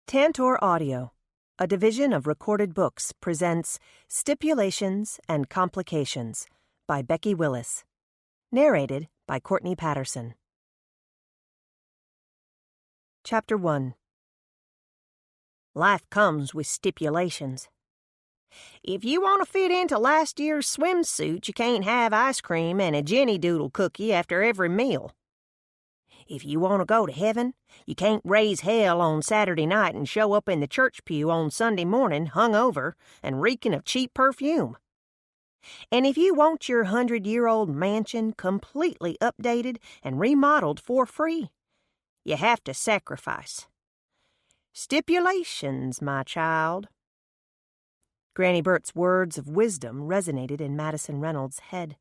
Tantor Audio, a division of Recorded Books, presents Stipulations and Complications by Becki Willis. Narrated by Courtney Patterson. Chapter 1. Life comes with stipulations. If you want to fit into last year's swimsuit, you can't have ice cream and a Jenny Doodle cookie after every meal. If you want to go to heaven, you can't raise hell on Saturday night and show up in the church pew on Sunday morning hungover and reeking of cheap perfume. And if you want your 100-year-old mansion completely updated and remodeled for free, you have to sacrifice. Stipulations, my child. Granny Bert's words of wisdom resonated in Madison Reynolds' head.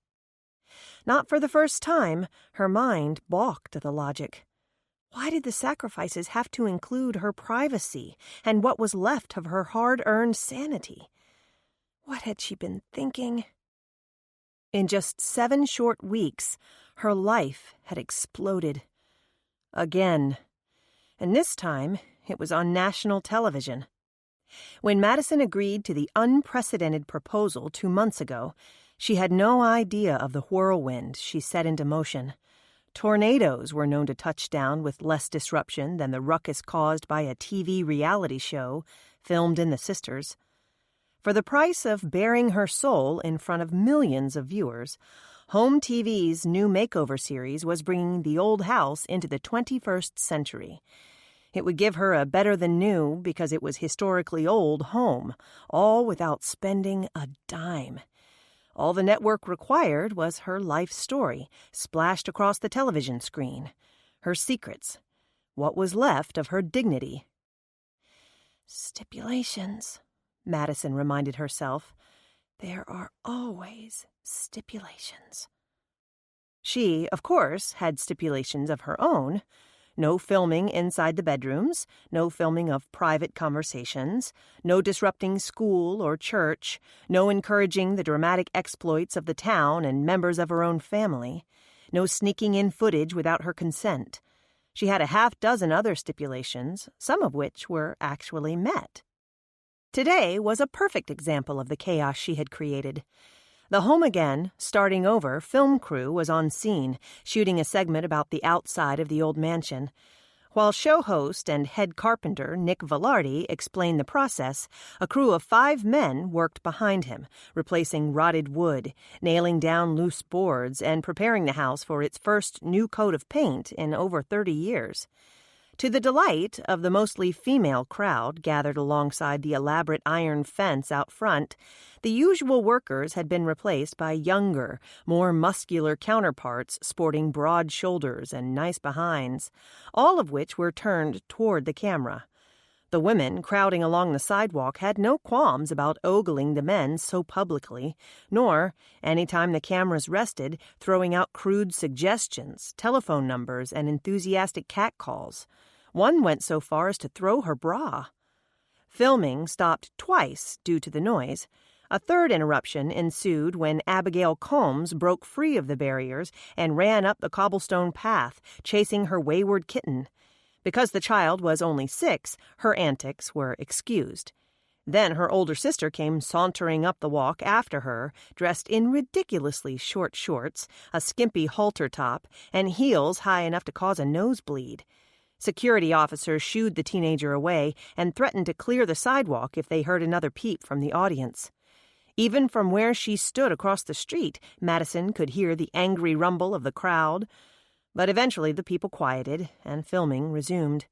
Not for the first time, her mind balked the logic. Why did the sacrifices have to include her privacy and what was left of her hard-earned sanity? What had she been thinking? In just 7 short weeks, her life had exploded. Again. And this time, it was on national television. When Madison agreed to the unprecedented proposal 2 months ago, she had no idea of the whirlwind she set into motion. Tornadoes were known to touch down with less disruption than the ruckus caused by a TV reality show filmed in the Sisters. For the price of baring her soul in front of millions of viewers, Home TV's new makeover series was bringing the old house into the 21st century. It would give her a better-than-new, because it was historically old, home, all without spending a dime. All the network required was her life story, splashed across the television screen. Her secrets. What was left of her dignity. Stipulations, Madison reminded herself. There are always stipulations. She, of course, had stipulations of her own. No filming inside the bedrooms, no filming of private conversations, no disrupting school or church, no encouraging the dramatic exploits of the town and members of her own family, no sneaking in footage without her consent. She had a half-dozen other stipulations, some of which were actually met. Today was a perfect example of the chaos she had created. The Home Again, Starting Over film crew was on scene, shooting a segment about the outside of the old mansion. While show host and head carpenter Nick Velarde explained the process, a crew of 5 men worked behind him, replacing rotted wood, nailing down loose boards, and preparing the house for its first new coat of paint in over 30 years. To the delight of the mostly female crowd gathered alongside the elaborate iron fence out front, the usual workers had been replaced by younger, more muscular counterparts sporting broad shoulders and nice behinds, all of which were turned toward the camera. The women crowding along the sidewalk had no qualms about ogling the men so publicly, nor, any time the cameras rested, throwing out crude suggestions, telephone numbers, and enthusiastic catcalls. One went so far as to throw her bra. Filming stopped twice due to the noise. A third interruption ensued when Abigail Combs broke free of the barriers and ran up the cobblestone path, chasing her wayward kitten. Because the child was only 6, her antics were excused. Then her older sister came sauntering up the walk after her, dressed in ridiculously short shorts, a skimpy halter top, and heels high enough to cause a nosebleed. Security officers shooed the teenager away and threatened to clear the sidewalk if they heard another peep from the audience. Even from where she stood across the street, Madison could hear the angry rumble of the crowd. But eventually the people quieted, and filming resumed.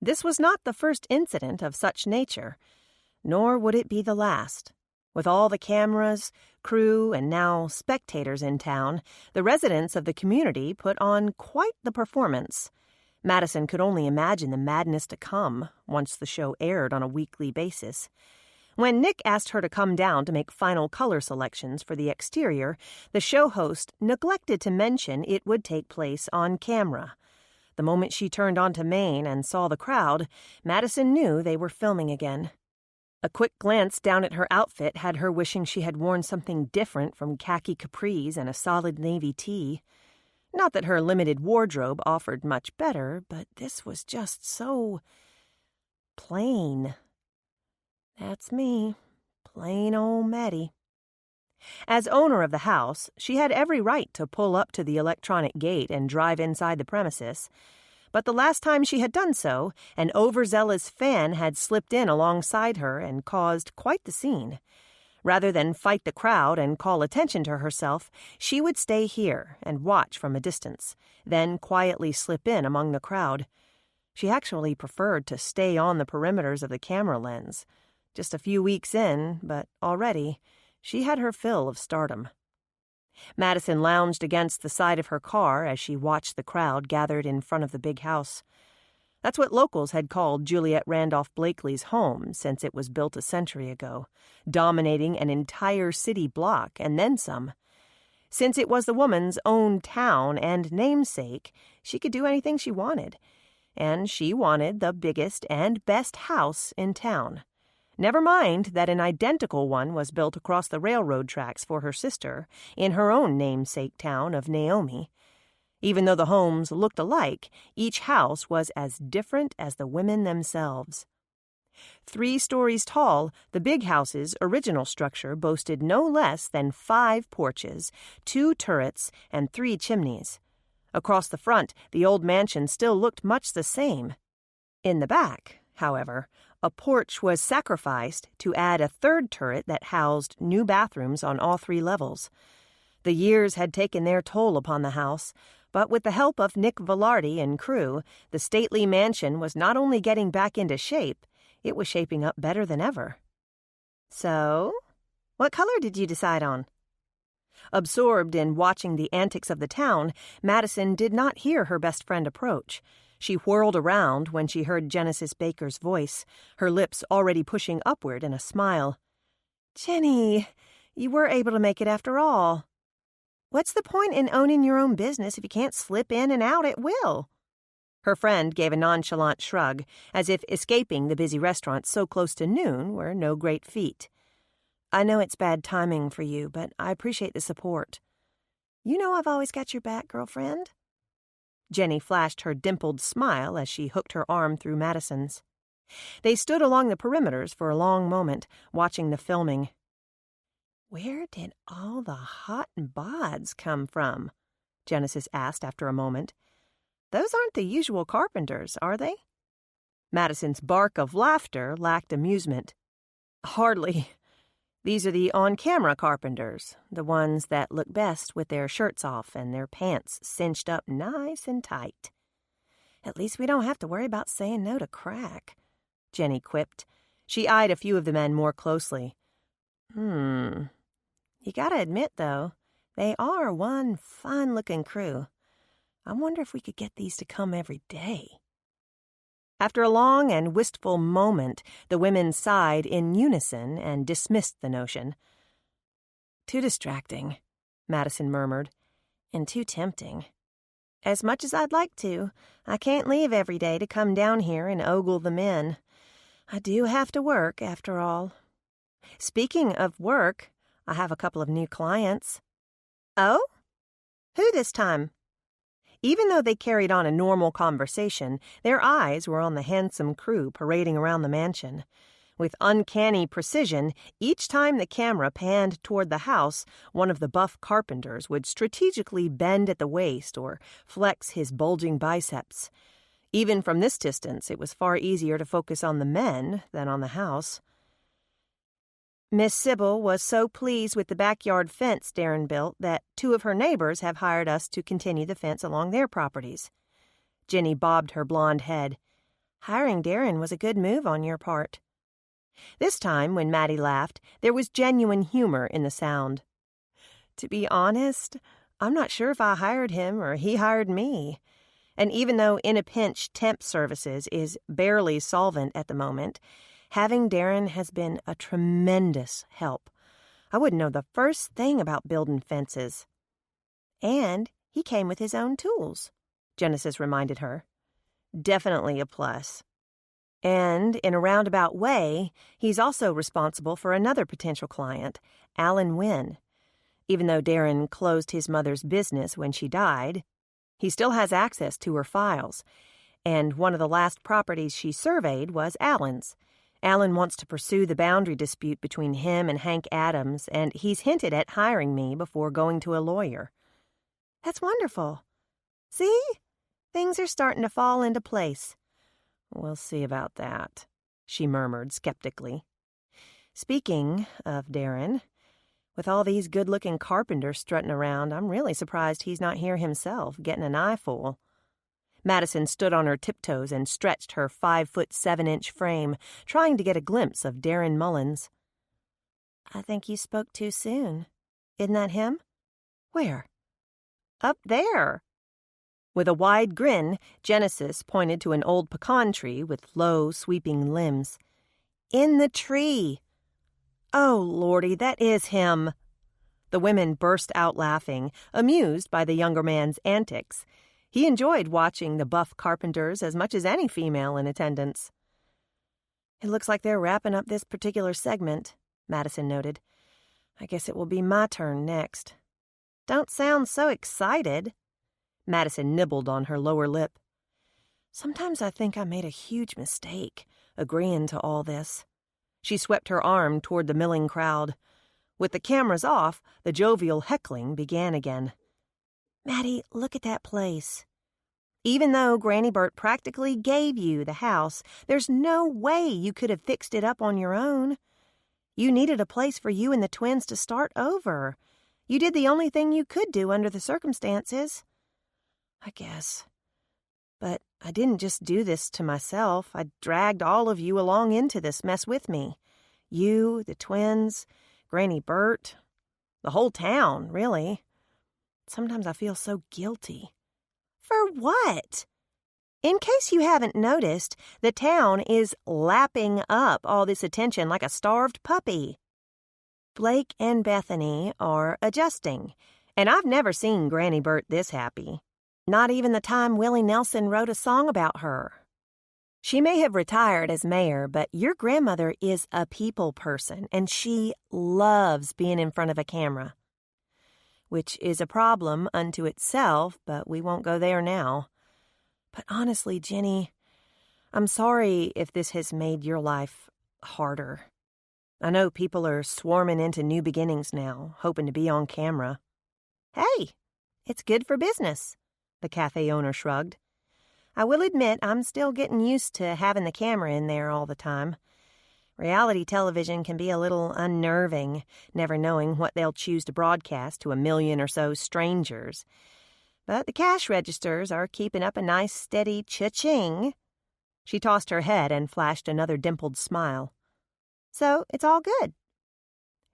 This was not the first incident of such nature, nor would it be the last. With all the cameras, crew, and now spectators in town, the residents of the community put on quite the performance. Madison could only imagine the madness to come once the show aired on a weekly basis. When Nick asked her to come down to make final color selections for the exterior, the show host neglected to mention it would take place on camera. The moment she turned onto Main and saw the crowd, Madison knew they were filming again. A quick glance down at her outfit had her wishing she had worn something different from khaki capris and a solid navy tee. Not that her limited wardrobe offered much better, but this was just so plain. That's me, plain old Maddie. As owner of the house, she had every right to pull up to the electronic gate and drive inside the premises. But the last time she had done so, an overzealous fan had slipped in alongside her and caused quite the scene. Rather than fight the crowd and call attention to herself, she would stay here and watch from a distance, then quietly slip in among the crowd. She actually preferred to stay on the perimeters of the camera lens. Just a few weeks in, but already, she had her fill of stardom. Madison lounged against the side of her car as she watched the crowd gathered in front of the big house. That's what locals had called Juliet Randolph Blakely's home since it was built a century ago, dominating an entire city block and then some. Since it was the woman's own town and namesake, she could do anything she wanted. And she wanted the biggest and best house in town. Never mind that an identical one was built across the railroad tracks for her sister in her own namesake town of Naomi. Even though the homes looked alike, each house was as different as the women themselves. 3 stories tall, the big house's original structure boasted no less than 5 porches, 2 turrets, and 3 chimneys. Across the front, the old mansion still looked much the same. In the back, however, a porch was sacrificed to add a 3rd turret that housed new bathrooms on all 3 levels. The years had taken their toll upon the house, but with the help of Nick Velarde and crew, the stately mansion was not only getting back into shape, it was shaping up better than ever. So, what color did you decide on? Absorbed in watching the antics of the town, Madison did not hear her best friend approach. She whirled around when she heard Genesis Baker's voice, her lips already pushing upward in a smile. "Jenny, you were able to make it after all. What's the point in owning your own business if you can't slip in and out at will?" Her friend gave a nonchalant shrug, as if escaping the busy restaurant so close to noon were no great feat. "I know it's bad timing for you, but I appreciate the support. You know I've always got your back, girlfriend." Jenny flashed her dimpled smile as she hooked her arm through Madison's. They stood along the perimeters for a long moment, watching the filming. "Where did all the hot bods come from?" Genesis asked after a moment. "Those aren't the usual carpenters, are they?" Madison's bark of laughter lacked amusement. "Hardly. These are the on-camera carpenters, the ones that look best with their shirts off and their pants cinched up nice and tight. At least we don't have to worry about saying no to crack," Jenny quipped. She eyed a few of the men more closely. You gotta admit, though, they are one fine-looking crew. I wonder if we could get these to come every day." After a long and wistful moment, the women sighed in unison and dismissed the notion. "Too distracting," Madison murmured, "and too tempting. As much as I'd like to, I can't leave every day to come down here and ogle the men. I do have to work, after all. Speaking of work, I have a couple of new clients." "Oh? Who this time?" Even though they carried on a normal conversation, their eyes were on the handsome crew parading around the mansion. With uncanny precision, each time the camera panned toward the house, one of the buff carpenters would strategically bend at the waist or flex his bulging biceps. Even from this distance, it was far easier to focus on the men than on the house. "Miss Sybil was so pleased with the backyard fence Darren built that 2 of her neighbors have hired us to continue the fence along their properties." Jenny bobbed her blonde head. "Hiring Darren was a good move on your part." This time, when Maddie laughed, there was genuine humor in the sound. "To be honest, I'm not sure if I hired him or he hired me. And even though in a pinch temp services is barely solvent at the moment, having Darren has been a tremendous help. I wouldn't know the first thing about building fences." "And he came with his own tools," Genesis reminded her. "Definitely a plus. And in a roundabout way, he's also responsible for another potential client, Alan Wynn. Even though Darren closed his mother's business when she died, he still has access to her files. and one of the last properties she surveyed was Alan's. Alan wants to pursue the boundary dispute between him and Hank Adams, and he's hinted at hiring me before going to a lawyer. That's wonderful. See? Things are starting to fall into place. We'll see about that, she murmured skeptically. Speaking of Darren, with all these good-looking carpenters strutting around, I'm really surprised he's not here himself, getting an eyeful. Madison stood on her tiptoes and stretched her 5'7" frame, trying to get a glimpse of Darren Mullins. I think you spoke too soon. Isn't that him? Where? Up there. With a wide grin, Genesis pointed to an old pecan tree with low, sweeping limbs. In the tree. Oh, Lordy, that is him. The women burst out laughing, amused by the younger man's antics. He enjoyed watching the buff carpenters as much as any female in attendance. It looks like they're wrapping up this particular segment, Madison noted. I guess it will be my turn next. Don't sound so excited. Madison nibbled on her lower lip. Sometimes I think I made a huge mistake, agreeing to all this. She swept her arm toward the milling crowd. With the cameras off, the jovial heckling began again. Maddie, look at that place. Even though Granny Burt practically gave you the house, there's no way you could have fixed it up on your own. You needed a place for you and the twins to start over. You did the only thing you could do under the circumstances. I guess. But I didn't just do this to myself. I dragged all of you along into this mess with me. You, the twins, Granny Burt, the whole town, really. Sometimes I feel so guilty. For what? In case you haven't noticed, the town is lapping up all this attention like a starved puppy. Blake and Bethany are adjusting, and I've never seen Granny Burt this happy. Not even the time Willie Nelson wrote a song about her. She may have retired as mayor, but your grandmother is a people person, and she loves being in front of a camera. Which is a problem unto itself, but we won't go there now. But honestly, Jenny, I'm sorry if this has made your life harder. I know people are swarming into New Beginnings now, hoping to be on camera. Hey, it's good for business, the cafe owner shrugged. I will admit I'm still getting used to having the camera in there all the time. Reality television can be a little unnerving, never knowing what they'll choose to broadcast to 1 million or so strangers. But the cash registers are keeping up a nice steady cha-ching. She tossed her head and flashed another dimpled smile. So it's all good.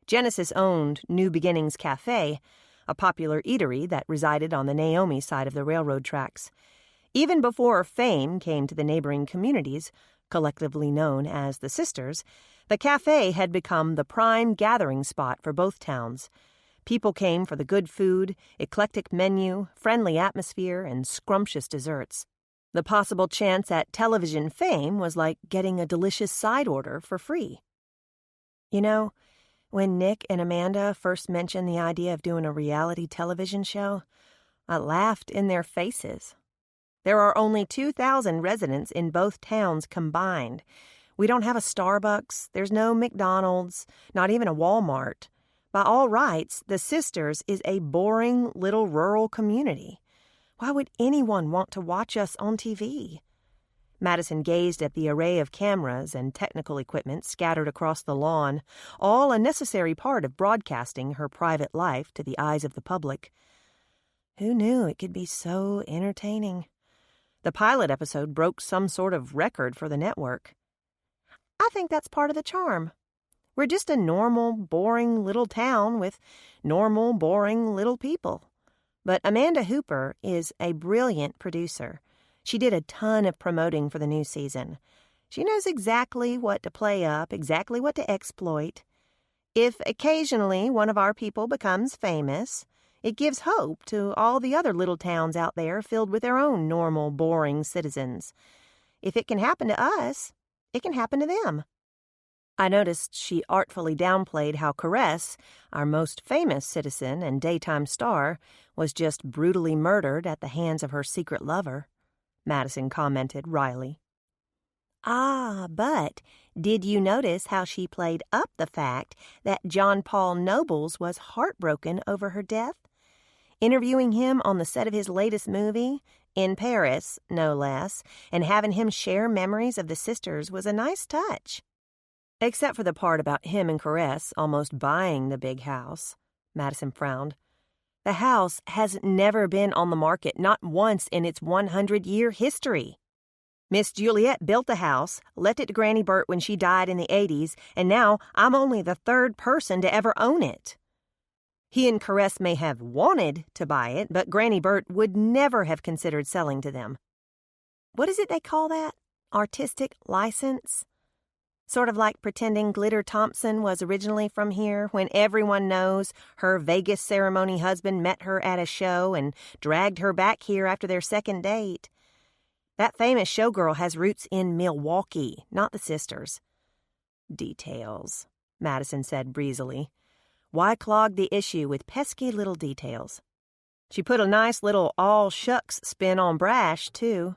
Genesis owned New Beginnings Cafe, a popular eatery that resided on the Naomi side of the railroad tracks. Even before fame came to the neighboring communities, collectively known as the Sisters, the cafe had become the prime gathering spot for both towns. People came for the good food, eclectic menu, friendly atmosphere, and scrumptious desserts. The possible chance at television fame was like getting a delicious side order for free. You know, when Nick and Amanda first mentioned the idea of doing a reality television show, I laughed in their faces. There are only 2,000 residents in both towns combined. We don't have a Starbucks, there's no McDonald's, not even a Walmart. By all rights, the Sisters is a boring little rural community. Why would anyone want to watch us on TV? Madison gazed at the array of cameras and technical equipment scattered across the lawn, all a necessary part of broadcasting her private life to the eyes of the public. Who knew it could be so entertaining? The pilot episode broke some sort of record for the network. I think that's part of the charm. We're just a normal, boring little town with normal, boring little people. But Amanda Hooper is a brilliant producer. She did a ton of promoting for the new season. She knows exactly what to play up, exactly what to exploit. If occasionally one of our people becomes famous, it gives hope to all the other little towns out there filled with their own normal, boring citizens. If it can happen to us, it can happen to them. I noticed she artfully downplayed how Caress, our most famous citizen and daytime star, was just brutally murdered at the hands of her secret lover. Madison commented wryly. Ah, but did you notice how she played up the fact that John Paul Nobles was heartbroken over her death? Interviewing him on the set of his latest movie, in Paris, no less, and having him share memories of the sisters was a nice touch. Except for the part about him and Caress almost buying the big house, Madison frowned. The house has never been on the market, not once in its 100-year history. Miss Juliet built the house, left it to Granny Burt when she died in the 80s, and now I'm only the third person to ever own it. He and Caress may have wanted to buy it, but Granny Burt would never have considered selling to them. What is it they call that? Artistic license? Sort of like pretending Glitter Thompson was originally from here when everyone knows her Vegas ceremony husband met her at a show and dragged her back here after their second date. That famous showgirl has roots in Milwaukee, not the sisters. Details, Madison said breezily. Why clog the issue with pesky little details? She put a nice little all-shucks spin on Brash, too.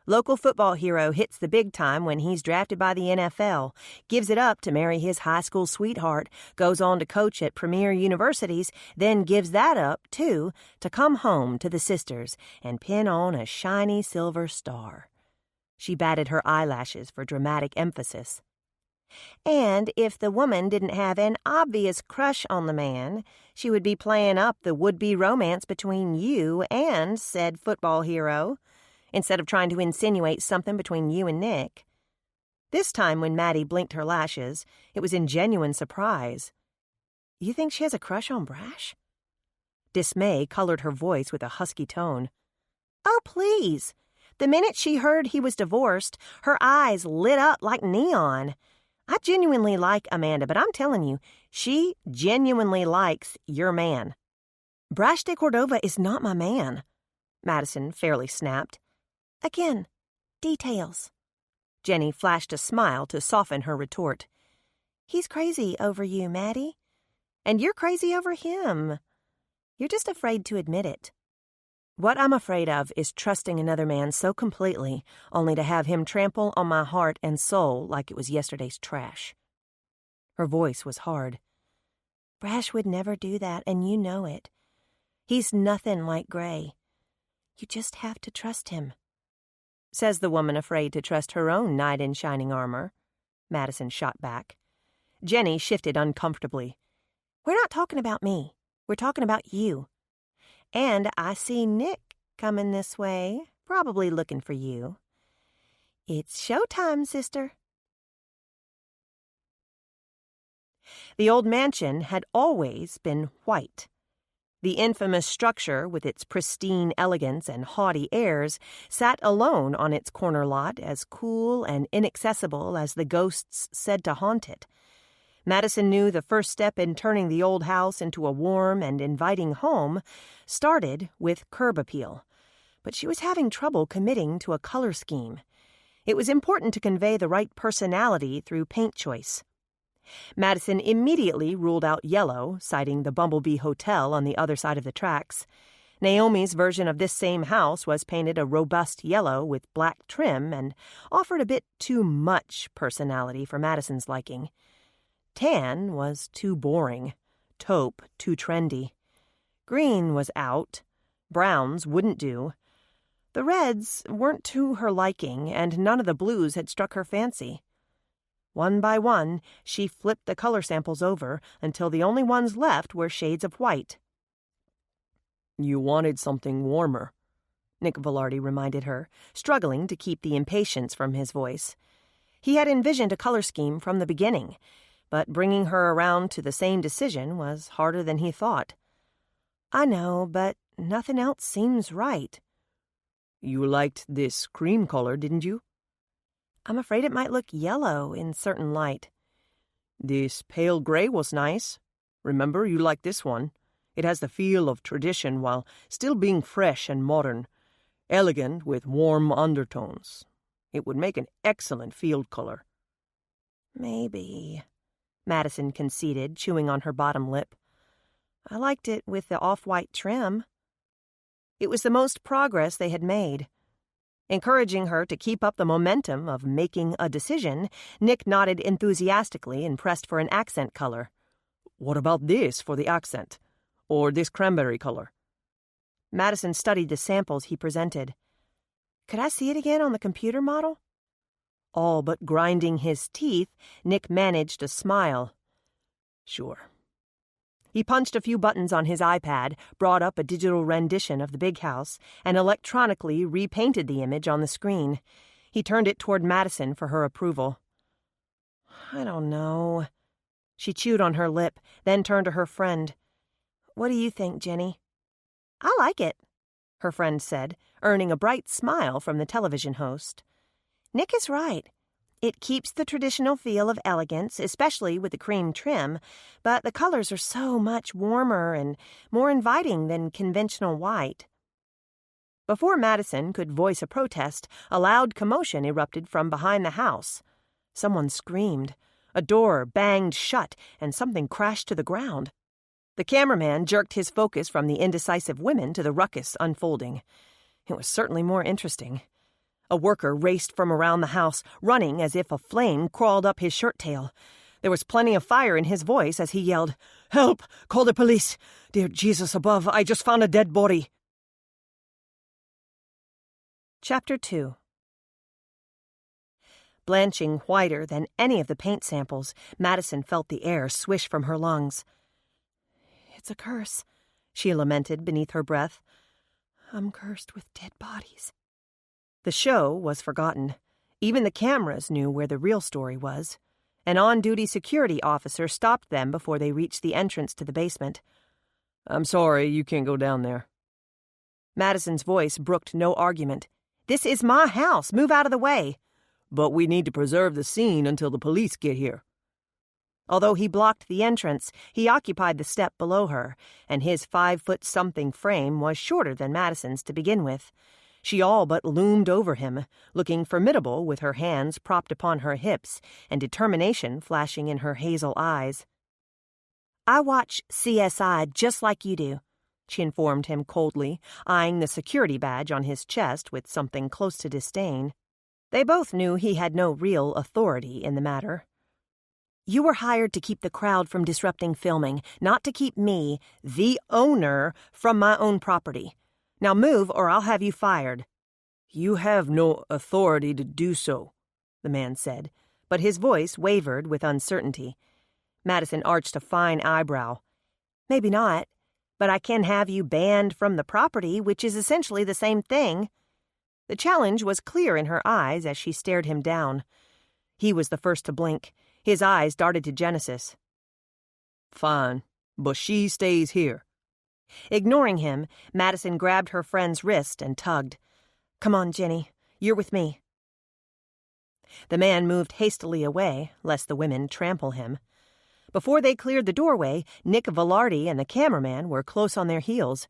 Local football hero hits the big time when he's drafted by the NFL, gives it up to marry his high school sweetheart, goes on to coach at premier universities, then gives that up, too, to come home to the sisters and pin on a shiny silver star. She batted her eyelashes for dramatic emphasis. And if the woman didn't have an obvious crush on the man, she would be playing up the would-be romance between you and said football hero, instead of trying to insinuate something between you and Nick. This time when Maddie blinked her lashes, it was in genuine surprise. You think she has a crush on Brash? Dismay colored her voice with a husky tone. Oh, please. The minute she heard he was divorced, her eyes lit up like neon. I genuinely like Amanda, but I'm telling you, she genuinely likes your man. Brash de Cordova is not my man, Madison fairly snapped. Again, details. Jenny flashed a smile to soften her retort. He's crazy over you, Maddie. And you're crazy over him. You're just afraid to admit it. What I'm afraid of is trusting another man so completely, only to have him trample on my heart and soul like it was yesterday's trash. Her voice was hard. Brash would never do that, and you know it. He's nothing like Gray. You just have to trust him. Says the woman afraid to trust her own knight in shining armor. Madison shot back. Jenny shifted uncomfortably. We're not talking about me. We're talking about you. And I see Nick coming this way, probably looking for you. It's showtime, sister. The old mansion had always been white. The infamous structure, with its pristine elegance and haughty airs, sat alone on its corner lot, as cool and inaccessible as the ghosts said to haunt it. Madison knew the first step in turning the old house into a warm and inviting home started with curb appeal, but she was having trouble committing to a color scheme. It was important to convey the right personality through paint choice. Madison immediately ruled out yellow, citing the Bumblebee Hotel on the other side of the tracks. Naomi's version of this same house was painted a robust yellow with black trim and offered a bit too much personality for Madison's liking. Tan was too boring. Taupe too trendy. Green was out. Browns wouldn't do. The reds weren't to her liking, and none of the blues had struck her fancy. One by one, she flipped the color samples over until the only ones left were shades of white. You wanted something warmer, Nick Velarde reminded her, struggling to keep the impatience from his voice. He had envisioned a color scheme from the beginning, but bringing her around to the same decision was harder than he thought. I know, but nothing else seems right. You liked this cream color, didn't you? I'm afraid it might look yellow in certain light. This pale gray was nice. Remember, you liked this one. It has the feel of tradition while still being fresh and modern, elegant with warm undertones. It would make an excellent field color. Maybe, Madison conceded, chewing on her bottom lip. I liked it with the off-white trim. It was the most progress they had made. Encouraging her to keep up the momentum of making a decision, Nick nodded enthusiastically and pressed for an accent color. What about this for the accent? Or this cranberry color? Madison studied the samples he presented. Could I see it again on the computer model? All but grinding his teeth, Nick managed a smile. Sure. He punched a few buttons on his iPad, brought up a digital rendition of the big house, and electronically repainted the image on the screen. He turned it toward Madison for her approval. I don't know. She chewed on her lip, then turned to her friend. What do you think, Jenny? I like it, her friend said, earning a bright smile from the television host. Nick is right. It keeps the traditional feel of elegance, especially with the cream trim, but the colors are so much warmer and more inviting than conventional white. Before Madison could voice a protest, a loud commotion erupted from behind the house. Someone screamed. A door banged shut, and something crashed to the ground. The cameraman jerked his focus from the indecisive women to the ruckus unfolding. It was certainly more interesting. A worker raced from around the house, running as if a flame crawled up his shirt tail. There was plenty of fire in his voice as he yelled, "Help! Call the police! Dear Jesus above, I just found a dead body!" Chapter 2. Blanching whiter than any of the paint samples, Madison felt the air swish from her lungs. It's a curse, she lamented beneath her breath. I'm cursed with dead bodies. The show was forgotten. Even the cameras knew where the real story was. An on-duty security officer stopped them before they reached the entrance to the basement. I'm sorry, you can't go down there. Madison's voice brooked no argument. This is my house. Move out of the way. But we need to preserve the scene until the police get here. Although he blocked the entrance, he occupied the step below her, and his 5-foot-something frame was shorter than Madison's to begin with. She all but loomed over him, looking formidable with her hands propped upon her hips and determination flashing in her hazel eyes. I watch CSI just like you do, she informed him coldly, eyeing the security badge on his chest with something close to disdain. They both knew he had no real authority in the matter. You were hired to keep the crowd from disrupting filming, not to keep me, the owner, from my own property. Now move or I'll have you fired. You have no authority to do so, the man said, but his voice wavered with uncertainty. Madison arched a fine eyebrow. Maybe not, but I can have you banned from the property, which is essentially the same thing. The challenge was clear in her eyes as she stared him down. He was the first to blink. His eyes darted to Genesis. Fine, but she stays here. Ignoring him, Madison grabbed her friend's wrist and tugged. Come on, Jenny. You're with me. The man moved hastily away, lest the women trample him. Before they cleared the doorway, Nick Velarde and the cameraman were close on their heels.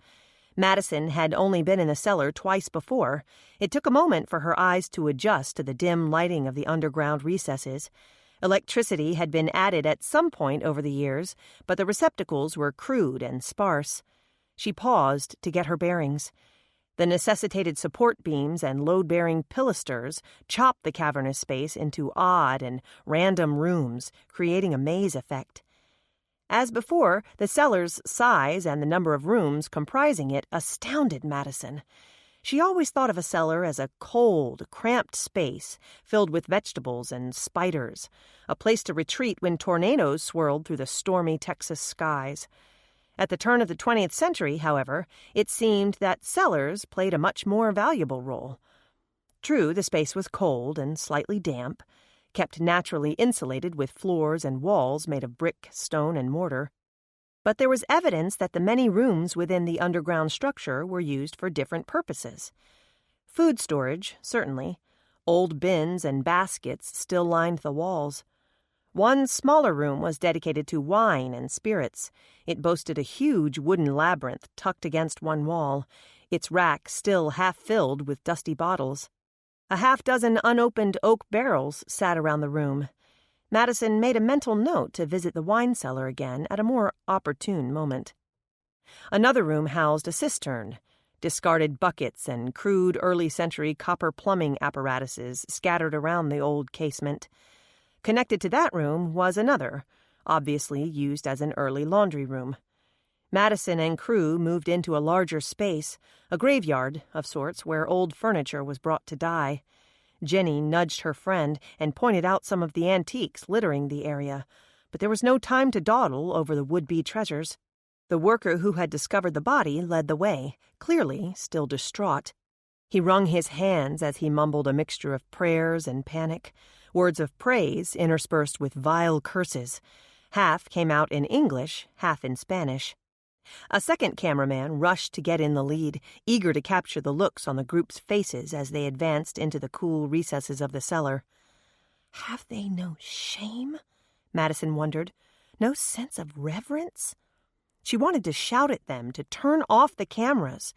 Madison had only been in the cellar twice before. It took a moment for her eyes to adjust to the dim lighting of the underground recesses. Electricity had been added at some point over the years, but the receptacles were crude and sparse. She paused to get her bearings. The necessitated support beams and load-bearing pilasters chopped the cavernous space into odd and random rooms, creating a maze effect. As before, the cellar's size and the number of rooms comprising it astounded Madison. She always thought of a cellar as a cold, cramped space filled with vegetables and spiders, a place to retreat when tornadoes swirled through the stormy Texas skies. At the turn of the 20th century, however, it seemed that cellars played a much more valuable role. True, the space was cold and slightly damp, kept naturally insulated with floors and walls made of brick, stone, and mortar. But there was evidence that the many rooms within the underground structure were used for different purposes. Food storage, certainly. Old bins and baskets still lined the walls. One smaller room was dedicated to wine and spirits. It boasted a huge wooden labyrinth tucked against one wall, its rack still half-filled with dusty bottles. A half-dozen unopened oak barrels sat around the room. Madison made a mental note to visit the wine cellar again at a more opportune moment. Another room housed a cistern. discarded buckets and crude early-century copper plumbing apparatuses scattered around the old casement. Connected to that room was another, obviously used as an early laundry room. Madison and crew moved into a larger space, a graveyard of sorts where old furniture was brought to die. Jenny nudged her friend and pointed out some of the antiques littering the area, but there was no time to dawdle over the would-be treasures. The worker who had discovered the body led the way, clearly still distraught. He wrung his hands as he mumbled a mixture of prayers and panic, words of praise interspersed with vile curses. Half came out in English, half in Spanish. A second cameraman rushed to get in the lead, eager to capture the looks on the group's faces as they advanced into the cool recesses of the cellar. Have they no shame? Madison wondered. No sense of reverence? She wanted to shout at them to turn off the cameras,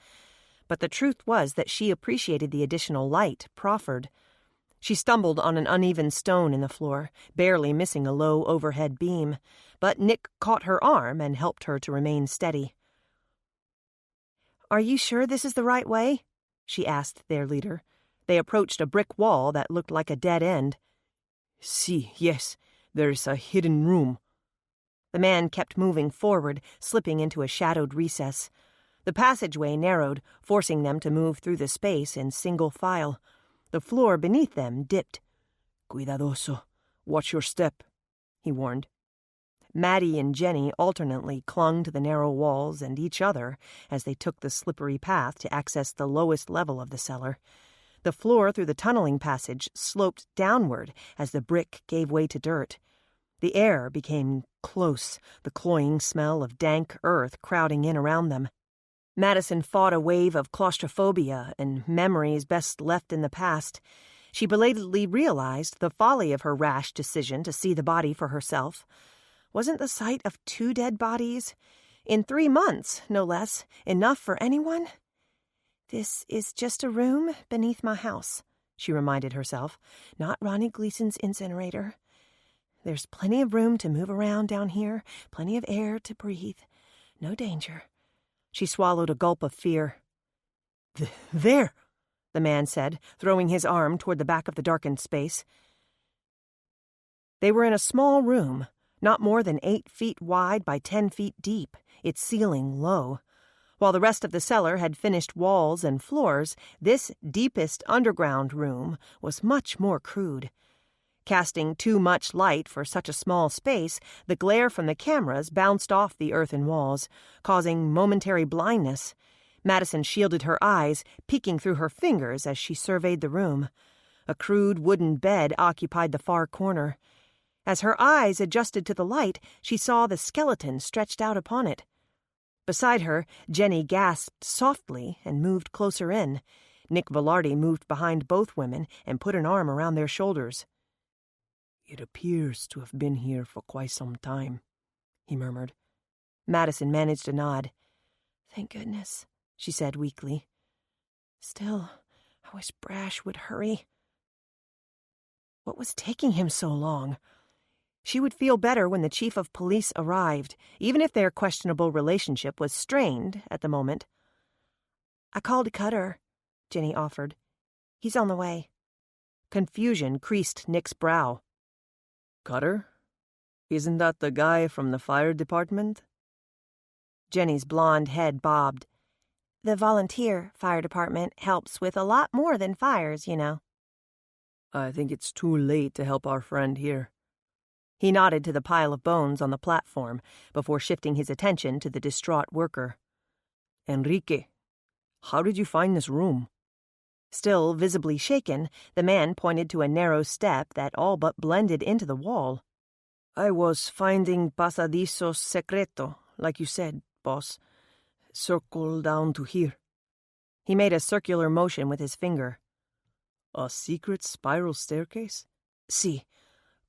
but the truth was that she appreciated the additional light proffered. She stumbled on an uneven stone in the floor, barely missing a low overhead beam, but Nick caught her arm and helped her to remain steady. "Are you sure this is the right way?" she asked their leader. They approached a brick wall that looked like a dead end. "Si, yes, there's a hidden room." The man kept moving forward, slipping into a shadowed recess. The passageway narrowed, forcing them to move through the space in single file. The floor beneath them dipped. "Cuidadoso. Watch your step," he warned. Maddie and Jenny alternately clung to the narrow walls and each other as they took the slippery path to access the lowest level of the cellar. The floor through the tunneling passage sloped downward as the brick gave way to dirt. The air became close, the cloying smell of dank earth crowding in around them. Madison fought a wave of claustrophobia and memories best left in the past. She belatedly realized the folly of her rash decision to see the body for herself. Wasn't the sight of 2 dead bodies, in 3 months, no less, enough for anyone? "This is just a room beneath my house," she reminded herself, "not Ronnie Gleason's incinerator. There's plenty of room to move around down here, plenty of air to breathe. No danger." She swallowed a gulp of fear. There," the man said, throwing his arm toward the back of the darkened space. They were in a small room, not more than 8 feet wide by 10 feet deep, its ceiling low. While the rest of the cellar had finished walls and floors, this deepest underground room was much more crude. Casting too much light for such a small space, the glare from the cameras bounced off the earthen walls, causing momentary blindness. Madison shielded her eyes, peeking through her fingers as she surveyed the room. A crude wooden bed occupied the far corner. As her eyes adjusted to the light, she saw the skeleton stretched out upon it. Beside her, Jenny gasped softly and moved closer in. Nick Velarde moved behind both women and put an arm around their shoulders. "It appears to have been here for quite some time," he murmured. Madison managed a nod. "Thank goodness," she said weakly. "Still, I wish Brash would hurry." What was taking him so long? She would feel better when the chief of police arrived, even if their questionable relationship was strained at the moment. "I called Cutter," Jenny offered. "He's on the way." Confusion creased Nick's brow. "Cutter? Isn't that the guy from the fire department?" Jenny's blonde head bobbed. "The volunteer fire department helps with a lot more than fires, you know." "I think it's too late to help our friend here." He nodded to the pile of bones on the platform before shifting his attention to the distraught worker. "Enrique, how did you find this room?" Still visibly shaken, the man pointed to a narrow step that all but blended into the wall. "I was finding pasadizos secreto, like you said, boss. Circle down to here." He made a circular motion with his finger. "A secret spiral staircase? Si.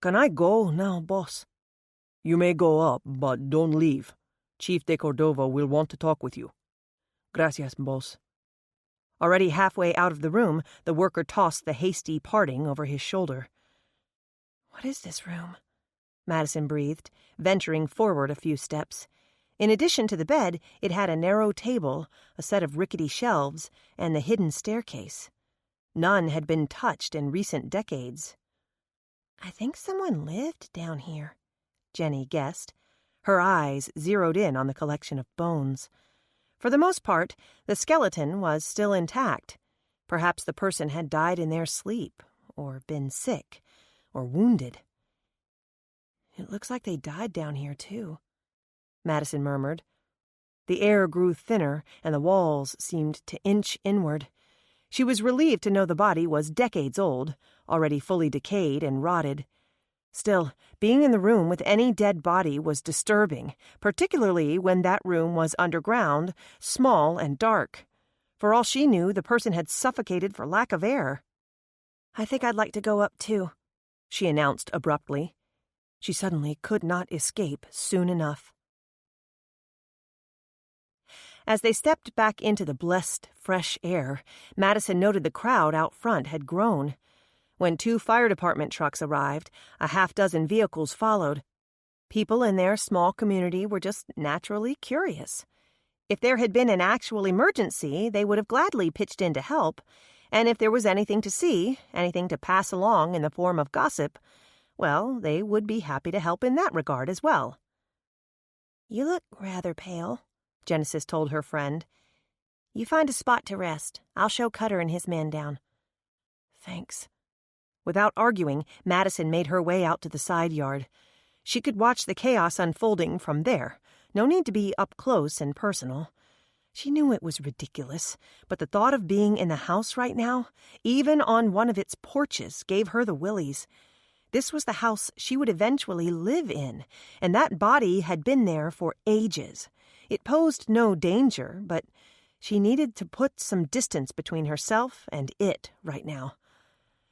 Can I go now, boss?" "You may go up, but don't leave. Chief de Cordova will want to talk with you." "Gracias, boss." Already halfway out of the room, the worker tossed the hasty parting over his shoulder. "What is this room?" Madison breathed, venturing forward a few steps. In addition to the bed, it had a narrow table, a set of rickety shelves, and the hidden staircase. None had been touched in recent decades. "I think someone lived down here," Jenny guessed. Her eyes zeroed in on the collection of bones. For the most part, the skeleton was still intact. Perhaps the person had died in their sleep, or been sick, or wounded. "It looks like they died down here, too," Madison murmured. The air grew thinner, and the walls seemed to inch inward. She was relieved to know the body was decades old, already fully decayed and rotted. Still, being in the room with any dead body was disturbing, particularly when that room was underground, small and dark. For all she knew, the person had suffocated for lack of air. "I think I'd like to go up, too," she announced abruptly. She suddenly could not escape soon enough. As they stepped back into the blessed, fresh air, Madison noted the crowd out front had grown. When 2 fire department trucks arrived, a half-dozen vehicles followed. People in their small community were just naturally curious. If there had been an actual emergency, they would have gladly pitched in to help, and if there was anything to see, anything to pass along in the form of gossip, well, they would be happy to help in that regard as well. "You look rather pale," Genesis told her friend. "You find a spot to rest. I'll show Cutter and his men down." "Thanks." Without arguing, Madison made her way out to the side yard. She could watch the chaos unfolding from there. No need to be up close and personal. She knew it was ridiculous, but the thought of being in the house right now, even on one of its porches, gave her the willies. This was the house she would eventually live in, and that body had been there for ages. It posed no danger, but she needed to put some distance between herself and it right now.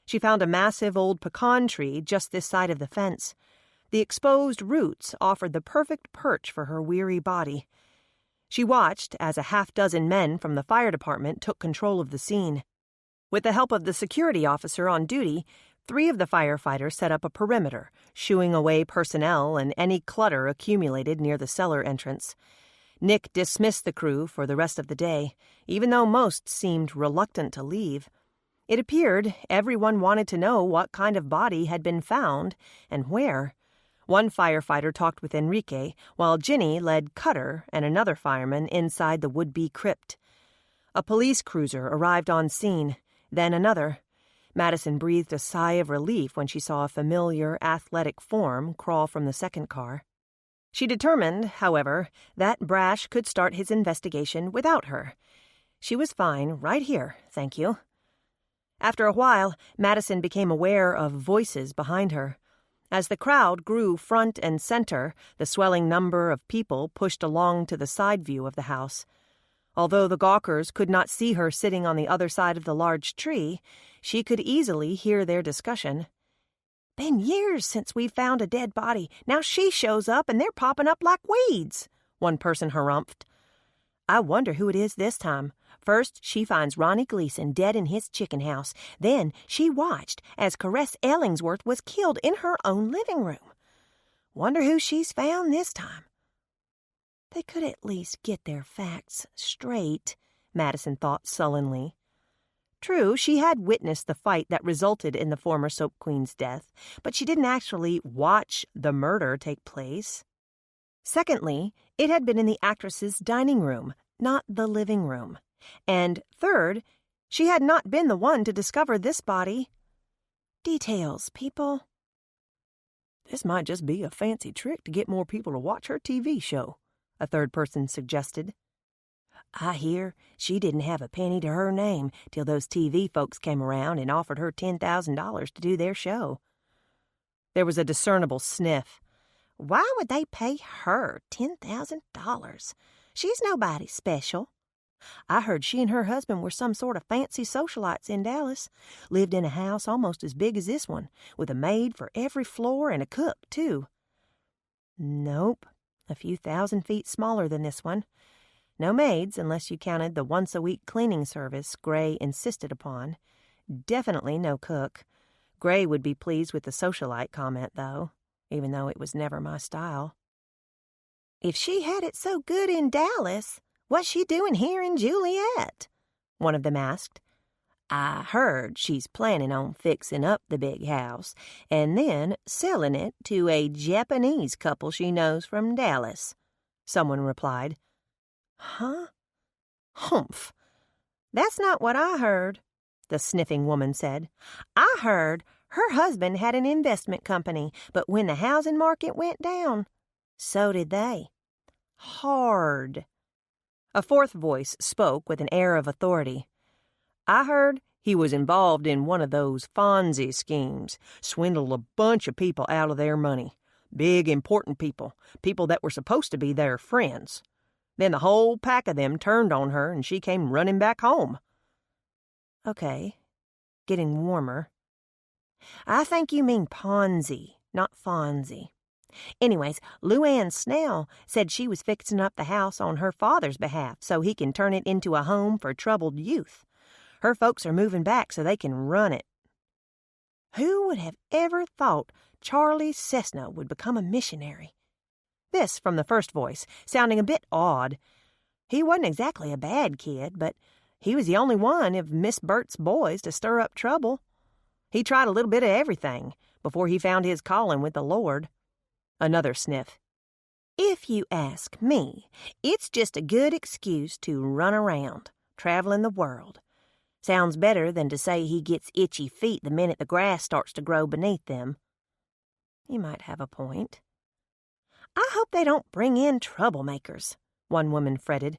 She found a massive old pecan tree just this side of the fence. The exposed roots offered the perfect perch for her weary body. She watched as a half-dozen men from the fire department took control of the scene. With the help of the security officer on duty, 3 of the firefighters set up a perimeter, shooing away personnel and any clutter accumulated near the cellar entrance. Nick dismissed the crew for the rest of the day, even though most seemed reluctant to leave. It appeared everyone wanted to know what kind of body had been found and where. One firefighter talked with Enrique, while Ginny led Cutter and another fireman inside the would-be crypt. A police cruiser arrived on scene, then another. Madison breathed a sigh of relief when she saw a familiar, athletic form crawl from the second car. She determined, however, that Brash could start his investigation without her. She was fine right here, thank you. After a while, Madison became aware of voices behind her. As the crowd grew front and center, the swelling number of people pushed along to the side view of the house. Although the gawkers could not see her sitting on the other side of the large tree, she could easily hear their discussion. "Been years since we found a dead body. Now she shows up and they're popping up like weeds," one person harumphed. "I wonder who it is this time. First, she finds Ronnie Gleason dead in his chicken house. Then she watched as Caress Ellingsworth was killed in her own living room. Wonder who she's found this time." They could at least get their facts straight, Madison thought sullenly. True, she had witnessed the fight that resulted in the former Soap Queen's death, but she didn't actually watch the murder take place. Secondly, it had been in the actress's dining room, not the living room. And third, she had not been the one to discover this body. Details, people. "This might just be a fancy trick to get more people to watch her TV show," a third person suggested. "I hear she didn't have a penny to her name till those TV folks came around and offered her $10,000 to do their show." There was a discernible sniff. "Why would they pay her $10,000? She's nobody special. I heard she and her husband were some sort of fancy socialites in Dallas. Lived in a house almost as big as this one, with a maid for every floor and a cook, too." Nope, a few thousand feet smaller than this one. No maids, unless you counted the once-a-week cleaning service Gray insisted upon. Definitely no cook. Gray would be pleased with the socialite comment, though, even though it was never my style. "If she had it so good in Dallas, what's she doing here in Juliet?" one of them asked. "I heard she's planning on fixing up the big house and then selling it to a Japanese couple she knows from Dallas," someone replied. "Huh? Humph. That's not what I heard," the sniffing woman said. "I heard her husband had an investment company, but when the housing market went down, so did they. Hard." A fourth voice spoke with an air of authority. "I heard he was involved in one of those Fonzie schemes, swindled a bunch of people out of their money. Big, important people, people that were supposed to be their friends. Then the whole pack of them turned on her and she came running back home." "Okay, getting warmer. I think you mean Ponzi, not Fonzie. Anyways, Luann Snell said she was fixing up the house on her father's behalf so he can turn it into a home for troubled youth. Her folks are moving back so they can run it." Who would have ever thought Charlie Cessna would become a missionary? This from the first voice, sounding a bit odd. He wasn't exactly a bad kid, but he was the only one of Miss Bert's boys to stir up trouble. He tried a little bit of everything before he found his calling with the Lord. Another sniff. "If you ask me, it's just a good excuse to run around, traveling the world. Sounds better than to say he gets itchy feet the minute the grass starts to grow beneath them." You might have a point. "I hope they don't bring in troublemakers," one woman fretted.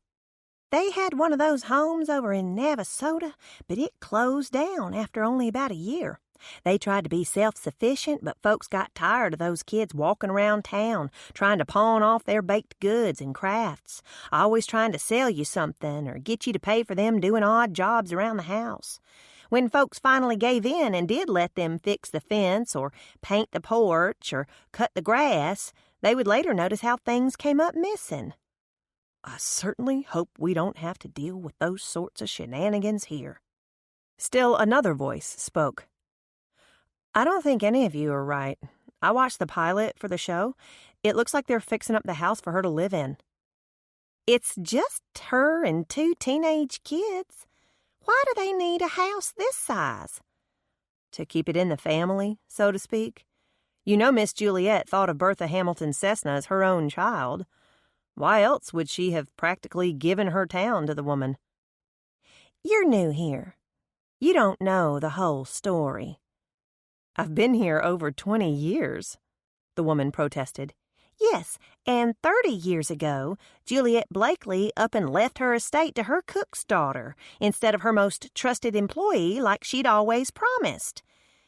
"They had one of those homes over in Navasota, but it closed down after only about a year. They tried to be self-sufficient, but folks got tired of those kids walking around town, trying to pawn off their baked goods and crafts, always trying to sell you something or get you to pay for them doing odd jobs around the house. When folks finally gave in and did let them fix the fence or paint the porch or cut the grass, they would later notice how things came up missing." "I certainly hope we don't have to deal with those sorts of shenanigans here." Still another voice spoke. "I don't think any of you are right. I watched the pilot for the show. It looks like they're fixing up the house for her to live in." "It's just her and 2 teenage kids. Why do they need a house this size?" "To keep it in the family, so to speak. You know Miss Juliet thought of Bertha Hamilton Cessna as her own child. Why else would she have practically given her town to the woman?" "You're new here. You don't know the whole story." "I've been here over 20 years, the woman protested. "Yes, and 30 years ago, Juliet Blakely up and left her estate to her cook's daughter instead of her most trusted employee like she'd always promised.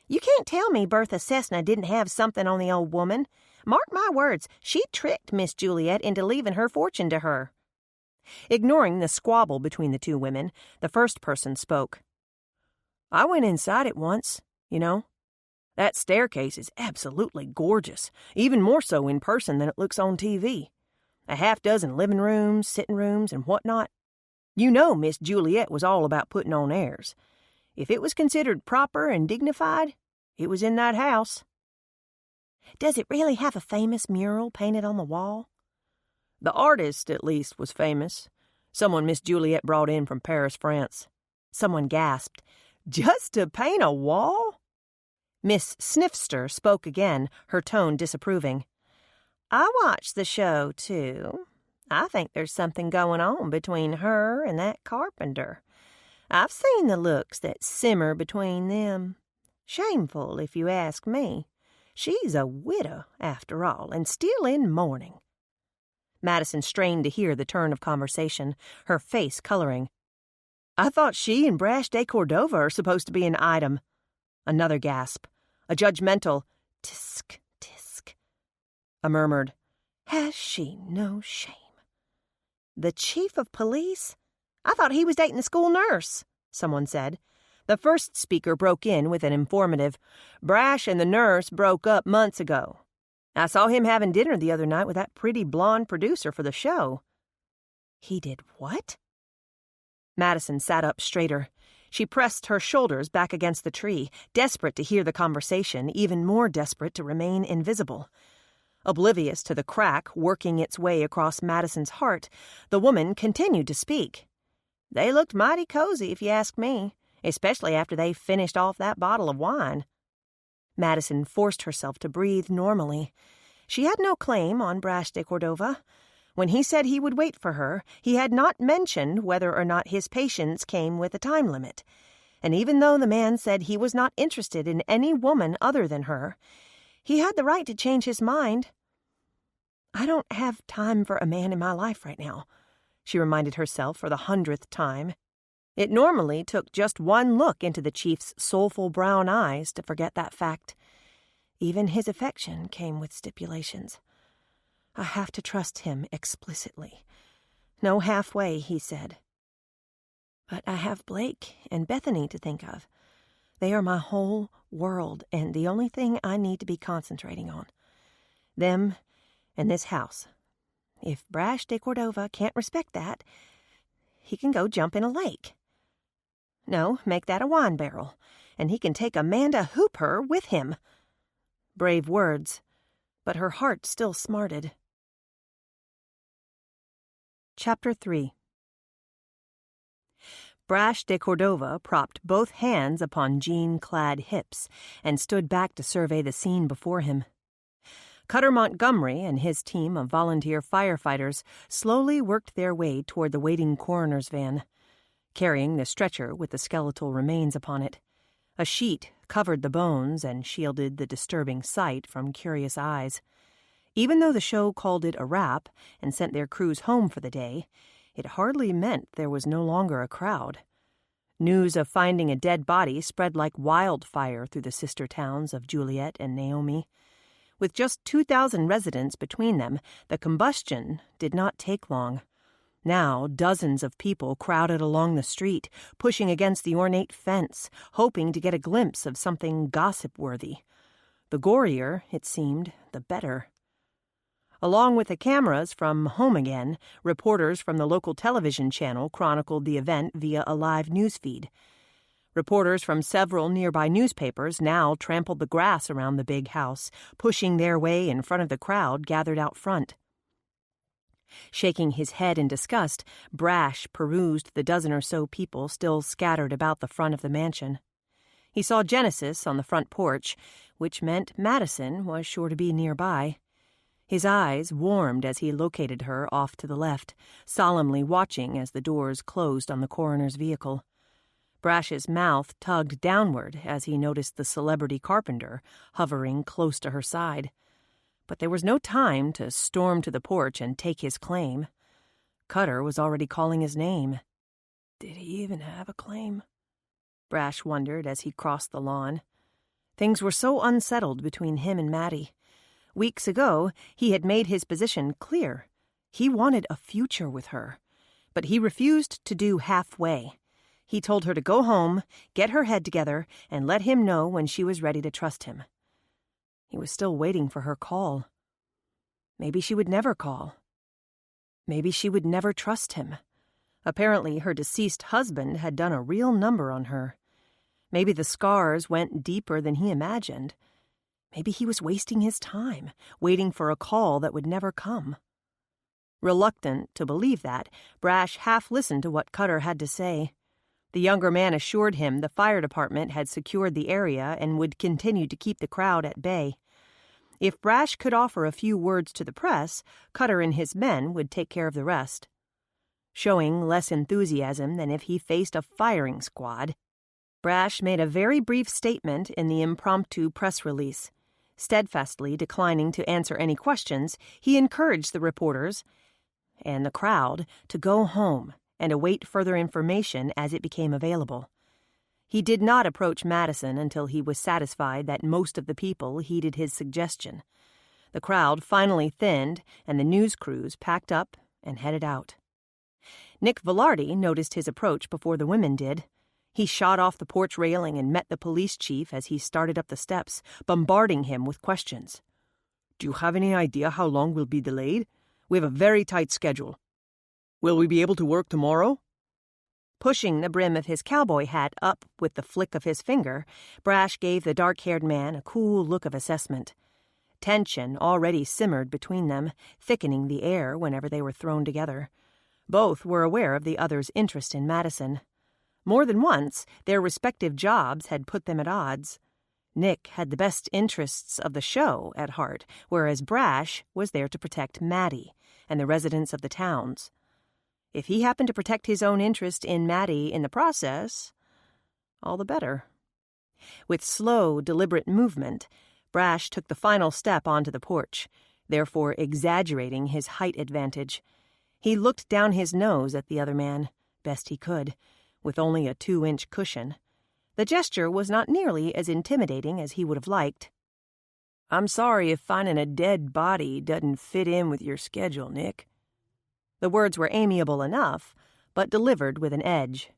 You can't tell me Bertha Cessna didn't have something on the old woman. Mark my words, she tricked Miss Juliet into leaving her fortune to her." Ignoring the squabble between the two women, the first person spoke. "I went inside it once, you know. That staircase is absolutely gorgeous, even more so in person than it looks on TV. A half-dozen living rooms, sitting rooms, and whatnot. You know Miss Juliet was all about putting on airs. If it was considered proper and dignified, it was in that house." "Does it really have a famous mural painted on the wall?" "The artist, at least, was famous. Someone Miss Juliet brought in from Paris, France." Someone gasped. "Just to paint a wall?" Miss Sniffster spoke again, her tone disapproving. "I watched the show, too. I think there's something going on between her and that carpenter. I've seen the looks that simmer between them. Shameful, if you ask me. She's a widow, after all, and still in mourning." Madison strained to hear the turn of conversation, her face coloring. "I thought she and Brash de Cordova are supposed to be an item." Another gasp. A judgmental tisk, tisk. A murmured, "Has she no shame?" "The chief of police? I thought he was dating the school nurse," someone said. The first speaker broke in with an informative, "Brash and the nurse broke up months ago. I saw him having dinner the other night with that pretty blonde producer for the show." "He did what?" Madison sat up straighter. She pressed her shoulders back against the tree, desperate to hear the conversation, even more desperate to remain invisible. Oblivious to the crack working its way across Madison's heart, the woman continued to speak. "They looked mighty cozy, if you ask me, especially after they finished off that bottle of wine." Madison forced herself to breathe normally. She had no claim on Brash de Cordova. When he said he would wait for her, he had not mentioned whether or not his patience came with a time limit. And even though the man said he was not interested in any woman other than her, he had the right to change his mind. "I don't have time for a man in my life right now," she reminded herself for the 100th time. It normally took just one look into the chief's soulful brown eyes to forget that fact. Even his affection came with stipulations. "I have to trust him explicitly. No halfway," he said. "But I have Blake and Bethany to think of. They are my whole world, and the only thing I need to be concentrating on. Them and this house. If Brash de Cordova can't respect that, he can go jump in a lake. No, make that a wine barrel, and he can take Amanda Hooper with him." Brave words, but her heart still smarted. Chapter 3. Brash de Cordova propped both hands upon jean-clad hips and stood back to survey the scene before him. Cutter Montgomery and his team of volunteer firefighters slowly worked their way toward the waiting coroner's van, carrying the stretcher with the skeletal remains upon it. A sheet covered the bones and shielded the disturbing sight from curious eyes. Even though the show called it a wrap and sent their crews home for the day, it hardly meant there was no longer a crowd. News of finding a dead body spread like wildfire through the sister towns of Juliet and Naomi. With just 2,000 residents between them, the combustion did not take long. Now dozens of people crowded along the street, pushing against the ornate fence, hoping to get a glimpse of something gossip-worthy. The gorier, it seemed, the better. Along with the cameras from Home Again, reporters from the local television channel chronicled the event via a live newsfeed. Reporters from several nearby newspapers now trampled the grass around the big house, pushing their way in front of the crowd gathered out front. Shaking his head in disgust, Brash perused the dozen or so people still scattered about the front of the mansion. He saw Genesis on the front porch, which meant Madison was sure to be nearby. His eyes warmed as he located her off to the left, solemnly watching as the doors closed on the coroner's vehicle. Brash's mouth tugged downward as he noticed the celebrity carpenter hovering close to her side. But there was no time to storm to the porch and take his claim. Cutter was already calling his name. Did he even have a claim? Brash wondered as he crossed the lawn. Things were so unsettled between him and Maddie. Weeks ago, he had made his position clear. He wanted a future with her, but he refused to do halfway. He told her to go home, get her head together, and let him know when she was ready to trust him. He was still waiting for her call. Maybe she would never call. Maybe she would never trust him. Apparently, her deceased husband had done a real number on her. Maybe the scars went deeper than he imagined. Maybe he was wasting his time, waiting for a call that would never come. Reluctant to believe that, Brash half listened to what Cutter had to say. The younger man assured him the fire department had secured the area and would continue to keep the crowd at bay. If Brash could offer a few words to the press, Cutter and his men would take care of the rest. Showing less enthusiasm than if he faced a firing squad, Brash made a very brief statement in the impromptu press release. Steadfastly declining to answer any questions, he encouraged the reporters and the crowd to go home and await further information as it became available. He did not approach Madison until he was satisfied that most of the people heeded his suggestion. The crowd finally thinned, and the news crews packed up and headed out. Nick Velarde noticed his approach before the women did. He shot off the porch railing and met the police chief as he started up the steps, bombarding him with questions. Do you have any idea how long we'll be delayed? We have a very tight schedule. Will we be able to work tomorrow? Pushing the brim of his cowboy hat up with the flick of his finger, Brash gave the dark-haired man a cool look of assessment. Tension already simmered between them, thickening the air whenever they were thrown together. Both were aware of the other's interest in Madison. More than once, their respective jobs had put them at odds. Nick had the best interests of the show at heart, whereas Brash was there to protect Maddie and the residents of the towns. If he happened to protect his own interest in Maddie in the process, all the better. With slow, deliberate movement, Brash took the final step onto the porch, therefore exaggerating his height advantage. He looked down his nose at the other man, best he could, with only a 2-inch cushion. The gesture was not nearly as intimidating as he would have liked. "I'm sorry if finding a dead body doesn't fit in with your schedule, Nick." The words were amiable enough, but delivered with an edge.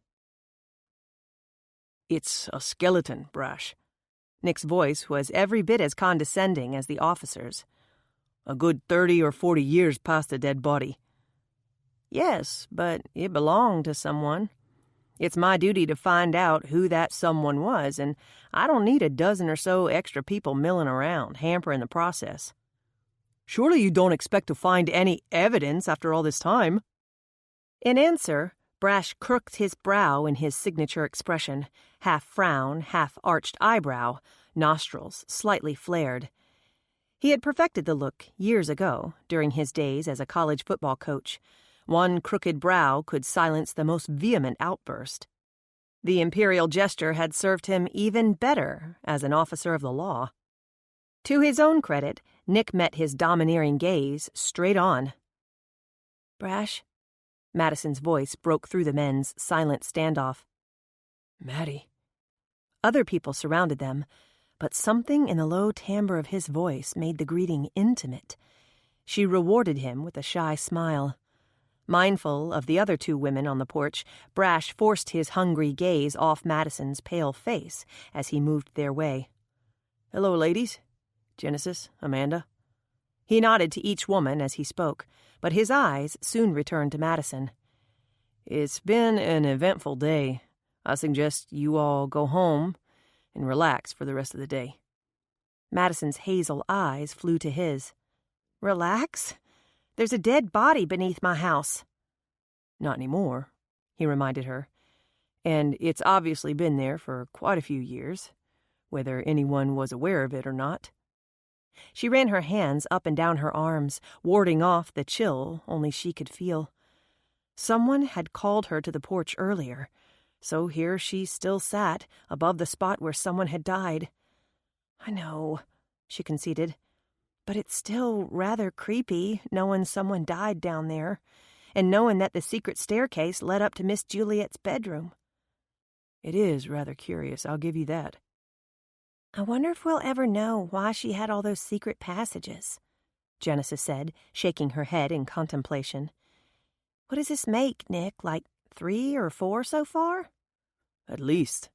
"It's a skeleton, Brash." Nick's voice was every bit as condescending as the officer's. "A good 30 or 40 years past the dead body." "Yes, but it belonged to someone. It's my duty to find out who that someone was, and I don't need a dozen or so extra people milling around, hampering the process." "Surely you don't expect to find any evidence after all this time?" In answer, Brash crooked his brow in his signature expression, half frown, half arched eyebrow, nostrils slightly flared. He had perfected the look years ago, during his days as a college football coach. One crooked brow could silence the most vehement outburst. The imperial gesture had served him even better as an officer of the law. To his own credit, Nick met his domineering gaze straight on. "Brash?" Madison's voice broke through the men's silent standoff. "Maddie." Other people surrounded them, but something in the low timbre of his voice made the greeting intimate. She rewarded him with a shy smile. Mindful of the other 2 women on the porch, Brash forced his hungry gaze off Madison's pale face as he moved their way. "Hello, ladies. Genesis, Amanda." He nodded to each woman as he spoke, but his eyes soon returned to Madison. "It's been an eventful day. I suggest you all go home and relax for the rest of the day." Madison's hazel eyes flew to his. "Relax? There's a dead body beneath my house." "Not anymore," he reminded her. "And it's obviously been there for quite a few years, whether anyone was aware of it or not." She ran her hands up and down her arms, warding off the chill only she could feel. Someone had called her to the porch earlier, so here she still sat, above the spot where someone had died. "I know," she conceded, "but it's still rather creepy knowing someone died down there, and knowing that the secret staircase led up to Miss Juliet's bedroom." "It is rather curious, I'll give you that." "I wonder if we'll ever know why she had all those secret passages," Genesis said, shaking her head in contemplation. "What does this make, Nick, like 3 or 4 so far?" "At least,"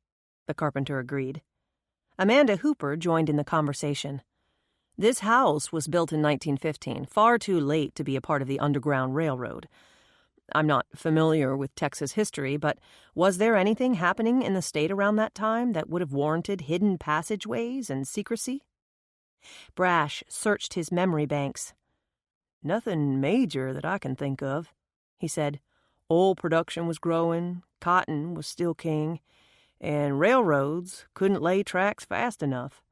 the carpenter agreed. Amanda Hooper joined in the conversation. "This house was built in 1915, far too late to be a part of the Underground Railroad. I'm not familiar with Texas history, but was there anything happening in the state around that time that would have warranted hidden passageways and secrecy?" Brash searched his memory banks. "Nothing major that I can think of," he said. "Oil production was growing, cotton was still king, and railroads couldn't lay tracks fast enough.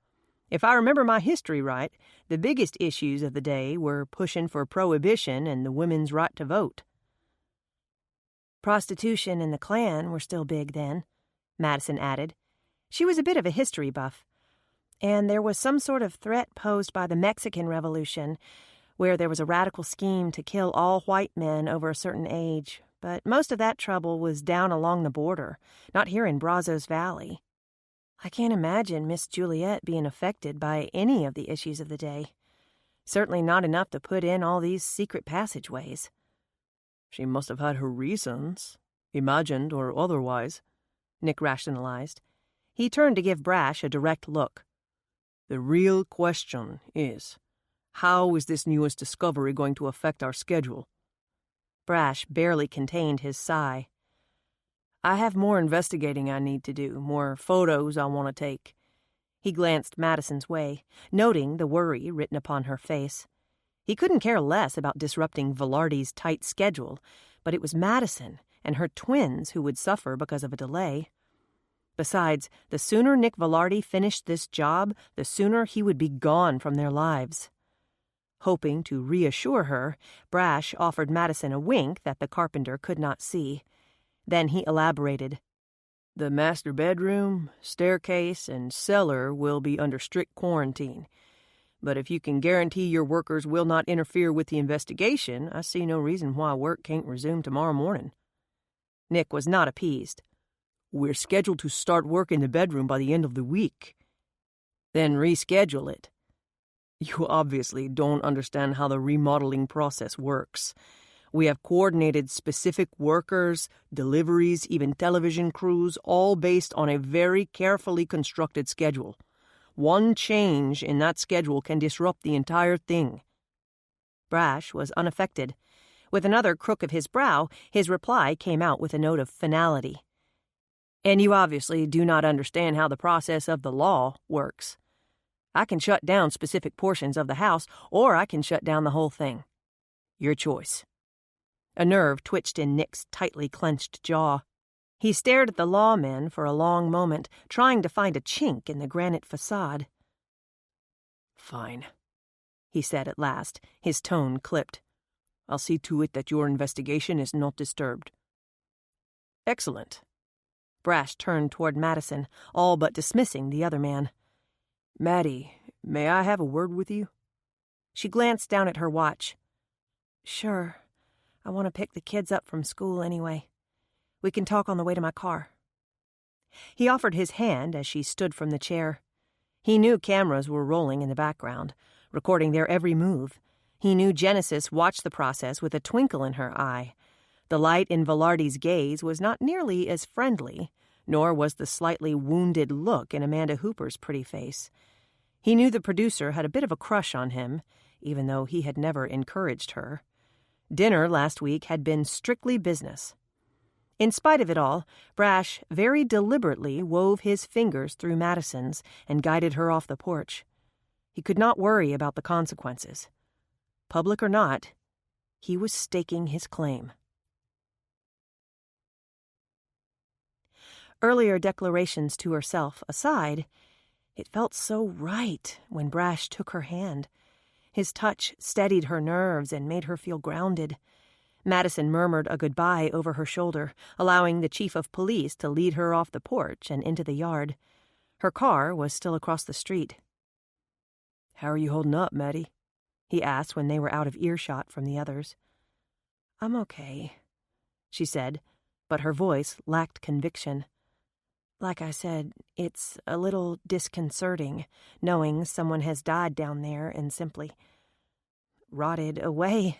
If I remember my history right, the biggest issues of the day were pushing for prohibition and the women's right to vote." "Prostitution and the Klan were still big then," Madison added. She was a bit of a history buff. "And there was some sort of threat posed by the Mexican Revolution, where there was a radical scheme to kill all white men over a certain age, but most of that trouble was down along the border, not here in Brazos Valley. I can't imagine Miss Juliet being affected by any of the issues of the day. Certainly not enough to put in all these secret passageways." "She must have had her reasons, imagined or otherwise," Nick rationalized. He turned to give Brash a direct look. "The real question is, how is this newest discovery going to affect our schedule?" Brash barely contained his sigh. "I have more investigating I need to do, more photos I want to take. He glanced Madison's way, noting the worry written upon her face. He couldn't care less about disrupting Velarde's tight schedule, but it was Madison and her twins who would suffer because of a delay. Besides, the sooner Nick Velarde finished this job, the sooner he would be gone from their lives. Hoping to reassure her, Brash offered Madison a wink that the carpenter could not see. Then he elaborated. The master bedroom, staircase, and cellar will be under strict quarantine. But if you can guarantee your workers will not interfere with the investigation, I see no reason why work can't resume tomorrow morning. Nick was not appeased. We're scheduled to start work in the bedroom by the end of the week. Then reschedule it. You obviously don't understand how the remodeling process works. We have coordinated specific workers, deliveries, even television crews, all based on a very carefully constructed schedule. One change in that schedule can disrupt the entire thing. Brash was unaffected. With another crook of his brow, his reply came out with a note of finality. And you obviously do not understand how the process of the law works. I can shut down specific portions of the house, or I can shut down the whole thing. Your choice. A nerve twitched in Nick's tightly clenched jaw. He stared at the lawmen for a long moment, trying to find a chink in the granite facade. Fine, he said at last, his tone clipped. I'll see to it that your investigation is not disturbed. Excellent. Brash turned toward Madison, all but dismissing the other man. Maddie, may I have a word with you? She glanced down at her watch. Sure. I want to pick the kids up from school anyway. We can talk on the way to my car. He offered his hand as she stood from the chair. He knew cameras were rolling in the background, recording their every move. He knew Genesis watched the process with a twinkle in her eye. The light in Velarde's gaze was not nearly as friendly, nor was the slightly wounded look in Amanda Hooper's pretty face. He knew the producer had a bit of a crush on him, even though he had never encouraged her. Dinner last week had been strictly business. In spite of it all, Brash very deliberately wove his fingers through Madison's and guided her off the porch. He could not worry about the consequences. Public or not, he was staking his claim. Earlier declarations to herself aside, it felt so right when Brash took her hand. His touch steadied her nerves and made her feel grounded. Madison murmured a goodbye over her shoulder, allowing the chief of police to lead her off the porch and into the yard. Her car was still across the street. How are you holding up, Maddie? He asked when they were out of earshot from the others. I'm okay, she said, but her voice lacked conviction. Like I said, it's a little disconcerting knowing someone has died down there and simply rotted away.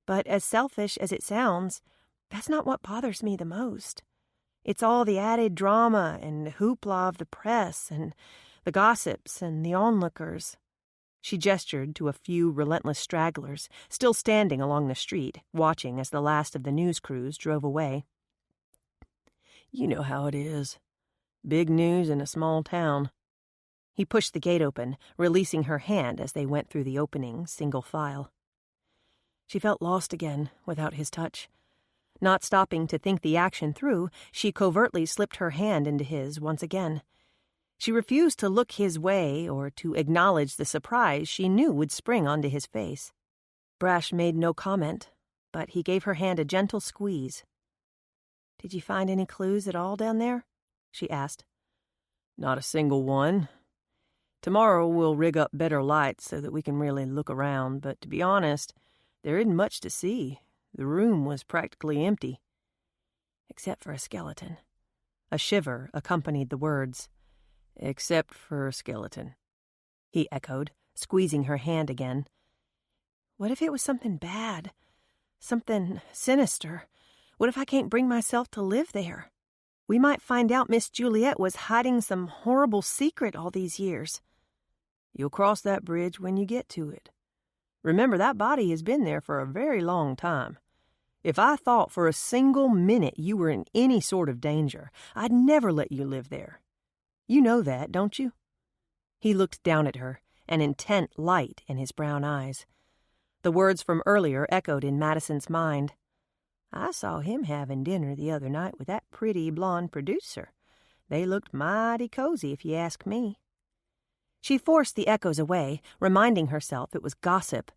But as selfish as it sounds, that's not what bothers me the most. It's all the added drama and hoopla of the press and the gossips and the onlookers. She gestured to a few relentless stragglers, still standing along the street, watching as the last of the news crews drove away. You know how it is. Big news in a small town. He pushed the gate open, releasing her hand as they went through the opening, single file. She felt lost again without his touch. Not stopping to think the action through, she covertly slipped her hand into his once again. She refused to look his way or to acknowledge the surprise she knew would spring onto his face. Brash made no comment, but he gave her hand a gentle squeeze. "Did you find any clues at all down there?" she asked. Not a single one. Tomorrow we'll rig up better lights so that we can really look around, but to be honest, there isn't much to see. The room was practically empty. Except for a skeleton. A shiver accompanied the words. Except for a skeleton, he echoed, squeezing her hand again. What if it was something bad? Something sinister? What if I can't bring myself to live there? We might find out Miss Juliet was hiding some horrible secret all these years. You'll cross that bridge when you get to it. Remember, that body has been there for a very long time. If I thought for a single minute you were in any sort of danger, I'd never let you live there. You know that, don't you? He looked down at her, an intent light in his brown eyes. The words from earlier echoed in Madison's mind. I saw him having dinner the other night with that pretty blonde producer. They looked mighty cozy, if you ask me. She forced the echoes away, reminding herself it was gossip.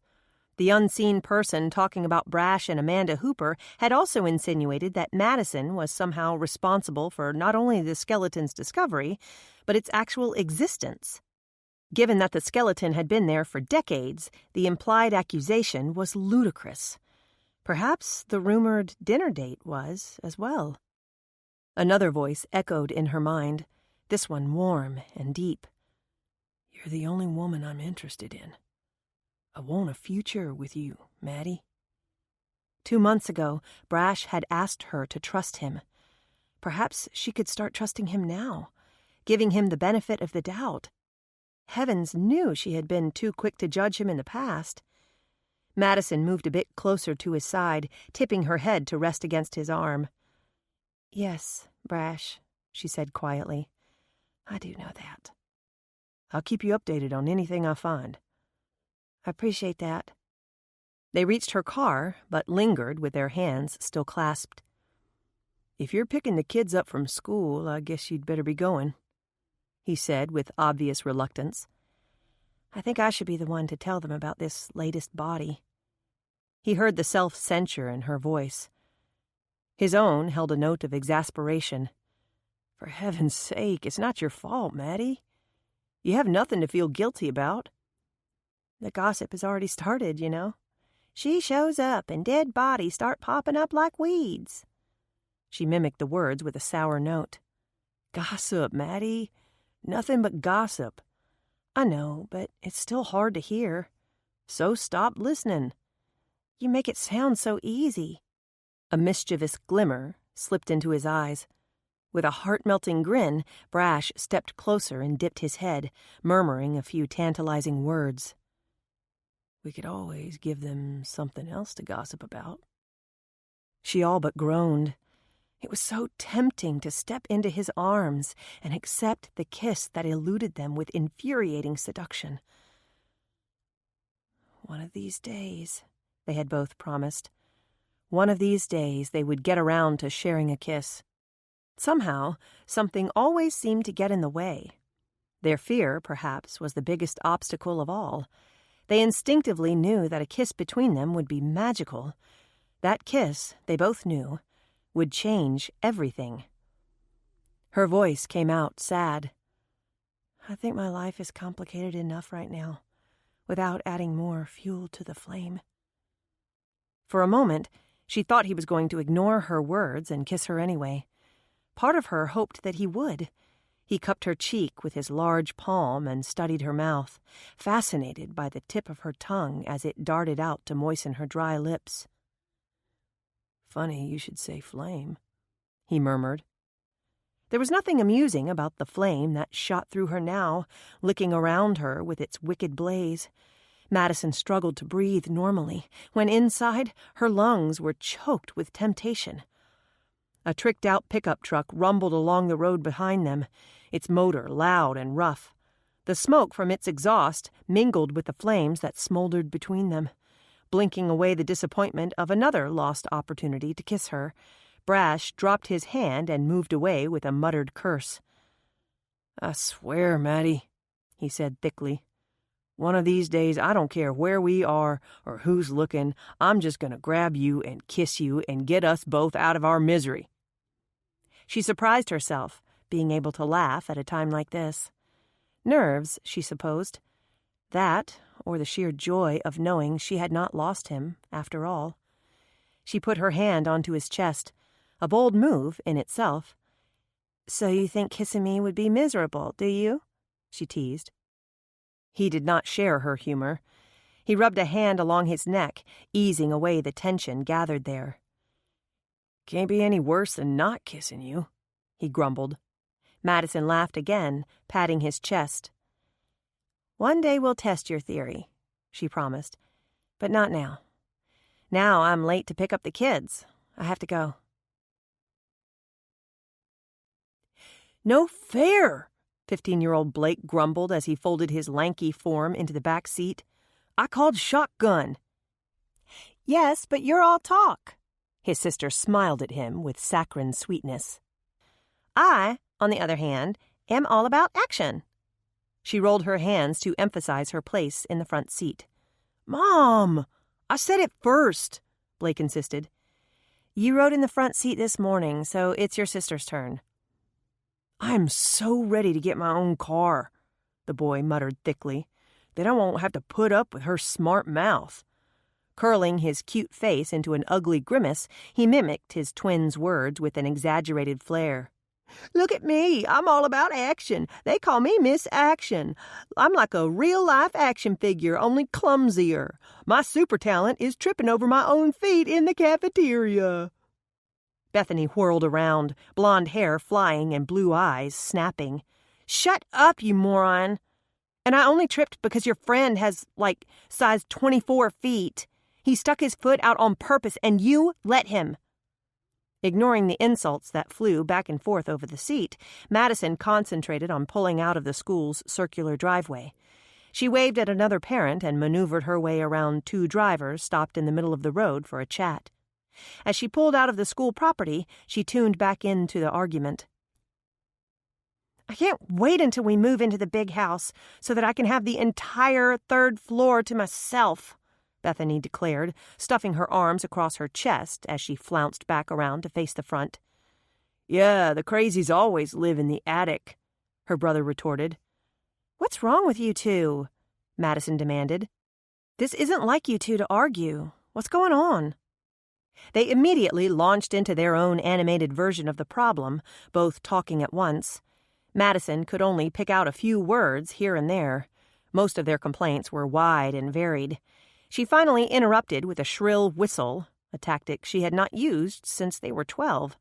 The unseen person talking about Brash and Amanda Hooper had also insinuated that Madison was somehow responsible for not only the skeleton's discovery, but its actual existence. Given that the skeleton had been there for decades, the implied accusation was ludicrous. Perhaps the rumored dinner date was, as well. Another voice echoed in her mind, this one warm and deep. You're the only woman I'm interested in. I want a future with you, Maddie. 2 months ago, Brash had asked her to trust him. Perhaps she could start trusting him now, giving him the benefit of the doubt. Heavens knew she had been too quick to judge him in the past. Madison moved a bit closer to his side, tipping her head to rest against his arm. Yes, Brash, she said quietly. I do know that. I'll keep you updated on anything I find. I appreciate that. They reached her car, but lingered with their hands still clasped. If you're picking the kids up from school, I guess you'd better be going, he said with obvious reluctance. I think I should be the one to tell them about this latest body. He heard the self-censure in her voice. His own held a note of exasperation. For heaven's sake, it's not your fault, Maddie. You have nothing to feel guilty about. The gossip has already started, you know. She shows up and dead bodies start popping up like weeds. She mimicked the words with a sour note. Gossip, Maddie. Nothing but gossip. I know, but it's still hard to hear. So stop listening. You make it sound so easy. A mischievous glimmer slipped into his eyes. With a heart-melting grin, Brash stepped closer and dipped his head, murmuring a few tantalizing words. We could always give them something else to gossip about. She all but groaned. It was so tempting to step into his arms and accept the kiss that eluded them with infuriating seduction. One of these days, they had both promised. One of these days they would get around to sharing a kiss. Somehow, something always seemed to get in the way. Their fear, perhaps, was the biggest obstacle of all. They instinctively knew that a kiss between them would be magical. That kiss, they both knew, would change everything. Her voice came out sad. I think my life is complicated enough right now, without adding more fuel to the flame. For a moment, she thought he was going to ignore her words and kiss her anyway. Part of her hoped that he would. He cupped her cheek with his large palm and studied her mouth, fascinated by the tip of her tongue as it darted out to moisten her dry lips. Funny you should say flame, he murmured. There was nothing amusing about the flame that shot through her now, licking around her with its wicked blaze. Madison struggled to breathe normally, when inside her lungs were choked with temptation. A tricked-out pickup truck rumbled along the road behind them, its motor loud and rough. The smoke from its exhaust mingled with the flames that smoldered between them. Blinking away the disappointment of another lost opportunity to kiss her, Brash dropped his hand and moved away with a muttered curse. I swear, Maddie, he said thickly. One of these days, I don't care where we are or who's looking, I'm just going to grab you and kiss you and get us both out of our misery. She surprised herself, being able to laugh at a time like this. Nerves, she supposed. That, or the sheer joy of knowing she had not lost him, after all. She put her hand onto his chest, a bold move in itself. So you think kissing me would be miserable, do you? She teased. He did not share her humor. He rubbed a hand along his neck, easing away the tension gathered there. Can't be any worse than not kissing you, he grumbled. Madison laughed again, patting his chest. One day we'll test your theory, she promised, but not now. Now I'm late to pick up the kids. I have to go. No fair, 15-year-old Blake grumbled as he folded his lanky form into the back seat. "I called shotgun." "Yes, but you're all talk." His sister smiled at him with saccharine sweetness. "I, on the other hand, am all about action." She rolled her hands to emphasize her place in the front seat. "Mom, I said it first," Blake insisted. "You rode in the front seat this morning, so it's your sister's turn." "I'm so ready to get my own car," the boy muttered thickly. "Then I won't have to put up with her smart mouth." Curling his cute face into an ugly grimace, he mimicked his twin's words with an exaggerated flair. "Look at me. I'm all about action. They call me Miss Action. I'm like a real-life action figure, only clumsier. My super talent is tripping over my own feet in the cafeteria." Bethany whirled around, blonde hair flying and blue eyes snapping. "Shut up, you moron. And I only tripped because your friend has, size 24 feet. He stuck his foot out on purpose, and you let him." Ignoring the insults that flew back and forth over the seat, Madison concentrated on pulling out of the school's circular driveway. She waved at another parent and maneuvered her way around two drivers stopped in the middle of the road for a chat. As she pulled out of the school property, she tuned back into the argument. "I can't wait until we move into the big house so that I can have the entire third floor to myself," Bethany declared, stuffing her arms across her chest as she flounced back around to face the front. "Yeah, the crazies always live in the attic," her brother retorted. "What's wrong with you two?" Madison demanded. "This isn't like you two to argue. What's going on?" They immediately launched into their own animated version of the problem, both talking at once. Madison could only pick out a few words here and there. Most of their complaints were wide and varied. She finally interrupted with a shrill whistle, a tactic she had not used since they were 12.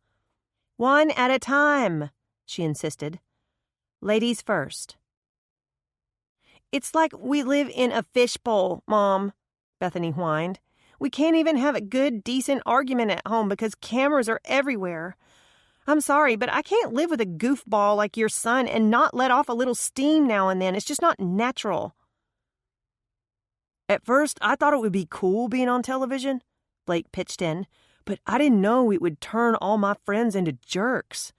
"One at a time," she insisted. "Ladies first." "It's like we live in a fishbowl, Mom," Bethany whined. "We can't even have a good, decent argument at home because cameras are everywhere. I'm sorry, but I can't live with a goofball like your son and not let off a little steam now and then. It's just not natural." "At first, I thought it would be cool being on television," Blake pitched in, "but I didn't know it would turn all my friends into jerks.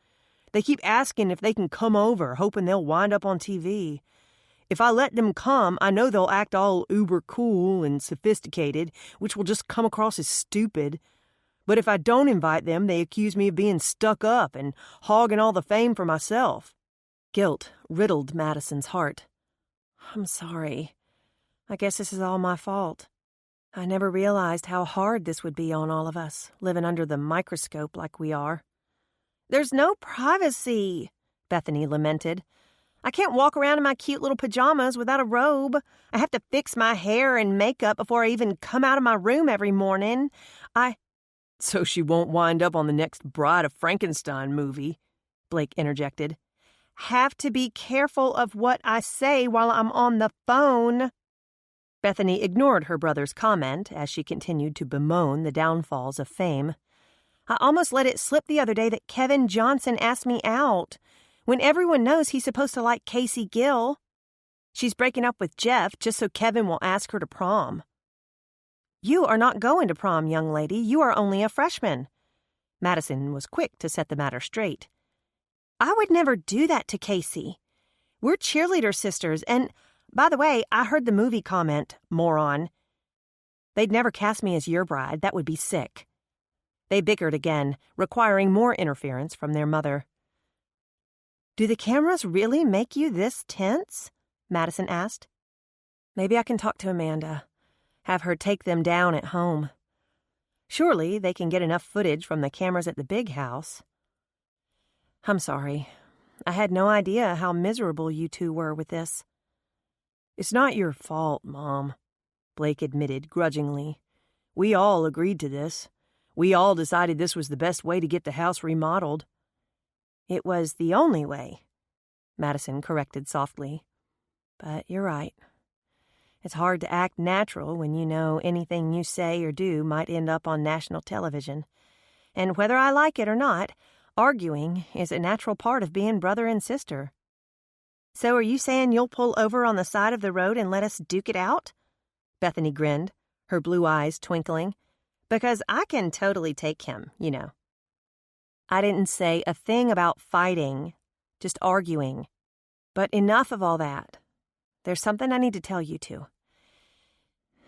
They keep asking if they can come over, hoping they'll wind up on TV. If I let them come, I know they'll act all uber cool and sophisticated, which will just come across as stupid. But if I don't invite them, they accuse me of being stuck up and hogging all the fame for myself." Guilt riddled Madison's heart. "I'm sorry. I guess this is all my fault. I never realized how hard this would be on all of us, living under the microscope like we are." "There's no privacy," Bethany lamented. "I can't walk around in my cute little pajamas without a robe. I have to fix my hair and makeup before I even come out of my room every morning. "So she won't wind up on the next Bride of Frankenstein movie," Blake interjected. "Have to be careful of what I say while I'm on the phone." Bethany ignored her brother's comment as she continued to bemoan the downfalls of fame. "I almost let it slip the other day that Kevin Johnson asked me out, when everyone knows he's supposed to like Casey Gill. She's breaking up with Jeff just so Kevin will ask her to prom." "You are not going to prom, young lady. You are only a freshman." Madison was quick to set the matter straight. "I would never do that to Casey. We're cheerleader sisters, and, by the way, I heard the movie comment, moron. They'd never cast me as your bride. That would be sick." They bickered again, requiring more interference from their mother. "Do the cameras really make you this tense?" Madison asked. "Maybe I can talk to Amanda. Have her take them down at home. Surely they can get enough footage from the cameras at the big house. I'm sorry. I had no idea how miserable you two were with this." "It's not your fault, Mom," Blake admitted grudgingly. "We all agreed to this. We all decided this was the best way to get the house remodeled." "It was the only way," Madison corrected softly. "But you're right. It's hard to act natural when you know anything you say or do might end up on national television. And whether I like it or not, arguing is a natural part of being brother and sister." So are you saying you'll pull over on the side of the road and let us duke it out? Bethany grinned, her blue eyes twinkling. Because I can totally take him, you know. I didn't say a thing about fighting, just arguing. But enough of all that. There's something I need to tell you two.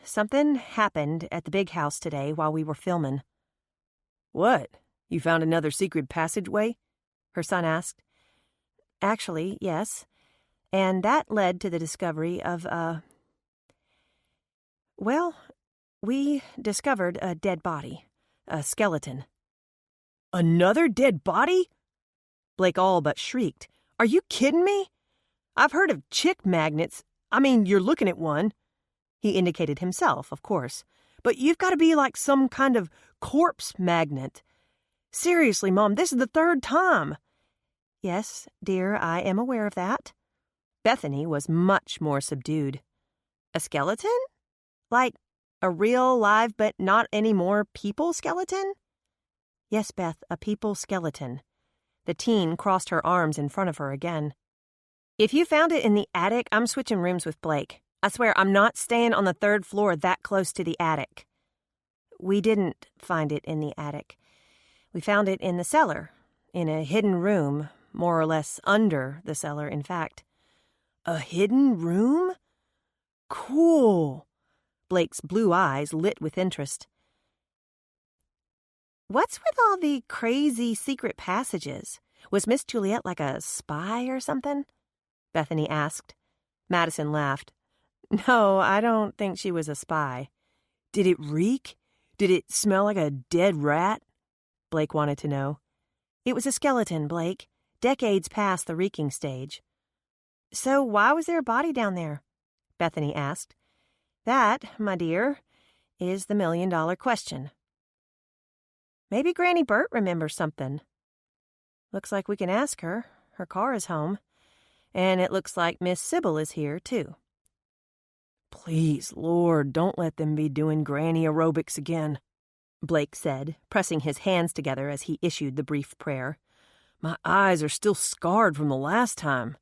Something happened at the big house today while we were filming. What? You found another secret passageway? Her son asked. Actually, yes. And that led to the discovery of well, we discovered a dead body, a skeleton. Another dead body? Blake all but shrieked. Are you kidding me? I've heard of chick magnets. I mean, you're looking at one. He indicated himself, of course. But you've got to be like some kind of corpse magnet. Seriously, Mom, this is the third time. Yes, dear, I am aware of that. Bethany was much more subdued. A skeleton? Like a real, live, but not any more people skeleton? Yes, Beth, a people skeleton. The teen crossed her arms in front of her again. If you found it in the attic, I'm switching rooms with Blake. I swear, I'm not staying on the 3rd floor that close to the attic. We didn't find it in the attic. We found it in the cellar, in a hidden room, more or less under the cellar, in fact. A hidden room? Cool. Blake's blue eyes lit with interest. What's with all the crazy secret passages? Was Miss Juliet like a spy or something? Bethany asked. Madison laughed. No, I don't think she was a spy. Did it reek? Did it smell like a dead rat? Blake wanted to know. It was a skeleton, Blake. Decades past the reeking stage. So why was there a body down there? Bethany asked. That, my dear, is the million-dollar question. Maybe Granny Burt remembers something. Looks like we can ask her. Her car is home. And it looks like Miss Sybil is here, too. Please, Lord, don't let them be doing granny aerobics again, Blake said, pressing his hands together as he issued the brief prayer. My eyes are still scarred from the last time.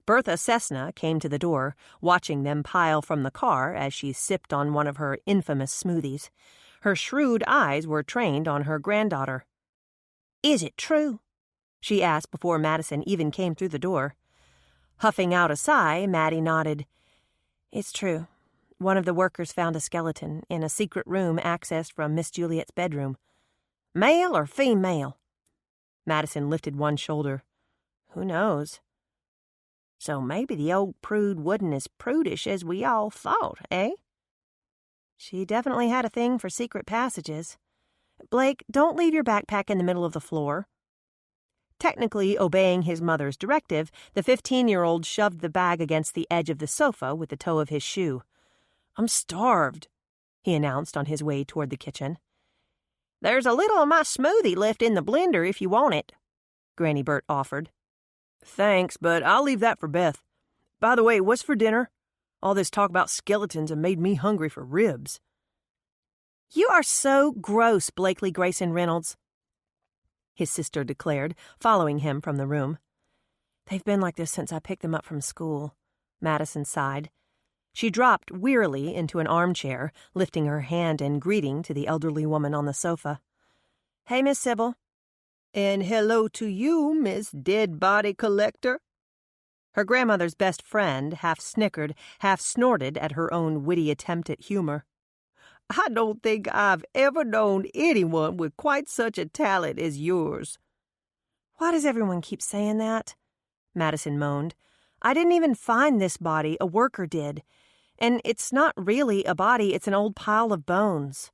Bertha Cessna came to the door, watching them pile from the car as she sipped on one of her infamous smoothies. Her shrewd eyes were trained on her granddaughter. Is it true? She asked before Madison even came through the door. Huffing out a sigh, Maddie nodded. It's true. One of the workers found a skeleton in a secret room accessed from Miss Juliet's bedroom. Male or female? Madison lifted one shoulder. Who knows? So maybe the old prude wasn't as prudish as we all thought, eh? She definitely had a thing for secret passages. Blake, don't leave your backpack in the middle of the floor. Technically obeying his mother's directive, the 15-year-old shoved the bag against the edge of the sofa with the toe of his shoe. I'm starved, he announced on his way toward the kitchen. There's a little of my smoothie left in the blender if you want it, Granny Burt offered. Thanks, but I'll leave that for Beth. By the way, what's for dinner? All this talk about skeletons have made me hungry for ribs. You are so gross, Blakely Grayson Reynolds, his sister declared, following him from the room. They've been like this since I picked them up from school, Madison sighed. She dropped wearily into an armchair, lifting her hand in greeting to the elderly woman on the sofa. Hey, Miss Sybil. And hello to you, Miss Dead Body Collector. Her grandmother's best friend half snickered, half snorted at her own witty attempt at humor. I don't think I've ever known anyone with quite such a talent as yours. Why does everyone keep saying that? Madison moaned. I didn't even find this body, a worker did. And it's not really a body, it's an old pile of bones.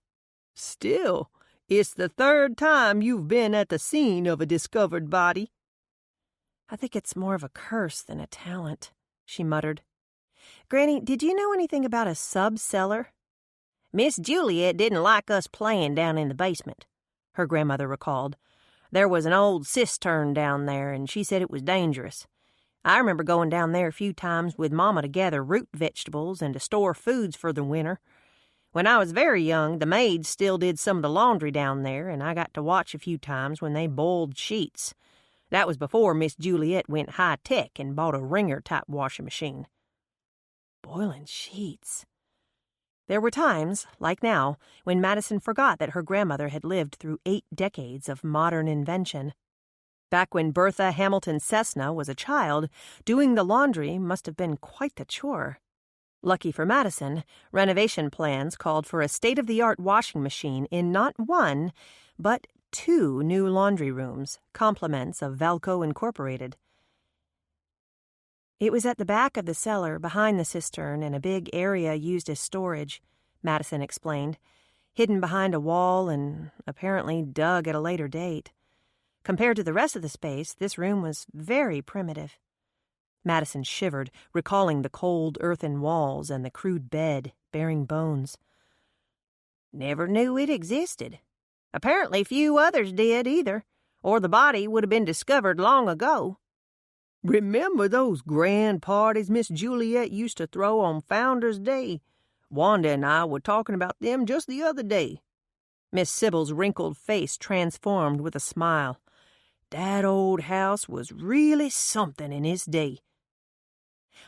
Still, it's the 3rd time you've been at the scene of a discovered body. I think it's more of a curse than a talent, she muttered. Granny, did you know anything about a sub-cellar? Miss Juliet didn't like us playing down in the basement, her grandmother recalled. There was an old cistern down there, and she said it was dangerous. I remember going down there a few times with Mama to gather root vegetables and to store foods for the winter. When I was very young, the maids still did some of the laundry down there, and I got to watch a few times when they boiled sheets. That was before Miss Juliet went high-tech and bought a wringer-type washing machine. Boiling sheets. There were times, like now, when Madison forgot that her grandmother had lived through 8 decades of modern invention. Back when Bertha Hamilton Cessna was a child, doing the laundry must have been quite the chore. Lucky for Madison, renovation plans called for a state-of-the-art washing machine in not 1, but 2 new laundry rooms, complements of Valco Incorporated. It was at the back of the cellar, behind the cistern, in a big area used as storage, Madison explained, hidden behind a wall and apparently dug at a later date. Compared to the rest of the space, this room was very primitive. Madison shivered, recalling the cold earthen walls and the crude bed bearing bones. Never knew it existed. Apparently few others did either, or the body would have been discovered long ago. Remember those grand parties Miss Juliet used to throw on Founder's Day? Wanda and I were talking about them just the other day. Miss Sybil's wrinkled face transformed with a smile. That old house was really something in its day.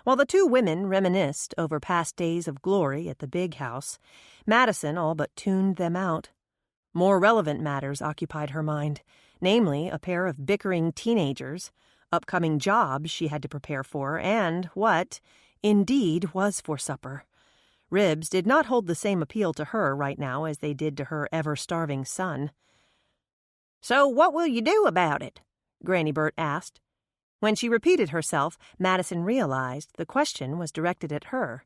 While the 2 women reminisced over past days of glory at the big house, Madison all but tuned them out. More relevant matters occupied her mind, namely a pair of bickering teenagers, upcoming jobs she had to prepare for, and what, indeed, was for supper. Ribs did not hold the same appeal to her right now as they did to her ever-starving son. "So what will you do about it?" Granny Burt asked. When she repeated herself, Madison realized the question was directed at her.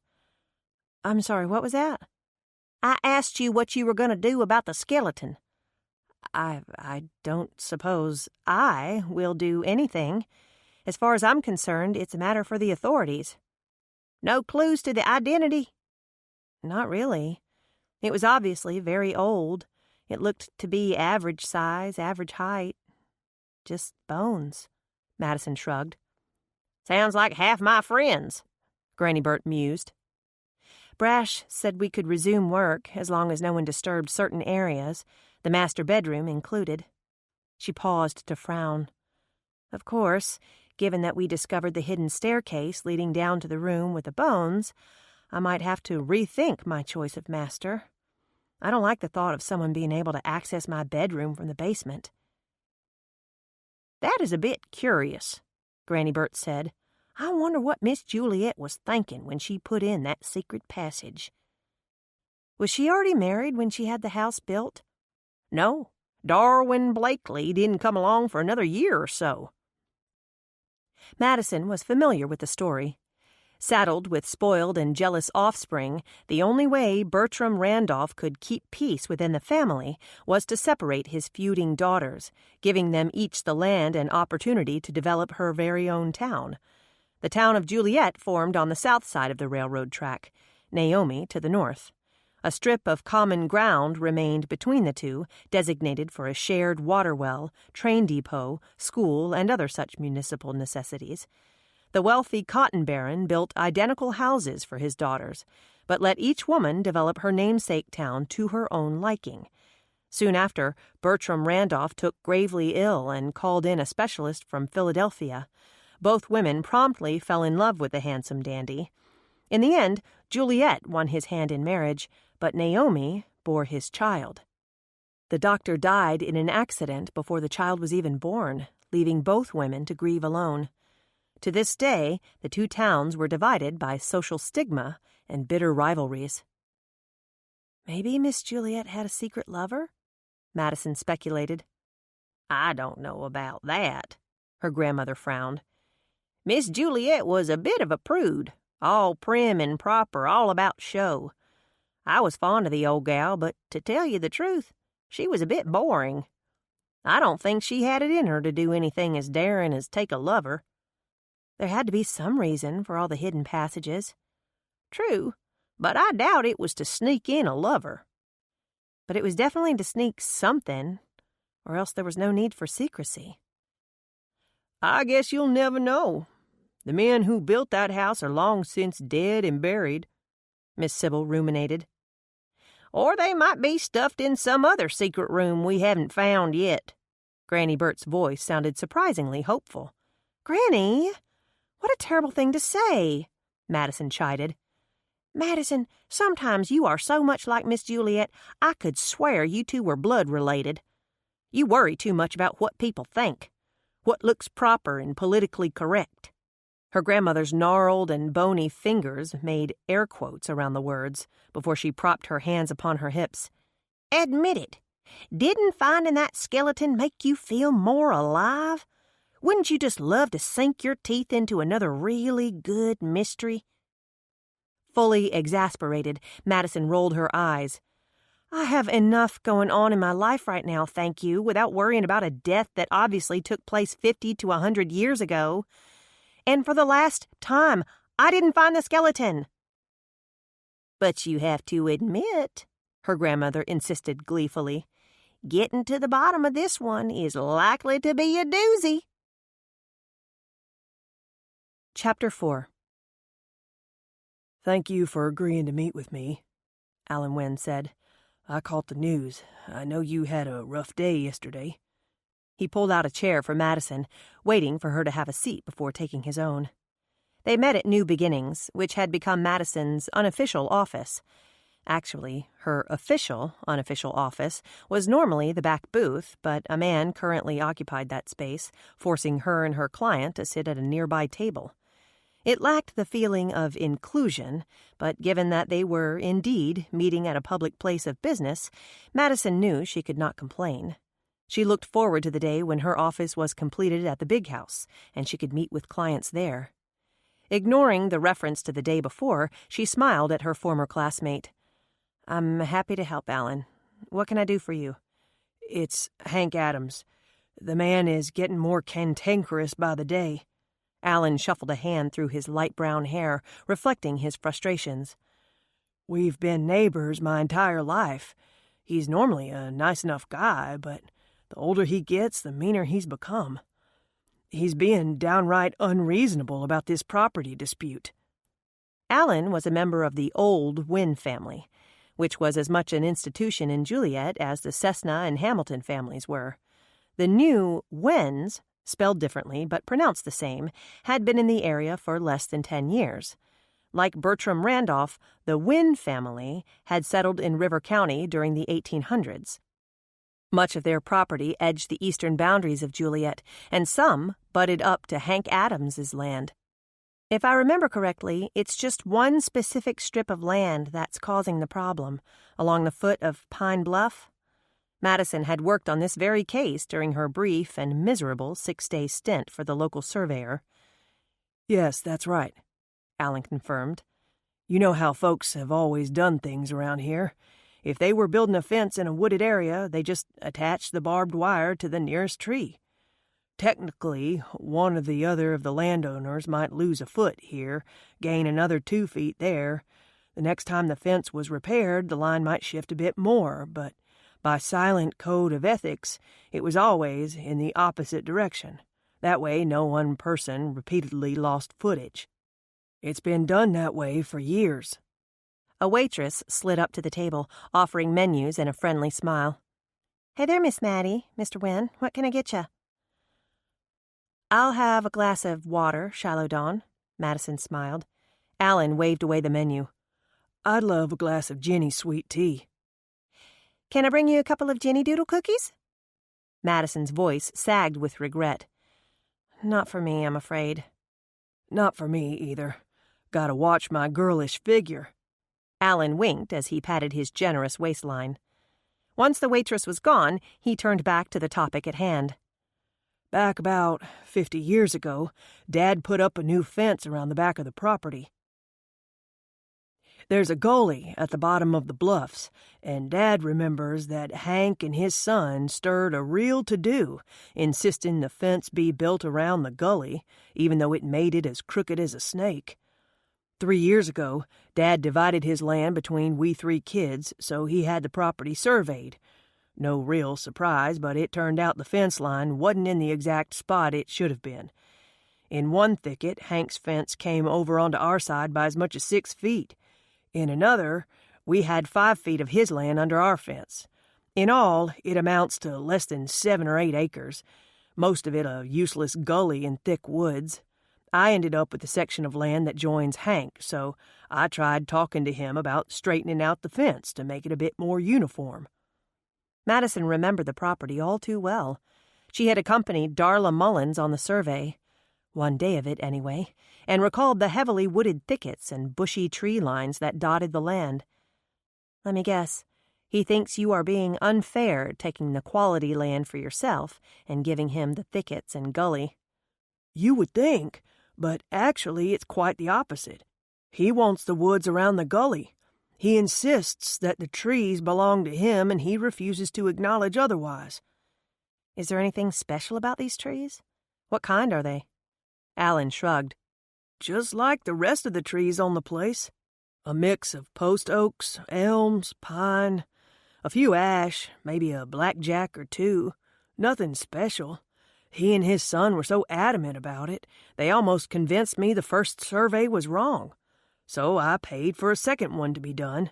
"I'm sorry, what was that?" "I asked you what you were going to do about the skeleton." I don't suppose I will do anything. As far as I'm concerned, it's a matter for the authorities." "No clues to the identity?" "Not really. It was obviously very old. It looked to be average size, average height. Just bones." Madison shrugged. "Sounds like half my friends," Granny Burt mused. Brash said we could resume work as long as no one disturbed certain areas, the master bedroom included. She paused to frown. Of course, given that we discovered the hidden staircase leading down to the room with the bones, I might have to rethink my choice of master. I don't like the thought of someone being able to access my bedroom from the basement. "That is a bit curious," Granny Burt said. "I wonder what Miss Juliet was thinking when she put in that secret passage." Was she already married when she had the house built? "No, Darwin Blakely didn't come along for another year or so." Madison was familiar with the story. Saddled with spoiled and jealous offspring, the only way Bertram Randolph could keep peace within the family was to separate his feuding daughters, giving them each the land and opportunity to develop her very own town. The town of Juliet formed on the south side of the railroad track, Naomi to the north. A strip of common ground remained between the two, designated for a shared water well, train depot, school, and other such municipal necessities. The wealthy cotton baron built identical houses for his daughters, but let each woman develop her namesake town to her own liking. Soon after, Bertram Randolph took gravely ill and called in a specialist from Philadelphia. Both women promptly fell in love with the handsome dandy. In the end, Juliet won his hand in marriage, but Naomi bore his child. The doctor died in an accident before the child was even born, leaving both women to grieve alone. To this day, the 2 towns were divided by social stigma and bitter rivalries. Maybe Miss Juliet had a secret lover? Madison speculated. "I don't know about that," her grandmother frowned. "Miss Juliet was a bit of a prude, all prim and proper, all about show. I was fond of the old gal, but to tell you the truth, she was a bit boring. I don't think she had it in her to do anything as daring as take a lover." There had to be some reason for all the hidden passages. "True, but I doubt it was to sneak in a lover." But it was definitely to sneak something, or else there was no need for secrecy. "I guess you'll never know. The men who built that house are long since dead and buried," Miss Sybil ruminated. "Or they might be stuffed in some other secret room we haven't found yet." Granny Bert's voice sounded surprisingly hopeful. "Granny, what a terrible thing to say," Madison chided. "Madison, sometimes you are so much like Miss Juliet, I could swear you two were blood related. You worry too much about what people think, what looks proper and politically correct." Her grandmother's gnarled and bony fingers made air quotes around the words before she propped her hands upon her hips. "Admit it. Didn't finding that skeleton make you feel more alive? Wouldn't you just love to sink your teeth into another really good mystery?" Fully exasperated, Madison rolled her eyes. "I have enough going on in my life right now, thank you, without worrying about a death that obviously took place 50 to 100 years ago. And for the last time, I didn't find the skeleton." "But you have to admit," her grandmother insisted gleefully, "getting to the bottom of this one is likely to be a doozy." Chapter 4. "Thank you for agreeing to meet with me," Alan Wynne said. "I caught the news. I know you had a rough day yesterday." He pulled out a chair for Madison, waiting for her to have a seat before taking his own. They met at New Beginnings, which had become Madison's unofficial office. Actually, her official, unofficial office was normally the back booth, but a man currently occupied that space, forcing her and her client to sit at a nearby table. It lacked the feeling of inclusion, but given that they were indeed meeting at a public place of business, Madison knew she could not complain. She looked forward to the day when her office was completed at the big house, and she could meet with clients there. Ignoring the reference to the day before, she smiled at her former classmate. "I'm happy to help, Alan. What can I do for you?" "It's Hank Adams. The man is getting more cantankerous by the day." Alan shuffled a hand through his light brown hair, reflecting his frustrations. "We've been neighbors my entire life. He's normally a nice enough guy, but the older he gets, the meaner he's become. He's being downright unreasonable about this property dispute." Alan was a member of the old Wynne family, which was as much an institution in Juliet as the Cessna and Hamilton families were. The new Wynnes, spelled differently but pronounced the same, had been in the area for less than 10 years. Like Bertram Randolph, the Wynne family had settled in River County during the 1800s. Much of their property edged the eastern boundaries of Juliet, and some butted up to Hank Adams's land. If I remember correctly, it's just one specific strip of land that's causing the problem, along the foot of Pine Bluff. Madison had worked on this very case during her brief and miserable 6-day stint for the local surveyor. "Yes, that's right," Alan confirmed. "You know how folks have always done things around here. If they were building a fence in a wooded area, they just attached the barbed wire to the nearest tree. Technically, one or the other of the landowners might lose a foot here, gain another 2 feet there. The next time the fence was repaired, the line might shift a bit more, but by silent code of ethics, it was always in the opposite direction. That way, no one person repeatedly lost footage. It's been done that way for years." A waitress slid up to the table, offering menus and a friendly smile. "Hey there, Miss Maddie, Mr. Wynne. What can I get you?" "I'll have a glass of water, Shallow Dawn," Madison smiled. Alan waved away the menu. "I'd love a glass of Jenny's sweet tea." "Can I bring you a couple of Jenny Doodle cookies?" Madison's voice sagged with regret. "Not for me, I'm afraid." "Not for me, either. Gotta watch my girlish figure." Alan winked as he patted his generous waistline. Once the waitress was gone, he turned back to the topic at hand. "Back about 50 years ago, Dad put up a new fence around the back of the property. There's a gully at the bottom of the bluffs, and Dad remembers that Hank and his son stirred a real to-do, insisting the fence be built around the gully, even though it made it as crooked as a snake. 3 years ago, Dad divided his land between we 3 kids, so he had the property surveyed. No real surprise, but it turned out the fence line wasn't in the exact spot it should have been. In one thicket, Hank's fence came over onto our side by as much as 6 feet. In another, we had 5 feet of his land under our fence. In all, it amounts to less than 7 or 8 acres, most of it a useless gully in thick woods. I ended up with the section of land that joins Hank, so I tried talking to him about straightening out the fence to make it a bit more uniform. Madison remembered the property all too well. She had accompanied Darla Mullins on the survey, one day of it anyway, and recalled the heavily wooded thickets and bushy tree lines that dotted the land. Let me guess. He thinks you are being unfair taking the quality land for yourself and giving him the thickets and gully. You would think, but actually it's quite the opposite. He wants the woods around the gully. He insists that the trees belong to him and he refuses to acknowledge otherwise. Is there anything special about these trees? What kind are they? Alan shrugged. Just like the rest of the trees on the place. A mix of post oaks, elms, pine, a few ash, maybe a blackjack or 2. Nothing special. He and his son were so adamant about it, they almost convinced me the first survey was wrong. So I paid for a second one to be done,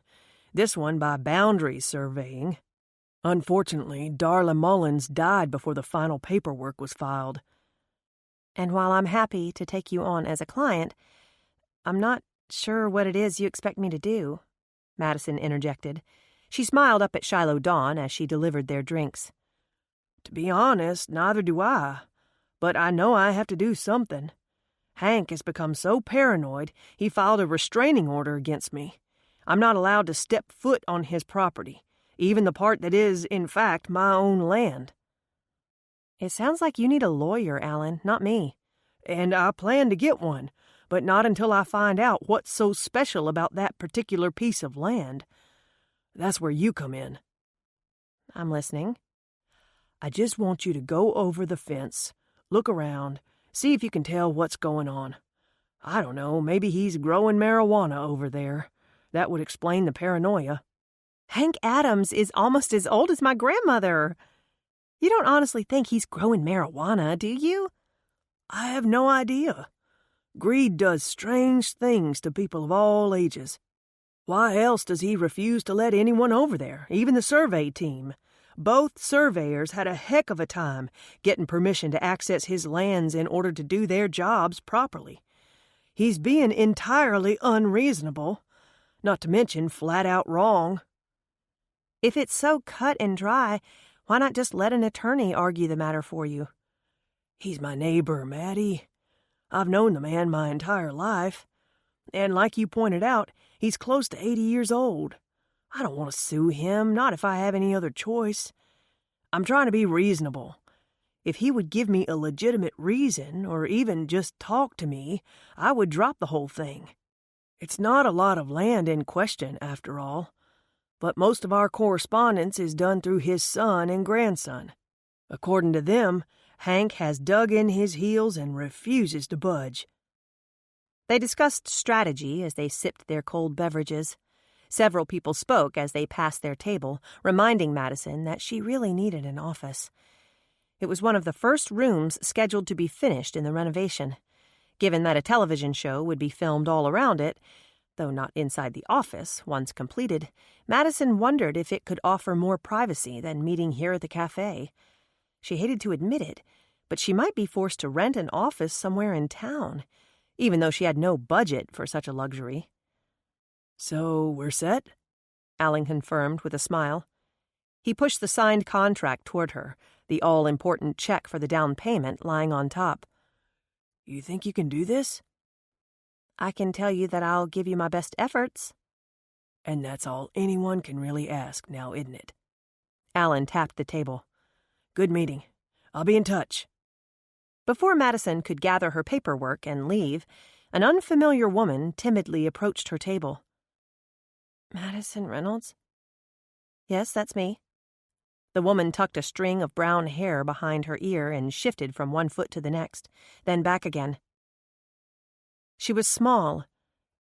this one by boundary surveying. Unfortunately, Darla Mullins died before the final paperwork was filed. And while I'm happy to take you on as a client, I'm not sure what it is you expect me to do, Madison interjected. She smiled up at Shiloh Dawn as she delivered their drinks. To be honest, neither do I. But I know I have to do something. Hank has become so paranoid, he filed a restraining order against me. I'm not allowed to step foot on his property, even the part that is, in fact, my own land. It sounds like you need a lawyer, Alan, not me. And I plan to get one, but not until I find out what's so special about that particular piece of land. That's where you come in. I'm listening. I just want you to go over the fence, look around, see if you can tell what's going on. I don't know, maybe he's growing marijuana over there. That would explain the paranoia. Hank Adams is almost as old as my grandmother. You don't honestly think he's growing marijuana, do you? I have no idea. Greed does strange things to people of all ages. Why else does he refuse to let anyone over there, even the survey team? Both surveyors had a heck of a time getting permission to access his lands in order to do their jobs properly. He's being entirely unreasonable, not to mention flat-out wrong. If it's so cut and dry, why not just let an attorney argue the matter for you? He's my neighbor, Maddie. I've known the man my entire life. And like you pointed out, he's close to 80 years old. I don't want to sue him, not if I have any other choice. I'm trying to be reasonable. If he would give me a legitimate reason, or even just talk to me, I would drop the whole thing. It's not a lot of land in question, after all. But most of our correspondence is done through his son and grandson. According to them, Hank has dug in his heels and refuses to budge. They discussed strategy as they sipped their cold beverages. Several people spoke as they passed their table, reminding Madison that she really needed an office. It was one of the first rooms scheduled to be finished in the renovation. Given that a television show would be filmed all around it, though not inside the office once completed, Madison wondered if it could offer more privacy than meeting here at the cafe. She hated to admit it, but she might be forced to rent an office somewhere in town, even though she had no budget for such a luxury. So we're set? Alan confirmed with a smile. He pushed the signed contract toward her, the all-important check for the down payment lying on top. You think you can do this? I can tell you that I'll give you my best efforts. And that's all anyone can really ask now, isn't it? Alan tapped the table. Good meeting. I'll be in touch. Before Madison could gather her paperwork and leave, an unfamiliar woman timidly approached her table. Madison Reynolds? Yes, that's me. The woman tucked a string of brown hair behind her ear and shifted from one foot to the next, then back again. She was small,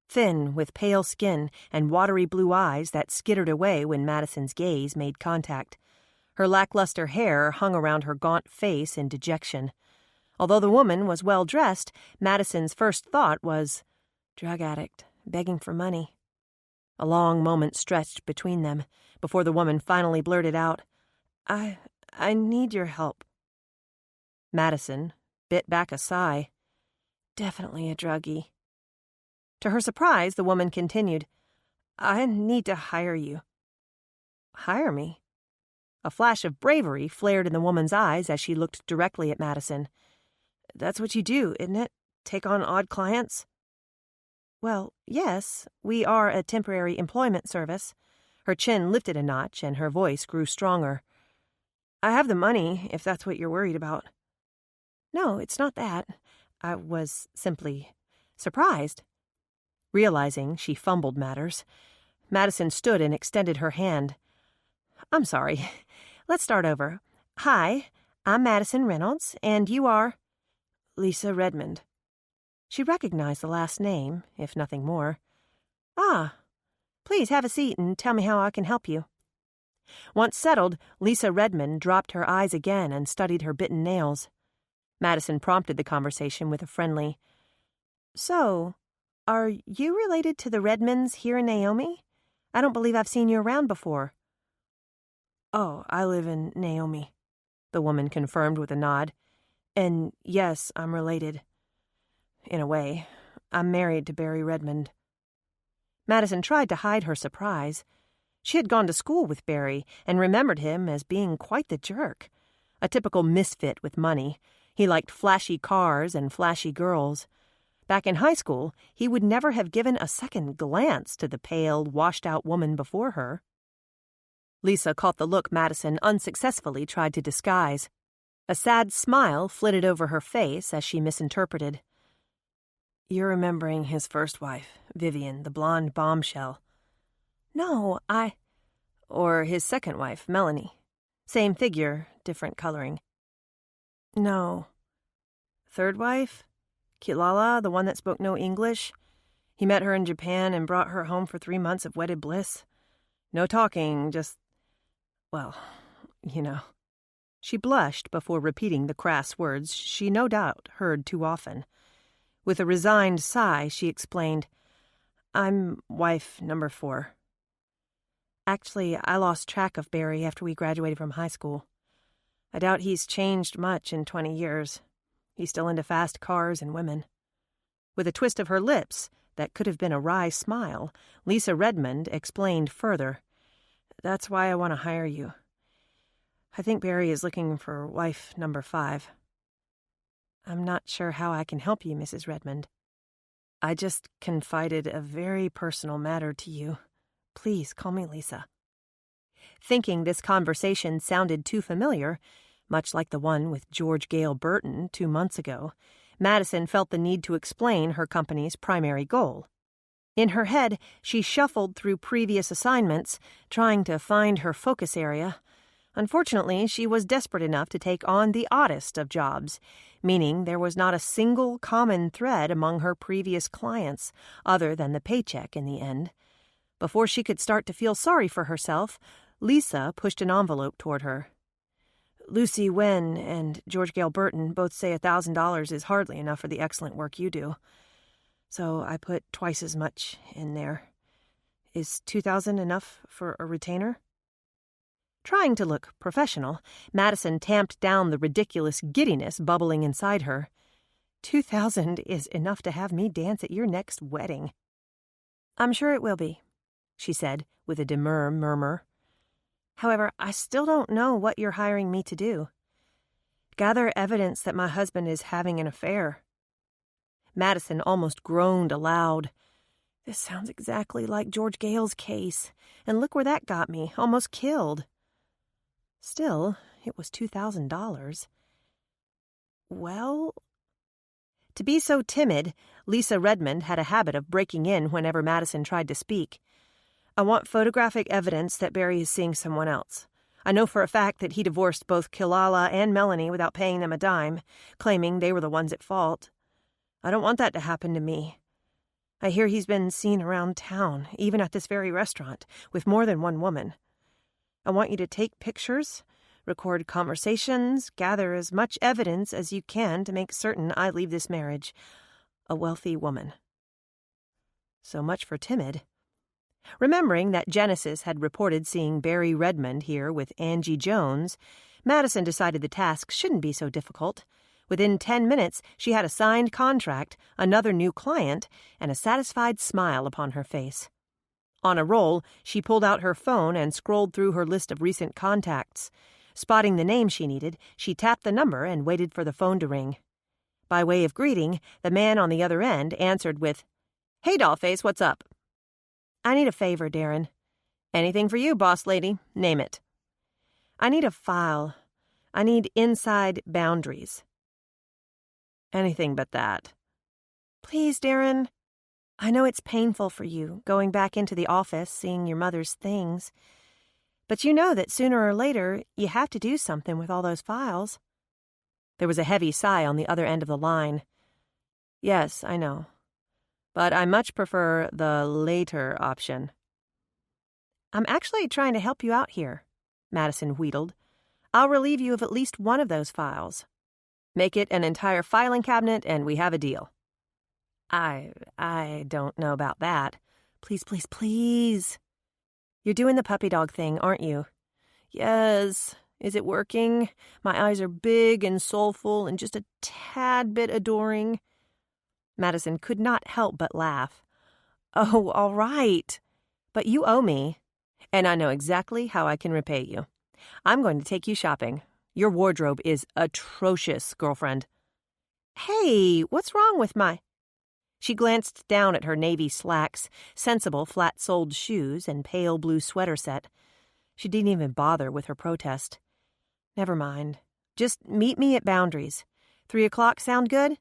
thin, with pale skin and watery blue eyes that skittered away when Madison's gaze made contact. Her lackluster hair hung around her gaunt face in dejection. Although the woman was well-dressed, Madison's first thought was, drug addict, begging for money. A long moment stretched between them, before the woman finally blurted out, I need your help. Madison bit back a sigh. Definitely a druggie. To her surprise, the woman continued, I need to hire you. Hire me? A flash of bravery flared in the woman's eyes as she looked directly at Madison. That's what you do, isn't it? Take on odd clients? Well, yes, we are a temporary employment service. Her chin lifted a notch and her voice grew stronger. I have the money, if that's what you're worried about. No, it's not that. I was simply surprised. Realizing she fumbled matters, Madison stood and extended her hand. I'm sorry. Let's start over. Hi, I'm Madison Reynolds, and you are... Lisa Redmond. She recognized the last name, if nothing more. Ah, please have a seat and tell me how I can help you. Once settled, Lisa Redmond dropped her eyes again and studied her bitten nails. Madison prompted the conversation with a friendly, So, are you related to the Redmonds here in Naomi? I don't believe I've seen you around before. Oh, I live in Naomi, the woman confirmed with a nod. And yes, I'm related. In a way, I'm married to Barry Redmond. Madison tried to hide her surprise. She had gone to school with Barry and remembered him as being quite the jerk. A typical misfit with money. He liked flashy cars and flashy girls. Back in high school, he would never have given a second glance to the pale, washed-out woman before her. Lisa caught the look Madison unsuccessfully tried to disguise. A sad smile flitted over her face as she misinterpreted. You're remembering his first wife, Vivian, the blonde bombshell. No, Or his second wife, Melanie. Same figure, different coloring. No. Third wife? Kilala, the one that spoke no English? He met her in Japan and brought her home for 3 months of wedded bliss. No talking, just... well, you know. She blushed before repeating the crass words she no doubt heard too often. With a resigned sigh, she explained, I'm wife number 4. Actually, I lost track of Barry after we graduated from high school. I doubt he's changed much in 20 years. He's still into fast cars and women. With a twist of her lips that could have been a wry smile, Lisa Redmond explained further. That's why I want to hire you. I think Barry is looking for wife number 5. I'm not sure how I can help you, Mrs. Redmond. I just confided a very personal matter to you. Please call me Lisa. Thinking this conversation sounded too familiar, much like the one with George Gale Burton 2 months ago, Madison felt the need to explain her company's primary goal. In her head, she shuffled through previous assignments, trying to find her focus area. Unfortunately, she was desperate enough to take on the oddest of jobs, meaning there was not a single common thread among her previous clients, other than the paycheck in the end. Before she could start to feel sorry for herself, Lisa pushed an envelope toward her. Lucy Wen and George Gale Burton both say $1,000 is hardly enough for the excellent work you do. So I put twice as much in there. Is $2,000 enough for a retainer? Trying to look professional, Madison tamped down the ridiculous giddiness bubbling inside her. $2,000 is enough to have me dance at your next wedding. I'm sure it will be, she said with a demure murmur. However, I still don't know what you're hiring me to do. Gather evidence that my husband is having an affair. Madison almost groaned aloud. This sounds exactly like George Gale's case, and look where that got me, almost killed. Still, it was $2,000. Well... To be so timid, Lisa Redmond had a habit of breaking in whenever Madison tried to speak. I want photographic evidence that Barry is seeing someone else. I know for a fact that he divorced both Kilala and Melanie without paying them a dime, claiming they were the ones at fault. I don't want that to happen to me. I hear he's been seen around town, even at this very restaurant, with more than one woman. I want you to take pictures, record conversations, gather as much evidence as you can to make certain I leave this marriage a wealthy woman. So much for timid. Remembering that Genesis had reported seeing Barry Redmond here with Angie Jones, Madison decided the task shouldn't be so difficult. Within 10 minutes, she had a signed contract, another new client, and a satisfied smile upon her face. On a roll, she pulled out her phone and scrolled through her list of recent contacts. Spotting the name she needed, she tapped the number and waited for the phone to ring. By way of greeting, the man on the other end answered with, "Hey, Dollface, what's up?" "I need a favor, Darren." "Anything for you, boss lady. Name it." "I need a file. I need inside boundaries." "Anything but that." "Please, Darren. I know it's painful for you, going back into the office, seeing your mother's things. But you know that sooner or later, you have to do something with all those files." There was a heavy sigh on the other end of the line. "Yes, I know. But I much prefer the later option." "I'm actually trying to help you out here," Madison wheedled. "I'll relieve you of at least one of those files." "Make it an entire filing cabinet and we have a deal." I don't know about that. Please, please, please. You're doing the puppy dog thing, aren't you?" "Yes. Is it working? My eyes are big and soulful and just a tad bit adoring." Madison could not help but laugh. "Oh, all right. But you owe me, and I know exactly how I can repay you. I'm going to take you shopping. Your wardrobe is atrocious, girlfriend." "Hey, what's wrong with my—" She glanced down at her navy slacks, sensible flat-soled shoes, and pale blue sweater set. She didn't even bother with her protest. "Never mind. Just meet me at Boundaries. 3 o'clock sound good?"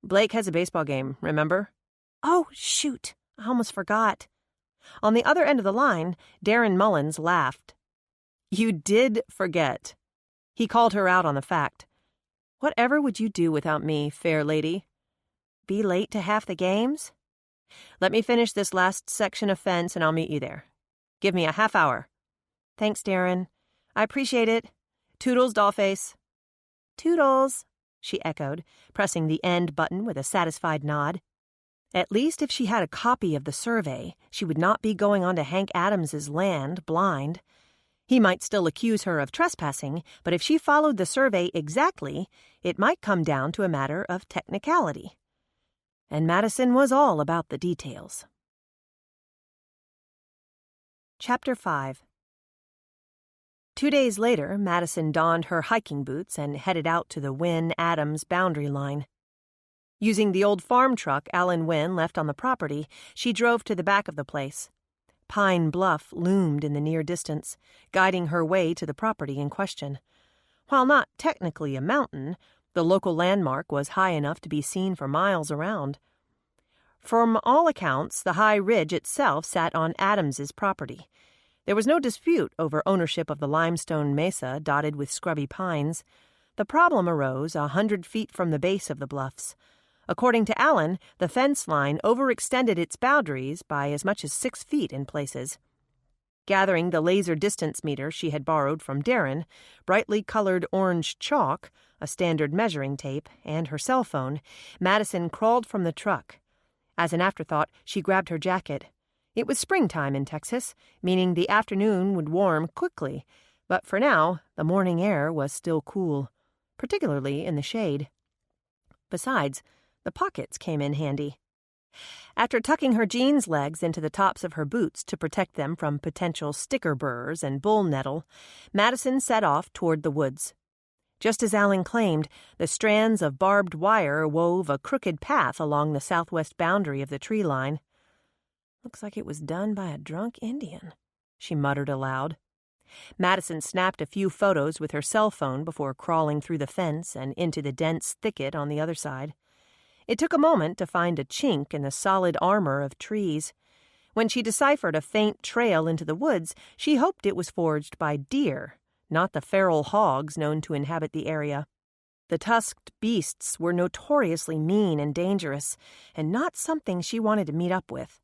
"Blake has a baseball game, remember?" "Oh, shoot. I almost forgot." On the other end of the line, Darren Mullins laughed. "You did forget." He called her out on the fact. "Whatever would you do without me, fair lady?" "Be late to half the games?" "Let me finish this last section of fence and I'll meet you there. Give me a half hour." "Thanks, Darren. I appreciate it. Toodles, Dollface." "Toodles," she echoed, pressing the end button with a satisfied nod. At least if she had a copy of the survey, she would not be going onto Hank Adams's land blind. He might still accuse her of trespassing, but if she followed the survey exactly, it might come down to a matter of technicality. And Madison was all about the details. Chapter 5. 2 days later, Madison donned her hiking boots and headed out to the Wynn-Adams boundary line. Using the old farm truck Alan Wynn left on the property, she drove to the back of the place. Pine Bluff loomed in the near distance, guiding her way to the property in question. While not technically a mountain, the local landmark was high enough to be seen for miles around. From all accounts, the high ridge itself sat on Adams's property. There was no dispute over ownership of the limestone mesa dotted with scrubby pines. The problem arose 100 feet from the base of the bluffs. According to Allen, the fence line overextended its boundaries by as much as 6 feet in places. Gathering the laser distance meter she had borrowed from Darren, brightly colored orange chalk, a standard measuring tape, and her cell phone, Madison crawled from the truck. As an afterthought, she grabbed her jacket. It was springtime in Texas, meaning the afternoon would warm quickly, but for now, the morning air was still cool, particularly in the shade. Besides, the pockets came in handy. After tucking her jeans legs into the tops of her boots to protect them from potential sticker burrs and bull nettle, Madison set off toward the woods. Just as Allen claimed, the strands of barbed wire wove a crooked path along the southwest boundary of the tree line. "Looks like it was done by a drunk Indian," she muttered aloud. Madison snapped a few photos with her cell phone before crawling through the fence and into the dense thicket on the other side. It took a moment to find a chink in the solid armor of trees. When she deciphered a faint trail into the woods, she hoped it was forged by deer, not the feral hogs known to inhabit the area. The tusked beasts were notoriously mean and dangerous, and not something she wanted to meet up with.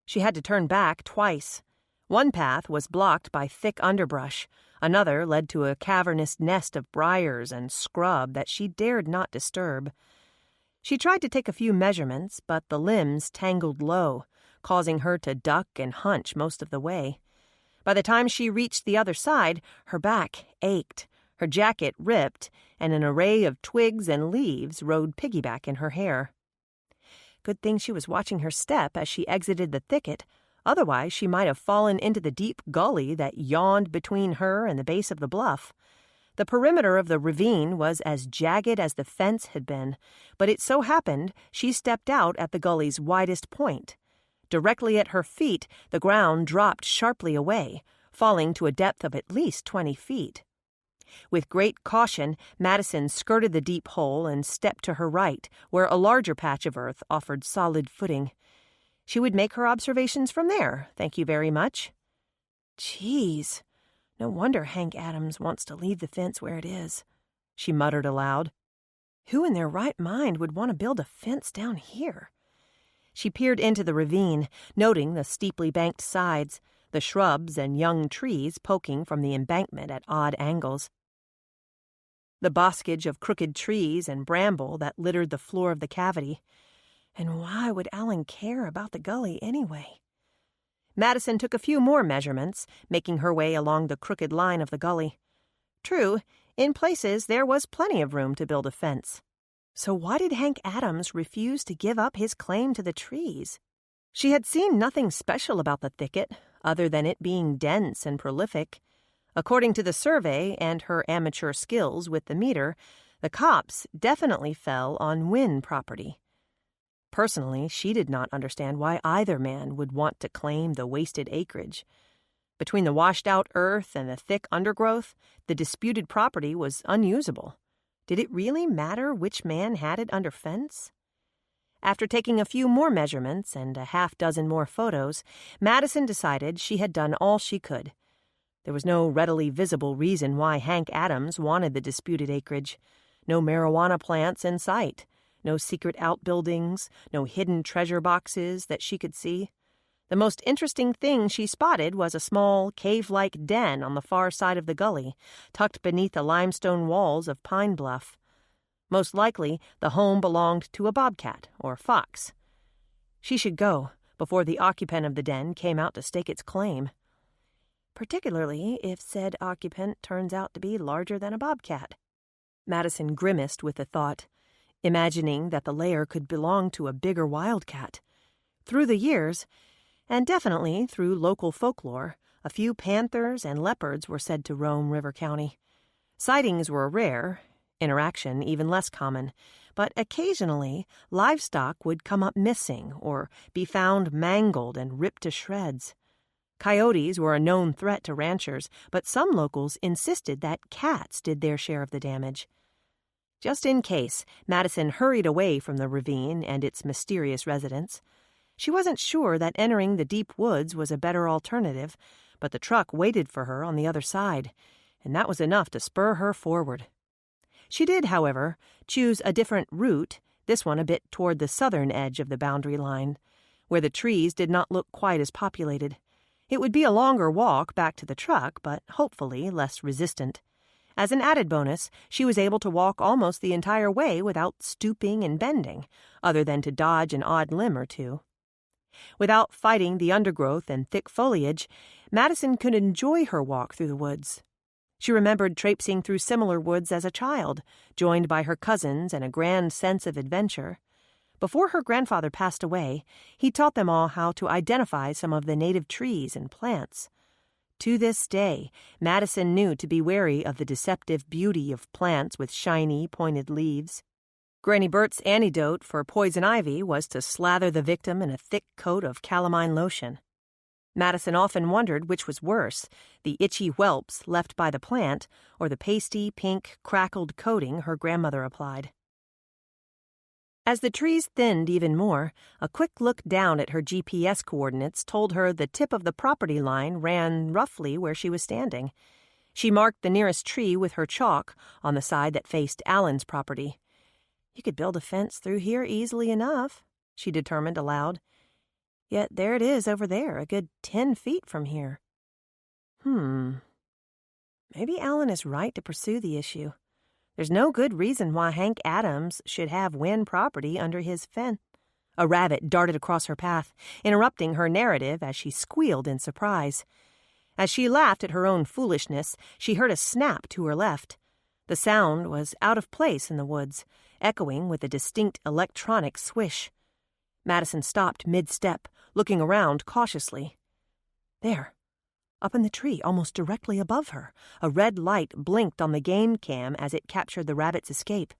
She had to turn back twice. One path was blocked by thick underbrush. Another led to a cavernous nest of briars and scrub that she dared not disturb. She tried to take a few measurements, but the limbs tangled low, causing her to duck and hunch most of the way. By the time she reached the other side, her back ached, her jacket ripped, and an array of twigs and leaves rode piggyback in her hair. Good thing she was watching her step as she exited the thicket, otherwise she might have fallen into the deep gully that yawned between her and the base of the bluff. The perimeter of the ravine was as jagged as the fence had been, but it so happened she stepped out at the gully's widest point. Directly at her feet, the ground dropped sharply away, falling to a depth of at least 20 feet. With great caution, Madison skirted the deep hole and stepped to her right, where a larger patch of earth offered solid footing. She would make her observations from there, thank you very much. Geez, no wonder Hank Adams wants to leave the fence where it is, she muttered aloud. Who in their right mind would want to build a fence down here? She peered into the ravine, noting the steeply banked sides, the shrubs and young trees poking from the embankment at odd angles. The boskage of crooked trees and bramble that littered the floor of the cavity. And why would Alan care about the gully anyway? Madison took a few more measurements, making her way along the crooked line of the gully. True, in places there was plenty of room to build a fence. So why did Hank Adams refuse to give up his claim to the trees? She had seen nothing special about the thicket, other than it being dense and prolific. According to the survey and her amateur skills with the meter, the copse definitely fell on Wynn property. Personally, she did not understand why either man would want to claim the wasted acreage. Between the washed-out earth and the thick undergrowth, the disputed property was unusable. Did it really matter which man had it under fence? After taking a few more measurements and a half-dozen more photos, Madison decided she had done all she could. There was no readily visible reason why Hank Adams wanted the disputed acreage. No marijuana plants in sight. No secret outbuildings, no hidden treasure boxes that she could see. The most interesting thing she spotted was a small, cave-like den on the far side of the gully, tucked beneath the limestone walls of Pine Bluff. Most likely, the home belonged to a bobcat or fox. She should go before the occupant of the den came out to stake its claim. Particularly if said occupant turns out to be larger than a bobcat. Madison grimaced with the thought, imagining that the lair could belong to a bigger wildcat. Through the years, and definitely through local folklore, a few panthers and leopards were said to roam River County. Sightings were rare, interaction even less common, but occasionally livestock would come up missing or be found mangled and ripped to shreds. Coyotes were a known threat to ranchers, but some locals insisted that cats did their share of the damage. Just in case, Madison hurried away from the ravine and its mysterious residents. She wasn't sure that entering the deep woods was a better alternative, but the truck waited for her on the other side, and that was enough to spur her forward. She did, however, choose a different route, this one a bit toward the southern edge of the boundary line, where the trees did not look quite as populated. It would be a longer walk back to the truck, but hopefully less resistant. As an added bonus, she was able to walk almost the entire way without stooping and bending, other than to dodge an odd limb or two. Without fighting the undergrowth and thick foliage, Madison could enjoy her walk through the woods. She remembered traipsing through similar woods as a child, joined by her cousins and a grand sense of adventure. Before her grandfather passed away, he taught them all how to identify some of the native trees and plants. To this day, Madison knew to be wary of the deceptive beauty of plants with shiny, pointed leaves. Granny Bert's antidote for poison ivy was to slather the victim in a thick coat of calamine lotion. Madison often wondered which was worse, the itchy whelps left by the plant or the pasty, pink, crackled coating her grandmother applied. As the trees thinned even more, a quick look down at her GPS coordinates told her the tip of the property line ran roughly where she was standing. She marked the nearest tree with her chalk on the side that faced Allen's property. You could build a fence through here easily enough, she determined aloud. Yet there it is over there, a good 10 feet from here. Maybe Allen is right to pursue the issue. There's no good reason why Hank Adams should have Wynn property under his fence. A rabbit darted across her path, interrupting her narrative as she squealed in surprise. As she laughed at her own foolishness, she heard a snap to her left. The sound was out of place in the woods, echoing with a distinct electronic swish. Madison stopped mid-step, looking around cautiously. There, up in the tree almost directly above her, a red light blinked on the game cam as it captured the rabbit's escape.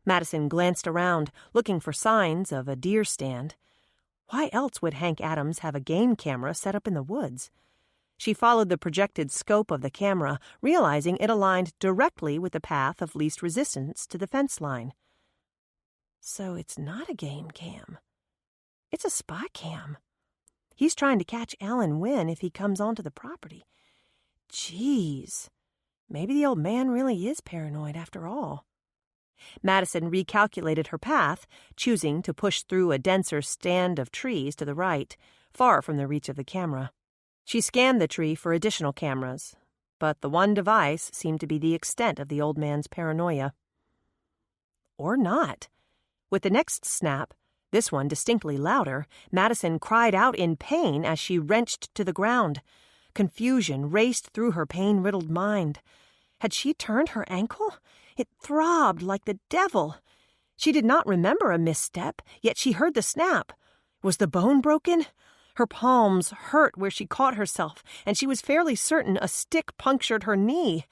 Madison glanced around, looking for signs of a deer stand. Why else would Hank Adams have a game camera set up in the woods? She followed the projected scope of the camera, realizing it aligned directly with the path of least resistance to the fence line. So it's not a game cam. It's a spy cam. He's trying to catch Alan Wynne if he comes onto the property. Jeez, maybe the old man really is paranoid after all. Madison recalculated her path, choosing to push through a denser stand of trees to the right, far from the reach of the camera. She scanned the tree for additional cameras, but the one device seemed to be the extent of the old man's paranoia. Or not. With the next snap, this one distinctly louder, Madison cried out in pain as she wrenched to the ground. Confusion raced through her pain-riddled mind. Had she turned her ankle? It throbbed like the devil. She did not remember a misstep, yet she heard the snap. Was the bone broken? Her palms hurt where she caught herself, and she was fairly certain a stick punctured her knee.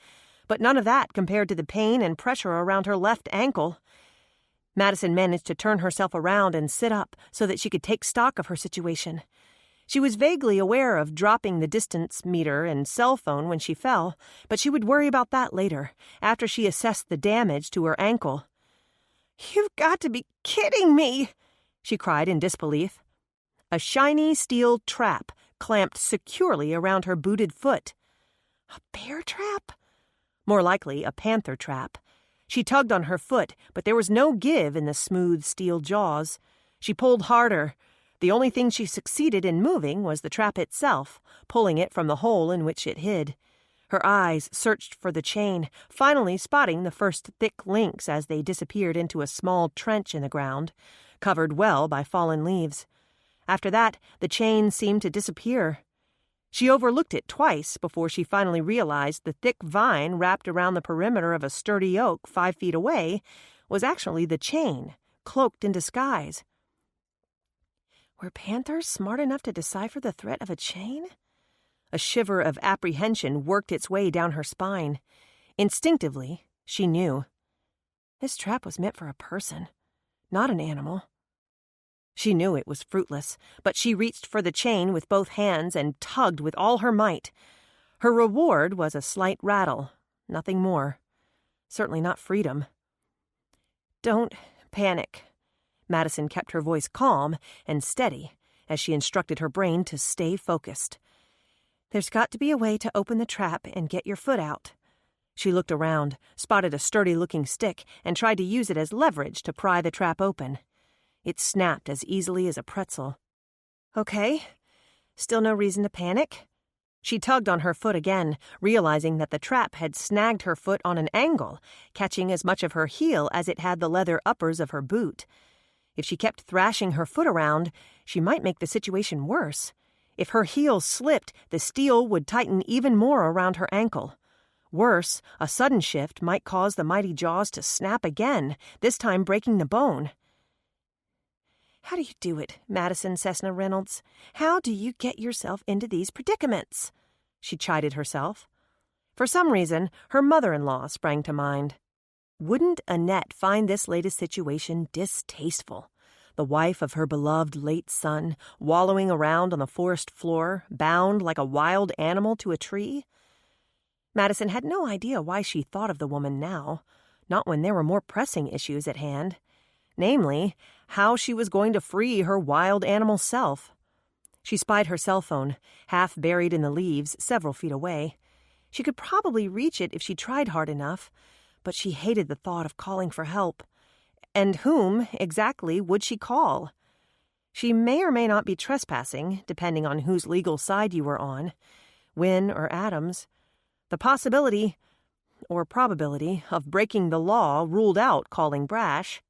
But none of that compared to the pain and pressure around her left ankle. Madison managed to turn herself around and sit up so that she could take stock of her situation. She was vaguely aware of dropping the distance meter and cell phone when she fell, but she would worry about that later, after she assessed the damage to her ankle. "You've got to be kidding me!" she cried in disbelief. A shiny steel trap clamped securely around her booted foot. A bear trap? More likely a panther trap. She tugged on her foot, but there was no give in the smooth steel jaws. She pulled harder. The only thing she succeeded in moving was the trap itself, pulling it from the hole in which it hid. Her eyes searched for the chain, finally spotting the first thick links as they disappeared into a small trench in the ground, covered well by fallen leaves. After that, the chain seemed to disappear. She overlooked it twice before she finally realized the thick vine wrapped around the perimeter of a sturdy oak 5 feet away was actually the chain, cloaked in disguise. Were panthers smart enough to decipher the threat of a chain? A shiver of apprehension worked its way down her spine. Instinctively, she knew. This trap was meant for a person, not an animal. She knew it was fruitless, but she reached for the chain with both hands and tugged with all her might. Her reward was a slight rattle, nothing more. Certainly not freedom. "Don't panic." Madison kept her voice calm and steady as she instructed her brain to stay focused. "There's got to be a way to open the trap and get your foot out." She looked around, spotted a sturdy-looking stick, and tried to use it as leverage to pry the trap open. It snapped as easily as a pretzel. "Okay, still no reason to panic." She tugged on her foot again, realizing that the trap had snagged her foot on an angle, catching as much of her heel as it had the leather uppers of her boot. If she kept thrashing her foot around, she might make the situation worse. If her heel slipped, the steel would tighten even more around her ankle. Worse, a sudden shift might cause the mighty jaws to snap again, this time breaking the bone. "How do you do it, Madison Cessna Reynolds? How do you get yourself into these predicaments?" she chided herself. For some reason, her mother-in-law sprang to mind. Wouldn't Annette find this latest situation distasteful? The wife of her beloved late son, wallowing around on the forest floor, bound like a wild animal to a tree? Madison had no idea why she thought of the woman now, not when there were more pressing issues at hand. Namely, how she was going to free her wild animal self. She spied her cell phone, half buried in the leaves several feet away. She could probably reach it if she tried hard enough, but she hated the thought of calling for help. And whom, exactly, would she call? She may or may not be trespassing, depending on whose legal side you were on, Wynne or Adams. The possibility, or probability, of breaking the law ruled out calling brash.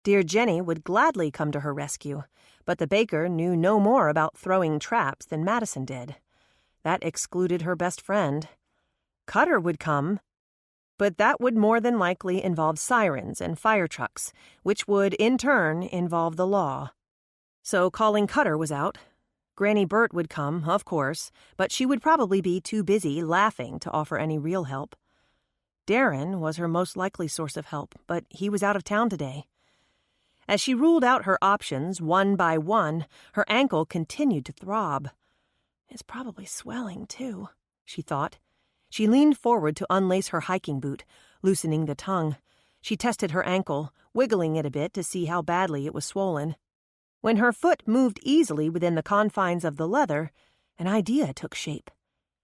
Dear Jenny would gladly come to her rescue, but the baker knew no more about throwing traps than Madison did. That excluded her best friend. Cutter would come, but that would more than likely involve sirens and fire trucks, which would, in turn, involve the law. So calling Cutter was out. Granny Bert would come, of course, but she would probably be too busy laughing to offer any real help. Darren was her most likely source of help, but he was out of town today. As she ruled out her options one by one, her ankle continued to throb. It's probably swelling, too, she thought. She leaned forward to unlace her hiking boot, loosening the tongue. She tested her ankle, wiggling it a bit to see how badly it was swollen. When her foot moved easily within the confines of the leather, an idea took shape.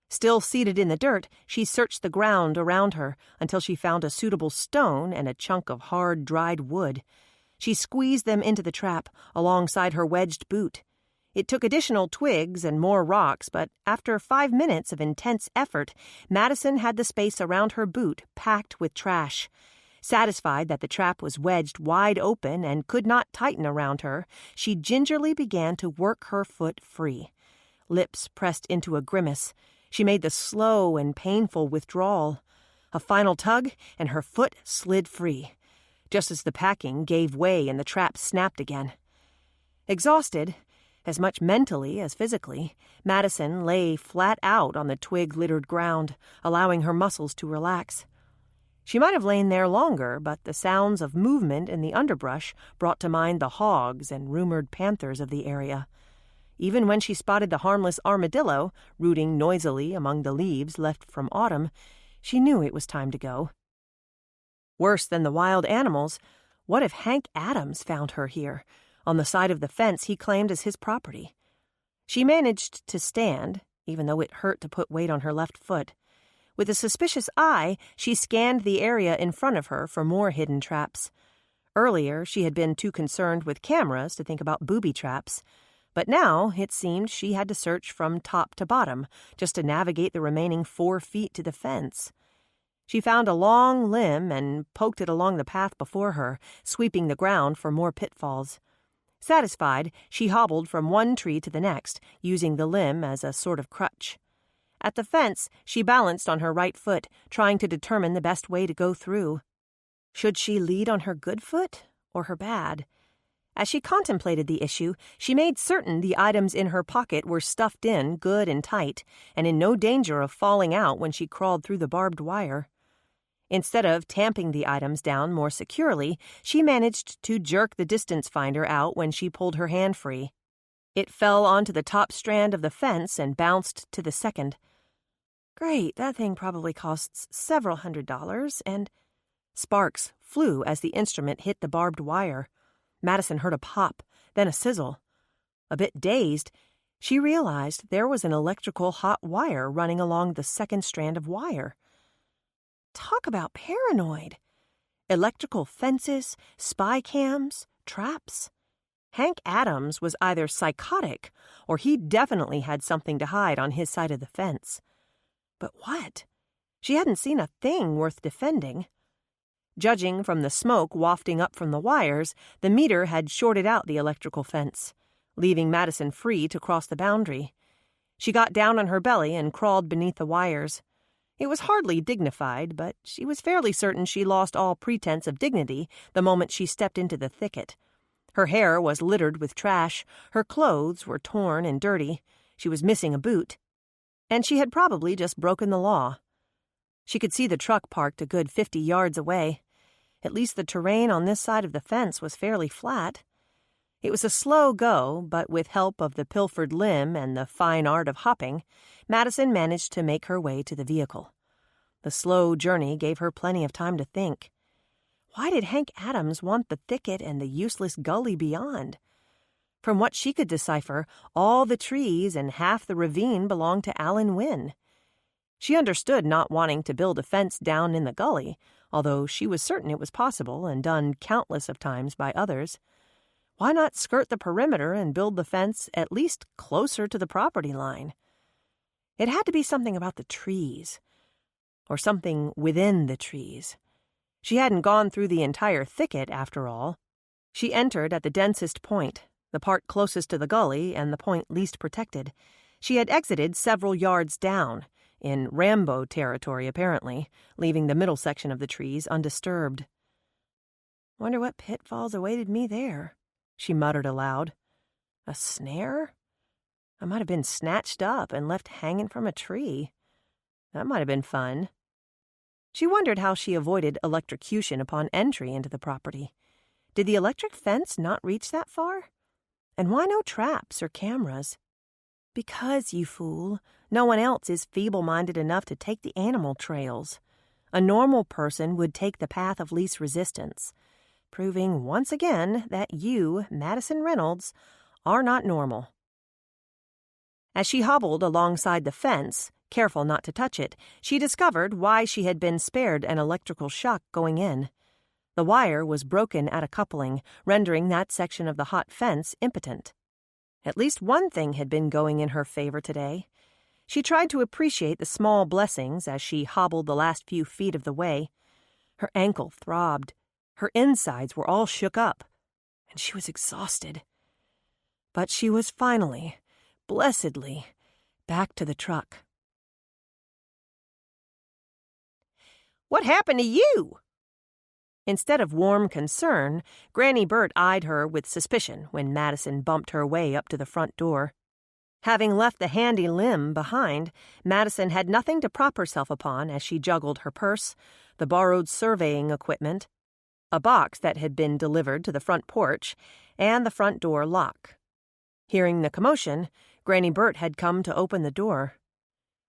Still seated in the dirt, she searched the ground around her until she found a suitable stone and a chunk of hard, dried wood. She squeezed them into the trap alongside her wedged boot. It took additional twigs and more rocks, but after 5 minutes of intense effort, Madison had the space around her boot packed with trash. Satisfied that the trap was wedged wide open and could not tighten around her, she gingerly began to work her foot free. Lips pressed into a grimace, she made the slow and painful withdrawal. A final tug, and her foot slid free, just as the packing gave way and the trap snapped again. Exhausted, as much mentally as physically, Madison lay flat out on the twig-littered ground, allowing her muscles to relax. She might have lain there longer, but the sounds of movement in the underbrush brought to mind the hogs and rumored panthers of the area. Even when she spotted the harmless armadillo rooting noisily among the leaves left from autumn, she knew it was time to go. Worse than the wild animals, what if Hank Adams found her here, on the side of the fence he claimed as his property? She managed to stand, even though it hurt to put weight on her left foot. With a suspicious eye, she scanned the area in front of her for more hidden traps. Earlier, she had been too concerned with cameras to think about booby traps. But now, it seemed she had to search from top to bottom, just to navigate the remaining 4 feet to the fence. She found a long limb and poked it along the path before her, sweeping the ground for more pitfalls. Satisfied, she hobbled from one tree to the next, using the limb as a sort of crutch. At the fence, she balanced on her right foot, trying to determine the best way to go through. Should she lead on her good foot or her bad? As she contemplated the issue, she made certain the items in her pocket were stuffed in good and tight, and in no danger of falling out when she crawled through the barbed wire. Instead of tamping the items down more securely, she managed to jerk the distance finder out when she pulled her hand free. It fell onto the top strand of the fence and bounced to the second. Great, that thing probably costs several $100s, and... Sparks flew as the instrument hit the barbed wire. Madison heard a pop, then a sizzle. A bit dazed, she realized there was an electrical hot wire running along the second strand of wire. Talk about paranoid. Electrical fences, spy cams, traps. Hank Adams was either psychotic, or he definitely had something to hide on his side of the fence. But what? She hadn't seen a thing worth defending. Judging from the smoke wafting up from the wires, the meter had shorted out the electrical fence, leaving Madison free to cross the boundary. She got down on her belly and crawled beneath the wires. It was hardly dignified, but she was fairly certain she lost all pretense of dignity the moment she stepped into the thicket. Her hair was littered with trash, her clothes were torn and dirty, she was missing a boot, and she had probably just broken the law. She could see the truck parked a good 50 yards away. At least the terrain on this side of the fence was fairly flat. It was a slow go, but with help of the pilfered limb and the fine art of hopping, Madison managed to make her way to the vehicle. The slow journey gave her plenty of time to think. Why did Hank Adams want the thicket and the useless gully beyond? From what she could decipher, all the trees and half the ravine belonged to Alan Wynne. She understood not wanting to build a fence down in the gully, although she was certain it was possible and done countless of times by others. Why not skirt the perimeter and build the fence at least closer to the property line? It had to be something about the trees, or something within the trees. She hadn't gone through the entire thicket, after all. She entered at the densest point, the part closest to the gully and the point least protected. She had exited several yards down, in Rambo territory apparently, leaving the middle section of the trees undisturbed. "Wonder what pitfalls awaited me there," she muttered aloud. "A snare? I might have been snatched up and left hanging from a tree. That might have been fun." She wondered how she avoided electrocution upon entry into the property. Did the electric fence not reach that far? And why no traps or cameras? Because, you fool, no one else is feeble-minded enough to take the animal trails. A normal person would take the path of least resistance, proving once again that you, Madison Reynolds, are not normal. As she hobbled alongside the fence, careful not to touch it, she discovered why she had been spared an electrical shock going in. The wire was broken at a coupling, rendering that section of the hot fence impotent. At least one thing had been going in her favor today. She tried to appreciate the small blessings as she hobbled the last few feet of the way. Her ankle throbbed. Her insides were all shook up, and she was exhausted. But she was finally, blessedly, back to the truck. "What happened to you?" Instead of warm concern, Granny Burt eyed her with suspicion when Madison bumped her way up to the front door. Having left the handy limb behind, Madison had nothing to prop herself upon as she juggled her purse, the borrowed surveying equipment, a box that had been delivered to the front porch, and the front door lock. Hearing the commotion, Granny Burt had come to open the door.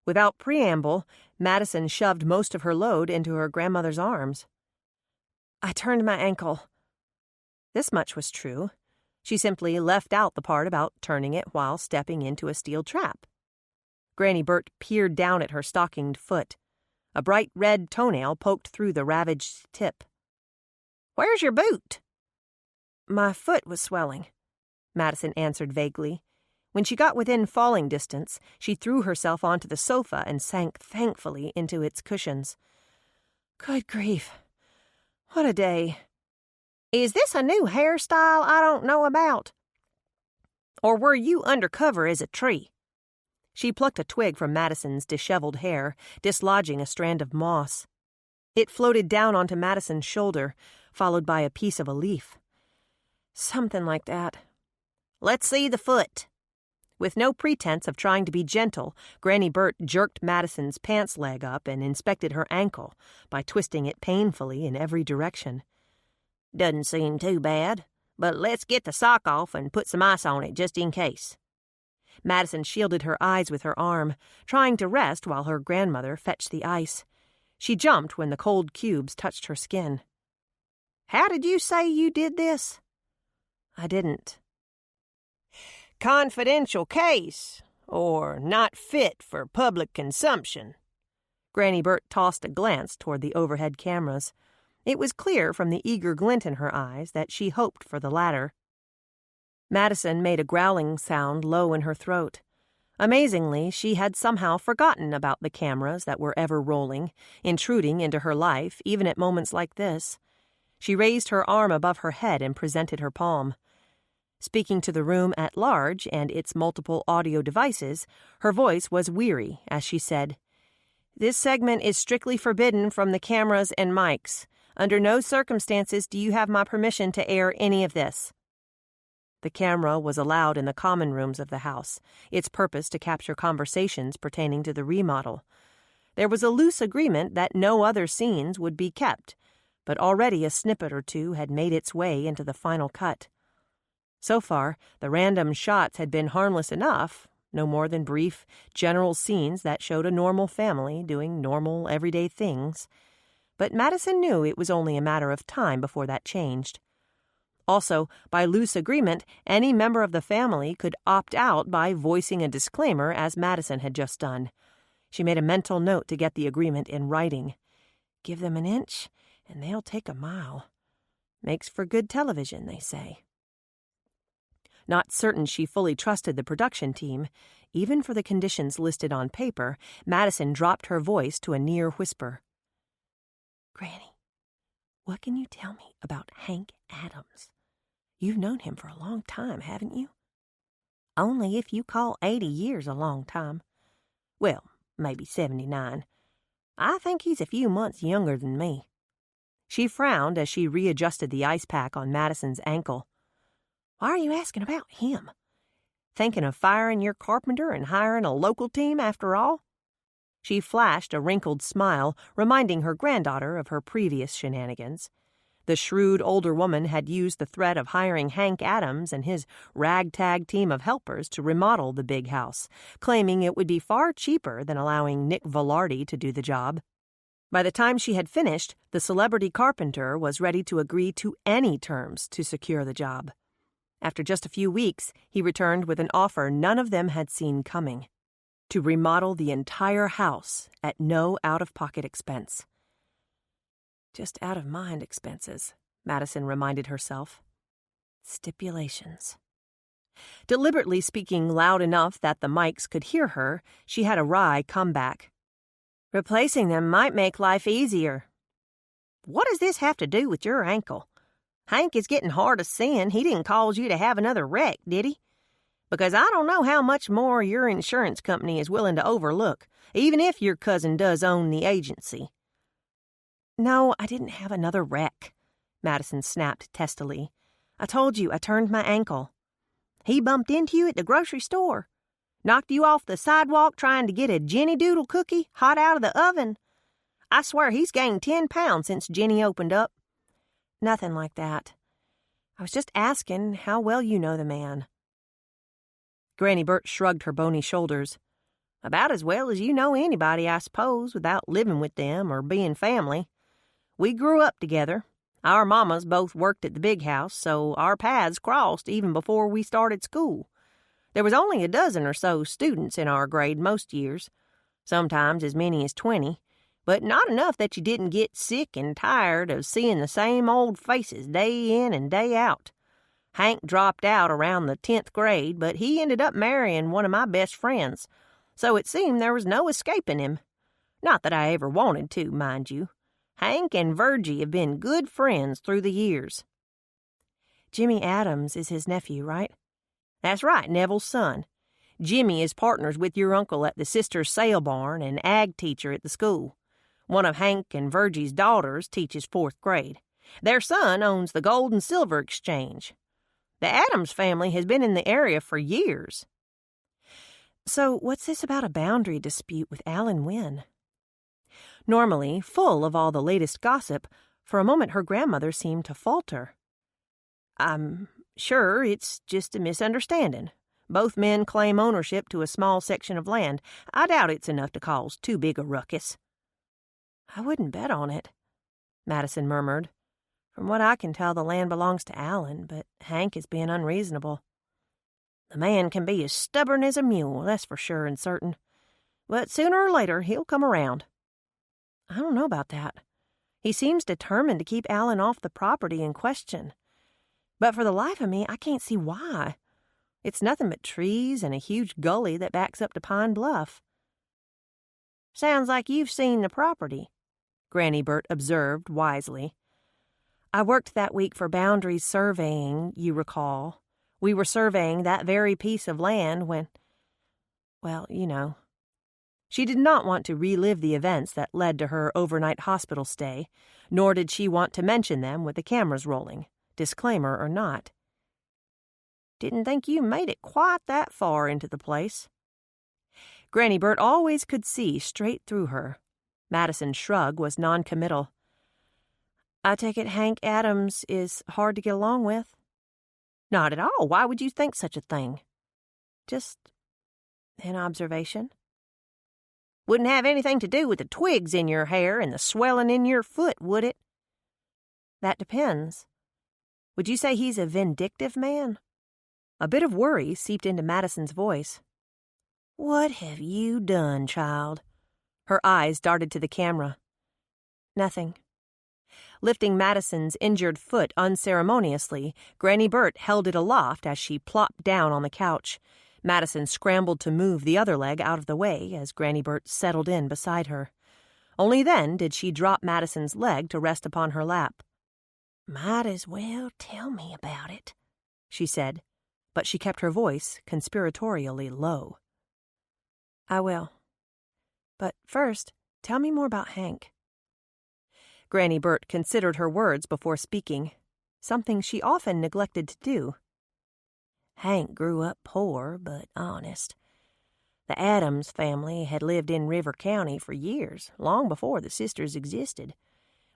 Without preamble, Madison shoved most of her load into her grandmother's arms. "I turned my ankle." This much was true. She simply left out the part about turning it while stepping into a steel trap. Granny Burt peered down at her stockinged foot. A bright red toenail poked through the ravaged tip. "Where's your boot?" "My foot was swelling," Madison answered vaguely. When she got within falling distance, she threw herself onto the sofa and sank thankfully into its cushions. "Good grief. What a day." "Is this a new hairstyle I don't know about? Or were you undercover as a tree?" She plucked a twig from Madison's disheveled hair, dislodging a strand of moss. It floated down onto Madison's shoulder, followed by a piece of a leaf. "Something like that." "Let's see the foot." With no pretense of trying to be gentle, Granny Burt jerked Madison's pants leg up and inspected her ankle by twisting it painfully in every direction. "Doesn't seem too bad, but let's get the sock off and put some ice on it just in case." Madison shielded her eyes with her arm, trying to rest while her grandmother fetched the ice. She jumped when the cold cubes touched her skin. "How did you say you did this?" "I didn't." "Confidential case, or not fit for public consumption." Granny Burt tossed a glance toward the overhead cameras. It was clear from the eager glint in her eyes that she hoped for the latter. Madison made a growling sound low in her throat. Amazingly, she had somehow forgotten about the cameras that were ever rolling, intruding into her life even at moments like this. She raised her arm above her head and presented her palm. Speaking to the room at large and its multiple audio devices, her voice was weary as she said, "This segment is strictly forbidden from the cameras and mics. Under no circumstances do you have my permission to air any of this." The camera was allowed in the common rooms of the house, its purpose to capture conversations pertaining to the remodel. There was a loose agreement that no other scenes would be kept, but already a snippet or two had made its way into the final cut. So far, the random shots had been harmless enough, no more than brief, general scenes that showed a normal family doing normal, everyday things. But Madison knew it was only a matter of time before that changed. Also, by loose agreement, any member of the family could opt out by voicing a disclaimer as Madison had just done. She made a mental note to get the agreement in writing. Give them an inch, and they'll take a mile. Makes for good television, they say. Not certain she fully trusted the production team, even for the conditions listed on paper, Madison dropped her voice to a near whisper. "Granny, what can you tell me about Hank Adams?" You've known him for a long time, haven't you? Only if you call 80 years a long time. Well, maybe 79. I think he's a few months younger than me." She frowned as she readjusted the ice pack on Madison's ankle. Why are you asking about him? Thinking of firing your carpenter and hiring a local team after all? She flashed a wrinkled smile, reminding her granddaughter of her previous shenanigans. The shrewd older woman had used the threat of hiring Hank Adams and his ragtag team of helpers to remodel the big house, claiming it would be far cheaper than allowing Nick Velarde to do the job. By the time she had finished, the celebrity carpenter was ready to agree to any terms to secure the job. After just a few weeks, he returned with an offer none of them had seen coming: to remodel the entire house at no out-of-pocket expense. Just out-of-mind expenses, Madison reminded herself. Stipulations. Deliberately speaking loud enough that the mics could hear her, she had a wry comeback. "Replacing them might make life easier." "What does this have to do with your ankle? Hank is getting hard of sin. He didn't cause you to have another wreck, did he? Because I don't know how much more your insurance company is willing to overlook, even if your cousin does own the agency." No, I didn't have another wreck, Madison snapped testily. I told you I turned my ankle. He bumped into you at the grocery store. Knocked you off the sidewalk trying to get a Jenny Doodle cookie hot out of the oven. I swear he's gained 10 pounds since Jenny opened up. Nothing like that. I was just asking how well you know the man. Granny Burt shrugged her bony shoulders. About as well as you know anybody, I suppose, without living with them or being family. We grew up together. Our mamas both worked at the big house, so our paths crossed even before we started school. There was only a dozen or so students in our grade most years, sometimes as many as 20, but not enough that you didn't get sick and tired of seeing the same old faces day in and day out. Hank dropped out around the 10th grade, but he ended up marrying one of my best friends, so it seemed there was no escaping him. Not that I ever wanted to, mind you. Hank and Virgie have been good friends through the years. Jimmy Adams is his nephew, right? That's right, Neville's son. Jimmy is partners with your uncle at the Sisters' Sale Barn and ag teacher at the school. One of Hank and Virgie's daughters teaches 4th grade. Their son owns the Gold and Silver Exchange. The Adams family has been in the area for years. So what's this about a boundary dispute with Alan Wynne? Normally, full of all the latest gossip, for a moment her grandmother seemed to falter. "I'm sure it's just a misunderstanding. Both men claim ownership to a small section of land. I doubt it's enough to cause too big a ruckus." "I wouldn't bet on it," Madison murmured. "From what I can tell, the land belongs to Alan, but Hank is being unreasonable." "The man can be as stubborn as a mule, that's for sure and certain. But sooner or later he'll come around." "I don't know about that. He seems determined to keep Alan off the property in question. But for the life of me, I can't see why. It's nothing but trees and a huge gully that backs up to Pine Bluff." "Sounds like you've seen the property," Granny Burt observed wisely. "I worked that week for boundaries surveying, you recall. We were surveying that very piece of land when, well, you know." She did not want to relive the events that led to her overnight hospital stay, nor did she want to mention them with the cameras rolling, disclaimer or not. "Didn't think you made it quite that far into the place." Granny Burt always could see straight through her. Madison's shrug was noncommittal. "I take it Hank Adams is hard to get along with?" "Not at all. Why would you think such a thing?" "Just an observation." "Wouldn't have anything to do with the twigs in your hair and the swelling in your foot, would it?" "That depends. Would you say he's a vindictive man?" A bit of worry seeped into Madison's voice. "What have you done, child?" Her eyes darted to the camera. "Nothing." Lifting Madison's injured foot unceremoniously, Granny Burt held it aloft as she plopped down on the couch. Madison scrambled to move the other leg out of the way as Granny Burt settled in beside her. Only then did she drop Madison's leg to rest upon her lap. "Might as well tell me about it," she said, but she kept her voice conspiratorially low. I will. But first, tell me more about Hank. Granny Burt considered her words before speaking, something she often neglected to do. Hank grew up poor but honest. The Adams family had lived in River County for years, long before the sisters existed.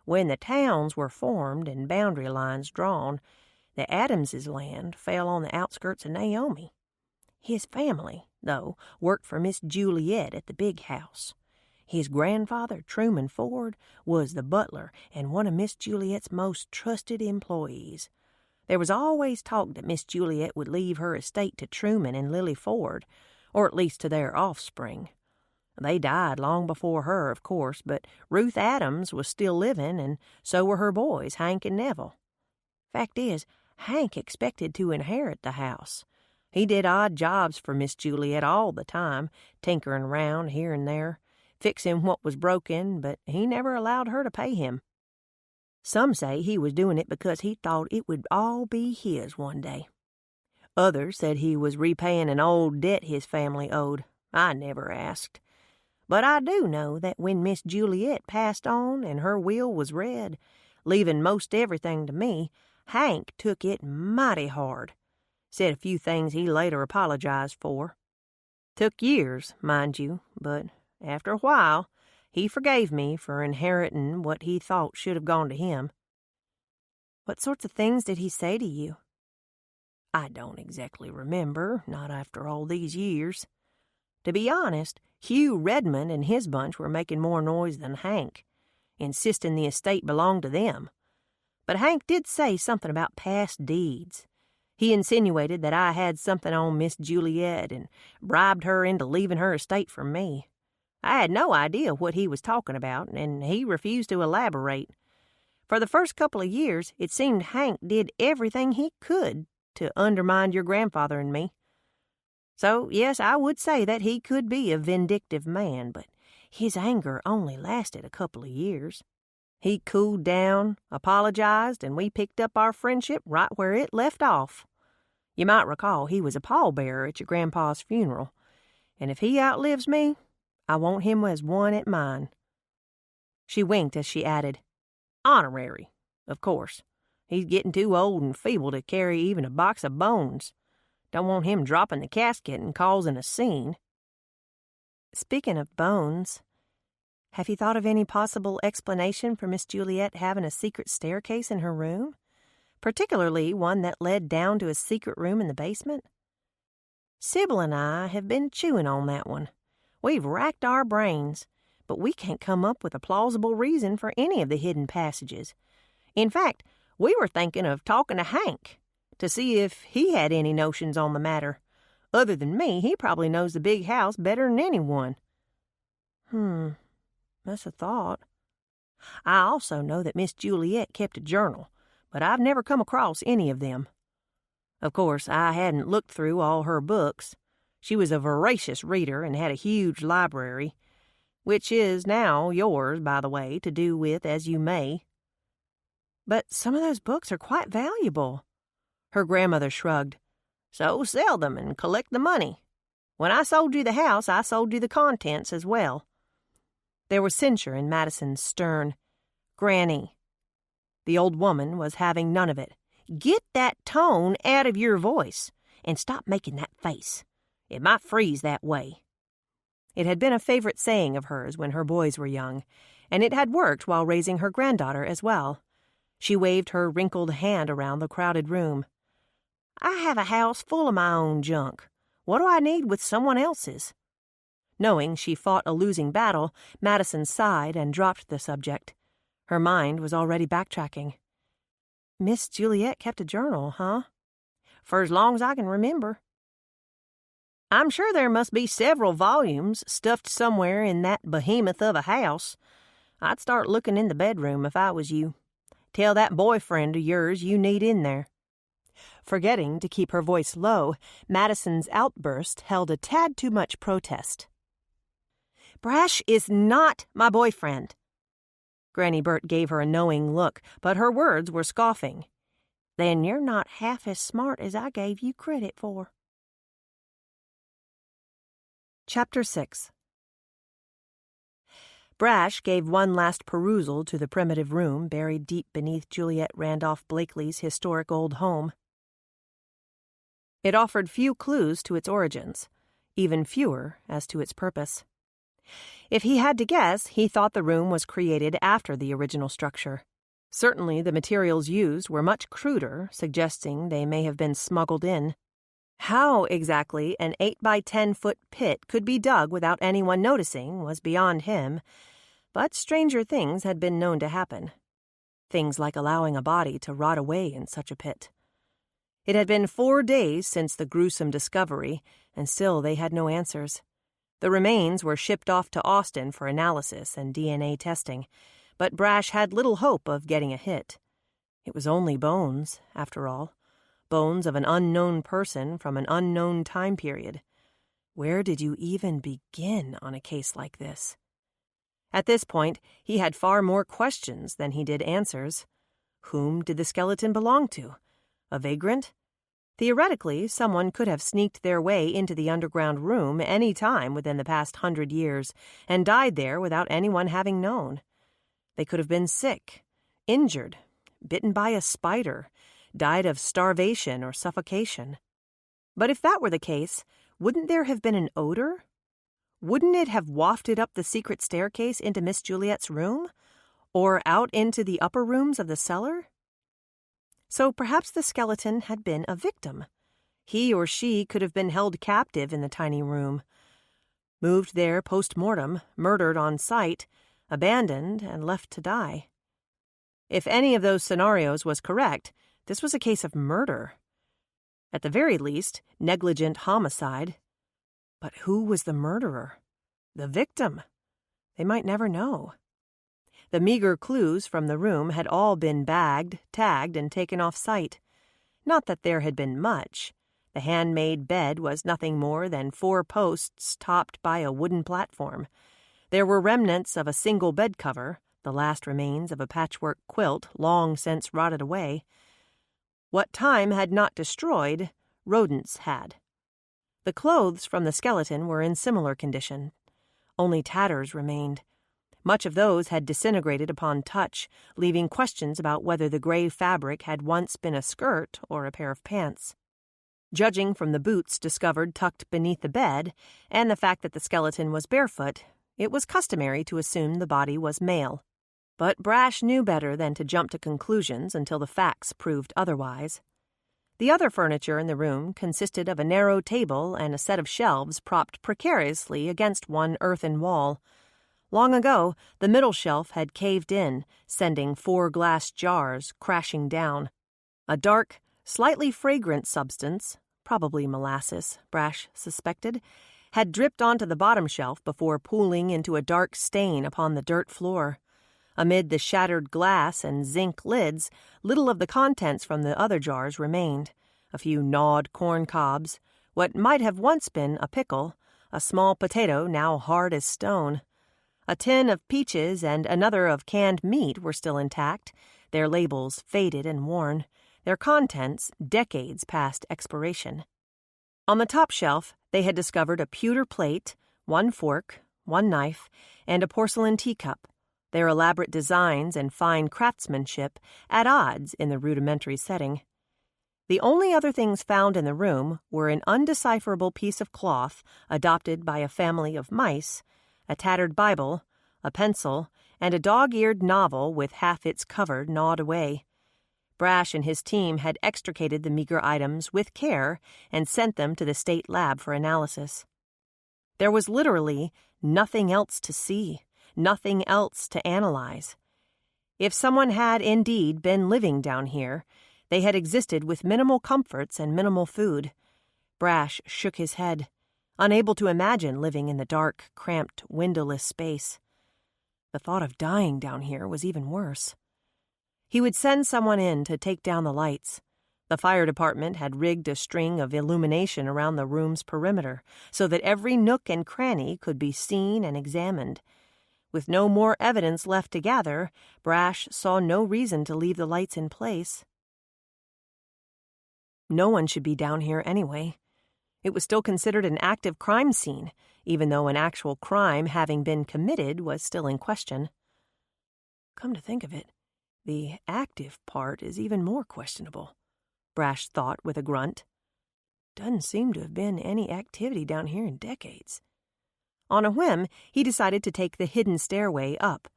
When the towns were formed and boundary lines drawn, the Adamses' land fell on the outskirts of Naomi. His family, though, worked for Miss Juliet at the big house. His grandfather, Truman Ford, was the butler and one of Miss Juliet's most trusted employees. There was always talk that Miss Juliet would leave her estate to Truman and Lily Ford, or at least to their offspring. They died long before her, of course, but Ruth Adams was still living, and so were her boys, Hank and Neville. Fact is, Hank expected to inherit the house. He did odd jobs for Miss Juliet all the time, tinkering around here and there, fixing what was broken, but he never allowed her to pay him. Some say he was doing it because he thought it would all be his one day. Others said he was repaying an old debt his family owed. I never asked. But I do know that when Miss Juliet passed on and her will was read, leaving most everything to me, Hank took it mighty hard. Said a few things he later apologized for. Took years, mind you, but after a while, he forgave me for inheriting what he thought should have gone to him. What sorts of things did he say to you? I don't exactly remember, not after all these years. To be honest, Hugh Redmond and his bunch were making more noise than Hank, insisting the estate belonged to them. But Hank did say something about past deeds. He insinuated that I had something on Miss Juliet and bribed her into leaving her estate for me. I had no idea what he was talking about, and he refused to elaborate. For the first couple of years, it seemed Hank did everything he could to undermine your grandfather and me. So, yes, I would say that he could be a vindictive man, but his anger only lasted a couple of years. He cooled down, apologized, and we picked up our friendship right where it left off. You might recall he was a pallbearer at your grandpa's funeral, and if he outlives me, I want him as one at mine. She winked as she added, honorary, of course. He's getting too old and feeble to carry even a box of bones. Don't want him dropping the casket and causing a scene. Speaking of bones, have you thought of any possible explanation for Miss Juliet having a secret staircase in her room? Particularly one that led down to a secret room in the basement? Sybil and I have been chewing on that one. We've racked our brains, but we can't come up with a plausible reason for any of the hidden passages. In fact, we were thinking of talking to Hank to see if he had any notions on the matter. Other than me, he probably knows the big house better than anyone. That's a thought. I also know that Miss Juliet kept a journal, but I've never come across any of them. Of course, I hadn't looked through all her books. She was a voracious reader and had a huge library, which is now yours, by the way, to do with as you may. But some of those books are quite valuable. Her grandmother shrugged. So sell them and collect the money. When I sold you the house, I sold you the contents as well. There was censure in Madison's stern, Granny. The old woman was having none of it. Get that tone out of your voice, and stop making that face. It might freeze that way. It had been a favorite saying of hers when her boys were young, and it had worked while raising her granddaughter as well. She waved her wrinkled hand around the crowded room. I have a house full of my own junk. What do I need with someone else's? Knowing she fought a losing battle, Madison sighed and dropped the subject. Her mind was already backtracking. Miss Juliet kept a journal, huh? For as long as I can remember. I'm sure there must be several volumes stuffed somewhere in that behemoth of a house. I'd start looking in the bedroom if I was you. Tell that boyfriend of yours you need in there. Forgetting to keep her voice low, Madison's outburst held a tad too much protest. Brash is not my boyfriend. Granny Burt gave her a knowing look, but her words were scoffing. Then you're not half as smart as I gave you credit for. Chapter 6. Brash gave one last perusal to the primitive room buried deep beneath Juliet Randolph Blakely's historic old home. It offered few clues to its origins, even fewer as to its purpose. If he had to guess, he thought the room was created after the original structure. Certainly the materials used were much cruder, suggesting they may have been smuggled in. How exactly an 8-by-10-foot pit could be dug without anyone noticing was beyond him, but stranger things had been known to happen. Things like allowing a body to rot away in such a pit. It had been 4 days since the gruesome discovery, and still they had no answers. The remains were shipped off to Austin for analysis and DNA testing, but Brash had little hope of getting a hit. It was only bones, after all. Bones of an unknown person from an unknown time period. Where did you even begin on a case like this? At this point, he had far more questions than he did answers. Whom did the skeleton belong to? A vagrant? Theoretically, someone could have sneaked their way into the underground room any time within the past 100 years and died there without anyone having known. They could have been sick, injured, bitten by a spider, died of starvation or suffocation. But if that were the case, wouldn't there have been an odor? Wouldn't it have wafted up the secret staircase into Miss Juliet's room? Or out into the upper rooms of the cellar? So perhaps the skeleton had been a victim. He or she could have been held captive in the tiny room. Moved there post-mortem, murdered on sight, abandoned, and left to die. If any of those scenarios was correct, this was a case of murder. At the very least, negligent homicide. But who was the murderer? The victim? They might never know. The meager clues from the room had all been bagged, tagged, and taken off site. Not that there had been much. The handmade bed was nothing more than 4 posts topped by a wooden platform. There were remnants of a single bed cover, the last remains of a patchwork quilt long since rotted away. What time had not destroyed, rodents had. The clothes from the skeleton were in similar condition. Only tatters remained. Much of those had disintegrated upon touch, leaving questions about whether the gray fabric had once been a skirt or a pair of pants. Judging from the boots discovered tucked beneath the bed, and the fact that the skeleton was barefoot, it was customary to assume the body was male. But Brash knew better than to jump to conclusions until the facts proved otherwise. The other furniture in the room consisted of a narrow table and a set of shelves propped precariously against one earthen wall. Long ago, the middle shelf had caved in, sending 4 glass jars crashing down. A dark, slightly fragrant substance, probably molasses, Brash suspected, had dripped onto the bottom shelf before pooling into a dark stain upon the dirt floor. Amid the shattered glass and zinc lids, little of the contents from the other jars remained. A few gnawed corn cobs, what might have once been a pickle, a small potato now hard as stone. A tin of peaches and another of canned meat were still intact, their labels faded and worn, their contents decades past expiration. On the top shelf, they had discovered a pewter plate, 1 fork, 1 knife, and a porcelain teacup, their elaborate designs and fine craftsmanship at odds in the rudimentary setting. The only other things found in the room were an undecipherable piece of cloth adopted by a family of mice, a tattered Bible, a pencil, and a dog-eared novel with half its cover gnawed away. Brash and his team had extricated the meager items with care and sent them to the state lab for analysis. There was literally nothing else to see, nothing else to analyze. If someone had indeed been living down here, they had existed with minimal comforts and minimal food. Brash shook his head, unable to imagine living in the dark, cramped, windowless space. The thought of dying down here was even worse. He would send someone in to take down the lights. The fire department had rigged a string of illumination around the room's perimeter so that every nook and cranny could be seen and examined. With no more evidence left to gather, Brash saw no reason to leave the lights in place. No one should be down here anyway. It was still considered an active crime scene, even though an actual crime having been committed was still in question. Come to think of it, the active part is even more questionable, Brash thought with a grunt. Doesn't seem to have been any activity down here in decades. On a whim, he decided to take the hidden stairway up.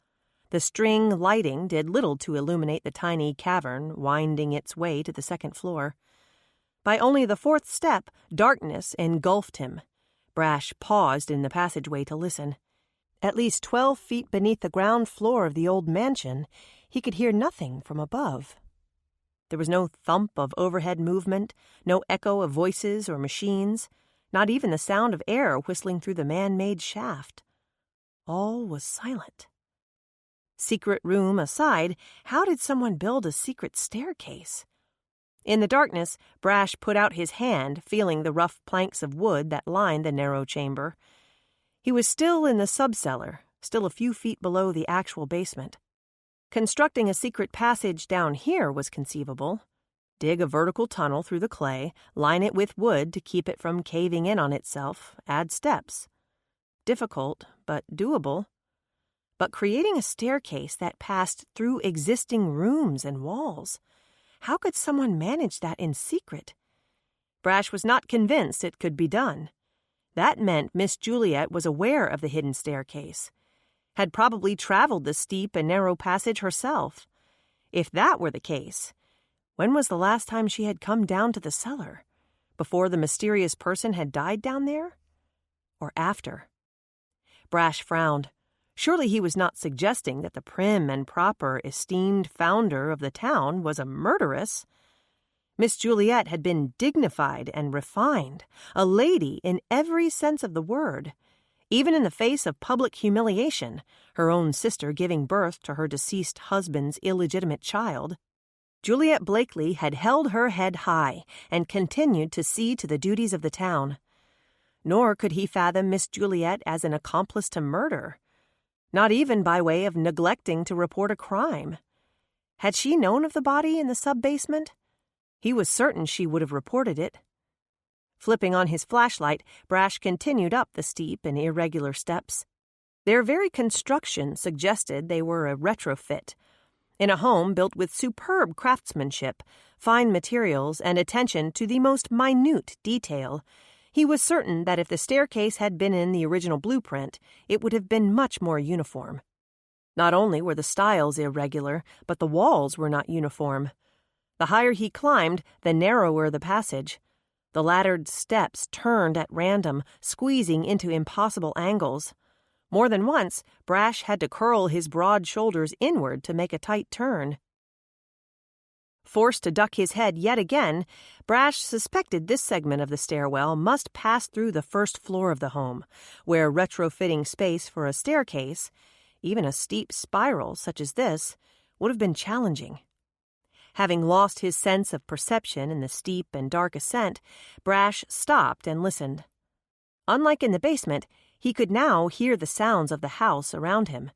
The string lighting did little to illuminate the tiny cavern winding its way to the second floor. By only the fourth step, darkness engulfed him. Brash paused in the passageway to listen. At least 12 feet beneath the ground floor of the old mansion, he could hear nothing from above. There was no thump of overhead movement, no echo of voices or machines, not even the sound of air whistling through the man-made shaft. All was silent. Secret room aside, how did someone build a secret staircase? In the darkness, Brash put out his hand, feeling the rough planks of wood that lined the narrow chamber. He was still in the subcellar, still a few feet below the actual basement. Constructing a secret passage down here was conceivable. Dig a vertical tunnel through the clay, line it with wood to keep it from caving in on itself, add steps. Difficult, but doable. But creating a staircase that passed through existing rooms and walls, how could someone manage that in secret? Brash was not convinced it could be done. That meant Miss Juliet was aware of the hidden staircase, had probably traveled the steep and narrow passage herself. If that were the case, when was the last time she had come down to the cellar? Before the mysterious person had died down there? Or after? Brash frowned. Surely he was not suggesting that the prim and proper, esteemed founder of the town was a murderess. Miss Juliet had been dignified and refined, a lady in every sense of the word. Even in the face of public humiliation, her own sister giving birth to her deceased husband's illegitimate child, Juliet Blakely had held her head high and continued to see to the duties of the town. Nor could he fathom Miss Juliet as an accomplice to murder. Not even by way of neglecting to report a crime. Had she known of the body in the sub-basement? He was certain she would have reported it. Flipping on his flashlight, Brash continued up the steep and irregular steps. Their very construction suggested they were a retrofit. In a home built with superb craftsmanship, fine materials, and attention to the most minute detail, he was certain that if the staircase had been in the original blueprint, it would have been much more uniform. Not only were the stiles irregular, but the walls were not uniform. The higher he climbed, the narrower the passage. The laddered steps turned at random, squeezing into impossible angles. More than once, Brash had to curl his broad shoulders inward to make a tight turn. Forced to duck his head yet again, Brash suspected this segment of the stairwell must pass through the first floor of the home, where retrofitting space for a staircase, even a steep spiral such as this, would have been challenging. Having lost his sense of perception in the steep and dark ascent, Brash stopped and listened. Unlike in the basement, he could now hear the sounds of the house around him.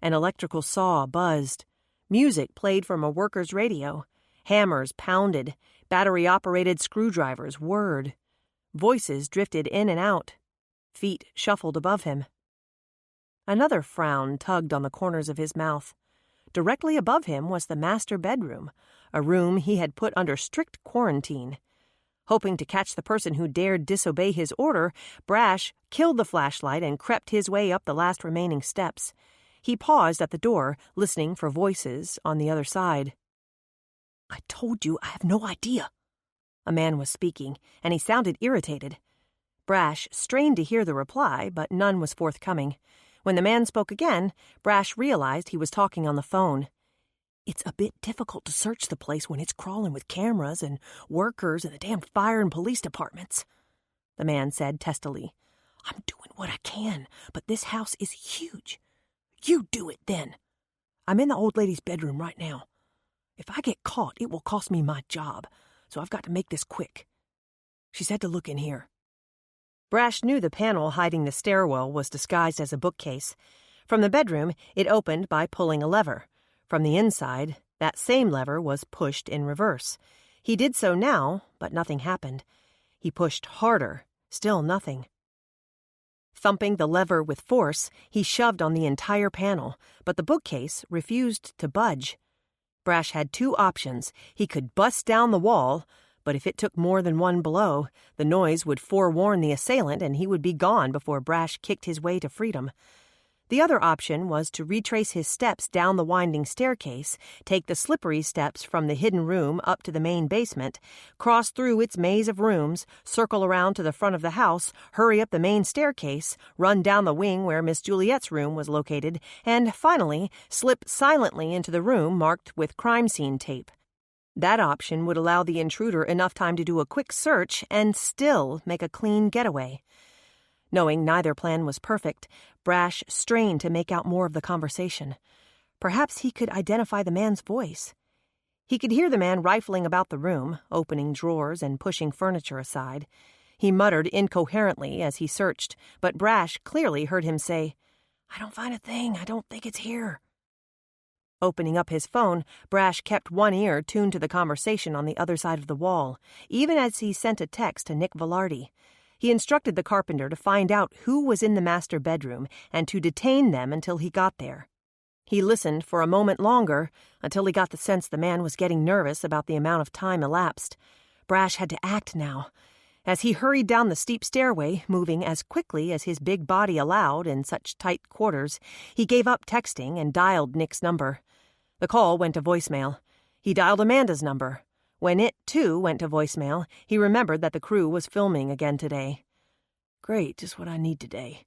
An electrical saw buzzed. Music played from a worker's radio. Hammers pounded. Battery-operated screwdrivers whirred. Voices drifted in and out. Feet shuffled above him. Another frown tugged on the corners of his mouth. Directly above him was the master bedroom, a room he had put under strict quarantine. Hoping to catch the person who dared disobey his order, Brash killed the flashlight and crept his way up the last remaining steps. He paused at the door, listening for voices on the other side. "I told you I have no idea." A man was speaking, and he sounded irritated. Brash strained to hear the reply, but none was forthcoming. When the man spoke again, Brash realized he was talking on the phone. "It's a bit difficult to search the place when it's crawling with cameras and workers and the damn fire and police departments," the man said testily. "I'm doing what I can, but this house is huge. You do it then. I'm in the old lady's bedroom right now. If I get caught, it will cost me my job, so I've got to make this quick. She said to look in here." Brash knew the panel hiding the stairwell was disguised as a bookcase. From the bedroom, it opened by pulling a lever. From the inside, that same lever was pushed in reverse. He did so now, but nothing happened. He pushed harder, still nothing. Thumping the lever with force, he shoved on the entire panel, but the bookcase refused to budge. Brash had two options. He could bust down the wall, but if it took more than one blow, the noise would forewarn the assailant and he would be gone before Brash kicked his way to freedom. The other option was to retrace his steps down the winding staircase, take the slippery steps from the hidden room up to the main basement, cross through its maze of rooms, circle around to the front of the house, hurry up the main staircase, run down the wing where Miss Juliet's room was located, and finally slip silently into the room marked with crime scene tape. That option would allow the intruder enough time to do a quick search and still make a clean getaway. Knowing neither plan was perfect, Brash strained to make out more of the conversation. Perhaps he could identify the man's voice. He could hear the man rifling about the room, opening drawers and pushing furniture aside. He muttered incoherently as he searched, but Brash clearly heard him say, "I don't find a thing. I don't think it's here." Opening up his phone, Brash kept one ear tuned to the conversation on the other side of the wall, even as he sent a text to Nick Velarde. He instructed the carpenter to find out who was in the master bedroom and to detain them until he got there. He listened for a moment longer until he got the sense the man was getting nervous about the amount of time elapsed. Brash had to act now. As he hurried down the steep stairway, moving as quickly as his big body allowed in such tight quarters, he gave up texting and dialed Nick's number. The call went to voicemail. He dialed Amanda's number. When it, too, went to voicemail, he remembered that the crew was filming again today. Great, just what I need today.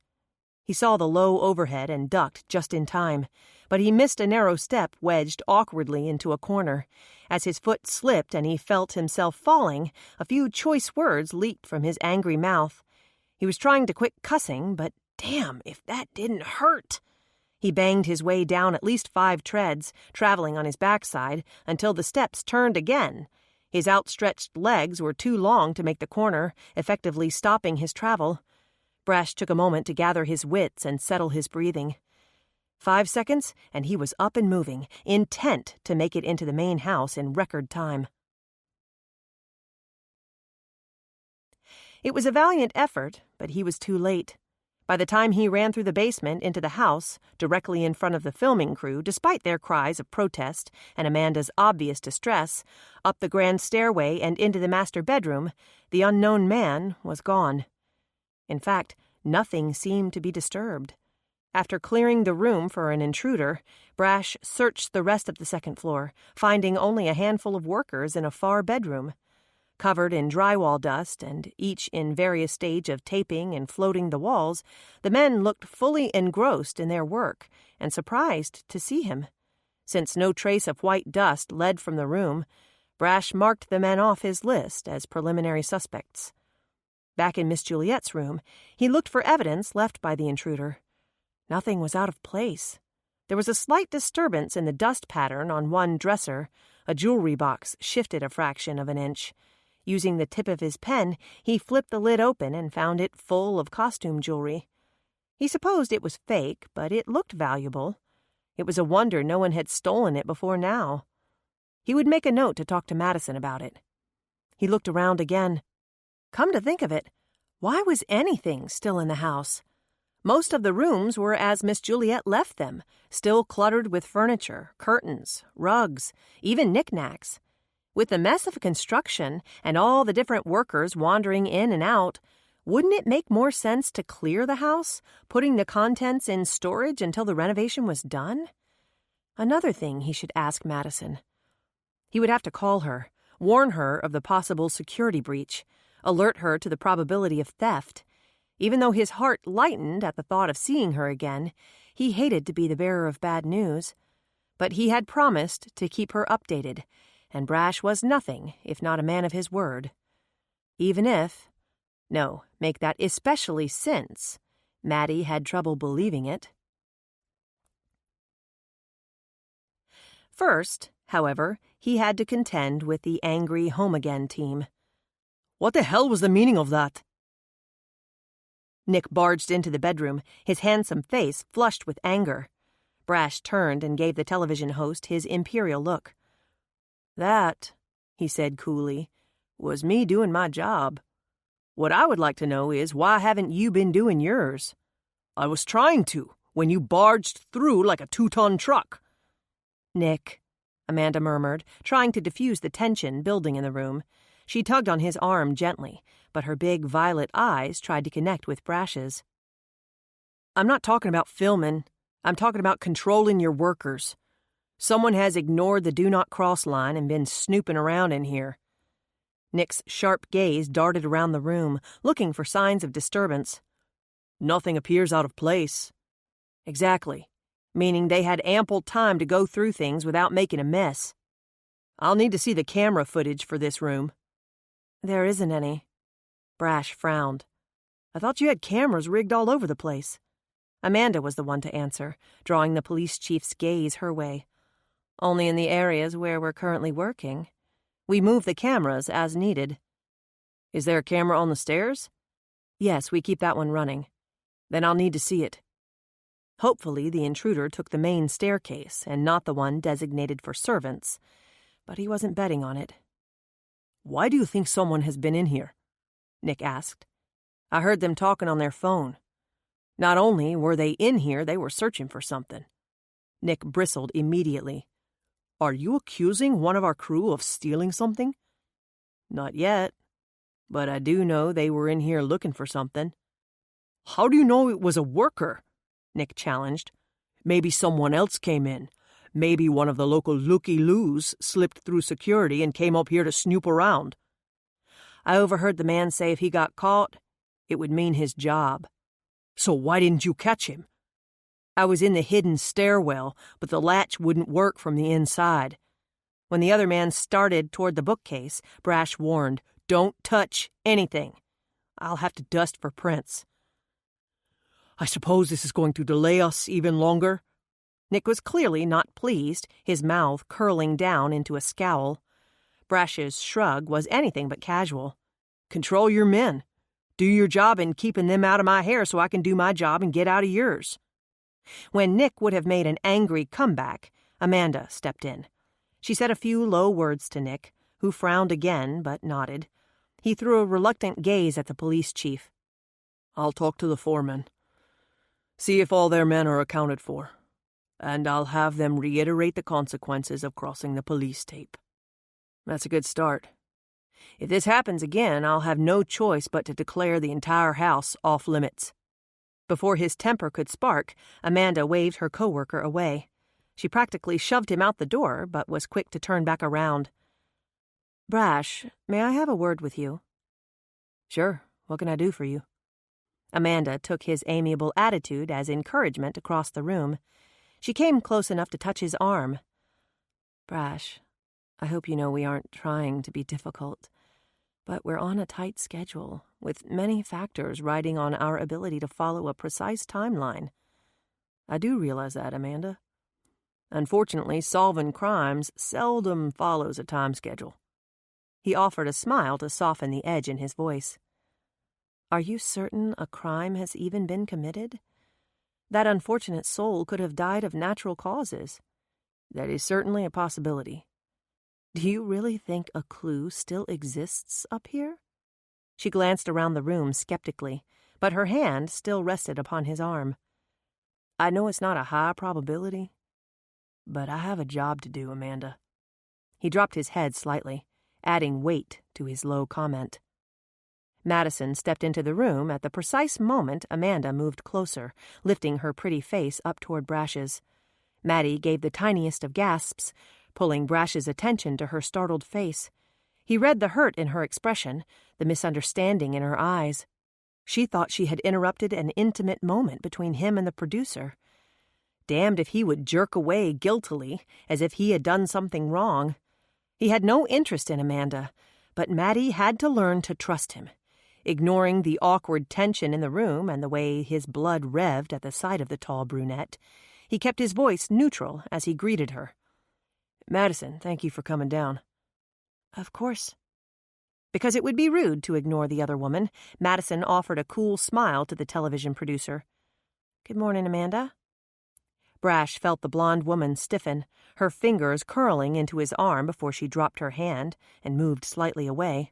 He saw the low overhead and ducked just in time, but he missed a narrow step wedged awkwardly into a corner. As his foot slipped and he felt himself falling, a few choice words leaked from his angry mouth. He was trying to quit cussing, but damn, if that didn't hurt! He banged his way down at least 5 treads, traveling on his backside, until the steps turned again. His outstretched legs were too long to make the corner, effectively stopping his travel. Brash took a moment to gather his wits and settle his breathing. 5 seconds, and he was up and moving, intent to make it into the main house in record time. It was a valiant effort, but he was too late. By the time he ran through the basement into the house, directly in front of the filming crew, despite their cries of protest and Amanda's obvious distress, up the grand stairway and into the master bedroom, the unknown man was gone. In fact, nothing seemed to be disturbed. After clearing the room for an intruder, Brash searched the rest of the second floor, finding only a handful of workers in a far bedroom. Covered in drywall dust and each in various stage of taping and floating the walls, the men looked fully engrossed in their work and surprised to see him. Since no trace of white dust led from the room, Brash marked the men off his list as preliminary suspects. Back in Miss Juliet's room, he looked for evidence left by the intruder. Nothing was out of place. There was a slight disturbance in the dust pattern on one dresser. A jewelry box shifted a fraction of an inch. Using the tip of his pen, he flipped the lid open and found it full of costume jewelry. He supposed it was fake, but it looked valuable. It was a wonder no one had stolen it before now. He would make a note to talk to Madison about it. He looked around again. Come to think of it, why was anything still in the house? Most of the rooms were as Miss Juliet left them, still cluttered with furniture, curtains, rugs, even knickknacks. With the mess of construction and all the different workers wandering in and out, wouldn't it make more sense to clear the house, putting the contents in storage until the renovation was done? Another thing he should ask Madison. He would have to call her, warn her of the possible security breach, alert her to the probability of theft. Even though his heart lightened at the thought of seeing her again, he hated to be the bearer of bad news. But he had promised to keep her updated, and Brash was nothing if not a man of his word. Even if, no, make that especially since, Maddie had trouble believing it. First, however, he had to contend with the angry Home Again team. What the hell was the meaning of that? Nick barged into the bedroom, his handsome face flushed with anger. Brash turned and gave the television host his imperial look. That, he said coolly, was me doing my job. What I would like to know is, why haven't you been doing yours? I was trying to, when you barged through like a 2-ton truck. Nick, Amanda murmured, trying to diffuse the tension building in the room. She tugged on his arm gently, but her big violet eyes tried to connect with Brash's. I'm not talking about filming. I'm talking about controlling your workers. Someone has ignored the do not cross line and been snooping around in here. Nick's sharp gaze darted around the room, looking for signs of disturbance. Nothing appears out of place. Exactly, meaning they had ample time to go through things without making a mess. I'll need to see the camera footage for this room. There isn't any. Brash frowned. I thought you had cameras rigged all over the place. Amanda was the one to answer, drawing the police chief's gaze her way. Only in the areas where we're currently working. We move the cameras as needed. Is there a camera on the stairs? Yes, we keep that one running. Then I'll need to see it. Hopefully the intruder took the main staircase and not the one designated for servants, but he wasn't betting on it. Why do you think someone has been in here? Nick asked. I heard them talking on their phone. Not only were they in here, they were searching for something. Nick bristled immediately. Are you accusing one of our crew of stealing something? Not yet, but I do know they were in here looking for something. How do you know it was a worker? Nick challenged. Maybe someone else came in. Maybe one of the local looky-loos slipped through security and came up here to snoop around. I overheard the man say if he got caught, it would mean his job. So why didn't you catch him? I was in the hidden stairwell, but the latch wouldn't work from the inside. When the other man started toward the bookcase, Brash warned, "Don't touch anything. I'll have to dust for prints." I suppose this is going to delay us even longer? Nick was clearly not pleased, his mouth curling down into a scowl. Brash's shrug was anything but casual. Control your men. Do your job in keeping them out of my hair so I can do my job and get out of yours. When Nick would have made an angry comeback, Amanda stepped in. She said a few low words to Nick, who frowned again but nodded. He threw a reluctant gaze at the police chief. I'll talk to the foreman. See if all their men are accounted for. And I'll have them reiterate the consequences of crossing the police tape. That's a good start. If this happens again, I'll have no choice but to declare the entire house off limits. Before his temper could spark, Amanda waved her coworker away. She practically shoved him out the door, but was quick to turn back around. Brash, may I have a word with you? Sure. What can I do for you? Amanda took his amiable attitude as encouragement across the room. She came close enough to touch his arm. Brash, I hope you know we aren't trying to be difficult, but we're on a tight schedule, with many factors riding on our ability to follow a precise timeline. I do realize that, Amanda. Unfortunately, solving crimes seldom follows a time schedule. He offered a smile to soften the edge in his voice. Are you certain a crime has even been committed? That unfortunate soul could have died of natural causes. That is certainly a possibility. Do you really think a clue still exists up here? She glanced around the room skeptically, but her hand still rested upon his arm. I know it's not a high probability, but I have a job to do, Amanda. He dropped his head slightly, adding weight to his low comment. Madison stepped into the room at the precise moment Amanda moved closer, lifting her pretty face up toward Brash's. Maddie gave the tiniest of gasps, pulling Brash's attention to her startled face. He read the hurt in her expression, the misunderstanding in her eyes. She thought she had interrupted an intimate moment between him and the producer. Damned if he would jerk away guiltily, as if he had done something wrong. He had no interest in Amanda, but Maddie had to learn to trust him. Ignoring the awkward tension in the room and the way his blood revved at the sight of the tall brunette, he kept his voice neutral as he greeted her. Madison, thank you for coming down. Of course. Because it would be rude to ignore the other woman, Madison offered a cool smile to the television producer. Good morning, Amanda. Brash felt the blonde woman stiffen, her fingers curling into his arm before she dropped her hand and moved slightly away.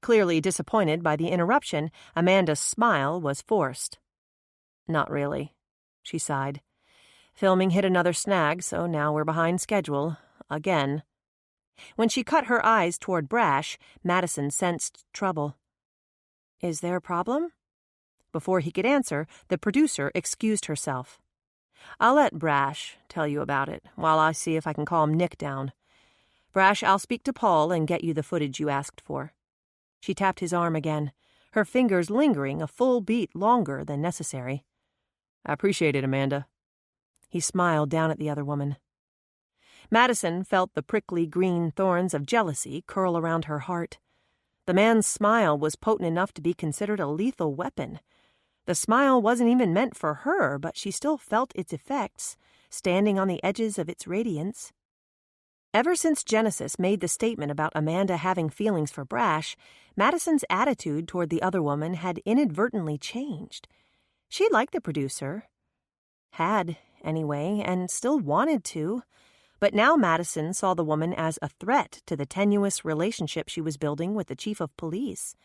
Clearly disappointed by the interruption, Amanda's smile was forced. "Not really," she sighed. "Filming hit another snag, so now we're behind schedule. Again." When she cut her eyes toward Brash, Madison sensed trouble. "Is there a problem?" Before he could answer, the producer excused herself. "I'll let Brash tell you about it, while I see if I can calm Nick down. Brash, I'll speak to Paul and get you the footage you asked for." She tapped his arm again, her fingers lingering a full beat longer than necessary. "I appreciate it, Amanda." He smiled down at the other woman. Madison felt the prickly green thorns of jealousy curl around her heart. The man's smile was potent enough to be considered a lethal weapon. The smile wasn't even meant for her, but she still felt its effects, standing on the edges of its radiance. Ever since Genesis made the statement about Amanda having feelings for Brash, Madison's attitude toward the other woman had inadvertently changed. She liked the producer. Had, anyway, and still wanted to. But now Madison saw the woman as a threat to the tenuous relationship she was building with the chief of police.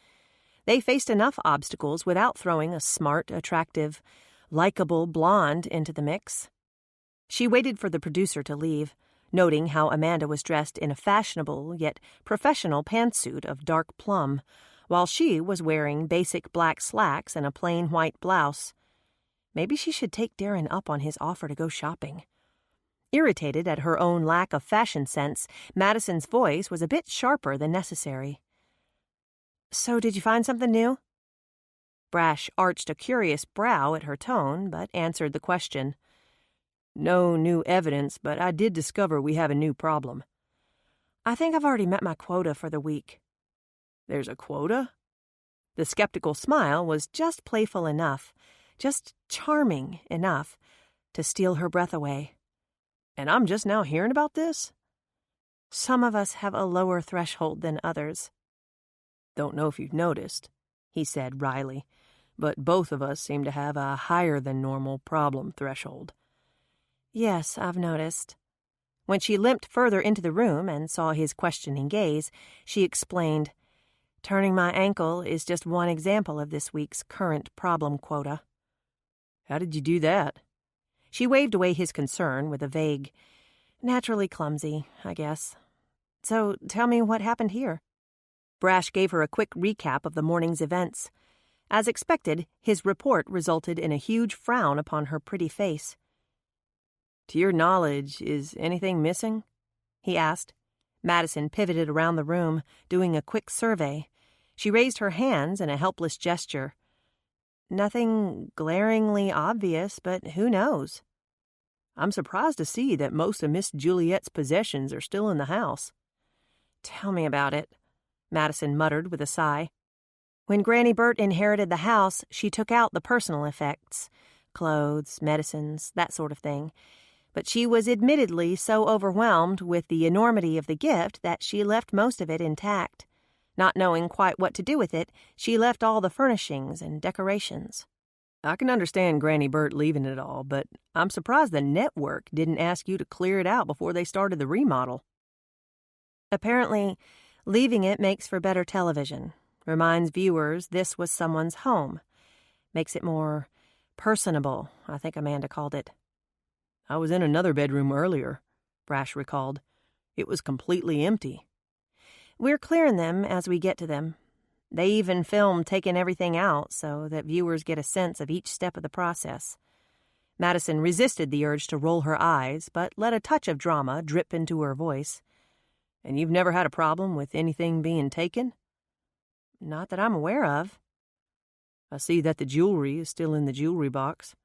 They faced enough obstacles without throwing a smart, attractive, likable blonde into the mix. She waited for the producer to leave, noting how Amanda was dressed in a fashionable yet professional pantsuit of dark plum, while she was wearing basic black slacks and a plain white blouse. Maybe she should take Darren up on his offer to go shopping. Irritated at her own lack of fashion sense, Madison's voice was a bit sharper than necessary. "So did you find something new?" Brash arched a curious brow at her tone, but answered the question. "No new evidence, but I did discover we have a new problem." "I think I've already met my quota for the week." "There's a quota?" The skeptical smile was just playful enough, just charming enough, to steal her breath away. "And I'm just now hearing about this?" "Some of us have a lower threshold than others." "Don't know if you've noticed," he said wryly, "but both of us seem to have a higher-than-normal problem threshold." "Yes, I've noticed." When she limped further into the room and saw his questioning gaze, she explained, "Turning my ankle is just one example of this week's current problem quota." "How did you do that?" She waved away his concern with a vague, "Naturally clumsy, I guess. So tell me what happened here." Brash gave her a quick recap of the morning's events. As expected, his report resulted in a huge frown upon her pretty face. "To your knowledge, is anything missing?" he asked. Madison pivoted around the room, doing a quick survey. She raised her hands in a helpless gesture. "Nothing glaringly obvious, but who knows?" "I'm surprised to see that most of Miss Juliet's possessions are still in the house." "Tell me about it," Madison muttered with a sigh. When Granny Burt inherited the house, she took out the personal effects, clothes, medicines, that sort of thing. But she was admittedly so overwhelmed with the enormity of the gift that she left most of it intact. Not knowing quite what to do with it, she left all the furnishings and decorations. "I can understand Granny Burt leaving it all, but I'm surprised the network didn't ask you to clear it out before they started the remodel." "Apparently, leaving it makes for better television. Reminds viewers this was someone's home. Makes it more personable, I think Amanda called it." "I was in another bedroom earlier," Brash recalled. "It was completely empty." "We're clearing them as we get to them. They even filmed taking everything out so that viewers get a sense of each step of the process." Madison resisted the urge to roll her eyes, but let a touch of drama drip into her voice. "And you've never had a problem with anything being taken?" "Not that I'm aware of." "I see that the jewelry is still in the jewelry box.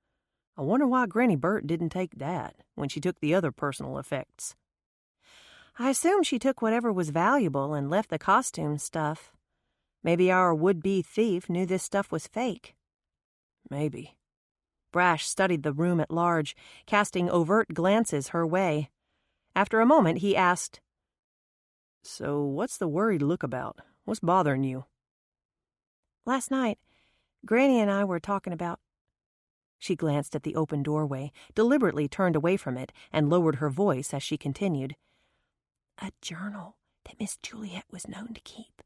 I wonder why Granny Burt didn't take that when she took the other personal effects." "I assume she took whatever was valuable and left the costume stuff. Maybe our would-be thief knew this stuff was fake." "Maybe." Brash studied the room at large, casting overt glances her way. After a moment, he asked, "So what's the worried look about? What's bothering you?" "Last night, Granny and I were talking about—" She glanced at the open doorway, deliberately turned away from it, and lowered her voice as she continued. A journal that Miss Juliet was known to keep.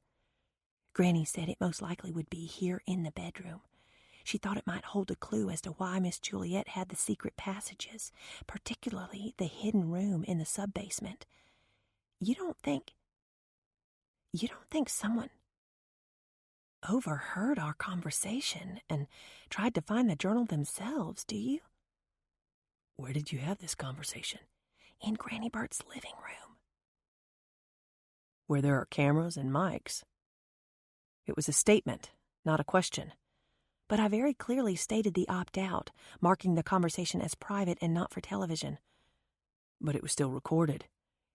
Granny said it most likely would be here in the bedroom. She thought it might hold a clue as to why Miss Juliet had the secret passages, particularly the hidden room in the sub-basement. You don't think someone overheard our conversation and tried to find the journal themselves, do you? Where did you have this conversation? In Granny Bert's living room. Where there are cameras and mics. It was a statement, not a question. But I very clearly stated the opt-out, marking the conversation as private and not for television. But it was still recorded,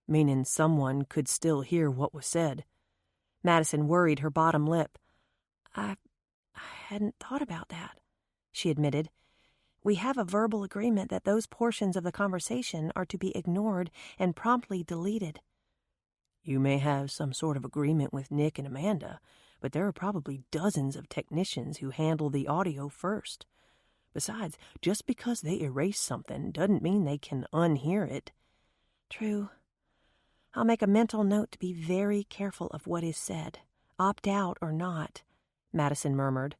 meaning someone could still hear what was said. Madison worried her bottom lip. I hadn't thought about that, she admitted. We have a verbal agreement that those portions of the conversation are to be ignored and promptly deleted. You may have some sort of agreement with Nick and Amanda, but there are probably dozens of technicians who handle the audio first. Besides, just because they erase something doesn't mean they can unhear it. True. I'll make a mental note to be very careful of what is said, opt out or not, Madison murmured.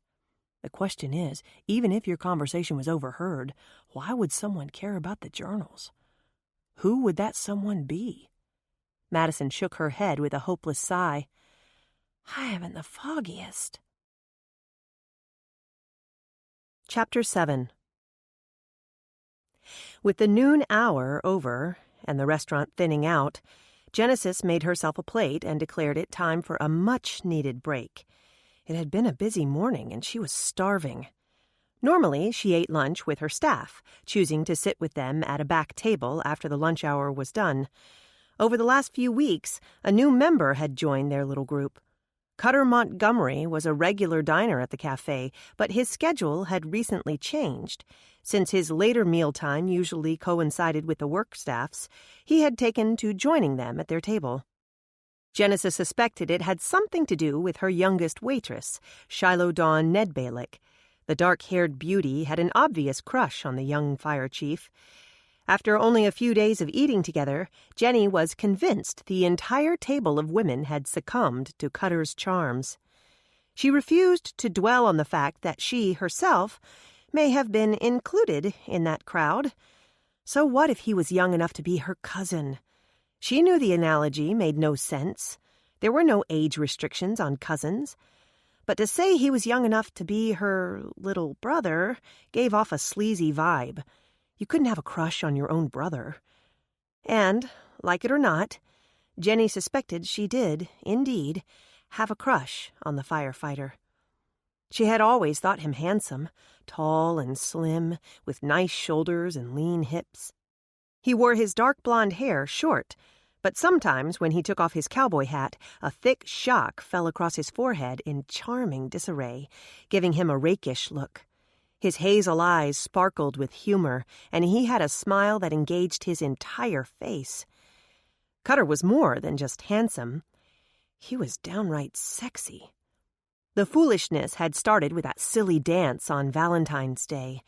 The question is, even if your conversation was overheard, why would someone care about the journals? Who would that someone be? Madison shook her head with a hopeless sigh. I haven't the foggiest. Chapter 7. With the noon hour over and the restaurant thinning out, Genesis made herself a plate and declared it time for a much-needed break. It had been a busy morning, and she was starving. Normally, she ate lunch with her staff, choosing to sit with them at a back table after the lunch hour was done. Over the last few weeks, a new member had joined their little group. Cutter Montgomery was a regular diner at the cafe, but his schedule had recently changed. Since his later mealtime usually coincided with the work staff's, he had taken to joining them at their table. Genesis suspected it had something to do with her youngest waitress, Shiloh Dawn Nedbalick. The dark-haired beauty had an obvious crush on the young fire chief. After only a few days of eating together, Jenny was convinced the entire table of women had succumbed to Cutter's charms. She refused to dwell on the fact that she, herself, may have been included in that crowd. So what if he was young enough to be her cousin? She knew the analogy made no sense. There were no age restrictions on cousins. But to say he was young enough to be her little brother gave off a sleazy vibe. You couldn't have a crush on your own brother. And, like it or not, Jenny suspected she did, indeed, have a crush on the firefighter. She had always thought him handsome, tall and slim, with nice shoulders and lean hips. He wore his dark blonde hair short, but sometimes when he took off his cowboy hat, a thick shock fell across his forehead in charming disarray, giving him a rakish look. His hazel eyes sparkled with humor, and he had a smile that engaged his entire face. Cutter was more than just handsome. He was downright sexy. The foolishness had started with that silly dance on Valentine's Day.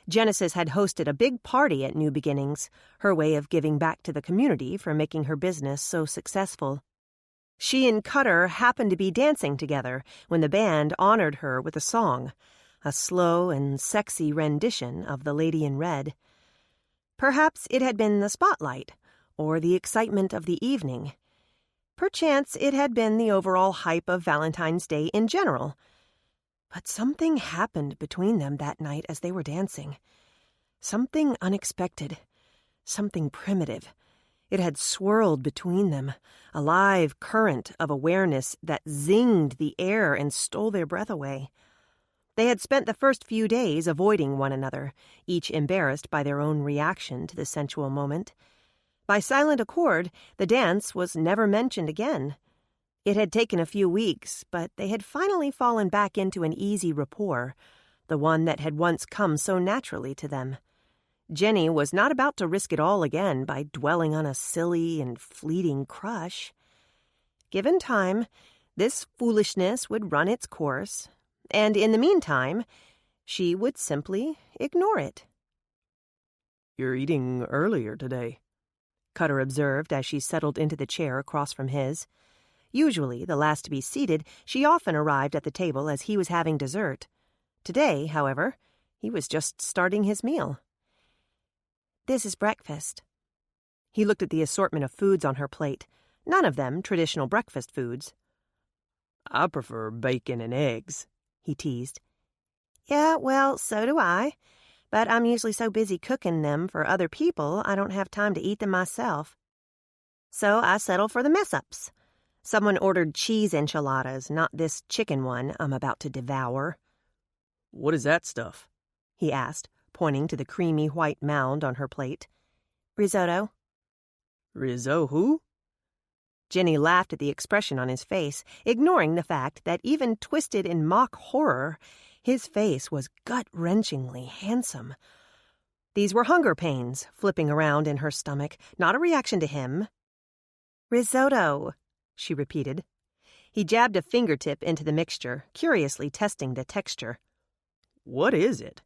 Genesis had hosted a big party at New Beginnings, her way of giving back to the community for making her business so successful. She and Cutter happened to be dancing together when the band honored her with a song, a slow and sexy rendition of The Lady in Red. Perhaps it had been the spotlight, or the excitement of the evening. Perchance it had been the overall hype of Valentine's Day in general. But something happened between them that night as they were dancing. Something unexpected, something primitive. It had swirled between them, a live current of awareness that zinged the air and stole their breath away. They had spent the first few days avoiding one another, each embarrassed by their own reaction to the sensual moment. By silent accord, the dance was never mentioned again. It had taken a few weeks, but they had finally fallen back into an easy rapport, the one that had once come so naturally to them. Jenny was not about to risk it all again by dwelling on a silly and fleeting crush. Given time, this foolishness would run its course, and in the meantime, she would simply ignore it. "You're eating earlier today," Cutter observed as she settled into the chair across from his. Usually the last to be seated, she often arrived at the table as he was having dessert. Today, however, he was just starting his meal. "This is breakfast." He looked at the assortment of foods on her plate, none of them traditional breakfast foods. "I prefer bacon and eggs," he teased. "Yeah, well, so do I. But I'm usually so busy cooking them for other people, I don't have time to eat them myself. So I settle for the mess-ups. Someone ordered cheese enchiladas, not this chicken one I'm about to devour." "What is that stuff?" he asked, pointing to the creamy white mound on her plate. "Risotto." "Rizzo who?" Jenny laughed at the expression on his face, ignoring the fact that even twisted in mock horror, his face was gut-wrenchingly handsome. These were hunger pains flipping around in her stomach, not a reaction to him. "Risotto," she repeated. He jabbed a fingertip into the mixture, curiously testing the texture. "What is it?"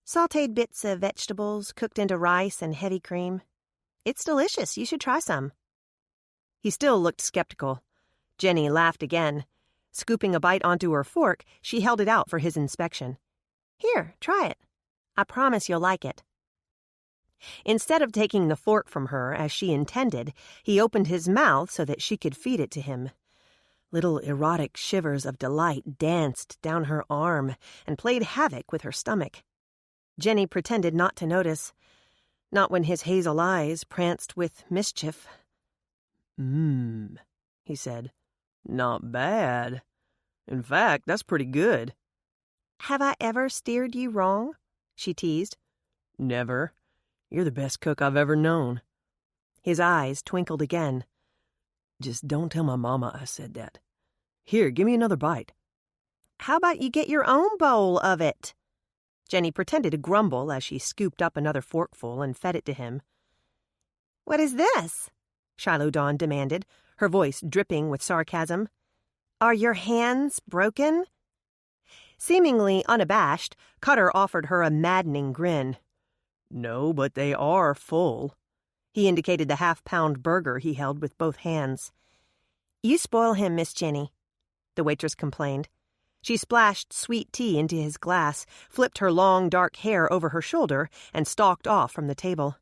"Sautéed bits of vegetables cooked into rice and heavy cream. It's delicious. You should try some." He still looked skeptical. Jenny laughed again. Scooping a bite onto her fork, she held it out for his inspection. "Here, try it. I promise you'll like it." Instead of taking the fork from her as she intended, he opened his mouth so that she could feed it to him. Little erotic shivers of delight danced down her arm and played havoc with her stomach. Jenny pretended not to notice, not when his hazel eyes pranced with mischief. He said. "Not bad. In fact, that's pretty good." "Have I ever steered you wrong?" she teased. "Never. You're the best cook I've ever known." His eyes twinkled again. "Just don't tell my mama I said that. Here, give me another bite." "How about you get your own bowl of it?" Jenny pretended to grumble as she scooped up another forkful and fed it to him. "What is this?" Shiloh Dawn demanded, her voice dripping with sarcasm. "Are your hands broken?" Seemingly unabashed, Cutter offered her a maddening grin. "No, but they are full." He indicated the half-pound burger he held with both hands. "You spoil him, Miss Jenny," the waitress complained. She splashed sweet tea into his glass, flipped her long, dark hair over her shoulder, and stalked off from the table.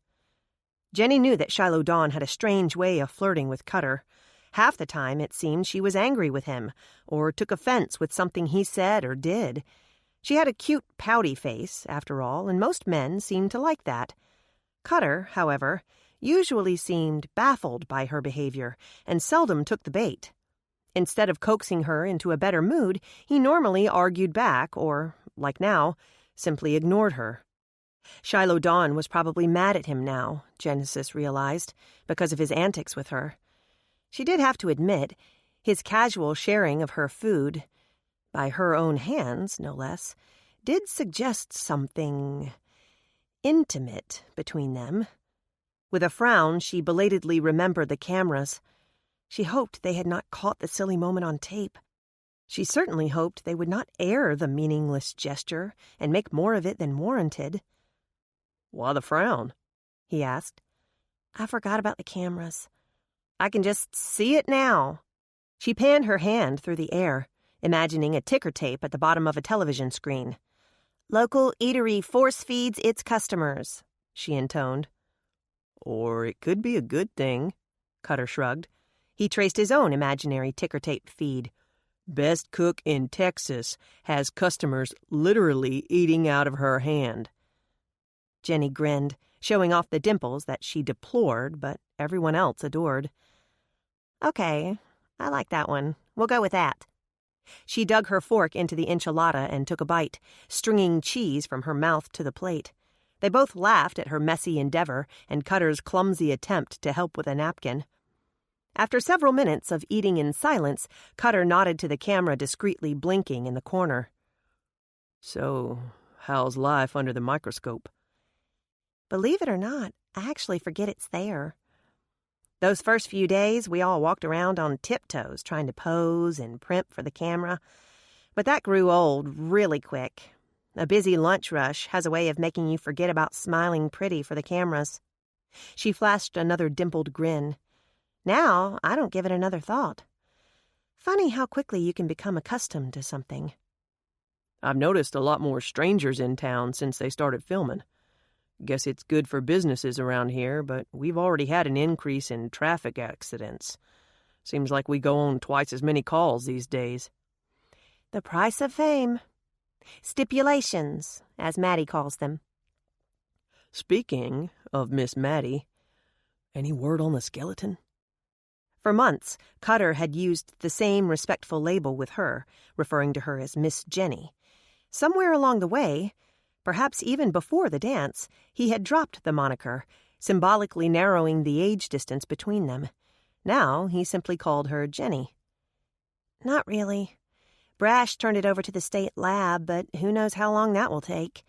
Jenny knew that Shiloh Dawn had a strange way of flirting with Cutter. Half the time, it seemed, she was angry with him, or took offense with something he said or did. She had a cute, pouty face, after all, and most men seemed to like that. Cutter, however, usually seemed baffled by her behavior, and seldom took the bait. Instead of coaxing her into a better mood, he normally argued back or, like now, simply ignored her. Shiloh Dawn was probably mad at him now, Genesis realized, because of his antics with her. She did have to admit, his casual sharing of her food, by her own hands, no less, did suggest something intimate between them. With a frown, she belatedly remembered the cameras. She hoped they had not caught the silly moment on tape. She certainly hoped they would not air the meaningless gesture and make more of it than warranted. "Why the frown?" he asked. "I forgot about the cameras. I can just see it now." She panned her hand through the air, imagining a ticker tape at the bottom of a television screen. "Local eatery force feeds its customers," she intoned. "Or it could be a good thing," Cutter shrugged. He traced his own imaginary ticker tape feed. "Best cook in Texas has customers literally eating out of her hand." Jenny grinned, showing off the dimples that she deplored, but everyone else adored. "Okay, I like that one. We'll go with that." She dug her fork into the enchilada and took a bite, stringing cheese from her mouth to the plate. They both laughed at her messy endeavor and Cutter's clumsy attempt to help with a napkin. After several minutes of eating in silence, Cutter nodded to the camera discreetly blinking in the corner. "So, how's life under the microscope?" Believe it or not, I actually forget it's there. Those first few days, we all walked around on tiptoes trying to pose and primp for the camera. But that grew old really quick. A busy lunch rush has a way of making you forget about smiling pretty for the cameras. She flashed another dimpled grin. Now, I don't give it another thought. Funny how quickly you can become accustomed to something. I've noticed a lot more strangers in town since they started filming. Guess it's good for businesses around here, but we've already had an increase in traffic accidents. Seems like we go on twice as many calls these days. The price of fame. Stipulations, as Maddie calls them. Speaking of Miss Maddie, any word on the skeleton? For months, Cutter had used the same respectful label with her, referring to her as Miss Jenny. Somewhere along the way, perhaps even before the dance, he had dropped the moniker, symbolically narrowing the age distance between them. Now he simply called her Jenny. Not really. Brash turned it over to the state lab, but who knows how long that will take.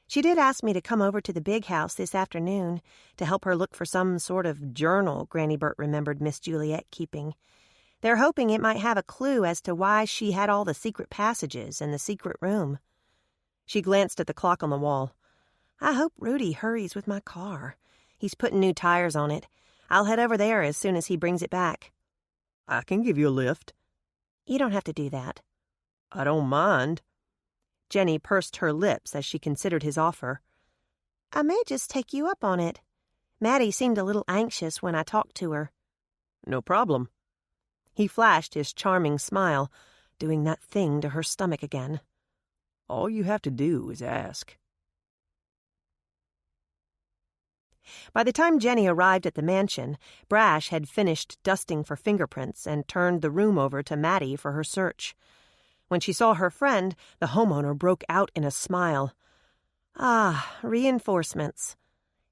She did ask me to come over to the big house this afternoon to help her look for some sort of journal Granny Burt remembered Miss Juliet keeping. They're hoping it might have a clue as to why she had all the secret passages in the secret room. She glanced at the clock on the wall. I hope Rudy hurries with my car. He's putting new tires on it. I'll head over there as soon as he brings it back. I can give you a lift. You don't have to do that. I don't mind. Jenny pursed her lips as she considered his offer. I may just take you up on it. Maddie seemed a little anxious when I talked to her. No problem. He flashed his charming smile, doing that thing to her stomach again. All you have to do is ask. By the time Jenny arrived at the mansion, Brash had finished dusting for fingerprints and turned the room over to Maddie for her search. When she saw her friend, the homeowner broke out in a smile. Ah, reinforcements.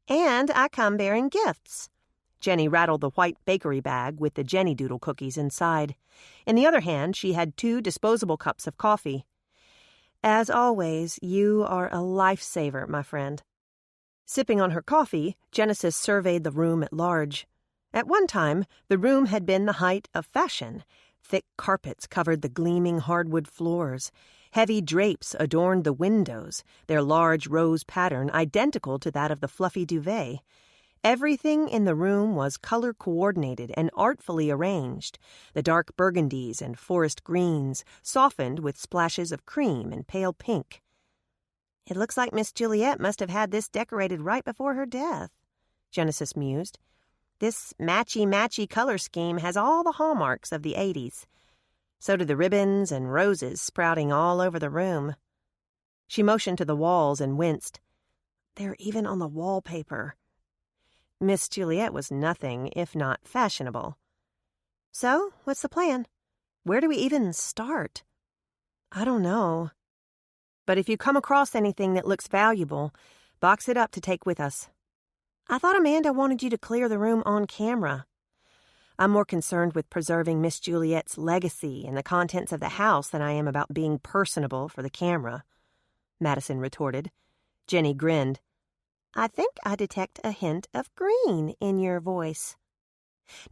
And I come bearing gifts. Jenny rattled the white bakery bag with the Jenny Doodle cookies inside. In the other hand, she had 2 disposable cups of coffee. As always, you are a lifesaver, my friend. Sipping on her coffee, Genesis surveyed the room at large. At one time, the room had been the height of fashion. Thick carpets covered the gleaming hardwood floors. Heavy drapes adorned the windows, their large rose pattern identical to that of the fluffy duvet. Everything in the room was color-coordinated and artfully arranged, the dark burgundies and forest greens, softened with splashes of cream and pale pink. It looks like Miss Juliet must have had this decorated right before her death, Genesis mused. This matchy-matchy color scheme has all the hallmarks of the 80s. So do the ribbons and roses sprouting all over the room. She motioned to the walls and winced. They're even on the wallpaper. Miss Juliet was nothing if not fashionable. So, what's the plan? Where do we even start? I don't know. But if you come across anything that looks valuable, box it up to take with us. I thought Amanda wanted you to clear the room on camera. I'm more concerned with preserving Miss Juliet's legacy and the contents of the house than I am about being personable for the camera, Madison retorted. Jenny grinned. I think I detect a hint of green in your voice.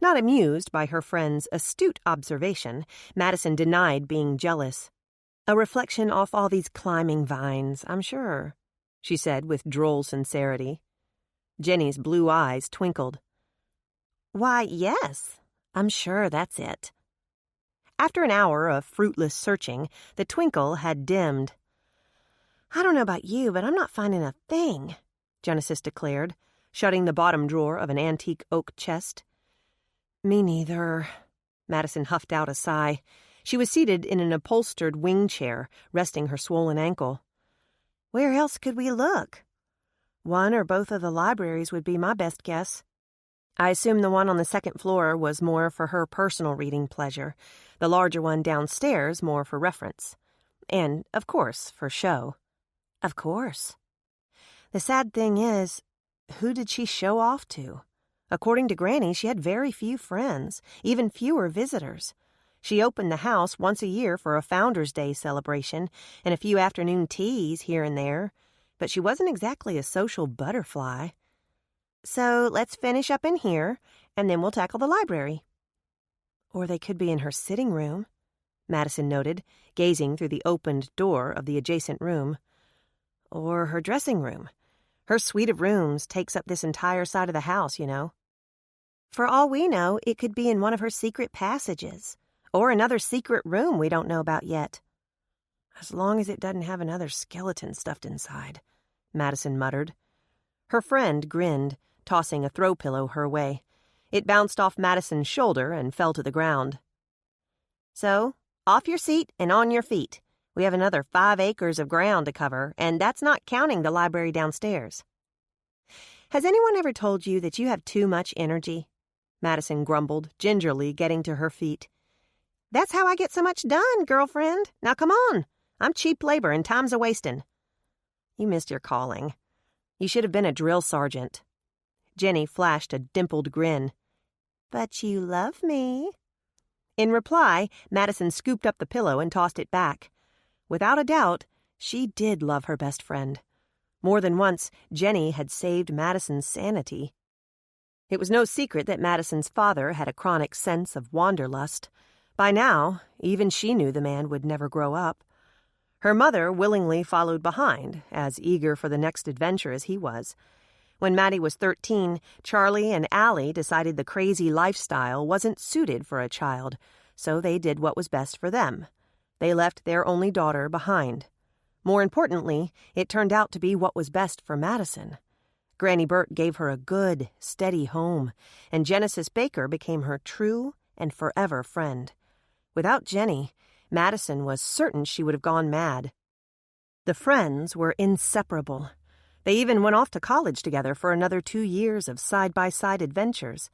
Not amused by her friend's astute observation, Madison denied being jealous. A reflection off all these climbing vines, I'm sure, she said with droll sincerity. Jenny's blue eyes twinkled. Why, yes, I'm sure that's it. After an hour of fruitless searching, the twinkle had dimmed. I don't know about you, but I'm not finding a thing, Genesis declared, shutting the bottom drawer of an antique oak chest. Me neither, Madison huffed out a sigh. She was seated in an upholstered wing chair, resting her swollen ankle. Where else could we look? One or both of the libraries would be my best guess. I assume the one on the second floor was more for her personal reading pleasure, the larger one downstairs more for reference. And, of course, for show. Of course. The sad thing is, who did she show off to? According to Granny, she had very few friends, even fewer visitors. She opened the house once a year for a Founder's Day celebration and a few afternoon teas here and there, but she wasn't exactly a social butterfly. So let's finish up in here, and then we'll tackle the library. Or they could be in her sitting room, Madison noted, gazing through the opened door of the adjacent room. Or her dressing room. Her suite of rooms takes up this entire side of the house, you know. For all we know, it could be in one of her secret passages. Or another secret room we don't know about yet. As long as it doesn't have another skeleton stuffed inside, Madison muttered. Her friend grinned, tossing a throw pillow her way. It bounced off Madison's shoulder and fell to the ground. So, off your seat and on your feet. We have another 5 acres of ground to cover, and that's not counting the library downstairs. Has anyone ever told you that you have too much energy? Madison grumbled, gingerly getting to her feet. That's how I get so much done, girlfriend. Now come on. I'm cheap labor and time's a-wastin'. You missed your calling. You should have been a drill sergeant. Jenny flashed a dimpled grin. But you love me. In reply, Madison scooped up the pillow and tossed it back. Without a doubt, she did love her best friend. More than once, Jenny had saved Madison's sanity. It was no secret that Madison's father had a chronic sense of wanderlust. By now, even she knew the man would never grow up. Her mother willingly followed behind, as eager for the next adventure as he was. When Maddie was 13, Charlie and Allie decided the crazy lifestyle wasn't suited for a child, so they did what was best for them. They left their only daughter behind. More importantly, it turned out to be what was best for Madison. Granny Burt gave her a good, steady home, and Genesis Baker became her true and forever friend. Without Jenny, Madison was certain she would have gone mad. The friends were inseparable. They even went off to college together for another 2 years of side-by-side adventures.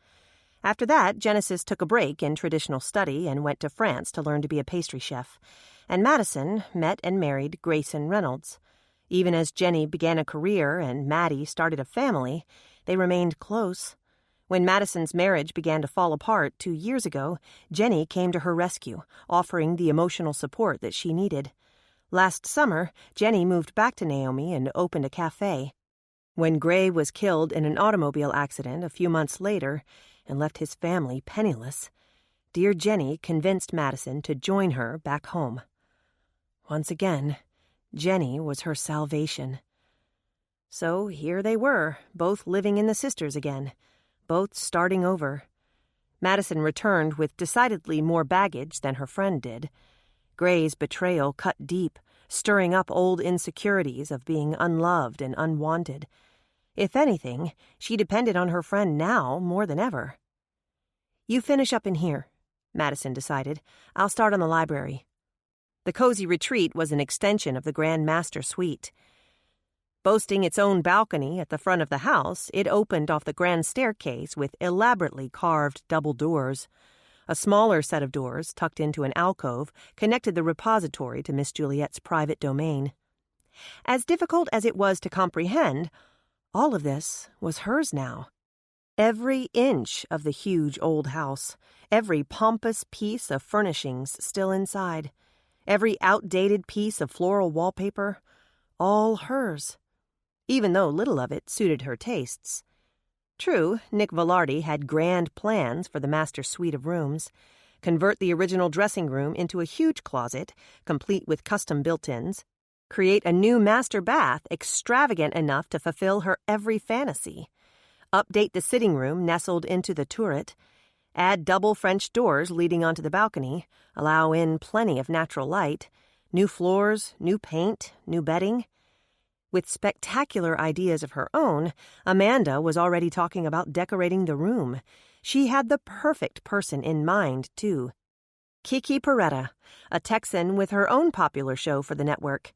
After that, Genesis took a break in traditional study and went to France to learn to be a pastry chef, and Madison met and married Grayson Reynolds. Even as Jenny began a career and Maddie started a family, they remained close. When Madison's marriage began to fall apart 2 years ago, Jenny came to her rescue, offering the emotional support that she needed. Last summer, Jenny moved back to Naomi and opened a cafe. When Gray was killed in an automobile accident a few months later and left his family penniless, dear Jenny convinced Madison to join her back home. Once again, Jenny was her salvation. So here they were, both living in the sisters again, both starting over. Madison returned with decidedly more baggage than her friend did. Gray's betrayal cut deep, stirring up old insecurities of being unloved and unwanted. If anything, she depended on her friend now more than ever. You finish up in here, Madison decided. I'll start on the library. The cozy retreat was an extension of the Grand Master Suite. Boasting its own balcony at the front of the house, it opened off the grand staircase with elaborately carved double doors. A smaller set of doors, tucked into an alcove, connected the repository to Miss Juliet's private domain. As difficult as it was to comprehend, all of this was hers now. Every inch of the huge old house, every pompous piece of furnishings still inside, every outdated piece of floral wallpaper, all hers, even though little of it suited her tastes. True, Nick Velarde had grand plans for the master suite of rooms. Convert the original dressing room into a huge closet, complete with custom built-ins. Create a new master bath extravagant enough to fulfill her every fantasy. Update the sitting room nestled into the turret. Add double French doors leading onto the balcony. Allow in plenty of natural light. New floors, new paint, new bedding. With spectacular ideas of her own, Amanda was already talking about decorating the room. She had the perfect person in mind, too. Kiki Peretta, a Texan with her own popular show for the network.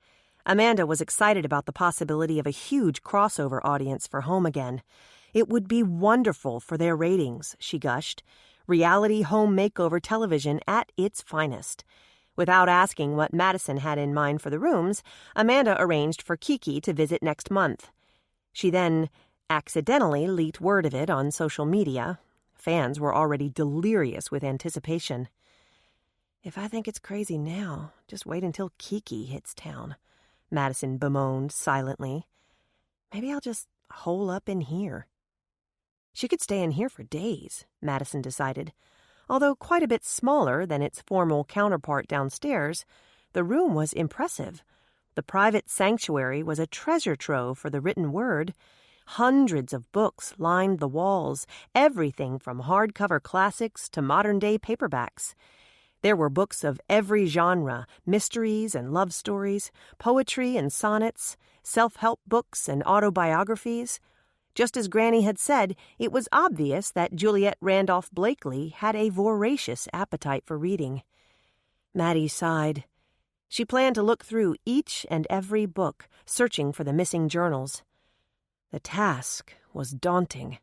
Amanda was excited about the possibility of a huge crossover audience for Home Again. It would be wonderful for their ratings, she gushed. Reality home makeover television at its finest. Without asking what Madison had in mind for the rooms, Amanda arranged for Kiki to visit next month. She then accidentally leaked word of it on social media. Fans were already delirious with anticipation. If I think it's crazy now, just wait until Kiki hits town, Madison bemoaned silently. Maybe I'll just hole up in here. She could stay in here for days, Madison decided. Although quite a bit smaller than its formal counterpart downstairs, the room was impressive. The private sanctuary was a treasure trove for the written word. Hundreds of books lined the walls, everything from hardcover classics to modern-day paperbacks. There were books of every genre, mysteries and love stories, poetry and sonnets, self-help books and autobiographies. Just as Granny had said, it was obvious that Juliet Randolph Blakely had a voracious appetite for reading. Maddie sighed. She planned to look through each and every book, searching for the missing journals. The task was daunting.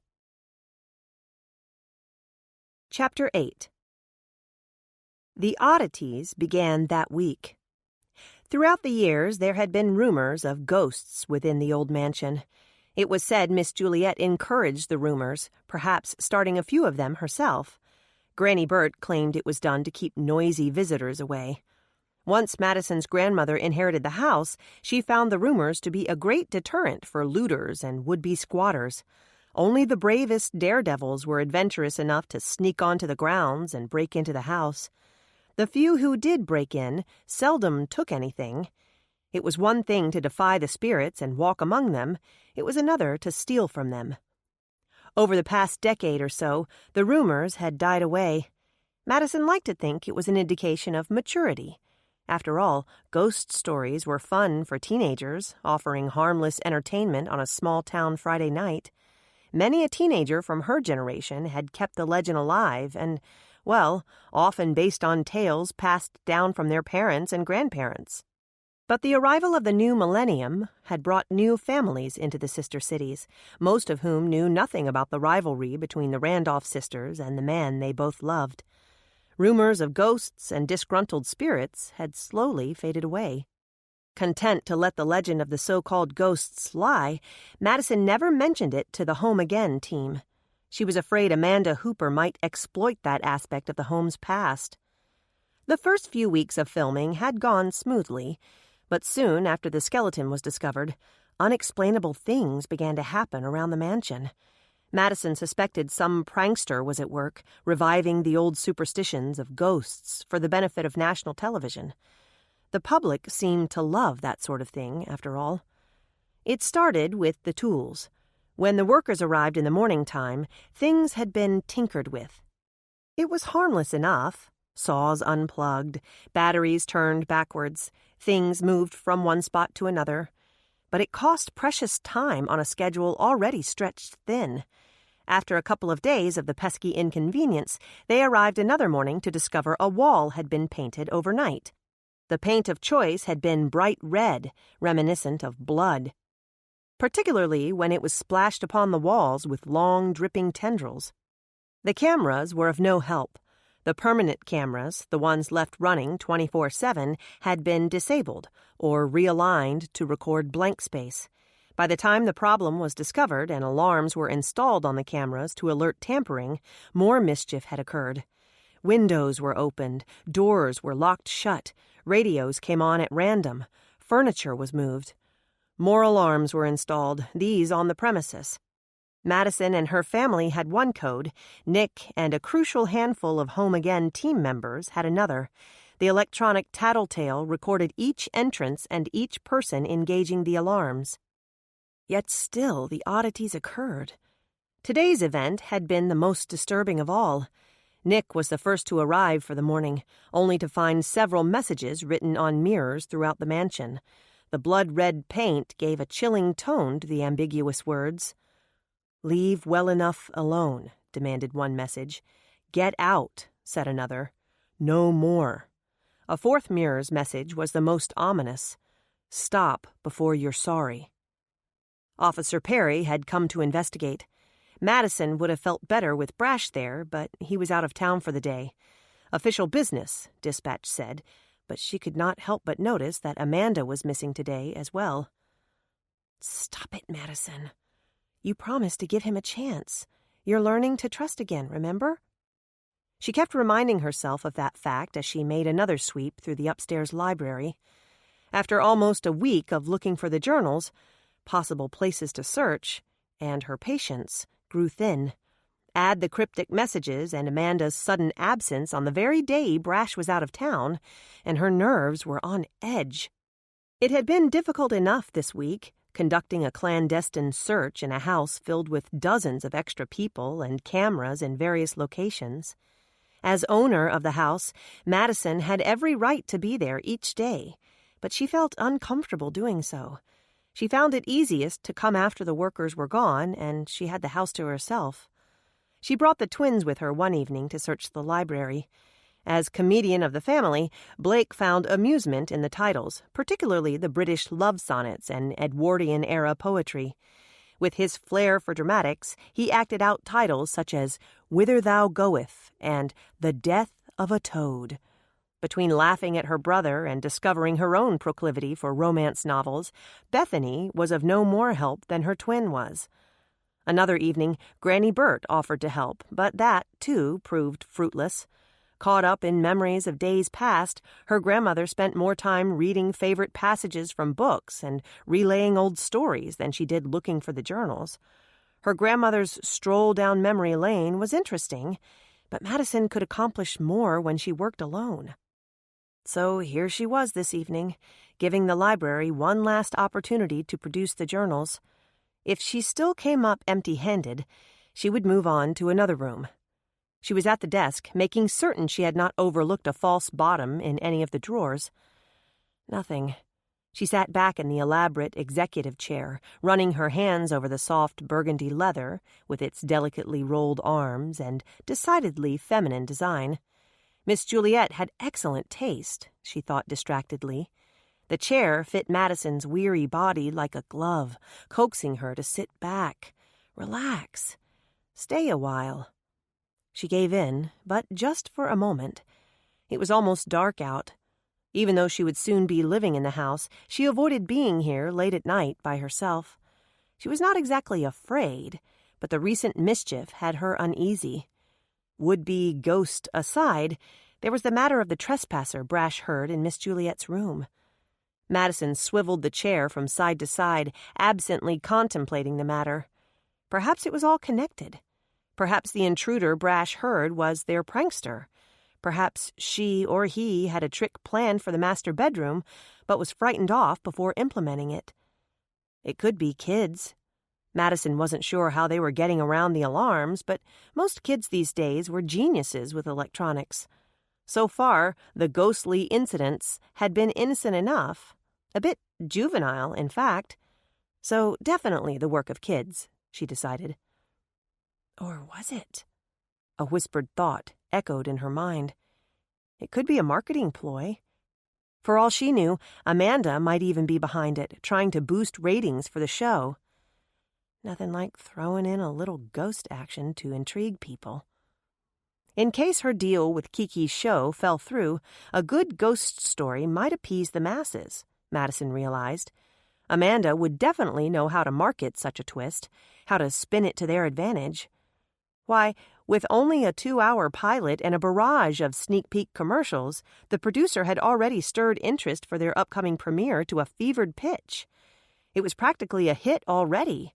Chapter 8. The oddities began that week. Throughout the years, there had been rumors of ghosts within the old mansion. It was said Miss Juliet encouraged the rumors, perhaps starting a few of them herself. Granny Burt claimed it was done to keep noisy visitors away. Once Madison's grandmother inherited the house, she found the rumors to be a great deterrent for looters and would-be squatters. Only the bravest daredevils were adventurous enough to sneak onto the grounds and break into the house. The few who did break in seldom took anything. It was one thing to defy the spirits and walk among them. It was another to steal from them. Over the past decade or so, the rumors had died away. Madison liked to think it was an indication of maturity. After all, ghost stories were fun for teenagers, offering harmless entertainment on a small-town Friday night. Many a teenager from her generation had kept the legend alive and, well, often based on tales passed down from their parents and grandparents. But the arrival of the new millennium had brought new families into the sister cities, most of whom knew nothing about the rivalry between the Randolph sisters and the man they both loved. Rumors of ghosts and disgruntled spirits had slowly faded away. Content to let the legend of the so-called ghosts lie, Madison never mentioned it to the Home Again team. She was afraid Amanda Hooper might exploit that aspect of the home's past. The first few weeks of filming had gone smoothly, but soon after the skeleton was discovered, unexplainable things began to happen around the mansion. Madison suspected some prankster was at work, reviving the old superstitions of ghosts for the benefit of national television. The public seemed to love that sort of thing, after all. It started with the tools. When the workers arrived in the morning time, things had been tinkered with. It was harmless enough. Saws unplugged, batteries turned backwards, things moved from one spot to another. But it cost precious time on a schedule already stretched thin. After a couple of days of the pesky inconvenience, they arrived another morning to discover a wall had been painted overnight. The paint of choice had been bright red, reminiscent of blood, particularly when it was splashed upon the walls with long, dripping tendrils. The cameras were of no help. The permanent cameras, the ones left running 24/7, had been disabled or realigned to record blank space. By the time the problem was discovered and alarms were installed on the cameras to alert tampering, more mischief had occurred. Windows were opened, doors were locked shut, radios came on at random, furniture was moved. More alarms were installed, these on the premises. Madison and her family had one code. Nick and a crucial handful of Home Again team members had another. The electronic tattletale recorded each entrance and each person engaging the alarms. Yet still the oddities occurred. Today's event had been the most disturbing of all. Nick was the first to arrive for the morning, only to find several messages written on mirrors throughout the mansion. The blood-red paint gave a chilling tone to the ambiguous words. "Leave well enough alone," demanded one message. "Get out," said another. "No more." A fourth mirror's message was the most ominous. "Stop before you're sorry." Officer Perry had come to investigate. Madison would have felt better with Brash there, but he was out of town for the day. Official business, dispatch said, but she could not help but notice that Amanda was missing today as well. "Stop it, Madison. You promised to give him a chance. You're learning to trust again, remember?" She kept reminding herself of that fact as she made another sweep through the upstairs library. After almost a week of looking for the journals, possible places to search, and her patience grew thin. Add the cryptic messages and Amanda's sudden absence on the very day Brash was out of town, and her nerves were on edge. It had been difficult enough this week, conducting a clandestine search in a house filled with dozens of extra people and cameras in various locations. As owner of the house, Madison had every right to be there each day, but she felt uncomfortable doing so. She found it easiest to come after the workers were gone and she had the house to herself. She brought the twins with her one evening to search the library. As comedian of the family, Blake found amusement in the titles, particularly the British love sonnets and Edwardian-era poetry. With his flair for dramatics, he acted out titles such as Whither Thou Goeth and The Death of a Toad. Between laughing at her brother and discovering her own proclivity for romance novels, Bethany was of no more help than her twin was. Another evening, Granny Bert offered to help, but that, too, proved fruitless. Caught up in memories of days past, her grandmother spent more time reading favorite passages from books and relaying old stories than she did looking for the journals. Her grandmother's stroll down memory lane was interesting, but Madison could accomplish more when she worked alone. So here she was this evening, giving the library one last opportunity to produce the journals. If she still came up empty-handed, she would move on to another room. She was at the desk, making certain she had not overlooked a false bottom in any of the drawers. Nothing. She sat back in the elaborate executive chair, running her hands over the soft burgundy leather with its delicately rolled arms and decidedly feminine design. Miss Juliet had excellent taste, she thought distractedly. The chair fit Madison's weary body like a glove, coaxing her to sit back, relax, stay a while. She gave in, but just for a moment. It was almost dark out. Even though she would soon be living in the house, she avoided being here late at night by herself. She was not exactly afraid, but the recent mischief had her uneasy. Would-be ghost aside, there was the matter of the trespasser Brash heard in Miss Juliet's room. Madison swiveled the chair from side to side, absently contemplating the matter. Perhaps it was all connected. Perhaps the intruder Brash heard was their prankster. Perhaps she or he had a trick planned for the master bedroom, but was frightened off before implementing it. It could be kids. Madison wasn't sure how they were getting around the alarms, but most kids these days were geniuses with electronics. So far, the ghostly incidents had been innocent enough, a bit juvenile, in fact. So definitely the work of kids, she decided. Or was it? A whispered thought echoed in her mind. It could be a marketing ploy. For all she knew, Amanda might even be behind it, trying to boost ratings for the show. Nothing like throwing in a little ghost action to intrigue people. In case her deal with Kiki's show fell through, a good ghost story might appease the masses, Madison realized. Amanda would definitely know how to market such a twist, how to spin it to their advantage. Why, with only a 2-hour pilot and a barrage of sneak peek commercials, the producer had already stirred interest for their upcoming premiere to a fevered pitch. It was practically a hit already,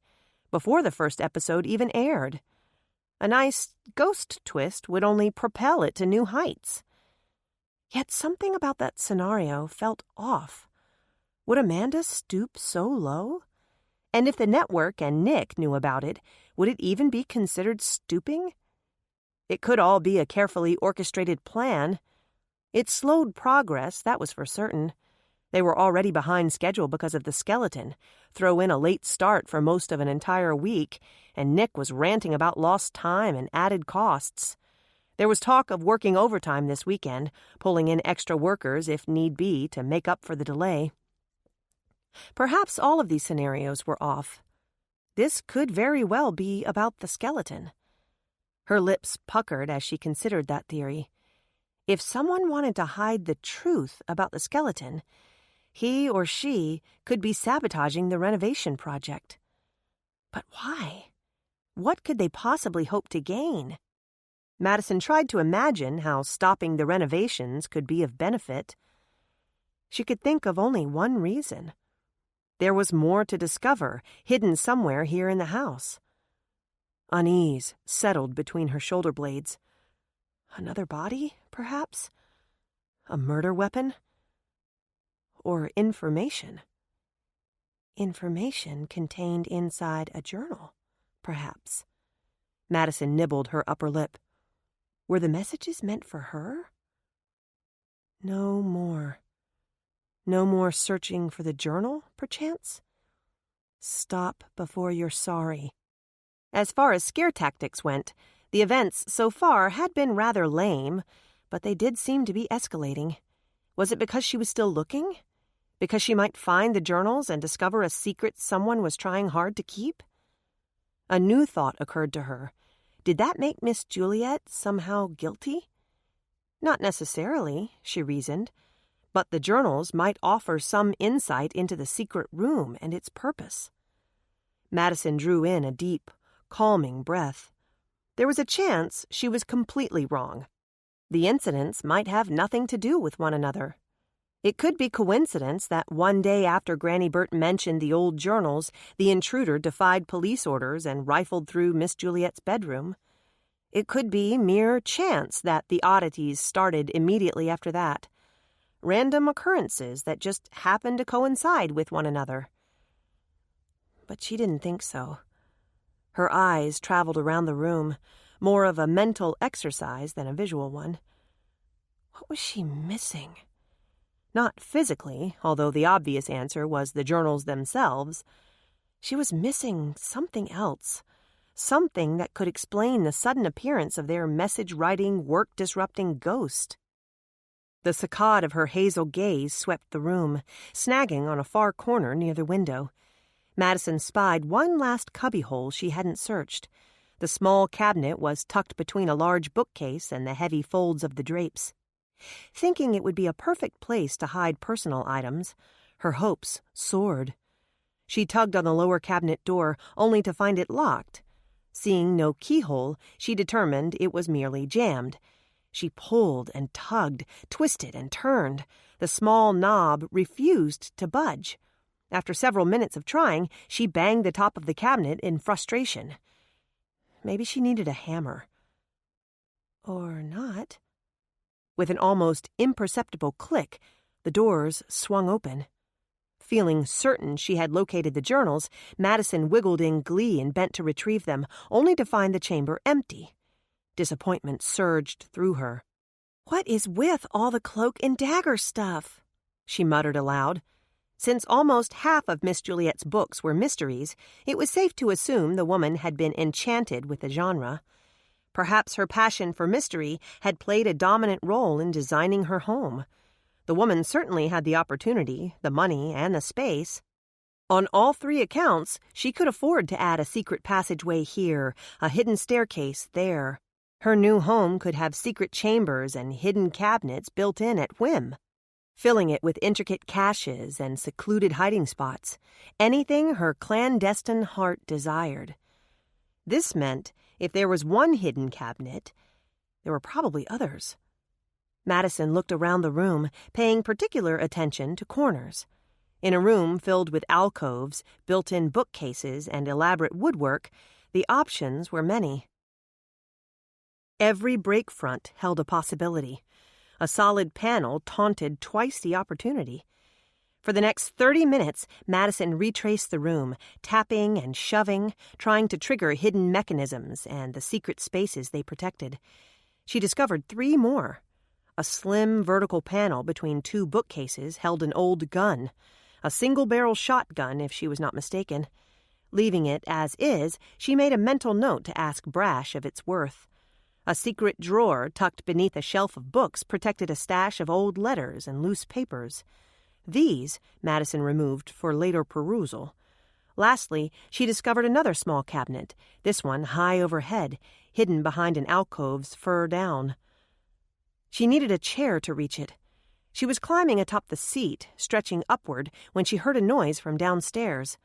before the first episode even aired. A nice ghost twist would only propel it to new heights. Yet something about that scenario felt off. Would Amanda stoop so low? And if the network and Nick knew about it, would it even be considered stooping? It could all be a carefully orchestrated plan. It slowed progress, that was for certain. They were already behind schedule because of the skeleton. Throw in a late start for most of an entire week, and Nick was ranting about lost time and added costs. There was talk of working overtime this weekend, pulling in extra workers if need be to make up for the delay. Perhaps all of these scenarios were off. This could very well be about the skeleton. Her lips puckered as she considered that theory. If someone wanted to hide the truth about the skeleton, he or she could be sabotaging the renovation project. But why? What could they possibly hope to gain? Madison tried to imagine how stopping the renovations could be of benefit. She could think of only one reason. There was more to discover, hidden somewhere here in the house. Unease settled between her shoulder blades. Another body, perhaps? A murder weapon? or information. Information contained inside a journal, perhaps. Madison nibbled her upper lip. Were the messages meant for her? No more. No more searching for the journal, perchance? Stop before you're sorry. As far as scare tactics went, the events so far had been rather lame, but they did seem to be escalating. Was it because she was still looking? Because she might find the journals and discover a secret someone was trying hard to keep? A new thought occurred to her. Did that make Miss Juliet somehow guilty? Not necessarily, she reasoned, but the journals might offer some insight into the secret room and its purpose. Madison drew in a deep, calming breath. There was a chance she was completely wrong. The incidents might have nothing to do with one another. It could be coincidence that one day after Granny Burt mentioned the old journals, the intruder defied police orders and rifled through Miss Juliet's bedroom. It could be mere chance that the oddities started immediately after that. Random occurrences that just happened to coincide with one another. But she didn't think so. Her eyes traveled around the room, more of a mental exercise than a visual one. What was she missing? Not physically, although the obvious answer was the journals themselves. She was missing something else, something that could explain the sudden appearance of their message-writing, work-disrupting ghost. The saccade of her hazel gaze swept the room, snagging on a far corner near the window. Madison spied one last cubbyhole she hadn't searched. The small cabinet was tucked between a large bookcase and the heavy folds of the drapes. Thinking it would be a perfect place to hide personal items, her hopes soared. She tugged on the lower cabinet door, only to find it locked. Seeing no keyhole, she determined it was merely jammed. She pulled and tugged, twisted and turned. The small knob refused to budge. After several minutes of trying, she banged the top of the cabinet in frustration. Maybe she needed a hammer. Or not. With an almost imperceptible click, the doors swung open. Feeling certain she had located the journals, Madison wiggled in glee and bent to retrieve them, only to find the chamber empty. Disappointment surged through her. "What is with all the cloak and dagger stuff?" she muttered aloud. Since almost half of Miss Juliet's books were mysteries, it was safe to assume the woman had been enchanted with the genre. Perhaps her passion for mystery had played a dominant role in designing her home. The woman certainly had the opportunity, the money, and the space. On all three accounts, she could afford to add a secret passageway here, a hidden staircase there. Her new home could have secret chambers and hidden cabinets built in at whim, filling it with intricate caches and secluded hiding spots, anything her clandestine heart desired. This meant if there was one hidden cabinet, there were probably others. Madison looked around the room, paying particular attention to corners. In a room filled with alcoves, built-in bookcases, and elaborate woodwork, the options were many. Every break front held a possibility. A solid panel taunted twice the opportunity. For the next 30 minutes, Madison retraced the room, tapping and shoving, trying to trigger hidden mechanisms and the secret spaces they protected. She discovered 3 more. A slim vertical panel between 2 bookcases held an old gun, a single-barrel shotgun if she was not mistaken. Leaving it as is, she made a mental note to ask Brash of its worth. A secret drawer tucked beneath a shelf of books protected a stash of old letters and loose papers. These Madison removed for later perusal. Lastly, she discovered another small cabinet, this one high overhead, hidden behind an alcove's fur down. She needed a chair to reach it. She was climbing atop the seat, stretching upward, when she heard a noise from downstairs.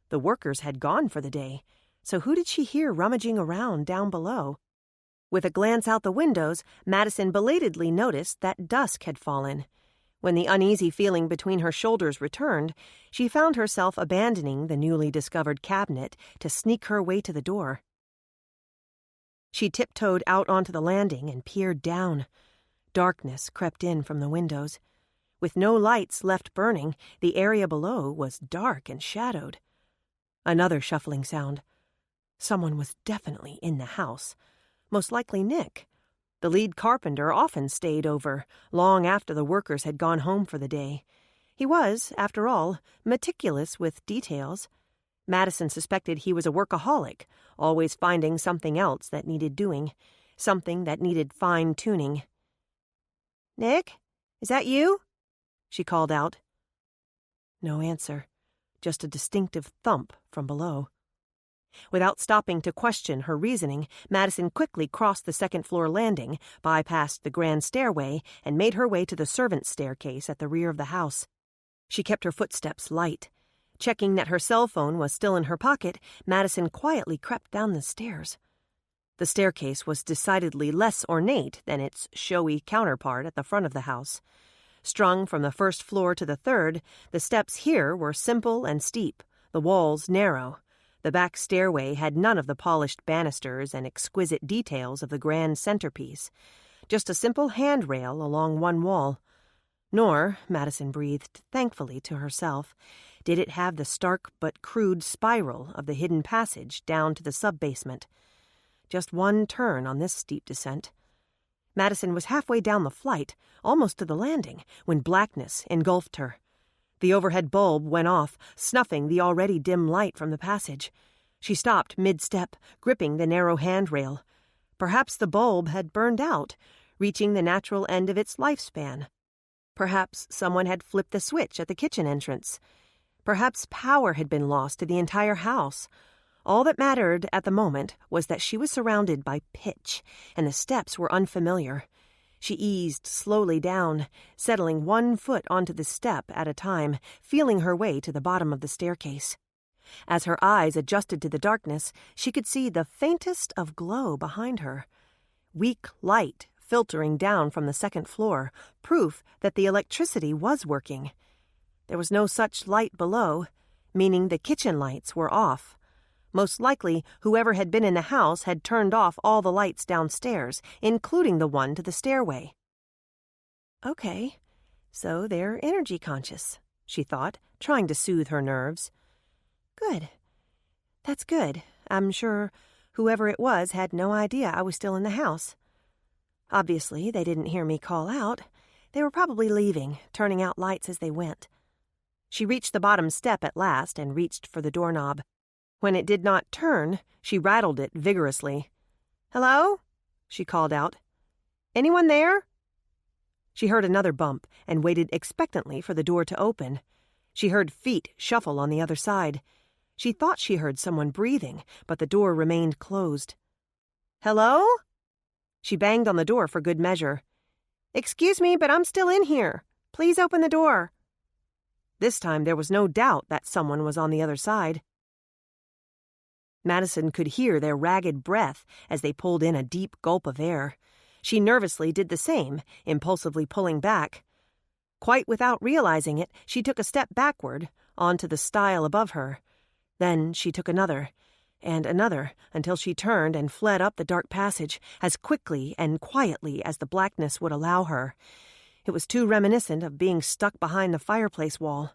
The workers had gone for the day, so who did she hear rummaging around down below? With a glance out the windows, Madison belatedly noticed that dusk had fallen. When the uneasy feeling between her shoulders returned, she found herself abandoning the newly discovered cabinet to sneak her way to the door. She tiptoed out onto the landing and peered down. Darkness crept in from the windows. With no lights left burning, the area below was dark and shadowed. Another shuffling sound. Someone was definitely in the house. Most likely Nick. The lead carpenter often stayed over, long after the workers had gone home for the day. He was, after all, meticulous with details. Madison suspected he was a workaholic, always finding something else that needed doing, something that needed fine-tuning. "Nick, is that you?" she called out. No answer, just a distinctive thump from below. Without stopping to question her reasoning, Madison quickly crossed the second-floor landing, bypassed the grand stairway, and made her way to the servants' staircase at the rear of the house. She kept her footsteps light. Checking that her cell phone was still in her pocket, Madison quietly crept down the stairs. The staircase was decidedly less ornate than its showy counterpart at the front of the house. Strung from the first floor to the third, the steps here were simple and steep, the walls narrow. The back stairway had none of the polished banisters and exquisite details of the grand centerpiece, just a simple handrail along one wall. Nor, Madison breathed thankfully to herself, did it have the stark but crude spiral of the hidden passage down to the sub-basement. Just one turn on this steep descent. Madison was halfway down the flight, almost to the landing, when blackness engulfed her. The overhead bulb went off, snuffing the already dim light from the passage. She stopped mid-step, gripping the narrow handrail. Perhaps the bulb had burned out, reaching the natural end of its lifespan. Perhaps someone had flipped the switch at the kitchen entrance. Perhaps power had been lost to the entire house. All that mattered at the moment was that she was surrounded by pitch, and the steps were unfamiliar. She eased slowly down, settling one foot onto the step at a time, feeling her way to the bottom of the staircase. As her eyes adjusted to the darkness, she could see the faintest of glow behind her. Weak light filtering down from the second floor, proof that the electricity was working. There was no such light below, meaning the kitchen lights were off. Most likely, whoever had been in the house had turned off all the lights downstairs, including the one to the stairway. Okay, so they're energy conscious, she thought, trying to soothe her nerves. Good. That's good. I'm sure whoever it was had no idea I was still in the house. Obviously, they didn't hear me call out. They were probably leaving, turning out lights as they went. She reached the bottom step at last and reached for the doorknob. When it did not turn, she rattled it vigorously. "Hello?" she called out. "Anyone there?" She heard another bump and waited expectantly for the door to open. She heard feet shuffle on the other side. She thought she heard someone breathing, but the door remained closed. "Hello?" She banged on the door for good measure. "Excuse me, but I'm still in here. Please open the door." This time there was no doubt that someone was on the other side. Madison could hear their ragged breath as they pulled in a deep gulp of air. She nervously did the same, impulsively pulling back. Quite without realizing it, she took a step backward, onto the stile above her. Then she took another, and another, until she turned and fled up the dark passage, as quickly and quietly as the blackness would allow her. It was too reminiscent of being stuck behind the fireplace wall.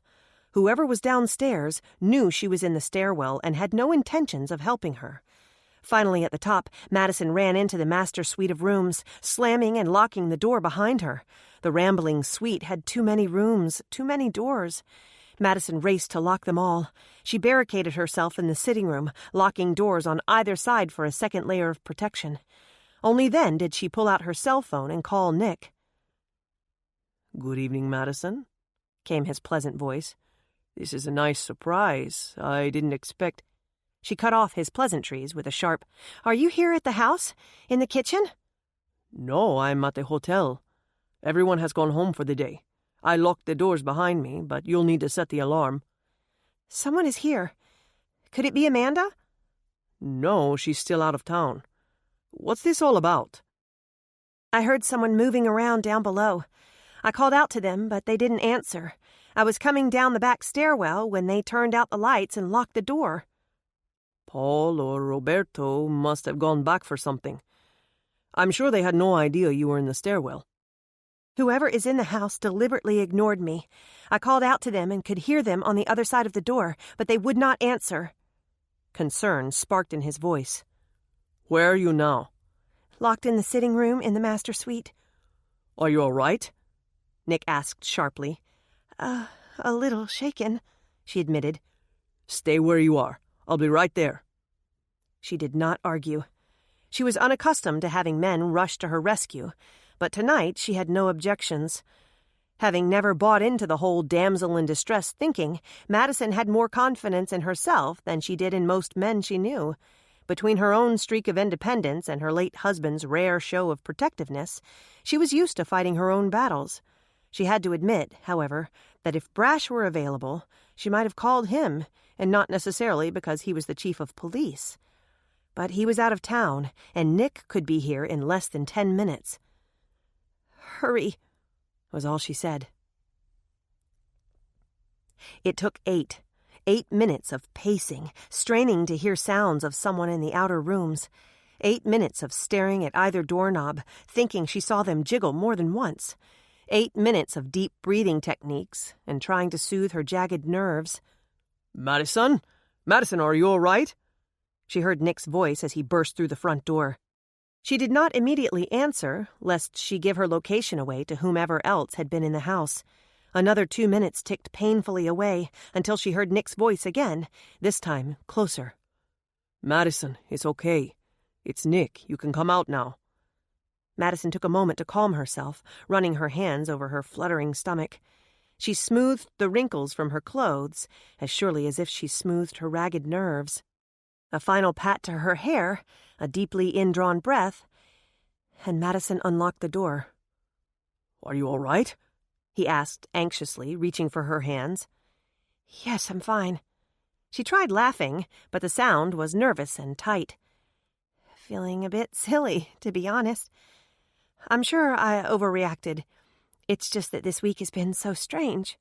Whoever was downstairs knew she was in the stairwell and had no intentions of helping her. Finally, at the top, Madison ran into the master suite of rooms, slamming and locking the door behind her. The rambling suite had too many rooms, too many doors. Madison raced to lock them all. She barricaded herself in the sitting room, locking doors on either side for a second layer of protection. Only then did she pull out her cell phone and call Nick. "Good evening, Madison," came his pleasant voice. "This is a nice surprise. I didn't expect—" She cut off his pleasantries with a sharp, "Are you here at the house? In the kitchen?" "No, I'm at the hotel. Everyone has gone home for the day. I locked the doors behind me, but you'll need to set the alarm." "Someone is here. Could it be Amanda?" "No, she's still out of town. What's this all about?" "I heard someone moving around down below. I called out to them, but they didn't answer. I was coming down the back stairwell when they turned out the lights and locked the door." "Paul or Roberto must have gone back for something. I'm sure they had no idea you were in the stairwell." Whoever is in the house deliberately ignored me. I called out to them and could hear them on the other side of the door, but they would not answer. Concern sparked in his voice. Where are you now? Locked in the sitting room in the master suite. Are you all right? Nick asked sharply. A little shaken, she admitted. Stay where you are. I'll be right there. She did not argue. She was unaccustomed to having men rush to her rescue, but tonight she had no objections. Having never bought into the whole damsel in distress thinking, Madison had more confidence in herself than she did in most men she knew. Between her own streak of independence and her late husband's rare show of protectiveness, she was used to fighting her own battles. She had to admit, however, that if Brash were available, she might have called him, and not necessarily because he was the chief of police. But he was out of town, and Nick could be here in less than 10 minutes. "Hurry," was all she said. It took 8 minutes of pacing, straining to hear sounds of someone in the outer rooms. 8 minutes of staring at either doorknob, thinking she saw them jiggle more than once. 8 minutes of deep breathing techniques and trying to soothe her jagged nerves. Madison? Madison, are you all right? She heard Nick's voice as he burst through the front door. She did not immediately answer, lest she give her location away to whomever else had been in the house. Another 2 minutes ticked painfully away until she heard Nick's voice again, this time closer. Madison, it's okay. It's Nick. You can come out now. Madison took a moment to calm herself, running her hands over her fluttering stomach. She smoothed the wrinkles from her clothes, as surely as if she smoothed her ragged nerves. A final pat to her hair, a deeply indrawn breath, and Madison unlocked the door. Are you all right? He asked anxiously, reaching for her hands. Yes, I'm fine. She tried laughing, but the sound was nervous and tight. Feeling a bit silly, to be honest. I'm sure I overreacted. It's just that this week has been so strange.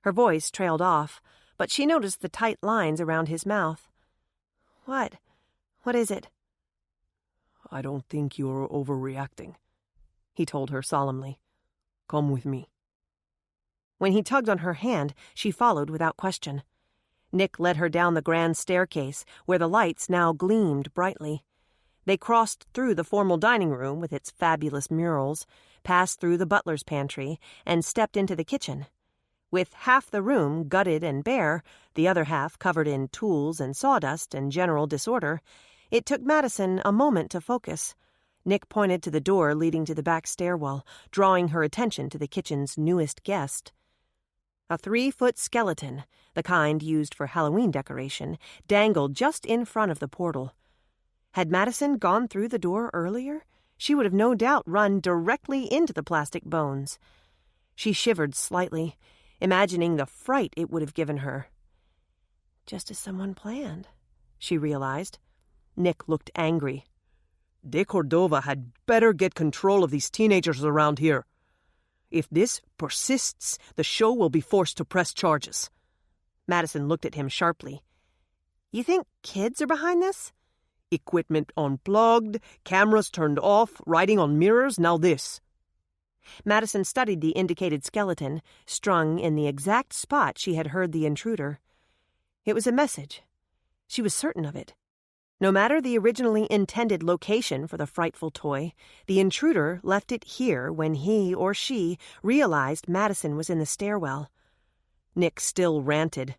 Her voice trailed off, but she noticed the tight lines around his mouth. What? What is it? I don't think you're overreacting, he told her solemnly. Come with me. When he tugged on her hand, she followed without question. Nick led her down the grand staircase, where the lights now gleamed brightly. They crossed through the formal dining room with its fabulous murals, passed through the butler's pantry, and stepped into the kitchen. With half the room gutted and bare, the other half covered in tools and sawdust and general disorder, it took Madison a moment to focus. Nick pointed to the door leading to the back stairwell, drawing her attention to the kitchen's newest guest. A 3-foot skeleton, the kind used for Halloween decoration, dangled just in front of the portal. Had Madison gone through the door earlier, she would have no doubt run directly into the plastic bones. She shivered slightly, imagining the fright it would have given her. Just as someone planned, she realized. Nick looked angry. De Cordova had better get control of these teenagers around here. If this persists, the show will be forced to press charges. Madison looked at him sharply. You think kids are behind this? Equipment unplugged, cameras turned off, writing on mirrors, now this. Madison studied the indicated skeleton, strung in the exact spot she had heard the intruder. It was a message. She was certain of it. No matter the originally intended location for the frightful toy, the intruder left it here when he or she realized Madison was in the stairwell. Nick still ranted.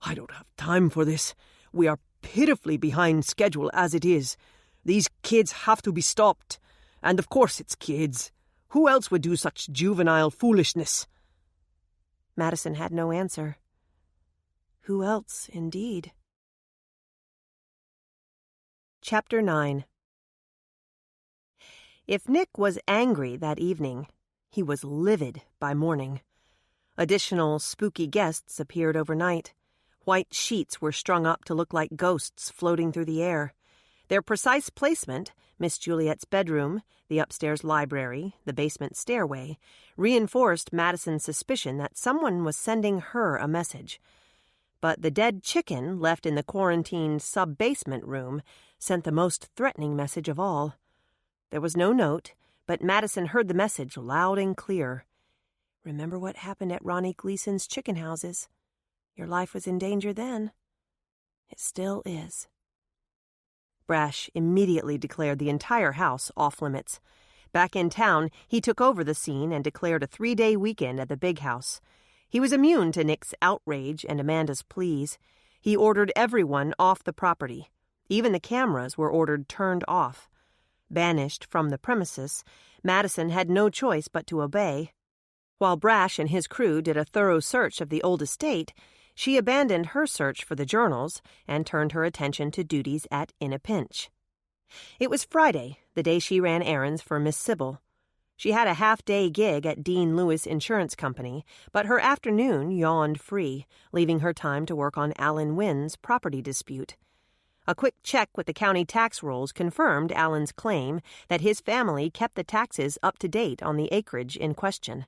I don't have time for this. We are pitifully behind schedule as it is. These kids have to be stopped. And of course it's kids. Who else would do such juvenile foolishness? Madison had no answer. Who else, indeed? Chapter 9. If Nick was angry that evening, he was livid by morning. Additional spooky guests appeared overnight. White sheets were strung up to look like ghosts floating through the air. Their precise placement, Miss Juliet's bedroom, the upstairs library, the basement stairway, reinforced Madison's suspicion that someone was sending her a message. But the dead chicken left in the quarantined sub-basement room sent the most threatening message of all. There was no note, but Madison heard the message loud and clear. Remember what happened at Ronnie Gleason's chicken houses. Your life was in danger then. It still is. Brash immediately declared the entire house off limits. Back in town, he took over the scene and declared a 3-day weekend at the big house. He was immune to Nick's outrage and Amanda's pleas. He ordered everyone off the property. Even the cameras were ordered turned off. Banished from the premises, Madison had no choice but to obey. While Brash and his crew did a thorough search of the old estate, she abandoned her search for the journals and turned her attention to duties at In a Pinch. It was Friday, the day she ran errands for Miss Sybil. She had a half-day gig at Dean Lewis Insurance Company, but her afternoon yawned free, leaving her time to work on Alan Wynn's property dispute. A quick check with the county tax rolls confirmed Alan's claim that his family kept the taxes up to date on the acreage in question.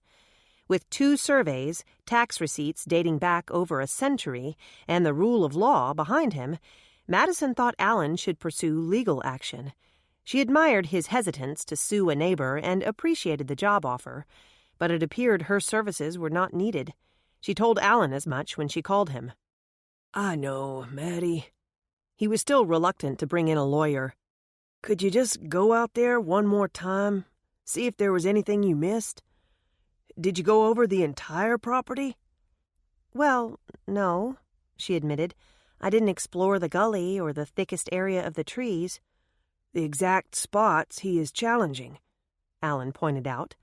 With 2 surveys, tax receipts dating back over a century, and the rule of law behind him, Madison thought Alan should pursue legal action. She admired his hesitance to sue a neighbor and appreciated the job offer, but it appeared her services were not needed. She told Alan as much when she called him. I know, Maddie. He was still reluctant to bring in a lawyer. Could you just go out there one more time? See if there was anything you missed? Did you go over the entire property? Well, no, she admitted. I didn't explore the gully or the thickest area of the trees. The exact spots he is challenging, Alan pointed out.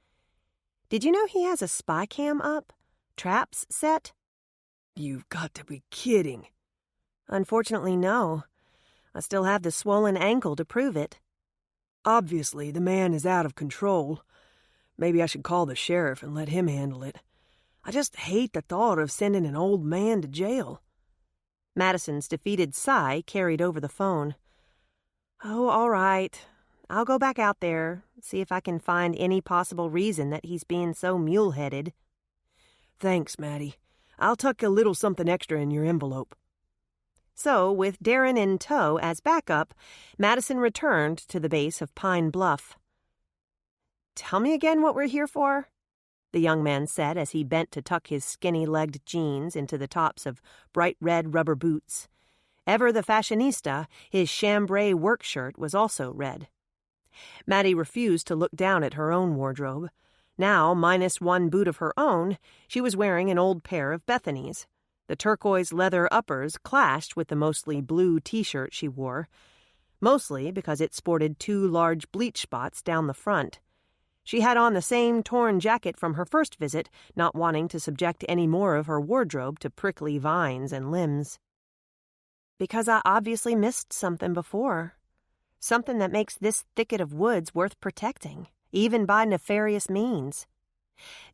Did you know he has a spy cam up? Traps set? You've got to be kidding. Unfortunately, no. I still have the swollen ankle to prove it. Obviously, the man is out of control. Maybe I should call the sheriff and let him handle it. I just hate the thought of sending an old man to jail. Madison's defeated sigh carried over the phone. Oh, all right. I'll go back out there, see if I can find any possible reason that he's being so mule-headed. Thanks, Maddie. I'll tuck a little something extra in your envelope. So, with Darren in tow as backup, Madison returned to the base of Pine Bluff. Tell me again what we're here for, the young man said as he bent to tuck his skinny-legged jeans into the tops of bright red rubber boots. Ever the fashionista, his chambray work shirt was also red. Maddie refused to look down at her own wardrobe. Now, minus one boot of her own, she was wearing an old pair of Bethany's. The turquoise leather uppers clashed with the mostly blue T-shirt she wore, mostly because it sported 2 large bleach spots down the front. She had on the same torn jacket from her first visit, not wanting to subject any more of her wardrobe to prickly vines and limbs. Because I obviously missed something before. Something that makes this thicket of woods worth protecting, even by nefarious means.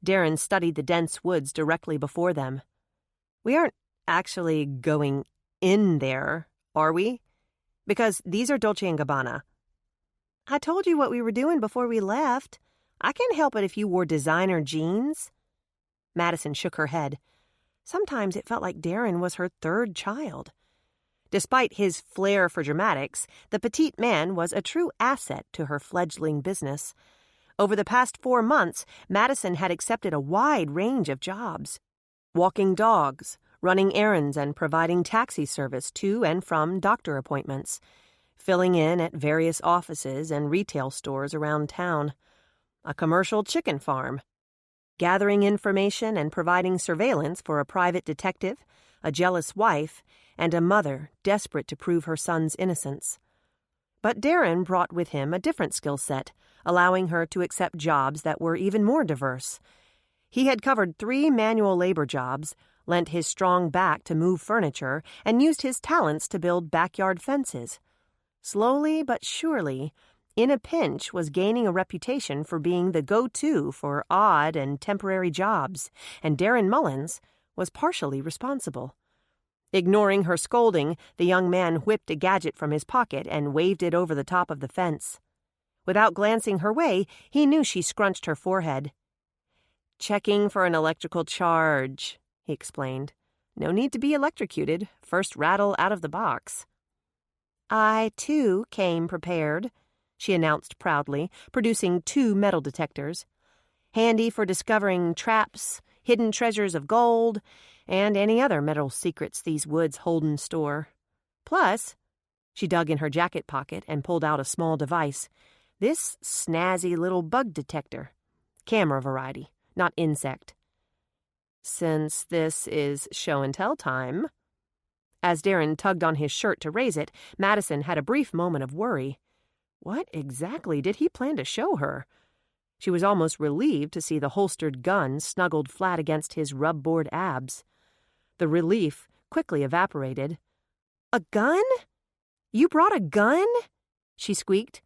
Darren studied the dense woods directly before them. We aren't actually going in there, are we? Because these are Dolce & Gabbana. I told you what we were doing before we left. I can't help it if you wore designer jeans. Madison shook her head. Sometimes it felt like Darren was her 3rd child. Despite his flair for dramatics, the petite man was a true asset to her fledgling business. Over the past 4 months, Madison had accepted a wide range of jobs. Walking dogs, running errands and providing taxi service to and from doctor appointments, filling in at various offices and retail stores around town, a commercial chicken farm, gathering information and providing surveillance for a private detective, a jealous wife, and a mother desperate to prove her son's innocence. But Darren brought with him a different skill set, allowing her to accept jobs that were even more diverse. He had covered 3 manual labor jobs, lent his strong back to move furniture, and used his talents to build backyard fences. Slowly but surely, In a Pinch was gaining a reputation for being the go-to for odd and temporary jobs, and Darren Mullins was partially responsible. Ignoring her scolding, the young man whipped a gadget from his pocket and waved it over the top of the fence. Without glancing her way, he knew she scrunched her forehead. "Checking for an electrical charge," he explained. "No need to be electrocuted. First rattle out of the box." "I, too, came prepared," she announced proudly, producing 2 metal detectors. Handy for discovering traps, hidden treasures of gold, and any other metal secrets these woods hold in store. Plus, she dug in her jacket pocket and pulled out a small device, this snazzy little bug detector. Camera variety, not insect. Since this is show and tell time. As Darren tugged on his shirt to raise it, Madison had a brief moment of worry. What exactly did he plan to show her? She was almost relieved to see the holstered gun snuggled flat against his rubboard abs. The relief quickly evaporated. "A gun? You brought a gun?" she squeaked.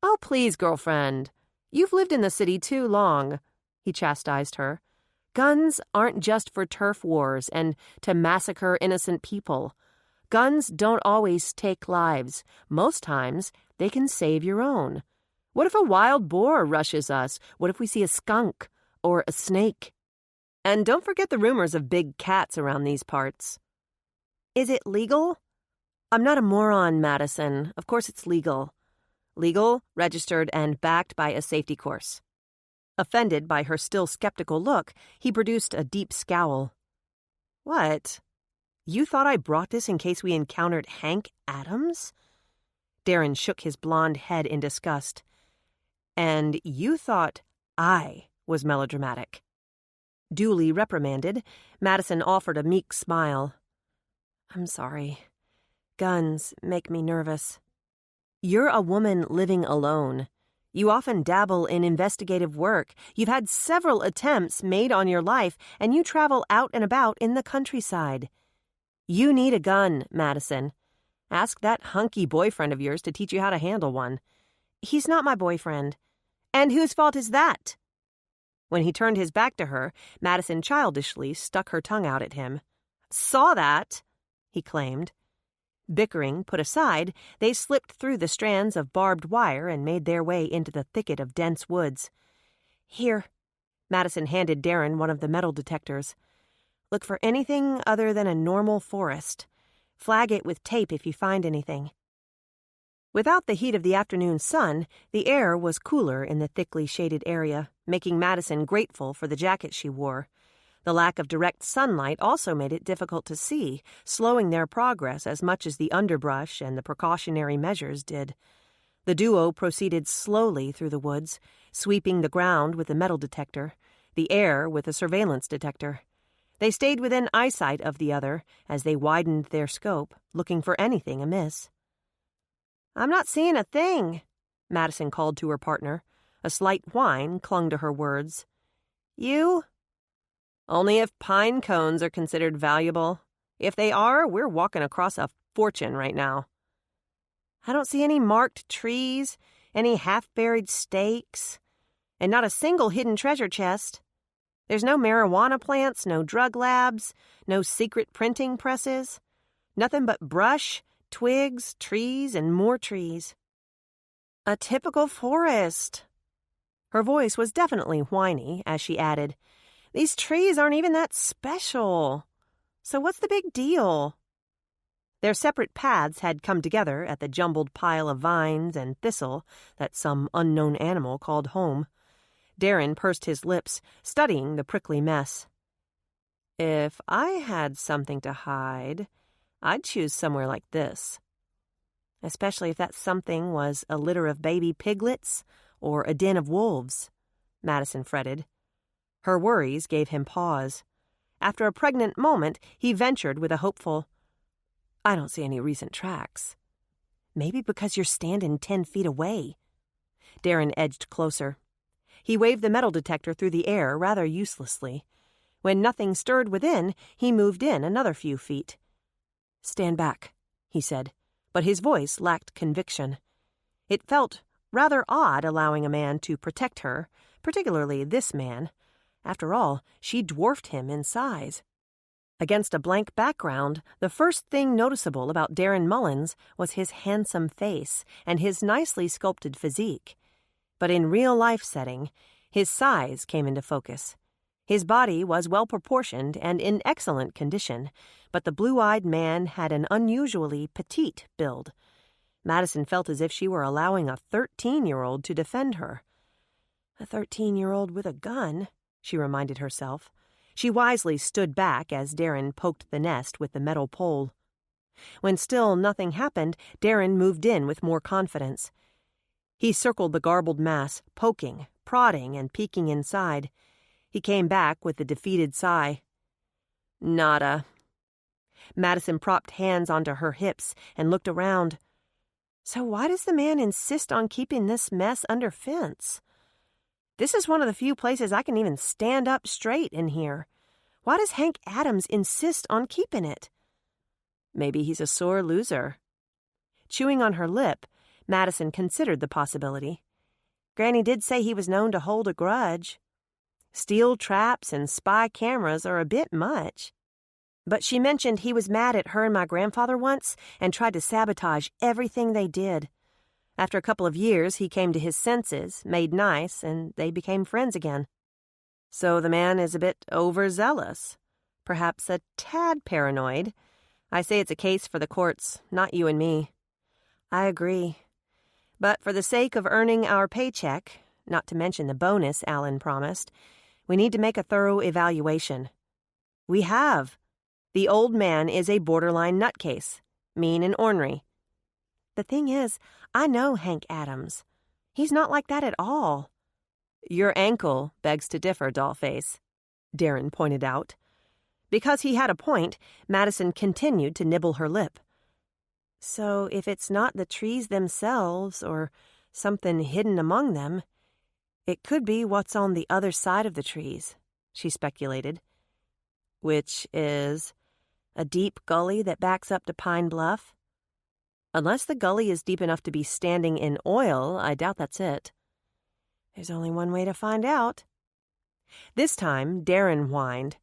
"Oh, please, girlfriend. You've lived in the city too long," he chastised her. "Guns aren't just for turf wars and to massacre innocent people. Guns don't always take lives. Most times, they can save your own. What if a wild boar rushes us? What if we see a skunk or a snake? And don't forget the rumors of big cats around these parts." "Is it legal?" "I'm not a moron, Madison. Of course it's legal. Legal, registered, and backed by a safety course." Offended by her still skeptical look, he produced a deep scowl. "What? You thought I brought this in case we encountered Hank Adams?" Darren shook his blonde head in disgust. "And you thought I was melodramatic." Duly reprimanded, Madison offered a meek smile. "I'm sorry. Guns make me nervous." "You're a woman living alone. You often dabble in investigative work. You've had several attempts made on your life, and you travel out and about in the countryside. You need a gun, Madison. Ask that hunky boyfriend of yours to teach you how to handle one." "He's not my boyfriend." "And whose fault is that?" When he turned his back to her, Madison childishly stuck her tongue out at him. "Saw that," he claimed. Bickering put aside, they slipped through the strands of barbed wire and made their way into the thicket of dense woods. "Here." Madison handed Darren one of the metal detectors. "Look for anything other than a normal forest. Flag it with tape if you find anything." Without the heat of the afternoon sun, the air was cooler in the thickly shaded area, making Madison grateful for the jacket she wore. The lack of direct sunlight also made it difficult to see, slowing their progress as much as the underbrush and the precautionary measures did. The duo proceeded slowly through the woods, sweeping the ground with the metal detector, the air with the surveillance detector. They stayed within eyesight of the other as they widened their scope, looking for anything amiss. "I'm not seeing a thing," Madison called to her partner. A slight whine clung to her words. "You?" "Only if pine cones are considered valuable. If they are, we're walking across a fortune right now." "I don't see any marked trees, any half-buried stakes, and not a single hidden treasure chest. There's no marijuana plants, no drug labs, no secret printing presses. Nothing but brush, twigs, trees, and more trees." "A typical forest." Her voice was definitely whiny as she added, "These trees aren't even that special. So what's the big deal?" Their separate paths had come together at the jumbled pile of vines and thistle that some unknown animal called home. Darren pursed his lips, studying the prickly mess. "If I had something to hide, I'd choose somewhere like this." "Especially if that something was a litter of baby piglets or a den of wolves," Madison fretted. Her worries gave him pause. After a pregnant moment, he ventured with a hopeful, "I don't see any recent tracks." "Maybe because you're standing 10 feet away." Darren edged closer. He waved the metal detector through the air rather uselessly. When nothing stirred within, he moved in another few feet. "Stand back," he said, but his voice lacked conviction. It felt rather odd allowing a man to protect her, particularly this man. After all, she dwarfed him in size. Against a blank background, the first thing noticeable about Darren Mullins was his handsome face and his nicely sculpted physique. But in real-life setting, his size came into focus. His body was well-proportioned and in excellent condition, but the blue-eyed man had an unusually petite build. Madison felt as if she were allowing a 13-year-old to defend her. A 13-year-old with a gun, she reminded herself. She wisely stood back as Darren poked the nest with the metal pole. When still nothing happened, Darren moved in with more confidence. He circled the garbled mass, poking, prodding, and peeking inside. He came back with a defeated sigh. Nada. Madison propped hands onto her hips and looked around. So why does the man insist on keeping this mess under fence? This is one of the few places I can even stand up straight in here. Why does Hank Adams insist on keeping it? Maybe he's a sore loser. Chewing on her lip, Madison considered the possibility. Granny did say he was known to hold a grudge. Steel traps and spy cameras are a bit much. But she mentioned he was mad at her and my grandfather once and tried to sabotage everything they did. After a couple of years, he came to his senses, made nice, and they became friends again. So the man is a bit overzealous, perhaps a tad paranoid. I say it's a case for the courts, not you and me. I agree. But for the sake of earning our paycheck, not to mention the bonus Alan promised, we need to make a thorough evaluation. We have. The old man is a borderline nutcase, mean and ornery. The thing is, I know Hank Adams. He's not like that at all. Your ankle begs to differ, Dollface, Darren pointed out. Because he had a point, Madison continued to nibble her lip. So if it's not the trees themselves or something hidden among them, it could be what's on the other side of the trees, she speculated. Which is a deep gully that backs up to Pine Bluff? Unless the gully is deep enough to be standing in oil, I doubt that's it. There's only one way to find out. This time, Darren whined.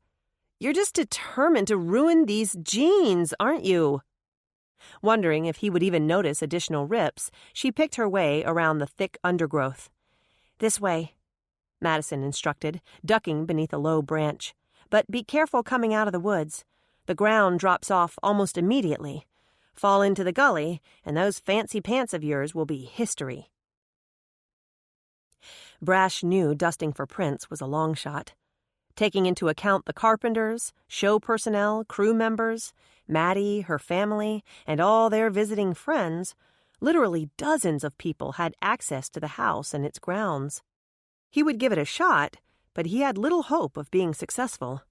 You're just determined to ruin these jeans, aren't you? Wondering if he would even notice additional rips, she picked her way around the thick undergrowth. This way, Madison instructed, ducking beneath a low branch. But be careful coming out of the woods. The ground drops off almost immediately. Fall into the gully, and those fancy pants of yours will be history. Brash knew dusting for prints was a long shot. Taking into account the carpenters, show personnel, crew members, Maddie, her family, and all their visiting friends, literally dozens of people had access to the house and its grounds. He would give it a shot, but he had little hope of being successful.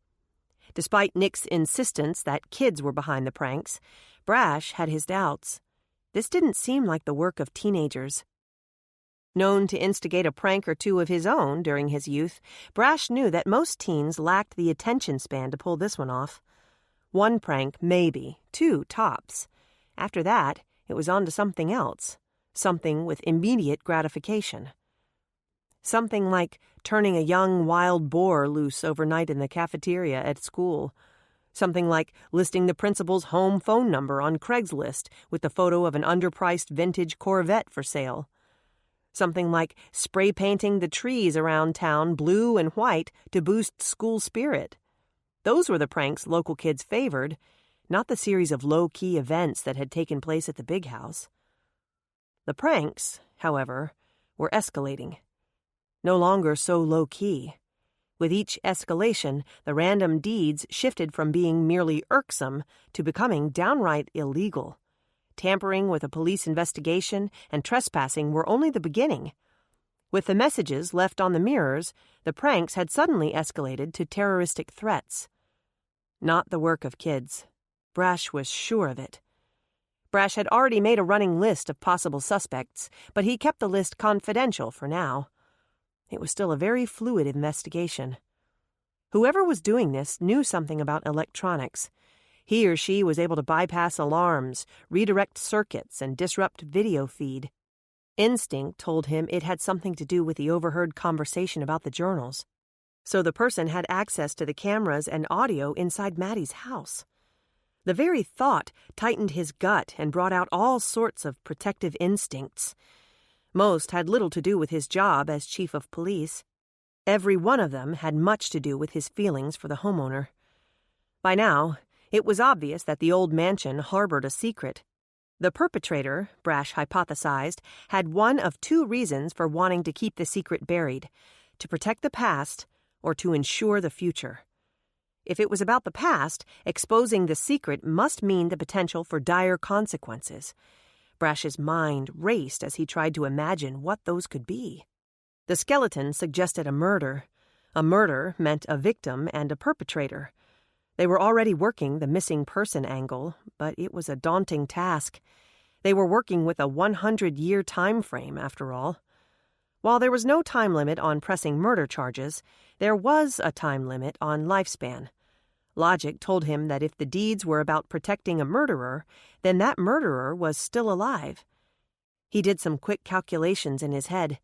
Despite Nick's insistence that kids were behind the pranks, Brash had his doubts. This didn't seem like the work of teenagers. Known to instigate a prank or two of his own during his youth, Brash knew that most teens lacked the attention span to pull this one off. One prank, maybe, two tops. After that, it was on to something else, something with immediate gratification. Something like turning a young wild boar loose overnight in the cafeteria at school. Something like listing the principal's home phone number on Craigslist with the photo of an underpriced vintage Corvette for sale. Something like spray painting the trees around town blue and white to boost school spirit. Those were the pranks local kids favored, not the series of low-key events that had taken place at the big house. The pranks, however, were escalating. No longer so low-key. With each escalation, the random deeds shifted from being merely irksome to becoming downright illegal. Tampering with a police investigation and trespassing were only the beginning. With the messages left on the mirrors, the pranks had suddenly escalated to terroristic threats. Not the work of kids. Brash was sure of it. Brash had already made a running list of possible suspects, but he kept the list confidential for now. It was still a very fluid investigation. Whoever was doing this knew something about electronics. He or she was able to bypass alarms, redirect circuits, and disrupt video feed. Instinct told him it had something to do with the overheard conversation about the journals. So the person had access to the cameras and audio inside Maddie's house. The very thought tightened his gut and brought out all sorts of protective instincts. Most had little to do with his job as chief of police. Every one of them had much to do with his feelings for the homeowner. By now, it was obvious that the old mansion harbored a secret. The perpetrator, Brash hypothesized, had one of two reasons for wanting to keep the secret buried: to protect the past or to ensure the future. If it was about the past, exposing the secret must mean the potential for dire consequences. Brash's mind raced as he tried to imagine what those could be. The skeleton suggested a murder. A murder meant a victim and a perpetrator. They were already working the missing person angle, but it was a daunting task. They were working with a 100-year time frame, after all. While there was no time limit on pressing murder charges, there was a time limit on lifespan. Logic told him that if the deeds were about protecting a murderer, then that murderer was still alive. He did some quick calculations in his head.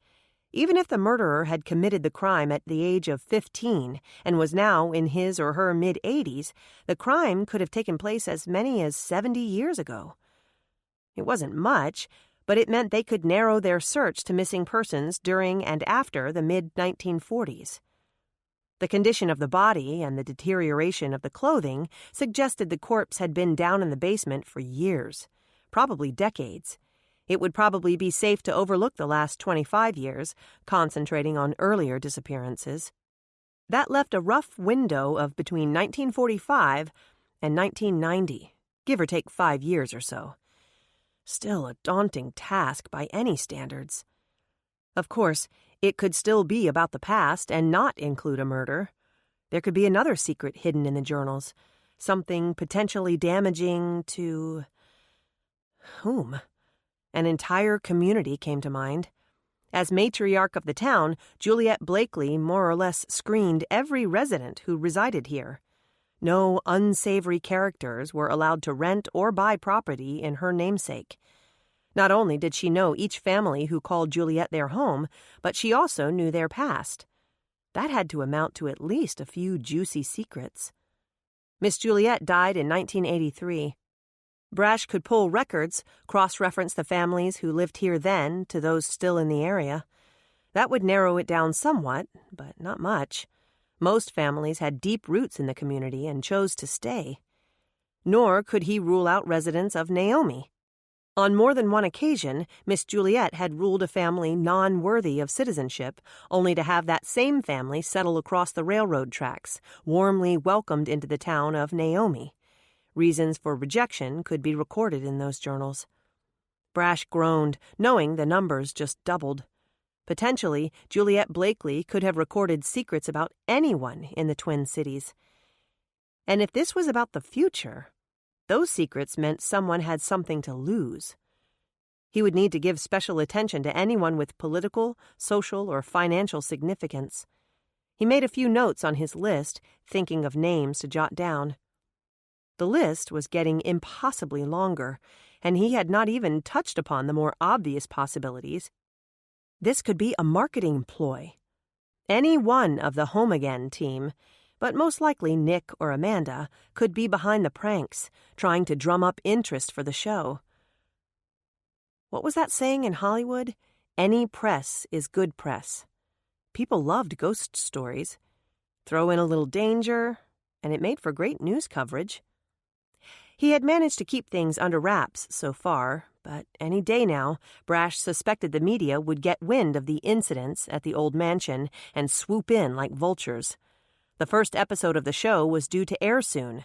Even if the murderer had committed the crime at the age of 15 and was now in his or her mid-80s, the crime could have taken place as many as 70 years ago. It wasn't much, but it meant they could narrow their search to missing persons during and after the mid-1940s. The condition of the body and the deterioration of the clothing suggested the corpse had been down in the basement for years, probably decades. It would probably be safe to overlook the last 25 years, concentrating on earlier disappearances. That left a rough window of between 1945 and 1990, give or take 5 years or so. Still a daunting task by any standards. Of course, it could still be about the past and not include a murder. There could be another secret hidden in the journals, something potentially damaging to... whom? An entire community came to mind. As matriarch of the town, Juliet Blakely more or less screened every resident who resided here. No unsavory characters were allowed to rent or buy property in her namesake. Not only did she know each family who called Juliet their home, but she also knew their past. That had to amount to at least a few juicy secrets. Miss Juliet died in 1983. Brash could pull records, cross-reference the families who lived here then to those still in the area. That would narrow it down somewhat, but not much. Most families had deep roots in the community and chose to stay. Nor could he rule out residents of Naomi. On more than one occasion, Miss Juliet had ruled a family non-worthy of citizenship, only to have that same family settle across the railroad tracks, warmly welcomed into the town of Naomi. Reasons for rejection could be recorded in those journals. Brash groaned, knowing the numbers just doubled. Potentially, Juliet Blakely could have recorded secrets about anyone in the Twin Cities. And if this was about the future, those secrets meant someone had something to lose. He would need to give special attention to anyone with political, social, or financial significance. He made a few notes on his list, thinking of names to jot down. The list was getting impossibly longer, and he had not even touched upon the more obvious possibilities. This could be a marketing ploy. Any one of the Home Again team, but most likely Nick or Amanda, could be behind the pranks, trying to drum up interest for the show. What was that saying in Hollywood? Any press is good press. People loved ghost stories. Throw in a little danger, and it made for great news coverage. He had managed to keep things under wraps so far, but any day now, Brash suspected the media would get wind of the incidents at the old mansion and swoop in like vultures. The first episode of the show was due to air soon.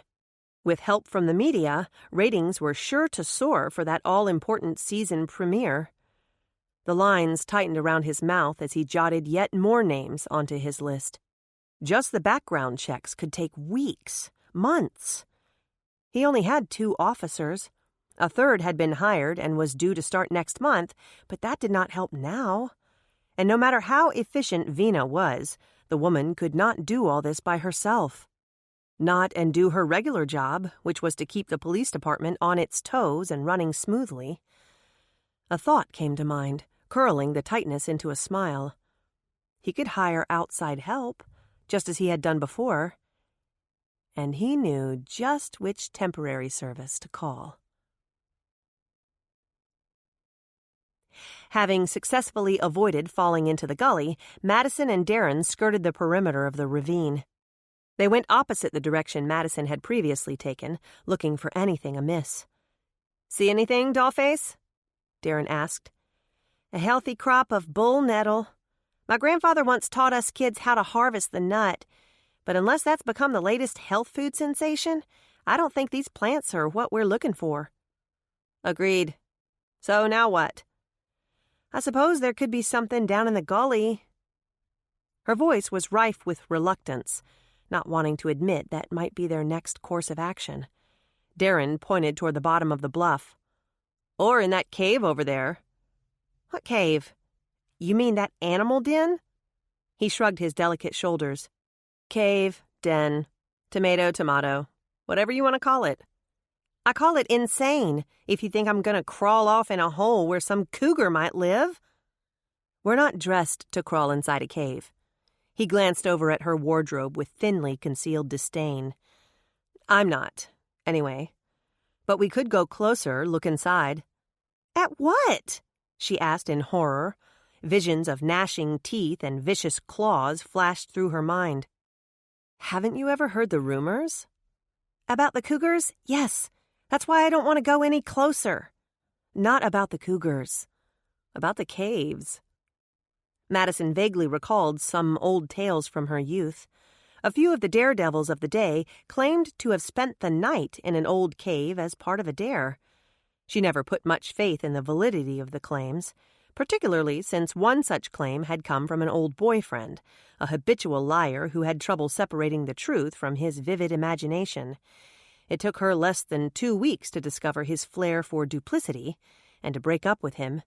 With help from the media, ratings were sure to soar for that all-important season premiere. The lines tightened around his mouth as he jotted yet more names onto his list. Just the background checks could take weeks, months. He only had 2 officers. A third had been hired and was due to start next month, but that did not help now. And no matter how efficient Vina was, the woman could not do all this by herself. Not and do her regular job, which was to keep the police department on its toes and running smoothly. A thought came to mind, curling the tightness into a smile. He could hire outside help, just as he had done before. And he knew just which temporary service to call. Having successfully avoided falling into the gully, Madison and Darren skirted the perimeter of the ravine. They went opposite the direction Madison had previously taken, looking for anything amiss. See anything, Dollface? Darren asked. A healthy crop of bull nettle. My grandfather once taught us kids how to harvest the nut, but unless that's become the latest health food sensation, I don't think these plants are what we're looking for. Agreed. So now what? I suppose there could be something down in the gully. Her voice was rife with reluctance, not wanting to admit that might be their next course of action. Darren pointed toward the bottom of the bluff. Or in that cave over there. What cave? You mean that animal den? He shrugged his delicate shoulders. Cave, den, tomato, tomato, whatever you want to call it. I call it insane if you think I'm going to crawl off in a hole where some cougar might live. We're not dressed to crawl inside a cave. He glanced over at her wardrobe with thinly concealed disdain. I'm not, anyway. But we could go closer, look inside. At what? She asked in horror. Visions of gnashing teeth and vicious claws flashed through her mind. Haven't you ever heard the rumors? About the cougars? Yes. That's why I don't want to go any closer. Not about the cougars. About the caves. Madison vaguely recalled some old tales from her youth. A few of the daredevils of the day claimed to have spent the night in an old cave as part of a dare. She never put much faith in the validity of the claims, particularly since one such claim had come from an old boyfriend, a habitual liar who had trouble separating the truth from his vivid imagination. It took her less than 2 weeks to discover his flair for duplicity and to break up with him.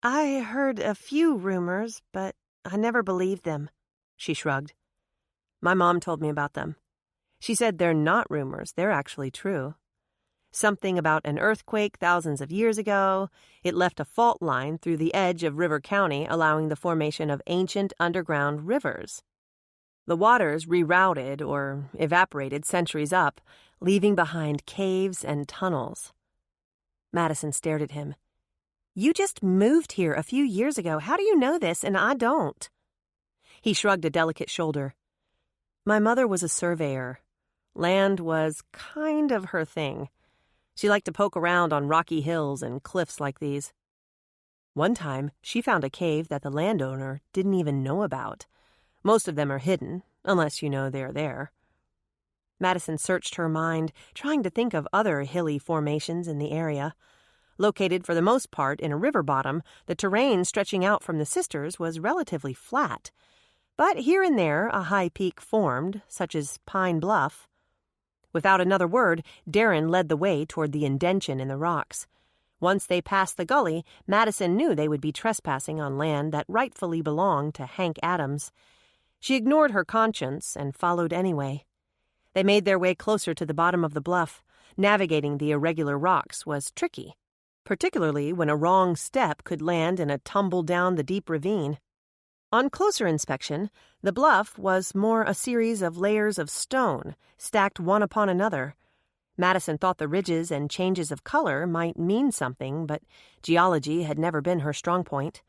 I heard a few rumors, but I never believed them, she shrugged. My mom told me about them. She said they're not rumors, they're actually true. Something about an earthquake thousands of years ago. It left a fault line through the edge of River County, allowing the formation of ancient underground rivers. The waters rerouted or evaporated centuries up, leaving behind caves and tunnels. Madison stared at him. You just moved here a few years ago. How do you know this and I don't? He shrugged a delicate shoulder. My mother was a surveyor. Land was kind of her thing. She liked to poke around on rocky hills and cliffs like these. One time, she found a cave that the landowner didn't even know about. Most of them are hidden, unless you know they're there. Madison searched her mind, trying to think of other hilly formations in the area. Located for the most part in a river bottom, the terrain stretching out from the sisters was relatively flat. But here and there a high peak formed, such as Pine Bluff. Without another word, Darren led the way toward the indention in the rocks. Once they passed the gully, Madison knew they would be trespassing on land that rightfully belonged to Hank Adams. She ignored her conscience and followed anyway. They made their way closer to the bottom of the bluff. Navigating the irregular rocks was tricky, particularly when a wrong step could land in a tumble down the deep ravine. On closer inspection, the bluff was more a series of layers of stone, stacked one upon another. Madison thought the ridges and changes of color might mean something, but geology had never been her strong point.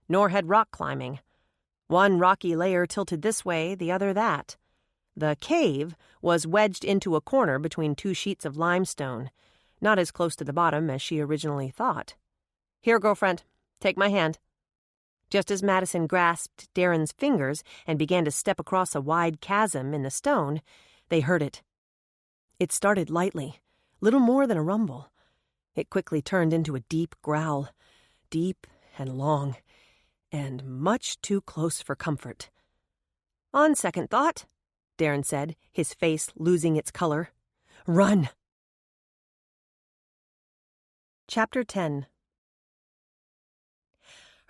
Nor had rock climbing. One rocky layer tilted this way, the other that. The cave was wedged into a corner between 2 sheets of limestone, not as close to the bottom as she originally thought. Here, girlfriend, take my hand. Just as Madison grasped Darren's fingers and began to step across a wide chasm in the stone, they heard it. It started lightly, little more than a rumble. It quickly turned into a deep growl, deep and long, and much too close for comfort. On second thought, Darren said, his face losing its color, run! Chapter 10.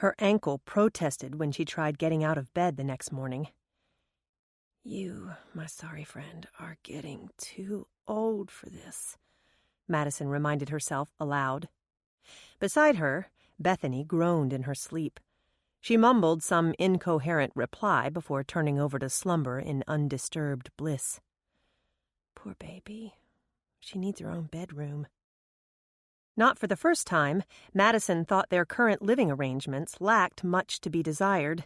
Her ankle protested when she tried getting out of bed the next morning. You, my sorry friend, are getting too old for this, Madison reminded herself aloud. Beside her, Bethany groaned in her sleep. She mumbled some incoherent reply before turning over to slumber in undisturbed bliss. Poor baby. She needs her own bedroom. Not for the first time, Madison thought their current living arrangements lacked much to be desired.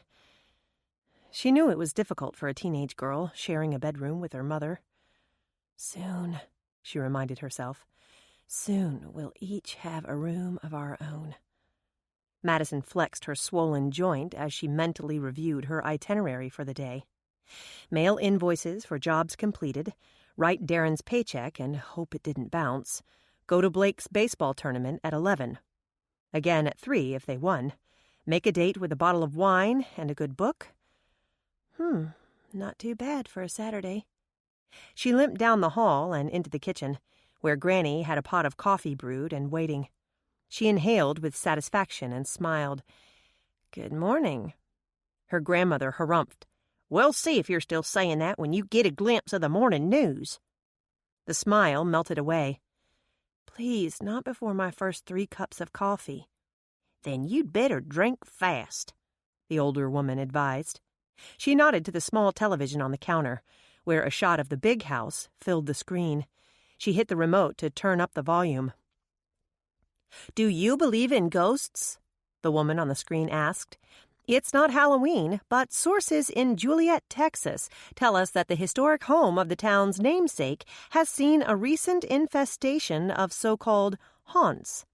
She knew it was difficult for a teenage girl sharing a bedroom with her mother. Soon, she reminded herself. Soon we'll each have a room of our own. Madison flexed her swollen joint as she mentally reviewed her itinerary for the day. Mail invoices for jobs completed, write Darren's paycheck and hope it didn't bounce, go to Blake's baseball tournament at 11. Again at 3 if they won. Make a date with a bottle of wine and a good book. Not too bad for a Saturday. She limped down the hall and into the kitchen, where Granny had a pot of coffee brewed and waiting. She inhaled with satisfaction and smiled. "Good morning." Her grandmother harumphed. "We'll see if you're still saying that when you get a glimpse of the morning news." The smile melted away. "Please, not before my first 3 cups of coffee." "Then you'd better drink fast," the older woman advised. She nodded to the small television on the counter, where a shot of the big house filled the screen. She hit the remote to turn up the volume. "Do you believe in ghosts?" the woman on the screen asked. "It's not Halloween, but sources in Juliet, Texas, tell us that the historic home of the town's namesake has seen a recent infestation of so-called haunts.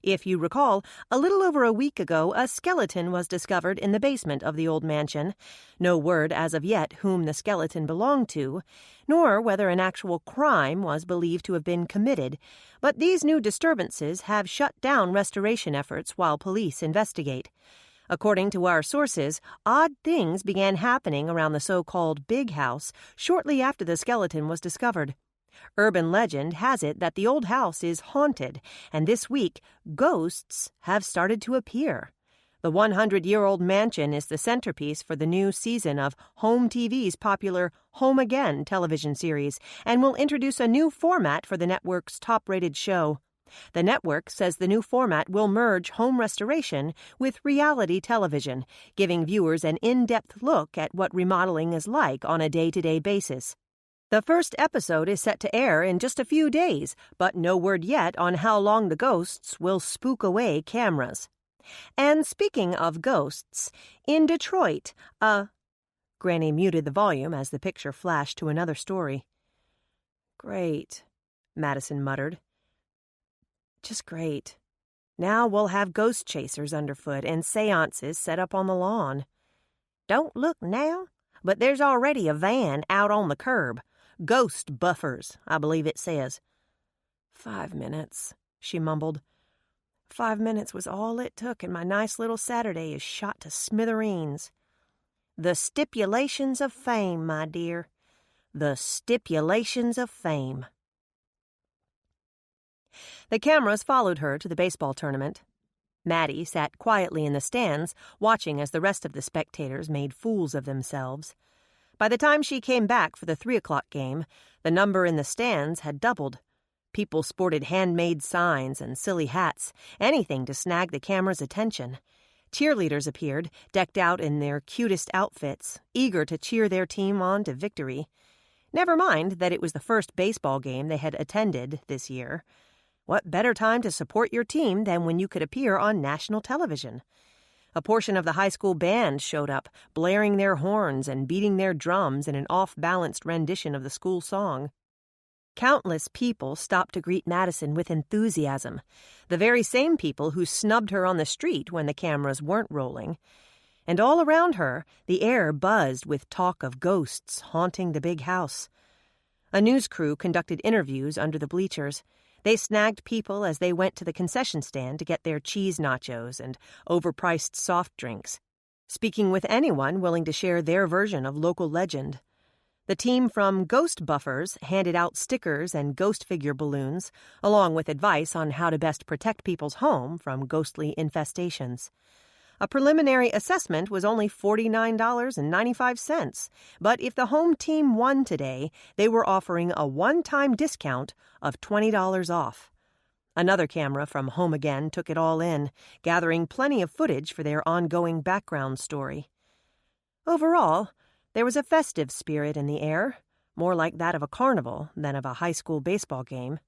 If you recall, a little over a week ago, a skeleton was discovered in the basement of the old mansion. No word as of yet whom the skeleton belonged to, nor whether an actual crime was believed to have been committed. But these new disturbances have shut down restoration efforts while police investigate. According to our sources, odd things began happening around the so-called big house shortly after the skeleton was discovered. Urban legend has it that the old house is haunted, and this week, ghosts have started to appear. The 100-year-old mansion is the centerpiece for the new season of Home TV's popular Home Again television series and will introduce a new format for the network's top-rated show. The network says the new format will merge home restoration with reality television, giving viewers an in-depth look at what remodeling is like on a day-to-day basis. The first episode is set to air in just a few days, but no word yet on how long the ghosts will spook away cameras. And speaking of ghosts, in Detroit, Granny muted the volume as the picture flashed to another story. "Great," Madison muttered. "Just great. Now we'll have ghost chasers underfoot and seances set up on the lawn." "Don't look now, but there's already a van out on the curb. Ghost buffers, I believe it says." 5 minutes, she mumbled. 5 minutes was all it took, and my nice little Saturday is shot to smithereens. The stipulations of fame, my dear. The stipulations of fame. The cameras followed her to the baseball tournament. Maddie sat quietly in the stands, watching as the rest of the spectators made fools of themselves. By the time she came back for the 3:00 game, the number in the stands had doubled. People sported handmade signs and silly hats, anything to snag the camera's attention. Cheerleaders appeared, decked out in their cutest outfits, eager to cheer their team on to victory. Never mind that it was the first baseball game they had attended this year. What better time to support your team than when you could appear on national television? A portion of the high school band showed up, blaring their horns and beating their drums in an off-balanced rendition of the school song. Countless people stopped to greet Madison with enthusiasm, the very same people who snubbed her on the street when the cameras weren't rolling. And all around her, the air buzzed with talk of ghosts haunting the big house. A news crew conducted interviews under the bleachers. They snagged people as they went to the concession stand to get their cheese nachos and overpriced soft drinks, speaking with anyone willing to share their version of local legend. The team from Ghost Buffers handed out stickers and ghost figure balloons, along with advice on how to best protect people's home from ghostly infestations. A preliminary assessment was only $49.95, but if the home team won today, they were offering a one-time discount of $20 off. Another camera from Home Again took it all in, gathering plenty of footage for their ongoing background story. Overall, there was a festive spirit in the air, more like that of a carnival than of a high school baseball game.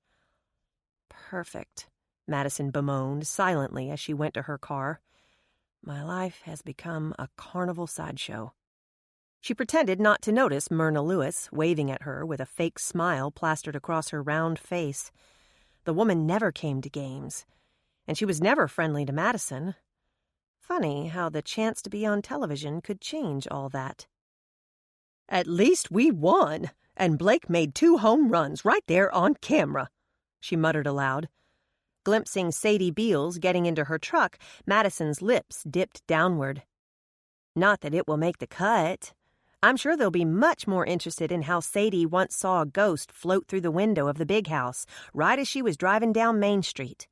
"Perfect," Madison bemoaned silently as she went to her car. "My life has become a carnival sideshow." She pretended not to notice Myrna Lewis waving at her with a fake smile plastered across her round face. The woman never came to games, and she was never friendly to Madison. Funny how the chance to be on television could change all that. "At least we won, and Blake made 2 home runs right there on camera," she muttered aloud. Glimpsing Sadie Beals getting into her truck, Madison's lips dipped downward. Not that it will make the cut. I'm sure they'll be much more interested in how Sadie once saw a ghost float through the window of the big house right as she was driving down Main Street.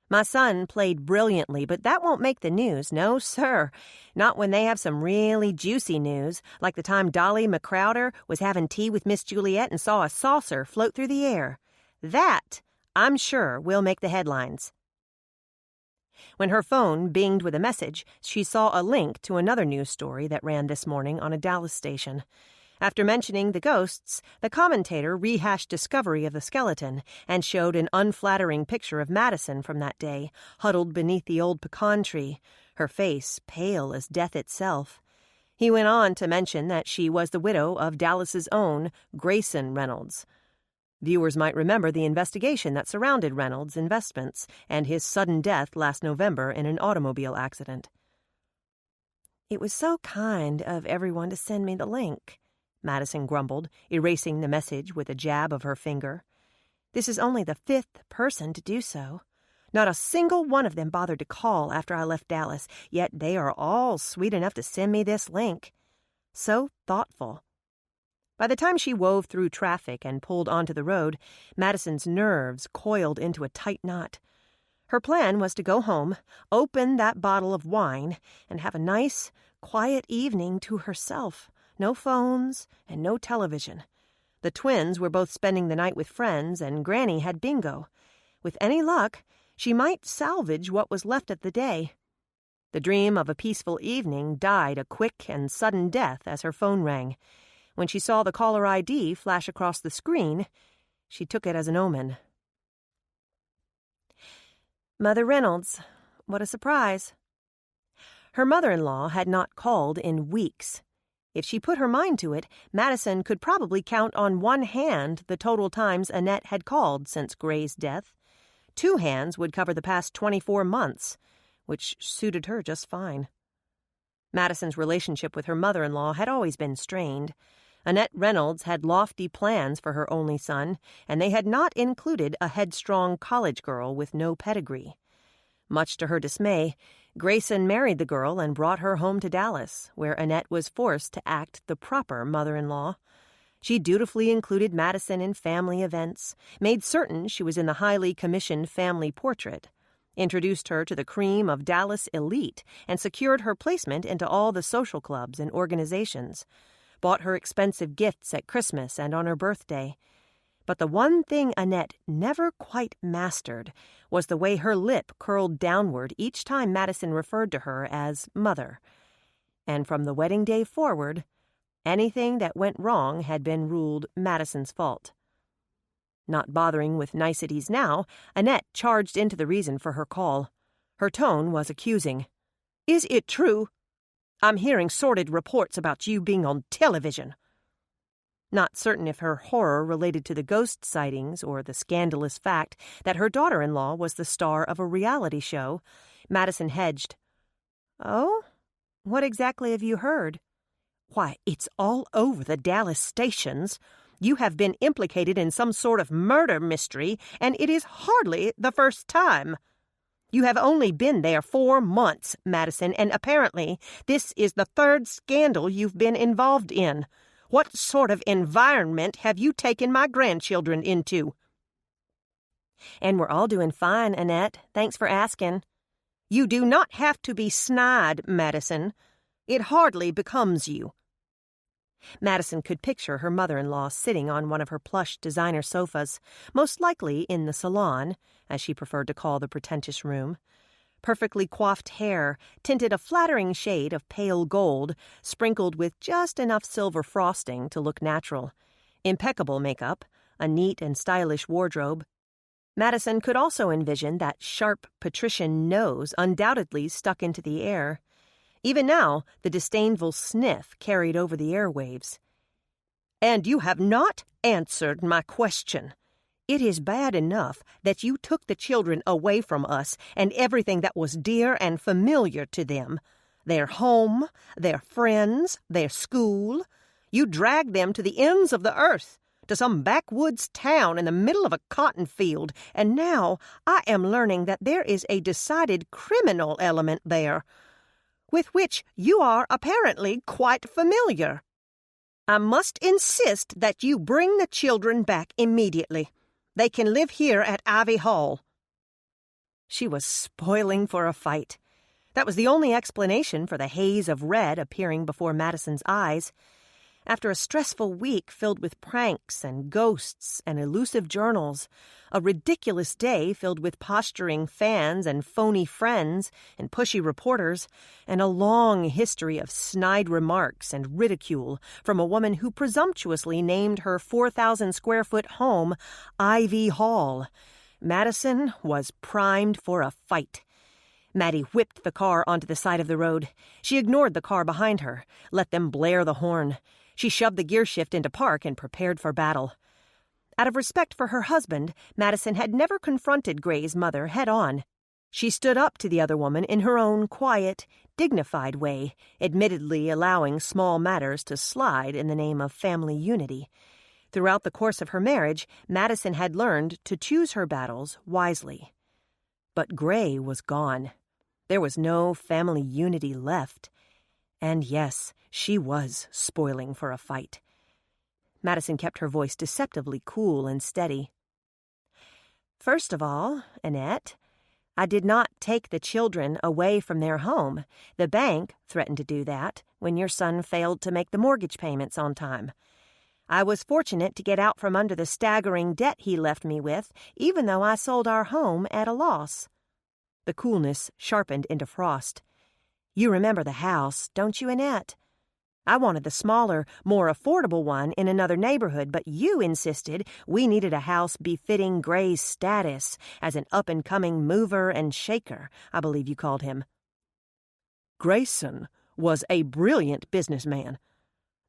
My son played brilliantly, but that won't make the news. No, sir. Not when they have some really juicy news, like the time Dolly McCrowder was having tea with Miss Juliet and saw a saucer float through the air. That, I'm sure, will make the headlines. When her phone binged with a message, she saw a link to another news story that ran this morning on a Dallas station. After mentioning the ghosts, the commentator rehashed discovery of the skeleton and showed an unflattering picture of Madison from that day, huddled beneath the old pecan tree, her face pale as death itself. He went on to mention that she was the widow of Dallas's own Grayson Reynolds. Viewers might remember the investigation that surrounded Reynolds' investments and his sudden death last November in an automobile accident. "It was so kind of everyone to send me the link," Madison grumbled, erasing the message with a jab of her finger. "This is only the 5th person to do so. Not a single one of them bothered to call after I left Dallas, yet they are all sweet enough to send me this link. So thoughtful." By the time she wove through traffic and pulled onto the road, Madison's nerves coiled into a tight knot. Her plan was to go home, open that bottle of wine, and have a nice, quiet evening to herself. No phones and no television. The twins were both spending the night with friends, and Granny had bingo. With any luck, she might salvage what was left of the day. The dream of a peaceful evening died a quick and sudden death as her phone rang. When she saw the caller ID flash across the screen, she took it as an omen. "Mother Reynolds, what a surprise." Her mother-in-law had not called in weeks. If she put her mind to it, Madison could probably count on one hand the total times Annette had called since Gray's death. 2 hands would cover the past 24 months, which suited her just fine. Madison's relationship with her mother-in-law had always been strained. Annette Reynolds had lofty plans for her only son, and they had not included a headstrong college girl with no pedigree. Much to her dismay, Grayson married the girl and brought her home to Dallas, where Annette was forced to act the proper mother-in-law. She dutifully included Madison in family events, made certain she was in the highly commissioned family portrait, introduced her to the cream of Dallas elite, and secured her placement into all the social clubs and organizations, bought her expensive gifts at Christmas and on her birthday. But the one thing Annette never quite mastered was the way her lip curled downward each time Madison referred to her as mother. And from the wedding day forward, anything that went wrong had been ruled Madison's fault. Not bothering with niceties now, Annette charged into the reason for her call. Her tone was accusing. "Is it true? I'm hearing sordid reports about you being on television." Not certain if her horror related to the ghost sightings or the scandalous fact that her daughter-in-law was the star of a reality show, Madison hedged. "Oh? What exactly have you heard?" "Why, it's all over the Dallas stations. You have been implicated in some sort of murder mystery, and it is hardly the first time. You have only been there 4 months, Madison, and apparently this is the 3rd scandal you've been involved in. What sort of environment have you taken my grandchildren into?" "And we're all doing fine, Annette. Thanks for asking." "You do not have to be snide, Madison. It hardly becomes you." Madison could picture her mother-in-law sitting on one of her plush designer sofas, most likely in the salon, as she preferred to call the pretentious room. Perfectly coiffed hair, tinted a flattering shade of pale gold, sprinkled with just enough silver frosting to look natural. Impeccable makeup, a neat and stylish wardrobe. Madison could also envision that sharp patrician nose undoubtedly stuck into the air. Even now, the disdainful sniff carried over the airwaves. "And you have not answered my question. It is bad enough that you took the children away from us and everything that was dear and familiar to them. Their home, their friends, their school. You dragged them to the ends of the earth, to some backwoods town in the middle of a cotton field, and now I am learning that there is a decided criminal element there, with which you are apparently quite familiar. I must insist that you bring the children back immediately. They can live here at Ivy Hall." She was spoiling for a fight. That was the only explanation for the haze of red appearing before Madison's eyes. After a stressful week filled with pranks and ghosts and elusive journals, a ridiculous day filled with posturing fans and phony friends and pushy reporters, and a long history of snide remarks and ridicule from a woman who presumptuously named her 4,000-square-foot home Ivy Hall, Madison was primed for a fight. Maddie whipped the car onto the side of the road. She ignored the car behind her, let them blare the horn. She shoved the gear shift into park and prepared for battle. Out of respect for her husband, Madison had never confronted Gray's mother head-on. She stood up to the other woman in her own quiet, dignified way, admittedly allowing small matters to slide in the name of family unity. Throughout the course of her marriage, Madison had learned to choose her battles wisely. But Gray was gone. There was no family unity left. And yes, she was spoiling for a fight. Madison kept her voice deceptively cool and steady. "First of all, Annette, I did not take the children away from their home. The bank threatened to do that when your son failed to make the mortgage payments on time. I was fortunate to get out from under the staggering debt he left me with, even though I sold our home at a loss." The coolness sharpened into frost. "You remember the house, don't you, Annette? I wanted the smaller, more affordable one in another neighborhood, but you insisted we needed a house befitting Gray's status as an up-and-coming mover and shaker, I believe you called him." "Grayson was a brilliant businessman.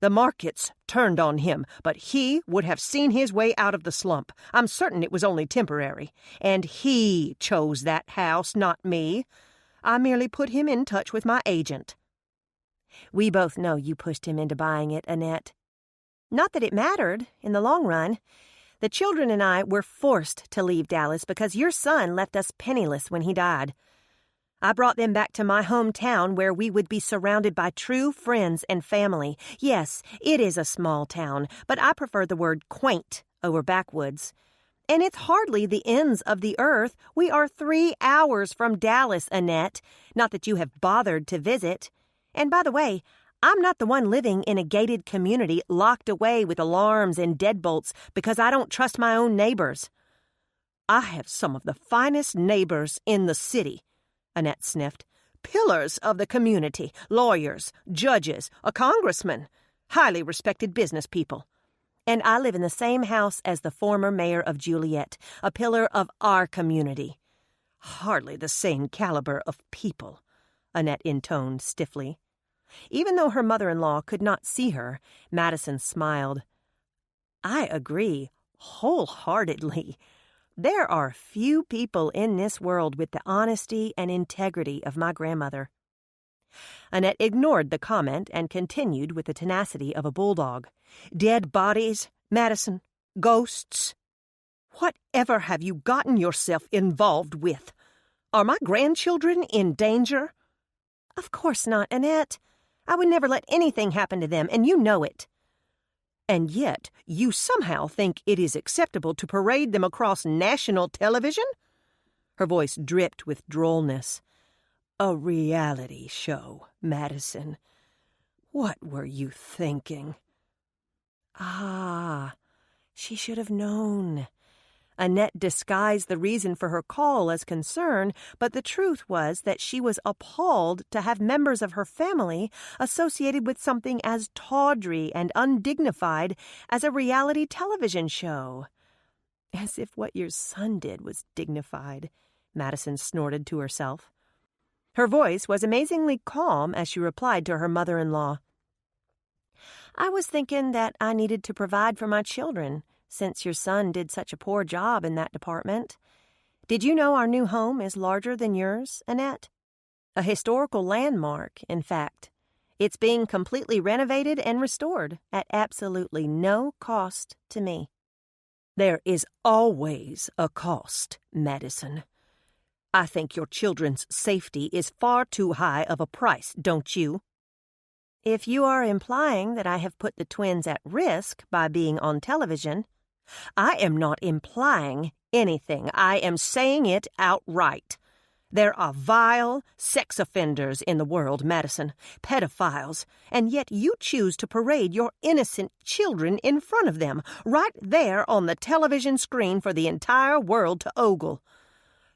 The markets turned on him, but he would have seen his way out of the slump. I'm certain it was only temporary. And he chose that house, not me. I merely put him in touch with my agent." "We both know you pushed him into buying it, Annette." "Not that it mattered in the long run. The children and I were forced to leave Dallas because your son left us penniless when he died. I brought them back to my hometown where we would be surrounded by true friends and family. Yes, it is a small town, but I prefer the word quaint over backwoods. And it's hardly the ends of the earth. We are 3 hours from Dallas, Annette. Not that you have bothered to visit. And by the way, I'm not the one living in a gated community locked away with alarms and deadbolts because I don't trust my own neighbors." "I have some of the finest neighbors in the city," Annette sniffed. "Pillars of the community, lawyers, judges, a congressman, highly respected business people. And I live in the same house as the former mayor of Juliet, a pillar of our community." "Hardly the same caliber of people," Annette intoned stiffly. Even though her mother-in-law could not see her, Madison smiled. "I agree wholeheartedly. There are few people in this world with the honesty and integrity of my grandmother." Annette ignored the comment and continued with the tenacity of a bulldog. "Dead bodies, Madison, ghosts. Whatever have you gotten yourself involved with? Are my grandchildren in danger?" "Of course not, Annette. I would never let anything happen to them, and you know it." "And yet you somehow think it is acceptable to parade them across national television?" Her voice dripped with drollness. "A reality show, Madison. What were you thinking?" Ah, she should have known. Annette disguised the reason for her call as concern, but the truth was that she was appalled to have members of her family associated with something as tawdry and undignified as a reality television show. "As if what your son did was dignified," Madison snorted to herself. Her voice was amazingly calm as she replied to her mother-in-law. "I was thinking that I needed to provide for my children, since your son did such a poor job in that department. Did you know our new home is larger than yours, Annette? A historical landmark, in fact. It's being completely renovated and restored at absolutely no cost to me. There is always a cost, Madison. I think your children's safety is far too high of a price, don't you? If you are implying that I have put the twins at risk by being on television, I am not implying anything. I am saying it outright. There are vile sex offenders in the world, Madison, pedophiles, and yet you choose to parade your innocent children in front of them, right there on the television screen for the entire world to ogle.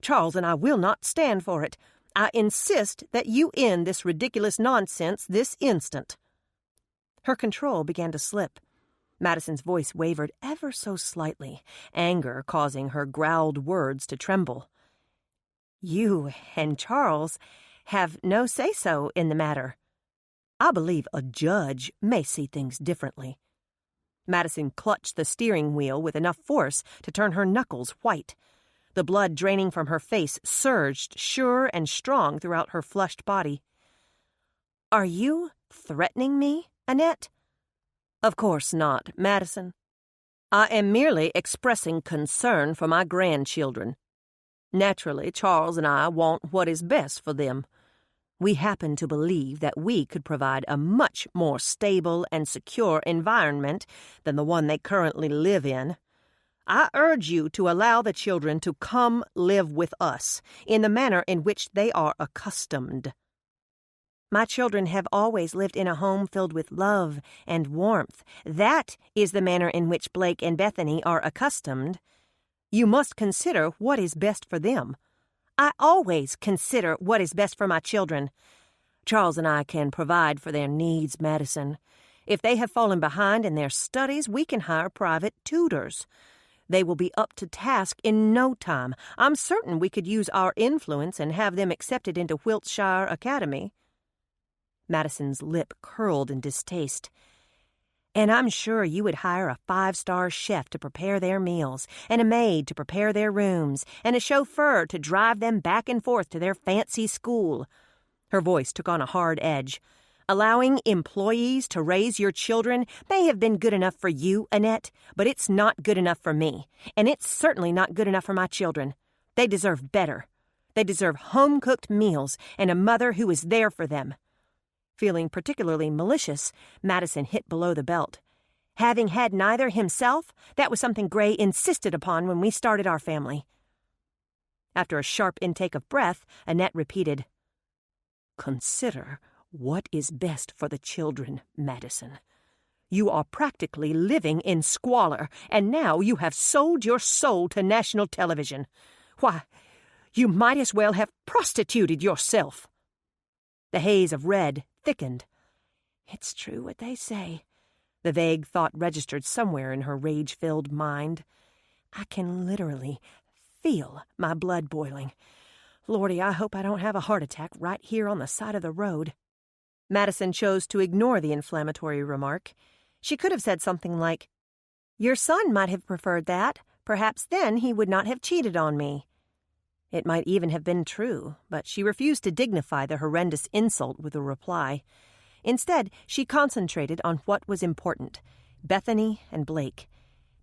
Charles and I will not stand for it. I insist that you end this ridiculous nonsense this instant. Her control began to slip. Madison's voice wavered ever so slightly, anger causing her growled words to tremble. You and Charles have no say-so in the matter. I believe a judge may see things differently. Madison clutched the steering wheel with enough force to turn her knuckles white. The blood draining from her face surged sure and strong throughout her flushed body. Are you threatening me, Annette? Of course not, Madison. I am merely expressing concern for my grandchildren. Naturally, Charles and I want what is best for them. We happen to believe that we could provide a much more stable and secure environment than the one they currently live in. I urge you to allow the children to come live with us in the manner in which they are accustomed. My children have always lived in a home filled with love and warmth. That is the manner in which Blake and Bethany are accustomed. You must consider what is best for them. I always consider what is best for my children. Charles and I can provide for their needs, Madison. If they have fallen behind in their studies, we can hire private tutors. They will be up to task in no time. I'm certain we could use our influence and have them accepted into Wiltshire Academy. Madison's lip curled in distaste. And I'm sure you would hire a 5-star chef to prepare their meals, and a maid to prepare their rooms, and a chauffeur to drive them back and forth to their fancy school. Her voice took on a hard edge. Allowing employees to raise your children may have been good enough for you, Annette, but it's not good enough for me, and it's certainly not good enough for my children. They deserve better. They deserve home-cooked meals and a mother who is there for them. Feeling particularly malicious, Madison hit below the belt. Having had neither himself, that was something Gray insisted upon when we started our family. After a sharp intake of breath, Annette repeated, "Consider what is best for the children, Madison. You are practically living in squalor, and now you have sold your soul to national television. Why, you might as well have prostituted yourself." The haze of red thickened. It's true what they say. The vague thought registered somewhere in her rage-filled mind. I can literally feel my blood boiling. Lordy, I hope I don't have a heart attack right here on the side of the road. Madison chose to ignore the inflammatory remark. She could have said something like, Your son might have preferred that. Perhaps then he would not have cheated on me. It might even have been true, but she refused to dignify the horrendous insult with a reply. Instead, she concentrated on what was important, Bethany and Blake.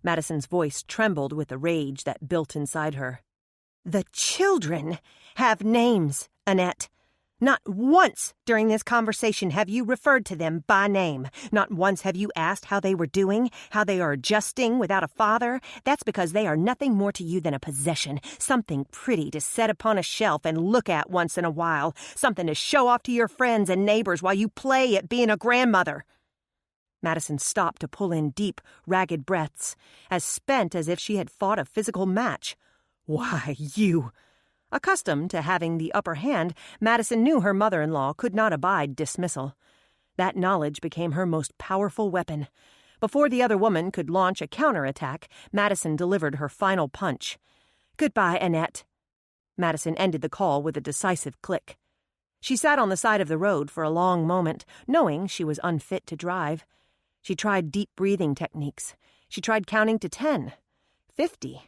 Madison's voice trembled with the rage that built inside her. The children have names, Annette. Not once during this conversation have you referred to them by name. Not once have you asked how they were doing, how they are adjusting without a father. That's because they are nothing more to you than a possession, something pretty to set upon a shelf and look at once in a while, something to show off to your friends and neighbors while you play at being a grandmother. Madison stopped to pull in deep, ragged breaths, as spent as if she had fought a physical match. Why, you... Accustomed to having the upper hand, Madison knew her mother-in-law could not abide dismissal. That knowledge became her most powerful weapon. Before the other woman could launch a counterattack, Madison delivered her final punch. Goodbye, Annette. Madison ended the call with a decisive click. She sat on the side of the road for a long moment, knowing she was unfit to drive. She tried deep breathing techniques. She tried counting to 10, 50.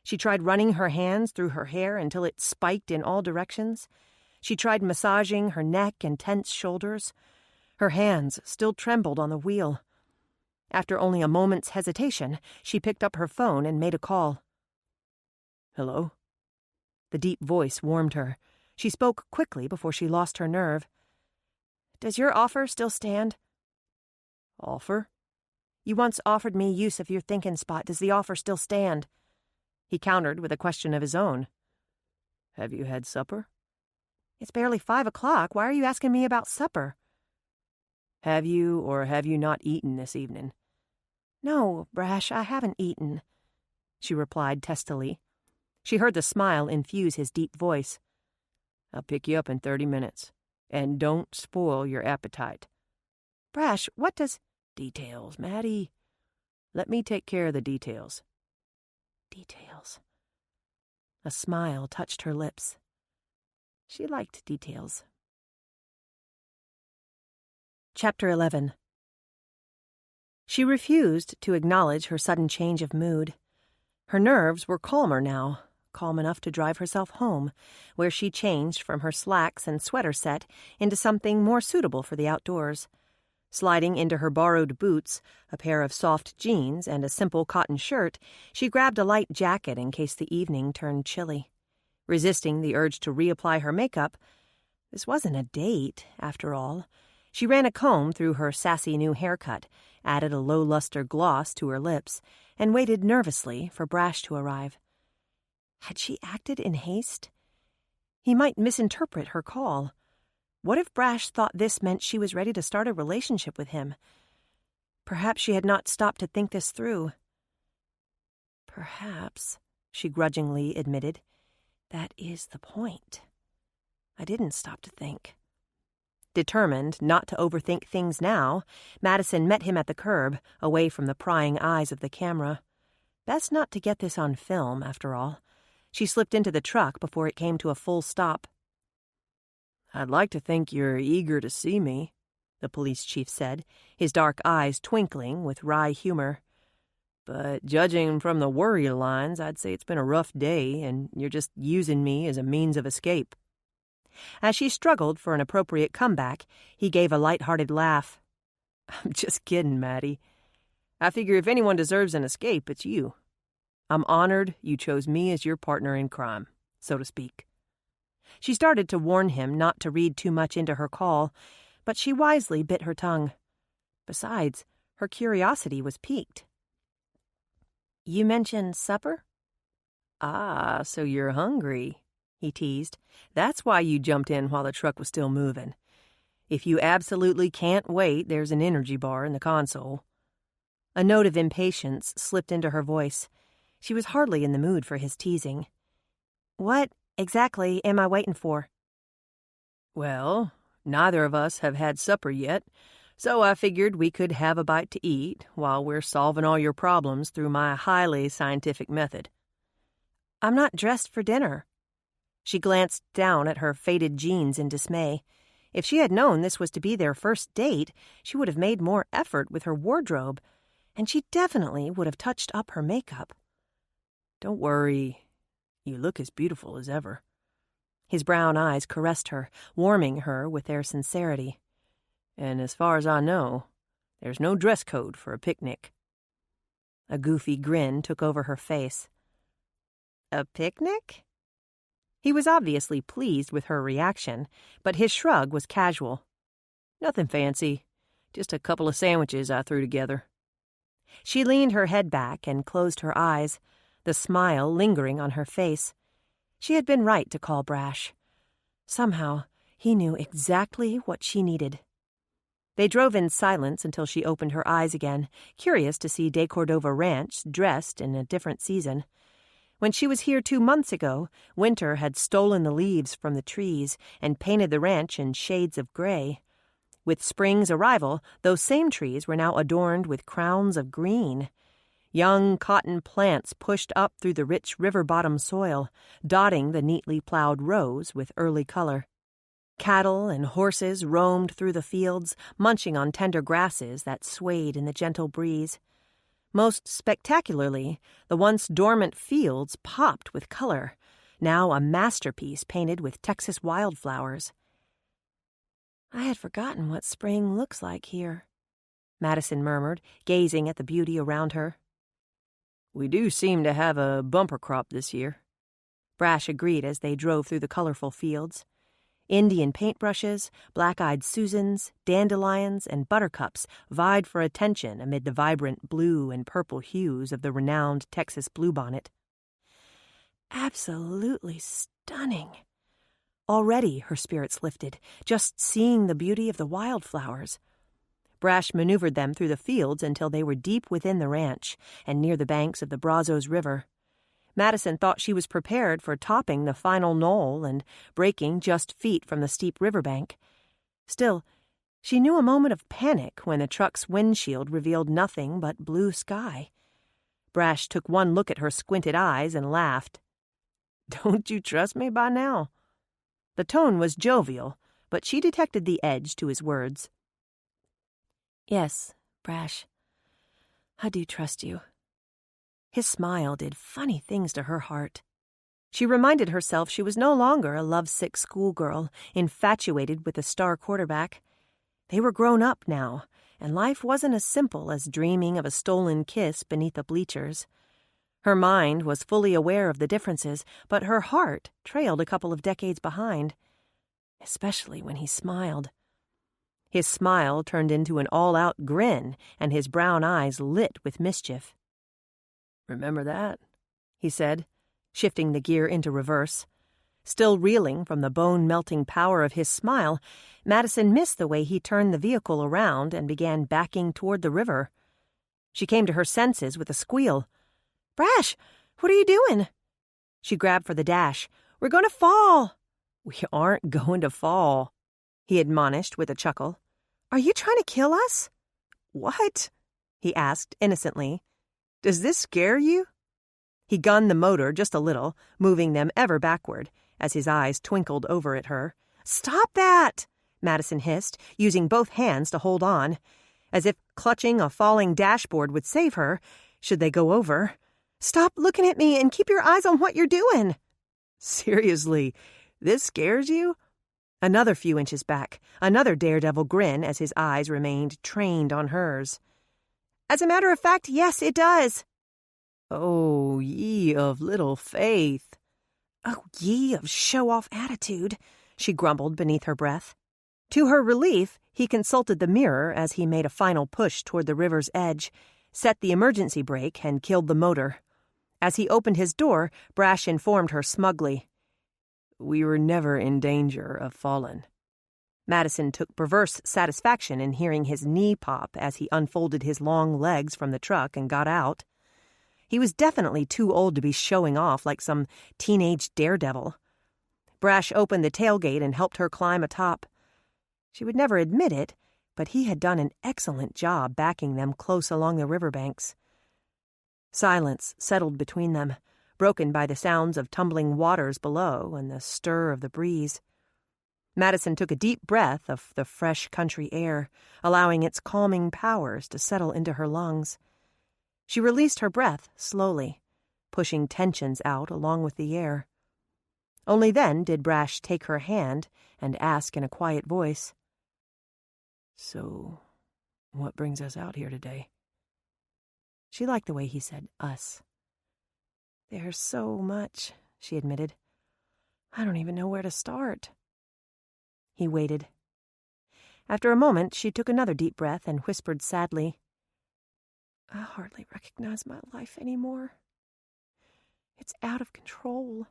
She tried running her hands through her hair until it spiked in all directions. She tried massaging her neck and tense shoulders. Her hands still trembled on the wheel. After only a moment's hesitation, she picked up her phone and made a call. Hello? The deep voice warmed her. She spoke quickly before she lost her nerve. Does your offer still stand? Offer? You once offered me use of your thinking spot. Does the offer still stand? He countered with a question of his own. Have you had supper? It's barely 5 o'clock. Why are you asking me about supper? Have you or have you not eaten this evening? No, Brash, I haven't eaten, she replied testily. She heard the smile infuse his deep voice. I'll pick you up in 30 minutes. And don't spoil your appetite. Brash, what does... Details, Maddie. Let me take care of the details. Details. A smile touched her lips. She liked details. Chapter 11. She refused to acknowledge her sudden change of mood. Her nerves were calmer now, calm enough to drive herself home, where she changed from her slacks and sweater set into something more suitable for the outdoors. Sliding into her borrowed boots, a pair of soft jeans, and a simple cotton shirt, she grabbed a light jacket in case the evening turned chilly. Resisting the urge to reapply her makeup, this wasn't a date, after all. She ran a comb through her sassy new haircut, added a low-luster gloss to her lips, and waited nervously for Brash to arrive. Had she acted in haste? He might misinterpret her call. What if Brash thought this meant she was ready to start a relationship with him? Perhaps she had not stopped to think this through. Perhaps, she grudgingly admitted, that is the point. I didn't stop to think. Determined not to overthink things now, Madison met him at the curb, away from the prying eyes of the camera. Best not to get this on film, after all. She slipped into the truck before it came to a full stop. I'd like to think you're eager to see me, the police chief said, his dark eyes twinkling with wry humor. But judging from the worry lines, I'd say it's been a rough day, and you're just using me as a means of escape. As she struggled for an appropriate comeback, he gave a light-hearted laugh. I'm just kidding, Maddie. I figure if anyone deserves an escape, it's you. I'm honored you chose me as your partner in crime, so to speak. She started to warn him not to read too much into her call, but she wisely bit her tongue. Besides, her curiosity was piqued. You mentioned supper? Ah, so you're hungry, he teased. That's why you jumped in while the truck was still moving. If you absolutely can't wait, there's an energy bar in the console. A note of impatience slipped into her voice. She was hardly in the mood for his teasing. What exactly am I waiting for? Well, neither of us have had supper yet, so I figured we could have a bite to eat while we're solving all your problems through my highly scientific method. I'm not dressed for dinner. She glanced down at her faded jeans in dismay. If she had known this was to be their first date, she would have made more effort with her wardrobe, and she definitely would have touched up her makeup. Don't worry. You look as beautiful as ever. His brown eyes caressed her, warming her with their sincerity. And as far as I know, there's no dress code for a picnic. A goofy grin took over her face. A picnic? He was obviously pleased with her reaction, but his shrug was casual. Nothing fancy, just a couple of sandwiches I threw together. She leaned her head back and closed her eyes, the smile lingering on her face. She had been right to call Brash. Somehow, he knew exactly what she needed. They drove in silence until she opened her eyes again, curious to see De Cordova Ranch dressed in a different season. When she was here 2 months ago, winter had stolen the leaves from the trees and painted the ranch in shades of gray. With spring's arrival, those same trees were now adorned with crowns of green. Young cotton plants pushed up through the rich river-bottom soil, dotting the neatly plowed rows with early color. Cattle and horses roamed through the fields, munching on tender grasses that swayed in the gentle breeze. Most spectacularly, the once dormant fields popped with color, now a masterpiece painted with Texas wildflowers. "I had forgotten what spring looks like here," Madison murmured, gazing at the beauty around her. "We do seem to have a bumper crop this year," Brash agreed as they drove through the colorful fields. Indian paintbrushes, black-eyed Susans, dandelions, and buttercups vied for attention amid the vibrant blue and purple hues of the renowned Texas bluebonnet. Absolutely stunning. Already her spirits lifted, just seeing the beauty of the wildflowers. Brash maneuvered them through the fields until they were deep within the ranch and near the banks of the Brazos River. Madison thought she was prepared for topping the final knoll and breaking just feet from the steep riverbank. Still, she knew a moment of panic when the truck's windshield revealed nothing but blue sky. Brash took one look at her squinted eyes and laughed. "Don't you trust me by now?" The tone was jovial, but she detected the edge to his words. "Yes, Brash, I do trust you." His smile did funny things to her heart. She reminded herself she was no longer a lovesick schoolgirl, infatuated with the star quarterback. They were grown up now, and life wasn't as simple as dreaming of a stolen kiss beneath the bleachers. Her mind was fully aware of the differences, but her heart trailed a couple of decades behind, especially when he smiled. His smile turned into an all-out grin, and his brown eyes lit with mischief. "Remember that?" he said, shifting the gear into reverse. Still reeling from the bone-melting power of his smile, Madison missed the way he turned the vehicle around and began backing toward the river. She came to her senses with a squeal. "Brash, what are you doing?" She grabbed for the dash. "We're going to fall." "We aren't going to fall," he admonished with a chuckle. "Are you trying to kill us?" "What?" he asked innocently. "Does this scare you?" He gunned the motor just a little, moving them ever backward, as his eyes twinkled over at her. "Stop that!" Madison hissed, using both hands to hold on, as if clutching a falling dashboard would save her, should they go over. "Stop looking at me and keep your eyes on what you're doing." "Seriously, this scares you?" Another few inches back, another daredevil grin as his eyes remained trained on hers. "As a matter of fact, yes, it does." "Oh, ye of little faith." "Oh, ye of show-off attitude," she grumbled beneath her breath. To her relief, he consulted the mirror as he made a final push toward the river's edge, set the emergency brake, and killed the motor. As he opened his door, Brash informed her smugly. "We were never in danger of falling." Madison took perverse satisfaction in hearing his knee pop as he unfolded his long legs from the truck and got out. He was definitely too old to be showing off like some teenage daredevil. Brash opened the tailgate and helped her climb atop. She would never admit it, but he had done an excellent job backing them close along the riverbanks. Silence settled between them, broken by the sounds of tumbling waters below and the stir of the breeze. Madison took a deep breath of the fresh country air, allowing its calming powers to settle into her lungs. She released her breath slowly, pushing tensions out along with the air. Only then did Brash take her hand and ask in a quiet voice, "So, what brings us out here today?" She liked the way he said us. "There's so much," she admitted. "I don't even know where to start." He waited. After a moment, she took another deep breath and whispered sadly, "I hardly recognize my life anymore. It's out of control."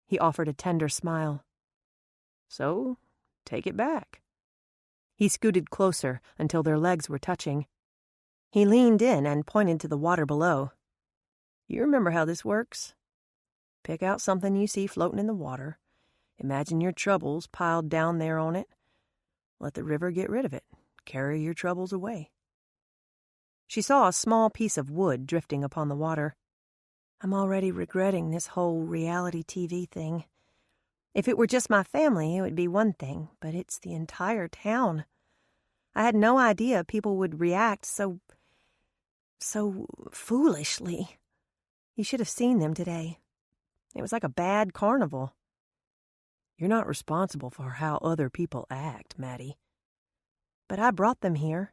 He offered a tender smile. "So, take it back." He scooted closer until their legs were touching. He leaned in and pointed to the water below. "You remember how this works? Pick out something you see floating in the water. Imagine your troubles piled down there on it. Let the river get rid of it. Carry your troubles away." She saw a small piece of wood drifting upon the water. "I'm already regretting this whole reality TV thing. If it were just my family, it would be one thing, but it's the entire town. I had no idea people would react so foolishly. You should have seen them today. It was like a bad carnival. You're not responsible for how other people act, Maddie. But I brought them here.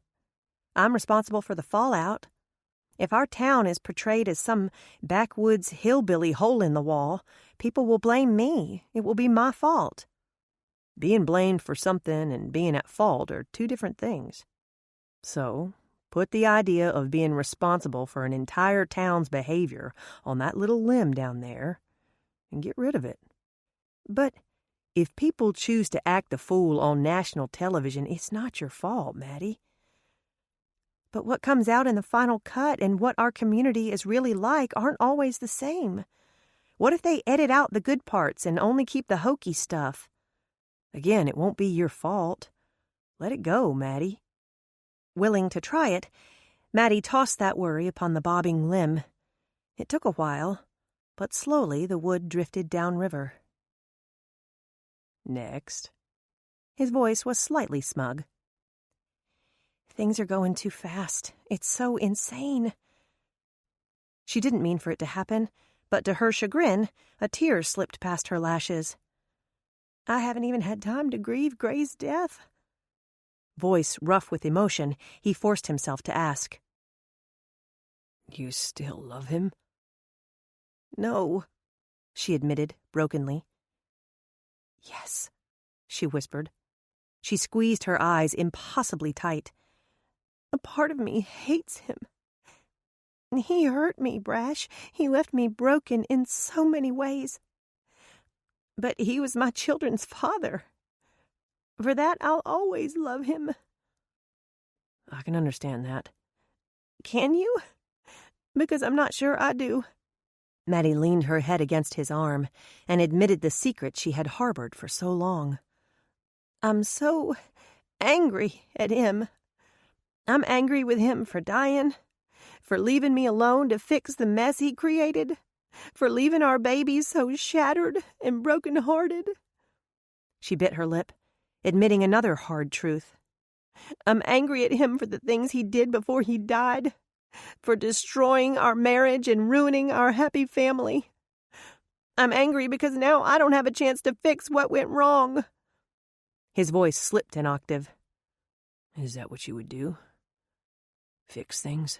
I'm responsible for the fallout. If our town is portrayed as some backwoods hillbilly hole in the wall, people will blame me. It will be my fault. Being blamed for something and being at fault are two different things. So, put the idea of being responsible for an entire town's behavior on that little limb down there and get rid of it. But if people choose to act the fool on national television, it's not your fault, Maddie. But what comes out in the final cut and what our community is really like aren't always the same. What if they edit out the good parts and only keep the hokey stuff? Again, it won't be your fault. Let it go, Maddie. Willing to try it, Maddie tossed that worry upon the bobbing limb. It took a while, but slowly the wood drifted downriver. Next. His voice was slightly smug. Things are going too fast. It's so insane. She didn't mean for it to happen, but to her chagrin, a tear slipped past her lashes. I haven't even had time to grieve Gray's death. Voice rough with emotion, he forced himself to ask. You still love him? No, she admitted brokenly. Yes, she whispered. She squeezed her eyes impossibly tight. A part of me hates him. He hurt me, Brash. He left me broken in so many ways. But he was my children's father. For that, I'll always love him. I can understand that. Can you? Because I'm not sure I do. Maddie leaned her head against his arm and admitted the secret she had harbored for so long. I'm so angry at him. I'm angry with him for dying, for leaving me alone to fix the mess he created, for leaving our babies so shattered and broken-hearted. She bit her lip, admitting another hard truth. I'm angry at him for the things he did before he died, for destroying our marriage and ruining our happy family. I'm angry because now I don't have a chance to fix what went wrong. His voice slipped an octave. Is that what you would do? Fix things?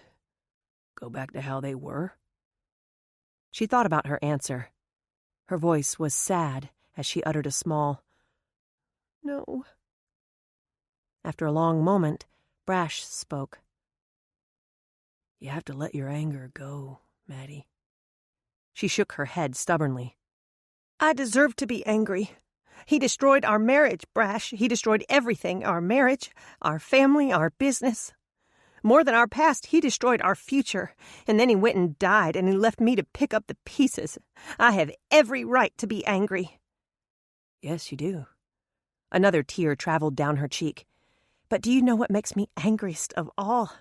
Go back to how they were? She thought about her answer. Her voice was sad as she uttered a small, "No." After a long moment, Brash spoke. You have to let your anger go, Maddie. She shook her head stubbornly. I deserve to be angry. He destroyed our marriage, Brash. He destroyed everything, our marriage, our family, our business. More than our past, he destroyed our future. And then he went and died, and he left me to pick up the pieces. I have every right to be angry. Yes, you do. Another tear traveled down her cheek. But do you know what makes me angriest of all?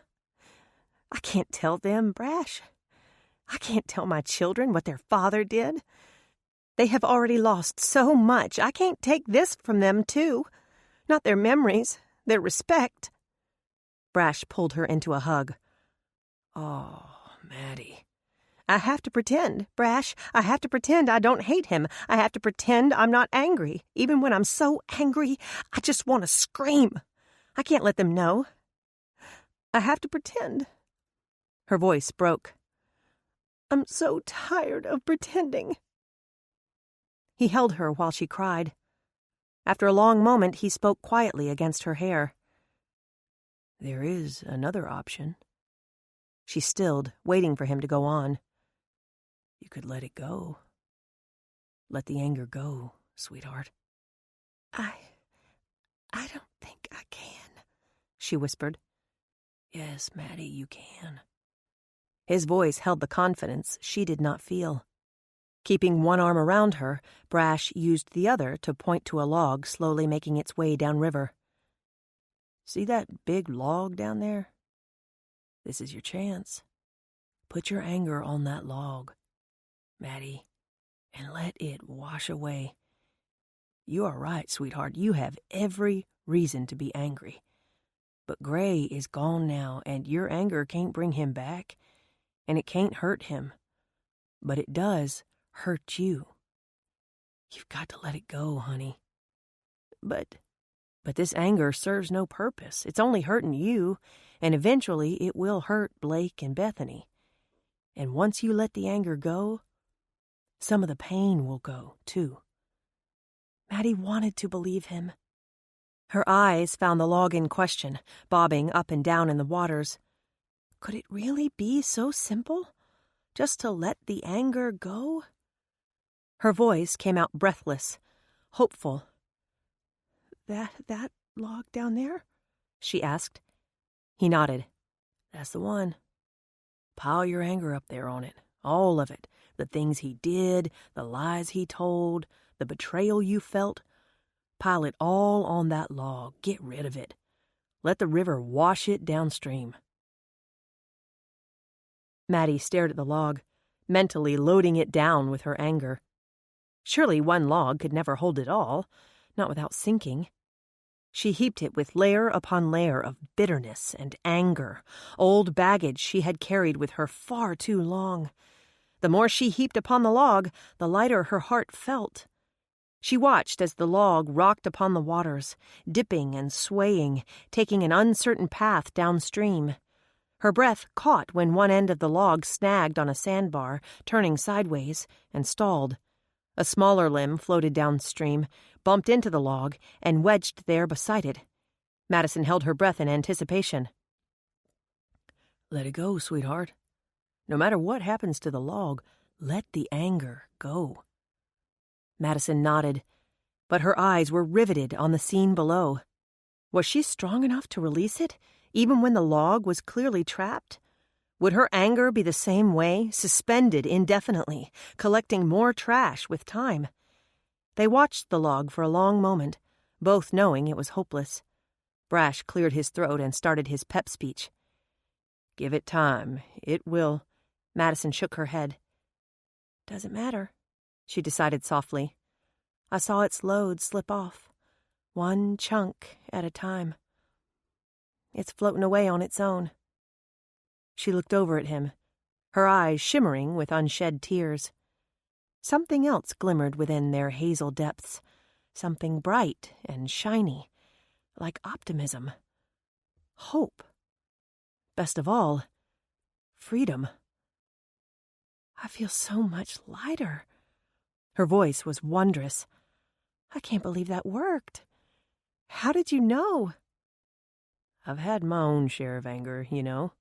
I can't tell them, Brash. I can't tell my children what their father did. They have already lost so much. I can't take this from them, too. Not their memories, their respect. Brash pulled her into a hug. Oh, Maddie. I have to pretend, Brash. I have to pretend I don't hate him. I have to pretend I'm not angry. Even when I'm so angry, I just want to scream. I can't let them know. I have to pretend. Her voice broke. I'm so tired of pretending. He held her while she cried. After a long moment, he spoke quietly against her hair. There is another option. She stilled, waiting for him to go on. You could let it go. Let the anger go, sweetheart. I don't think I can, she whispered. Yes, Maddie, you can. His voice held the confidence she did not feel. Keeping one arm around her, Brash used the other to point to a log slowly making its way downriver. See that big log down there? This is your chance. Put your anger on that log, Maddie, and let it wash away. You are right, sweetheart. You have every reason to be angry. But Gray is gone now, and your anger can't bring him back, and it can't hurt him. But it does hurt you. You've got to let it go, honey. But this anger serves no purpose. It's only hurting you, and eventually it will hurt Blake and Bethany. And once you let the anger go, some of the pain will go, too. Maddie wanted to believe him. Her eyes found the log in question, bobbing up and down in the waters. Could it really be so simple? Just to let the anger go? Her voice came out breathless, hopeful. That log down there? She asked. He nodded. That's the one. Pile your anger up there on it, all of it. The things he did, the lies he told, the betrayal you felt. Pile it all on that log. Get rid of it. Let the river wash it downstream. Maddie stared at the log, mentally loading it down with her anger. Surely one log could never hold it all, not without sinking. She heaped it with layer upon layer of bitterness and anger, old baggage she had carried with her far too long. The more she heaped upon the log, the lighter her heart felt. She watched as the log rocked upon the waters, dipping and swaying, taking an uncertain path downstream. Her breath caught when one end of the log snagged on a sandbar, turning sideways, and stalled. A smaller limb floated downstream, bumped into the log, and wedged there beside it. Madison held her breath in anticipation. Let it go, sweetheart. No matter what happens to the log, let the anger go. Madison nodded, but her eyes were riveted on the scene below. Was she strong enough to release it, even when the log was clearly trapped? Would her anger be the same way, suspended indefinitely, collecting more trash with time? They watched the log for a long moment, both knowing it was hopeless. Brash cleared his throat and started his pep speech. Give it time. It will. Madison shook her head. Doesn't matter, she decided softly. I saw its load slip off, one chunk at a time. It's floating away on its own. She looked over at him, her eyes shimmering with unshed tears. Something else glimmered within their hazel depths, something bright and shiny, like optimism, hope. Best of all, freedom. I feel so much lighter. Her voice was wondrous. I can't believe that worked. How did you know? I've had my own share of anger, you know.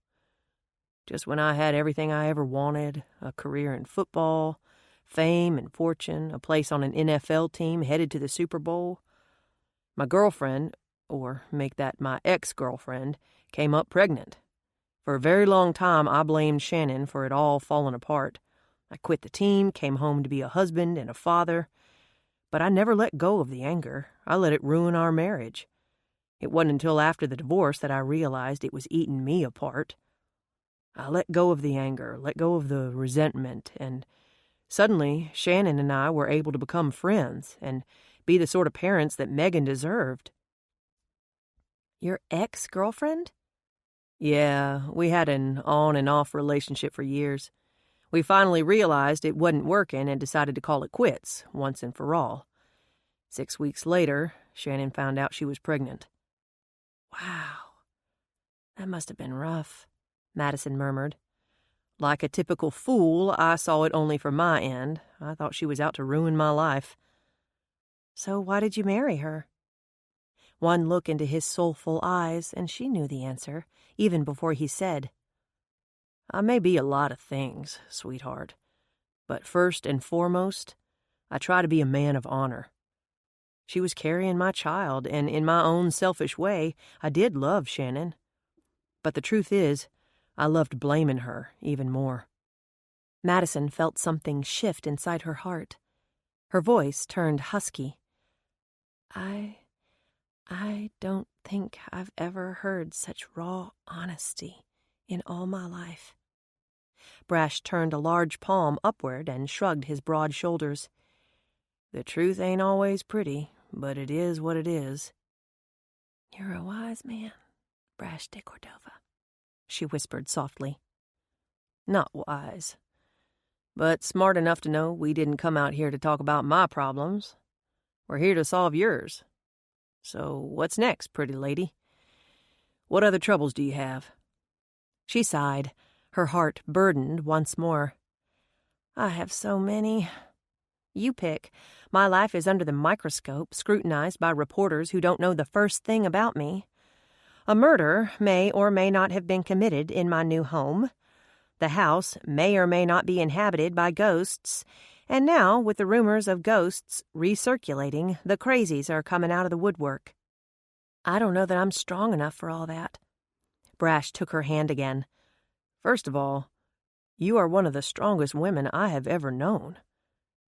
Just when I had everything I ever wanted, a career in football, fame and fortune, a place on an NFL team headed to the Super Bowl, my girlfriend, or make that my ex-girlfriend, came up pregnant. For a very long time, I blamed Shannon for it all falling apart. I quit the team, came home to be a husband and a father. But I never let go of the anger. I let it ruin our marriage. It wasn't until after the divorce that I realized it was eating me apart. I let go of the anger, let go of the resentment, and suddenly Shannon and I were able to become friends and be the sort of parents that Megan deserved. Your ex-girlfriend? Yeah, we had an on and off relationship for years. We finally realized it wasn't working and decided to call it quits, once and for all. 6 weeks later, Shannon found out she was pregnant. Wow, that must have been rough, Madison murmured. Like a typical fool, I saw it only from my end. I thought she was out to ruin my life. So why did you marry her? One look into his soulful eyes, and she knew the answer, even before he said, I may be a lot of things, sweetheart, but first and foremost, I try to be a man of honor. She was carrying my child, and in my own selfish way, I did love Shannon. But the truth is, I loved blaming her even more. Madison felt something shift inside her heart. Her voice turned husky. I don't think I've ever heard such raw honesty in all my life. Brash turned a large palm upward and shrugged his broad shoulders. The truth ain't always pretty, but it is what it is." "You're a wise man, Brash de Cordova," she whispered softly. "Not wise, but smart enough to know we didn't come out here to talk about my problems. We're here to solve yours. So what's next, pretty lady? What other troubles do you have?" She sighed, her heart burdened once more. "I have so many. You pick. My life is under the microscope, scrutinized by reporters who don't know the first thing about me. A murder may or may not have been committed in my new home. The house may or may not be inhabited by ghosts. And now, with the rumors of ghosts recirculating, the crazies are coming out of the woodwork. I don't know that I'm strong enough for all that." Brash took her hand again. "First of all, you are one of the strongest women I have ever known.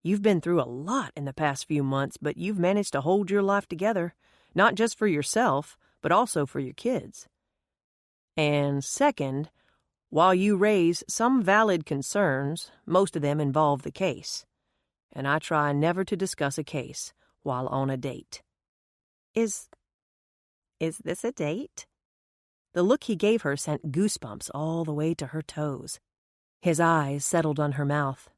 You've been through a lot in the past few months, but you've managed to hold your life together, not just for yourself, but also for your kids. And second, while you raise some valid concerns, most of them involve the case. And I try never to discuss a case while on a date." Is this a date?" The look he gave her sent goosebumps all the way to her toes. His eyes settled on her mouth.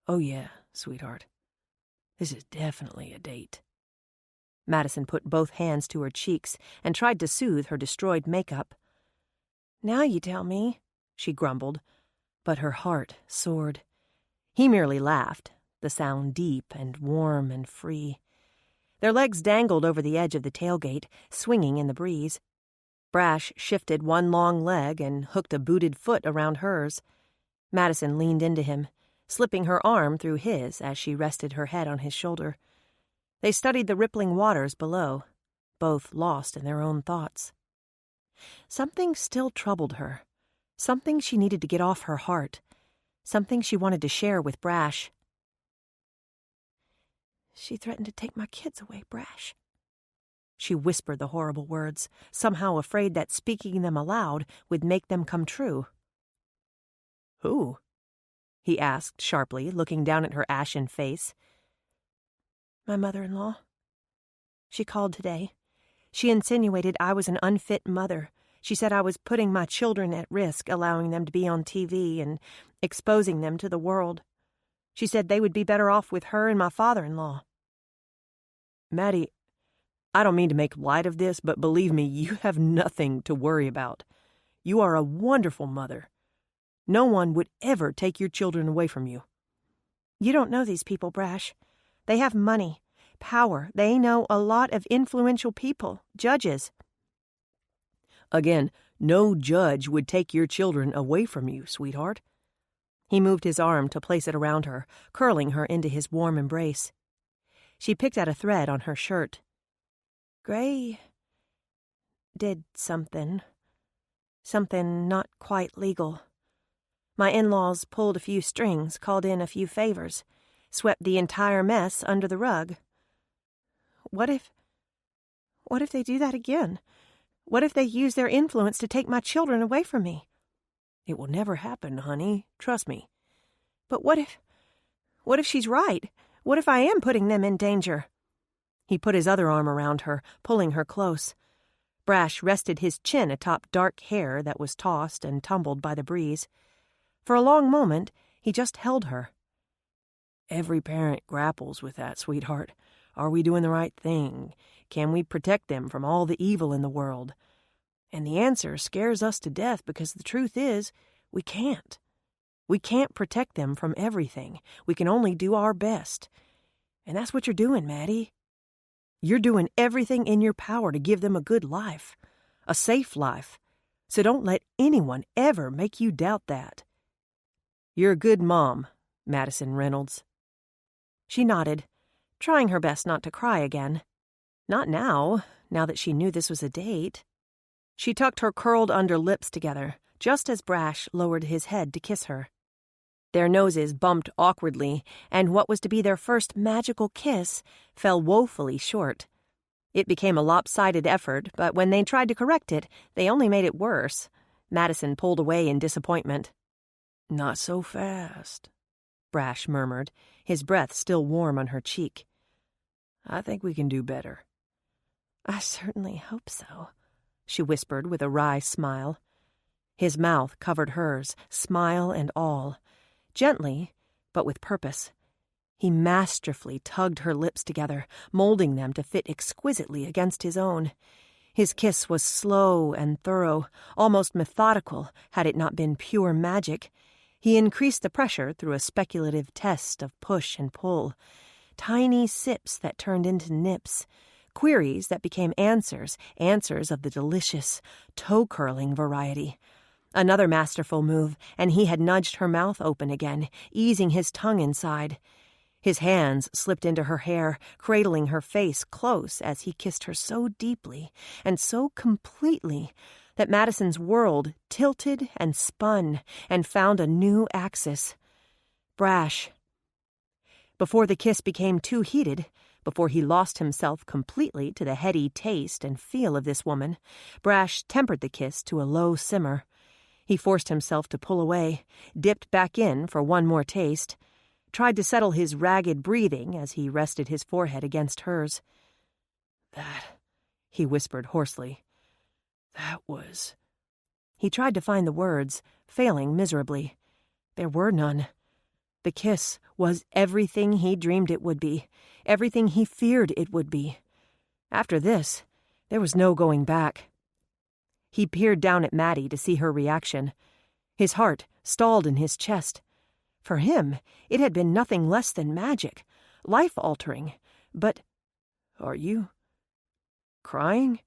"Oh yeah, sweetheart. This is definitely a date." Madison put both hands to her cheeks and tried to soothe her destroyed makeup. "Now you tell me," she grumbled, but her heart soared. He merely laughed, the sound deep and warm and free. Their legs dangled over the edge of the tailgate, swinging in the breeze. Brash shifted one long leg and hooked a booted foot around hers. Madison leaned into him, slipping her arm through his as she rested her head on his shoulder. They studied the rippling waters below, both lost in their own thoughts. Something still troubled her, something she needed to get off her heart, something she wanted to share with Brash. "She threatened to take my kids away, Brash." She whispered the horrible words, somehow afraid that speaking them aloud would make them come true. "Who?" he asked sharply, looking down at her ashen face. "My mother-in-law. She called today. She insinuated I was an unfit mother. She said I was putting my children at risk, allowing them to be on TV and exposing them to the world. She said they would be better off with her and my father-in-law." "Maddie, I don't mean to make light of this, but believe me, you have nothing to worry about. You are a wonderful mother. No one would ever take your children away from you." "You don't know these people, Brash. They have money, power. They know a lot of influential people, judges." "Again, no judge would take your children away from you, sweetheart." He moved his arm to place it around her, curling her into his warm embrace. She picked at a thread on her shirt. "Gray did something not quite legal. My in-laws pulled a few strings, called in a few favors, swept the entire mess under the rug. What if they do that again? What if they use their influence to take my children away from me?" "It will never happen, honey. Trust me." "But what if she's right? What if I am putting them in danger?" He put his other arm around her, pulling her close. Brash rested his chin atop dark hair that was tossed and tumbled by the breeze. For a long moment, he just held her. "Every parent grapples with that, sweetheart. Are we doing the right thing? Can we protect them from all the evil in the world? And the answer scares us to death because the truth is, we can't. We can't protect them from everything. We can only do our best. And that's what you're doing, Maddie. You're doing everything in your power to give them a good life, a safe life. So don't let anyone ever make you doubt that. You're a good mom, Madison Reynolds." She nodded, trying her best not to cry again. Not now that she knew this was a date. She tucked her curled under lips together, just as Brash lowered his head to kiss her. Their noses bumped awkwardly, and what was to be their first magical kiss fell woefully short. It became a lopsided effort, but when they tried to correct it, they only made it worse. Madison pulled away in disappointment. "Not so fast. Brash murmured, his breath still warm on her cheek. I think we can do better. I certainly hope so, she whispered with a wry smile. His mouth covered hers, smile and all. Gently, but with purpose. He masterfully tugged her lips together, molding them to fit exquisitely against his own. His kiss was slow and thorough, almost methodical, had it not been pure magic. He increased the pressure through a speculative test of push and pull. Tiny sips that turned into nips. Queries that became answers, answers of the delicious, toe-curling variety. Another masterful move, and he had nudged her mouth open again, easing his tongue inside. His hands slipped into her hair, cradling her face close as he kissed her so deeply and so completely that Madison's world tilted and spun and found a new axis. Brash. Before the kiss became too heated, before he lost himself completely to the heady taste and feel of this woman, Brash tempered the kiss to a low simmer. He forced himself to pull away, dipped back in for one more taste, tried to settle his ragged breathing as he rested his forehead against hers. That, he whispered hoarsely, that was... He tried to find the words, failing miserably. There were none. The kiss was everything he dreamed it would be, everything he feared it would be. After this, there was no going back. He peered down at Maddie to see her reaction. His heart stalled in his chest. For him, it had been nothing less than magic, life-altering. But, are you crying?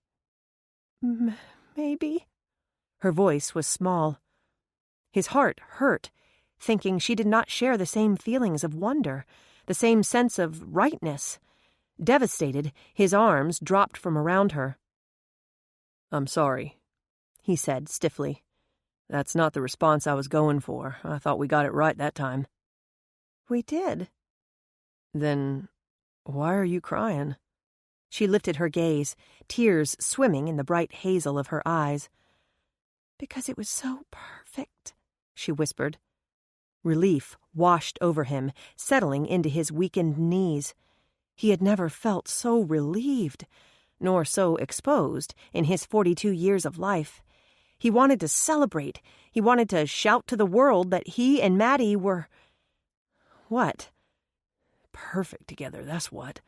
Maybe. Her voice was small. His heart hurt, thinking she did not share the same feelings of wonder, the same sense of rightness. Devastated, his arms dropped from around her. I'm sorry, he said stiffly. That's not the response I was going for. I thought we got it right that time. We did. Then why are you crying? She lifted her gaze, tears swimming in the bright hazel of her eyes. Because it was so perfect, she whispered. Relief washed over him, settling into his weakened knees. He had never felt so relieved, nor so exposed in his 42 years of life. He wanted to celebrate. He wanted to shout to the world that he and Maddie were... What? Perfect together, that's what.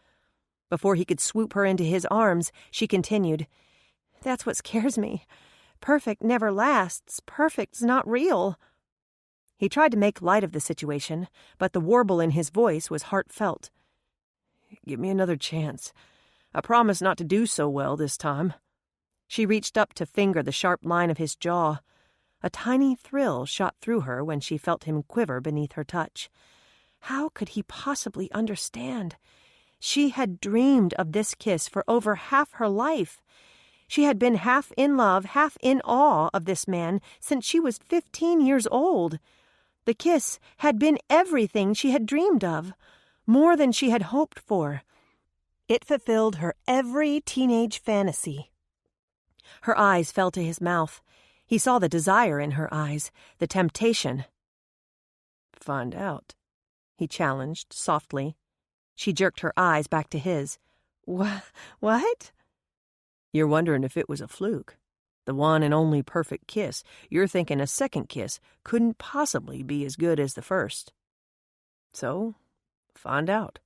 Before he could swoop her into his arms, she continued, That's what scares me. Perfect never lasts. Perfect's not real. He tried to make light of the situation, but the warble in his voice was heartfelt. Give me another chance. I promise not to do so well this time. She reached up to finger the sharp line of his jaw. A tiny thrill shot through her when she felt him quiver beneath her touch. How could he possibly understand? She had dreamed of this kiss for over half her life. She had been half in love, half in awe of this man since she was 15 years old. The kiss had been everything she had dreamed of, more than she had hoped for. It fulfilled her every teenage fantasy. Her eyes fell to his mouth. He saw the desire in her eyes, the temptation. Find out, he challenged softly. She jerked her eyes back to his. What? You're wondering if it was a fluke. The one and only perfect kiss. You're thinking a second kiss couldn't possibly be as good as the first. So, find out.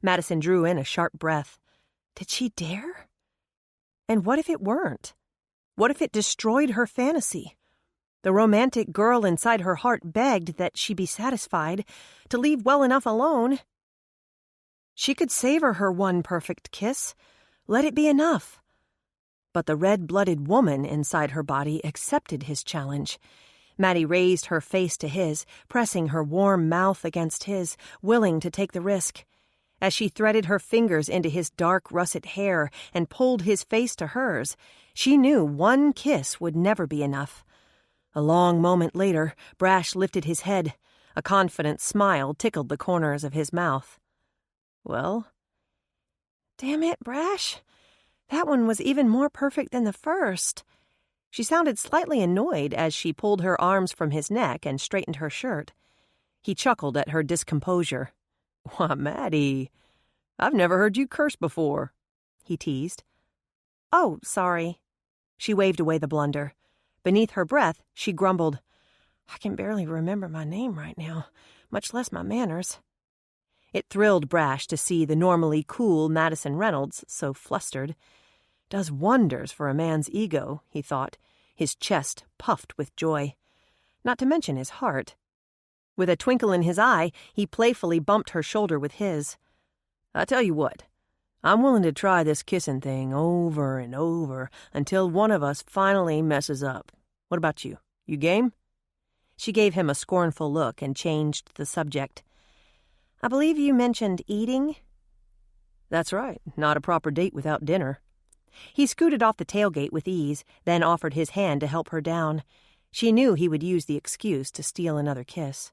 Madison drew in a sharp breath. Did she dare? And what if it weren't? What if it destroyed her fantasy? The romantic girl inside her heart begged that she be satisfied, to leave well enough alone. She could savor her one perfect kiss. Let it be enough. But the red-blooded woman inside her body accepted his challenge. Maddie raised her face to his, pressing her warm mouth against his, willing to take the risk. As she threaded her fingers into his dark russet hair and pulled his face to hers, she knew one kiss would never be enough. A long moment later, Brash lifted his head. A confident smile tickled the corners of his mouth. Well? Damn it, Brash. That one was even more perfect than the first. She sounded slightly annoyed as she pulled her arms from his neck and straightened her shirt. He chuckled at her discomposure. "Why, Maddie, I've never heard you curse before," he teased. "Oh, sorry." She waved away the blunder. Beneath her breath, she grumbled, "I can barely remember my name right now, much less my manners." It thrilled Brash to see the normally cool Madison Reynolds so flustered. Does wonders for a man's ego, he thought, his chest puffed with joy. Not to mention his heart. With a twinkle in his eye, he playfully bumped her shoulder with his. "I tell you what, I'm willing to try this kissing thing over and over until one of us finally messes up. What about you? You game?" She gave him a scornful look and changed the subject. "I believe you mentioned eating?" "That's right. Not a proper date without dinner." He scooted off the tailgate with ease, then offered his hand to help her down. She knew he would use the excuse to steal another kiss.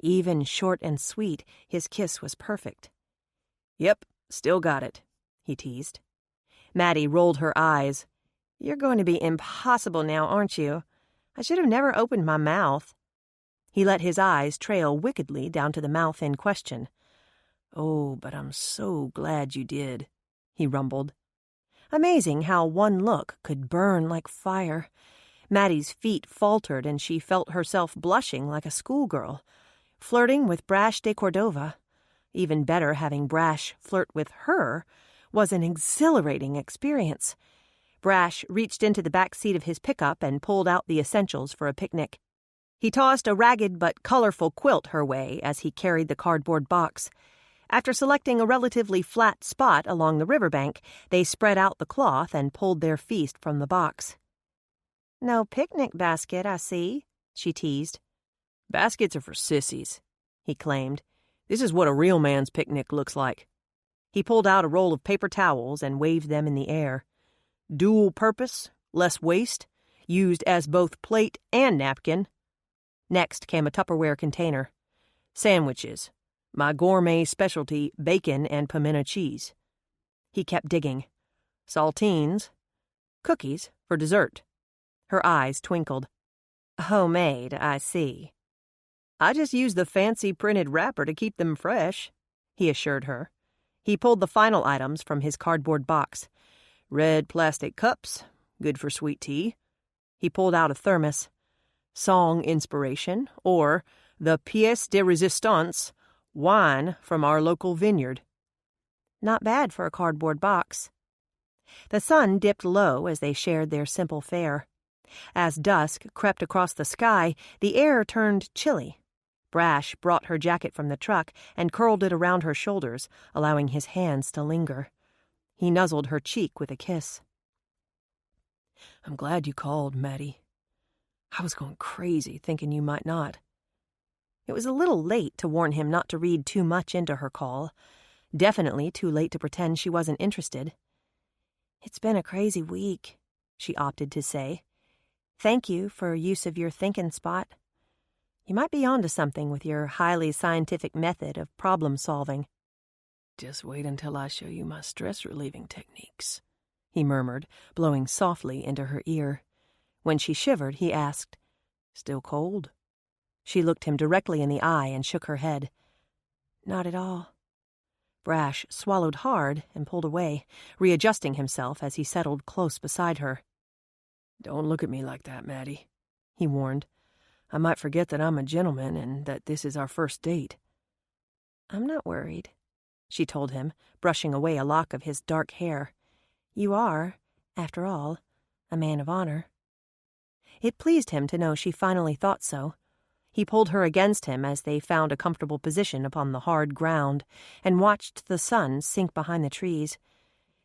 Even short and sweet, his kiss was perfect. "Yep, still got it," he teased. Maddie rolled her eyes. "You're going to be impossible now, aren't you? I should have never opened my mouth." He let his eyes trail wickedly down to the mouth in question. "Oh, but I'm so glad you did," he rumbled. Amazing how one look could burn like fire. Maddie's feet faltered and she felt herself blushing like a schoolgirl. Flirting with Brash de Cordova, even better having Brash flirt with her, was an exhilarating experience. Brash reached into the back seat of his pickup and pulled out the essentials for a picnic. He tossed a ragged but colorful quilt her way as he carried the cardboard box. After selecting a relatively flat spot along the riverbank, they spread out the cloth and pulled their feast from the box. "No picnic basket, I see," she teased. "Baskets are for sissies," he claimed. "This is what a real man's picnic looks like." He pulled out a roll of paper towels and waved them in the air. "Dual purpose, less waste, used as both plate and napkin." Next came a Tupperware container. "Sandwiches. My gourmet specialty, bacon and pimento cheese." He kept digging. "Saltines. Cookies for dessert." Her eyes twinkled. "Homemade, I see." "I just use the fancy printed wrapper to keep them fresh," he assured her. He pulled the final items from his cardboard box. "Red plastic cups, good for sweet tea." He pulled out a thermos. "Song inspiration, or the pièce de résistance, wine from our local vineyard." Not bad for a cardboard box. The sun dipped low as they shared their simple fare. As dusk crept across the sky, the air turned chilly. Brash brought her jacket from the truck and curled it around her shoulders, allowing his hands to linger. He nuzzled her cheek with a kiss. "I'm glad you called, Maddie. I was going crazy thinking you might not." It was a little late to warn him not to read too much into her call. Definitely too late to pretend she wasn't interested. "It's been a crazy week," she opted to say. "Thank you for use of your thinking spot. You might be onto something with your highly scientific method of problem solving." "Just wait until I show you my stress-relieving techniques," he murmured, blowing softly into her ear. When she shivered, he asked, "Still cold?" She looked him directly in the eye and shook her head. "Not at all." Brash swallowed hard and pulled away, readjusting himself as he settled close beside her. "Don't look at me like that, Maddie," he warned. "I might forget that I'm a gentleman and that this is our first date." "I'm not worried," she told him, brushing away a lock of his dark hair. "You are, after all, a man of honor." It pleased him to know she finally thought so. He pulled her against him as they found a comfortable position upon the hard ground and watched the sun sink behind the trees.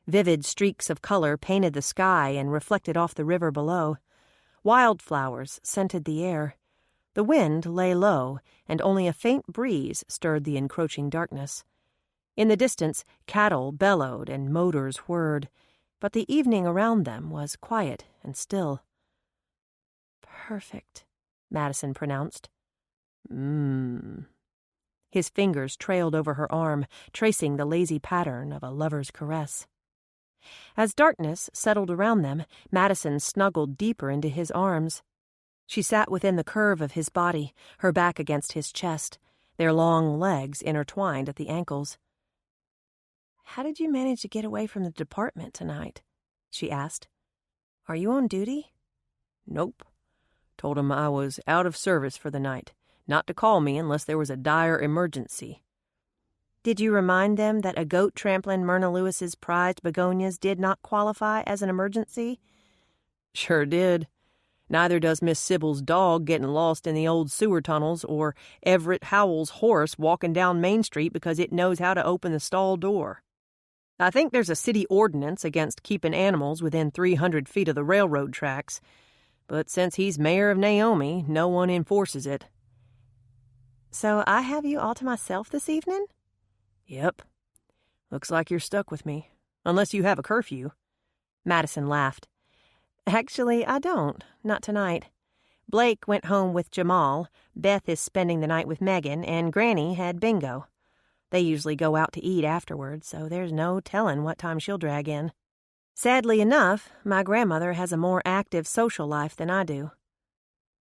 Vivid streaks of color painted the sky and reflected off the river below. Wildflowers scented the air. The wind lay low, and only a faint breeze stirred the encroaching darkness. In the distance, cattle bellowed and motors whirred, but the evening around them was quiet and still. "Perfect," Madison pronounced. His fingers trailed over her arm, tracing the lazy pattern of a lover's caress. As darkness settled around them, Madison snuggled deeper into his arms. She sat within the curve of his body, her back against his chest, their long legs intertwined at the ankles. "How did you manage to get away from the department tonight?" she asked. "Are you on duty?" "Nope. Told him I was out of service for the night, not to call me unless there was a dire emergency." "Did you remind them that a goat trampling Myrna Lewis's prized begonias did not qualify as an emergency?" "Sure did. Neither does Miss Sybil's dog getting lost in the old sewer tunnels or Everett Howell's horse walking down Main Street because it knows how to open the stall door. I think there's a city ordinance against keeping animals within 300 feet of the railroad tracks, but since he's mayor of Naomi, no one enforces it." "So I have you all to myself this evening?" "Yep. Looks like you're stuck with me, unless you have a curfew." Madison laughed. "Actually, I don't. Not tonight. Blake went home with Jamal, Beth is spending the night with Megan, and Granny had bingo. They usually go out to eat afterwards, so there's no telling what time she'll drag in. Sadly enough, my grandmother has a more active social life than I do."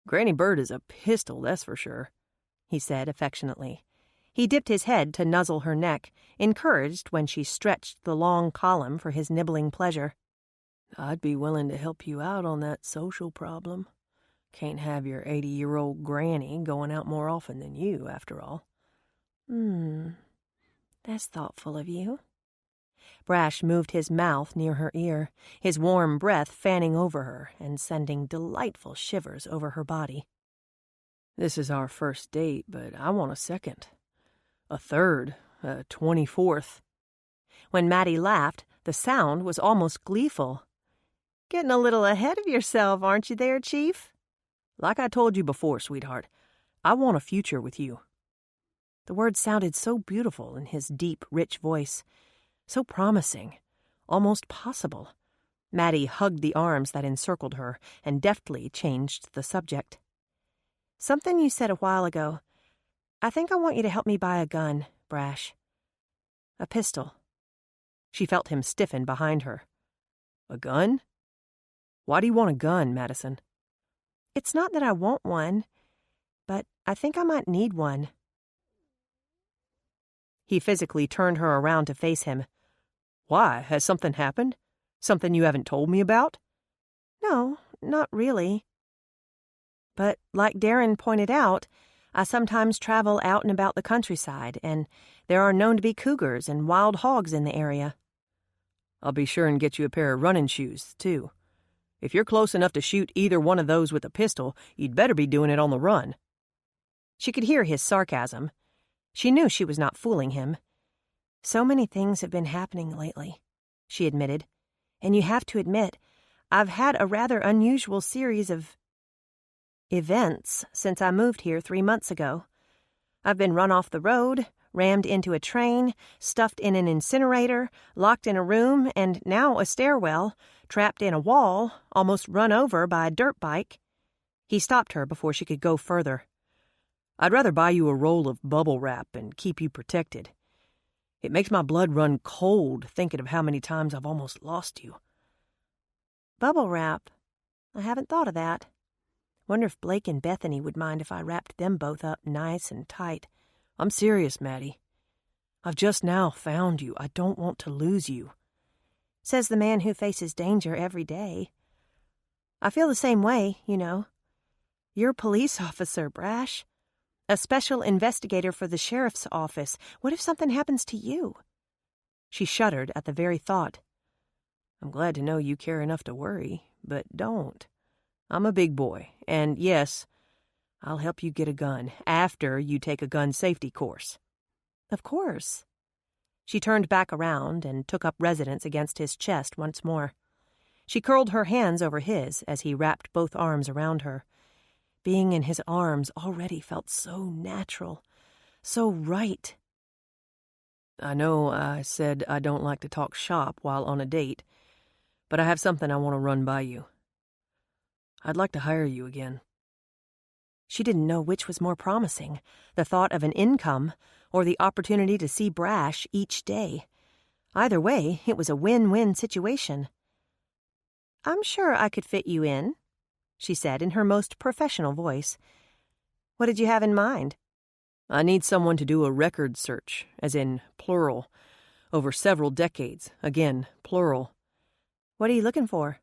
"Granny Bird is a pistol, that's for sure," he said affectionately. He dipped his head to nuzzle her neck, encouraged when she stretched the long column for his nibbling pleasure. "I'd be willing to help you out on that social problem. Can't have your 80-year-old granny going out more often than you, after all." That's thoughtful of you." Brash moved his mouth near her ear, his warm breath fanning over her and sending delightful shivers over her body. "This is our first date, but I want a second. A third, a 24th. When Maddie laughed, the sound was almost gleeful. "Getting a little ahead of yourself, aren't you there, Chief?" "Like I told you before, sweetheart, I want a future with you." The words sounded so beautiful in his deep, rich voice, so promising, almost possible. Maddie hugged the arms that encircled her and deftly changed the subject. "Something you said a while ago. I think I want you to help me buy a gun, Brash. A pistol." She felt him stiffen behind her. "A gun? Why do you want a gun, Madison?" "It's not that I want one, but I think I might need one." He physically turned her around to face him. "Why? Has something happened? Something you haven't told me about?" "No, not really. But like Darren pointed out, I sometimes travel out and about the countryside, and there are known to be cougars and wild hogs in the area." "I'll be sure and get you a pair of running shoes, too. If you're close enough to shoot either one of those with a pistol, you'd better be doing it on the run." She could hear his sarcasm. She knew she was not fooling him. "So many things have been happening lately," she admitted. "And you have to admit, I've had a rather unusual series of events since I moved here 3 months ago. I've been run off the road, rammed into a train, stuffed in an incinerator, locked in a room, and now a stairwell, trapped in a wall, almost run over by a dirt bike." He stopped her before she could go further. "I'd rather buy you a roll of bubble wrap and keep you protected. It makes my blood run cold thinking of how many times I've almost lost you." "Bubble wrap? I haven't thought of that. Wonder if Blake and Bethany would mind if I wrapped them both up nice and tight." "I'm serious, Maddie. I've just now found you. I don't want to lose you." Says the man who faces danger every day. I feel the same way, you know. You're a police officer, Brash. A special investigator for the sheriff's office. What if something happens to you?" She shuddered at the very thought. "I'm glad to know you care enough to worry, but don't. I'm a big boy, and yes, I'll help you get a gun after you take a gun safety course." "Of course." She turned back around and took up residence against his chest once more. She curled her hands over his as he wrapped both arms around her. Being in his arms already felt so natural, so right. "I know I said I don't like to talk shop while on a date, but I have something I want to run by you. I'd like to hire you again." She didn't know which was more promising, the thought of an income or the opportunity to see Brash each day. Either way, it was a win-win situation. "I'm sure I could fit you in," she said in her most professional voice. "What did you have in mind?" I need someone to do a record search, as in plural, over several decades, again, plural. "What are you looking for?"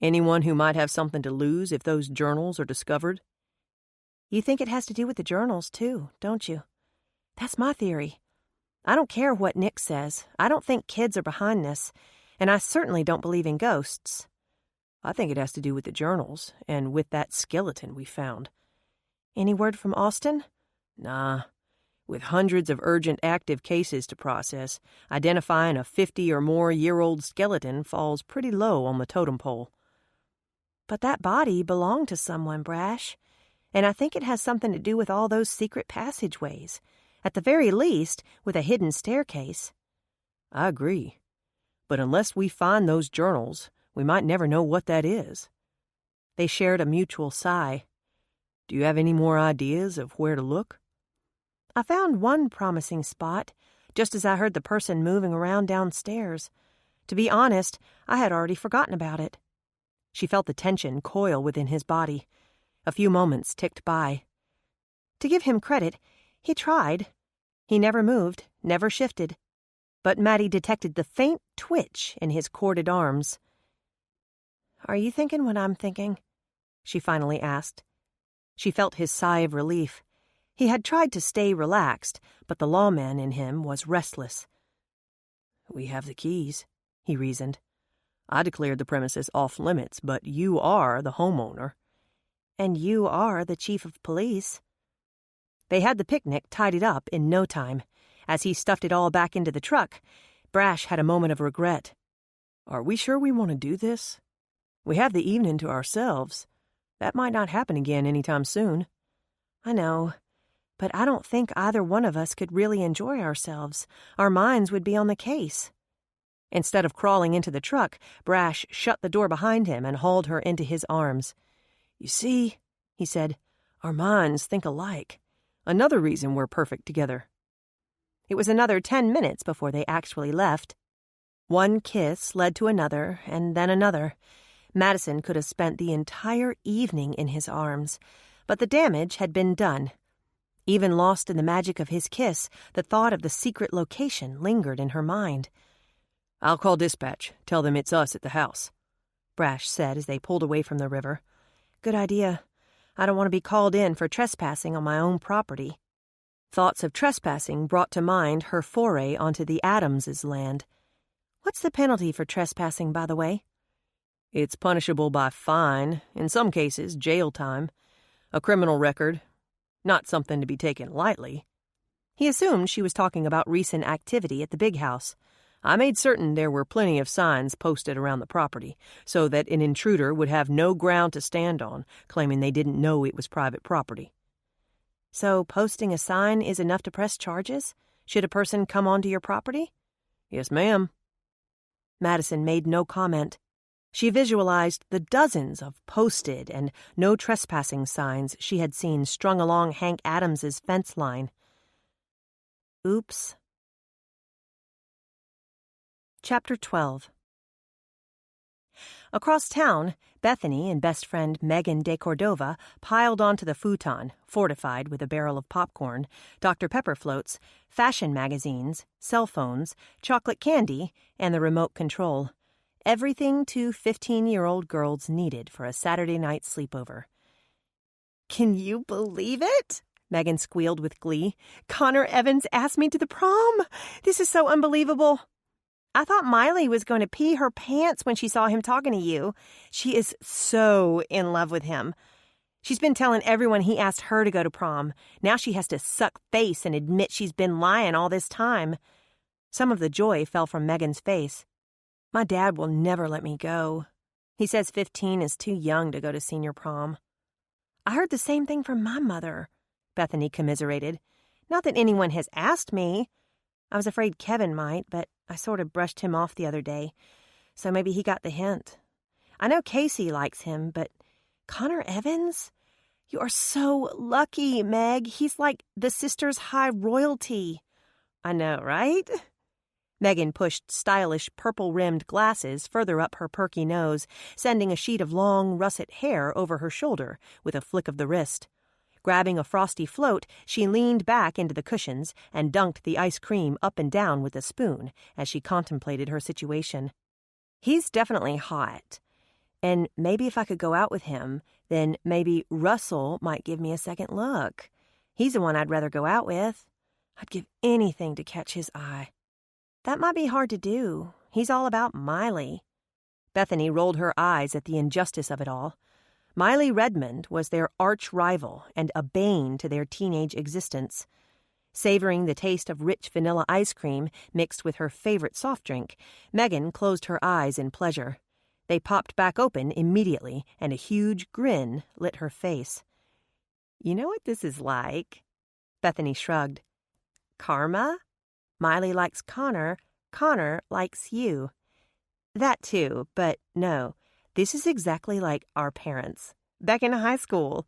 Anyone who might have something to lose if those journals are discovered. You think it has to do with the journals, too, don't you? That's my theory. I don't care what Nick says. I don't think kids are behind this, and I certainly don't believe in ghosts. I think it has to do with the journals, and with that skeleton we found. Any word from Austin? Nah. With hundreds of urgent active cases to process, identifying a 50-or-more-year-old skeleton falls pretty low on the totem pole. But that body belonged to someone, Brash, and I think it has something to do with all those secret passageways, at the very least with a hidden staircase. I agree. But unless we find those journals, we might never know what that is. They shared a mutual sigh. Do you have any more ideas of where to look? I found one promising spot, just as I heard the person moving around downstairs. To be honest, I had already forgotten about it. She felt the tension coil within his body. A few moments ticked by. To give him credit, he tried. He never moved, never shifted. But Maddie detected the faint twitch in his corded arms. "Are you thinking what I'm thinking?" she finally asked. She felt his sigh of relief. He had tried to stay relaxed, but the lawman in him was restless. We have the keys, he reasoned. I declared the premises off limits, but you are the homeowner. And you are the chief of police. They had the picnic tidied up in no time. As he stuffed it all back into the truck, Brash had a moment of regret. Are we sure we want to do this? We have the evening to ourselves. That might not happen again anytime soon. I know, but I don't think either one of us could really enjoy ourselves. Our minds would be on the case. Instead of crawling into the truck, Brash shut the door behind him and hauled her into his arms. You see, he said, our minds think alike. Another reason we're perfect together. It was another 10 minutes before they actually left. One kiss led to another, and then another. Madison could have spent the entire evening in his arms, but the damage had been done. Even lost in the magic of his kiss, the thought of the secret location lingered in her mind. I'll call dispatch. Tell them it's us at the house, Brash said as they pulled away from the river. Good idea. I don't want to be called in for trespassing on my own property. Thoughts of trespassing brought to mind her foray onto the Adamses' land. What's the penalty for trespassing, by the way? It's punishable by fine, in some cases jail time, a criminal record, not something to be taken lightly. He assumed she was talking about recent activity at the big house. I made certain there were plenty of signs posted around the property, so that an intruder would have no ground to stand on, claiming they didn't know it was private property. So posting a sign is enough to press charges? Should a person come onto your property? Yes, ma'am. Madison made no comment. She visualized the dozens of posted and no trespassing signs she had seen strung along Hank Adams's fence line. Oops. Chapter 12. Across town, Bethany and best friend Megan de Cordova piled onto the futon, fortified with a barrel of popcorn, Dr. Pepper floats, fashion magazines, cell phones, chocolate candy, and the remote control. Everything 2 15-year-old girls needed for a Saturday night sleepover. "Can you believe it?" Megan squealed with glee. "Connor Evans asked me to the prom. This is so unbelievable. I thought Miley was going to pee her pants when she saw him talking to you. She is so in love with him. She's been telling everyone he asked her to go to prom. Now she has to suck face and admit she's been lying all this time." Some of the joy fell from Megan's face. "My dad will never let me go. He says 15 is too young to go to senior prom." "I heard the same thing from my mother," Bethany commiserated. "Not that anyone has asked me. I was afraid Kevin might, but I sort of brushed him off the other day, so maybe he got the hint. I know Casey likes him, but Connor Evans? You are so lucky, Meg. He's like the Sisters High royalty." "I know, right?" Megan pushed stylish purple-rimmed glasses further up her perky nose, sending a sheet of long, russet hair over her shoulder with a flick of the wrist. Grabbing a frosty float, she leaned back into the cushions and dunked the ice cream up and down with a spoon as she contemplated her situation. He's definitely hot. And maybe if I could go out with him, then maybe Russell might give me a second look. He's the one I'd rather go out with. I'd give anything to catch his eye. That might be hard to do. He's all about Miley. Bethany rolled her eyes at the injustice of it all. Miley Redmond was their arch-rival and a bane to their teenage existence. Savoring the taste of rich vanilla ice cream mixed with her favorite soft drink, Megan closed her eyes in pleasure. They popped back open immediately, and a huge grin lit her face. "You know what this is like?" Bethany shrugged. "Karma? Miley likes Connor. Connor likes you." "That too, but no. This is exactly like our parents. Back in high school."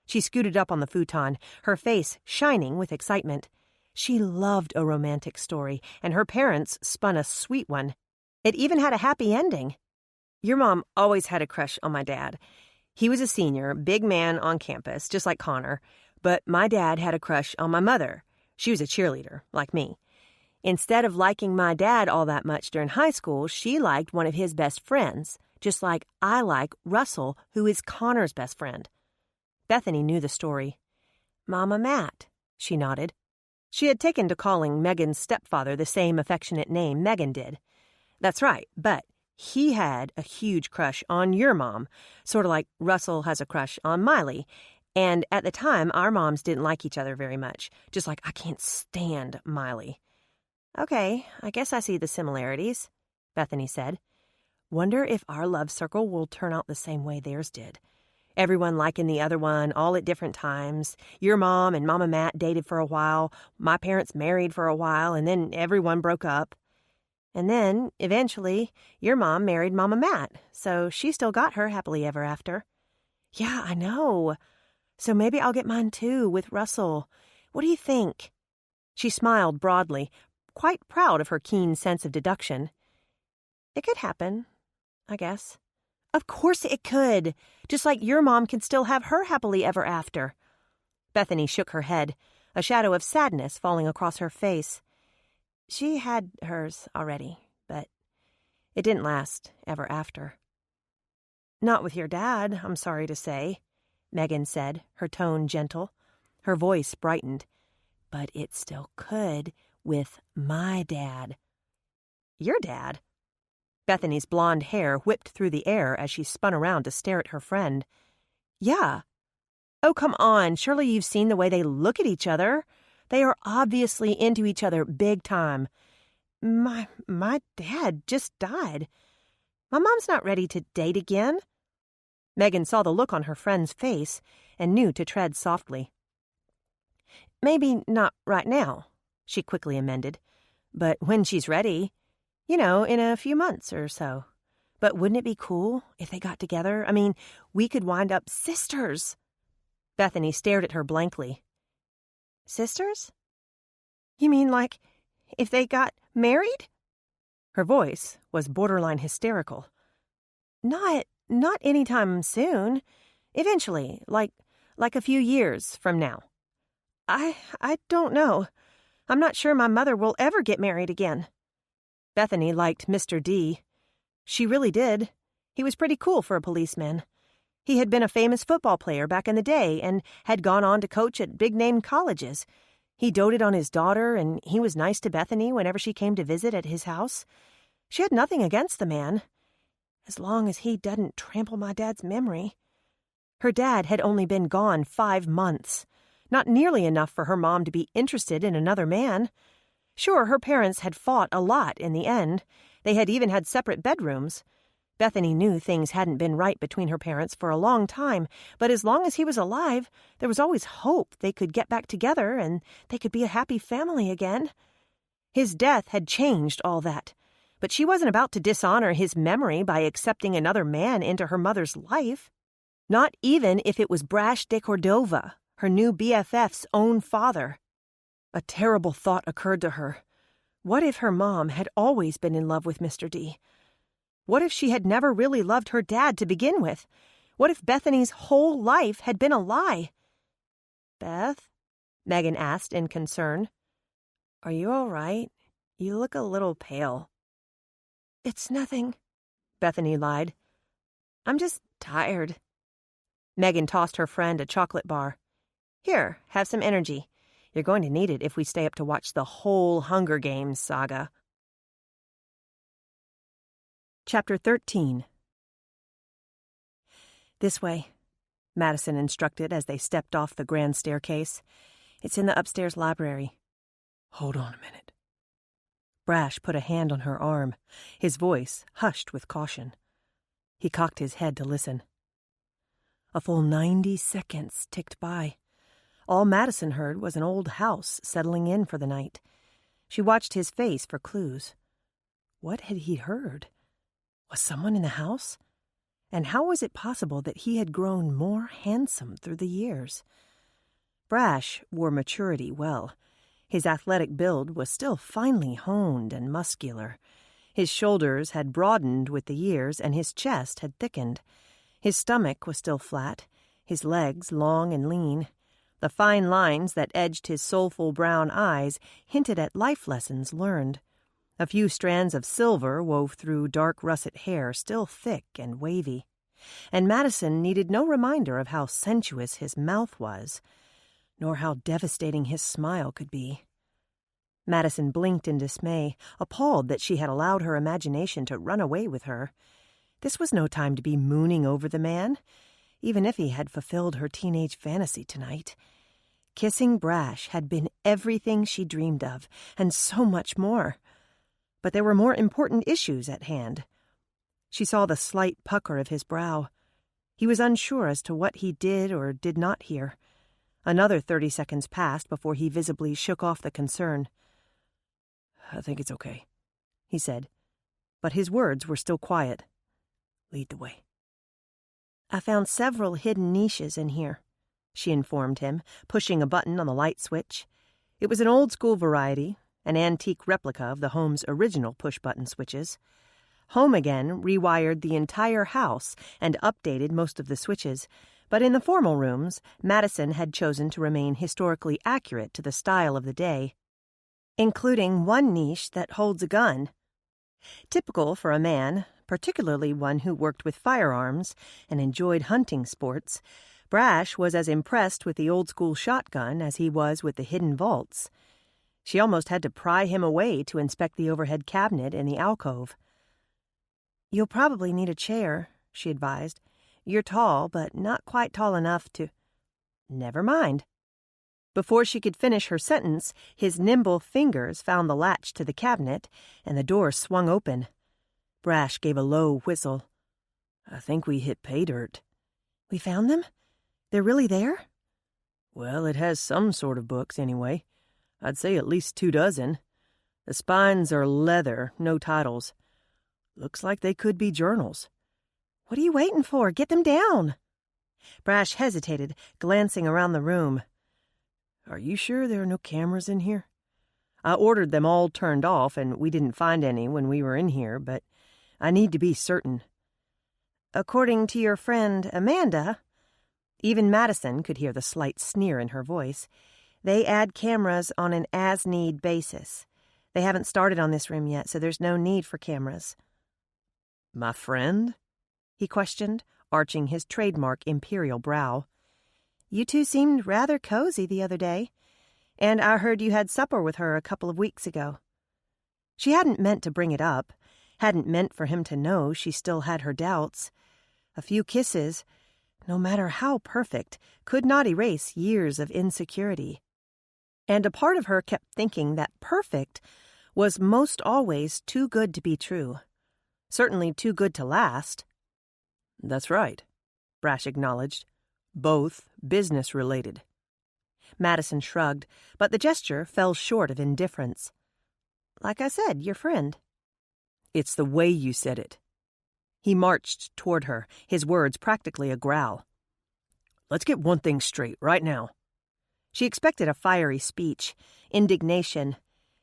She scooted up on the futon, her face shining with excitement. She loved a romantic story, and her parents spun a sweet one. It even had a happy ending. "Your mom always had a crush on my dad. He was a senior, big man on campus, just like Connor. But my dad had a crush on my mother. She was a cheerleader, like me. Instead of liking my dad all that much during high school, she liked one of his best friends, just like I like Russell, who is Connor's best friend." Bethany knew the story. "Mama Matt," she nodded. She had taken to calling Megan's stepfather the same affectionate name Megan did. "That's right, but he had a huge crush on your mom, sort of like Russell has a crush on Miley. And at the time, our moms didn't like each other very much, just like I can't stand Miley." "Okay, I guess I see the similarities," Bethany said. "Wonder if our love circle will turn out the same way theirs did. Everyone liking the other one, all at different times. Your mom and Mama Matt dated for a while, my parents married for a while, and then everyone broke up. And then, eventually, your mom married Mama Matt, so she still got her happily ever after." "Yeah, I know. So maybe I'll get mine too, with Russell. What do you think?" She smiled broadly, quite proud of her keen sense of deduction. "It could happen, I guess." "Of course it could, just like your mom can still have her happily ever after." Bethany shook her head, a shadow of sadness falling across her face. She had hers already, but it didn't last ever after. "Not with your dad, I'm sorry to say," Megan said, her tone gentle. Her voice brightened. "But it still could with my dad." "Your dad?" Bethany's blonde hair whipped through the air as she spun around to stare at her friend. "Yeah." "Oh, come on. Surely you've seen the way they look at each other. They are obviously into each other big time. My dad just died. My mom's not ready to date again." Megan saw the look on her friend's face and knew to tread softly. "Maybe not right now," she quickly amended. "But when she's ready, in a few months or so. But wouldn't it be cool if they got together? I mean, we could wind up sisters." Bethany stared at her blankly. "Sisters? You mean like if they got married?" Her voice was borderline hysterical. Not anytime soon. Eventually, like a few years from now." I don't know. I'm not sure my mother will ever get married again." Bethany liked Mr. D. She really did. He was pretty cool for a policeman. He had been a famous football player back in the day and had gone on to coach at big-name colleges. He doted on his daughter, and he was nice to Bethany whenever she came to visit at his house. She had nothing against the man, as long as he didn't trample my dad's memory. Her dad had only been gone 5 months, not nearly enough for her mom to be interested in another man. Sure, her parents had fought a lot in the end. They had even had separate bedrooms. Bethany knew things hadn't been right between her parents for a long time, but as long as he was alive, there was always hope they could get back together and they could be a happy family again. His death had changed all that, but she wasn't about to dishonor his memory by accepting another man into her mother's life. Not even if it was Brash de Cordova, her new BFF's own father. A terrible thought occurred to her. What if her mom had always been in love with Mr. D? What if she had never really loved her dad to begin with? What if Bethany's whole life had been a lie? "Beth?" Megan asked in concern. "Are you all right? You look a little pale." "It's nothing," Bethany lied. "I'm just tired." Megan tossed her friend a chocolate bar. "Here, have some energy. You're going to need it if we stay up to watch the whole Hunger Games saga." Chapter 13. "This way," Madison instructed as they stepped off the grand staircase. "It's in the upstairs library." "Hold on a minute." Brash put a hand on her arm, his voice hushed with caution. He cocked his head to listen. A full 90 seconds ticked by. All Madison heard was an old house settling in for the night. She watched his face for clues. What had he heard? Was someone in the house? And how was it possible that he had grown more handsome through the years? Brash wore maturity well. His athletic build was still finely honed and muscular. His shoulders had broadened with the years, and his chest had thickened. His stomach was still flat, his legs long and lean. The fine lines that edged his soulful brown eyes hinted at life lessons learned. A few strands of silver wove through dark russet hair, still thick and wavy. And Madison needed no reminder of how sensuous his mouth was, nor how devastating his smile could be. Madison blinked in dismay, appalled that she had allowed her imagination to run away with her. This was no time to be mooning over the man, even if he had fulfilled her teenage fantasy tonight. Kissing Brash had been everything she dreamed of, and so much more. But there were more important issues at hand. She saw the slight pucker of his brow. He was unsure as to what he did or did not hear. Another 30 seconds passed before he visibly shook off the concern. "I think it's okay," he said, but his words were still quiet. "Lead the way." "I found several hidden niches in here," she informed him, pushing a button on the light switch. It was an old-school variety, an antique replica of the home's original push-button switches. Home Again rewired the entire house and updated most of the switches, but in the formal rooms, Madison had chosen to remain historically accurate to the style of the day, including one niche that holds a gun. Typical for a man, particularly one who worked with firearms and enjoyed hunting sports, Brash was as impressed with the old-school shotgun as he was with the hidden vaults. She almost had to pry him away to inspect the overhead cabinet in the alcove. "You'll probably need a chair," she advised. "You're tall, but not quite tall enough to—" "Never mind." Before she could finish her sentence, his nimble fingers found the latch to the cabinet, and the door swung open. Brash gave a low whistle. "I think we hit pay dirt." "We found them? They're really there?" "Well, it has some sort of books, anyway. I'd say at least 24. The spines are leather, no titles. Looks like they could be journals." "What are you waiting for? Get them down." Brash hesitated, glancing around the room. "Are you sure there are no cameras in here?" "I ordered them all turned off, and we didn't find any when we were in here, but I need to be certain." "According to your friend Amanda," even Madison could hear the slight sneer in her voice, "they add cameras on an as-need basis. They haven't started on this room yet, so there's no need for cameras." "My friend?" he questioned, arching his trademark imperial brow. "You two seemed rather cozy the other day, and I heard you had supper with her a couple of weeks ago." She hadn't meant to bring it up, hadn't meant for him to know she still had her doubts. A few kisses, no matter how perfect, could not erase years of insecurity. And a part of her kept thinking that perfect was most always too good to be true. Certainly too good to last. "That's right," Brash acknowledged. "Both business-related." Madison shrugged, but the gesture fell short of indifference. "Like I said, your friend." "It's the way you said it." He marched toward her, his words practically a growl. "Let's get one thing straight right now." She expected a fiery speech, indignation.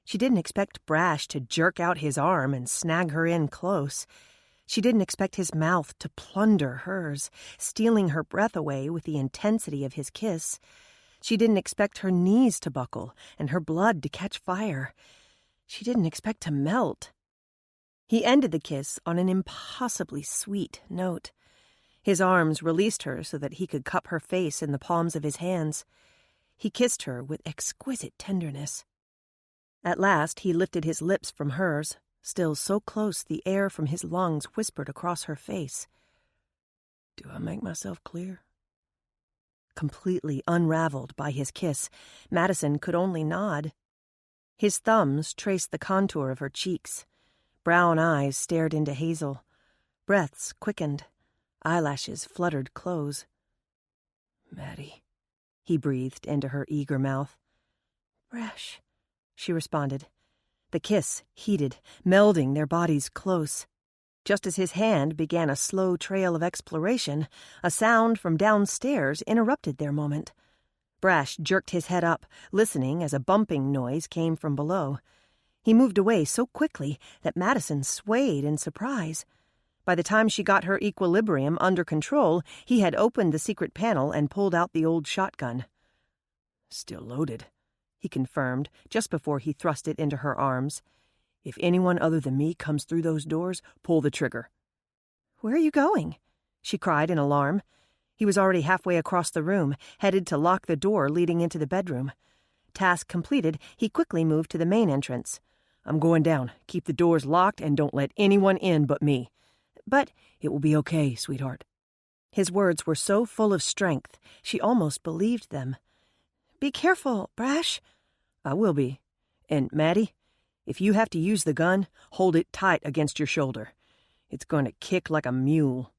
She didn't expect Brash to jerk out his arm and snag her in close. She didn't expect his mouth to plunder hers, stealing her breath away with the intensity of his kiss. She didn't expect her knees to buckle and her blood to catch fire. She didn't expect to melt. He ended the kiss on an impossibly sweet note. His arms released her so that he could cup her face in the palms of his hands. He kissed her with exquisite tenderness. At last he lifted his lips from hers, still so close the air from his lungs whispered across her face. Do I make myself clear? Completely unraveled by his kiss, Madison could only nod. His thumbs traced the contour of her cheeks. Brown eyes stared into hazel. Breaths quickened. Eyelashes fluttered close. Maddie, he breathed into her eager mouth. Brash, she responded. The kiss heated, melding their bodies close. Just as his hand began a slow trail of exploration, a sound from downstairs interrupted their moment. Brash jerked his head up, listening as a bumping noise came from below. He moved away so quickly that Madison swayed in surprise. By the time she got her equilibrium under control, he had opened the secret panel and pulled out the old shotgun. Still loaded, he confirmed just before he thrust it into her arms. If anyone other than me comes through those doors, pull the trigger. Where are you going? She cried in alarm. He was already halfway across the room, headed to lock the door leading into the bedroom. Task completed, he quickly moved to the main entrance. I'm going down. Keep the doors locked and don't let anyone in but me. But it will be okay, sweetheart. His words were so full of strength, she almost believed them. Be careful, Brash. I will be. And, Maddie, if you have to use the gun, hold it tight against your shoulder. It's going to kick like a mule.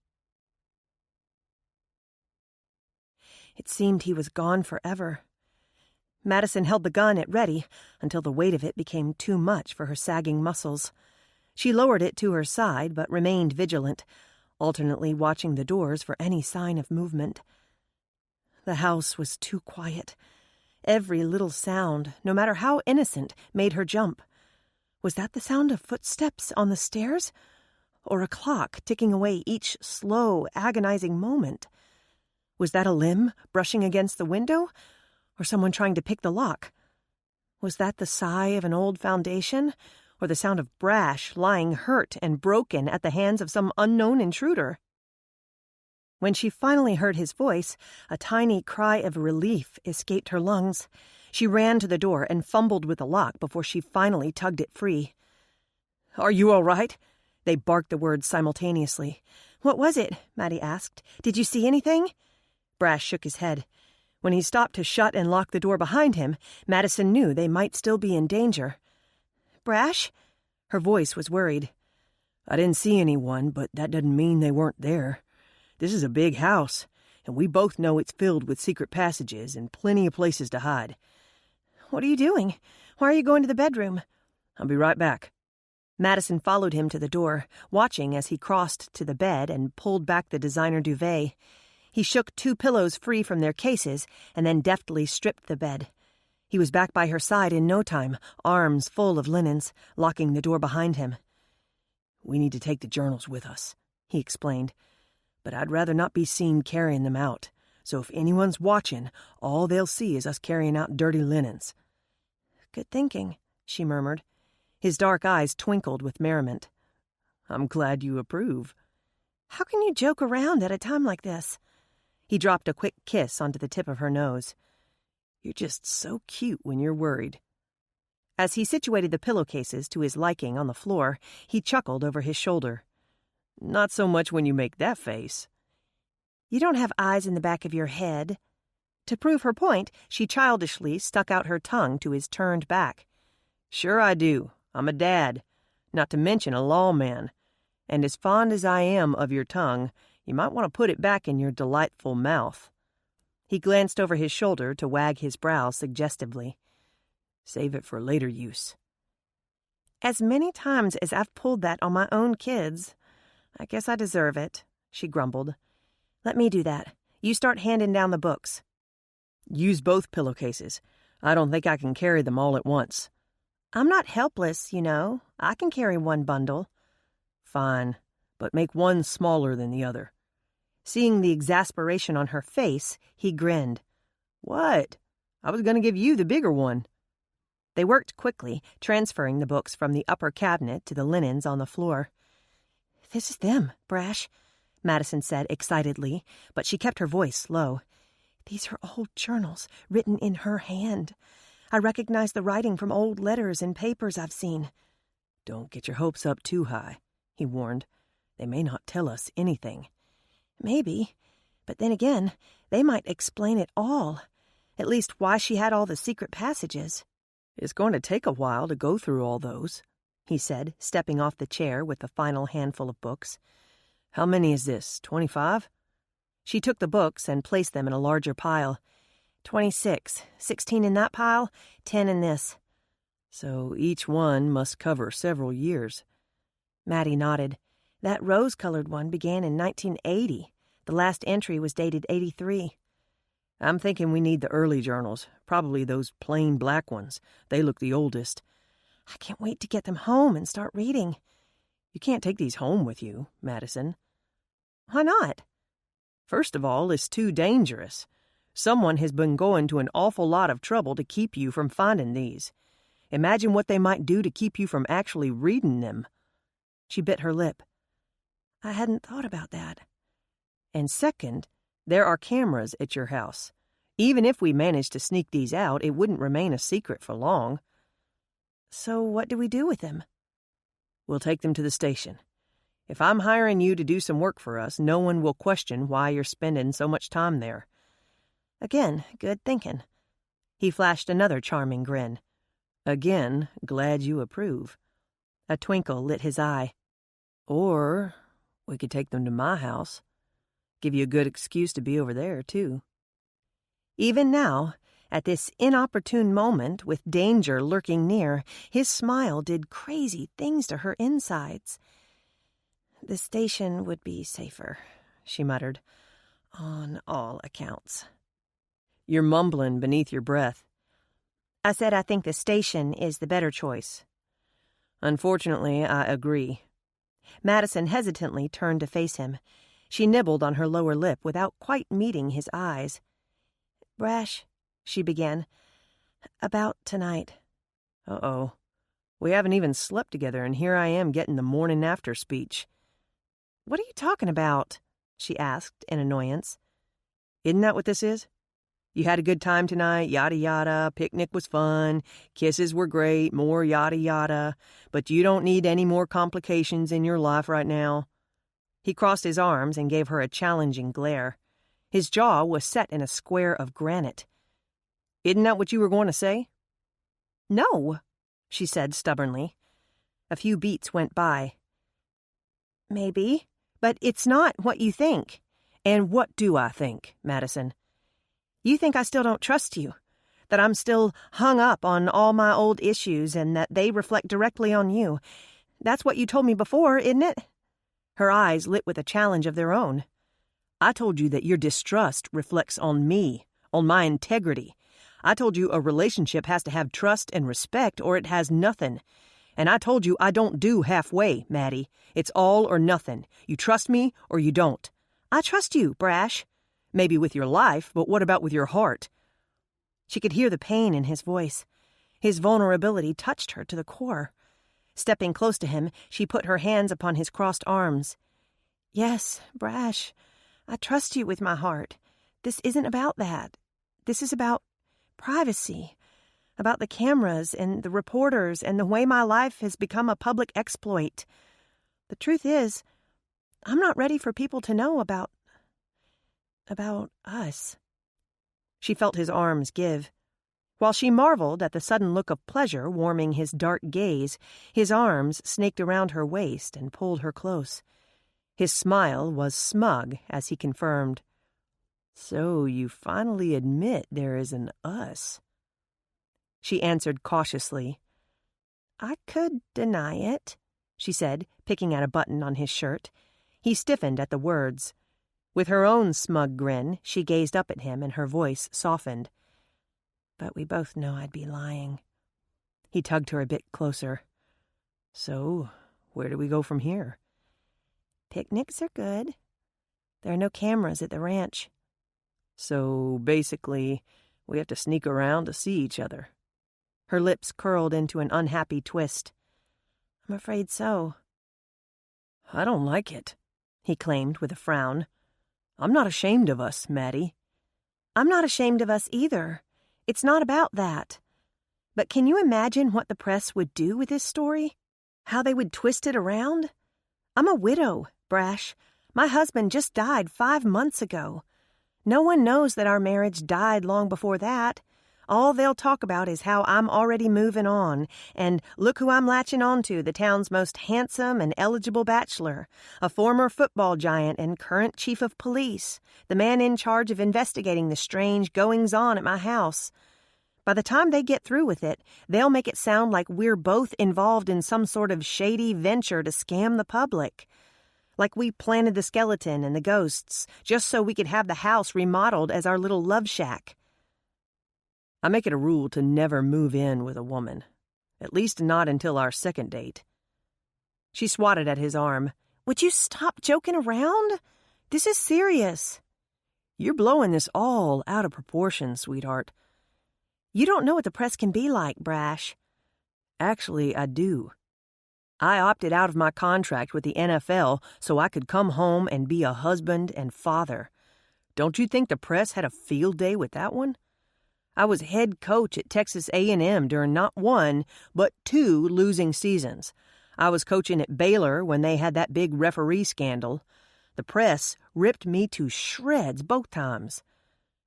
It seemed he was gone forever. Madison held the gun at ready until the weight of it became too much for her sagging muscles. She lowered it to her side but remained vigilant, alternately watching the doors for any sign of movement. The house was too quiet. Every little sound, no matter how innocent, made her jump. Was that the sound of footsteps on the stairs? Or a clock ticking away each slow, agonizing moment? Was that a limb brushing against the window? Or someone trying to pick the lock? Was that the sigh of an old foundation? Or the sound of Brash lying hurt and broken at the hands of some unknown intruder? When she finally heard his voice, a tiny cry of relief escaped her lungs. She ran to the door and fumbled with the lock before she finally tugged it free. Are you all right? They barked the words simultaneously. What was it? Maddie asked. Did you see anything? Brash shook his head. When he stopped to shut and lock the door behind him, Madison knew they might still be in danger. Brash? Her voice was worried. I didn't see anyone, but that doesn't mean they weren't there. This is a big house, and we both know it's filled with secret passages and plenty of places to hide. What are you doing? Why are you going to the bedroom? I'll be right back. Madison followed him to the door, watching as he crossed to the bed and pulled back the designer duvet. He shook 2 pillows free from their cases and then deftly stripped the bed. He was back by her side in no time, arms full of linens, locking the door behind him. We need to take the journals with us, he explained. But I'd rather not be seen carrying them out. So if anyone's watching, all they'll see is us carrying out dirty linens. Good thinking, she murmured. His dark eyes twinkled with merriment. I'm glad you approve. How can you joke around at a time like this? He dropped a quick kiss onto the tip of her nose. You're just so cute when you're worried. As he situated the pillowcases to his liking on the floor, he chuckled over his shoulder. Not so much when you make that face. You don't have eyes in the back of your head. To prove her point, she childishly stuck out her tongue to his turned back. Sure I do. I'm a dad, not to mention a lawman. And as fond as I am of your tongue, you might want to put it back in your delightful mouth. He glanced over his shoulder to wag his brow suggestively. Save it for later use. As many times as I've pulled that on my own kids, I guess I deserve it, she grumbled. Let me do that. You start handing down the books. Use both pillowcases. I don't think I can carry them all at once. I'm not helpless, you know. I can carry one bundle. Fine, but make one smaller than the other. Seeing the exasperation on her face, he grinned. What? I was going to give you the bigger one. They worked quickly, transferring the books from the upper cabinet to the linens on the floor. This is them, Brash, Madison said excitedly, but she kept her voice low. These are old journals, written in her hand. I recognize the writing from old letters and papers I've seen. Don't get your hopes up too high, he warned. They may not tell us anything. Maybe, but then again, they might explain it all. At least why she had all the secret passages. It's going to take a while to go through all those, he said, stepping off the chair with the final handful of books. How many is this, 25? She took the books and placed them in a larger pile. 26, 16 in that pile, 10 in this. So each one must cover several years. Maddie nodded. That rose-colored one began in 1980. The last entry was dated 83. I'm thinking we need the early journals, probably those plain black ones. They look the oldest. I can't wait to get them home and start reading. You can't take these home with you, Madison. Why not? First of all, it's too dangerous. Someone has been going to an awful lot of trouble to keep you from finding these. Imagine what they might do to keep you from actually reading them. She bit her lip. I hadn't thought about that. And second, there are cameras at your house. Even if we managed to sneak these out, it wouldn't remain a secret for long. So what do we do with them? We'll take them to the station. If I'm hiring you to do some work for us, no one will question why you're spending so much time there. Again, good thinking. He flashed another charming grin. Again, glad you approve. A twinkle lit his eye. Or we could take them to my house. Give you a good excuse to be over there, too. Even now, at this inopportune moment, with danger lurking near, his smile did crazy things to her insides. The station would be safer, she muttered, on all accounts. You're mumbling beneath your breath. I said I think the station is the better choice. Unfortunately, I agree. Madison hesitantly turned to face him. She nibbled on her lower lip without quite meeting his eyes. Brash, she began, about tonight. Uh-oh. We haven't even slept together, and here I am getting the morning after speech. What are you talking about? She asked in annoyance. Isn't that what this is? You had a good time tonight, yada yada, picnic was fun, kisses were great, more yada yada, but you don't need any more complications in your life right now. He crossed his arms and gave her a challenging glare. His jaw was set in a square of granite. Isn't that what you were going to say? No, she said stubbornly. A few beats went by. Maybe, but it's not what you think. And what do I think, Madison? You think I still don't trust you, that I'm still hung up on all my old issues and that they reflect directly on you. That's what you told me before, isn't it? Her eyes lit with a challenge of their own. I told you that your distrust reflects on me, on my integrity. I told you a relationship has to have trust and respect or it has nothing. And I told you I don't do halfway, Maddie. It's all or nothing. You trust me or you don't. I trust you, Brash. Maybe with your life, but what about with your heart? She could hear the pain in his voice. His vulnerability touched her to the core. Stepping close to him, she put her hands upon his crossed arms. Yes, Brash, I trust you with my heart. This isn't about that. This is about privacy, about the cameras and the reporters and the way my life has become a public exploit. The truth is, I'm not ready for people to know about us. She felt his arms give. While she marveled at the sudden look of pleasure warming his dark gaze, his arms snaked around her waist and pulled her close. His smile was smug as he confirmed, So you finally admit there is an us. She answered cautiously. I could deny it, she said, picking at a button on his shirt. He stiffened at the words. With her own smug grin, she gazed up at him and her voice softened. But we both know I'd be lying. He tugged her a bit closer. So, where do we go from here? Picnics are good. There are no cameras at the ranch. So, basically, we have to sneak around to see each other. Her lips curled into an unhappy twist. I'm afraid so. I don't like it, he claimed with a frown. I'm not ashamed of us, Maddie. I'm not ashamed of us either. It's not about that. But can you imagine what the press would do with this story? How they would twist it around? I'm a widow, Brash. My husband just died 5 months ago. No one knows that our marriage died long before that. All they'll talk about is how I'm already moving on, and look who I'm latching on to, the town's most handsome and eligible bachelor, a former football giant and current chief of police, the man in charge of investigating the strange goings-on at my house. By the time they get through with it, they'll make it sound like we're both involved in some sort of shady venture to scam the public. Like we planted the skeleton and the ghosts, just so we could have the house remodeled as our little love shack. I make it a rule to never move in with a woman. At least not until our second date. She swatted at his arm. Would you stop joking around? This is serious. You're blowing this all out of proportion, sweetheart. You don't know what the press can be like, Brash. Actually, I do. I opted out of my contract with the NFL so I could come home and be a husband and father. Don't you think the press had a field day with that one? I was head coach at Texas A&M during not 1, but 2 losing seasons. I was coaching at Baylor when they had that big referee scandal. The press ripped me to shreds both times.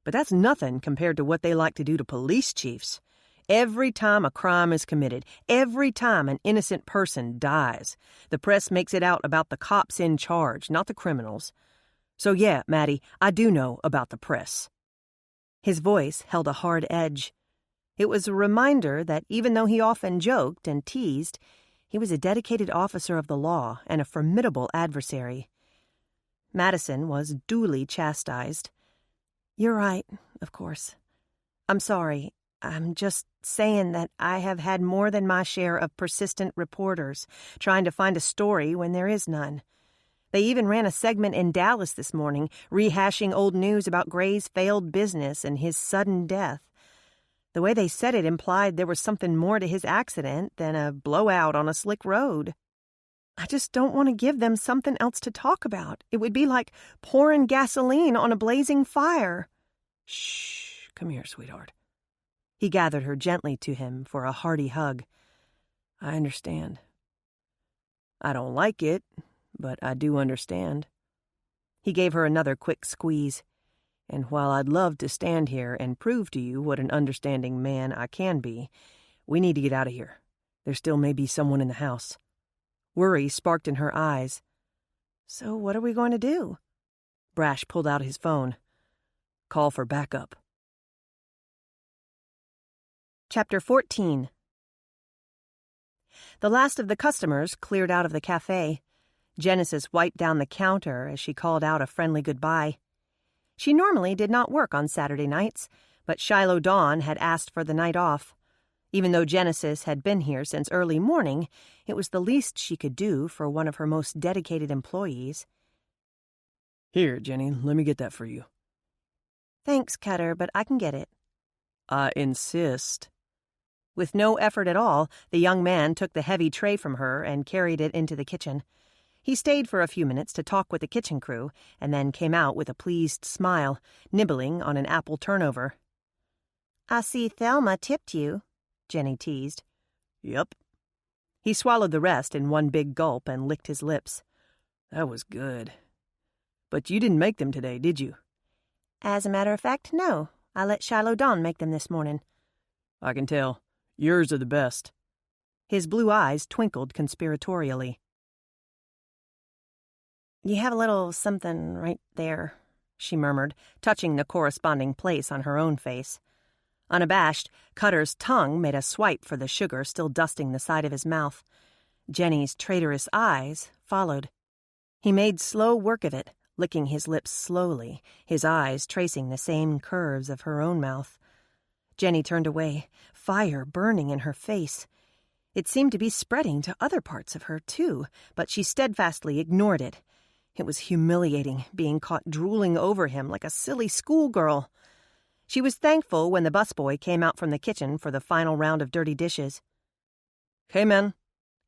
But that's nothing compared to what they like to do to police chiefs. Every time a crime is committed, every time an innocent person dies, the press makes it out about the cops in charge, not the criminals. So yeah, Maddie, I do know about the press. His voice held a hard edge. It was a reminder that even though he often joked and teased, he was a dedicated officer of the law and a formidable adversary. Madison was duly chastised. You're right, of course. I'm sorry. I'm just saying that I have had more than my share of persistent reporters trying to find a story when there is none. They even ran a segment in Dallas this morning, rehashing old news about Gray's failed business and his sudden death. The way they said it implied there was something more to his accident than a blowout on a slick road. I just don't want to give them something else to talk about. It would be like pouring gasoline on a blazing fire. Shh, come here, sweetheart. He gathered her gently to him for a hearty hug. I understand. I don't like it, but I do understand. He gave her another quick squeeze. And while I'd love to stand here and prove to you what an understanding man I can be, we need to get out of here. There still may be someone in the house. Worry sparked in her eyes. So what are we going to do? Brash pulled out his phone. Call for backup. Chapter 14. The last of the customers cleared out of the cafe. Genesis wiped down the counter as she called out a friendly goodbye. She normally did not work on Saturday nights, but Shiloh Dawn had asked for the night off. Even though Genesis had been here since early morning, it was the least she could do for one of her most dedicated employees. Here, Jenny, let me get that for you. Thanks, Cutter, but I can get it. I insist. With no effort at all, the young man took the heavy tray from her and carried it into the kitchen. He stayed for a few minutes to talk with the kitchen crew, and then came out with a pleased smile, nibbling on an apple turnover. I see Thelma tipped you, Jenny teased. Yep. He swallowed the rest in one big gulp and licked his lips. That was good. But you didn't make them today, did you? As a matter of fact, no. I let Shiloh Dawn make them this morning. I can tell. Yours are the best. His blue eyes twinkled conspiratorially. You have a little something right there, she murmured, touching the corresponding place on her own face. Unabashed, Cutter's tongue made a swipe for the sugar still dusting the side of his mouth. Jenny's traitorous eyes followed. He made slow work of it, licking his lips slowly, his eyes tracing the same curves of her own mouth. Jenny turned away, fire burning in her face. It seemed to be spreading to other parts of her, too, but she steadfastly ignored it. It was humiliating, being caught drooling over him like a silly schoolgirl. She was thankful when the busboy came out from the kitchen for the final round of dirty dishes. "Hey, man,"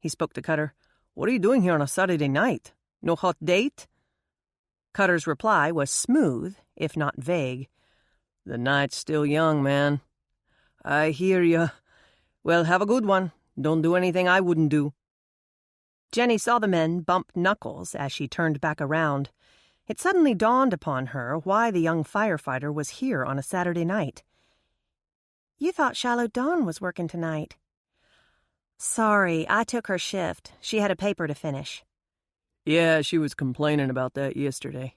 he spoke to Cutter. "What are you doing here on a Saturday night? No hot date?" Cutter's reply was smooth, if not vague. "The night's still young, man." "I hear ya. Well, have a good one. Don't do anything I wouldn't do." Jenny saw the men bump knuckles as she turned back around. It suddenly dawned upon her why the young firefighter was here on a Saturday night. "You thought Shiloh Dawn was working tonight." "Sorry, I took her shift. She had a paper to finish." "Yeah, she was complaining about that yesterday.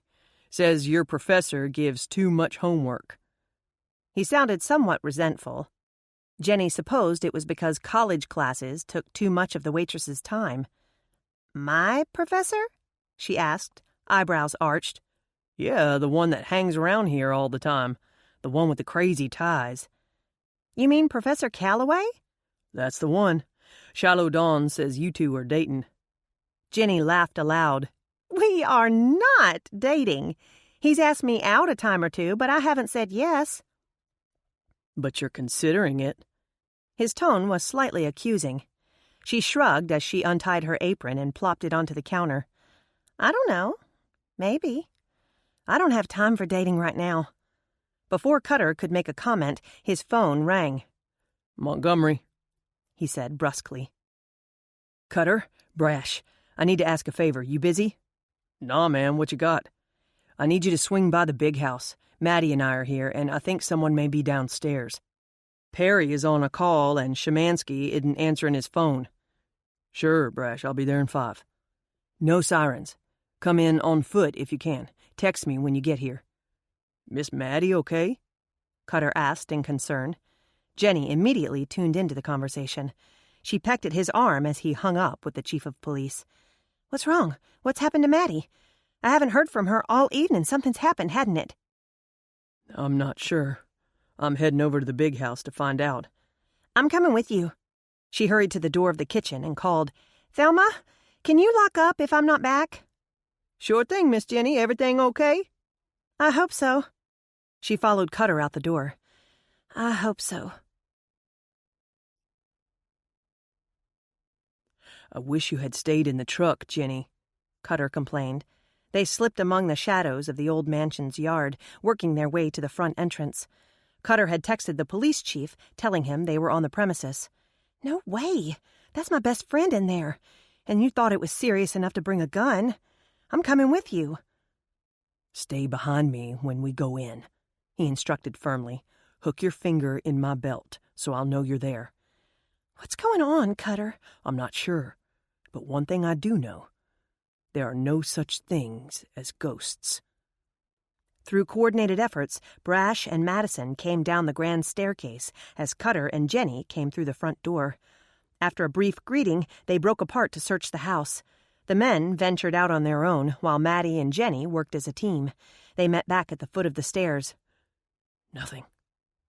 Says your professor gives too much homework." He sounded somewhat resentful. Jenny supposed it was because college classes took too much of the waitress's time. "My professor?" she asked, eyebrows arched. "Yeah, the one that hangs around here all the time. The one with the crazy ties." "You mean Professor Calloway?" "That's the one. Shiloh Dawn says you two are dating." Jenny laughed aloud. "We are not dating. He's asked me out a time or two, but I haven't said yes." "But you're considering it." His tone was slightly accusing. She shrugged as she untied her apron and plopped it onto the counter. "I don't know. Maybe. I don't have time for dating right now." Before Cutter could make a comment, his phone rang. "Montgomery," he said brusquely. "Cutter, Brash, I need to ask a favor. You busy?" "Nah, man, what you got?" "I need you to swing by the big house. Maddie and I are here, and I think someone may be downstairs. Perry is on a call, and Shemansky isn't answering his phone." "Sure, Brash, I'll be there in 5. No sirens. Come in on foot if you can. Text me when you get here." "Miss Maddie okay?" Cutter asked in concern. Jenny immediately tuned into the conversation. She pecked at his arm as he hung up with the chief of police. "What's wrong? What's happened to Maddie? I haven't heard from her all evening. Something's happened, hadn't it?" "I'm not sure. I'm heading over to the big house to find out." "I'm coming with you." She hurried to the door of the kitchen and called, "Thelma, can you lock up if I'm not back?" "Sure thing, Miss Jenny. Everything okay?" "I hope so." She followed Cutter out the door. "I hope so." "I wish you had stayed in the truck, Jenny," Cutter complained. They slipped among the shadows of the old mansion's yard, working their way to the front entrance. Cutter had texted the police chief, telling him they were on the premises. "No way! That's my best friend in there. And you thought it was serious enough to bring a gun. I'm coming with you." "Stay behind me when we go in," he instructed firmly. "Hook your finger in my belt so I'll know you're there." "What's going on, Cutter?" "I'm not sure. But one thing I do know. There are no such things as ghosts." Through coordinated efforts, Brash and Madison came down the grand staircase as Cutter and Jenny came through the front door. After a brief greeting, they broke apart to search the house. The men ventured out on their own, while Maddie and Jenny worked as a team. They met back at the foot of the stairs. "Nothing,"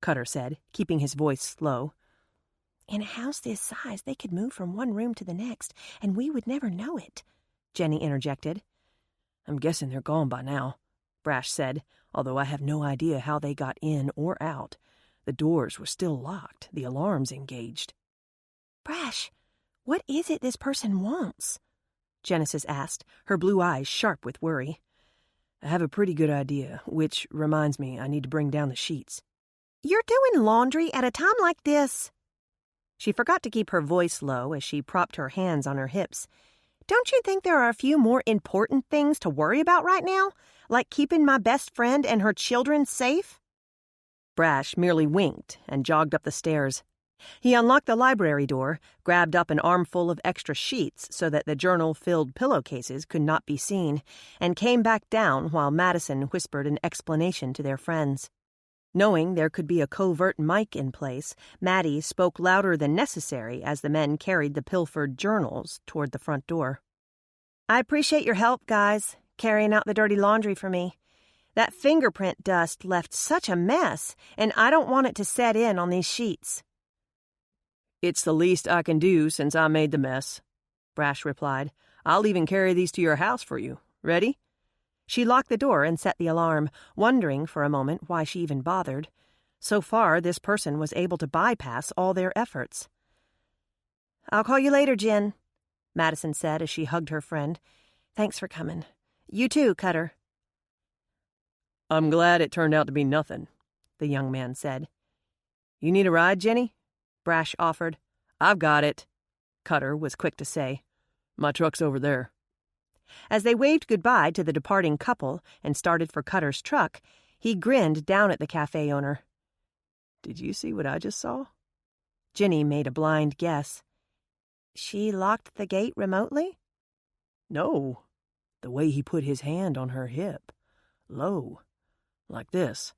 Cutter said, keeping his voice slow. "In a house this size, they could move from one room to the next, and we would never know it," Jenny interjected. "I'm guessing they're gone by now," Brash said, "although I have no idea how they got in or out. The doors were still locked, the alarms engaged." "Brash, what is it this person wants?" Genesis asked, her blue eyes sharp with worry. "I have a pretty good idea, which reminds me I need to bring down the sheets." "You're doing laundry at a time like this?" She forgot to keep her voice low as she propped her hands on her hips. "Don't you think there are a few more important things to worry about right now, like keeping my best friend and her children safe?" Brash merely winked and jogged up the stairs. He unlocked the library door, grabbed up an armful of extra sheets so that the journal-filled pillowcases could not be seen, and came back down while Madison whispered an explanation to their friends. Knowing there could be a covert mic in place, Maddie spoke louder than necessary as the men carried the pilfered journals toward the front door. "I appreciate your help, guys, carrying out the dirty laundry for me. That fingerprint dust left such a mess, and I don't want it to set in on these sheets." "It's the least I can do since I made the mess," Brash replied. "I'll even carry these to your house for you. Ready?" She locked the door and set the alarm, wondering for a moment why she even bothered. So far, this person was able to bypass all their efforts. "I'll call you later, Jen," Madison said as she hugged her friend. "Thanks for coming. You too, Cutter." "I'm glad it turned out to be nothing," the young man said. "You need a ride, Jenny?" Brash offered. "I've got it," Cutter was quick to say. "My truck's over there." As they waved goodbye to the departing couple and started for Cutter's truck, he grinned down at the cafe owner. "Did you see what I just saw?" Jenny made a blind guess. "She locked the gate remotely?" "No. The way he put his hand on her hip. Low. Like this."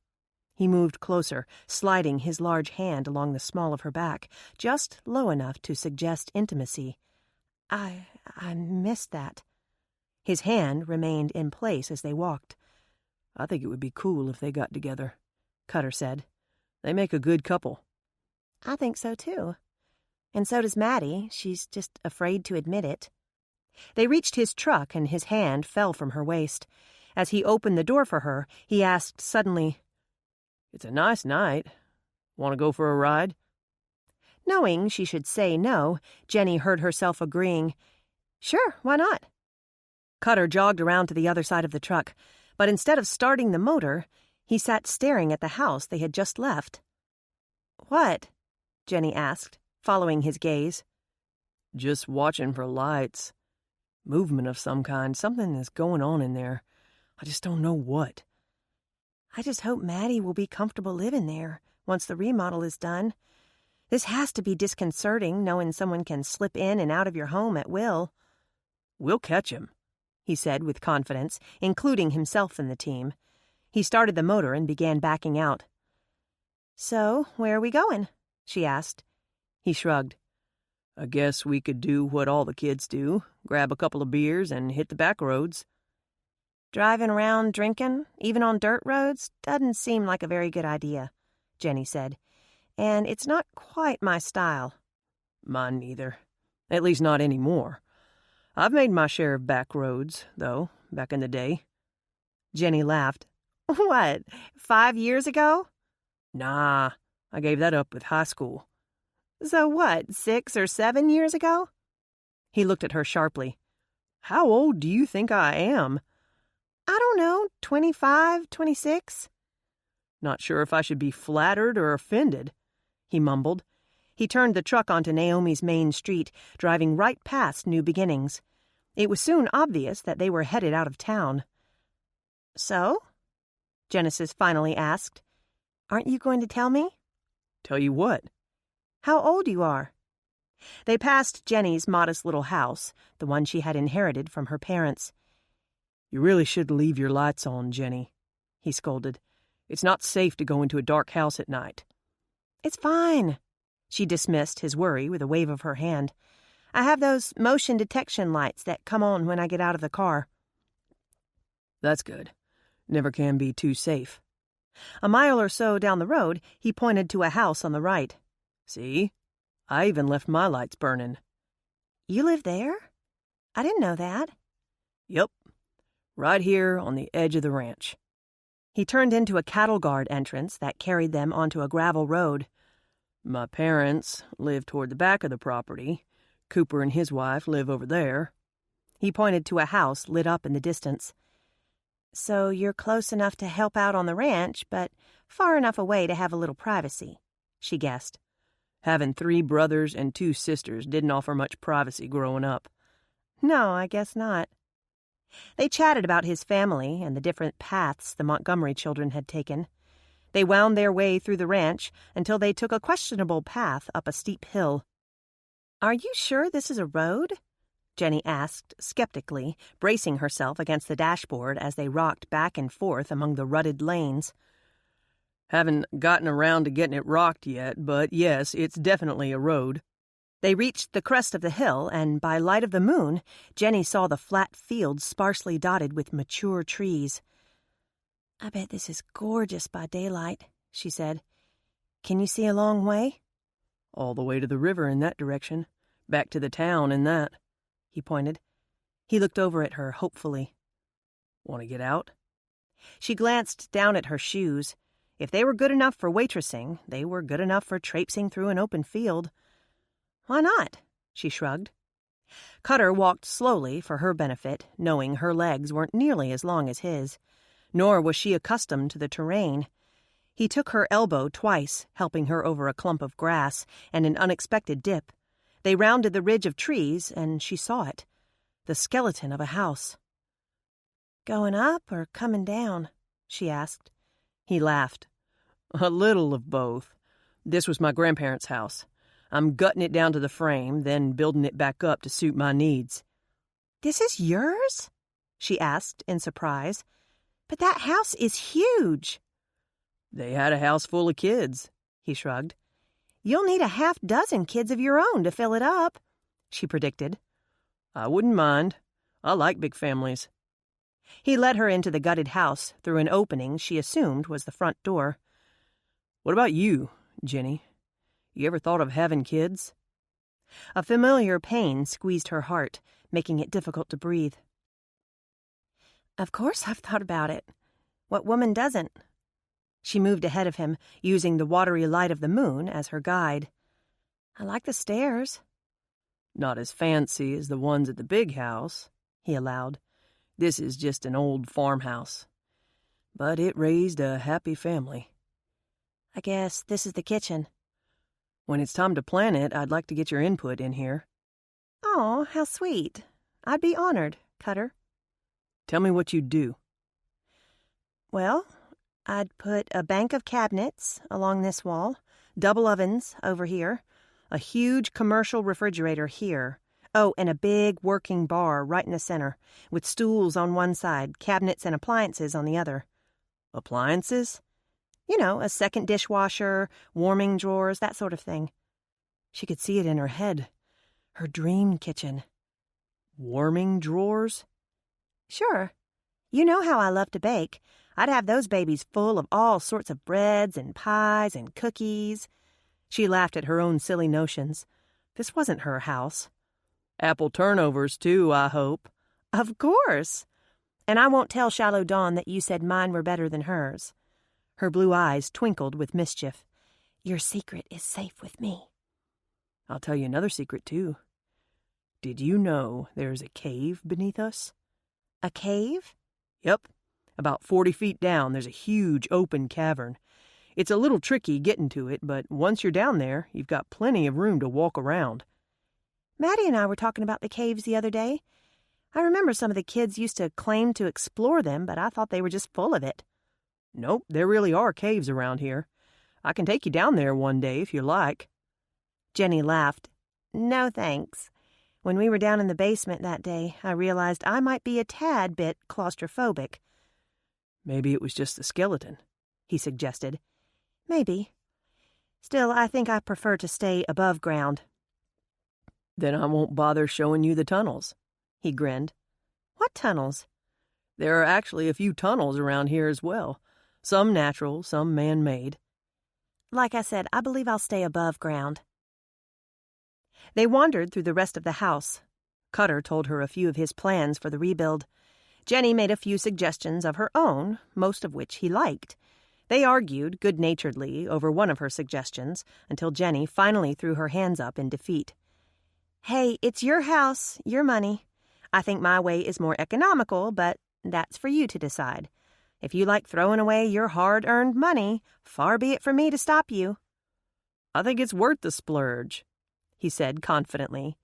He moved closer, sliding his large hand along the small of her back, just low enough to suggest intimacy. I missed that." His hand remained in place as they walked. "I think it would be cool if they got together," Cutter said. "They make a good couple." "I think so, too. And so does Maddie. She's just afraid to admit it." They reached his truck, and his hand fell from her waist. As he opened the door for her, he asked suddenly, "It's a nice night. Want to go for a ride?" Knowing she should say no, Jenny heard herself agreeing. "Sure, why not?" Cutter jogged around to the other side of the truck, but instead of starting the motor, he sat staring at the house they had just left. "What?" Jenny asked, following his gaze. "Just watching for lights. Movement of some kind. Something is going on in there. I just don't know what." "I just hope Maddie will be comfortable living there once the remodel is done. This has to be disconcerting, knowing someone can slip in and out of your home at will." "We'll catch him," he said with confidence, including himself in the team. He started the motor and began backing out. "So, where are we going?" she asked. He shrugged. "I guess we could do what all the kids do, grab a couple of beers and hit the back roads." "Driving around drinking, even on dirt roads, doesn't seem like a very good idea," Jenny said. "And it's not quite my style." "Mine neither. At least not anymore. I've made my share of back roads, though, back in the day." Jenny laughed. "What, 5 years ago?" "Nah, I gave that up with high school." "So what, 6 or 7 years ago?" He looked at her sharply. "How old do you think I am?" "I don't know, 25, 26. "Not sure if I should be flattered or offended," he mumbled. He turned the truck onto Naomi's main street, driving right past New Beginnings. It was soon obvious that they were headed out of town. "So?" Genesis finally asked. "Aren't you going to tell me?" "Tell you what?" "How old you are." They passed Jenny's modest little house, the one she had inherited from her parents. "You really should leave your lights on, Jenny," he scolded. "It's not safe to go into a dark house at night." "It's fine." She dismissed his worry with a wave of her hand. "I have those motion detection lights that come on when I get out of the car." "That's good. Never can be too safe." A mile or so down the road, he pointed to a house on the right. "See? I even left my lights burning." "You live there? I didn't know that." "Yep. Right here on the edge of the ranch." He turned into a cattle guard entrance that carried them onto a gravel road. "My parents live toward the back of the property. Cooper and his wife live over there." He pointed to a house lit up in the distance. "So you're close enough to help out on the ranch, but far enough away to have a little privacy," she guessed. "Having 3 brothers and 2 sisters didn't offer much privacy growing up." "No, I guess not." They chatted about his family and the different paths the Montgomery children had taken. They wound their way through the ranch until they took a questionable path up a steep hill. "Are you sure this is a road?" Jenny asked skeptically, bracing herself against the dashboard as they rocked back and forth among the rutted lanes. "Haven't gotten around to getting it rocked yet, but yes, it's definitely a road." They reached the crest of the hill, and by light of the moon, Jenny saw the flat fields sparsely dotted with mature trees. I bet this is gorgeous by daylight, she said. Can you see a long way? All the way to the river in that direction. Back to the town in that. He pointed. He looked over at her hopefully. Want to get out? She glanced down at her shoes. If they were good enough for waitressing, they were good enough for traipsing through an open field. Why not? She shrugged. Cutter walked slowly for her benefit, knowing her legs weren't nearly as long as his. Nor was she accustomed to the terrain. He took her elbow twice, helping her over a clump of grass and an unexpected dip. They rounded the ridge of trees, and she saw it. The skeleton of a house. Going up or coming down? She asked. He laughed. A little of both. This was my grandparents' house. I'm gutting it down to the frame, then building it back up to suit my needs. This is yours? She asked in surprise. But that house is huge. They had a house full of kids, he shrugged. You'll need a half-dozen kids of your own to fill it up, she predicted. I wouldn't mind. I like big families. He led her into the gutted house through an opening she assumed was the front door. What about you, Jenny? You ever thought of having kids? A familiar pain squeezed her heart, making it difficult to breathe. Of course I've thought about it. What woman doesn't? She moved ahead of him, using the watery light of the moon as her guide. I like the stairs. Not as fancy as the ones at the big house, he allowed. This is just an old farmhouse. But it raised a happy family. I guess this is the kitchen. When it's time to plan it, I'd like to get your input in here. Oh, how sweet. I'd be honored, Cutter. Tell me what you'd do. Well, I'd put a bank of cabinets along this wall, double ovens over here, a huge commercial refrigerator here. Oh, and a big working bar right in the center, with stools on one side, cabinets and appliances on the other. Appliances? You know, a second dishwasher, warming drawers, that sort of thing. She could see it in her head. Her dream kitchen. Warming drawers? Sure. You know how I love to bake. I'd have those babies full of all sorts of breads and pies and cookies. She laughed at her own silly notions. This wasn't her house. Apple turnovers, too, I hope. Of course. And I won't tell Shallow Dawn that you said mine were better than hers. Her blue eyes twinkled with mischief. Your secret is safe with me. I'll tell you another secret, too. Did you know there's a cave beneath us? A cave? Yep. About 40 feet down, there's a huge open cavern. It's a little tricky getting to it, but once you're down there, you've got plenty of room to walk around. Maddie and I were talking about the caves the other day. I remember some of the kids used to claim to explore them, but I thought they were just full of it. Nope, there really are caves around here. I can take you down there one day if you like. Jenny laughed. No, thanks. When we were down in the basement that day, I realized I might be a tad bit claustrophobic. Maybe it was just the skeleton, he suggested. Maybe. Still, I think I prefer to stay above ground. Then I won't bother showing you the tunnels, he grinned. What tunnels? There are actually a few tunnels around here as well. Some natural, some man-made. Like I said, I believe I'll stay above ground. They wandered through the rest of the house. Cutter told her a few of his plans for the rebuild. Jenny made a few suggestions of her own, most of which he liked. They argued good-naturedly over one of her suggestions until Jenny finally threw her hands up in defeat. Hey, it's your house, your money. I think my way is more economical, but that's for you to decide. If you like throwing away your hard-earned money, far be it from me to stop you. I think it's worth the splurge, he said confidently.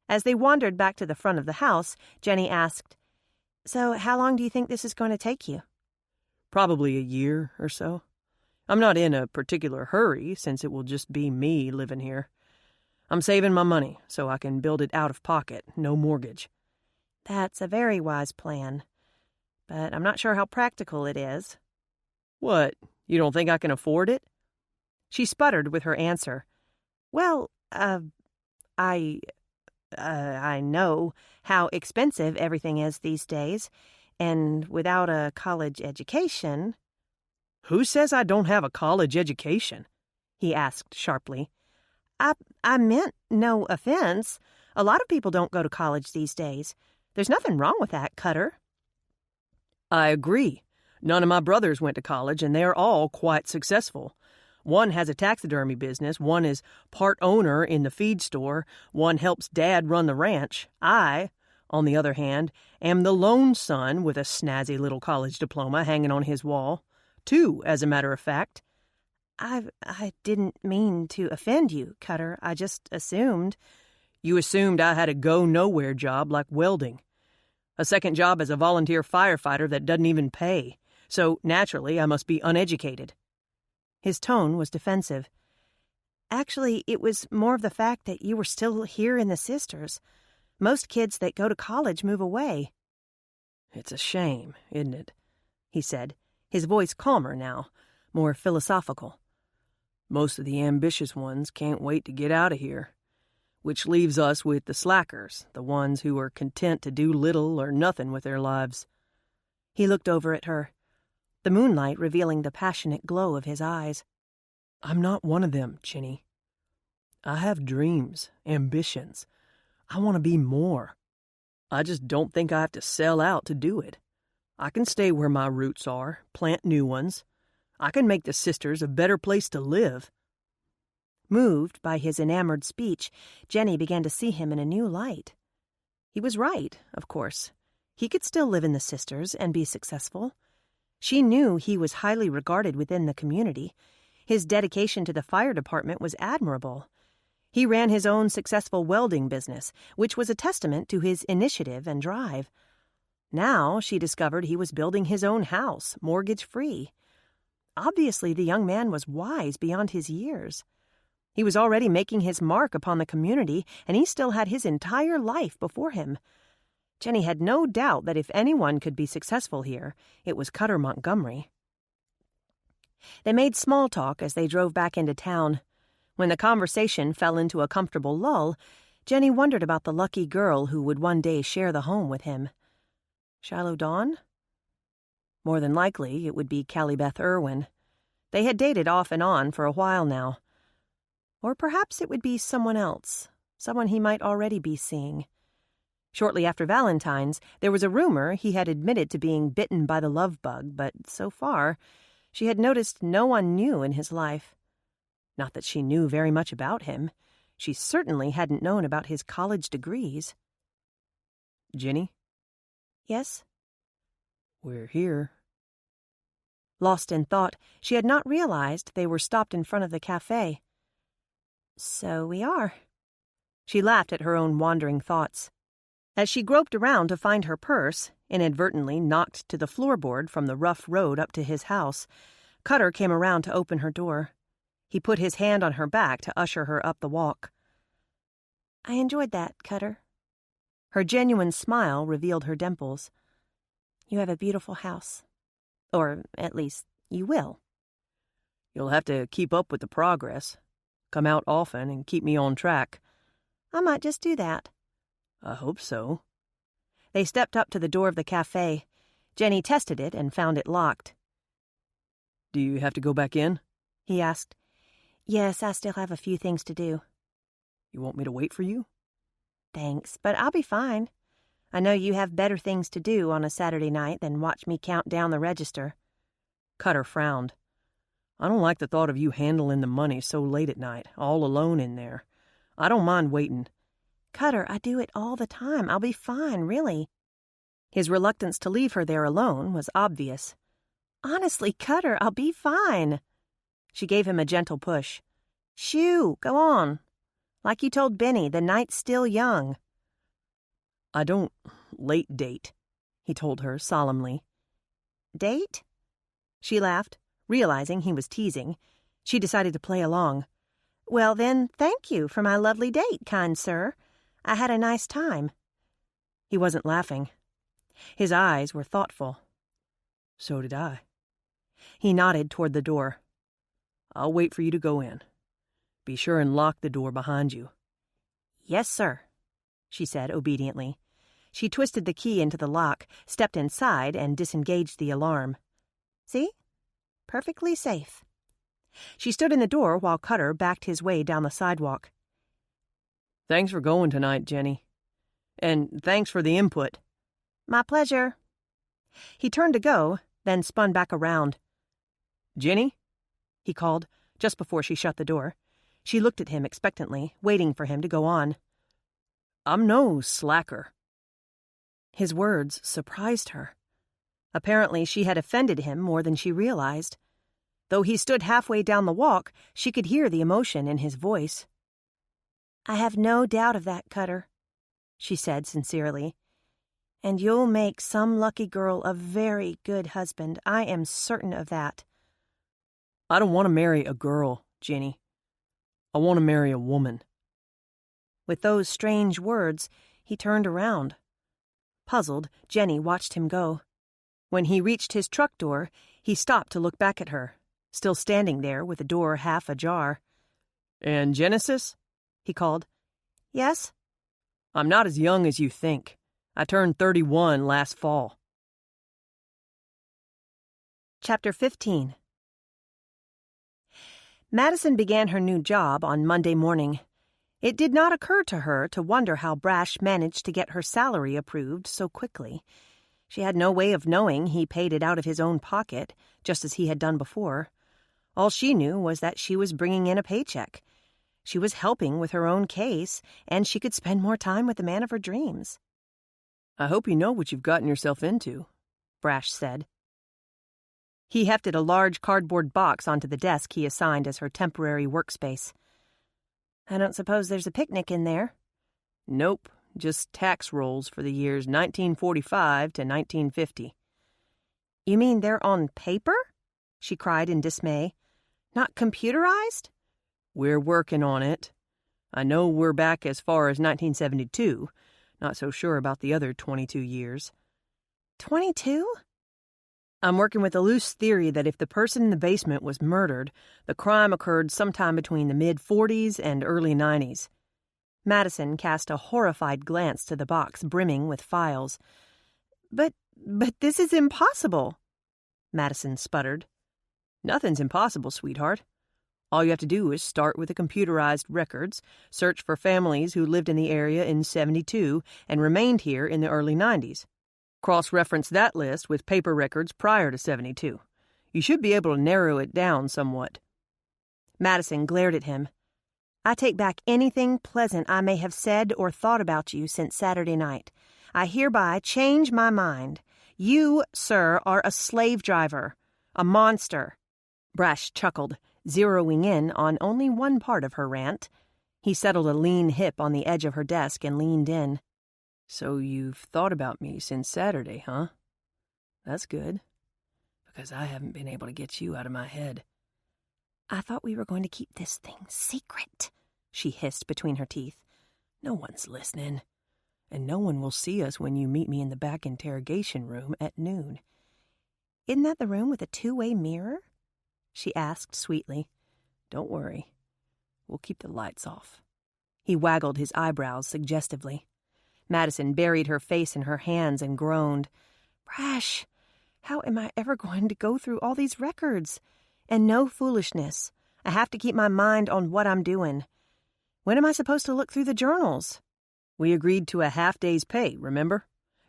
As they wandered back to the front of the house, Jenny asked, So how long do you think this is going to take you? Probably a year or so. I'm not in a particular hurry, since it will just be me living here. I'm saving my money so I can build it out of pocket, no mortgage. That's a very wise plan. But I'm not sure how practical it is. What, you don't think I can afford it? She sputtered with her answer. Well, I know how expensive everything is these days. And without a college education— Who says I don't have a college education? he asked sharply. I meant no offense. A lot of people don't go to college these days. There's nothing wrong with that, Cutter. I agree. None of my brothers went to college, and they are all quite successful. One has a taxidermy business, one is part owner in the feed store, one helps Dad run the ranch. I, on the other hand, am the lone son with a snazzy little college diploma hanging on his wall. 2, as a matter of fact. I didn't mean to offend you, Cutter. I just assumed— You assumed I had a go-nowhere job like welding. A second job as a volunteer firefighter that doesn't even pay. So, naturally, I must be uneducated. His tone was defensive. Actually, it was more of the fact that you were still here in the Sisters. Most kids that go to college move away. It's a shame, isn't it? He said, his voice calmer now, more philosophical. Most of the ambitious ones can't wait to get out of here. Which leaves us with the slackers, the ones who are content to do little or nothing with their lives. He looked over at her, the moonlight revealing the passionate glow of his eyes. I'm not one of them, Ginny. I have dreams, ambitions. I want to be more. I just don't think I have to sell out to do it. I can stay where my roots are, plant new ones. I can make the Sisters a better place to live. Moved by his enamored speech, Jenny began to see him in a new light. He was right, of course. He could still live in the Sisters and be successful. She knew he was highly regarded within the community. His dedication to the fire department was admirable. He ran his own successful welding business, which was a testament to his initiative and drive. Now she discovered he was building his own house, mortgage-free. Obviously, the young man was wise beyond his years. He was already making his mark upon the community, and he still had his entire life before him. Jenny had no doubt that if anyone could be successful here, it was Cutter Montgomery. They made small talk as they drove back into town. When the conversation fell into a comfortable lull, Jenny wondered about the lucky girl who would one day share the home with him. Shiloh Dawn? More than likely, it would be Callie Beth Irwin. They had dated off and on for a while now. Or perhaps it would be someone else, someone he might already be seeing. Shortly after Valentine's, there was a rumor he had admitted to being bitten by the love bug, but so far, she had noticed no one new in his life. Not that she knew very much about him. She certainly hadn't known about his college degrees. Ginny? Yes? We're here. Lost in thought, she had not realized they were stopped in front of the cafe. So we are. She laughed at her own wandering thoughts. As she groped around to find her purse, inadvertently knocked to the floorboard from the rough road up to his house, Cutter came around to open her door. He put his hand on her back to usher her up the walk. I enjoyed that, Cutter. Her genuine smile revealed her dimples. You have a beautiful house. Or, at least, you will. You'll have to keep up with the progress. Come out often and keep me on track. I might just do that. I hope so. They stepped up to the door of the cafe. Jenny tested it and found it locked. Do you have to go back in? He asked. Yes, I still have a few things to do. You want me to wait for you? Thanks, but I'll be fine. I know you have better things to do on a Saturday night than watch me count down the register. Cutter frowned. I don't like the thought of you handling the money so late at night, all alone in there. I don't mind waiting. Cutter, I do it all the time. I'll be fine, really. His reluctance to leave her there alone was obvious. Honestly, Cutter, I'll be fine. She gave him a gentle push. Shoo, go on. Like you told Benny, the night's still young. I don't late date, he told her solemnly. Date? She laughed, realizing he was teasing. She decided to play along. Well, then, thank you for my lovely date, kind sir. I had a nice time. He wasn't laughing. His eyes were thoughtful. So did I. He nodded toward the door. I'll wait for you to go in. Be sure and lock the door behind you. Yes, sir, she said obediently. She twisted the key into the lock, stepped inside, and disengaged the alarm. See? Perfectly safe. She stood in the door while Cutter backed his way down the sidewalk. Thanks for going tonight, Jenny. And thanks for the input. My pleasure. He turned to go, then spun back around. Jenny? He called, just before she shut the door. She looked at him expectantly, waiting for him to go on. I'm no slacker. His words surprised her. Apparently she had offended him more than she realized. Though he stood halfway down the walk, she could hear the emotion in his voice. I have no doubt of that, Cutter, she said sincerely. And you'll make some lucky girl a very good husband. I am certain of that. I don't want to marry a girl, Jenny. I want to marry a woman. With those strange words, he turned around. Puzzled, Jenny watched him go. When he reached his truck door, he stopped to look back at her, still standing there with the door half ajar. And Genesis? He called. Yes? I'm not as young as you think. I turned 31 last fall. Chapter 15. Madison began her new job on Monday morning. It did not occur to her to wonder how Brash managed to get her salary approved so quickly. She had no way of knowing he paid it out of his own pocket, just as he had done before. All she knew was that she was bringing in a paycheck. She was helping with her own case, and she could spend more time with the man of her dreams. I hope you know what you've gotten yourself into, Brash said. He hefted a large cardboard box onto the desk he assigned as her temporary workspace. I don't suppose there's a picnic in there? Nope, just tax rolls for the years 1945 to 1950. You mean they're on paper? She cried in dismay. Not computerized? We're working on it. I know we're back as far as 1972. Not so sure about the other 22 years. 22? I'm working with a loose theory that if the person in the basement was murdered, the crime occurred sometime between the mid-40s and early 90s. Madison cast a horrified glance to the box brimming with files. But this is impossible, Madison sputtered. Nothing's impossible, sweetheart. All you have to do is start with the computerized records, search for families who lived in the area in 72 and remained here in the early 90s. Cross-reference that list with paper records prior to 72. You should be able to narrow it down somewhat. Madison glared at him. I take back anything pleasant I may have said or thought about you since Saturday night. I hereby change my mind. You, sir, are a slave driver. A monster. Brash chuckled, zeroing in on only one part of her rant. He settled a lean hip on the edge of her desk and leaned in. So you've thought about me since Saturday, huh? That's good, because I haven't been able to get you out of my head. I thought we were going to keep this thing secret, she hissed between her teeth. No one's listening, and no one will see us when you meet me in the back interrogation room at noon. Isn't that the room with a two-way mirror? She asked sweetly. Don't worry. We'll keep the lights off. He waggled his eyebrows suggestively. Madison buried her face in her hands and groaned. Brash, how am I ever going to go through all these records? And no foolishness. I have to keep my mind on what I'm doing. When am I supposed to look through the journals? We agreed to a half-day's pay, remember?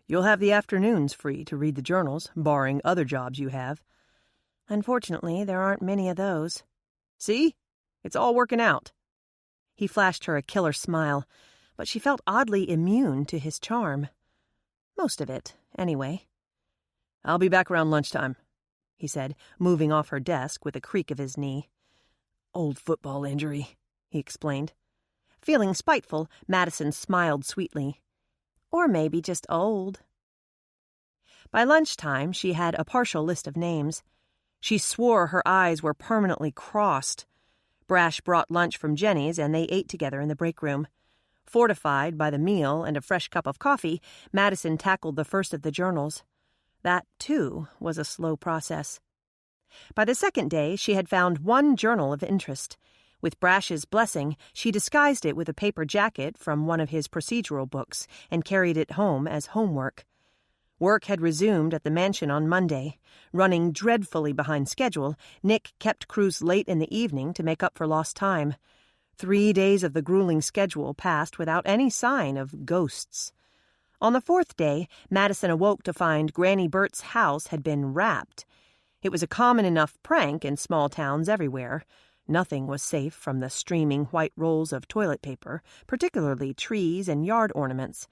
You'll have the afternoons free to read the journals, barring other jobs you have. Unfortunately, there aren't many of those. See? It's all working out. He flashed her a killer smile, but she felt oddly immune to his charm. Most of it, anyway. I'll be back around lunchtime, he said, moving off her desk with a creak of his knee. Old football injury, he explained. Feeling spiteful, Madison smiled sweetly. Or maybe just old. By lunchtime, she had a partial list of names. She swore her eyes were permanently crossed. Brash brought lunch from Jenny's, and they ate together in the break room. Fortified by the meal and a fresh cup of coffee, Madison tackled the first of the journals. That, too, was a slow process. By the second day, she had found one journal of interest. With Brash's blessing, she disguised it with a paper jacket from one of his procedural books and carried it home as homework. Work had resumed at the mansion on Monday. Running dreadfully behind schedule, Nick kept crews late in the evening to make up for lost time. 3 days of the grueling schedule passed without any sign of ghosts. On the 4th day, Madison awoke to find Granny Bert's house had been wrapped. It was a common enough prank in small towns everywhere. Nothing was safe from the streaming white rolls of toilet paper, particularly trees and yard ornaments.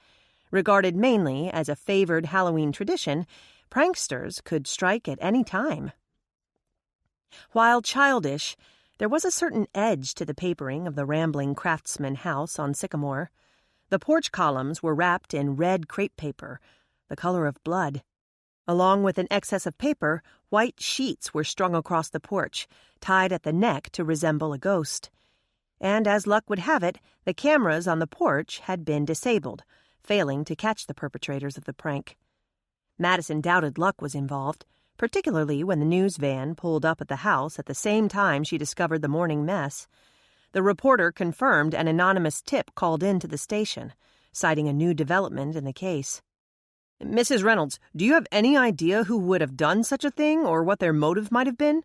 Regarded mainly as a favored Halloween tradition, pranksters could strike at any time. While childish, there was a certain edge to the papering of the rambling craftsman house on Sycamore. The porch columns were wrapped in red crepe paper, the color of blood. Along with an excess of paper, white sheets were strung across the porch, tied at the neck to resemble a ghost. And as luck would have it, the cameras on the porch had been disabled, failing to catch the perpetrators of the prank. Madison doubted luck was involved, particularly when the news van pulled up at the house at the same time she discovered the morning mess. The reporter confirmed an anonymous tip called in to the station, citing a new development in the case. Mrs. Reynolds, do you have any idea who would have done such a thing or what their motive might have been?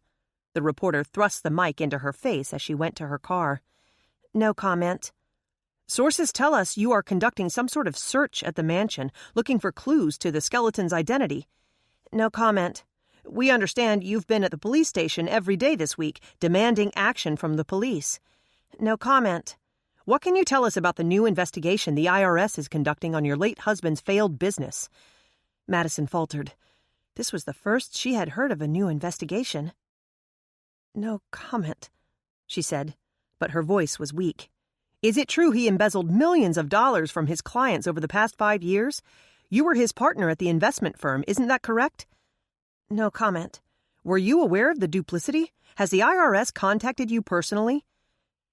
The reporter thrust the mic into her face as she went to her car. No comment. Sources tell us you are conducting some sort of search at the mansion, looking for clues to the skeleton's identity. No comment. We understand you've been at the police station every day this week, demanding action from the police. No comment. What can you tell us about the new investigation the IRS is conducting on your late husband's failed business? Madison faltered. This was the first she had heard of a new investigation. No comment, she said, but her voice was weak. Is it true he embezzled millions of dollars from his clients over the past 5 years? You were his partner at the investment firm, isn't that correct? No comment. Were you aware of the duplicity? Has the IRS contacted you personally?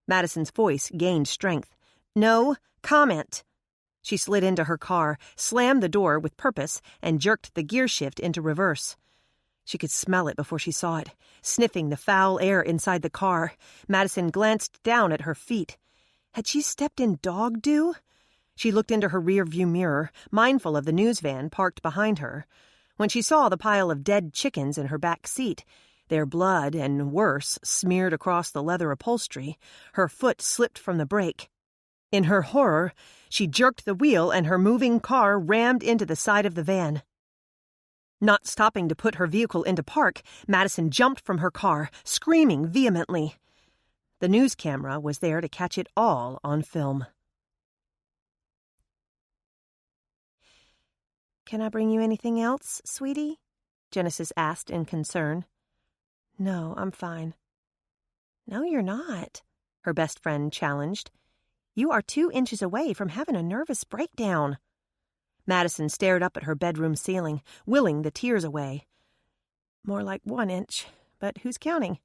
Madison's voice gained strength. No comment. She slid into her car, slammed the door with purpose, and jerked the gear shift into reverse. She could smell it before she saw it. Sniffing the foul air inside the car, Madison glanced down at her feet. Had she stepped in dog dew? She looked into her rear-view mirror, mindful of the news van parked behind her. When she saw the pile of dead chickens in her back seat, their blood and worse smeared across the leather upholstery, her foot slipped from the brake. In her horror, she jerked the wheel and her moving car rammed into the side of the van. Not stopping to put her vehicle into park, Madison jumped from her car, screaming vehemently. The news camera was there to catch it all on film. Can I bring you anything else, sweetie? Genesis asked in concern. No, I'm fine. No, you're not, her best friend challenged. You are 2 inches away from having a nervous breakdown. Madison stared up at her bedroom ceiling, willing the tears away. More like 1 inch, but who's counting?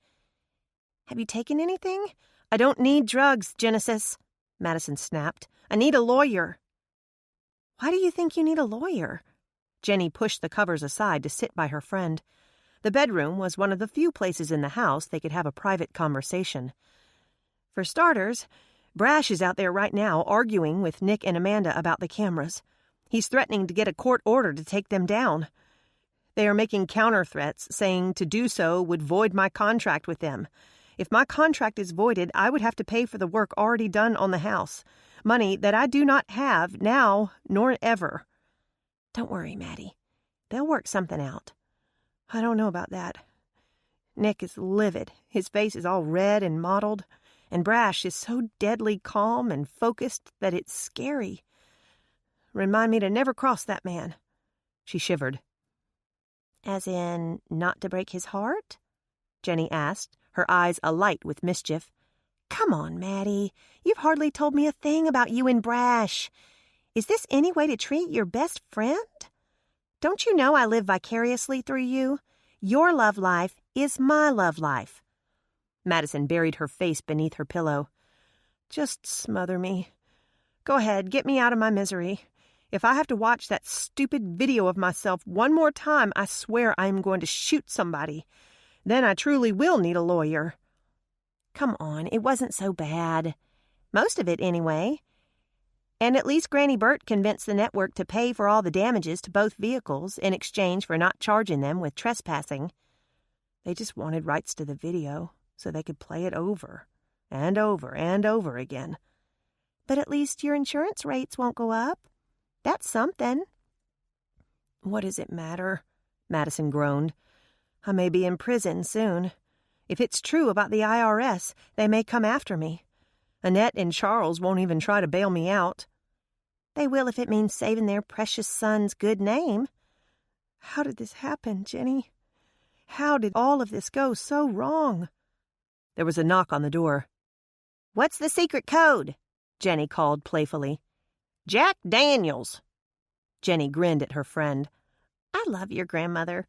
Have you taken anything? I don't need drugs, Genesis, Madison snapped. I need a lawyer. Why do you think you need a lawyer? Jenny pushed the covers aside to sit by her friend. The bedroom was one of the few places in the house they could have a private conversation. For starters, Brash is out there right now arguing with Nick and Amanda about the cameras. He's threatening to get a court order to take them down. They are making counter threats, saying to do so would void my contract with them. If my contract is voided, I would have to pay for the work already done on the house, money that I do not have now nor ever. Don't worry, Maddie. They'll work something out. I don't know about that. Nick is livid. His face is all red and mottled, and Brash is so deadly calm and focused that it's scary. Remind me to never cross that man. She shivered. As in, not to break his heart? Jenny asked, her eyes alight with mischief. Come on, Maddie. You've hardly told me a thing about you and Brash. Is this any way to treat your best friend? Don't you know I live vicariously through you? Your love life is my love life. Madison buried her face beneath her pillow. Just smother me. Go ahead, get me out of my misery. If I have to watch that stupid video of myself one more time, I swear I am going to shoot somebody. Then I truly will need a lawyer. Come on, it wasn't so bad. Most of it, anyway. And at least Granny Burt convinced the network to pay for all the damages to both vehicles in exchange for not charging them with trespassing. They just wanted rights to the video so they could play it over and over and over again. But at least your insurance rates won't go up. That's something. What does it matter? Madison groaned. I may be in prison soon. If it's true about the IRS, they may come after me. Annette and Charles won't even try to bail me out. They will if it means saving their precious son's good name. How did this happen, Jenny? How did all of this go so wrong? There was a knock on the door. What's the secret code? Jenny called playfully. Jack Daniels. Jenny grinned at her friend. I love your grandmother.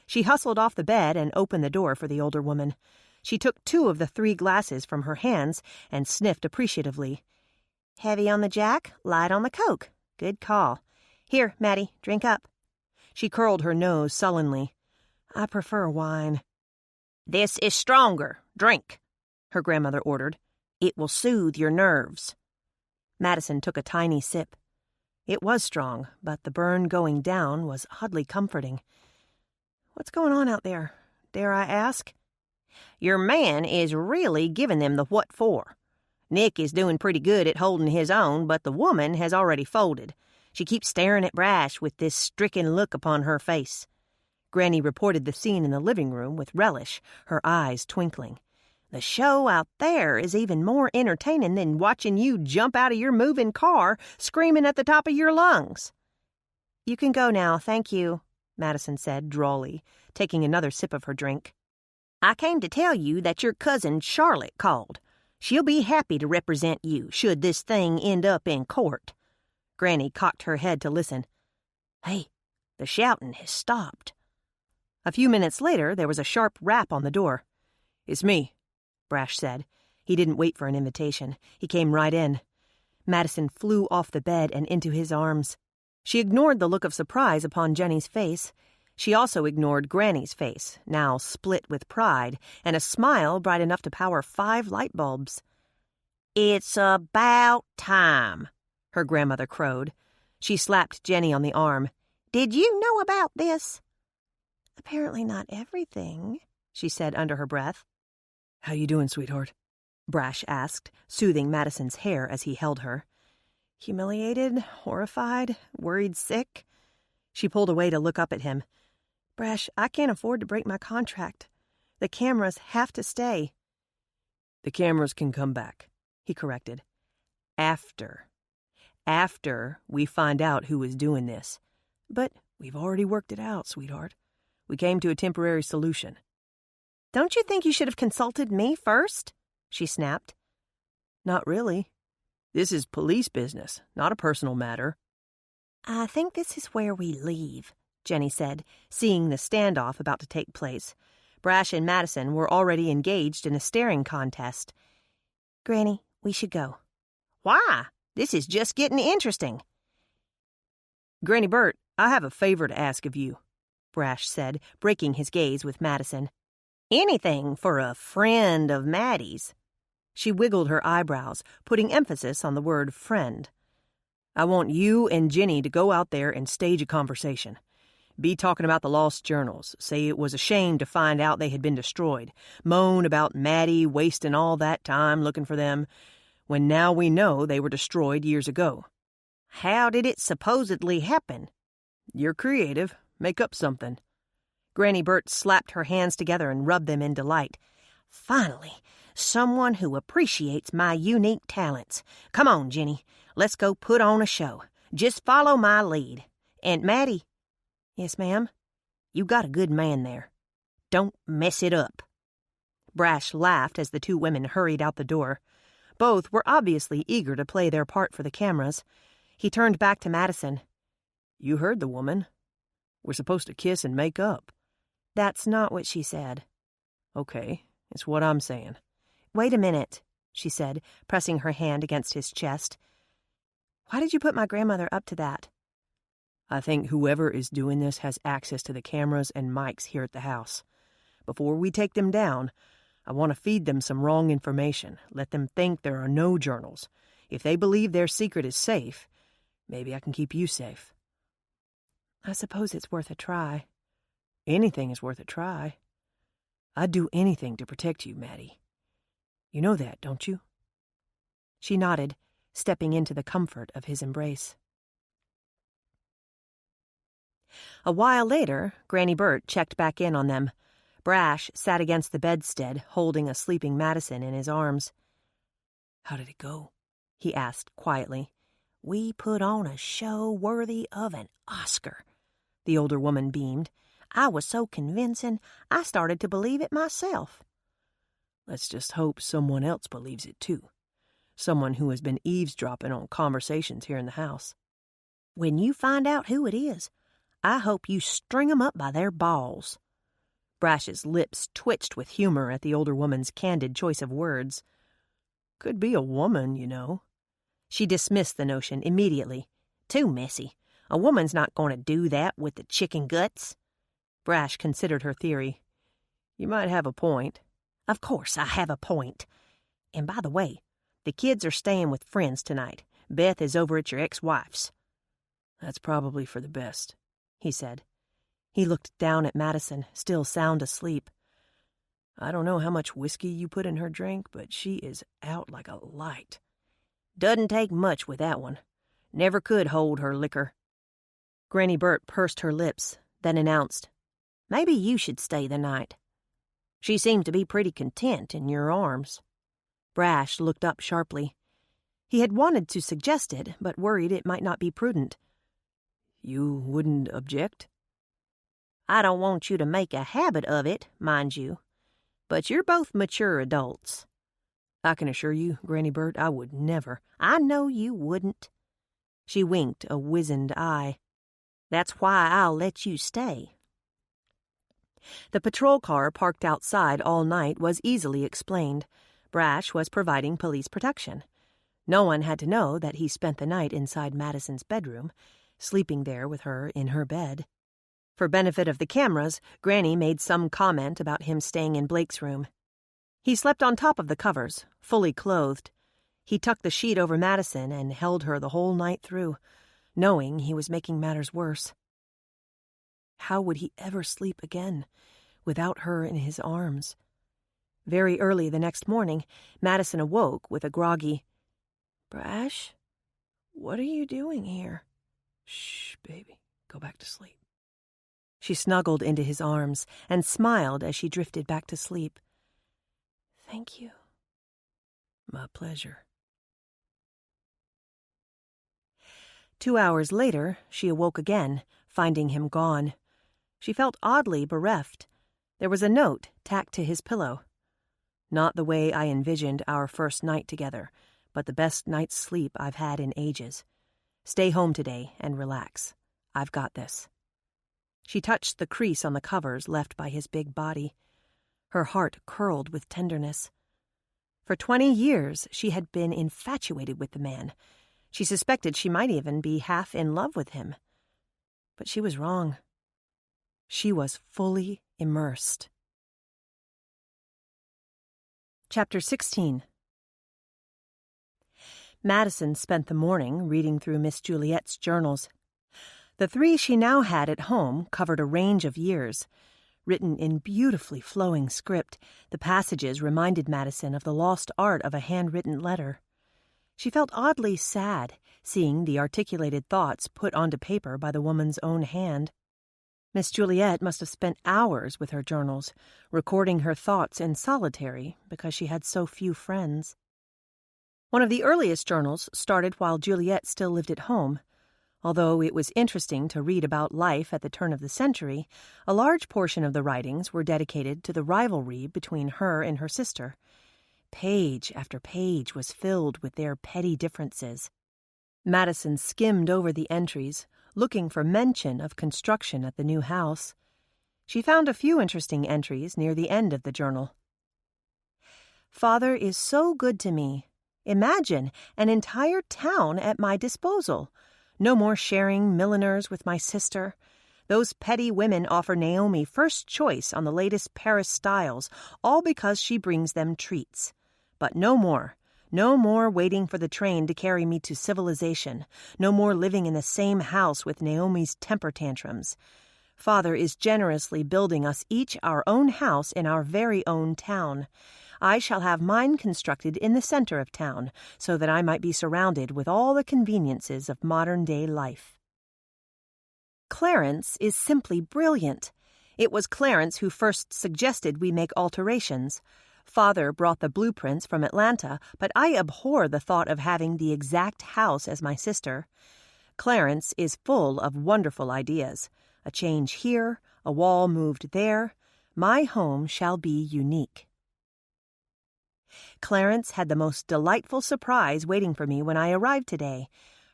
She hustled off the bed and opened the door for the older woman. She took 2 of the 3 glasses from her hands and sniffed appreciatively. Heavy on the Jack, light on the Coke. Good call. Here, Maddie, drink up. She curled her nose sullenly. I prefer wine. This is stronger. Drink, her grandmother ordered. It will soothe your nerves. Madison took a tiny sip. It was strong, but the burn going down was oddly comforting. What's going on out there? Dare I ask? Your man is really giving them the what for. Nick is doing pretty good at holding his own, but the woman has already folded. She keeps staring at Brash with this stricken look upon her face. Granny reported the scene in the living room with relish, her eyes twinkling. The show out there is even more entertaining than watching you jump out of your moving car screaming at the top of your lungs. You can go now, thank you, Madison said drawly, taking another sip of her drink. I came to tell you that your cousin Charlotte called. She'll be happy to represent you should this thing end up in court. Granny cocked her head to listen. Hey, the shouting has stopped. A few minutes later, there was a sharp rap on the door. It's me, Brash said. He didn't wait for an invitation. He came right in. Madison flew off the bed and into his arms. She ignored the look of surprise upon Jenny's face. She also ignored Granny's face, now split with pride, and a smile bright enough to power 5 light bulbs. It's about time, her grandmother crowed. She slapped Jenny on the arm. Did you know about this? Apparently not everything, she said under her breath. How you doing, sweetheart? Brash asked, soothing Madison's hair as he held her. Humiliated, horrified, worried sick? She pulled away to look up at him. Brash, I can't afford to break my contract. The cameras have to stay. The cameras can come back, he corrected. After we find out who is doing this. But we've already worked it out, sweetheart. We came to a temporary solution. Don't you think you should have consulted me first? She snapped. Not really. This is police business, not a personal matter. I think this is where we leave, Jenny said, seeing the standoff about to take place. Brash and Madison were already engaged in a staring contest. Granny, we should go. Why? This is just getting interesting. Granny Burt, I have a favor to ask of you, Brash said, breaking his gaze with Madison. Anything for a friend of Maddie's. She wiggled her eyebrows, putting emphasis on the word friend. I want you and Jenny to go out there and stage a conversation. Be talking about the lost journals, say it was a shame to find out they had been destroyed, moan about Maddie wasting all that time looking for them, when now we know they were destroyed years ago. How did it supposedly happen? You're creative. Make up something. Granny Burt slapped her hands together and rubbed them in delight. Finally, someone who appreciates my unique talents. Come on, Jenny. Let's go put on a show. Just follow my lead. Aunt Maddie. Yes, ma'am? You got a good man there. Don't mess it up. Brash laughed as the 2 women hurried out the door. Both were obviously eager to play their part for the cameras. He turned back to Madison. You heard the woman. We're supposed to kiss and make up. That's not what she said. Okay, it's what I'm saying. Wait a minute, she said, pressing her hand against his chest. Why did you put my grandmother up to that? I think whoever is doing this has access to the cameras and mics here at the house. Before we take them down, I want to feed them some wrong information, let them think there are no journals. If they believe their secret is safe, maybe I can keep you safe. I suppose it's worth a try. Anything is worth a try. I'd do anything to protect you, Maddie. You know that, don't you? She nodded, stepping into the comfort of his embrace. A while later, Granny Bert checked back in on them. Brash sat against the bedstead, holding a sleeping Madison in his arms. How did it go? He asked quietly. We put on a show worthy of an Oscar, the older woman beamed. I was so convincing, I started to believe it myself. Let's just hope someone else believes it, too. Someone who has been eavesdropping on conversations here in the house. When you find out who it is, I hope you string 'em up by their balls. Brash's lips twitched with humor at the older woman's candid choice of words. Could be a woman, you know. She dismissed the notion immediately. Too messy. A woman's not going to do that with the chicken guts. Brash considered her theory. You might have a point. Of course I have a point. And by the way, the kids are staying with friends tonight. Beth is over at your ex-wife's. That's probably for the best, he said. He looked down at Madison, still sound asleep. I don't know how much whiskey you put in her drink, but she is out like a light. Doesn't take much with that one. Never could hold her liquor. Granny Bert pursed her lips, then announced, Maybe you should stay the night. She seemed to be pretty content in your arms. Brash looked up sharply. He had wanted to suggest it, but worried it might not be prudent. You wouldn't object? I don't want you to make a habit of it, mind you. But you're both mature adults. I can assure you, Granny Bert, I would never. I know you wouldn't. She winked a wizened eye. That's why I'll let you stay. The patrol car parked outside all night was easily explained. Brash was providing police protection. No one had to know that he spent the night inside Madison's bedroom, sleeping there with her in her bed. For benefit of the cameras, Granny made some comment about him staying in Blake's room. He slept on top of the covers, fully clothed. He tucked the sheet over Madison and held her the whole night through, knowing he was making matters worse. How would he ever sleep again, without her in his arms? Very early the next morning, Madison awoke with a groggy, "Brash, what are you doing here?" "Shh, baby, go back to sleep." She snuggled into his arms and smiled as she drifted back to sleep. "Thank you." "My pleasure." 2 hours later, she awoke again, finding him gone. She felt oddly bereft. There was a note tacked to his pillow. Not the way I envisioned our first night together, but the best night's sleep I've had in ages. Stay home today and relax. I've got this. She touched the crease on the covers left by his big body. Her heart curled with tenderness. For 20 years, she had been infatuated with the man. She suspected she might even be half in love with him. But she was wrong. She was fully immersed. Chapter 16. Madison spent the morning reading through Miss Juliet's journals. The 3 she now had at home covered a range of years. Written in beautifully flowing script, the passages reminded Madison of the lost art of a handwritten letter. She felt oddly sad, seeing the articulated thoughts put onto paper by the woman's own hand. Miss Juliet must have spent hours with her journals, recording her thoughts in solitary because she had so few friends. One of the earliest journals started while Juliet still lived at home. Although it was interesting to read about life at the turn of the century, a large portion of the writings were dedicated to the rivalry between her and her sister. Page after page was filled with their petty differences. Madison skimmed over the entries, looking for mention of construction at the new house. She found a few interesting entries near the end of the journal. "Father is so good to me. Imagine an entire town at my disposal. No more sharing milliners with my sister. Those petty women offer Naomi first choice on the latest Paris styles, all because she brings them treats. But no more. No more waiting for the train to carry me to civilization. No more living in the same house with Naomi's temper tantrums. Father is generously building us each our own house in our very own town. I shall have mine constructed in the center of town, so that I might be surrounded with all the conveniences of modern-day life. Clarence is simply brilliant. It was Clarence who first suggested we make alterations. Father brought the blueprints from Atlanta, but I abhor the thought of having the exact house as my sister. Clarence is full of wonderful ideas. A change here, a wall moved there. My home shall be unique. Clarence had the most delightful surprise waiting for me when I arrived today.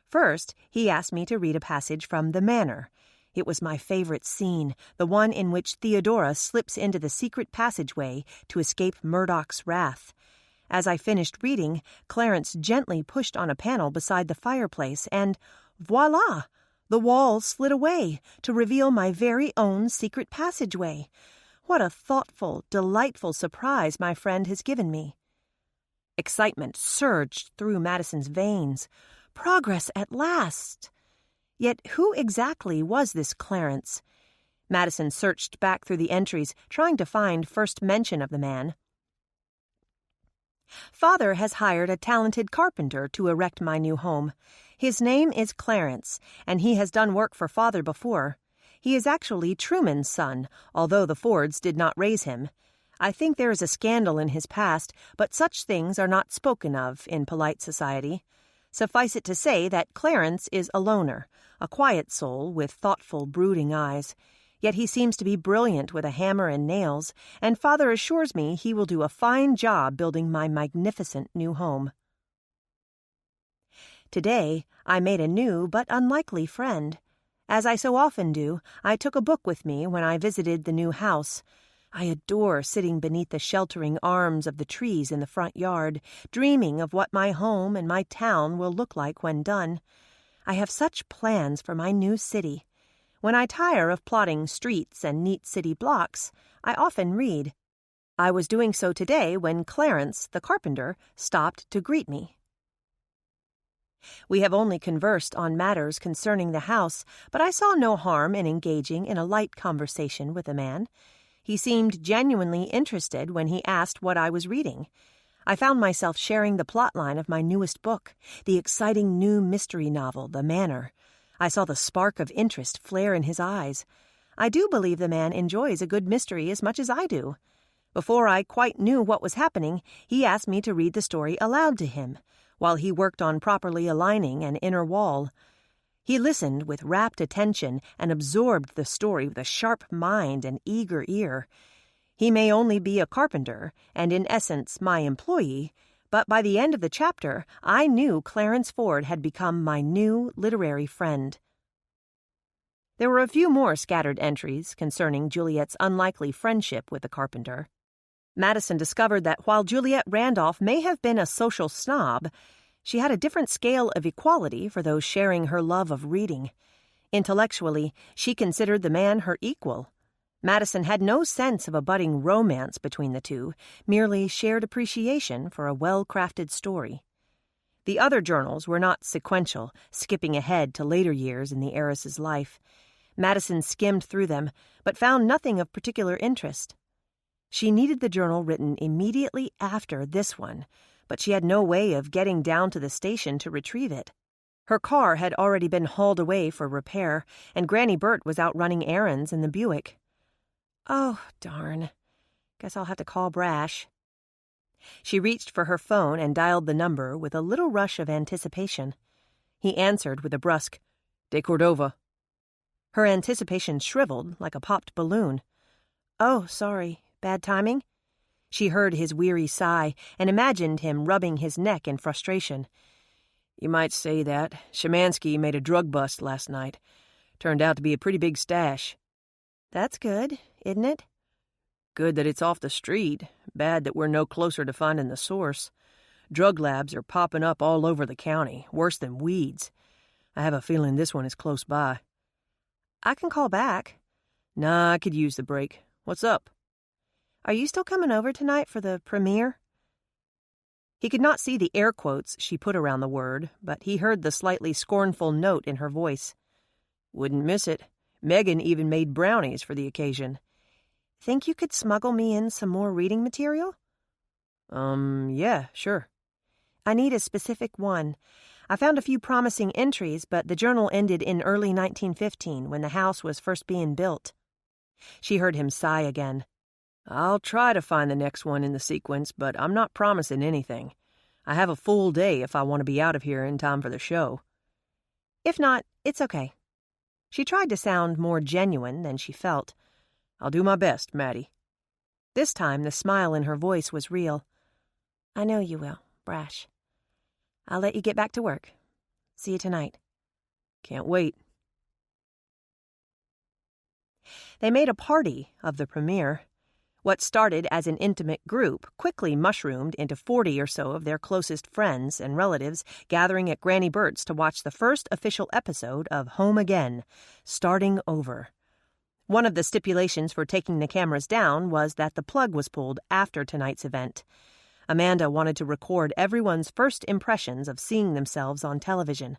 First, he asked me to read a passage from The Manor. It was my favorite scene, the one in which Theodora slips into the secret passageway to escape Murdoch's wrath. As I finished reading, Clarence gently pushed on a panel beside the fireplace, and voila! The wall slid away to reveal my very own secret passageway. What a thoughtful, delightful surprise my friend has given me. Excitement surged through Madison's veins. Progress at last! Yet who exactly was this Clarence? Madison searched back through the entries, trying to find first mention of the man. Father has hired a talented carpenter to erect my new home. His name is Clarence, and he has done work for Father before. He is actually Truman's son, although the Fords did not raise him. I think there is a scandal in his past, but such things are not spoken of in polite society. Suffice it to say that Clarence is a loner, a quiet soul with thoughtful, brooding eyes. Yet he seems to be brilliant with a hammer and nails, and Father assures me he will do a fine job building my magnificent new home. Today, I made a new but unlikely friend. As I so often do, I took a book with me when I visited the new house. I adore sitting beneath the sheltering arms of the trees in the front yard, dreaming of what my home and my town will look like when done. I have such plans for my new city. When I tire of plotting streets and neat city blocks, I often read. I was doing so today when Clarence, the carpenter, stopped to greet me. We have only conversed on matters concerning the house, but I saw no harm in engaging in a light conversation with the man. He seemed genuinely interested when he asked what I was reading. I found myself sharing the plotline of my newest book, the exciting new mystery novel, The Manor. I saw the spark of interest flare in his eyes. I do believe the man enjoys a good mystery as much as I do. Before I quite knew what was happening, he asked me to read the story aloud to him, while he worked on properly aligning an inner wall. He listened with rapt attention and absorbed the story with a sharp mind and eager ear. He may only be a carpenter, and in essence my employee, but by the end of the chapter, I knew Clarence Ford had become my new literary friend. There were a few more scattered entries concerning Juliet's unlikely friendship with the carpenter. Madison discovered that while Juliet Randolph may have been a social snob, she had a different scale of equality for those sharing her love of reading. Intellectually, she considered the man her equal. Madison had no sense of a budding romance between the two, merely shared appreciation for a well-crafted story. The other journals were not sequential, skipping ahead to later years in the heiress's life. Madison skimmed through them, but found nothing of particular interest. She needed the journal written immediately after this one, but she had no way of getting down to the station to retrieve it. Her car had already been hauled away for repair, and Granny Burt was out running errands in the Buick. Oh, darn. Guess I'll have to call Brash. She reached for her phone and dialed the number with a little rush of anticipation. He answered with a brusque, "De Cordova." Her anticipation shriveled like a popped balloon. Oh, sorry. Bad timing? She heard his weary sigh and imagined him rubbing his neck in frustration. You might say that. Szymanski made a drug bust last night. Turned out to be a pretty big stash. That's good, isn't it? Good that it's off the street. Bad that we're no closer to finding the source. Drug labs are popping up all over the county, worse than weeds. I have a feeling this one is close by. I can call back. Nah, I could use the break. What's up? Are you still coming over tonight for the premiere? He could not see the air quotes she put around the word, but he heard the slightly scornful note in her voice. Wouldn't miss it. Megan even made brownies for the occasion. Think you could smuggle me in some more reading material? Yeah, sure. I need a specific one. I found a few promising entries, but the journal ended in early 1915 when the house was first being built. She heard him sigh again. I'll try to find the next one in the sequence, but I'm not promising anything. I have a full day if I want to be out of here in time for the show. If not, it's okay. She tried to sound more genuine than she felt. I'll do my best, Maddie. This time the smile in her voice was real. I know you will, Brash. I'll let you get back to work. See you tonight. Can't wait. They made a party of the premiere. What started as an intimate group quickly mushroomed into 40 or so of their closest friends and relatives gathering at Granny Bert's to watch the first official episode of Home Again, Starting Over. One of the stipulations for taking the cameras down was that the plug was pulled after tonight's event. Amanda wanted to record everyone's first impressions of seeing themselves on television.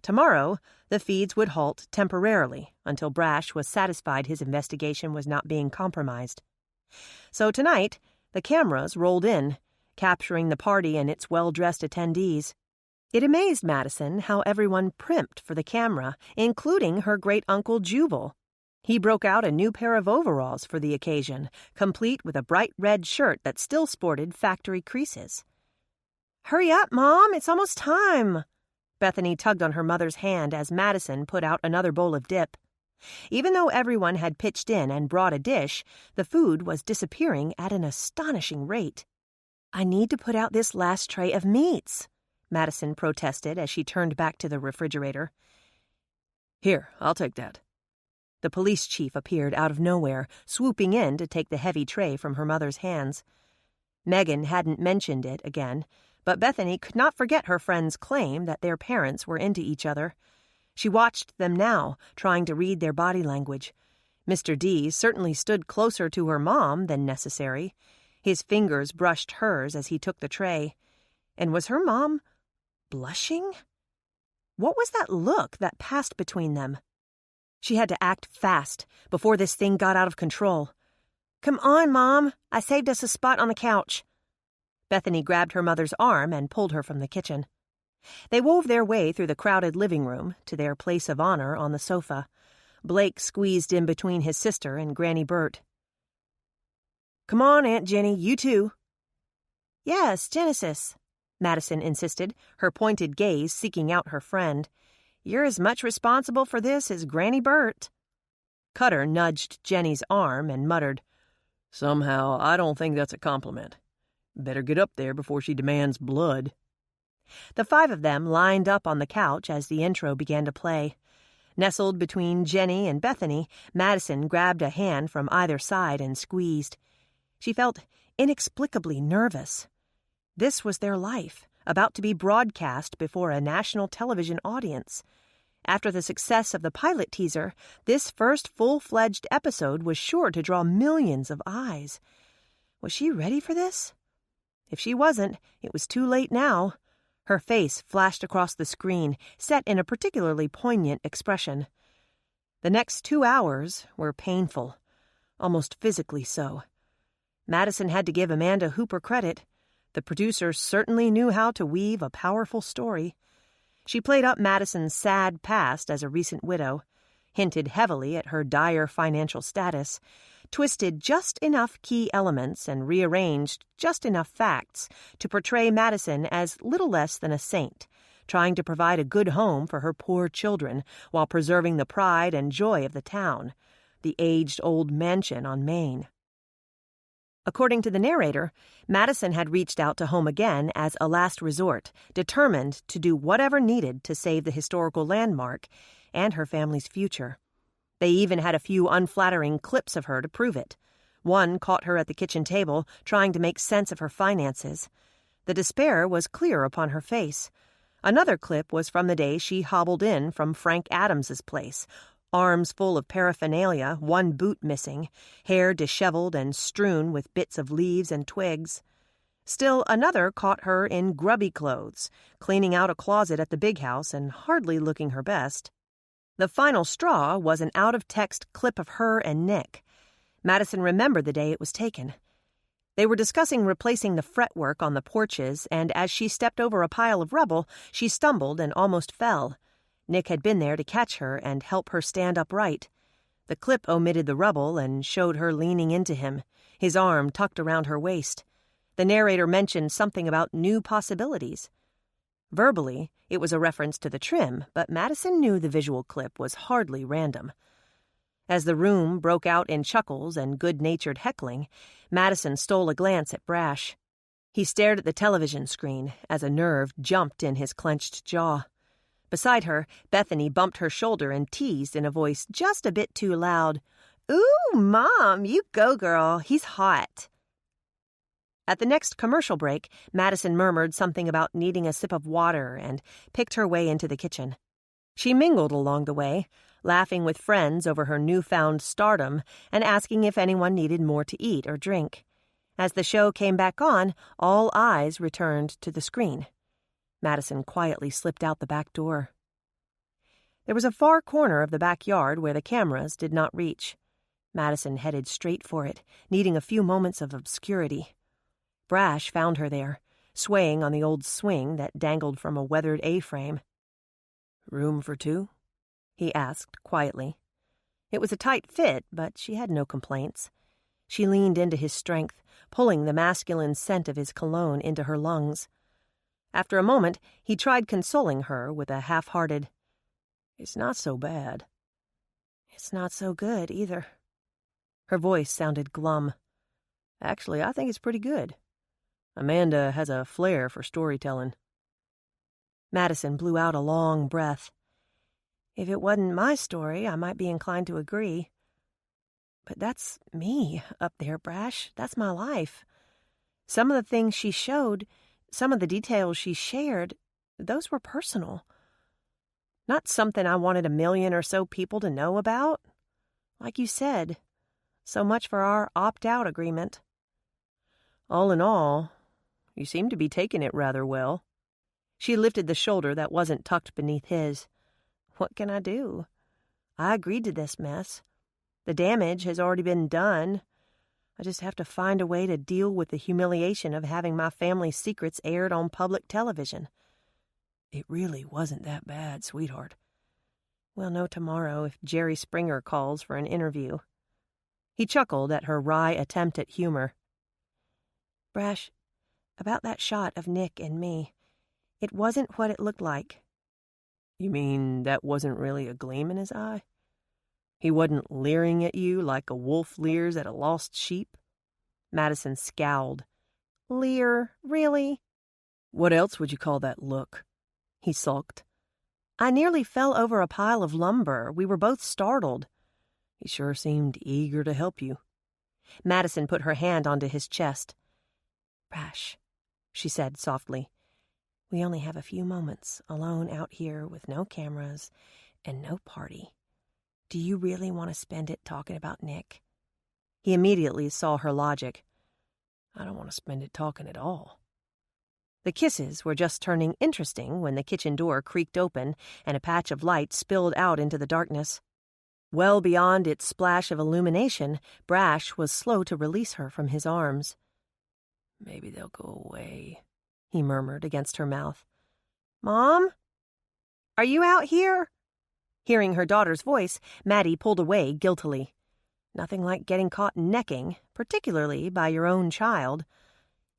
Tomorrow, the feeds would halt temporarily until Brash was satisfied his investigation was not being compromised. So tonight, the cameras rolled in, capturing the party and its well-dressed attendees. It amazed Madison how everyone primped for the camera, including her great-uncle Jubal. He broke out a new pair of overalls for the occasion, complete with a bright red shirt that still sported factory creases. "Hurry up, Mom, it's almost time." Bethany tugged on her mother's hand as Madison put out another bowl of dip. Even though everyone had pitched in and brought a dish, the food was disappearing at an astonishing rate. "I need to put out this last tray of meats," Madison protested as she turned back to the refrigerator. Here, I'll take that. The police chief appeared out of nowhere, swooping in to take the heavy tray from her mother's hands. Megan hadn't mentioned it again, but Bethany could not forget her friend's claim that their parents were into each other. She watched them now, trying to read their body language. Mr. D certainly stood closer to her mom than necessary. His fingers brushed hers as he took the tray. And was her mom blushing? What was that look that passed between them? She had to act fast before this thing got out of control. "Come on, Mom. I saved us a spot on the couch." Bethany grabbed her mother's arm and pulled her from the kitchen. They wove their way through the crowded living room to their place of honor on the sofa. Blake squeezed in between his sister and Granny Bert. "Come on, Aunt Jenny, you too." "Yes, Genesis," Madison insisted, her pointed gaze seeking out her friend. "You're as much responsible for this as Granny Bert." Cutter nudged Jenny's arm and muttered, "Somehow, I don't think that's a compliment. Better get up there before she demands blood." The five of them lined up on the couch as the intro began to play. Nestled between Jenny and Bethany, Madison grabbed a hand from either side and squeezed. She felt inexplicably nervous. This was their life, about to be broadcast before a national television audience. After the success of the pilot teaser, this first full-fledged episode was sure to draw millions of eyes. Was she ready for this? If she wasn't, it was too late now. Her face flashed across the screen, set in a particularly poignant expression. The next 2 hours were painful, almost physically so. Madison had to give Amanda Hooper credit. The producer certainly knew how to weave a powerful story. She played up Madison's sad past as a recent widow, hinted heavily at her dire financial status, twisted just enough key elements and rearranged just enough facts to portray Madison as little less than a saint, trying to provide a good home for her poor children while preserving the pride and joy of the town, the aged-old mansion on Main. According to the narrator, Madison had reached out to Home Again as a last resort, determined to do whatever needed to save the historical landmark and her family's future. They even had a few unflattering clips of her to prove it. One caught her at the kitchen table, trying to make sense of her finances. The despair was clear upon her face. Another clip was from the day she hobbled in from Frank Adams's place, arms full of paraphernalia, one boot missing, hair disheveled and strewn with bits of leaves and twigs. Still another caught her in grubby clothes, cleaning out a closet at the big house and hardly looking her best. The final straw was an out-of-text clip of her and Nick. Madison remembered the day it was taken. They were discussing replacing the fretwork on the porches, and as she stepped over a pile of rubble, she stumbled and almost fell. Nick had been there to catch her and help her stand upright. The clip omitted the rubble and showed her leaning into him, his arm tucked around her waist. The narrator mentioned something about new possibilities. Verbally, it was a reference to the trim, but Madison knew the visual clip was hardly random. As the room broke out in chuckles and good-natured heckling, Madison stole a glance at Brash. He stared at the television screen as a nerve jumped in his clenched jaw. Beside her, Bethany bumped her shoulder and teased in a voice just a bit too loud, "Ooh, Mom, you go, girl. He's hot." At the next commercial break, Madison murmured something about needing a sip of water and picked her way into the kitchen. She mingled along the way, laughing with friends over her newfound stardom and asking if anyone needed more to eat or drink. As the show came back on, all eyes returned to the screen. Madison quietly slipped out the back door. There was a far corner of the backyard where the cameras did not reach. Madison headed straight for it, needing a few moments of obscurity. Brash found her there, swaying on the old swing that dangled from a weathered A-frame. "Room for two?" he asked quietly. It was a tight fit, but she had no complaints. She leaned into his strength, pulling the masculine scent of his cologne into her lungs. After a moment, he tried consoling her with a half-hearted, "It's not so bad." "It's not so good, either." Her voice sounded glum. "Actually, I think it's pretty good. Amanda has a flair for storytelling." Madison blew out a long breath. "If it wasn't my story, I might be inclined to agree. But that's me up there, Brash. That's my life. Some of the things she showed, some of the details she shared, those were personal. Not something I wanted 1,000,000 or so people to know about. Like you said, so much for our opt-out agreement." "All in all, you seem to be taking it rather well." She lifted the shoulder that wasn't tucked beneath his. "What can I do? I agreed to this mess. The damage has already been done. I just have to find a way to deal with the humiliation of having my family's secrets aired on public television." "It really wasn't that bad, sweetheart." "We'll know tomorrow if Jerry Springer calls for an interview." He chuckled at her wry attempt at humor. "Brash, about that shot of Nick and me, it wasn't what it looked like." "You mean that wasn't really a gleam in his eye? He wasn't leering at you like a wolf leers at a lost sheep?" Madison scowled. "Leer, really?" "What else would you call that look?" He sulked. "I nearly fell over a pile of lumber. We were both startled." "He sure seemed eager to help you." Madison put her hand onto his chest. "Brash," she said softly, "we only have a few moments alone out here with no cameras and no party. Do you really want to spend it talking about Nick?" He immediately saw her logic. "I don't want to spend it talking at all." The kisses were just turning interesting when the kitchen door creaked open and a patch of light spilled out into the darkness. Well beyond its splash of illumination, Brash was slow to release her from his arms. "Maybe they'll go away," he murmured against her mouth. "Mom? Are you out here?" Hearing her daughter's voice, Maddie pulled away guiltily. Nothing like getting caught necking, particularly by your own child.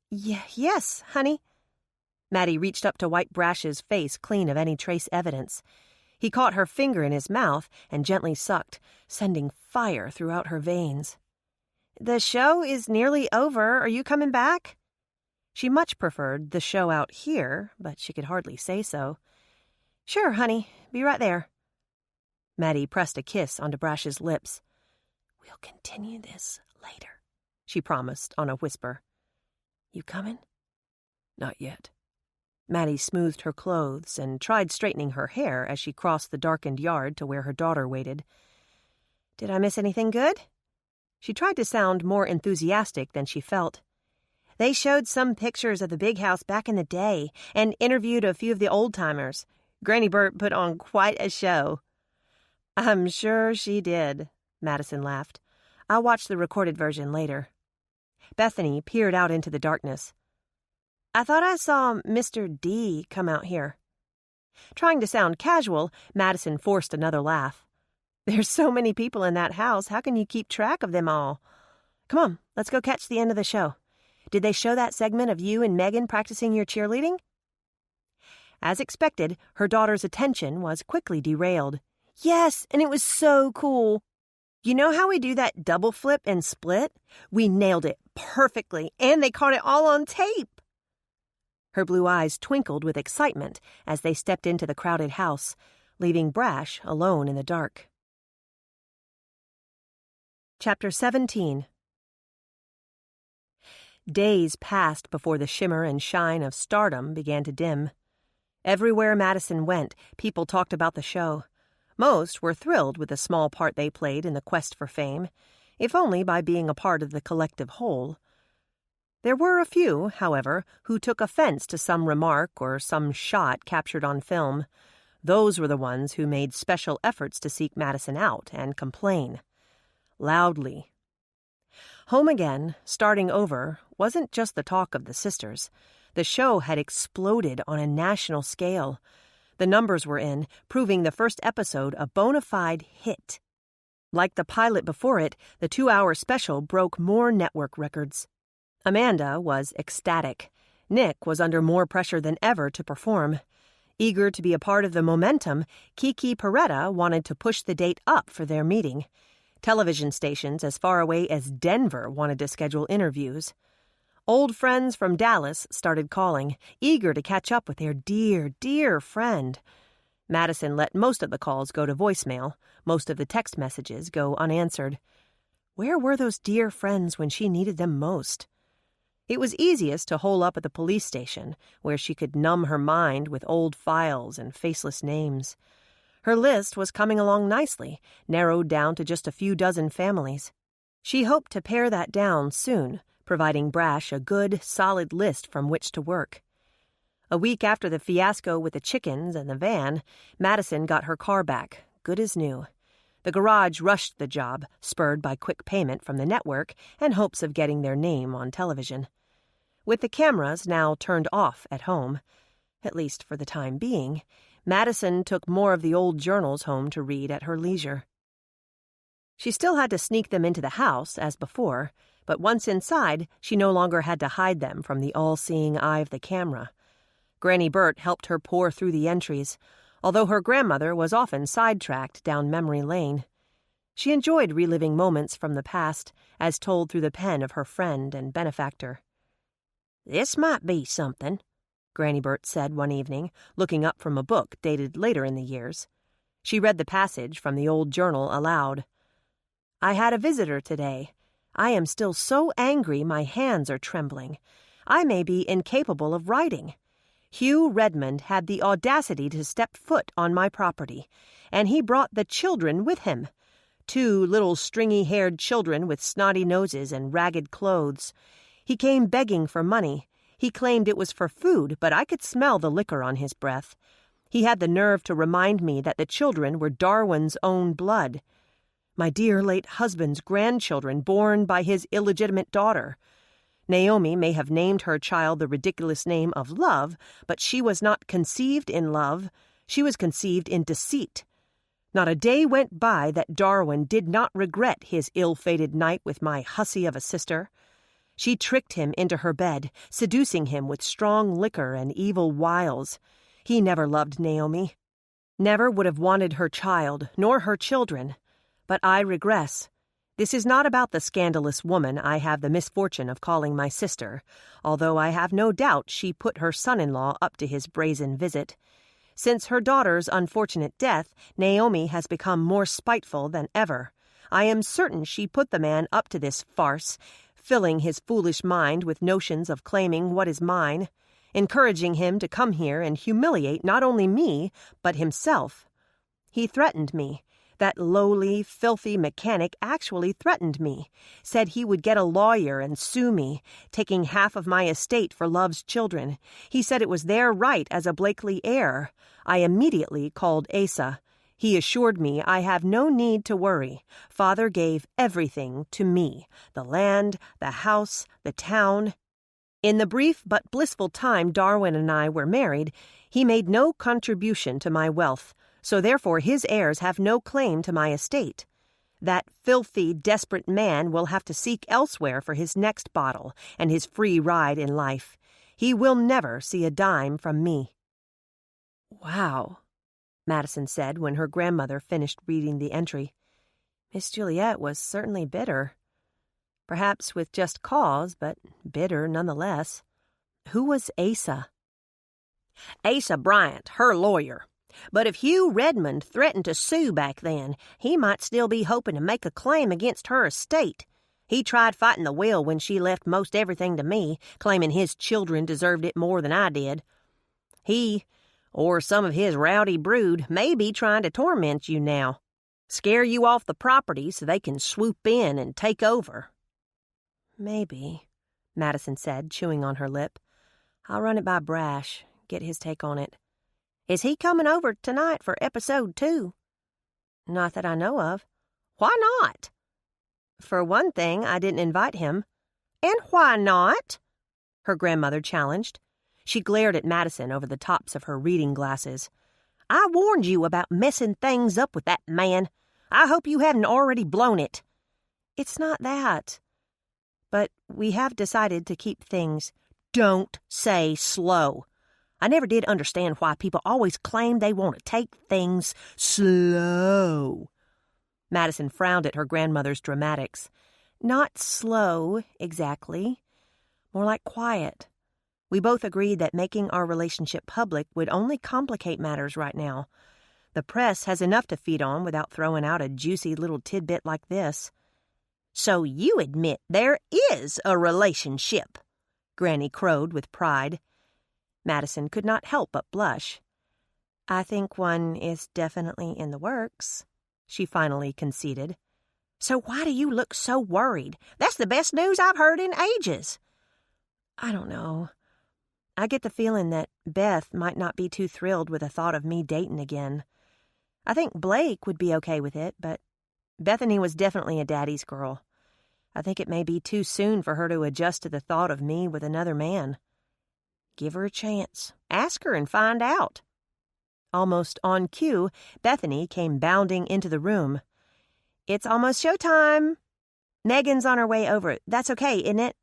Yes, honey." Maddie reached up to wipe Brash's face clean of any trace evidence. He caught her finger in his mouth and gently sucked, sending fire throughout her veins. "The show is nearly over. Are you coming back?" She much preferred the show out here, but she could hardly say so. "Sure, honey. Be right there." Maddie pressed a kiss onto Brash's lips. "We'll continue this later," she promised on a whisper. "You coming?" "Not yet." Maddie smoothed her clothes and tried straightening her hair as she crossed the darkened yard to where her daughter waited. Did I miss anything good?" She tried to sound more enthusiastic than she felt. "They showed some pictures of the big house back in the day and interviewed a few of the old-timers. Granny Burt put on quite a show." "I'm sure she did," Madison laughed. "I'll watch the recorded version later." Bethany peered out into the darkness. "I thought I saw Mr. D come out here." Trying to sound casual, Madison forced another laugh. "There's so many people in that house, how can you keep track of them all? Come on, let's go catch the end of the show. Did they show that segment of you and Megan practicing your cheerleading?" As expected, her daughter's attention was quickly derailed. "Yes, and it was so cool. You know how we do that double flip and split? We nailed it perfectly, and they caught it all on tape." Her blue eyes twinkled with excitement as they stepped into the crowded house, leaving Brash alone in the dark. Chapter 17. Days passed before the shimmer and shine of stardom began to dim. Everywhere Madison went, people talked about the show. Most were thrilled with the small part they played in the quest for fame, if only by being a part of the collective whole. There were a few, however, who took offense to some remark or some shot captured on film. Those were the ones who made special efforts to seek Madison out and complain. Loudly. Home again, starting over, wasn't just the talk of the sisters. The show had exploded on a national scale. The numbers were in, proving the first episode a bona fide hit. Like the pilot before it, the 2-hour special broke more network records. Amanda was ecstatic. Nick was under more pressure than ever to perform. Eager to be a part of the momentum, Kiki Peretta wanted to push the date up for their meeting. Television stations as far away as Denver wanted to schedule interviews. Old friends from Dallas started calling, eager to catch up with their dear, dear friend. Madison let most of the calls go to voicemail, most of the text messages go unanswered. Where were those dear friends when she needed them most? It was easiest to hole up at the police station, where she could numb her mind with old files and faceless names. Her list was coming along nicely, narrowed down to just a few dozen families. She hoped to pare that down soon, providing Brash a good, solid list from which to work. A week after the fiasco with the chickens and the van, Madison got her car back, good as new. The garage rushed the job, spurred by quick payment from the network and hopes of getting their name on television. With the cameras now turned off at home, at least for the time being, Madison took more of the old journals home to read at her leisure. She still had to sneak them into the house, as before, but once inside, she no longer had to hide them from the all-seeing eye of the camera. Granny Burt helped her pore through the entries, although her grandmother was often sidetracked down memory lane. She enjoyed reliving moments from the past, as told through the pen of her friend and benefactor. "This might be something," Granny Burt said one evening, looking up from a book dated later in the years. She read the passage from the old journal aloud. "I had a visitor today. I am still so angry my hands are trembling. I may be incapable of writing. Hugh Redmond had the audacity to step foot on my property, and he brought the children with him. 2 little stringy-haired children with snotty noses and ragged clothes. He came begging for money. He claimed it was for food, but I could smell the liquor on his breath. He had the nerve to remind me that the children were Darwin's own blood. My dear late husband's grandchildren born by his illegitimate daughter. Naomi may have named her child the ridiculous name of Love, but she was not conceived in love. She was conceived in deceit. Not a day went by that Darwin did not regret his ill-fated night with my hussy of a sister. She tricked him into her bed, seducing him with strong liquor and evil wiles. He never loved Naomi. Never would have wanted her child, nor her children. But I regress. This is not about the scandalous woman I have the misfortune of calling my sister, although I have no doubt she put her son-in-law up to his brazen visit. Since her daughter's unfortunate death, Naomi has become more spiteful than ever. I am certain she put the man up to this farce, filling his foolish mind with notions of claiming what is mine, encouraging him to come here and humiliate not only me, but himself. He threatened me, That lowly, filthy mechanic actually threatened me, said he would get a lawyer and sue me, taking half of my estate for Love's children. He said it was their right as a Blakely heir. I immediately called Asa. He assured me I have no need to worry. Father gave everything to me, the land, the house, the town. In the brief but blissful time Darwin and I were married, he made no contribution to my wealth, so therefore his heirs have no claim to my estate. That filthy, desperate man will have to seek elsewhere for his next bottle and his free ride in life. He will never see a dime from me." "Wow," Madison said when her grandmother finished reading the entry. Miss Juliet was certainly bitter. Perhaps with just cause, but bitter nonetheless. Who was Asa? "Asa Bryant, her lawyer. But if Hugh Redmond threatened to sue back then, he might still be hoping to make a claim against her estate. He tried fighting the will when she left most everything to me, claiming his children deserved it more than I did. He, or some of his rowdy brood, may be trying to torment you now. Scare you off the property so they can swoop in and take over." "Maybe," Madison said, chewing on her lip. "I'll run it by Brash, get his take on it." "Is he coming over tonight for episode 2? "Not that I know of." "Why not?" "For one thing, I didn't invite him." "And why not?" her grandmother challenged. She glared at Madison over the tops of her reading glasses. "I warned you about messing things up with that man. I hope you hadn't already blown it." "It's not that. But we have decided to keep things—" "Don't say slow. I never did understand why people always claim they want to take things slow." Madison frowned at her grandmother's dramatics. "Not slow, exactly. More like quiet. We both agreed that making our relationship public would only complicate matters right now. The press has enough to feed on without throwing out a juicy little tidbit like this." "So you admit there is a relationship," Granny crowed with pride. Madison could not help but blush. "I think one is definitely in the works," she finally conceded. "So why do you look so worried? That's the best news I've heard in ages." "I don't know. I get the feeling that Beth might not be too thrilled with the thought of me dating again. I think Blake would be okay with it, but Bethany was definitely a daddy's girl. I think it may be too soon for her to adjust to the thought of me with another man." "Give her a chance. Ask her and find out." Almost on cue, Bethany came bounding into the room. "It's almost showtime. Megan's on her way over. That's okay, isn't it?"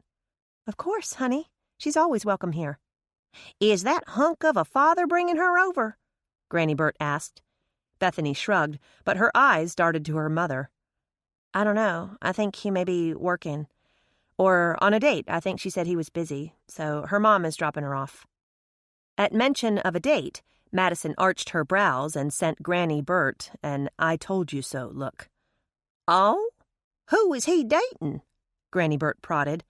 "Of course, honey. She's always welcome here." "Is that hunk of a father bringing her over?" Granny Burt asked. Bethany shrugged, but her eyes darted to her mother. "I don't know. I think he may be working. Or on a date. I think she said he was busy, so her mom is dropping her off." At mention of a date, Madison arched her brows and sent Granny Burt an "I told you so" look. "Oh? Who is he dating?" Granny Burt prodded.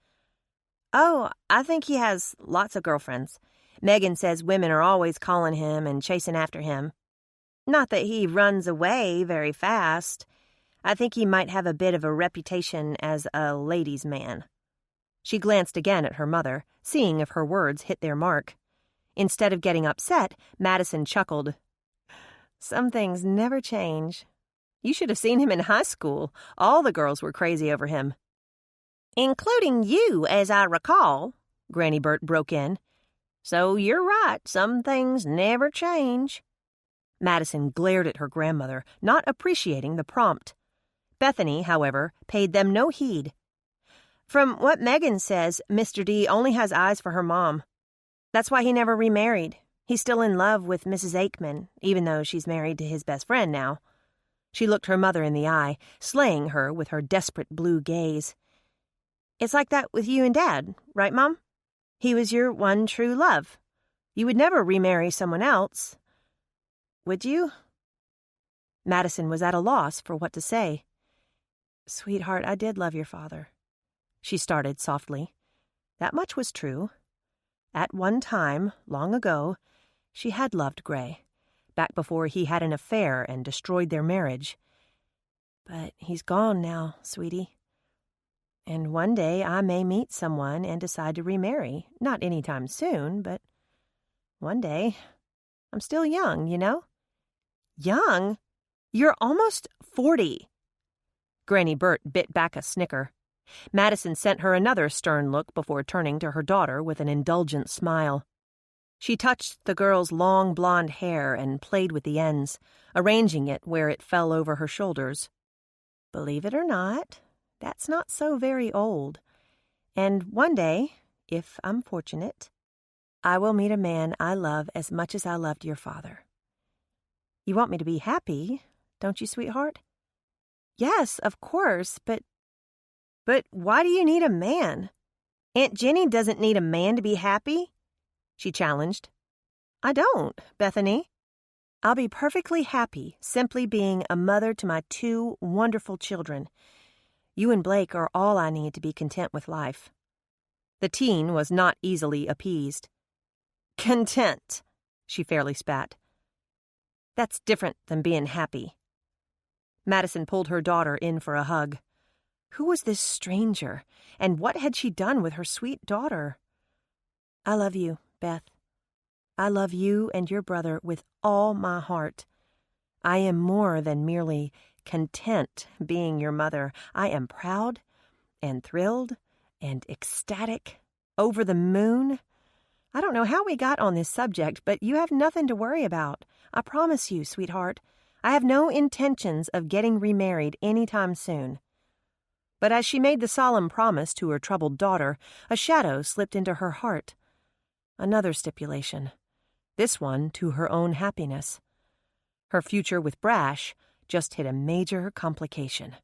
"Oh, I think he has lots of girlfriends. Megan says women are always calling him and chasing after him. Not that he runs away very fast. I think he might have a bit of a reputation as a ladies' man." She glanced again at her mother, seeing if her words hit their mark. Instead of getting upset, Madison chuckled. "Some things never change. You should have seen him in high school. All the girls were crazy over him." "Including you, as I recall," Granny Burt broke in. "So you're right, some things never change." Madison glared at her grandmother, not appreciating the prompt. Bethany, however, paid them no heed. "From what Megan says, Mr. D only has eyes for her mom. That's why he never remarried. He's still in love with Mrs. Aikman, even though she's married to his best friend now." She looked her mother in the eye, slaying her with her desperate blue gaze. "It's like that with you and Dad, right, Mom? He was your one true love. You would never remarry someone else. Would you?" Madison was at a loss for what to say. "Sweetheart, I did love your father," she started softly. That much was true. At one time, long ago, she had loved Gray, back before he had an affair and destroyed their marriage. But he's gone now, sweetie. And one day I may meet someone and decide to remarry. Not anytime soon, but one day. I'm still young, you know? Young? You're almost 40. Granny Burt bit back a snicker. Madison sent her another stern look before turning to her daughter with an indulgent smile. She touched the girl's long blonde hair and played with the ends, arranging it where it fell over her shoulders. Believe it or not, that's not so very old. And one day, if I'm fortunate, I will meet a man I love as much as I loved your father. You want me to be happy, don't you, sweetheart? Yes, of course, but why do you need a man? Aunt Jenny doesn't need a man to be happy, she challenged. I don't, Bethany. I'll be perfectly happy simply being a mother to my 2 wonderful children. You and Blake are all I need to be content with life. The teen was not easily appeased. Content, she fairly spat. That's different than being happy. Madison pulled her daughter in for a hug. Who was this stranger, and what had she done with her sweet daughter? I love you, Beth. I love you and your brother with all my heart. I am more than merely content being your mother. I am proud and thrilled and ecstatic, over the moon. I don't know how we got on this subject, but you have nothing to worry about. I promise you, sweetheart. I have no intentions of getting remarried anytime soon. But as she made the solemn promise to her troubled daughter, a shadow slipped into her heart. Another stipulation. This one to her own happiness. Her future with Brash just hit a major complication.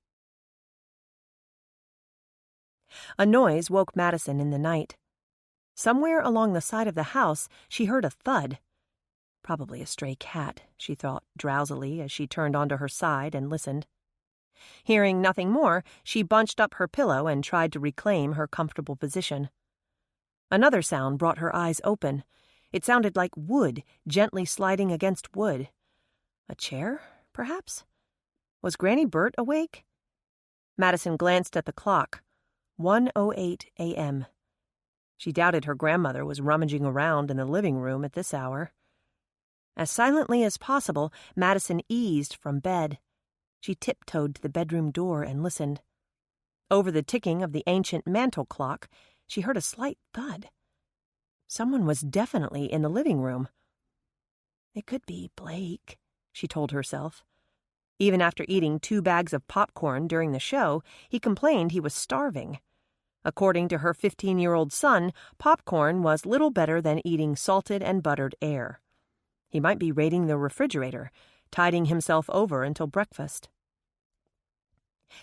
A noise woke Madison in the night. Somewhere along the side of the house, she heard a thud. Probably a stray cat, she thought drowsily as she turned onto her side and listened. Hearing nothing more, she bunched up her pillow and tried to reclaim her comfortable position. Another sound brought her eyes open. It sounded like wood gently sliding against wood. A chair, perhaps? Was Granny Burt awake? Madison glanced at the clock. 1:08 a.m. She doubted her grandmother was rummaging around in the living room at this hour. As silently as possible, Madison eased from bed. She tiptoed to the bedroom door and listened. Over the ticking of the ancient mantel clock, she heard a slight thud. Someone was definitely in the living room. It could be Blake, she told herself. Even after eating 2 bags of popcorn during the show, he complained he was starving. According to her 15-year-old son, popcorn was little better than eating salted and buttered air. He might be raiding the refrigerator, tiding himself over until breakfast.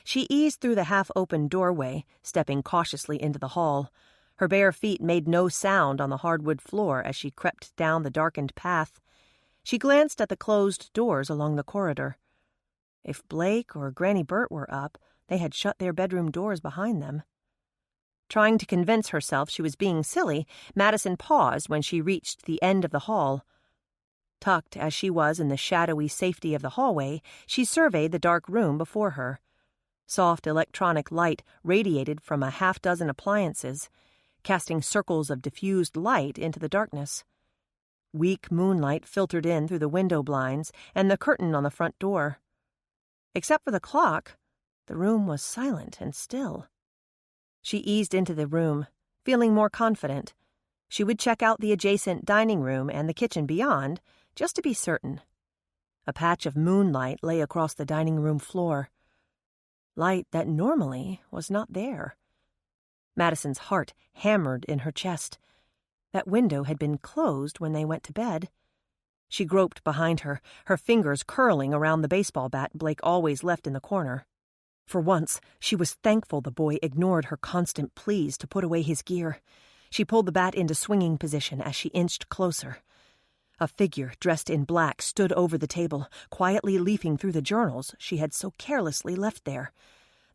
She eased through the half-open doorway, stepping cautiously into the hall. Her bare feet made no sound on the hardwood floor as she crept down the darkened path. She glanced at the closed doors along the corridor. If Blake or Granny Burt were up, they had shut their bedroom doors behind them. Trying to convince herself she was being silly, Madison paused when she reached the end of the hall. Tucked as she was in the shadowy safety of the hallway, she surveyed the dark room before her. Soft electronic light radiated from a half-dozen appliances, casting circles of diffused light into the darkness. Weak moonlight filtered in through the window blinds and the curtain on the front door. Except for the clock, the room was silent and still. She eased into the room, feeling more confident. She would check out the adjacent dining room and the kitchen beyond, just to be certain. A patch of moonlight lay across the dining room floor. Light that normally was not there. Madison's heart hammered in her chest. That window had been closed when they went to bed. She groped behind her, her fingers curling around the baseball bat Blake always left in the corner. For once, she was thankful the boy ignored her constant pleas to put away his gear. She pulled the bat into swinging position as she inched closer. A figure dressed in black stood over the table, quietly leafing through the journals she had so carelessly left there.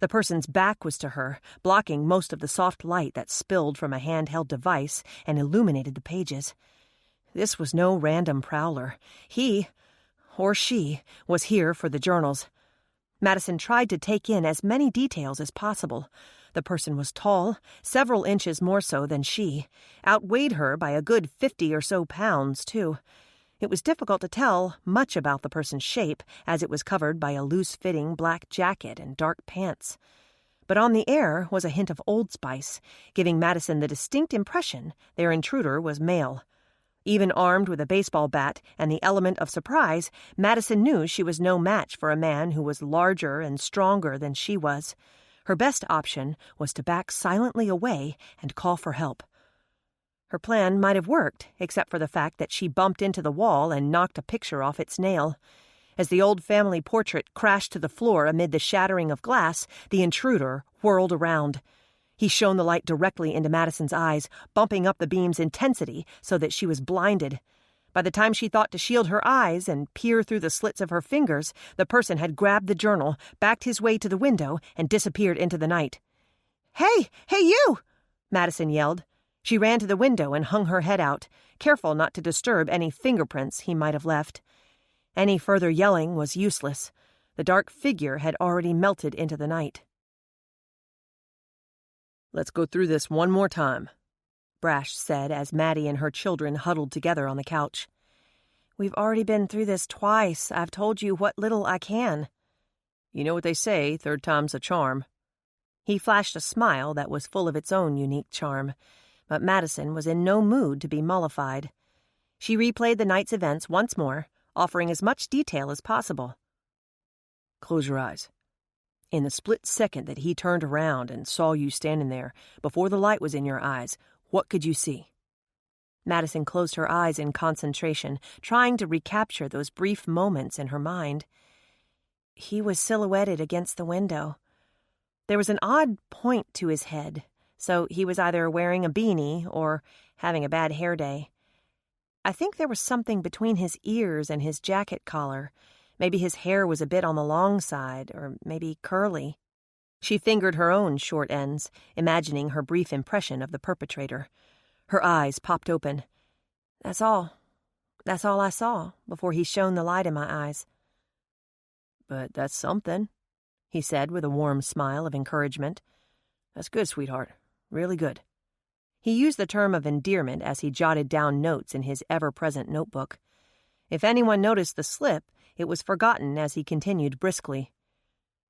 The person's back was to her, blocking most of the soft light that spilled from a handheld device and illuminated the pages. This was no random prowler. He, or she, was here for the journals. Madison tried to take in as many details as possible. The person was tall, several inches more so than she, outweighed her by a good 50 or so pounds, too. It was difficult to tell much about the person's shape, as it was covered by a loose-fitting black jacket and dark pants. But on the air was a hint of Old Spice, giving Madison the distinct impression their intruder was male. Even armed with a baseball bat and the element of surprise, Madison knew she was no match for a man who was larger and stronger than she was. Her best option was to back silently away and call for help. Her plan might have worked, except for the fact that she bumped into the wall and knocked a picture off its nail. As the old family portrait crashed to the floor amid the shattering of glass, the intruder whirled around. He shone the light directly into Madison's eyes, bumping up the beam's intensity so that she was blinded. By the time she thought to shield her eyes and peer through the slits of her fingers, the person had grabbed the journal, backed his way to the window, and disappeared into the night. "Hey, you!" Madison yelled. She ran to the window and hung her head out, careful not to disturb any fingerprints he might have left. Any further yelling was useless. The dark figure had already melted into the night. "Let's go through this one more time," Brash said as Maddie and her children huddled together on the couch. "We've already been through this twice. I've told you what little I can." "You know what they say, third time's a charm." He flashed a smile that was full of its own unique charm, but Madison was in no mood to be mollified. She replayed the night's events once more, offering as much detail as possible. "Close your eyes. In the split second that he turned around and saw you standing there, before the light was in your eyes, what could you see?" Madison closed her eyes in concentration, trying to recapture those brief moments in her mind. He was silhouetted against the window. There was an odd point to his head, so he was either wearing a beanie or having a bad hair day. I think there was something between his ears and his jacket collar. Maybe his hair was a bit on the long side, or maybe curly. She fingered her own short ends, imagining her brief impression of the perpetrator. Her eyes popped open. That's all I saw before he shone the light in my eyes." "But that's something," he said with a warm smile of encouragement. "That's good, sweetheart. Really good." He used the term of endearment as he jotted down notes in his ever-present notebook. If anyone noticed the slip, it was forgotten as he continued briskly.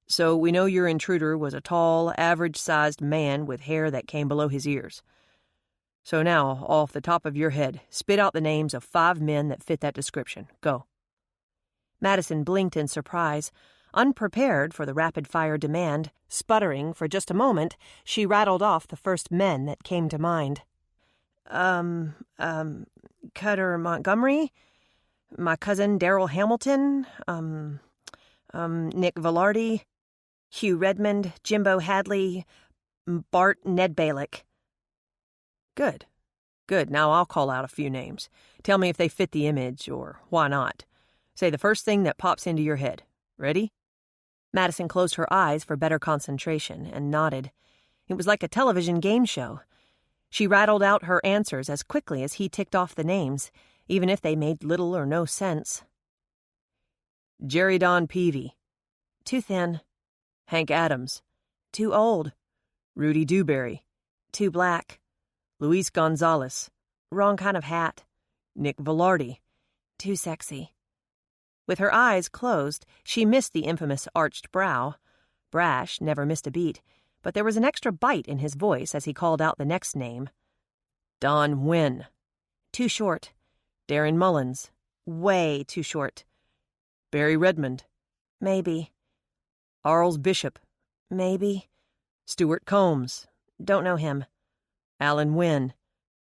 "So we know your intruder was a tall, average-sized man with hair that came below his ears. So now, off the top of your head, spit out the names of 5 men that fit that description. Go." Madison blinked in surprise, unprepared for the rapid-fire demand. Sputtering for just a moment, she rattled off the first men that came to mind. Cutter Montgomery, my cousin Darrell Hamilton, Nick Velarde, Hugh Redmond, Jimbo Hadley, Bart Nedbalick. Good. Now I'll call out a few names. Tell me if they fit the image, or why not. Say the first thing that pops into your head. Ready? Madison closed her eyes for better concentration and nodded. It was like a television game show. She rattled out her answers as quickly as he ticked off the names, even if they made little or no sense. Jerry Don Peavy. Too thin. Hank Adams. Too old. Rudy Dewberry. Too black. Luis Gonzalez. Wrong kind of hat. Nick Velarde. Too sexy. With her eyes closed, she missed the infamous arched brow. Brash never missed a beat, but there was an extra bite in his voice as he called out the next name. Don Wynn. Too short. Darren Mullins. Way too short. Barry Redmond. Maybe. Arles Bishop. Maybe. Stuart Combs. Don't know him. Alan Wynn.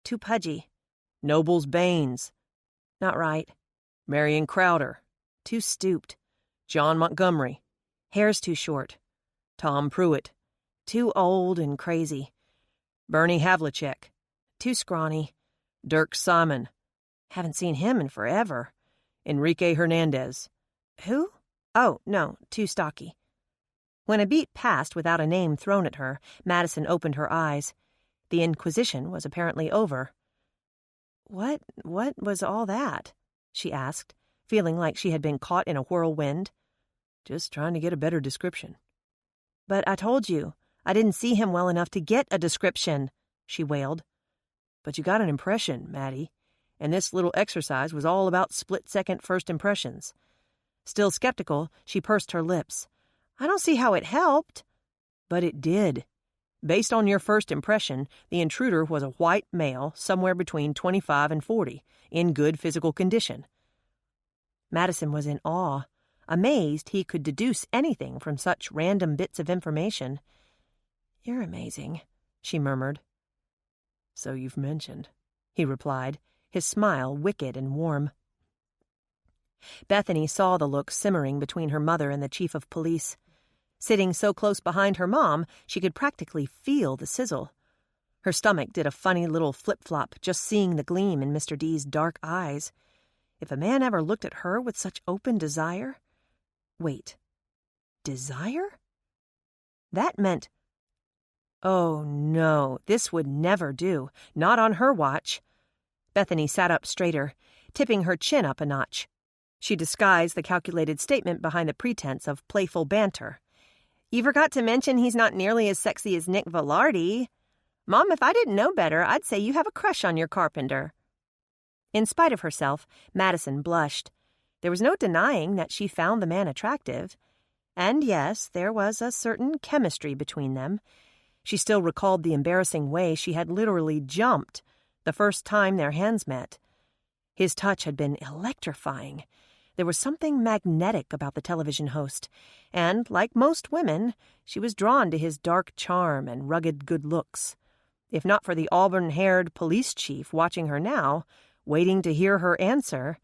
Too pudgy. Nobles Baines. Not right. Marion Crowder. Too stooped. John Montgomery. Hair's too short. Tom Pruitt. Too old and crazy. Bernie Havlicek. Too scrawny. Dirk Simon. Haven't seen him in forever. Enrique Hernandez. Who? Oh, no, too stocky. When a beat passed without a name thrown at her, Madison opened her eyes. The inquisition was apparently over. What was all that? She asked, feeling like she had been caught in a whirlwind. Just trying to get a better description. But I told you, I didn't see him well enough to get a description, she wailed. But you got an impression, Maddie, and this little exercise was all about split-second first impressions. Still skeptical, she pursed her lips. I don't see how it helped. But it did. Based on your first impression, the intruder was a white male somewhere between 25 and 40, in good physical condition. Madison was in awe, amazed he could deduce anything from such random bits of information. You're amazing, she murmured. So you've mentioned, he replied, his smile wicked and warm. Bethany saw the look simmering between her mother and the chief of police. Sitting so close behind her mom, she could practically feel the sizzle. Her stomach did a funny little flip-flop just seeing the gleam in Mr. D's dark eyes. If a man ever looked at her with such open desire... Wait. Desire? That meant... Oh, no, this would never do. Not on her watch. Bethany sat up straighter, tipping her chin up a notch. She disguised the calculated statement behind the pretense of playful banter. You forgot to mention he's not nearly as sexy as Nick Velarde. Mom, if I didn't know better, I'd say you have a crush on your carpenter. In spite of herself, Madison blushed. There was no denying that she found the man attractive. And yes, there was a certain chemistry between them. She still recalled the embarrassing way she had literally jumped the first time their hands met. His touch had been electrifying. There was something magnetic about the television host, and, like most women, she was drawn to his dark charm and rugged good looks. If not for the auburn-haired police chief watching her now, waiting to hear her answer,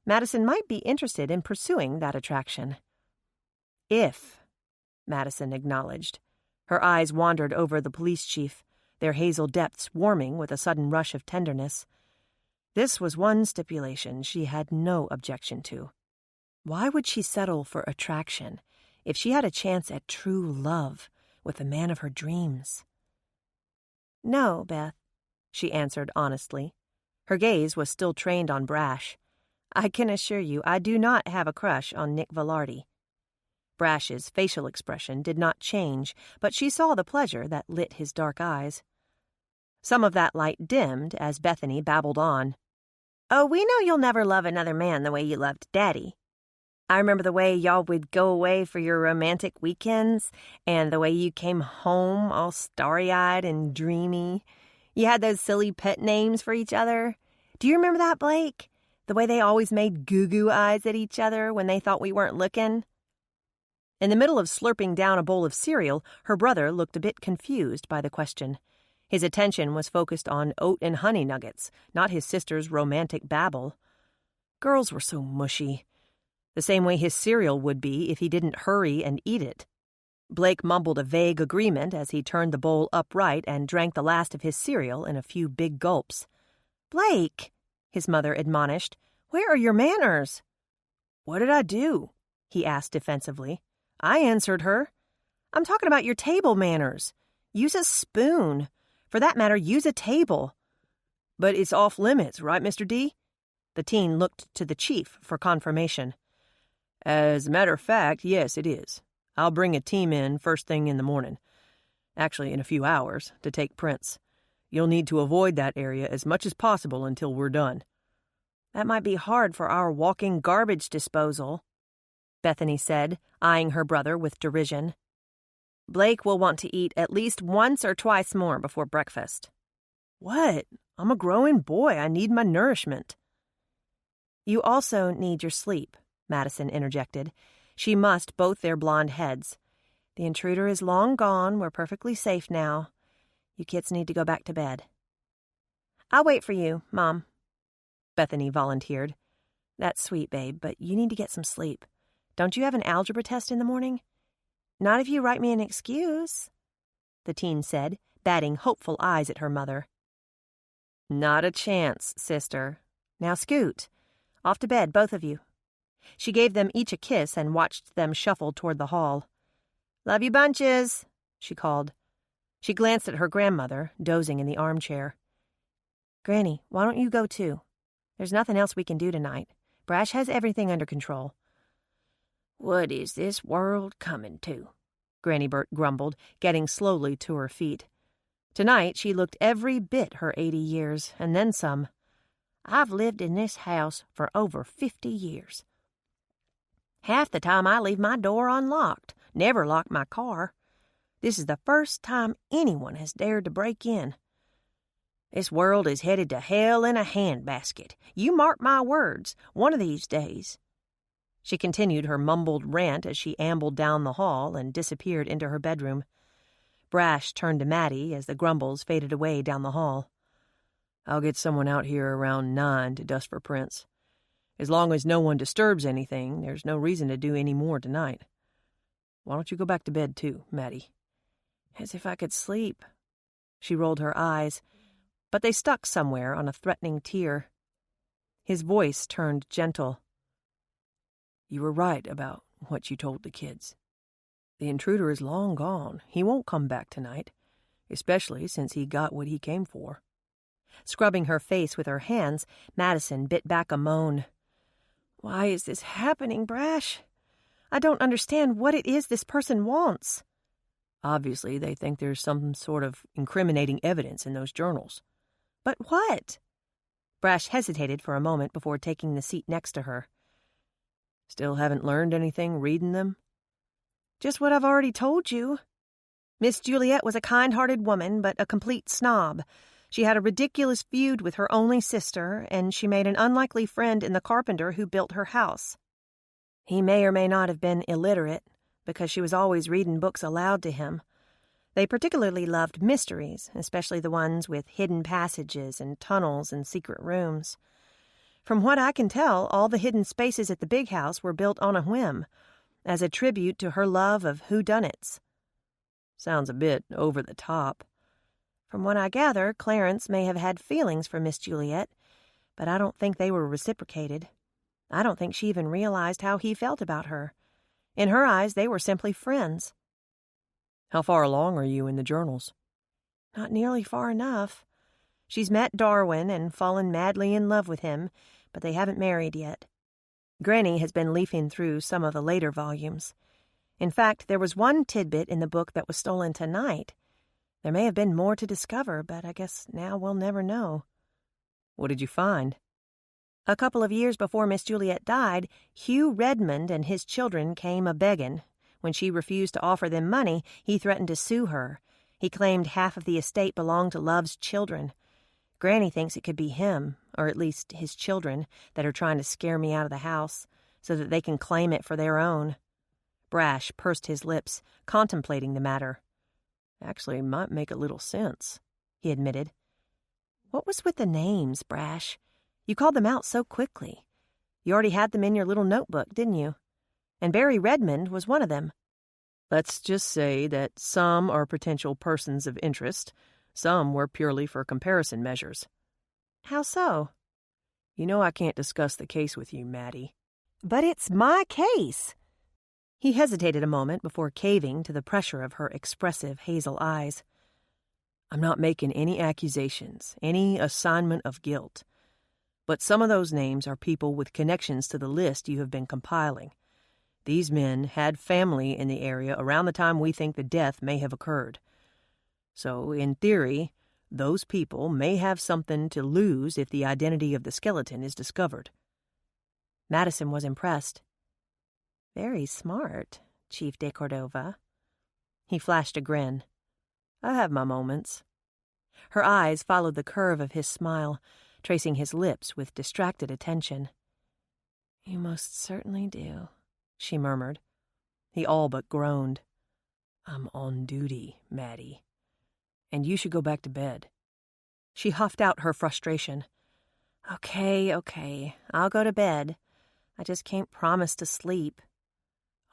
Madison might be interested in pursuing that attraction. If, Madison acknowledged. Her eyes wandered over the police chief, their hazel depths warming with a sudden rush of tenderness. This was one stipulation she had no objection to. Why would she settle for attraction if she had a chance at true love with the man of her dreams? No, Beth, she answered honestly. Her gaze was still trained on Brash. I can assure you I do not have a crush on Nick Velarde. Brash's facial expression did not change, but she saw the pleasure that lit his dark eyes. Some of that light dimmed as Bethany babbled on. Oh, we know you'll never love another man the way you loved Daddy. I remember the way y'all would go away for your romantic weekends, and the way you came home all starry-eyed and dreamy. You had those silly pet names for each other. Do you remember that, Blake? The way they always made goo-goo eyes at each other when they thought we weren't looking? In the middle of slurping down a bowl of cereal, her brother looked a bit confused by the question. His attention was focused on oat and honey nuggets, not his sister's romantic babble. Girls were so mushy. The same way his cereal would be if he didn't hurry and eat it. Blake mumbled a vague agreement as he turned the bowl upright and drank the last of his cereal in a few big gulps. Blake, his mother admonished, where are your manners? What did I do? He asked defensively. I answered her. I'm talking about your table manners. Use a spoon. For that matter, use a table. But it's off limits, right, Mr. D? The teen looked to the chief for confirmation. As a matter of fact, yes, it is. I'll bring a team in first thing in the morning. Actually, in a few hours, to take prints. You'll need to avoid that area as much as possible until we're done. That might be hard for our walking garbage disposal, Bethany said, eyeing her brother with derision. Blake will want to eat at least once or twice more before breakfast. What? I'm a growing boy. I need my nourishment. You also need your sleep, Madison interjected. She mussed both their blonde heads. The intruder is long gone. We're perfectly safe now. You kids need to go back to bed. I'll wait for you, Mom, Bethany volunteered. That's sweet, babe, but you need to get some sleep. Don't you have an algebra test in the morning? Not if you write me an excuse, the teen said, batting hopeful eyes at her mother. Not a chance, sister. Now scoot. Off to bed, both of you. She gave them each a kiss and watched them shuffle toward the hall. Love you bunches, she called. She glanced at her grandmother, dozing in the armchair. Granny, why don't you go too? There's nothing else we can do tonight. Brash has everything under control. "What is this world coming to?" Granny Bert grumbled, getting slowly to her feet. Tonight she looked every bit her 80 years, and then some. "I've lived in this house for over 50 years. Half the time I leave my door unlocked, never lock my car. This is the first time anyone has dared to break in. This world is headed to hell in a handbasket. You mark my words, one of these days." She continued her mumbled rant as she ambled down the hall and disappeared into her bedroom. Brash turned to Maddie as the grumbles faded away down the hall. "I'll get someone out here around 9 to dust for prints. As long as no one disturbs anything, there's no reason to do any more tonight. Why don't you go back to bed too, Maddie?" As if I could sleep. She rolled her eyes, but they stuck somewhere on a threatening tear. His voice turned gentle. "You were right about what you told the kids. The intruder is long gone. He won't come back tonight, especially since he got what he came for." Scrubbing her face with her hands, Madison bit back a moan. "Why is this happening, Brash? I don't understand what it is this person wants." "Obviously, they think there's some sort of incriminating evidence in those journals." "But what?" Brash hesitated for a moment before taking the seat next to her. "Still haven't learned anything reading them?" "Just what I've already told you. Miss Juliet was a kind-hearted woman, but a complete snob. She had a ridiculous feud with her only sister, and she made an unlikely friend in the carpenter who built her house. He may or may not have been illiterate, because she was always reading books aloud to him. They particularly loved mysteries, especially the ones with hidden passages and tunnels and secret rooms. From what I can tell, all the hidden spaces at the big house were built on a whim, as a tribute to her love of whodunits." "Sounds a bit over the top." "From what I gather, Clarence may have had feelings for Miss Juliet, but I don't think they were reciprocated. I don't think she even realized how he felt about her. In her eyes, they were simply friends." "How far along are you in the journals?" "Not nearly far enough. She's met Darwin and fallen madly in love with him, but they haven't married yet. Granny has been leafing through some of the later volumes. In fact, there was one tidbit in the book that was stolen tonight. There may have been more to discover, but I guess now we'll never know." "What did you find?" "A couple of years before Miss Juliet died, Hugh Redmond and his children came a-beggin'. When she refused to offer them money, he threatened to sue her. He claimed half of the estate belonged to Love's children. Granny thinks it could be him, or at least his children, that are trying to scare me out of the house, so that they can claim it for their own." Brash pursed his lips, contemplating the matter. "Actually, might make a little sense," he admitted. "What was with the names, Brash? You called them out so quickly. You already had them in your little notebook, didn't you? And Barry Redmond was one of them." "Let's just say that some are potential persons of interest. Some were purely for comparison measures." "How so?" "You know I can't discuss the case with you, Maddie." "But it's my case." He hesitated a moment before caving to the pressure of her expressive hazel eyes. "I'm not making any accusations, any assignment of guilt. But some of those names are people with connections to the list you have been compiling. These men had family in the area around the time we think the death may have occurred. So, in theory, those people may have something to lose if the identity of the skeleton is discovered." Madison was impressed. "Very smart, Chief de Cordova." He flashed a grin. "I have my moments." Her eyes followed the curve of his smile, tracing his lips with distracted attention. "You most certainly do," she murmured. He all but groaned. "I'm on duty, Maddie. And you should go back to bed." She huffed out her frustration. Okay, I'll go to bed. I just can't promise to sleep."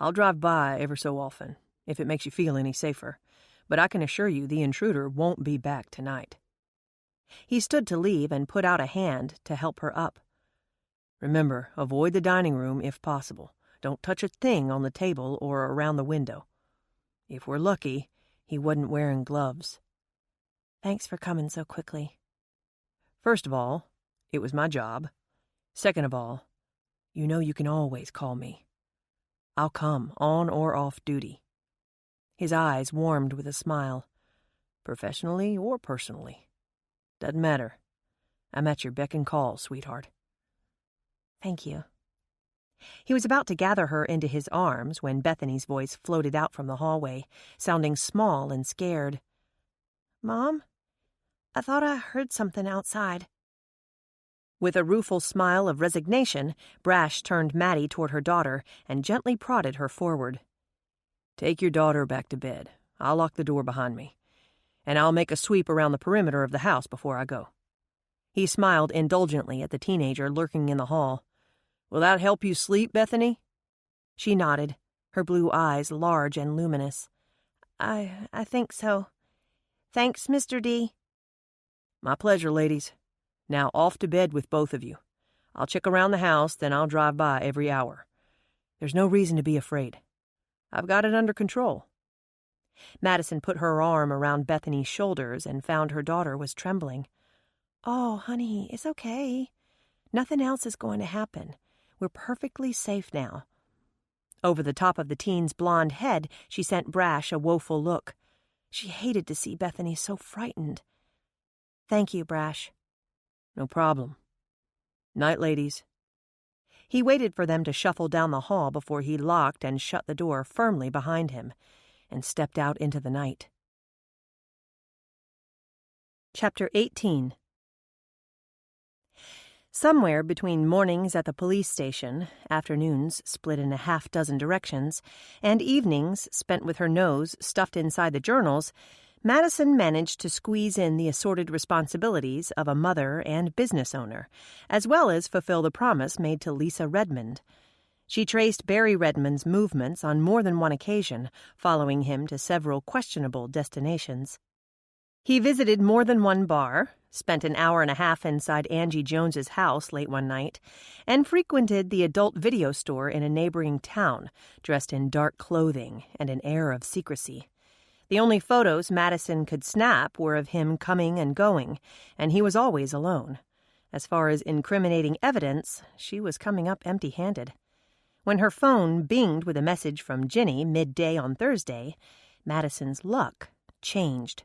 "I'll drive by ever so often, if it makes you feel any safer. But I can assure you the intruder won't be back tonight." He stood to leave and put out a hand to help her up. "Remember, avoid the dining room if possible. Don't touch a thing on the table or around the window. If we're lucky, he wasn't wearing gloves." "Thanks for coming so quickly." "First of all, it was my job. Second of all, you know you can always call me. I'll come, on or off duty." His eyes warmed with a smile. "Professionally or personally. Doesn't matter. I'm at your beck and call, sweetheart." "Thank you." He was about to gather her into his arms when Bethany's voice floated out from the hallway, sounding small and scared. "Mom, I thought I heard something outside." With a rueful smile of resignation, Brash turned Maddie toward her daughter and gently prodded her forward. "Take your daughter back to bed. I'll lock the door behind me. And I'll make a sweep around the perimeter of the house before I go." He smiled indulgently at the teenager lurking in the hall. "Will that help you sleep, Bethany?" She nodded, her blue eyes large and luminous. I think so. Thanks, Mr. D." "My pleasure, ladies. Now off to bed with both of you. I'll check around the house, then I'll drive by every hour. There's no reason to be afraid. I've got it under control." Madison put her arm around Bethany's shoulders and found her daughter was trembling. "Oh, honey, it's okay. Nothing else is going to happen. We're perfectly safe now." Over the top of the teen's blonde head, she sent Brash a woeful look. She hated to see Bethany so frightened. "Thank you, Brash." "No problem. Night, ladies." He waited for them to shuffle down the hall before he locked and shut the door firmly behind him and stepped out into the night. Chapter 18. Somewhere between mornings at the police station, afternoons split in a half-dozen directions, and evenings spent with her nose stuffed inside the journals, Madison managed to squeeze in the assorted responsibilities of a mother and business owner, as well as fulfill the promise made to Lisa Redmond. She traced Barry Redmond's movements on more than one occasion, following him to several questionable destinations. He visited more than one bar, spent an hour and a half inside Angie Jones's house late one night, and frequented the adult video store in a neighboring town, dressed in dark clothing and an air of secrecy. The only photos Madison could snap were of him coming and going, and he was always alone. As far as incriminating evidence, she was coming up empty-handed. When her phone binged with a message from Ginny midday on Thursday, Madison's luck changed.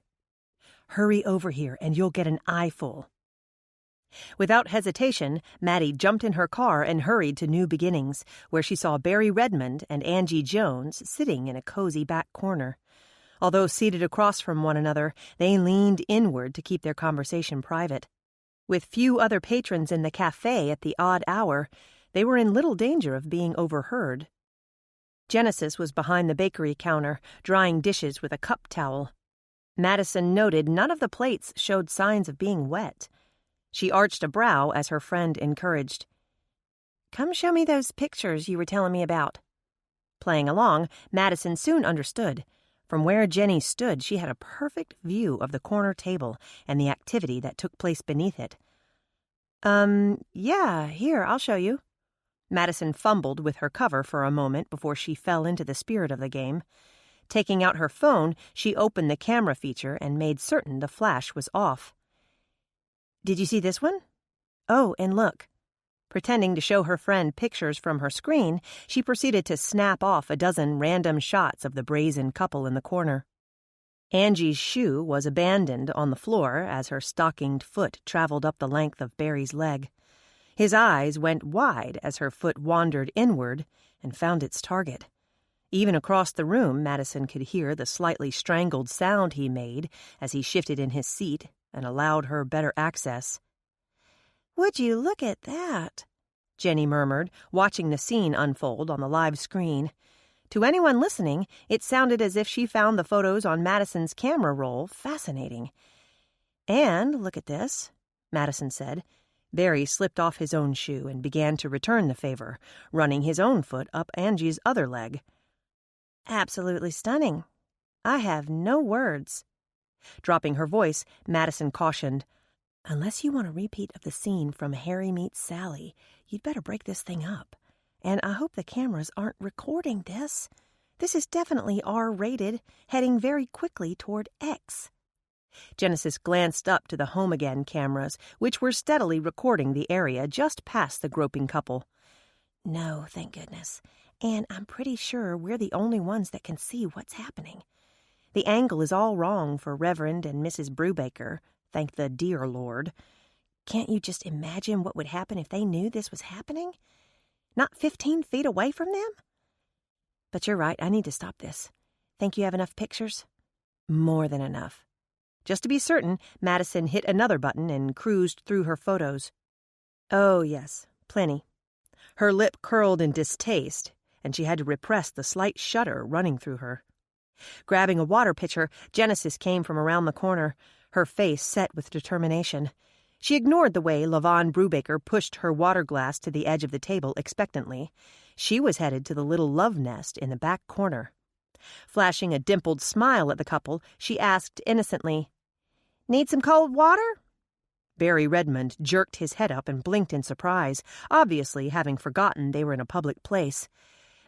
"Hurry over here and you'll get an eyeful." Without hesitation, Maddie jumped in her car and hurried to New Beginnings, where she saw Barry Redmond and Angie Jones sitting in a cozy back corner. Although seated across from one another, they leaned inward to keep their conversation private. With few other patrons in the cafe at the odd hour, they were in little danger of being overheard. Genesis was behind the bakery counter, drying dishes with a cup towel. Madison noted none of the plates showed signs of being wet. She arched a brow as her friend encouraged. "Come show me those pictures you were telling me about." Playing along, Madison soon understood. From where Jenny stood, she had a perfect view of the corner table and the activity that took place beneath it. Yeah, here, I'll show you." Madison fumbled with her cover for a moment before she fell into the spirit of the game. Taking out her phone, she opened the camera feature and made certain the flash was off. "Did you see this one? Oh, and look." Pretending to show her friend pictures from her screen, she proceeded to snap off a dozen random shots of the brazen couple in the corner. Angie's shoe was abandoned on the floor as her stockinged foot traveled up the length of Barry's leg. His eyes went wide as her foot wandered inward and found its target. Even across the room, Madison could hear the slightly strangled sound he made as he shifted in his seat and allowed her better access. "Would you look at that?" Jenny murmured, watching the scene unfold on the live screen. To anyone listening, it sounded as if she found the photos on Madison's camera roll fascinating. "And look at this," Madison said. Barry slipped off his own shoe and began to return the favor, running his own foot up Angie's other leg. "Absolutely stunning. I have no words." Dropping her voice, Madison cautioned, "Unless you want a repeat of the scene from Harry Meets Sally, you'd better break this thing up. And I hope the cameras aren't recording this. This is definitely R-rated, heading very quickly toward X." Genesis glanced up to the Home Again cameras, which were steadily recording the area just past the groping couple. "No, thank goodness. And I'm pretty sure we're the only ones that can see what's happening. The angle is all wrong for Reverend and Mrs. Brubaker, thank the dear Lord. Can't you just imagine what would happen if they knew this was happening? Not 15 feet away from them? But you're right, I need to stop this. Think you have enough pictures? More than enough. Just to be certain, Madison hit another button and cruised through her photos. Oh, yes, plenty. Her lip curled in distaste, and she had to repress the slight shudder running through her. Grabbing a water pitcher, Genesis came from around the corner, her face set with determination. She ignored the way LaVon Brubaker pushed her water glass to the edge of the table expectantly. She was headed to the little love nest in the back corner. Flashing a dimpled smile at the couple, she asked innocently, "Need some cold water?" Barry Redmond jerked his head up and blinked in surprise, obviously having forgotten they were in a public place.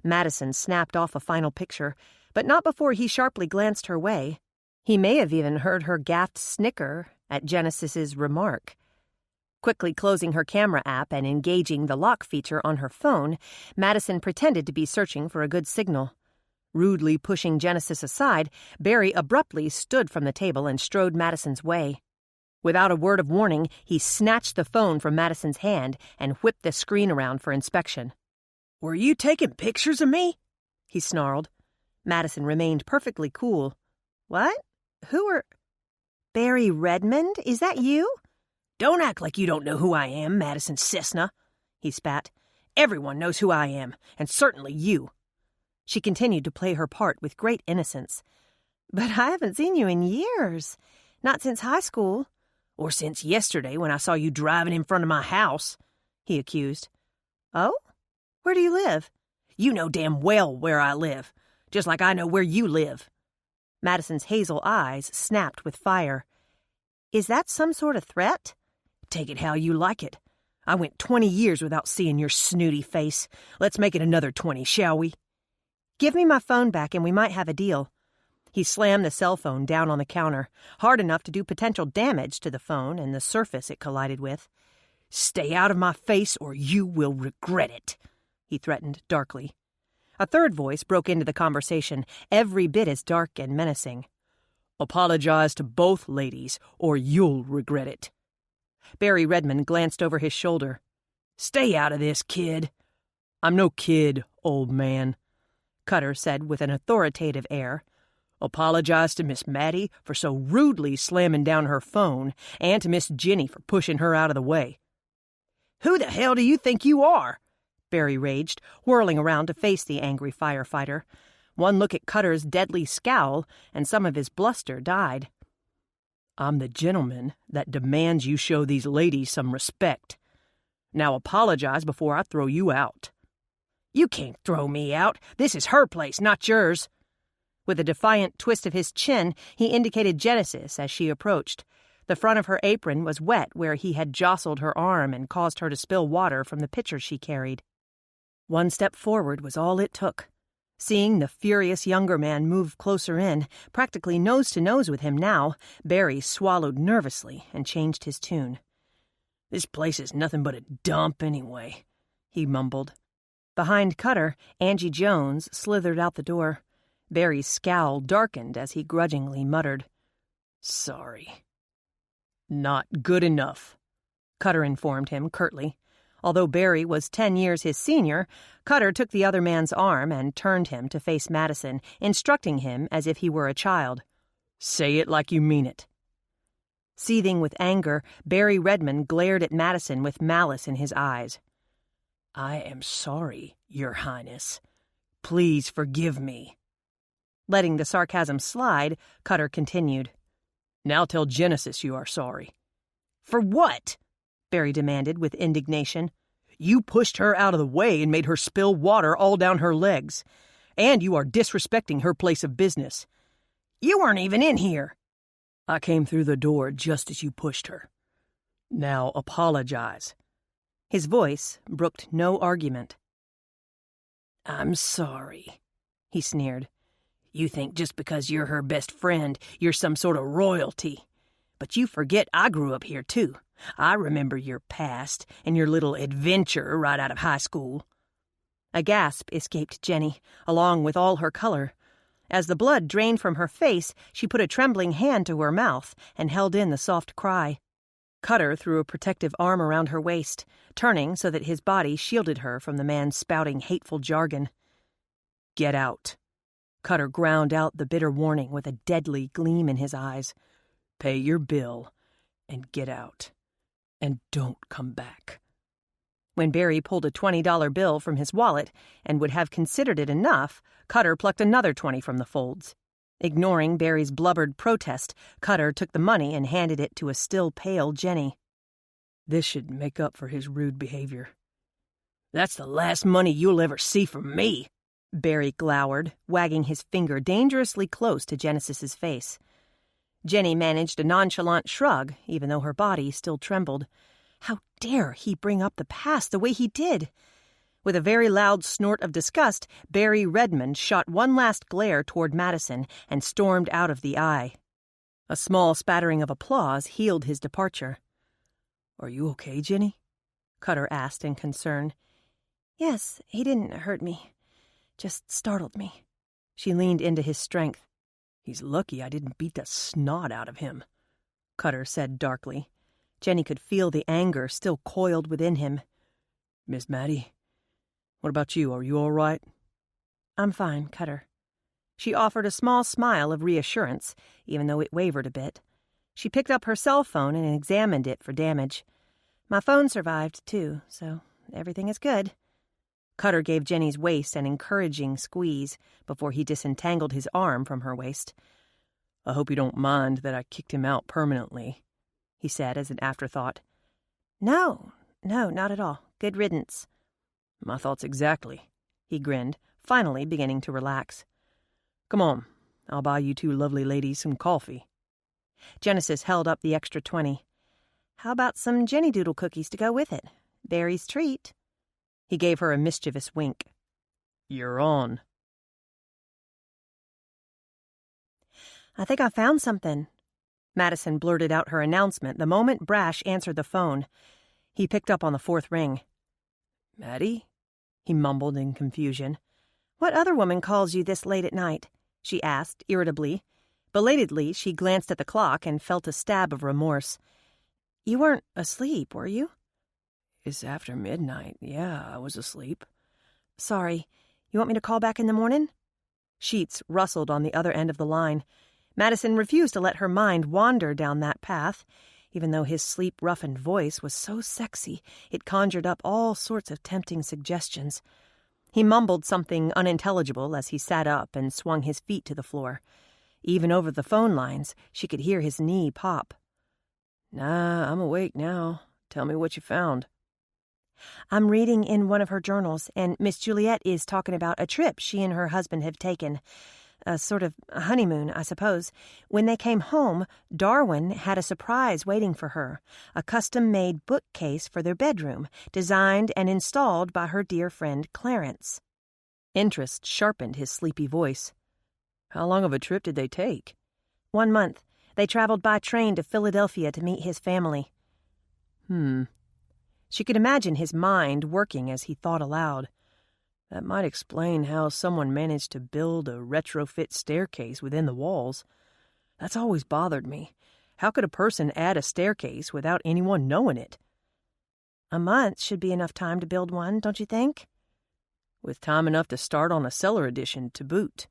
Madison snapped off a final picture, but not before he sharply glanced her way. He may have even heard her gaffed snicker at Genesis's remark. Quickly closing her camera app and engaging the lock feature on her phone, Madison pretended to be searching for a good signal. Rudely pushing Genesis aside, Barry abruptly stood from the table and strode Madison's way. Without a word of warning, he snatched the phone from Madison's hand and whipped the screen around for inspection. "Were you taking pictures of me?" he snarled. Madison remained perfectly cool. "What? Who are—" "Barry Redmond? Is that you?" "Don't act like you don't know who I am, Madison Cessna," he spat. "Everyone knows who I am, and certainly you." She continued to play her part with great innocence. "But I haven't seen you in years. Not since high school." "Or since yesterday when I saw you driving in front of my house," he accused. "Oh? Where do you live?" "You know damn well where I live, just like I know where you live." Madison's hazel eyes snapped with fire. "Is that some sort of threat?" "Take it how you like it. I went 20 years without seeing your snooty face. Let's make it another 20, shall we?" "Give me my phone back and we might have a deal." He slammed the cell phone down on the counter, hard enough to do potential damage to the phone and the surface it collided with. "Stay out of my face or you will regret it," he threatened darkly. A third voice broke into the conversation, every bit as dark and menacing. "Apologize to both ladies or you'll regret it." Barry Redmond glanced over his shoulder. "Stay out of this, kid." "I'm no kid, old man," Cutter said with an authoritative air. "Apologize to Miss Maddie for so rudely slamming down her phone, and to Miss Jenny for pushing her out of the way." "Who the hell do you think you are?" Barry raged, whirling around to face the angry firefighter. One look at Cutter's deadly scowl, and some of his bluster died. "I'm the gentleman that demands you show these ladies some respect. Now apologize before I throw you out." "You can't throw me out. This is her place, not yours." With a defiant twist of his chin, he indicated Genesis as she approached. The front of her apron was wet where he had jostled her arm and caused her to spill water from the pitcher she carried. One step forward was all it took. Seeing the furious younger man move closer in, practically nose to nose with him now, Barry swallowed nervously and changed his tune. "This place is nothing but a dump anyway," he mumbled. Behind Cutter, Angie Jones slithered out the door. Barry's scowl darkened as he grudgingly muttered, "Sorry." "Not good enough," Cutter informed him curtly. Although Barry was 10 years his senior, Cutter took the other man's arm and turned him to face Madison, instructing him as if he were a child. "Say it like you mean it." Seething with anger, Barry Redmond glared at Madison with malice in his eyes. "I am sorry, Your Highness. Please forgive me." Letting the sarcasm slide, Cutter continued. "Now tell Genesis you are sorry." "For what?" Barry demanded with indignation. "You pushed her out of the way and made her spill water all down her legs. And you are disrespecting her place of business." "You weren't even in here." "I came through the door just as you pushed her. Now apologize." His voice brooked no argument. "I'm sorry," he sneered. "You think just because you're her best friend, you're some sort of royalty. But you forget I grew up here, too. I remember your past and your little adventure right out of high school." A gasp escaped Jenny, along with all her color. As the blood drained from her face, she put a trembling hand to her mouth and held in the soft cry. Cutter threw a protective arm around her waist, turning so that his body shielded her from the man spouting hateful jargon. "Get out." Cutter ground out the bitter warning with a deadly gleam in his eyes. "Pay your bill and get out. And don't come back." When Barry pulled a $20 bill from his wallet and would have considered it enough, Cutter plucked another 20 from the folds. Ignoring Barry's blubbered protest, Cutter took the money and handed it to a still pale Jenny. "This should make up for his rude behavior." "That's the last money you'll ever see from me," Barry glowered, wagging his finger dangerously close to Genesis's face. Jenny managed a nonchalant shrug, even though her body still trembled. How dare he bring up the past the way he did? With a very loud snort of disgust, Barry Redmond shot one last glare toward Madison and stormed out of the eye. A small spattering of applause healed his departure. "Are you okay, Jenny?" Cutter asked in concern. "Yes, he didn't hurt me. Just startled me." She leaned into his strength. "He's lucky I didn't beat the snot out of him," Cutter said darkly. Jenny could feel the anger still coiled within him. "Miss Maddie, what about you? Are you all right?" "I'm fine, Cutter." She offered a small smile of reassurance, even though it wavered a bit. She picked up her cell phone and examined it for damage. "My phone survived, too, so everything is good." Cutter gave Jenny's waist an encouraging squeeze before he disentangled his arm from her waist. "I hope you don't mind that I kicked him out permanently," he said as an afterthought. No, not at all. Good riddance." "My thoughts exactly," he grinned, finally beginning to relax. "Come on, I'll buy you two lovely ladies some coffee." Genesis held up the extra 20. "How about some Jenny Doodle cookies to go with it? Barry's treat." He gave her a mischievous wink. "You're on." "I think I found something." Madison blurted out her announcement the moment Brash answered the phone. He picked up on the fourth ring. "Maddie?" he mumbled in confusion. "What other woman calls you this late at night?" she asked irritably. Belatedly, she glanced at the clock and felt a stab of remorse. "You weren't asleep, were you?" "It's after midnight. Yeah, I was asleep." "Sorry. You want me to call back in the morning?" Sheets rustled on the other end of the line. Madison refused to let her mind wander down that path, even though his sleep-roughened voice was so sexy it conjured up all sorts of tempting suggestions. He mumbled something unintelligible as he sat up and swung his feet to the floor. Even over the phone lines, she could hear his knee pop. "Nah, I'm awake now. Tell me what you found." "I'm reading in one of her journals, and Miss Juliet is talking about a trip she and her husband have taken. A sort of honeymoon, I suppose. When they came home, Darwin had a surprise waiting for her, a custom-made bookcase for their bedroom, designed and installed by her dear friend Clarence." Interest sharpened his sleepy voice. "How long of a trip did they take?" 1 month. They traveled by train to Philadelphia to meet his family." She could imagine his mind working as he thought aloud. That might explain how someone managed to build a retrofit staircase within the walls. That's always bothered me. How could a person add a staircase without anyone knowing it? "A month should be enough time to build one, don't you think?" With time enough to start on a cellar addition to boot.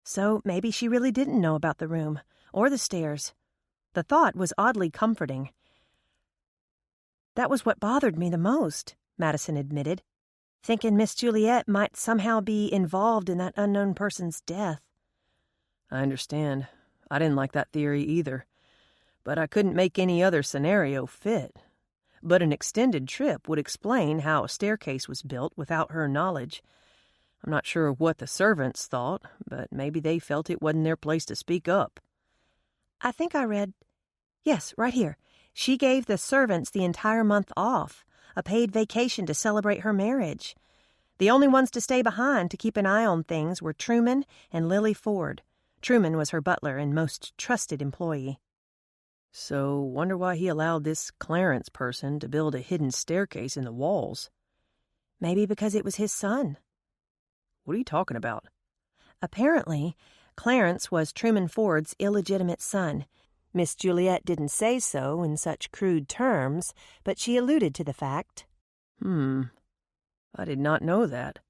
So maybe she really didn't know about the room, or the stairs. The thought was oddly comforting. "That was what bothered me the most," Madison admitted. "Thinking Miss Juliet might somehow be involved in that unknown person's death." I understand. I didn't like that theory either. But I couldn't make any other scenario fit. But an extended trip would explain how a staircase was built without her knowledge. I'm not sure what the servants thought, but maybe they felt it wasn't their place to speak up. "I think I read... Yes, right here. She gave the servants the entire month off, a paid vacation to celebrate her marriage. The only ones to stay behind to keep an eye on things were Truman and Lily Ford. Truman was her butler and most trusted employee." So, wonder why he allowed this Clarence person to build a hidden staircase in the walls. Maybe because it was his son. What are you talking about? Apparently, Clarence was Truman Ford's illegitimate son. Miss Juliet didn't say so in such crude terms, but she alluded to the fact. I did not know that.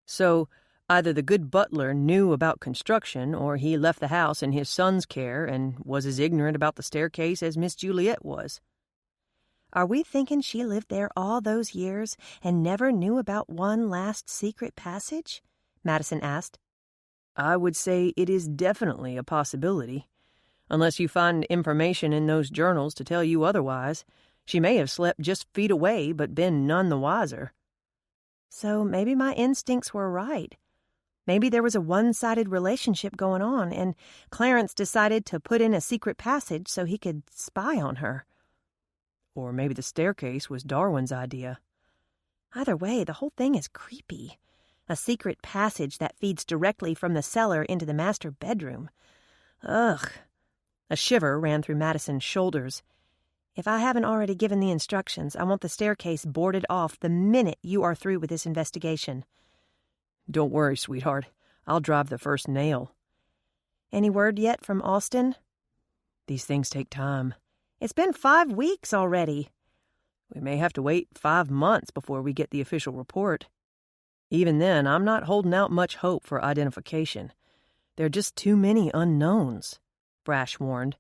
So, either the good butler knew about construction, or he left the house in his son's care and was as ignorant about the staircase as Miss Juliet was. Are we thinking she lived there all those years and never knew about one last secret passage? Madison asked. I would say it is definitely a possibility. Unless you find information in those journals to tell you otherwise, she may have slept just feet away but been none the wiser. So maybe my instincts were right. Maybe there was a one-sided relationship going on, and Clarence decided to put in a secret passage so he could spy on her. Or maybe the staircase was Darwin's idea. Either way, the whole thing is creepy. A secret passage that feeds directly from the cellar into the master bedroom. Ugh. A shiver ran through Madison's shoulders. If I haven't already given the instructions, I want the staircase boarded off the minute you are through with this investigation. Don't worry, sweetheart. I'll drive the first nail. Any word yet from Austin? These things take time. It's been 5 weeks already. We may have to wait 5 months before we get the official report. Even then, I'm not holding out much hope for identification. There are just too many unknowns, Brash warned.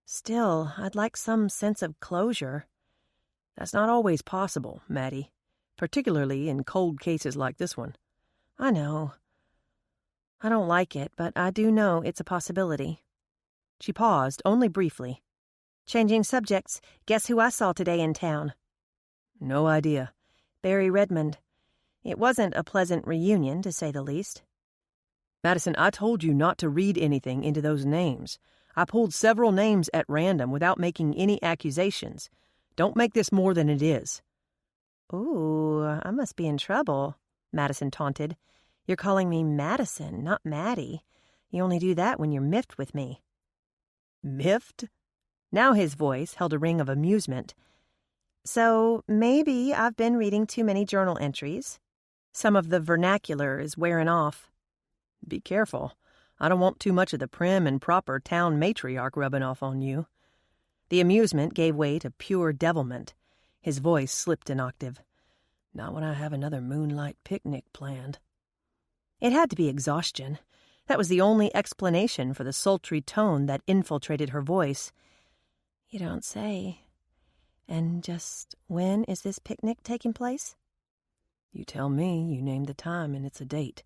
Still, I'd like some sense of closure. That's not always possible, Maddie, particularly in cold cases like this one. I know. I don't like it, but I do know it's a possibility. She paused, only briefly. Changing subjects, guess who I saw today in town? No idea. Barry Redmond. It wasn't a pleasant reunion, to say the least. Madison, I told you not to read anything into those names. I pulled several names at random without making any accusations. Don't make this more than it is. Ooh, I must be in trouble, Madison taunted. You're calling me Madison, not Maddie. You only do that when you're miffed with me. Miffed? Now his voice held a ring of amusement. So maybe I've been reading too many journal entries. Some of the vernacular is wearing off. Be careful. I don't want too much of the prim and proper town matriarch rubbing off on you. The amusement gave way to pure devilment. His voice slipped an octave. Not when I have another moonlight picnic planned. It had to be exhaustion. That was the only explanation for the sultry tone that infiltrated her voice. You don't say. And just when is this picnic taking place? You tell me. You name the time and it's a date.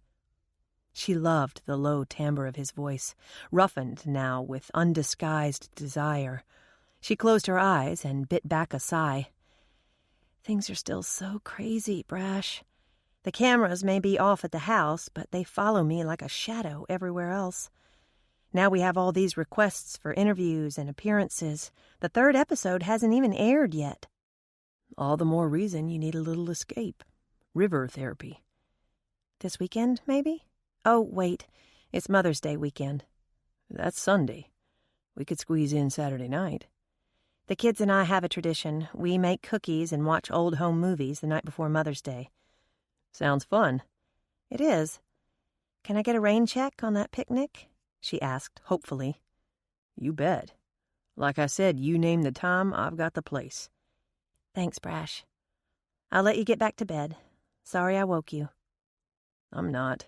She loved the low timbre of his voice, roughened now with undisguised desire. She closed her eyes and bit back a sigh. Things are still so crazy, Brash. The cameras may be off at the house, but they follow me like a shadow everywhere else. Now we have all these requests for interviews and appearances. The 3rd episode hasn't even aired yet. All the more reason you need a little escape. River therapy. This weekend, maybe? Oh, wait. It's Mother's Day weekend. That's Sunday. We could squeeze in Saturday night. The kids and I have a tradition. We make cookies and watch old home movies the night before Mother's Day. Sounds fun. It is. Can I get a rain check on that picnic? She asked, hopefully. You bet. Like I said, you name the time, I've got the place. Thanks, Brash. I'll let you get back to bed. Sorry I woke you. I'm not.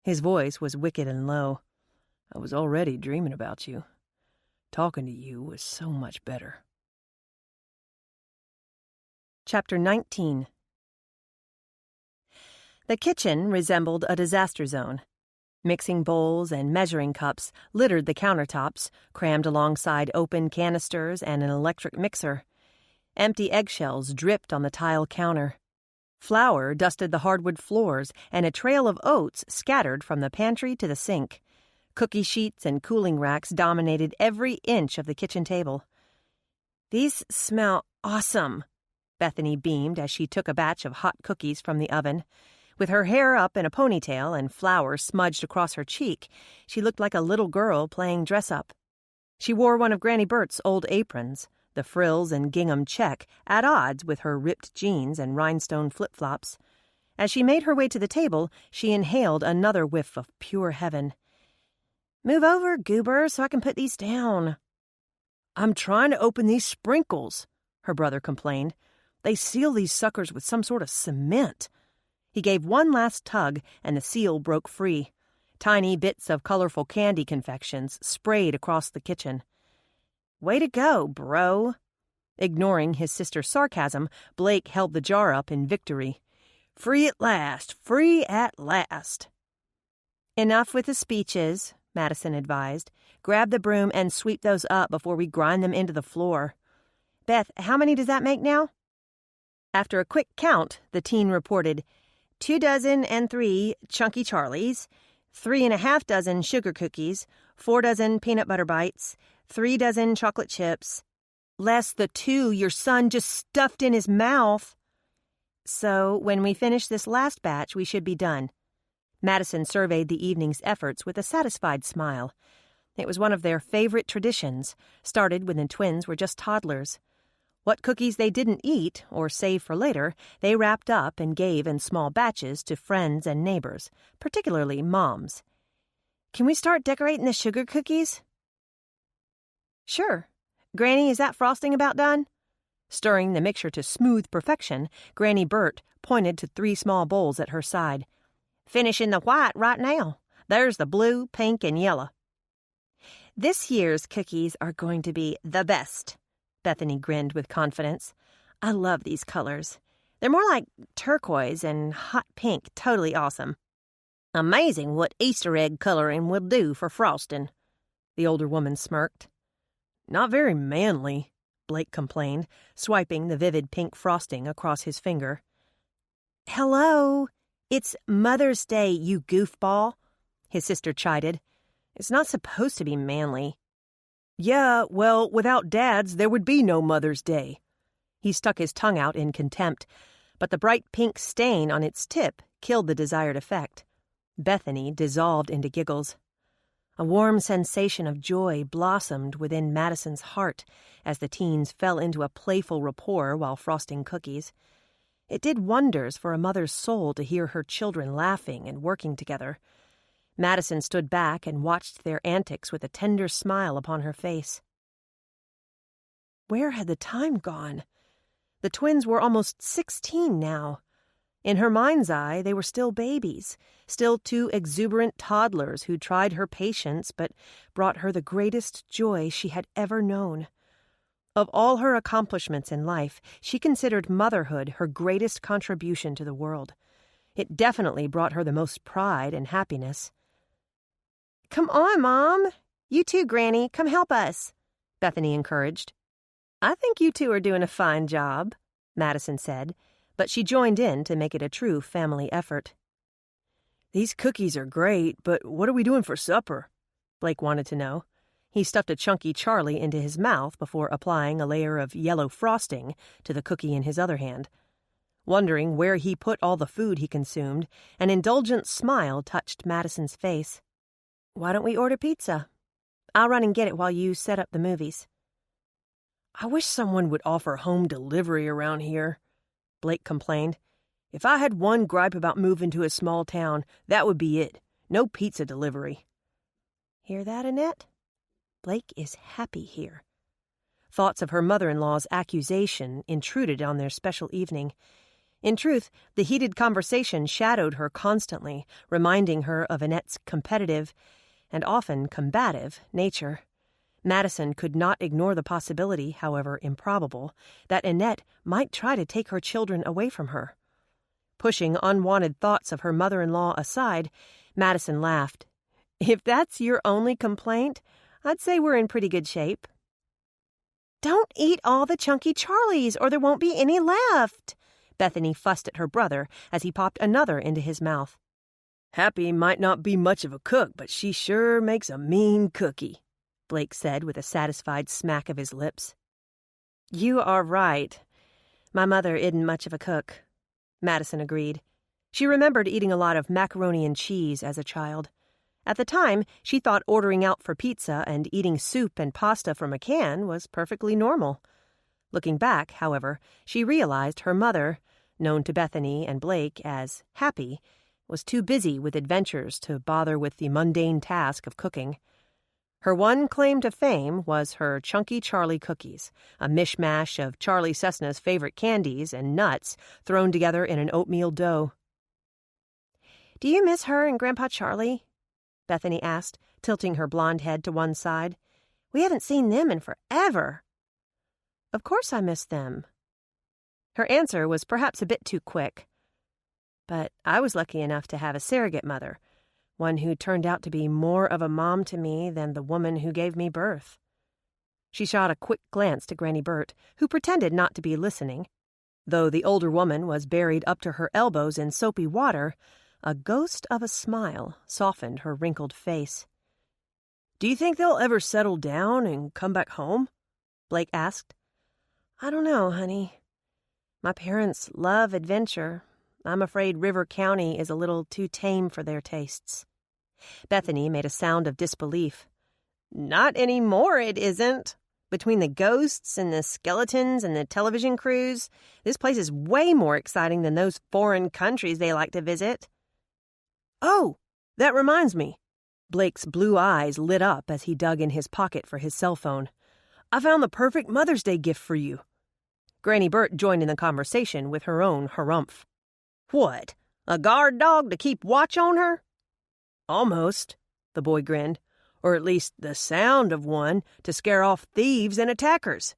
His voice was wicked and low. I was already dreaming about you. Talking to you was so much better. Chapter 19. The kitchen resembled a disaster zone. Mixing bowls and measuring cups littered the countertops, crammed alongside open canisters and an electric mixer. Empty eggshells dripped on the tile counter. Flour dusted the hardwood floors, and a trail of oats scattered from the pantry to the sink. Cookie sheets and cooling racks dominated every inch of the kitchen table. "These smell awesome," Bethany beamed as she took a batch of hot cookies from the oven. With her hair up in a ponytail and flour smudged across her cheek, she looked like a little girl playing dress-up. She wore one of Granny Bert's old aprons, the frills and gingham check at odds with her ripped jeans and rhinestone flip-flops. As she made her way to the table, she inhaled another whiff of pure heaven. "Move over, Goober, so I can put these down." "I'm trying to open these sprinkles," her brother complained. "They seal these suckers with some sort of cement." He gave one last tug, and the seal broke free. Tiny bits of colorful candy confections sprayed across the kitchen. "Way to go, bro." Ignoring his sister's sarcasm, Blake held the jar up in victory. "Free at last! Free at last!" "Enough with the speeches," Madison advised. "Grab the broom and sweep those up before we grind them into the floor. Beth, how many does that make now?" After a quick count, the teen reported 24 Chunky Charlies, 3½ dozen sugar cookies, 4 dozen peanut butter bites, 3 dozen chocolate chips, less the 2 your son just stuffed in his mouth. "So when we finish this last batch, we should be done." Madison surveyed the evening's efforts with a satisfied smile. It was one of their favorite traditions, started when the twins were just toddlers. What cookies they didn't eat, or save for later, they wrapped up and gave in small batches to friends and neighbors, particularly moms. "Can we start decorating the sugar cookies?" "Sure. Granny, is that frosting about done?" Stirring the mixture to smooth perfection, Granny Burt pointed to 3 small bowls at her side. "Finishing the white right now. There's the blue, pink, and yellow." "This year's cookies are going to be the best." Bethany grinned with confidence. "I love these colors. They're more like turquoise and hot pink. Totally awesome." "Amazing what Easter egg coloring will do for frosting," the older woman smirked. "Not very manly," Blake complained, swiping the vivid pink frosting across his finger. "Hello, it's Mother's Day, you goofball," his sister chided. "It's not supposed to be manly." "Yeah, well, without Dad's, there would be no Mother's Day." He stuck his tongue out in contempt, but the bright pink stain on its tip killed the desired effect. Bethany dissolved into giggles. A warm sensation of joy blossomed within Madison's heart as the teens fell into a playful rapport while frosting cookies. It did wonders for a mother's soul to hear her children laughing and working together. Madison stood back and watched their antics with a tender smile upon her face. Where had the time gone? The twins were almost 16 now. In her mind's eye, they were still babies, still 2 exuberant toddlers who tried her patience but brought her the greatest joy she had ever known. Of all her accomplishments in life, she considered motherhood her greatest contribution to the world. It definitely brought her the most pride and happiness. "Come on, Mom. You too, Granny. Come help us," Bethany encouraged. "I think you two are doing a fine job," Madison said, but she joined in to make it a true family effort. "These cookies are great, but what are we doing for supper?" Blake wanted to know. He stuffed a chunky Charlie into his mouth before applying a layer of yellow frosting to the cookie in his other hand. Wondering where he put all the food he consumed, an indulgent smile touched Madison's face. "Why don't we order pizza? I'll run and get it while you set up the movies." "I wish someone would offer home delivery around here," Blake complained. "If I had one gripe about moving to a small town, that would be it. No pizza delivery." Hear that, Annette? Blake is happy here. Thoughts of her mother-in-law's accusation intruded on their special evening. In truth, the heated conversation shadowed her constantly, reminding her of Annette's competitive and often combative nature. Madison could not ignore the possibility, however improbable, that Annette might try to take her children away from her. Pushing unwanted thoughts of her mother-in-law aside, Madison laughed. "If that's your only complaint, I'd say we're in pretty good shape." "Don't eat all the Chunky Charlies, or there won't be any left," Bethany fussed at her brother as he popped another into his mouth. "Happy might not be much of a cook, but she sure makes a mean cookie," Blake said with a satisfied smack of his lips. "You are right. My mother isn't much of a cook," Madison agreed. She remembered eating a lot of macaroni and cheese as a child. At the time, she thought ordering out for pizza and eating soup and pasta from a can was perfectly normal. Looking back, however, she realized her mother, known to Bethany and Blake as Happy, was too busy with adventures to bother with the mundane task of cooking. Her one claim to fame was her Chunky Charlie cookies, a mishmash of Charlie Cessna's favorite candies and nuts thrown together in an oatmeal dough. "Do you miss her and Grandpa Charlie?" Bethany asked, tilting her blonde head to one side. "We haven't seen them in forever." "Of course I miss them." Her answer was perhaps a bit too quick. But I was lucky enough to have a surrogate mother, one who turned out to be more of a mom to me than the woman who gave me birth. She shot a quick glance to Granny Burt, who pretended not to be listening. Though the older woman was buried up to her elbows in soapy water, a ghost of a smile softened her wrinkled face. "Do you think they'll ever settle down and come back home?" Blake asked. "I don't know, honey. My parents love adventure. I'm afraid River County is a little too tame for their tastes." Bethany made a sound of disbelief. "Not anymore, it isn't. Between the ghosts and the skeletons and the television crews, this place is way more exciting than those foreign countries they like to visit." "Oh, that reminds me." Blake's blue eyes lit up as he dug in his pocket for his cell phone. "I found the perfect Mother's Day gift for you." Granny Burt joined in the conversation with her own harumph. "What, a guard dog to keep watch on her?" "Almost," the boy grinned. "Or at least the sound of one to scare off thieves and attackers."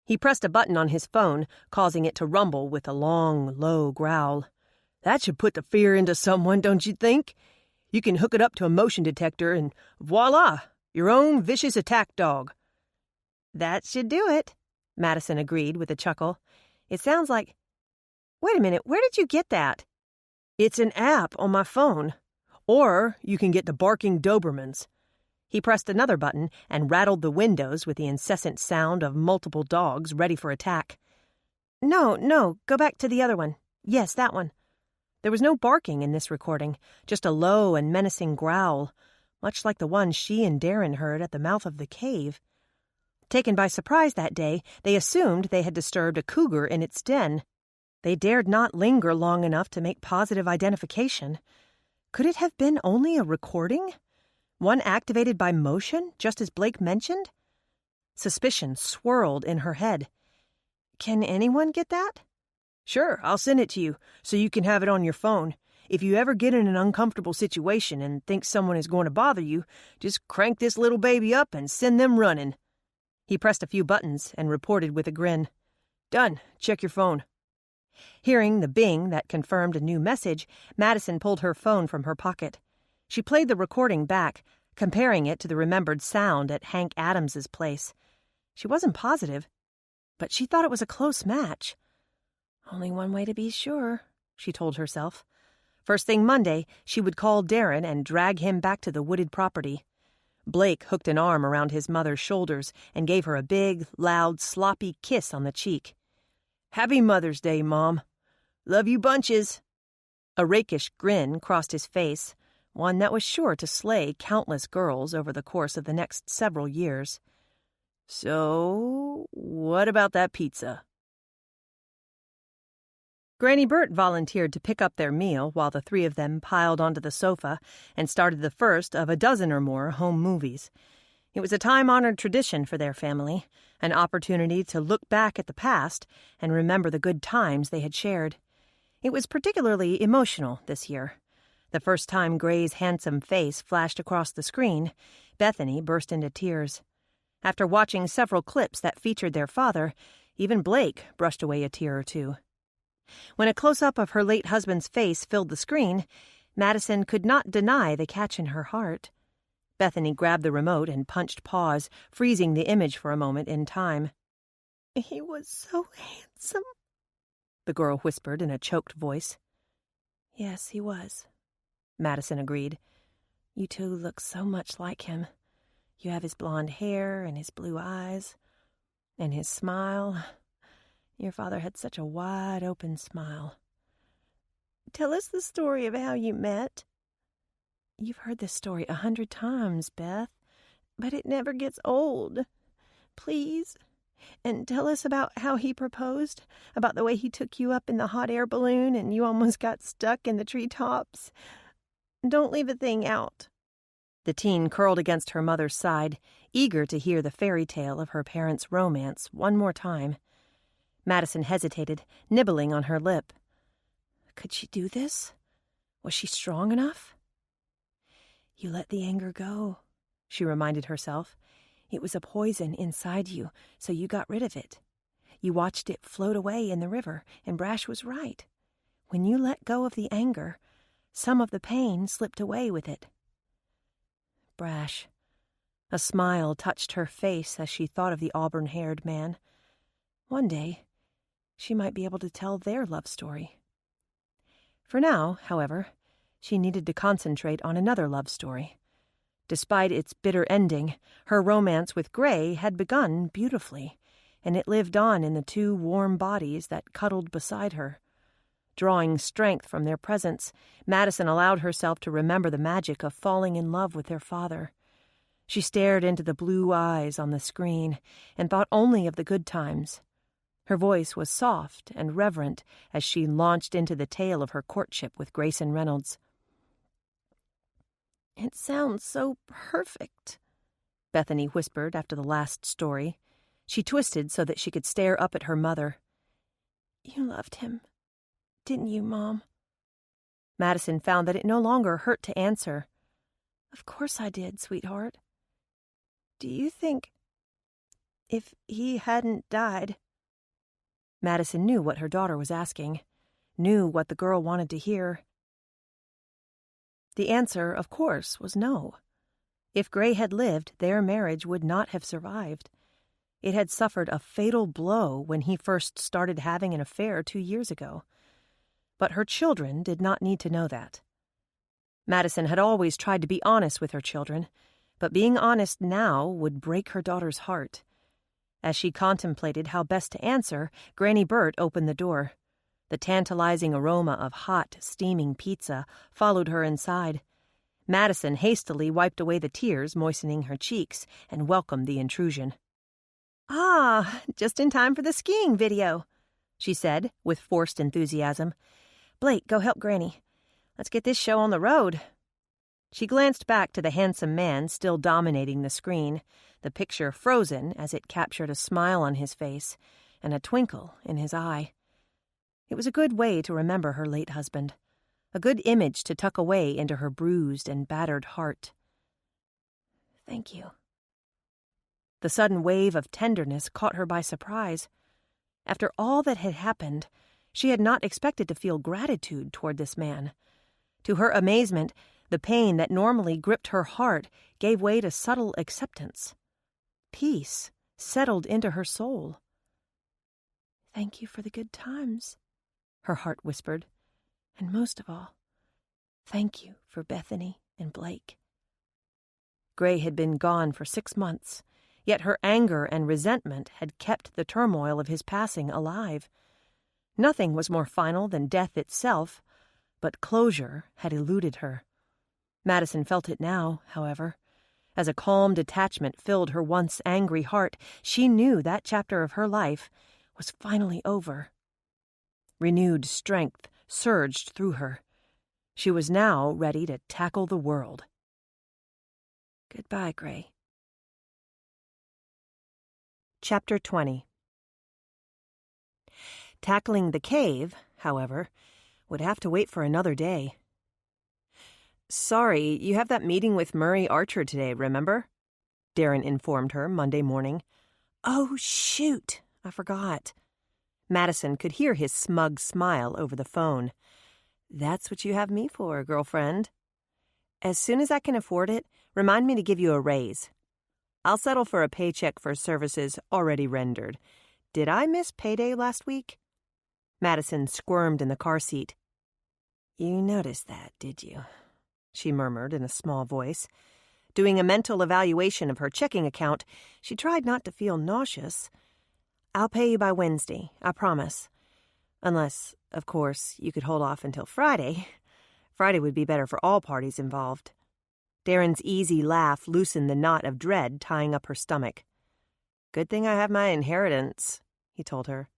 He pressed a button on his phone, causing it to rumble with a long, low growl. "That should put the fear into someone, don't you think? You can hook it up to a motion detector and voila, your own vicious attack dog." "That should do it," Madison agreed with a chuckle. "It sounds like... Wait a minute, where did you get that?" "It's an app on my phone. Or you can get the barking Dobermans." He pressed another button and rattled the windows with the incessant sound of multiple dogs ready for attack. No, go back to the other one. Yes, that one." There was no barking in this recording, just a low and menacing growl, much like the one she and Darren heard at the mouth of the cave. Taken by surprise that day, they assumed they had disturbed a cougar in its den. They dared not linger long enough to make positive identification. Could it have been only a recording? One activated by motion, just as Blake mentioned? Suspicion swirled in her head. "Can anyone get that?" "Sure, I'll send it to you, so you can have it on your phone. If you ever get in an uncomfortable situation and think someone is going to bother you, just crank this little baby up and send them running." He pressed a few buttons and reported with a grin. "Done. Check your phone." Hearing the bing that confirmed a new message, Madison pulled her phone from her pocket. She played the recording back, comparing it to the remembered sound at Hank Adams's place. She wasn't positive, but she thought it was a close match. "Only one way to be sure," she told herself. First thing Monday, she would call Darren and drag him back to the wooded property. Blake hooked an arm around his mother's shoulders and gave her a big, loud, sloppy kiss on the cheek. "Happy Mother's Day, Mom. Love you bunches." A rakish grin crossed his face, one that was sure to slay countless girls over the course of the next several years. "So, what about that pizza?" Granny Burt volunteered to pick up their meal while the three of them piled onto the sofa and started the first of a dozen or more home movies. It was a time-honored tradition for their family, an opportunity to look back at the past and remember the good times they had shared. It was particularly emotional this year. The first time Gray's handsome face flashed across the screen, Bethany burst into tears. After watching several clips that featured their father, even Blake brushed away a tear or two. When a close-up of her late husband's face filled the screen, Madison could not deny the catch in her heart. Bethany grabbed the remote and punched pause, freezing the image for a moment in time. "He was so handsome," the girl whispered in a choked voice. "Yes, he was," Madison agreed. "You two look so much like him. You have his blonde hair and his blue eyes. And his smile. Your father had such a wide-open smile. Tell us the story of how you met." "You've heard this story 100 times, Beth, but it never gets old. Please, And tell us about how he proposed, about the way he took you up in the hot air balloon and you almost got stuck in the treetops. Don't leave a thing out." The teen curled against her mother's side, eager to hear the fairy tale of her parents' romance one more time. Madison hesitated, nibbling on her lip. Could she do this? Was she strong enough? "You let the anger go," she reminded herself. "It was a poison inside you, so you got rid of it. You watched it float away in the river, and Brash was right. When you let go of the anger, some of the pain slipped away with it." Brash. A smile touched her face as she thought of the auburn-haired man. One day, she might be able to tell their love story. For now, however, she needed to concentrate on another love story. Despite its bitter ending, her romance with Gray had begun beautifully, and it lived on in the two warm bodies that cuddled beside her. Drawing strength from their presence, Madison allowed herself to remember the magic of falling in love with their father. She stared into the blue eyes on the screen and thought only of the good times. Her voice was soft and reverent as she launched into the tale of her courtship with Grayson Reynolds. "It sounds so perfect," Bethany whispered after the last story. She twisted so that she could stare up at her mother. "You loved him, didn't you, Mom?" Madison found that it no longer hurt to answer. "Of course I did, sweetheart. Do you think if he hadn't died—" Madison knew what her daughter was asking, knew what the girl wanted to hear. The answer, of course, was no. If Gray had lived, their marriage would not have survived. It had suffered a fatal blow when he first started having an affair 2 years ago. But her children did not need to know that. Madison had always tried to be honest with her children, but being honest now would break her daughter's heart. As she contemplated how best to answer, Granny Burt opened the door. The tantalizing aroma of hot, steaming pizza followed her inside. Madison hastily wiped away the tears moistening her cheeks and welcomed the intrusion. "Ah, just in time for the skiing video," she said with forced enthusiasm. "Blake, go help Granny. Let's get this show on the road." She glanced back to the handsome man still dominating the screen, the picture frozen as it captured a smile on his face and a twinkle in his eye. It was a good way to remember her late husband, a good image to tuck away into her bruised and battered heart. "Thank you." The sudden wave of tenderness caught her by surprise. After all that had happened, she had not expected to feel gratitude toward this man. To her amazement, the pain that normally gripped her heart gave way to subtle acceptance. Peace settled into her soul. "Thank you for the good times," her heart whispered. "And most of all, thank you for Bethany and Blake." Gray had been gone for 6 months, yet her anger and resentment had kept the turmoil of his passing alive. Nothing was more final than death itself, but closure had eluded her. Madison felt it now, however. As a calm detachment filled her once angry heart, she knew that chapter of her life was finally over. Renewed strength surged through her. She was now ready to tackle the world. Goodbye, Gray. Chapter 20. Tackling the cave, however, would have to wait for another day. "Sorry, you have that meeting with Murray Archer today, remember?" Darren informed her Monday morning. "Oh, shoot, I forgot." Madison could hear his smug smile over the phone. "That's what you have me for, girlfriend. As soon as I can afford it, remind me to give you a raise. I'll settle for a paycheck for services already rendered. Did I miss payday last week?" Madison squirmed in the car seat. "You noticed that, did you?" she murmured in a small voice. Doing a mental evaluation of her checking account, she tried not to feel nauseous. "I'll pay you by Wednesday, I promise. Unless, of course, you could hold off until Friday. Friday would be better for all parties involved." Darren's easy laugh loosened the knot of dread tying up her stomach. Good thing I have my inheritance, he told her.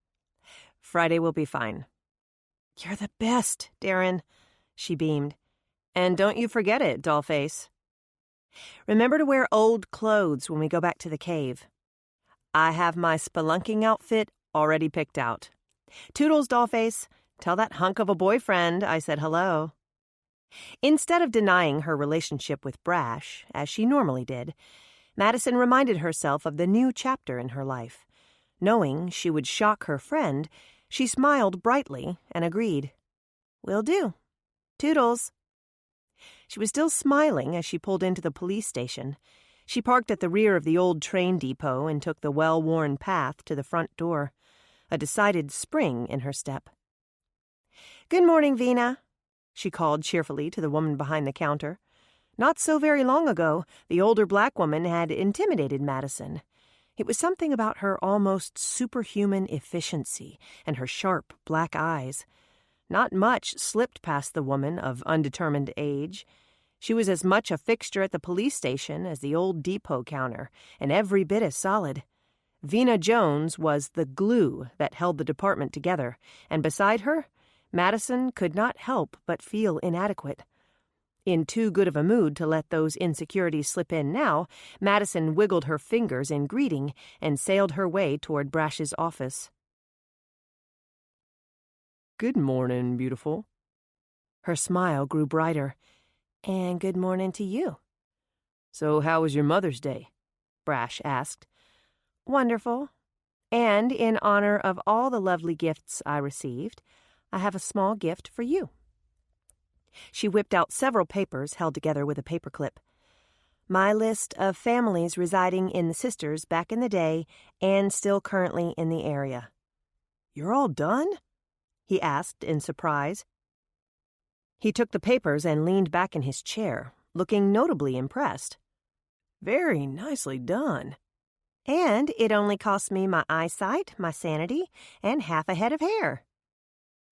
Friday will be fine. You're the best, Darren, she beamed. And don't you forget it, Dollface. Remember to wear old clothes when we go back to the cave. I have my spelunking outfit already picked out. Toodles, Dollface. Tell that hunk of a boyfriend I said hello. Instead of denying her relationship with Brash, as she normally did, Madison reminded herself of the new chapter in her life. Knowing she would shock her friend, she smiled brightly and agreed. Will do. Toodles. She was still smiling as she pulled into the police station. She parked at the rear of the old train depot and took the well-worn path to the front door, a decided spring in her step. Good morning, Vina, she called cheerfully to the woman behind the counter. Not so very long ago, the older black woman had intimidated Madison. It was something about her almost superhuman efficiency and her sharp black eyes. Not much slipped past the woman of undetermined age. She was as much a fixture at the police station as the old depot counter, and every bit as solid. Vina Jones was the glue that held the department together, and beside her, Madison could not help but feel inadequate. In too good of a mood to let those insecurities slip in now, Madison wiggled her fingers in greeting and sailed her way toward Brash's office. Good morning, beautiful. Her smile grew brighter. And good morning to you. So how was your Mother's Day? Brash asked. Wonderful. And in honor of all the lovely gifts I received, I have a small gift for you. She whipped out several papers held together with a paperclip. My list of families residing in the Sisters back in the day and still currently in the area. You're all done? He asked in surprise. He took the papers and leaned back in his chair, looking notably impressed. Very nicely done. And it only cost me my eyesight, my sanity, and half a head of hair.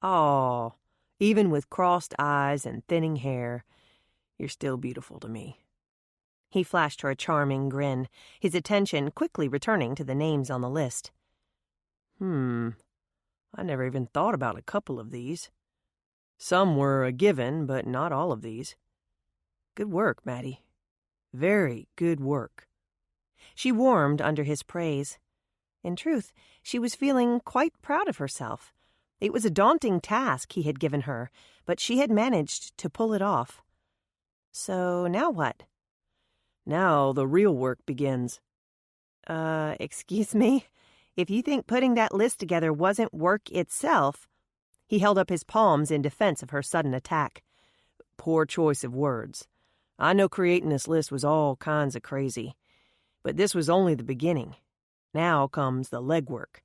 Oh, even with crossed eyes and thinning hair, you're still beautiful to me. He flashed her a charming grin, his attention quickly returning to the names on the list. I never even thought about a couple of these. Some were a given, but not all of these. Good work, Maddie. Very good work. She warmed under his praise. In truth, she was feeling quite proud of herself. It was a daunting task he had given her, but she had managed to pull it off. So now what? Now the real work begins. Excuse me? If you think putting that list together wasn't work itself... He held up his palms in defense of her sudden attack. Poor choice of words. I know creating this list was all kinds of crazy. But this was only the beginning. Now comes the legwork.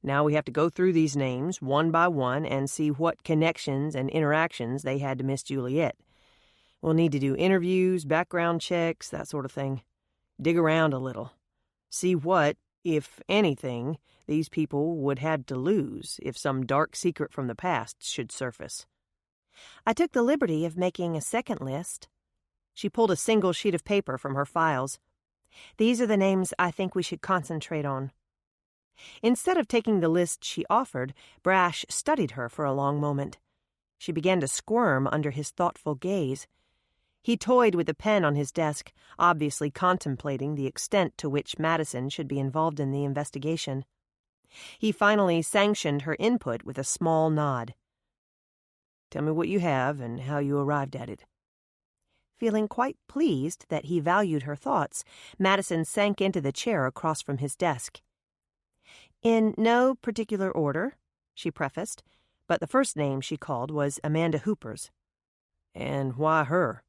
Now we have to go through these names one by one and see what connections and interactions they had to Miss Juliet. We'll need to do interviews, background checks, that sort of thing. Dig around a little. See what, if anything, these people would have to lose if some dark secret from the past should surface. I took the liberty of making a second list. She pulled a single sheet of paper from her files. These are the names I think we should concentrate on. Instead of taking the list she offered, Brash studied her for a long moment. She began to squirm under his thoughtful gaze. He toyed with the pen on his desk, obviously contemplating the extent to which Madison should be involved in the investigation. He finally sanctioned her input with a small nod. Tell me what you have and how you arrived at it. Feeling quite pleased that he valued her thoughts, Madison sank into the chair across from his desk. In no particular order, she prefaced, but the first name she called was Amanda Hooper's. And why her?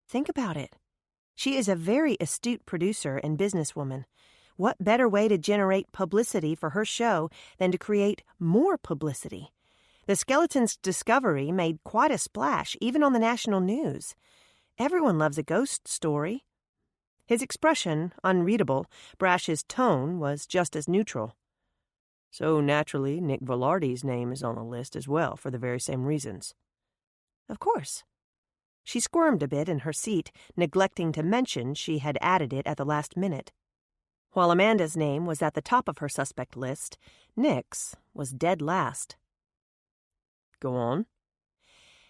Think about it. She is a very astute producer and businesswoman. What better way to generate publicity for her show than to create more publicity? The skeleton's discovery made quite a splash, even on the national news. Everyone loves a ghost story. His expression, unreadable, Brash's tone was just as neutral. So naturally, Nick Velarde's name is on the list as well, for the very same reasons. Of course. She squirmed a bit in her seat, neglecting to mention she had added it at the last minute. While Amanda's name was at the top of her suspect list, Nick's was dead last. Go on.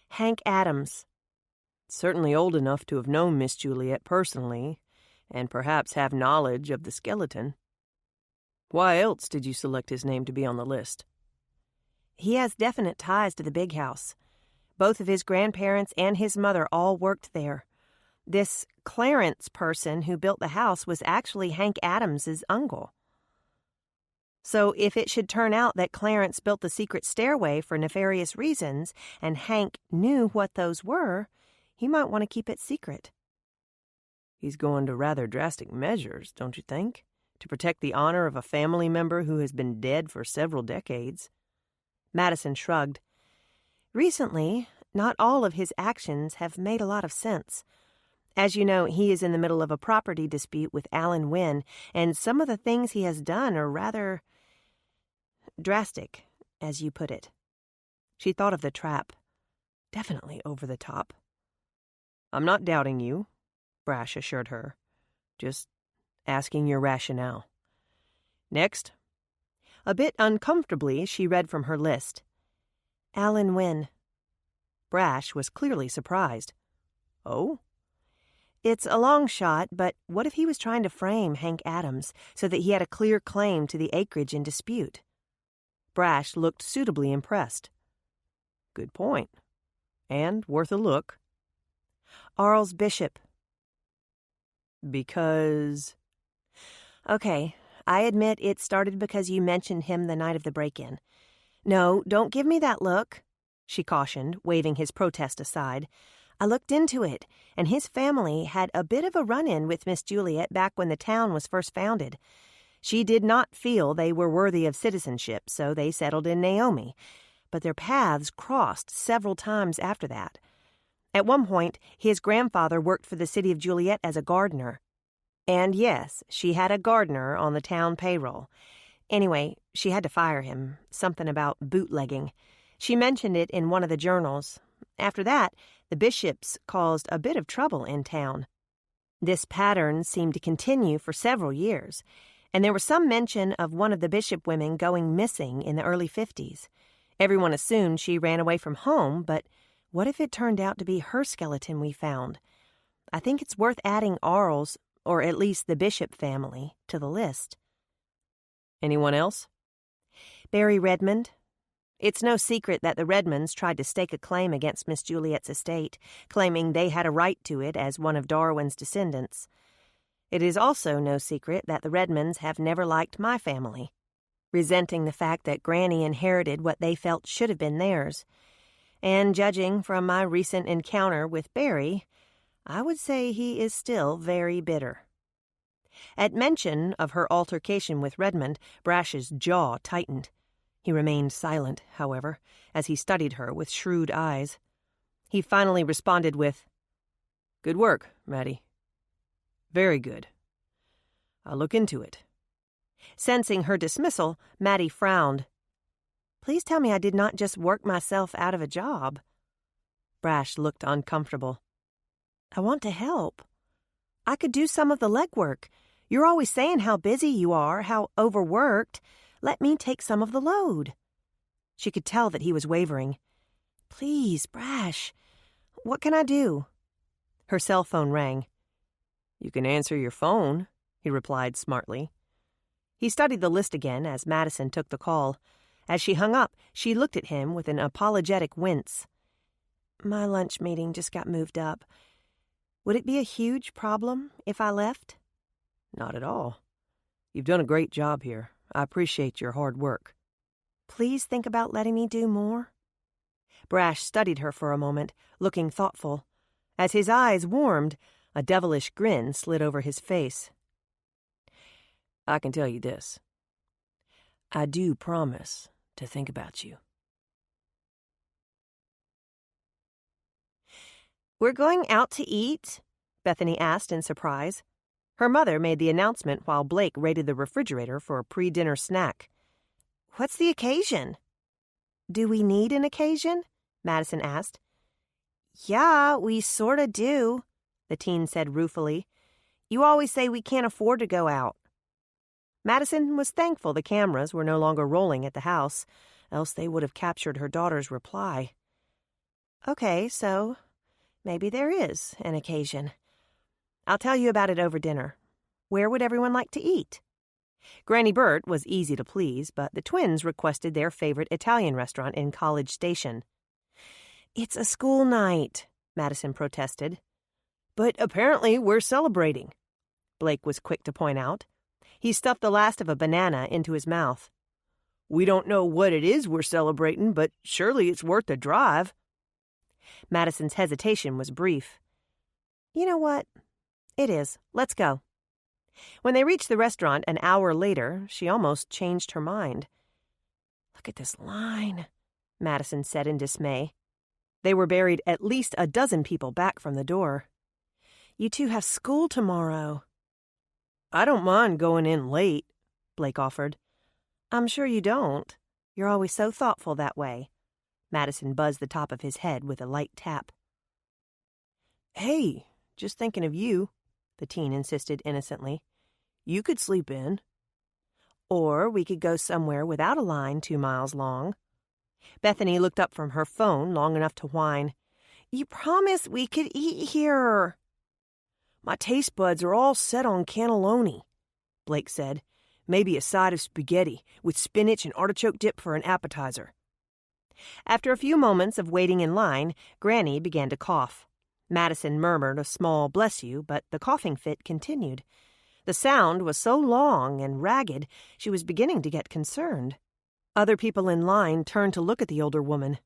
Hank Adams. Certainly old enough to have known Miss Juliet personally, and perhaps have knowledge of the skeleton. Why else did you select his name to be on the list? He has definite ties to the big house. Both of his grandparents and his mother all worked there. This Clarence person who built the house was actually Hank Adams's uncle. So if it should turn out that Clarence built the secret stairway for nefarious reasons, and Hank knew what those were, he might want to keep it secret. He's going to rather drastic measures, don't you think, to protect the honor of a family member who has been dead for several decades? Madison shrugged. Recently, not all of his actions have made a lot of sense. As you know, he is in the middle of a property dispute with Alan Wynne, and some of the things he has done are rather drastic, as you put it. She thought of the trap. Definitely over the top. I'm not doubting you, Brash assured her. Just asking your rationale. Next. A bit uncomfortably, she read from her list. Alan Wynne. Brash was clearly surprised. Oh? It's a long shot, but what if he was trying to frame Hank Adams so that he had a clear claim to the acreage in dispute? Brash looked suitably impressed. Good point. And worth a look. Arles Bishop. Because... Okay, I admit it started because you mentioned him the night of the break-in. No, don't give me that look, she cautioned, waving his protest aside. I looked into it, and his family had a bit of a run-in with Miss Juliet back when the town was first founded. She did not feel they were worthy of citizenship, so they settled in Naomi. But their paths crossed several times after that. At one point, his grandfather worked for the city of Juliet as a gardener. And yes, she had a gardener on the town payroll. Anyway, she had to fire him, something about bootlegging. She mentioned it in one of the journals. After that, the Bishops caused a bit of trouble in town. This pattern seemed to continue for several years, and there was some mention of one of the Bishop women going missing in the early 50s. Everyone assumed she ran away from home, but what if it turned out to be her skeleton we found? I think it's worth adding Arles, or at least the Bishop family, to the list. Anyone else? Barry Redmond. It's no secret that the Redmonds tried to stake a claim against Miss Juliet's estate, claiming they had a right to it as one of Darwin's descendants. It is also no secret that the Redmonds have never liked my family, resenting the fact that Granny inherited what they felt should have been theirs. And judging from my recent encounter with Barry, I would say he is still very bitter. At mention of her altercation with Redmond, Brash's jaw tightened. He remained silent, however, as he studied her with shrewd eyes. He finally responded with, "Good work, Maddie. Very good. I'll look into it." Sensing her dismissal, Maddie frowned. Please tell me I did not just work myself out of a job. Brash looked uncomfortable. I want to help. I could do some of the legwork. You're always saying how busy you are, how overworked. Let me take some of the load. She could tell that he was wavering. Please, Brash, what can I do? Her cell phone rang. You can answer your phone, he replied smartly. He studied the list again as Madison took the call. As she hung up, she looked at him with an apologetic wince. My lunch meeting just got moved up. Would it be a huge problem if I left? Not at all. You've done a great job here. I appreciate your hard work. Please think about letting me do more. Brash studied her for a moment, looking thoughtful. As his eyes warmed, a devilish grin slid over his face. I can tell you this. I do promise to think about you. We're going out to eat? Bethany asked in surprise. Her mother made the announcement while Blake raided the refrigerator for a pre-dinner snack. What's the occasion? Do we need an occasion? Madison asked. Yeah, we sorta do, the teen said ruefully. You always say we can't afford to go out. Madison was thankful the cameras were no longer rolling at the house, else they would have captured her daughter's reply. Okay, so maybe there is an occasion. I'll tell you about it over dinner. Where would everyone like to eat? Granny Bert was easy to please, but the twins requested their favorite Italian restaurant in College Station. It's a school night, Madison protested. But apparently we're celebrating, Blake was quick to point out. He stuffed the last of a banana into his mouth. We don't know what it is we're celebrating, but surely it's worth a drive. Madison's hesitation was brief. You know what? It is. Let's go. When they reached the restaurant an hour later, she almost changed her mind. Look at this line, Madison said in dismay. They were buried at least a dozen people back from the door. You two have school tomorrow. I don't mind going in late, Blake offered. I'm sure you don't. You're always so thoughtful that way. Madison buzzed the top of his head with a light tap. Hey, just thinking of you, the teen insisted innocently. You could sleep in. Or we could go somewhere without a line 2 miles long. Bethany looked up from her phone long enough to whine. You promised we could eat here. My taste buds are all set on cannelloni, Blake said. Maybe a side of spaghetti with spinach and artichoke dip for an appetizer. After a few moments of waiting in line, Granny began to cough. Madison murmured a small bless you, but the coughing fit continued. The sound was so long and ragged, she was beginning to get concerned. Other people in line turned to look at the older woman.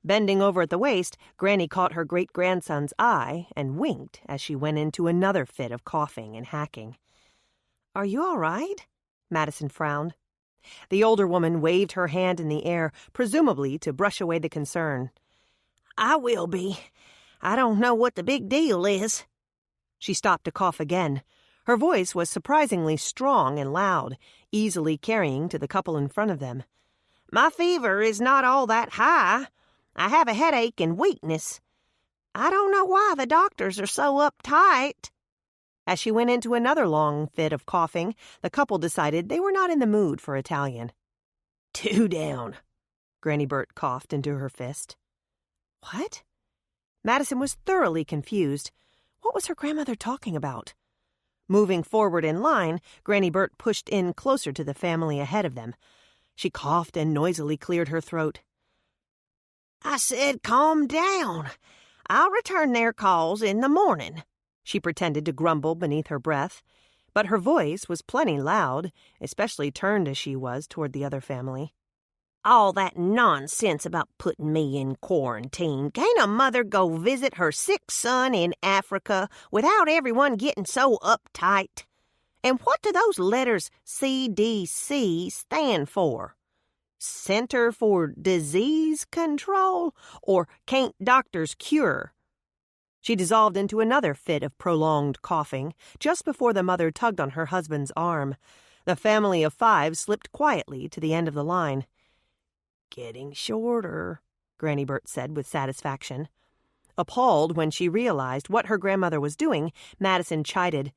Bending over at the waist, Granny caught her great-grandson's eye and winked as she went into another fit of coughing and hacking. Are you all right? Madison frowned. The older woman waved her hand in the air, presumably to brush away the concern. I will be. I don't know what the big deal is. She stopped to cough again. Her voice was surprisingly strong and loud, easily carrying to the couple in front of them. My fever is not all that high. I have a headache and weakness. I don't know why the doctors are so uptight. As she went into another long fit of coughing, the couple decided they were not in the mood for Italian. 2 down, Granny Bert coughed into her fist. What? Madison was thoroughly confused. What was her grandmother talking about? Moving forward in line, Granny Bert pushed in closer to the family ahead of them. She coughed and noisily cleared her throat. I said calm down. I'll return their calls in the morning. She pretended to grumble beneath her breath, but her voice was plenty loud, especially turned as she was toward the other family. All that nonsense about putting me in quarantine. Can't a mother go visit her sick son in Africa without everyone getting so uptight? And what do those letters CDC stand for? Center for Disease Control? Or Can't Doctors Cure? She dissolved into another fit of prolonged coughing just before the mother tugged on her husband's arm. The family of 5 slipped quietly to the end of the line. Getting shorter, Granny Bert said with satisfaction. Appalled when she realized what her grandmother was doing, Madison chided,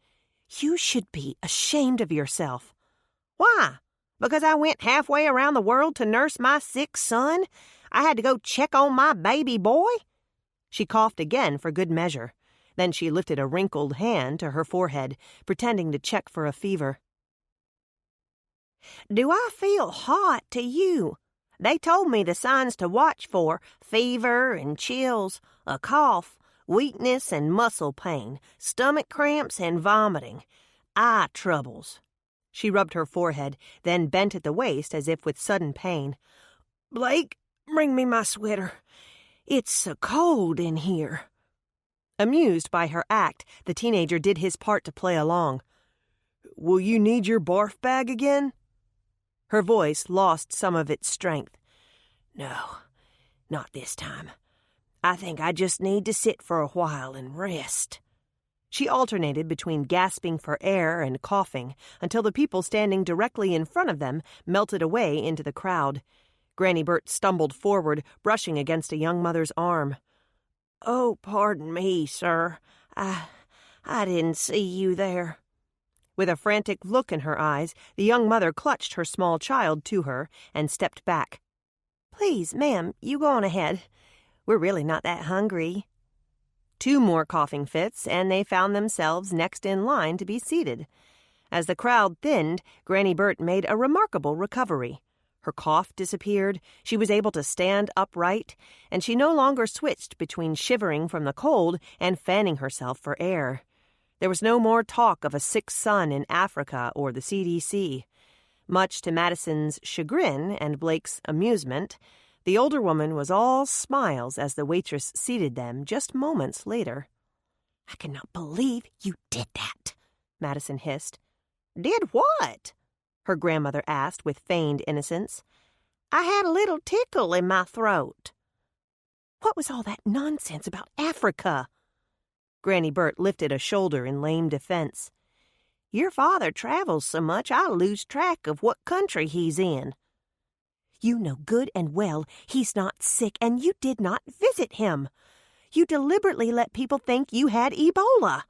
You should be ashamed of yourself. Why? Because I went halfway around the world to nurse my sick son? I had to go check on my baby boy? She coughed again for good measure. Then she lifted a wrinkled hand to her forehead, pretending to check for a fever. Do I feel hot to you? They told me the signs to watch for: fever and chills, a cough, weakness and muscle pain, stomach cramps and vomiting, eye troubles. She rubbed her forehead, then bent at the waist as if with sudden pain. Blake, bring me my sweater. It's so cold in here. Amused by her act, the teenager did his part to play along. Will you need your barf bag again? Her voice lost some of its strength. No, not this time. I think I just need to sit for a while and rest. She alternated between gasping for air and coughing until the people standing directly in front of them melted away into the crowd. Granny Bert stumbled forward, brushing against a young mother's arm. Oh, pardon me, sir. I didn't see you there. With a frantic look in her eyes, the young mother clutched her small child to her and stepped back. "Please, ma'am, you go on ahead. We're really not that hungry." 2 more coughing fits, and they found themselves next in line to be seated. As the crowd thinned, Granny Burt made a remarkable recovery. Her cough disappeared, she was able to stand upright, and she no longer switched between shivering from the cold and fanning herself for air. There was no more talk of a sick son in Africa or the CDC. Much to Madison's chagrin and Blake's amusement, the older woman was all smiles as the waitress seated them just moments later. "I cannot believe you did that," Madison hissed. "Did what?" her grandmother asked with feigned innocence. "I had a little tickle in my throat." "What was all that nonsense about Africa?" Granny Burt lifted a shoulder in lame defense. "Your father travels so much I lose track of what country he's in." "You know good and well he's not sick, and you did not visit him. You deliberately let people think you had Ebola."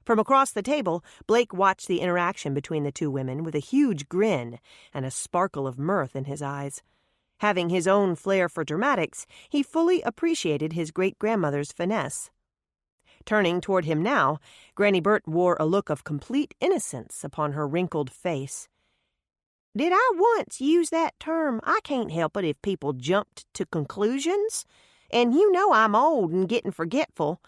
From across the table, Blake watched the interaction between the 2 women with a huge grin and a sparkle of mirth in his eyes. Having his own flair for dramatics, he fully appreciated his great-grandmother's finesse. Turning toward him now, Granny Burt wore a look of complete innocence upon her wrinkled face. "Did I once use that term? I can't help it if people jumped to conclusions. And you know I'm old and getting forgetful.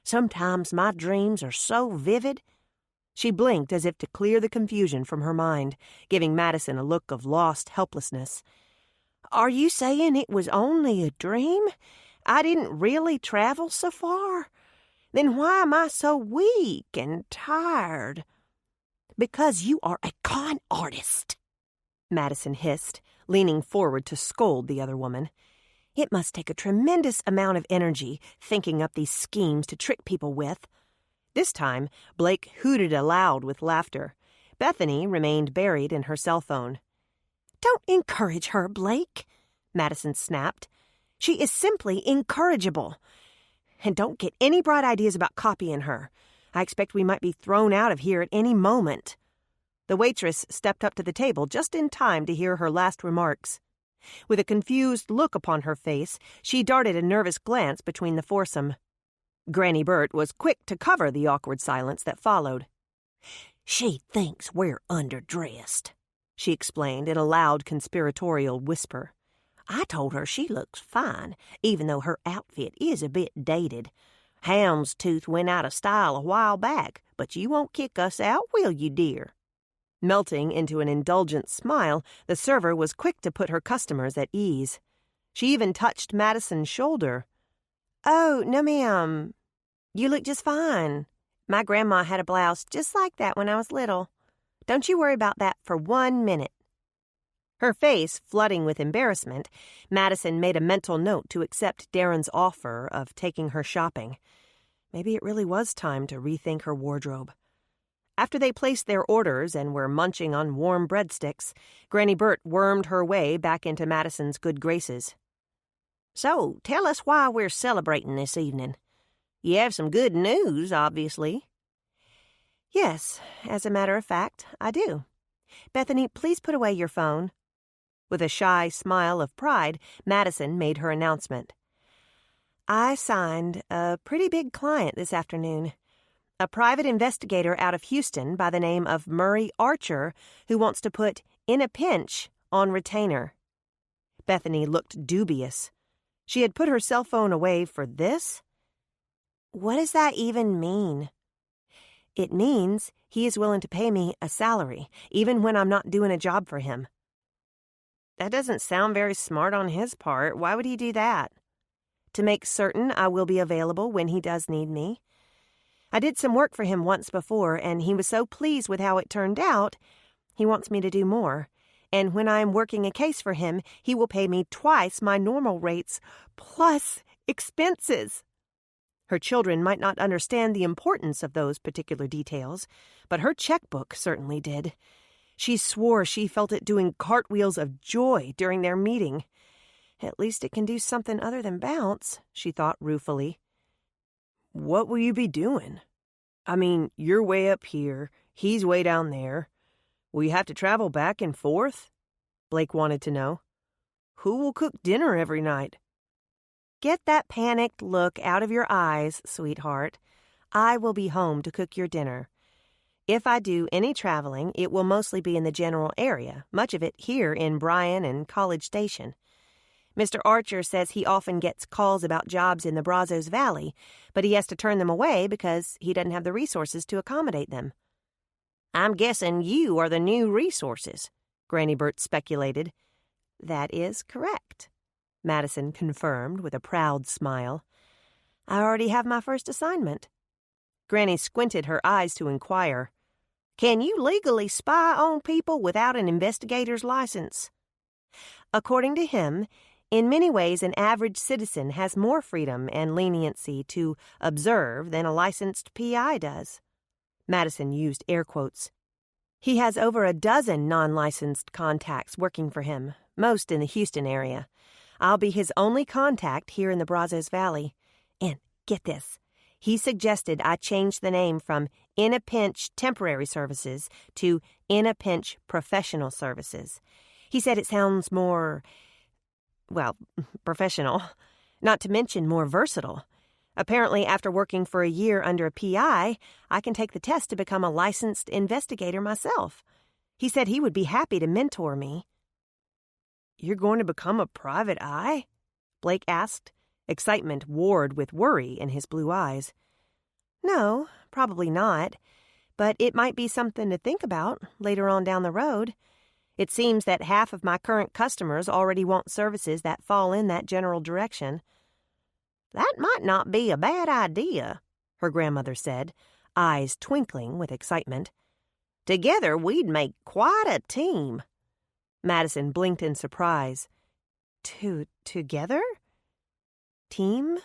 Sometimes my dreams are so vivid." She blinked as if to clear the confusion from her mind, giving Madison a look of lost helplessness. "Are you saying it was only a dream? I didn't really travel so far? Then why am I so weak and tired?" "Because you are a con artist," Madison hissed, leaning forward to scold the other woman. "It must take a tremendous amount of energy thinking up these schemes to trick people with." This time, Blake hooted aloud with laughter. Bethany remained buried in her cell phone. "Don't encourage her, Blake," Madison snapped. "She is simply incorrigible. And don't get any bright ideas about copying her. I expect we might be thrown out of here at any moment." The waitress stepped up to the table just in time to hear her last remarks. With a confused look upon her face, she darted a nervous glance between the foursome. Granny Burt was quick to cover the awkward silence that followed. "She thinks we're underdressed," she explained in a loud conspiratorial whisper. "I told her she looks fine, even though her outfit is a bit dated. Houndstooth went out of style a while back, but you won't kick us out, will you, dear?" Melting into an indulgent smile, the server was quick to put her customers at ease. She even touched Madison's shoulder. "Oh, no, ma'am. You look just fine. My grandma had a blouse just like that when I was little. Don't you worry about that for 1 minute." Her face flooding with embarrassment, Madison made a mental note to accept Darren's offer of taking her shopping. Maybe it really was time to rethink her wardrobe. After they placed their orders and were munching on warm breadsticks, Granny Burt wormed her way back into Madison's good graces. "So, tell us why we're celebrating this evening. You have some good news, obviously." "Yes, as a matter of fact, I do. Bethany, please put away your phone." With a shy smile of pride, Madison made her announcement. "I signed a pretty big client this afternoon. A private investigator out of Houston by the name of Murray Archer who wants to put In a Pinch on retainer." Bethany looked dubious. She had put her cell phone away for this? "What does that even mean?" "It means he is willing to pay me a salary, even when I'm not doing a job for him." "That doesn't sound very smart on his part. Why would he do that?" "To make certain I will be available when he does need me. I did some work for him once before, and he was so pleased with how it turned out, he wants me to do more. And when I am working a case for him, he will pay me twice my normal rates, plus expenses." Her children might not understand the importance of those particular details, but her checkbook certainly did. She swore she felt it doing cartwheels of joy during their meeting. "At least it can do something other than bounce," she thought ruefully. "What will you be doing? I mean, you're way up here. He's way down there. Will you have to travel back and forth? Blake wanted to know. Who will cook dinner every night? Get that panicked look out of your eyes, sweetheart. I will be home to cook your dinner. If I do any traveling, it will mostly be in the general area, much of it here in Bryan and College Station. Mr. Archer says he often gets calls about jobs in the Brazos Valley, but he has to turn them away because he doesn't have the resources to accommodate them. I'm guessing you are the new resources, Granny Burt speculated. That is correct, Madison confirmed with a proud smile. I already have my first assignment. Granny squinted her eyes to inquire. Can you legally spy on people without an investigator's license? According to him, in many ways an average citizen has more freedom and leniency to observe than a licensed PI does. Madison used air quotes. He has over a dozen non-licensed contacts working for him, most in the Houston area. I'll be his only contact here in the Brazos Valley. And get this, he suggested I change the name from In a Pinch Temporary Services to In a Pinch Professional Services. He said it sounds more, professional, not to mention more versatile. Apparently, after working for a year under a PI, I can take the test to become a licensed investigator myself. He said he would be happy to mentor me. You're going to become a private eye? Blake asked, excitement warred with worry in his blue eyes. No, probably not. But it might be something to think about later on down the road. It seems that half of my current customers already want services that fall in that general direction. That might not be a bad idea, her grandmother said, eyes twinkling with excitement. Together we'd make quite a team. Madison blinked in surprise. Together? Team?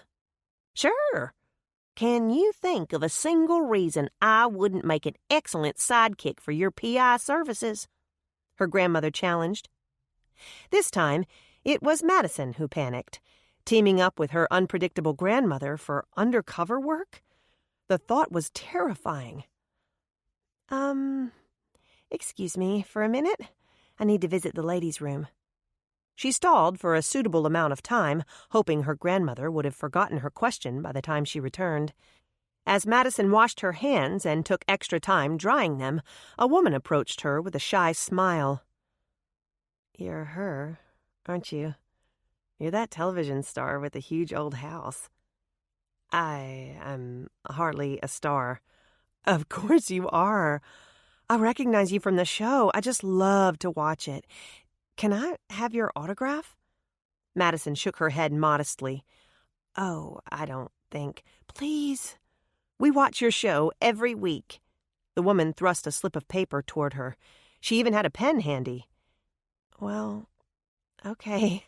Sure. Can you think of a single reason I wouldn't make an excellent sidekick for your PI services? Her grandmother challenged. This time, it was Madison who panicked. Teaming up with her unpredictable grandmother for undercover work? The thought was terrifying. Excuse me for a minute. I need to visit the ladies' room. She stalled for a suitable amount of time, hoping her grandmother would have forgotten her question by the time she returned. As Madison washed her hands and took extra time drying them, a woman approached her with a shy smile. You're her, aren't you? You're that television star with the huge old house. I am hardly a star. Of course you are. I recognize you from the show. I just love to watch it. Can I have your autograph? Madison shook her head modestly. Oh, I don't think. Please. We watch your show every week. The woman thrust a slip of paper toward her. She even had a pen handy. Well, okay.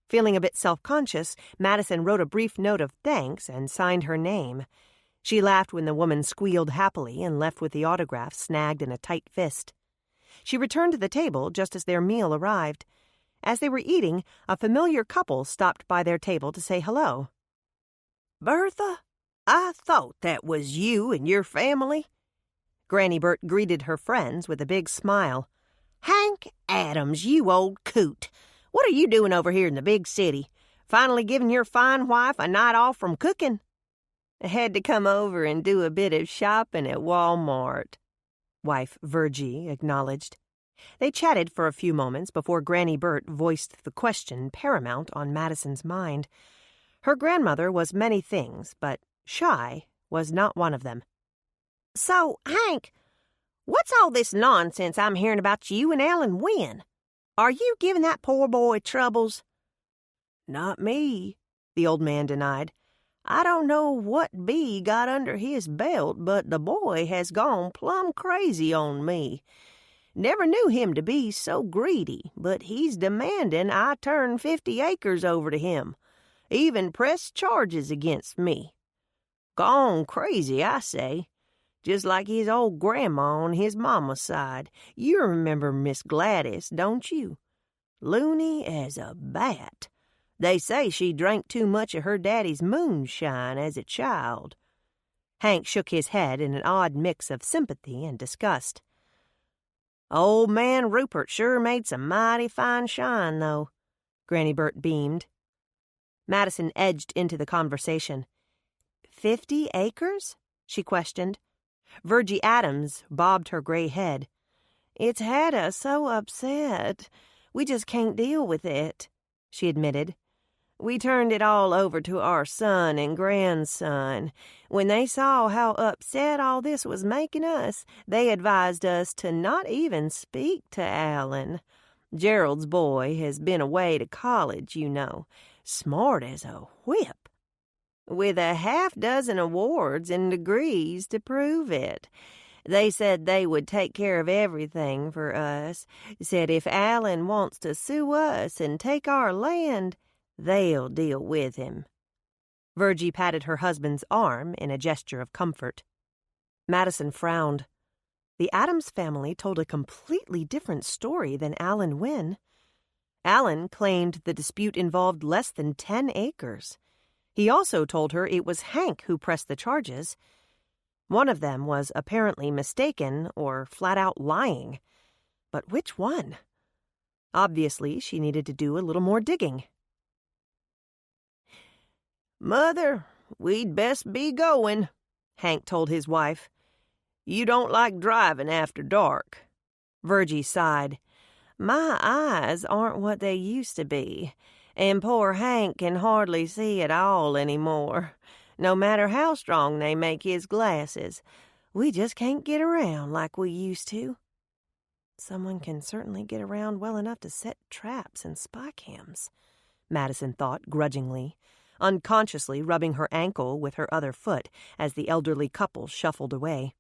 Feeling a bit self-conscious, Madison wrote a brief note of thanks and signed her name. She laughed when the woman squealed happily and left with the autograph snagged in a tight fist. She returned to the table just as their meal arrived. As they were eating, a familiar couple stopped by their table to say hello. Bertha, I thought that was you and your family. Granny Burt greeted her friends with a big smile. Hank Adams, you old coot. What are you doing over here in the big city? Finally giving your fine wife a night off from cooking? I had to come over and do a bit of shopping at Walmart, wife Virgie acknowledged. They chatted for a few moments before Granny Burt voiced the question paramount on Madison's mind. Her grandmother was many things, but shy was not one of them. So, Hank, what's all this nonsense I'm hearing about you and Alan Wynne? Are you giving that poor boy troubles? Not me, the old man denied. I don't know what bee got under his belt, but the boy has gone plumb crazy on me. Never knew him to be so greedy, but he's demanding I turn 50 acres over to him. Even pressed charges against me. Gone crazy, I say. Just like his old grandma on his mama's side. You remember Miss Gladys, don't you? Loony as a bat. They say she drank too much of her daddy's moonshine as a child. Hank shook his head in an odd mix of sympathy and disgust. "Old man Rupert sure made some mighty fine shine, though," Granny Burt beamed. Madison edged into the conversation. 50 acres? She questioned. Virgie Adams bobbed her gray head. "It's had us so upset. We just can't deal with it," she admitted. "We turned it all over to our son and grandson. When they saw how upset all this was making us, they advised us to not even speak to Alan. Gerald's boy has been away to college, you know, smart as a whip, with a half-dozen awards and degrees to prove it. They said they would take care of everything for us, said if Alan wants to sue us and take our land, they'll deal with him." Virgie patted her husband's arm in a gesture of comfort. Madison frowned. The Adams family told a completely different story than Alan Wynne. Alan claimed the dispute involved less than 10 acres. He also told her it was Hank who pressed the charges. One of them was apparently mistaken or flat-out lying. But which one? Obviously, she needed to do a little more digging. "Mother, we'd best be going," Hank told his wife. "You don't like driving after dark." Virgie sighed. "My eyes aren't what they used to be, and poor Hank can hardly see at all anymore. No matter how strong they make his glasses, we just can't get around like we used to." Someone can certainly get around well enough to set traps and spy cams, Madison thought grudgingly, unconsciously rubbing her ankle with her other foot as the elderly couple shuffled away.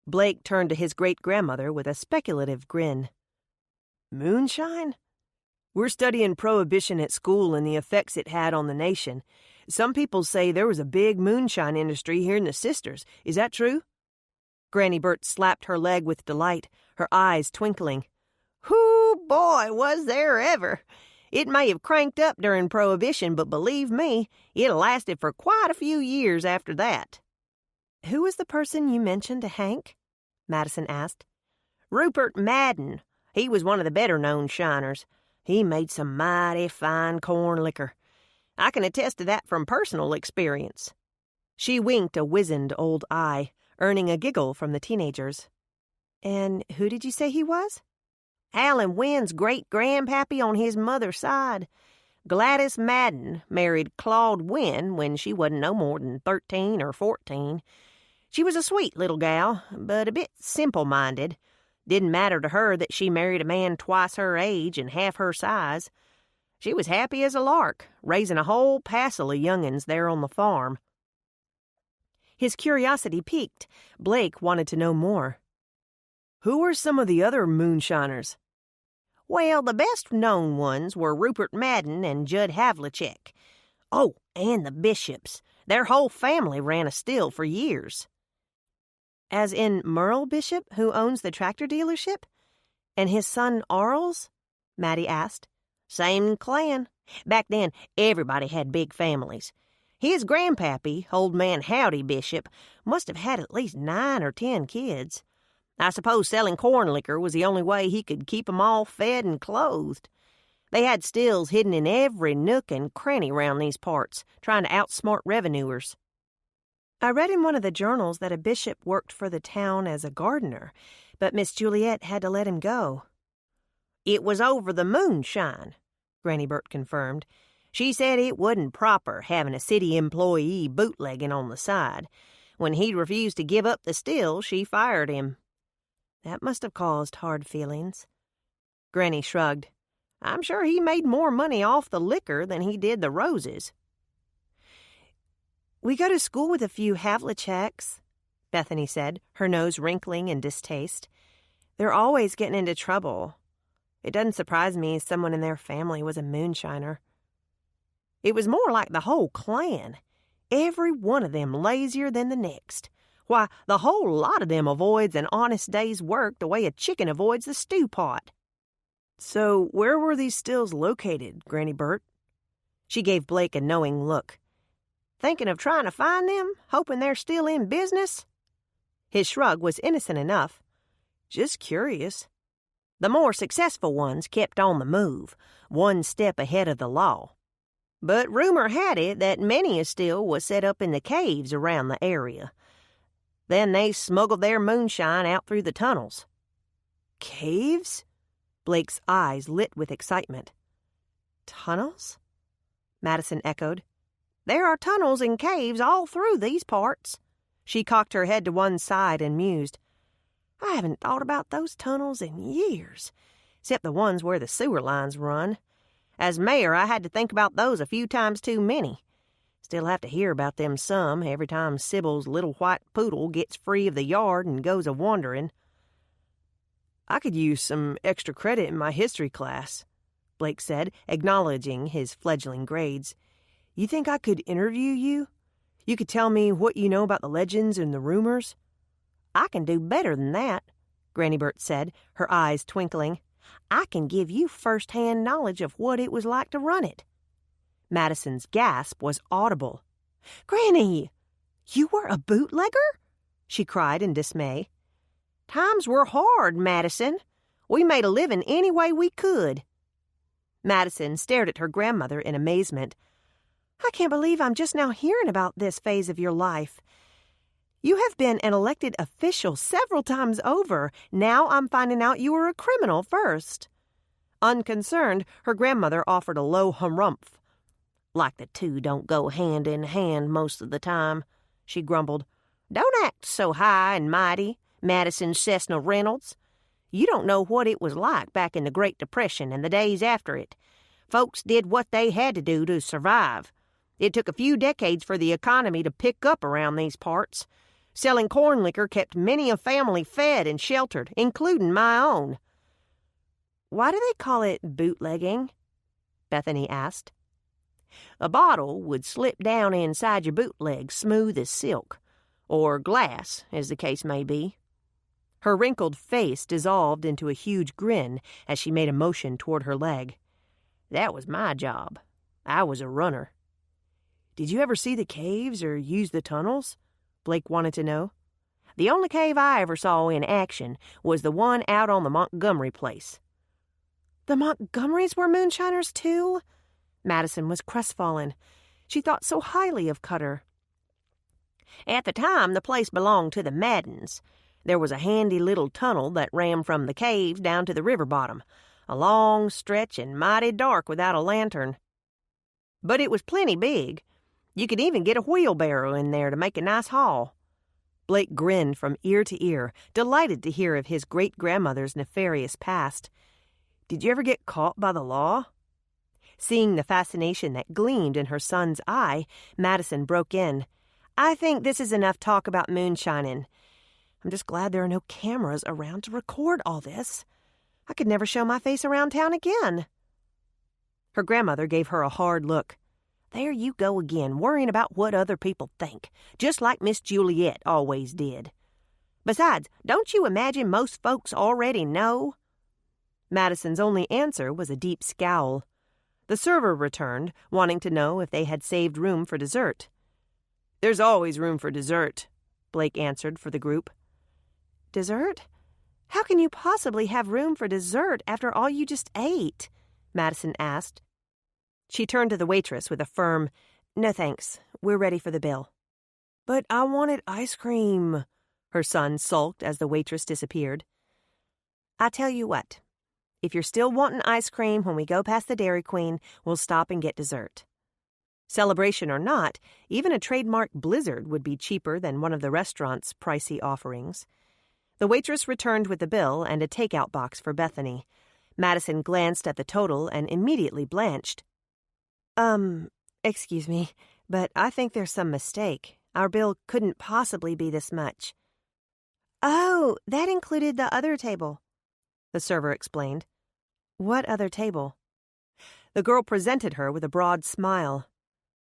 Blake turned to his great-grandmother with a speculative grin. "Moonshine? We're studying Prohibition at school and the effects it had on the nation. Some people say there was a big moonshine industry here in the Sisters. Is that true?" Granny Burt slapped her leg with delight, her eyes twinkling. "Hoo, boy, was there ever! It may have cranked up during Prohibition, but believe me, it lasted for quite a few years after that." "Who was the person you mentioned to Hank?" Madison asked. "Rupert Madden. He was one of the better-known shiners. He made some mighty fine corn liquor. I can attest to that from personal experience." She winked a wizened old eye, earning a giggle from the teenagers. "And who did you say he was?" "Alan Wynne's great-grandpappy on his mother's side. Gladys Madden married Claude Wynne when she wasn't no more than 13 or 14. She was a sweet little gal, but a bit simple-minded. Didn't matter to her that she married a man twice her age and half her size. She was happy as a lark, raising a whole passel of young'uns there on the farm." His curiosity piqued. Blake wanted to know more. "Who were some of the other moonshiners?" "Well, the best-known ones were Rupert Madden and Judd Havlicek. Oh, and the Bishops. Their whole family ran a still for years." "As in Merle Bishop, who owns the tractor dealership? And his son Arles?" Maddie asked. "Same clan. Back then, everybody had big families. His grandpappy, old man Howdy Bishop, must have had at least 9 or 10 kids. I suppose selling corn liquor was the only way he could keep 'em all fed and clothed. They had stills hidden in every nook and cranny round these parts, trying to outsmart revenuers." "I read in one of the journals that a bishop worked for the town as a gardener, but Miss Juliet had to let him go." "It was over the moonshine," Granny Burt confirmed. "She said it wasn't proper having a city employee bootlegging on the side. When he refused to give up the still, she fired him." "That must have caused hard feelings." Granny shrugged. "I'm sure he made more money off the liquor than he did the roses." "We go to school with a few Havliceks," Bethany said, her nose wrinkling in distaste. "They're always getting into trouble. It doesn't surprise me someone in their family was a moonshiner." "It was more like the whole clan. Every one of them lazier than the next. Why, the whole lot of them avoids an honest day's work the way a chicken avoids the stew pot." "So where were these stills located, Granny Burt?" She gave Blake a knowing look. Thinking of trying to find them, hoping they're still in business?" His shrug was innocent enough. "Just curious." The more successful ones kept on the move, one step ahead of the law. But rumor had it that many a still was set up in the caves around the area. Then they smuggled their moonshine out through the tunnels. Caves? Blake's eyes lit with excitement. Tunnels? Madison echoed. There are tunnels and caves all through these parts. She cocked her head to one side and mused. I haven't thought about those tunnels in years, except the ones where the sewer lines run. As mayor, I had to think about those a few times too many. Still have to hear about them some every time Sybil's little white poodle gets free of the yard and goes a-wandering. I could use some extra credit in my history class, Blake said, acknowledging his fledgling grades. You think I could interview you? You could tell me what you know about the legends and the rumors? I can do better than that, Granny Bert said, her eyes twinkling. I can give you first-hand knowledge of what it was like to run it. Madison's gasp was audible. Granny, you were a bootlegger? She cried in dismay. Times were hard, Madison. We made a living any way we could. Madison stared at her grandmother in amazement. I can't believe I'm just now hearing about this phase of your life. You have been an elected official several times over. Now I'm finding out you were a criminal first. Unconcerned, her grandmother offered a low harumph. Like the two don't go hand in hand most of the time, she grumbled. Don't act so high and mighty, Madison Cessna Reynolds. You don't know what it was like back in the Great Depression and the days after it. Folks did what they had to do to survive. It took a few decades for the economy to pick up around these parts. Selling corn liquor kept many a family fed and sheltered, including my own. Why do they call it bootlegging? Bethany asked. A bottle would slip down inside your bootleg smooth as silk, or glass, as the case may be. Her wrinkled face dissolved into a huge grin as she made a motion toward her leg. That was my job. I was a runner. Did you ever see the caves or use the tunnels? Blake wanted to know. The only cave I ever saw in action was the one out on the Montgomery place. The Montgomerys were moonshiners, too? Madison was crestfallen. She thought so highly of Cutter. At the time, the place belonged to the Maddens. There was a handy little tunnel that ran from the caves down to the river bottom, a long stretch and mighty dark without a lantern. But it was plenty big. You could even get a wheelbarrow in there to make a nice haul. Blake grinned from ear to ear, delighted to hear of his great-grandmother's nefarious past. Did you ever get caught by the law? Seeing the fascination that gleamed in her son's eye, Madison broke in. I think this is enough talk about moonshining. I'm just glad there are no cameras around to record all this. I could never show my face around town again. Her grandmother gave her a hard look. There you go again, worrying about what other people think, just like Miss Juliet always did. Besides, don't you imagine most folks already know? Madison's only answer was a deep scowl. The server returned, wanting to know if they had saved room for dessert. There's always room for dessert, Blake answered for the group. Dessert? How can you possibly have room for dessert after all you just ate? Madison asked. She turned to the waitress with a firm, No thanks, we're ready for the bill. But I wanted ice cream, her son sulked as the waitress disappeared. I tell you what, if you're still wanting ice cream when we go past the Dairy Queen, we'll stop and get dessert. Celebration or not, even a trademark Blizzard would be cheaper than one of the restaurant's pricey offerings. The waitress returned with the bill and a takeout box for Bethany. Madison glanced at the total and immediately blanched. Excuse me, but I think there's some mistake. Our bill couldn't possibly be this much. Oh, that included the other table, the server explained. What other table? The girl presented her with a broad smile.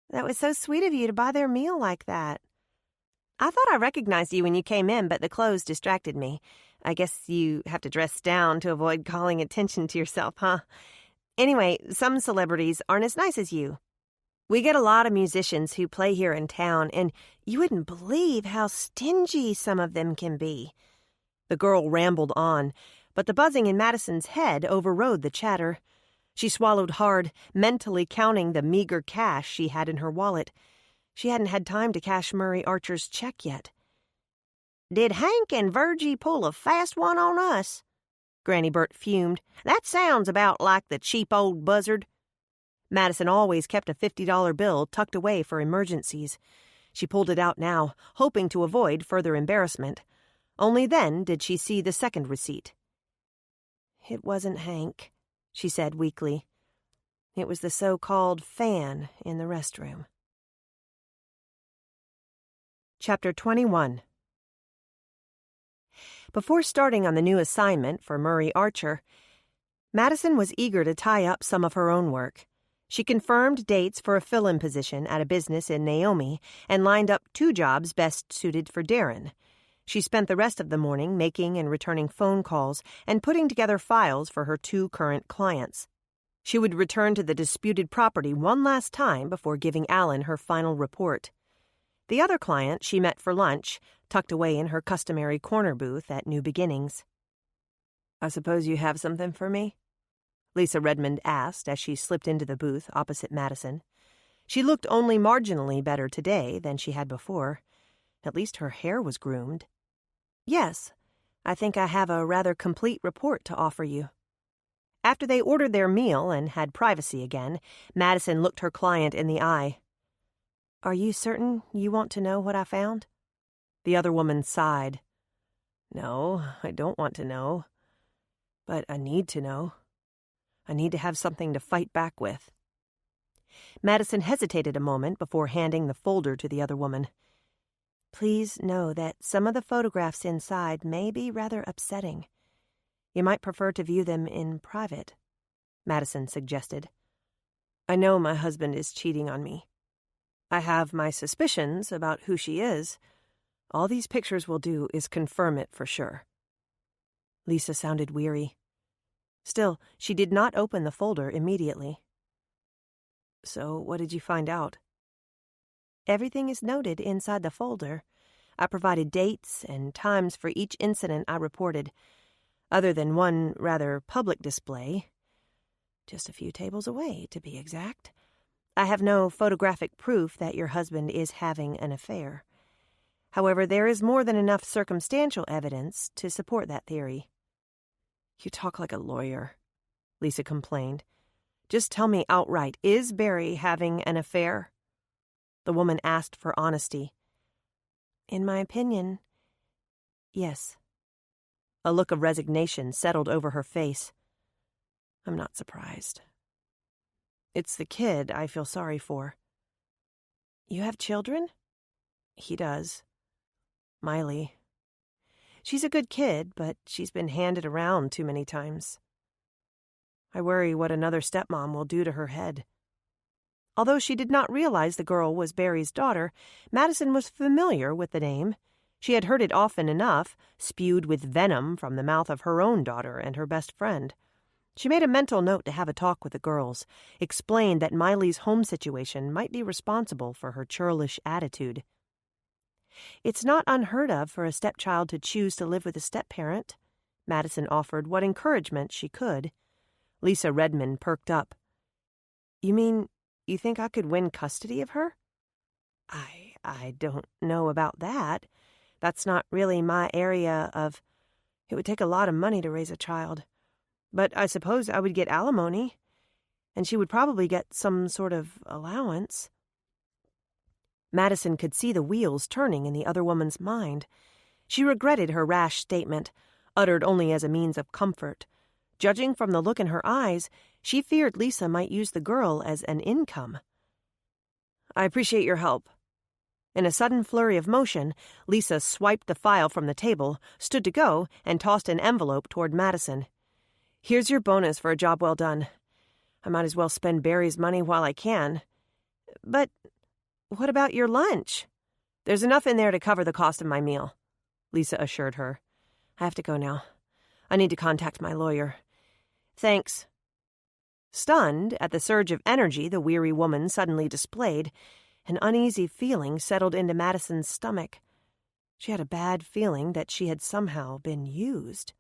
That was so sweet of you to buy their meal like that. I thought I recognized you when you came in, but the clothes distracted me. I guess you have to dress down to avoid calling attention to yourself, huh? Anyway, some celebrities aren't as nice as you. We get a lot of musicians who play here in town, and you wouldn't believe how stingy some of them can be." The girl rambled on, but the buzzing in Madison's head overrode the chatter. She swallowed hard, mentally counting the meager cash she had in her wallet. She hadn't had time to cash Murray Archer's check yet. "Did Hank and Virgie pull a fast one on us?" Granny Burt fumed. "That sounds about like the cheap old buzzard." Madison always kept a $50 bill tucked away for emergencies. She pulled it out now, hoping to avoid further embarrassment. Only then did she see the second receipt. "It wasn't Hank," she said weakly. "It was the so-called fan in the restroom." Chapter 21. Before starting on the new assignment for Murray Archer, Madison was eager to tie up some of her own work. She confirmed dates for a fill-in position at a business in Naomi and lined up 2 jobs best suited for Darren. She spent the rest of the morning making and returning phone calls and putting together files for her 2 current clients. She would return to the disputed property one last time before giving Alan her final report. The other client she met for lunch, tucked away in her customary corner booth at New Beginnings. "I suppose you have something for me?" Lisa Redmond asked as she slipped into the booth opposite Madison. She looked only marginally better today than she had before. At least her hair was groomed. "Yes, I think I have a rather complete report to offer you." After they ordered their meal and had privacy again, Madison looked her client in the eye. "Are you certain you want to know what I found?" The other woman sighed. "No, I don't want to know. But I need to know. I need to have something to fight back with." Madison hesitated a moment before handing the folder to the other woman. "Please know that some of the photographs inside may be rather upsetting. You might prefer to view them in private," Madison suggested. "I know my husband is cheating on me. I have my suspicions about who she is. All these pictures will do is confirm it for sure." Lisa sounded weary. Still, she did not open the folder immediately. "So, what did you find out?" "Everything is noted inside the folder. I provided dates and times for each incident I reported, other than one rather public display. Just a few tables away, to be exact. I have no photographic proof that your husband is having an affair. However, there is more than enough circumstantial evidence to support that theory." "You talk like a lawyer," Lisa complained. "Just tell me outright, is Barry having an affair?" The woman asked for honesty. "In my opinion, yes." A look of resignation settled over her face. "I'm not surprised. It's the kid I feel sorry for." "You have children?" "He does. Miley. She's a good kid, but she's been handed around too many times. I worry what another stepmom will do to her head." Although she did not realize the girl was Barry's daughter, Madison was familiar with the name. She had heard it often enough, spewed with venom from the mouth of her own daughter and her best friend. She made a mental note to have a talk with the girls, explained that Miley's home situation might be responsible for her churlish attitude. "It's not unheard of for a stepchild to choose to live with a stepparent." Madison offered what encouragement she could. Lisa Redmond perked up. "You mean you think I could win custody of her?" I don't know about that. That's not really my area of... It would take a lot of money to raise a child. But I suppose I would get alimony, and she would probably get some sort of allowance." Madison could see the wheels turning in the other woman's mind. She regretted her rash statement, uttered only as a means of comfort. Judging from the look in her eyes, she feared Lisa might use the girl as an income. "I appreciate your help." In a sudden flurry of motion, Lisa swiped the file from the table, stood to go, and tossed an envelope toward Madison. "Here's your bonus for a job well done. I might as well spend Barry's money while I can. But what about your lunch?" "There's enough in there to cover the cost of my meal," Lisa assured her. "I have to go now. I need to contact my lawyer. Thanks." Stunned at the surge of energy the weary woman suddenly displayed, an uneasy feeling settled into Madison's stomach. She had a bad feeling that she had somehow been used.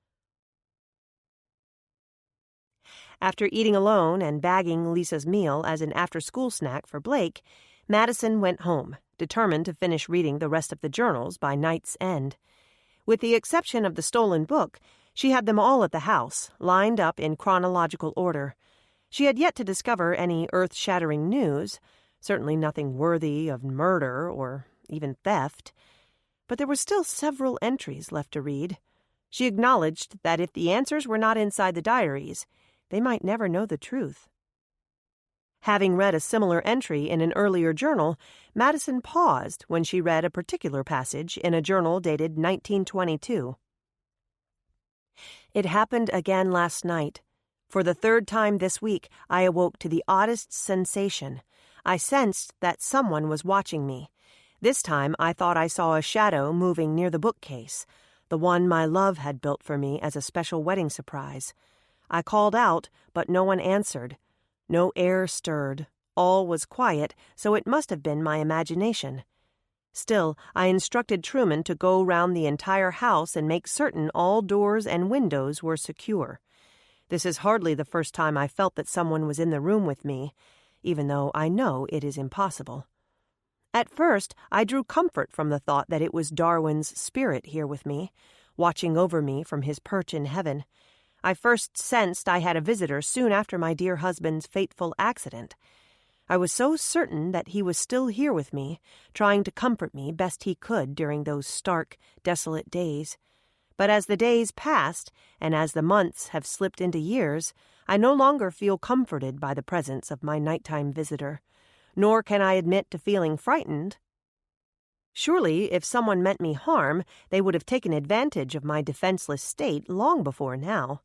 After eating alone and bagging Lisa's meal as an after-school snack for Blake, Madison went home, determined to finish reading the rest of the journals by night's end. With the exception of the stolen book, she had them all at the house, lined up in chronological order. She had yet to discover any earth-shattering news, certainly nothing worthy of murder or even theft. But there were still several entries left to read. She acknowledged that if the answers were not inside the diaries, they might never know the truth. Having read a similar entry in an earlier journal, Madison paused when she read a particular passage in a journal dated 1922. It happened again last night. For the third time this week, I awoke to the oddest sensation. I sensed that someone was watching me. This time I thought I saw a shadow moving near the bookcase, the one my love had built for me as a special wedding surprise. I called out, but no one answered. No air stirred. All was quiet, so it must have been my imagination. Still, I instructed Truman to go round the entire house and make certain all doors and windows were secure. This is hardly the first time I felt that someone was in the room with me, even though I know it is impossible. At first, I drew comfort from the thought that it was Darwin's spirit here with me, watching over me from his perch in heaven. I first sensed I had a visitor soon after my dear husband's fateful accident. I was so certain that he was still here with me, trying to comfort me best he could during those stark, desolate days. But as the days passed, and as the months have slipped into years, I no longer feel comforted by the presence of my nighttime visitor, nor can I admit to feeling frightened. Surely, if someone meant me harm, they would have taken advantage of my defenseless state long before now.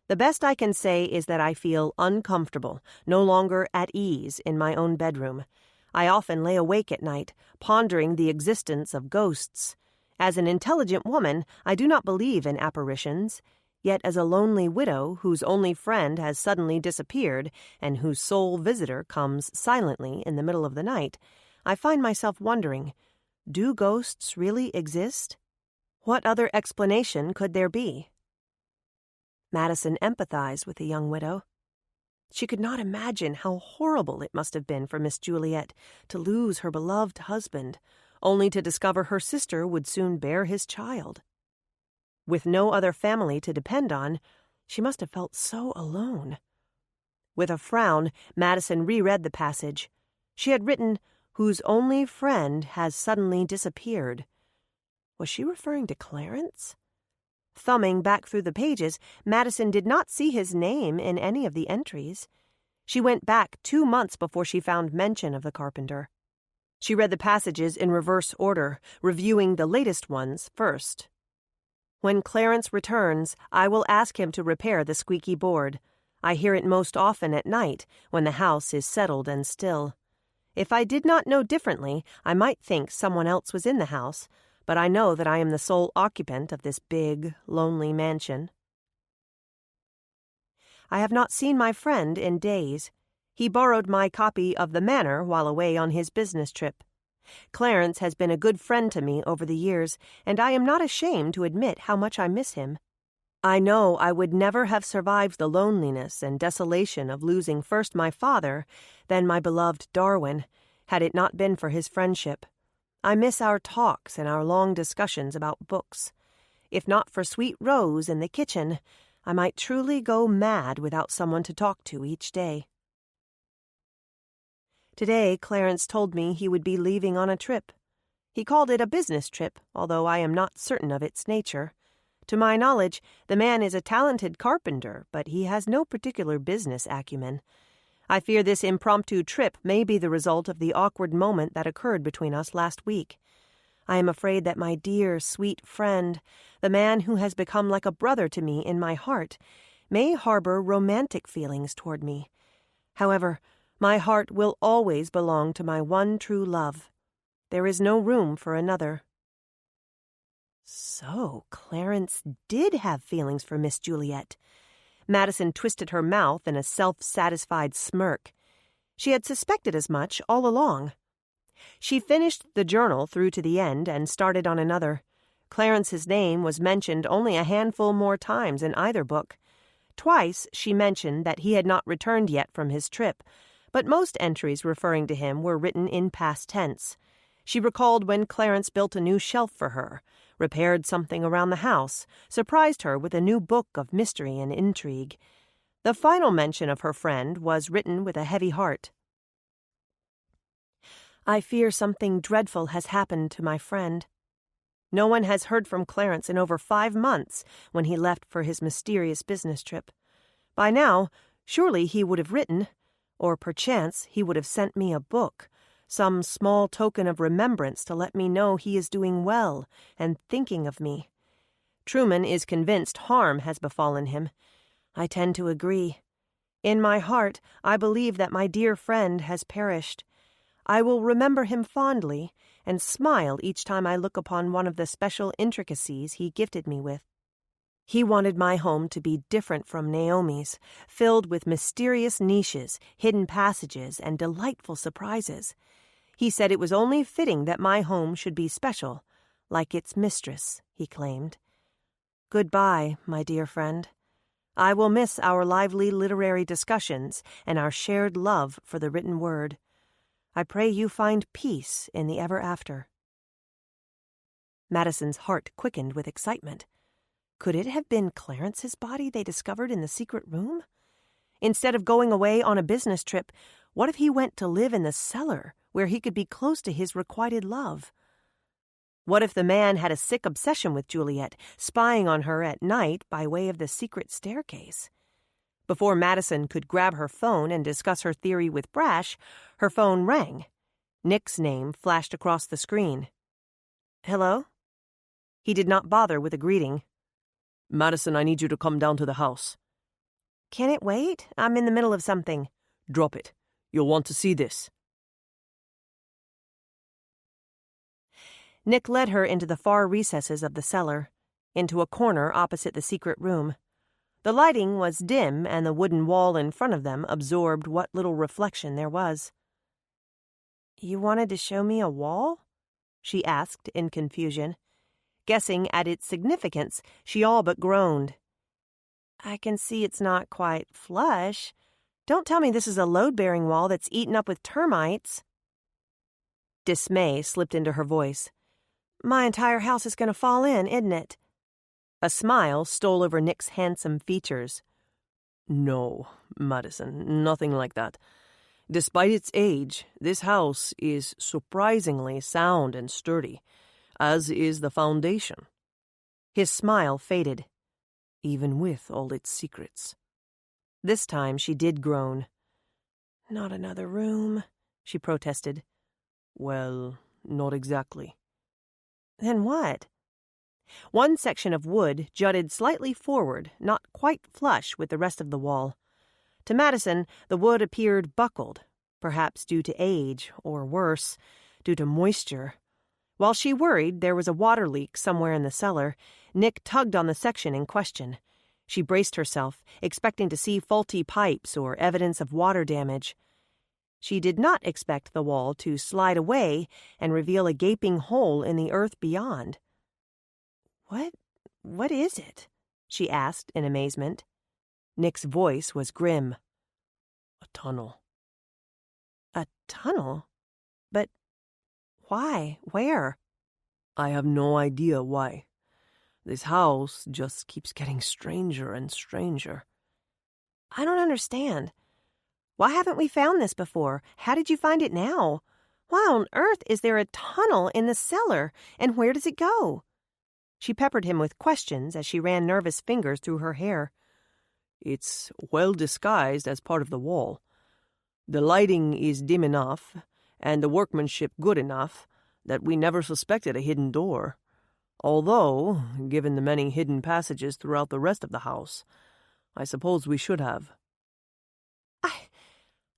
The best I can say is that I feel uncomfortable, no longer at ease in my own bedroom. I often lay awake at night, pondering the existence of ghosts. As an intelligent woman, I do not believe in apparitions. Yet as a lonely widow whose only friend has suddenly disappeared and whose sole visitor comes silently in the middle of the night, I find myself wondering, do ghosts really exist? What other explanation could there be? Madison empathized with the young widow. She could not imagine how horrible it must have been for Miss Juliet to lose her beloved husband, only to discover her sister would soon bear his child. With no other family to depend on, she must have felt so alone. With a frown, Madison reread the passage. She had written, "Whose only friend has suddenly disappeared." Was she referring to Clarence? Thumbing back through the pages, Madison did not see his name in any of the entries. She went back 2 months before she found mention of the carpenter. She read the passages in reverse order, reviewing the latest ones first. When Clarence returns, I will ask him to repair the squeaky board. I hear it most often at night, when the house is settled and still. If I did not know differently, I might think someone else was in the house, but I know that I am the sole occupant of this big, lonely mansion. I have not seen my friend in days. He borrowed my copy of The Manor while away on his business trip. Clarence has been a good friend to me over the years, and I am not ashamed to admit how much I miss him. I know I would never have survived the loneliness and desolation of losing first my father, then my beloved Darwin, had it not been for his friendship. I miss our talks and our long discussions about books. If not for sweet Rose in the kitchen, I might truly go mad without someone to talk to each day. Today, Clarence told me he would be leaving on a trip. He called it a business trip, although I am not certain of its nature. To my knowledge, the man is a talented carpenter, but he has no particular business acumen. I fear this impromptu trip may be the result of the awkward moment that occurred between us last week. I am afraid that my dear, sweet friend, the man who has become like a brother to me in my heart, may harbor romantic feelings toward me. However, my heart will always belong to my one true love. There is no room for another. So Clarence did have feelings for Miss Juliet. Madison twisted her mouth in a self-satisfied smirk. She had suspected as much all along. She finished the journal through to the end and started on another. Clarence's name was mentioned only a handful more times in either book. Twice she mentioned that he had not returned yet from his trip, but most entries referring to him were written in past tense. She recalled when Clarence built a new shelf for her, repaired something around the house, surprised her with a new book of mystery and intrigue. The final mention of her friend was written with a heavy heart. I fear something dreadful has happened to my friend. No one has heard from Clarence in over 5 months when he left for his mysterious business trip. By now, surely he would have written, or perchance he would have sent me a book, some small token of remembrance to let me know he is doing well and thinking of me. Truman is convinced harm has befallen him. I tend to agree. In my heart, I believe that my dear friend has perished. I will remember him fondly and smile each time I look upon one of the special intricacies he gifted me with. He wanted my home to be different from Naomi's, filled with mysterious niches, hidden passages, and delightful surprises. He said it was only fitting that my home should be special, like its mistress, he claimed. Goodbye, my dear friend. I will miss our lively literary discussions and our shared love for the written word. I pray you find peace in the ever after. Madison's heart quickened with excitement. Could it have been Clarence's body they discovered in the secret room? Instead of going away on a business trip, what if he went to live in the cellar, where he could be close to his requited love? What if the man had a sick obsession with Juliet, spying on her at night by way of the secret staircase? Before Madison could grab her phone and discuss her theory with Brash, her phone rang. Nick's name flashed across the screen. Hello? He did not bother with a greeting. Madison, I need you to come down to the house. Can it wait? I'm in the middle of something. Drop it. You'll want to see this. Nick led her into the far recesses of the cellar, into a corner opposite the secret room. The lighting was dim, and the wooden wall in front of them absorbed what little reflection there was. You wanted to show me a wall? She asked in confusion. Guessing at its significance, she all but groaned. I can see it's not quite flush. Don't tell me this is a load-bearing wall that's eaten up with termites. Dismay slipped into her voice. My entire house is going to fall in, isn't it? A smile stole over Nick's handsome features. No, Madison, nothing like that. Despite its age, this house is surprisingly sound and sturdy, as is the foundation. His smile faded. Even with all its secrets. This time she did groan. Not another room, she protested. Well, not exactly. Then what? One section of wood jutted slightly forward, not quite flush with the rest of the wall. To Madison, the wood appeared buckled, perhaps due to age, or worse, due to moisture. While she worried there was a water leak somewhere in the cellar, Nick tugged on the section in question. She braced herself, expecting to see faulty pipes or evidence of water damage. She did not expect the wall to slide away and reveal a gaping hole in the earth beyond. What is it? She asked in amazement. Nick's voice was grim. A tunnel. A tunnel? But why? Where? I have no idea why. This house just keeps getting stranger and stranger. I don't understand. Why haven't we found this before? How did you find it now? Why on earth is there a tunnel in the cellar, and where does it go? She peppered him with questions as she ran nervous fingers through her hair. It's well disguised as part of the wall. The lighting is dim enough, and the workmanship good enough, that we never suspected a hidden door. Although, given the many hidden passages throughout the rest of the house, I suppose we should have.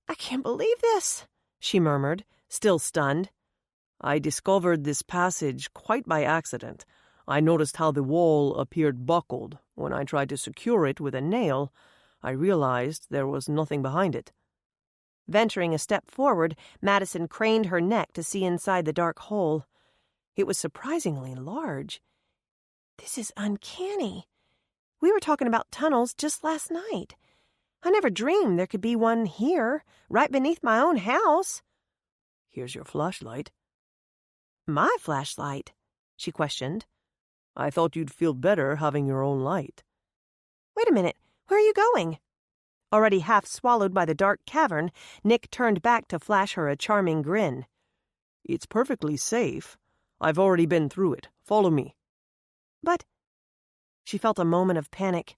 I can't believe this, she murmured, still stunned. I discovered this passage quite by accident. I noticed how the wall appeared buckled when I tried to secure it with a nail, I realized there was nothing behind it. Venturing a step forward, Madison craned her neck to see inside the dark hole. It was surprisingly large. This is uncanny. We were talking about tunnels just last night. I never dreamed there could be one here, right beneath my own house. Here's your flashlight. My flashlight? She questioned. I thought you'd feel better having your own light. Wait a minute. Where are you going? Already half swallowed by the dark cavern, Nick turned back to flash her a charming grin. It's perfectly safe. I've already been through it. Follow me. But... She felt a moment of panic.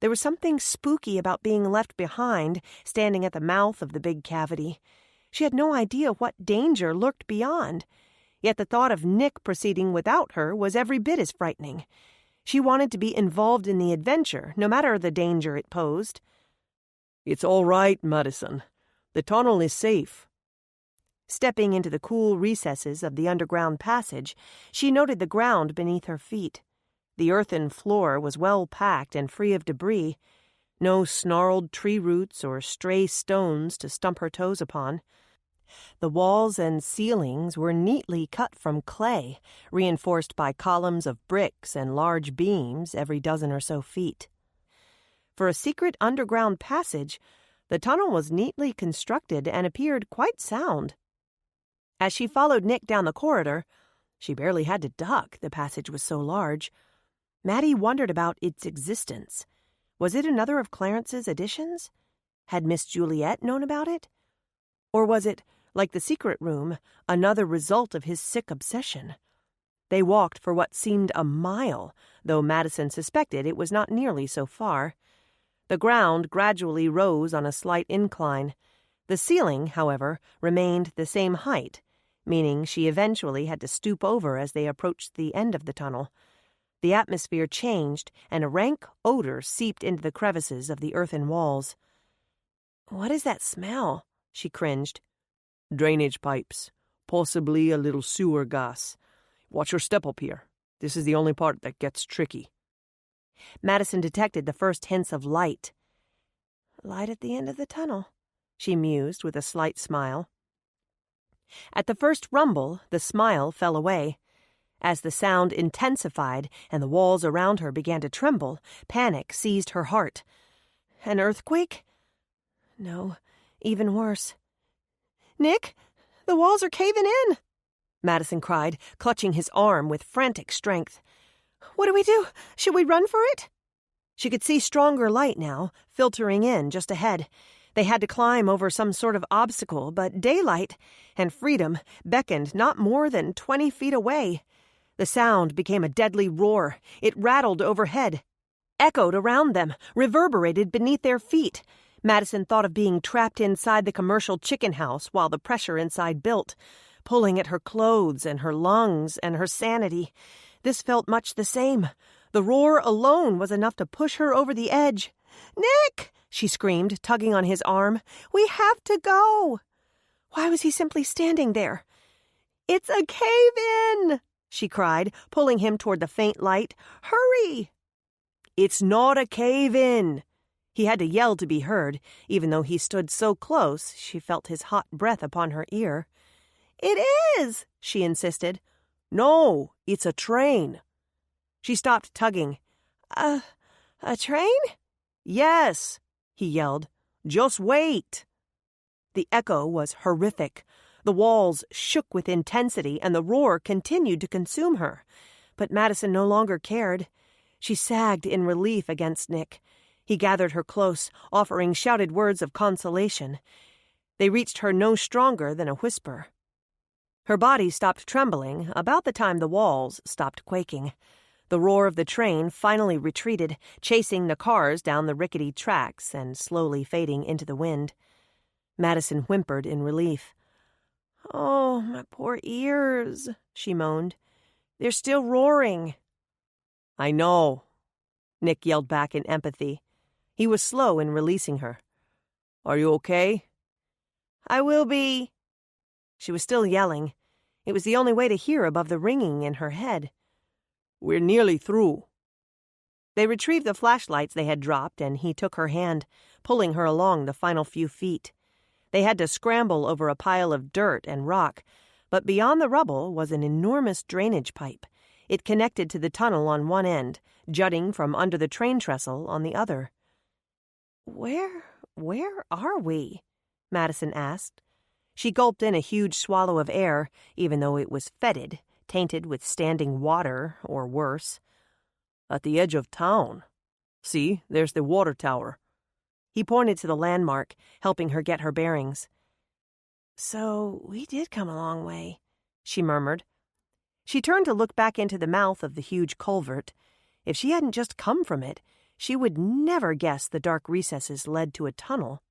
There was something spooky about being left behind, standing at the mouth of the big cavity. She had no idea what danger lurked beyond. Yet the thought of Nick proceeding without her was every bit as frightening. She wanted to be involved in the adventure, no matter the danger it posed. It's all right, Madison. The tunnel is safe. Stepping into the cool recesses of the underground passage, she noted the ground beneath her feet. The earthen floor was well packed and free of debris. No snarled tree roots or stray stones to stump her toes upon. The walls and ceilings were neatly cut from clay, reinforced by columns of bricks and large beams every dozen or so feet. For a secret underground passage, the tunnel was neatly constructed and appeared quite sound. As she followed Nick down the corridor, she barely had to duck, the passage was so large. Maddie wondered about its existence. Was it another of Clarence's additions? Had Miss Juliet known about it? Or was it, like the secret room, another result of his sick obsession? They walked for what seemed a mile, though Madison suspected it was not nearly so far. The ground gradually rose on a slight incline. The ceiling, however, remained the same height, meaning she eventually had to stoop over as they approached the end of the tunnel. The atmosphere changed, and a rank odor seeped into the crevices of the earthen walls. "What is that smell?" she cringed. Drainage pipes. Possibly a little sewer gas. Watch your step up here. This is the only part that gets tricky. Madison detected the first hints of light. Light at the end of the tunnel, she mused with a slight smile. At the first rumble, the smile fell away. As the sound intensified and the walls around her began to tremble, panic seized her heart. An earthquake? No, even worse. "Nick, the walls are caving in!" Madison cried, clutching his arm with frantic strength. "What do we do? Should we run for it?" She could see stronger light now, filtering in just ahead. They had to climb over some sort of obstacle, but daylight and freedom beckoned not more than 20 feet away. The sound became a deadly roar. It rattled overhead, echoed around them, reverberated beneath their feet. Madison thought of being trapped inside the commercial chicken house while the pressure inside built, pulling at her clothes and her lungs and her sanity. This felt much the same. The roar alone was enough to push her over the edge. "Nick!" she screamed, tugging on his arm. "We have to go!" Why was he simply standing there? "It's a cave-in!" she cried, pulling him toward the faint light. "Hurry!" "It's not a cave-in!" He had to yell to be heard, even though he stood so close she felt his hot breath upon her ear. "It is!" she insisted. "No, it's a train." She stopped tugging. A train?" "Yes," he yelled. "Just wait." The echo was horrific. The walls shook with intensity, and the roar continued to consume her. But Madison no longer cared. She sagged in relief against Nick. He gathered her close, offering shouted words of consolation. They reached her no stronger than a whisper. Her body stopped trembling about the time the walls stopped quaking. The roar of the train finally retreated, chasing the cars down the rickety tracks and slowly fading into the wind. Madison whimpered in relief. "Oh, my poor ears," she moaned. "They're still roaring." "I know," Nick yelled back in empathy. He was slow in releasing her. "Are you okay?" "I will be." She was still yelling. It was the only way to hear above the ringing in her head. "We're nearly through." They retrieved the flashlights they had dropped, and he took her hand, pulling her along the final few feet. They had to scramble over a pile of dirt and rock, but beyond the rubble was an enormous drainage pipe. It connected to the tunnel on one end, jutting from under the train trestle on the other. Where are we?" Madison asked. She gulped in a huge swallow of air, even though it was fetid, tainted with standing water, or worse. "At the edge of town. See, there's the water tower." He pointed to the landmark, helping her get her bearings. "So we did come a long way," she murmured. She turned to look back into the mouth of the huge culvert. If she hadn't just come from it, she would never guess the dark recesses led to a tunnel.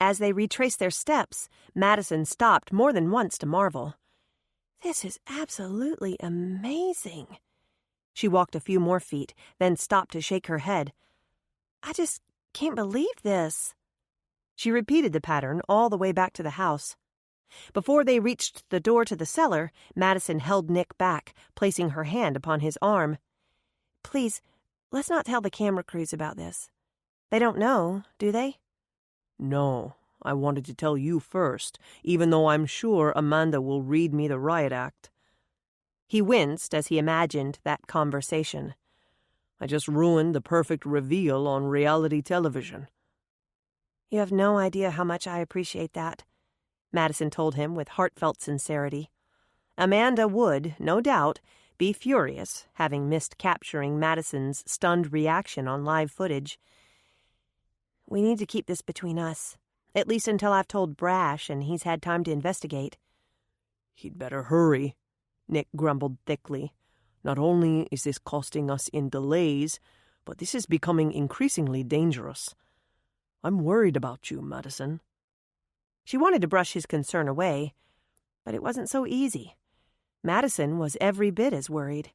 As they retraced their steps, Madison stopped more than once to marvel. "This is absolutely amazing." She walked a few more feet, then stopped to shake her head. "I just can't believe this." She repeated the pattern all the way back to the house. Before they reached the door to the cellar, Madison held Nick back, placing her hand upon his arm. "Please, let's not tell the camera crews about this. They don't know, do they?" "No, I wanted to tell you first, even though I'm sure Amanda will read me the riot act." He winced as he imagined that conversation. "I just ruined the perfect reveal on reality television." "You have no idea how much I appreciate that," Madison told him with heartfelt sincerity. Amanda would, no doubt, be furious, having missed capturing Madison's stunned reaction on live footage. "We need to keep this between us, at least until I've told Brash and he's had time to investigate." "He'd better hurry," Nick grumbled thickly. "Not only is this costing us in delays, but this is becoming increasingly dangerous. I'm worried about you, Madison." She wanted to brush his concern away, but it wasn't so easy. Madison was every bit as worried.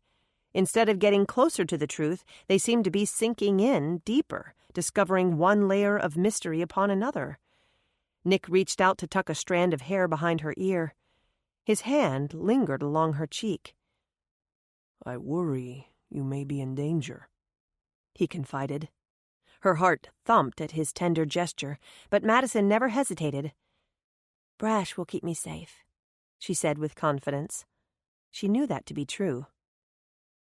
Instead of getting closer to the truth, they seemed to be sinking in deeper, discovering one layer of mystery upon another. Nick reached out to tuck a strand of hair behind her ear. His hand lingered along her cheek. "I worry you may be in danger," he confided. Her heart thumped at his tender gesture, but Madison never hesitated. "Brash will keep me safe," she said with confidence. She knew that to be true.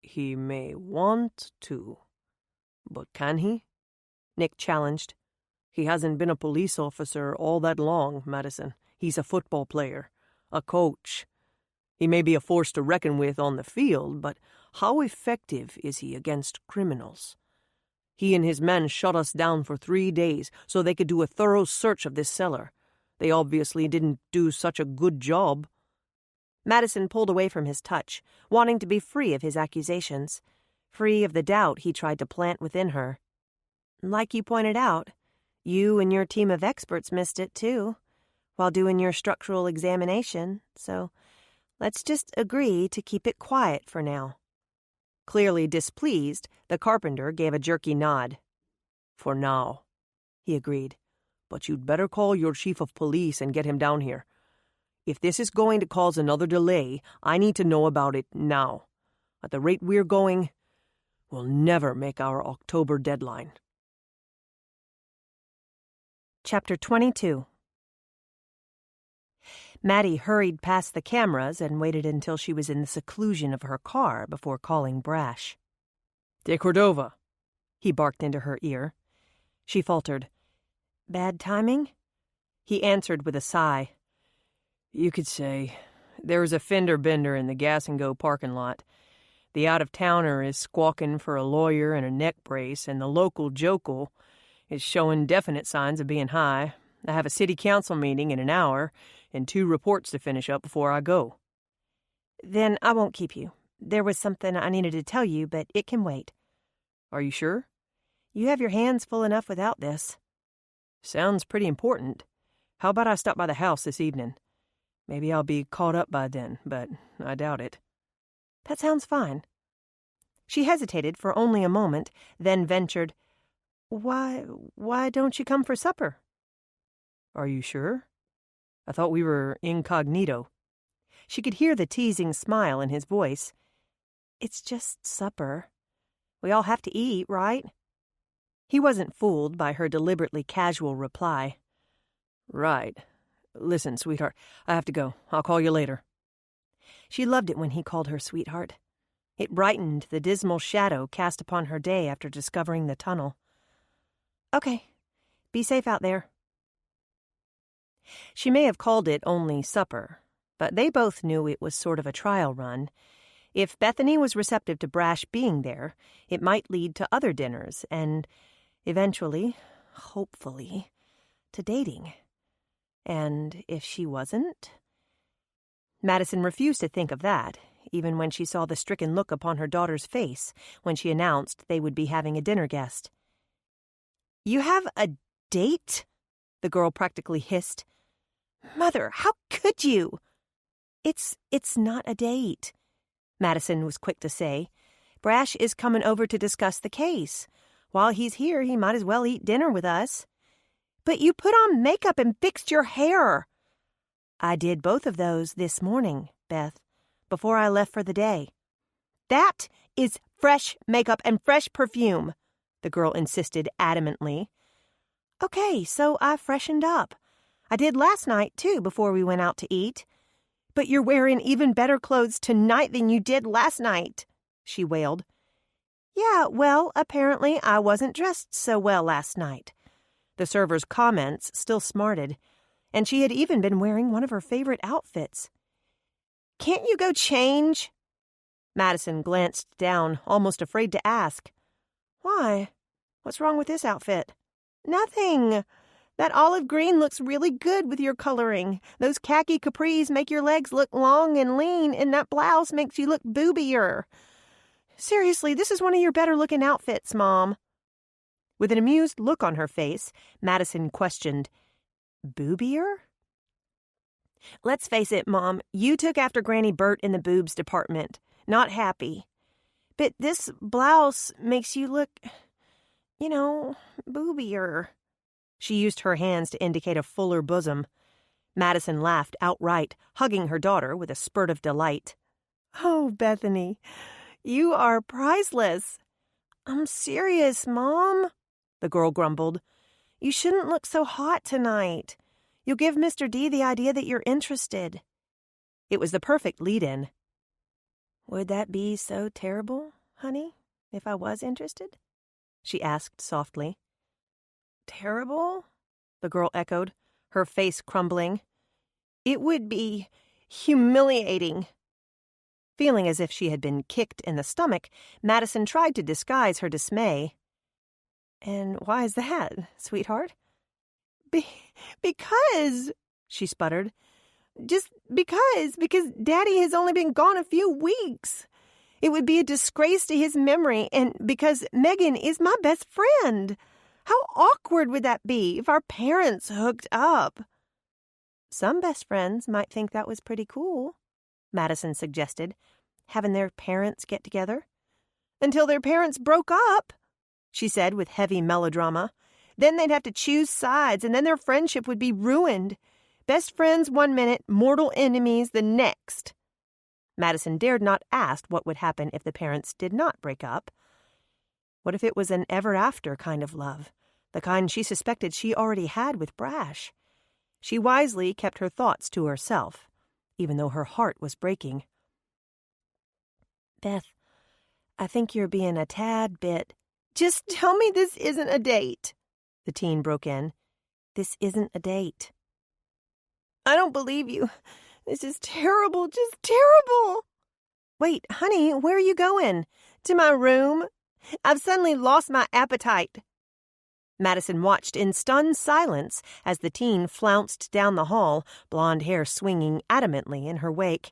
"He may want to, but can he?" Nick challenged. "He hasn't been a police officer all that long, Madison. He's a football player, a coach. He may be a force to reckon with on the field, but how effective is he against criminals? He and his men shut us down for 3 days so they could do a thorough search of this cellar. They obviously didn't do such a good job." Madison pulled away from his touch, wanting to be free of his accusations, free of the doubt he tried to plant within her. "Like you pointed out, you and your team of experts missed it, too, while doing your structural examination, so let's just agree to keep it quiet for now." Clearly displeased, the carpenter gave a jerky nod. "For now," he agreed. "But you'd better call your chief of police and get him down here. If this is going to cause another delay, I need to know about it now. At the rate we're going, we'll never make our October deadline." Chapter 22. Maddie hurried past the cameras and waited until she was in the seclusion of her car before calling Brash. "De Cordova," he barked into her ear. She faltered. "Bad timing?" He answered with a sigh. "You could say. There was a fender bender in the Gas and Go parking lot. The out-of-towner is squawking for a lawyer and a neck brace, and the local jokel is showing definite signs of being high. I have a city council meeting in an hour and 2 reports to finish up before I go." "Then I won't keep you. There was something I needed to tell you, but it can wait." "Are you sure?" "You have your hands full enough without this." "Sounds pretty important. How about I stop by the house this evening? Maybe I'll be caught up by then, but I doubt it." "That sounds fine." She hesitated for only a moment, then ventured, Why don't you come for supper?" "Are you sure? I thought we were incognito." She could hear the teasing smile in his voice. "It's just supper. We all have to eat, right? He wasn't fooled by her deliberately casual reply. Right. Listen, sweetheart, I have to go. I'll call you later. She loved it when he called her sweetheart. It brightened the dismal shadow cast upon her day after discovering the tunnel. Okay, be safe out there. She may have called it only supper, but they both knew it was sort of a trial run. If Bethany was receptive to Brash being there, it might lead to other dinners and, eventually, hopefully, to dating. And if she wasn't? Madison refused to think of that, even when she saw the stricken look upon her daughter's face when she announced they would be having a dinner guest. "You have a date?" the girl practically hissed. "Mother, how could you?" It's not a date," Madison was quick to say. "Brash is coming over to discuss the case. While he's here, he might as well eat dinner with us." "But you put on makeup and fixed your hair." "I did both of those this morning, Beth, before I left for the day." "That is fresh makeup and fresh perfume," the girl insisted adamantly. "Okay, so I freshened up. I did last night, too, before we went out to eat. But you're wearing even better clothes tonight than you did last night," she wailed. "Yeah, well, apparently I wasn't dressed so well last night." The server's comments still smarted, and she had even been wearing one of her favorite outfits. "Can't you go change?" Madison glanced down, almost afraid to ask. "Why? What's wrong with this outfit?" "Nothing. That olive green looks really good with your coloring. Those khaki capris make your legs look long and lean, and that blouse makes you look boobier. Seriously, this is one of your better-looking outfits, Mom." With an amused look on her face, Madison questioned, "Boobier?" "Let's face it, Mom, you took after Granny Burt in the boobs department. Not happy. But this blouse makes you look, boobier." She used her hands to indicate a fuller bosom. Madison laughed outright, hugging her daughter with a spurt of delight. "Oh, Bethany, you are priceless." "I'm serious, Mom," the girl grumbled. "You shouldn't look so hot tonight. You'll give Mr. D the idea that you're interested." It was the perfect lead-in. "Would that be so terrible, honey, if I was interested?" she asked softly. "Terrible?" the girl echoed, her face crumbling. "It would be humiliating." Feeling as if she had been kicked in the stomach, Madison tried to disguise her dismay. "And why is that, sweetheart?" Because, she sputtered. "Just because Daddy has only been gone a few weeks. It would be a disgrace to his memory, and because Megan is my best friend. How awkward would that be if our parents hooked up?" "Some best friends might think that was pretty cool," Madison suggested, "having their parents get together." "Until their parents broke up," she said with heavy melodrama. "Then they'd have to choose sides, and then their friendship would be ruined. Best friends one minute, mortal enemies the next." Madison dared not ask what would happen if the parents did not break up. What if it was an ever-after kind of love, the kind she suspected she already had with Brash? She wisely kept her thoughts to herself, even though her heart was breaking. "Beth, I think you're being a tad bit—" "Just tell me this isn't a date," the teen broke in. "This isn't a date." "I don't believe you. This is terrible, just terrible." "Wait, honey, where are you going?" "To my room. I've suddenly lost my appetite." Madison watched in stunned silence as the teen flounced down the hall, blonde hair swinging adamantly in her wake.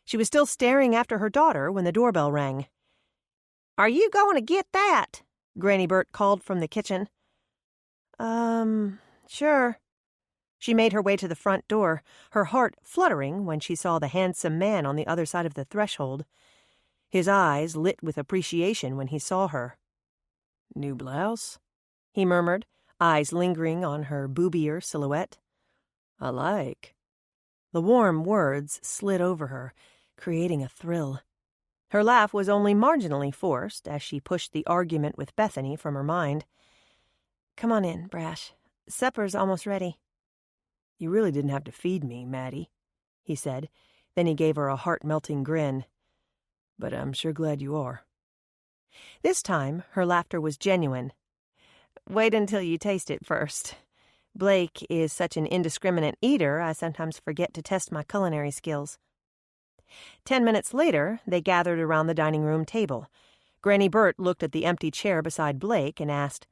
She was still staring after her daughter when the doorbell rang. "Are you going to get that?" Granny Burt called from the kitchen. Sure." She made her way to the front door, her heart fluttering when she saw the handsome man on the other side of the threshold. His eyes lit with appreciation when he saw her. "New blouse?" he murmured, eyes lingering on her boobier silhouette. "I like." The warm words slid over her, creating a thrill. Her laugh was only marginally forced as she pushed the argument with Bethany from her mind. "Come on in, Brash. Supper's almost ready." "You really didn't have to feed me, Maddie," he said. Then he gave her a heart-melting grin. "But I'm sure glad you are." This time, her laughter was genuine. "Wait until you taste it first. Blake is such an indiscriminate eater, I sometimes forget to test my culinary skills." 10 minutes later, they gathered around the dining room table. Granny Burt looked at the empty chair beside Blake and asked,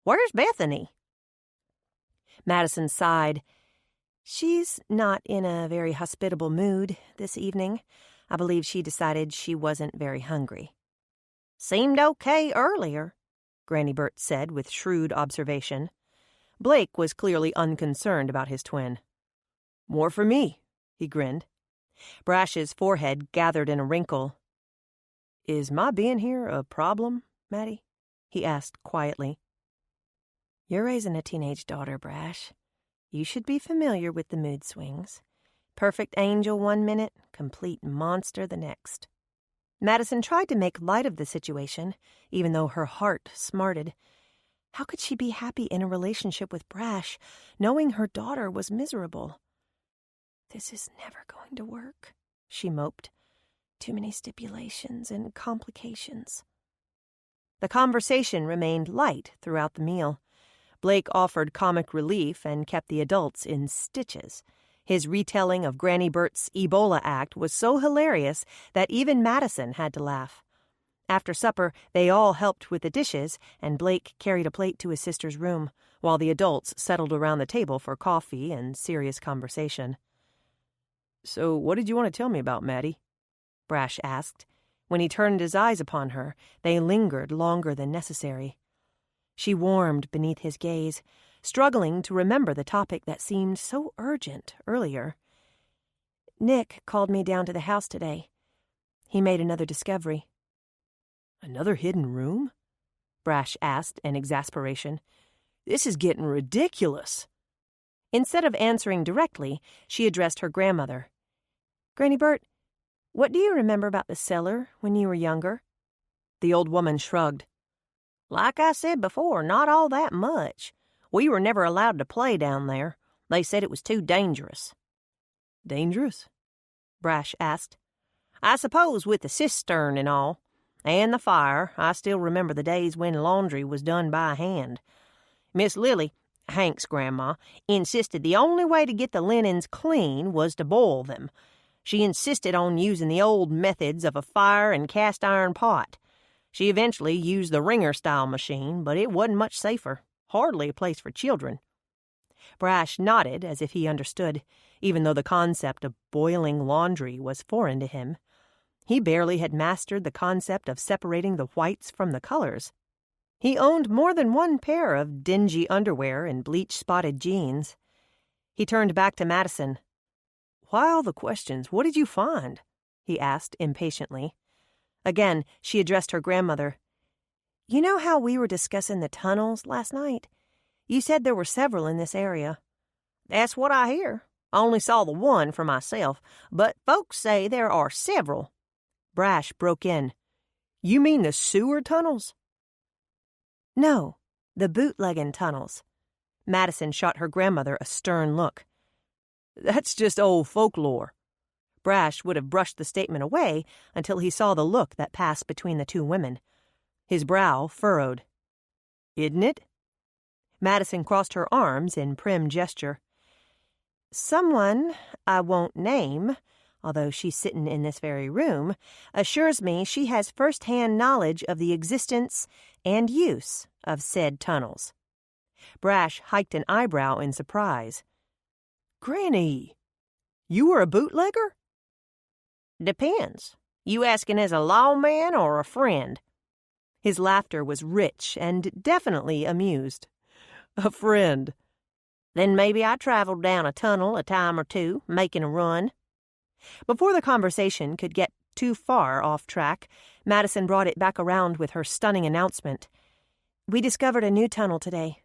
"Where's Bethany?" Madison sighed. "She's not in a very hospitable mood this evening. I believe she decided she wasn't very hungry." "Seemed okay earlier," Granny Burt said with shrewd observation. Blake was clearly unconcerned about his twin. "More for me," he grinned. Brash's forehead gathered in a wrinkle. "Is my being here a problem, Maddie?" he asked quietly. "You're raising a teenage daughter, Brash. You should be familiar with the mood swings. Perfect angel 1 minute, complete monster the next." Madison tried to make light of the situation, even though her heart smarted. How could she be happy in a relationship with Brash, knowing her daughter was miserable? "This is never going to work," she moped. "Too many stipulations and complications." The conversation remained light throughout the meal. Blake offered comic relief and kept the adults in stitches. His retelling of Granny Burt's Ebola act was so hilarious that even Madison had to laugh. After supper, they all helped with the dishes, and Blake carried a plate to his sister's room, while the adults settled around the table for coffee and serious conversation. "So what did you want to tell me about, Maddie?" Brash asked. When he turned his eyes upon her, they lingered longer than necessary. She warmed beneath his gaze, struggling to remember the topic that seemed so urgent earlier. "Nick called me down to the house today. He made another discovery." "Another hidden room?" Brash asked in exasperation. "This is getting ridiculous." Instead of answering directly, she addressed her grandmother. "Granny Burt, what do you remember about the cellar when you were younger?" The old woman shrugged. "Like I said before, not all that much. We were never allowed to play down there. They said it was too dangerous." "Dangerous?" Brash asked. "I suppose with the cistern and all. And the fire. I still remember the days when laundry was done by hand. Miss Lily, Hank's grandma, insisted the only way to get the linens clean was to boil them. She insisted on using the old methods of a fire and cast-iron pot. She eventually used the wringer-style machine, but it wasn't much safer. Hardly a place for children." Brash nodded as if he understood, even though the concept of boiling laundry was foreign to him. He barely had mastered the concept of separating the whites from the colors. He owned more than one pair of dingy underwear and bleach-spotted jeans. He turned back to Madison. "Why all the questions? What did you find?" he asked impatiently. Again, she addressed her grandmother. "You know how we were discussing the tunnels last night? You said there were several in this area." "That's what I hear. I only saw the one for myself, but folks say there are several." Brash broke in. "You mean the sewer tunnels?" "No, the bootlegging tunnels." Madison shot her grandmother a stern look. "That's just old folklore." Brash would have brushed the statement away until he saw the look that passed between the two women. His brow furrowed. "Isn't it?" Madison crossed her arms in prim gesture. "Someone I won't name, although she's sitting in this very room, assures me she has first-hand knowledge of the existence and use of said tunnels." Brash hiked an eyebrow in surprise. "Granny, you were a bootlegger?" "Depends. You asking as a lawman or a friend?" His laughter was rich and definitely amused. "A friend." "Then maybe I traveled down a tunnel a time or two, making a run." Before the conversation could get too far off track, Madison brought it back around with her stunning announcement. "We discovered a new tunnel today.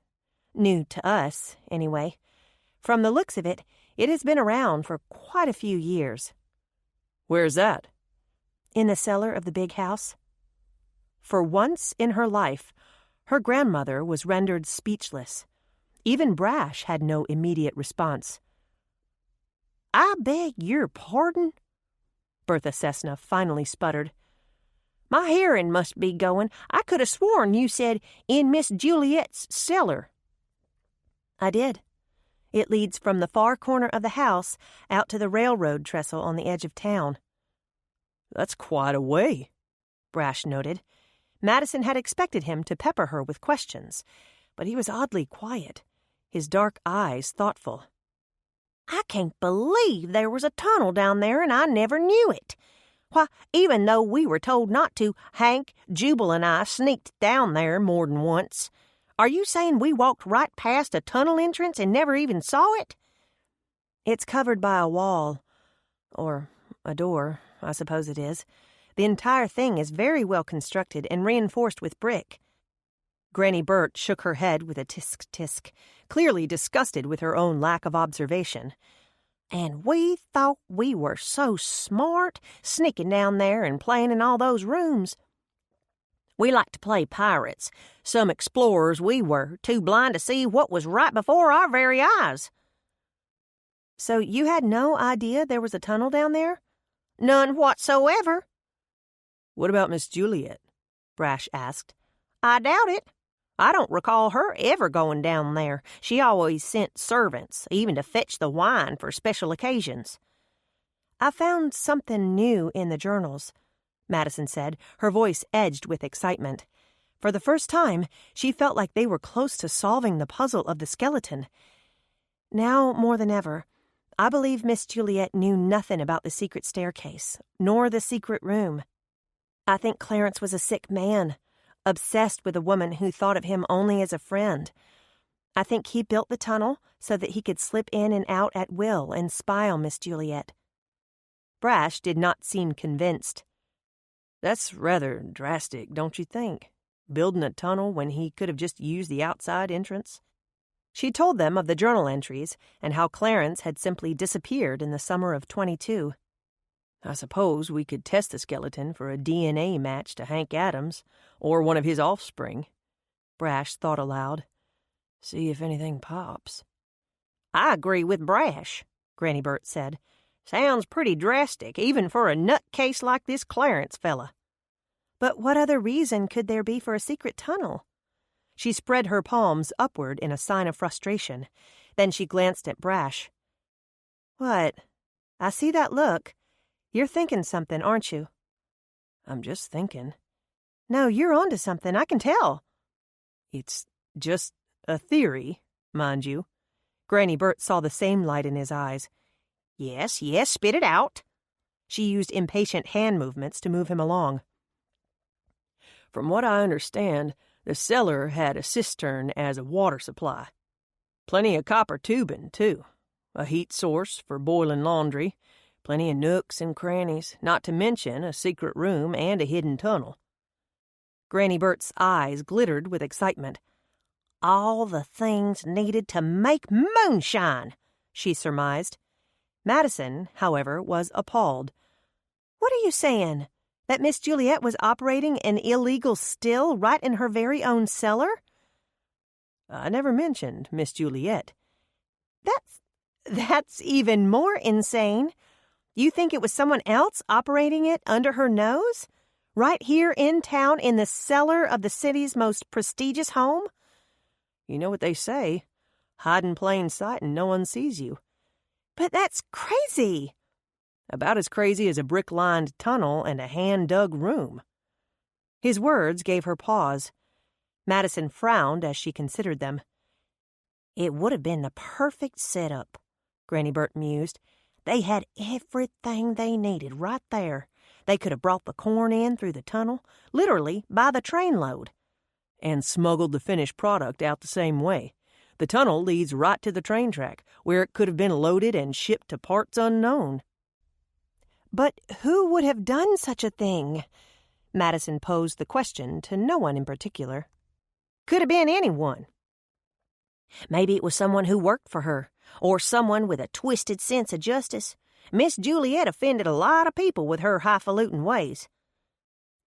New to us, anyway. From the looks of it, it has been around for quite a few years." "Where's that?" In the cellar of the big house? For once in her life, her grandmother was rendered speechless. Even Brash had no immediate response. "I beg your pardon?" Bertha Cessna finally sputtered. "My hearing must be going. I could have sworn you said in Miss Juliet's cellar." "I did. It leads from the far corner of the house out to the railroad trestle on the edge of town." "That's quite a way," Brash noted. Madison had expected him to pepper her with questions, but he was oddly quiet, his dark eyes thoughtful. "I can't believe there was a tunnel down there and I never knew it. Why, even though we were told not to, Hank, Jubal, and I sneaked down there more than once. Are you saying we walked right past a tunnel entrance and never even saw it?" "It's covered by a wall. Or a door, I suppose it is. The entire thing is very well constructed and reinforced with brick." Granny Burt shook her head with a tisk-tisk, clearly disgusted with her own lack of observation. "And we thought we were so smart, sneaking down there and playing in all those rooms. We like to play pirates. Some explorers we were, too blind to see what was right before our very eyes." "So you had no idea there was a tunnel down there?" "None whatsoever." "What about Miss Juliet?" Brash asked. "I doubt it. I don't recall her ever going down there. She always sent servants, even to fetch the wine for special occasions." "I found something new in the journals," Madison said, her voice edged with excitement. For the first time, she felt like they were close to solving the puzzle of the skeleton. "Now, more than ever, I believe Miss Juliet knew nothing about the secret staircase, nor the secret room. I think Clarence was a sick man, obsessed with a woman who thought of him only as a friend. I think he built the tunnel so that he could slip in and out at will and spy on Miss Juliet." Brash did not seem convinced. "That's rather drastic, don't you think? Building a tunnel when he could have just used the outside entrance?" She told them of the journal entries and how Clarence had simply disappeared in the summer of 22. "I suppose we could test the skeleton for a DNA match to Hank Adams or one of his offspring," Brash thought aloud. "See if anything pops." "I agree with Brash," Granny Burt said. "Sounds pretty drastic, even for a nutcase like this Clarence fella." "But what other reason could there be for a secret tunnel?" She spread her palms upward in a sign of frustration. Then she glanced at Brash. "What? I see that look. You're thinking something, aren't you?" "I'm just thinking." "No, you're onto something, I can tell." "It's just a theory, mind you." Granny Burt saw the same light in his eyes. Yes, spit it out." She used impatient hand movements to move him along. "From what I understand, the cellar had a cistern as a water supply. Plenty of copper tubing, too. A heat source for boiling laundry. Plenty of nooks and crannies, not to mention a secret room and a hidden tunnel." Granny Burt's eyes glittered with excitement. "All the things needed to make moonshine," she surmised. Madison, however, was appalled. "What are you saying? That Miss Juliet was operating an illegal still right in her very own cellar?" "I never mentioned Miss Juliet." That's even more insane. You think it was someone else operating it under her nose? Right here in town in the cellar of the city's most prestigious home? "You know what they say, hide in plain sight and no one sees you." "But that's crazy." "About as crazy as a brick-lined tunnel and a hand-dug room." His words gave her pause. Madison frowned as she considered them. "It would have been the perfect setup," Granny Burt mused. "They had everything they needed right there. They could have brought the corn in through the tunnel, literally by the trainload." "And smuggled the finished product out the same way. The tunnel leads right to the train track, where it could have been loaded and shipped to parts unknown." "But who would have done such a thing?" Madison posed the question to no one in particular. "Could have been anyone. Maybe it was someone who worked for her, or someone with a twisted sense of justice. Miss Juliet offended a lot of people with her highfalutin ways."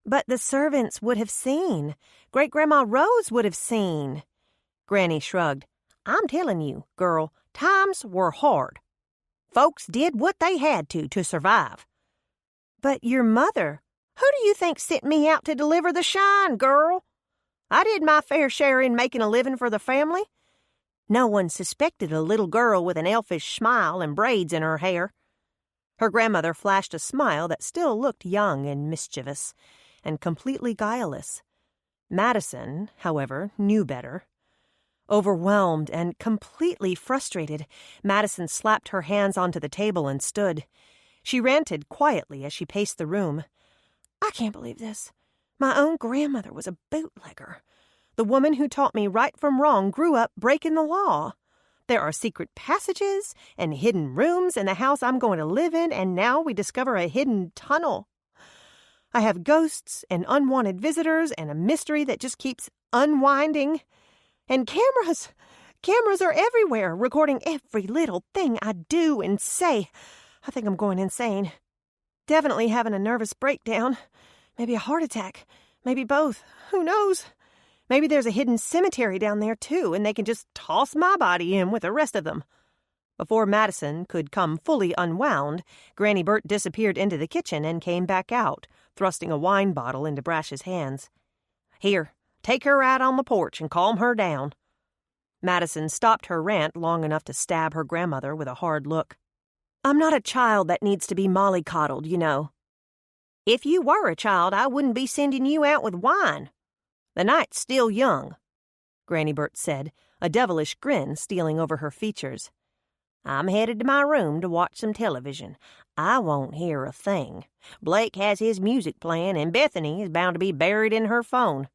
"But the servants would have seen. Great-Grandma Rose would have seen." Granny shrugged. "I'm telling you, girl, times were hard. Folks did what they had to survive." "But your mother, Who do you think sent me out to deliver the shine, girl? I did my fair share in making a living for the family. No one suspected a little girl with an elfish smile and braids in her hair." Her grandmother flashed a smile that still looked young and mischievous, and completely guileless. Madison, however, knew better. Overwhelmed and completely frustrated, Madison slapped her hands onto the table and stood. She ranted quietly as she paced the room. "I can't believe this. My own grandmother was a bootlegger. The woman who taught me right from wrong grew up breaking the law. There are secret passages and hidden rooms in the house I'm going to live in, and now we discover a hidden tunnel. I have ghosts and unwanted visitors and a mystery that just keeps unwinding. And cameras are everywhere, recording every little thing I do and say. I think I'm going insane. Definitely having a nervous breakdown. Maybe a heart attack. Maybe both. Who knows? Maybe there's a hidden cemetery down there, too, and they can just toss my body in with the rest of them." Before Madison could come fully unwound, Granny Burt disappeared into the kitchen and came back out, thrusting a wine bottle into Brash's hands. "Here, take her out on the porch and calm her down." Madison stopped her rant long enough to stab her grandmother with a hard look. "I'm not a child that needs to be mollycoddled, you know." "If you were a child, I wouldn't be sending you out with wine. The night's still young," Granny Burt said, a devilish grin stealing over her features. "I'm headed to my room to watch some television. I won't hear a thing. Blake has his music playing, and Bethany is bound to be buried in her phone.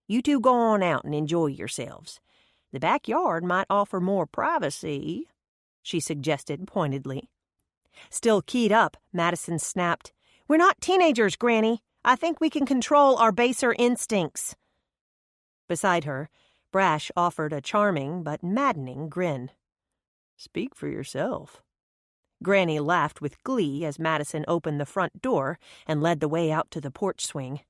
You two go on out and enjoy yourselves. The backyard might offer more privacy," she suggested pointedly. Still keyed up, Madison snapped, "We're not teenagers, Granny. I think we can control our baser instincts." Beside her, Brash offered a charming but maddening grin. "Speak for yourself." Granny laughed with glee as Madison opened the front door and led the way out to the porch swing.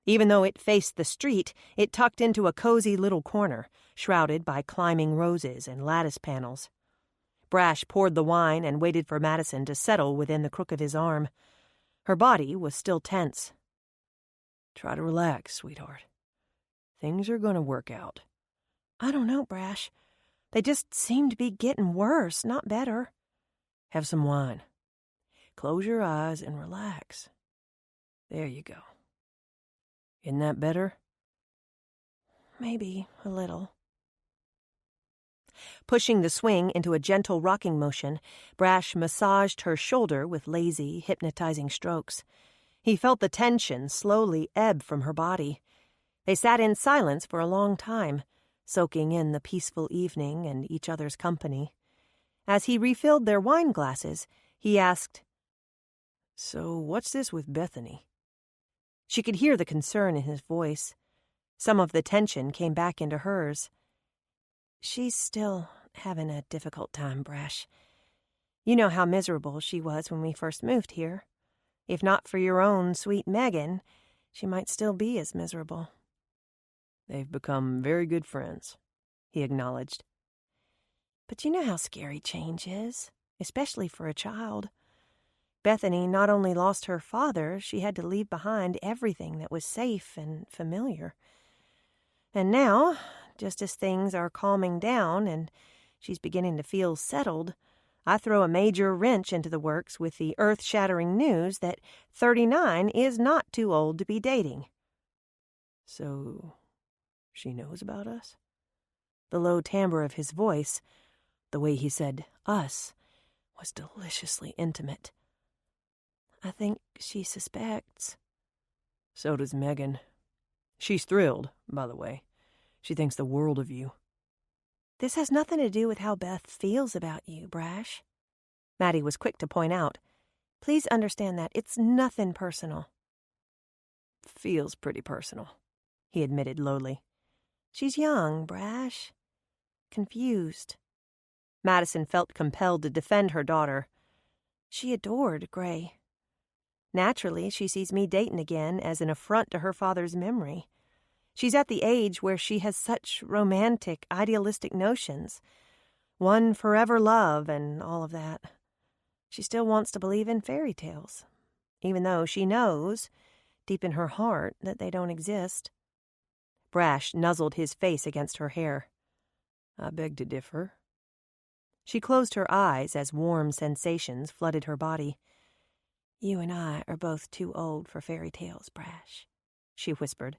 Even though it faced the street, it tucked into a cozy little corner, shrouded by climbing roses and lattice panels. Brash poured the wine and waited for Madison to settle within the crook of his arm. Her body was still tense. "Try to relax, sweetheart. Things are going to work out." "I don't know, Brash. They just seem to be getting worse, not better." "Have some wine. Close your eyes and relax. There you go. Isn't that better?" "Maybe a little." Pushing the swing into a gentle rocking motion, Brash massaged her shoulder with lazy, hypnotizing strokes. He felt the tension slowly ebb from her body. They sat in silence for a long time, soaking in the peaceful evening and each other's company. As he refilled their wine glasses, he asked, "So what's this with Bethany?" She could hear the concern in his voice. Some of the tension came back into hers. "She's still having a difficult time, Brash. You know how miserable she was when we first moved here. If not for your own sweet Megan, she might still be as miserable." "They've become very good friends," he acknowledged. "But you know how scary change is, especially for a child. Bethany not only lost her father, she had to leave behind everything that was safe and familiar. And now, just as things are calming down and she's beginning to feel settled, I throw a major wrench into the works with the earth-shattering news that 39 is not too old to be dating." "So she knows about us?" The low timbre of his voice, the way he said us, was deliciously intimate. "I think she suspects." "So does Megan. She's thrilled, by the way. She thinks the world of you." "This has nothing to do with how Beth feels about you, Brash," Maddie was quick to point out. "Please understand that. It's nothing personal." "Feels pretty personal," he admitted lowly. "She's young, Brash. Confused." Madison felt compelled to defend her daughter. She adored Gray. Naturally, she sees me dating again as an affront to her father's memory. She's at the age where she has such romantic, idealistic notions. One forever love and all of that. She still wants to believe in fairy tales, even though she knows, deep in her heart, that they don't exist. Brash nuzzled his face against her hair. I beg to differ. She closed her eyes as warm sensations flooded her body. You and I are both too old for fairy tales, Brash, she whispered.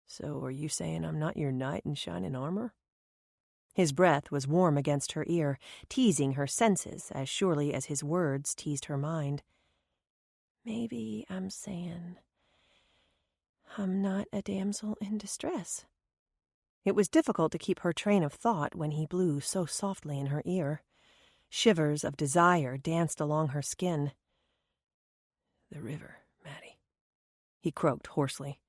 So are you saying I'm not your knight in shining armor? His breath was warm against her ear, teasing her senses as surely as his words teased her mind. Maybe I'm saying I'm not a damsel in distress. It was difficult to keep her train of thought when he blew so softly in her ear. Shivers of desire danced along her skin. The river, Maddie, he croaked hoarsely.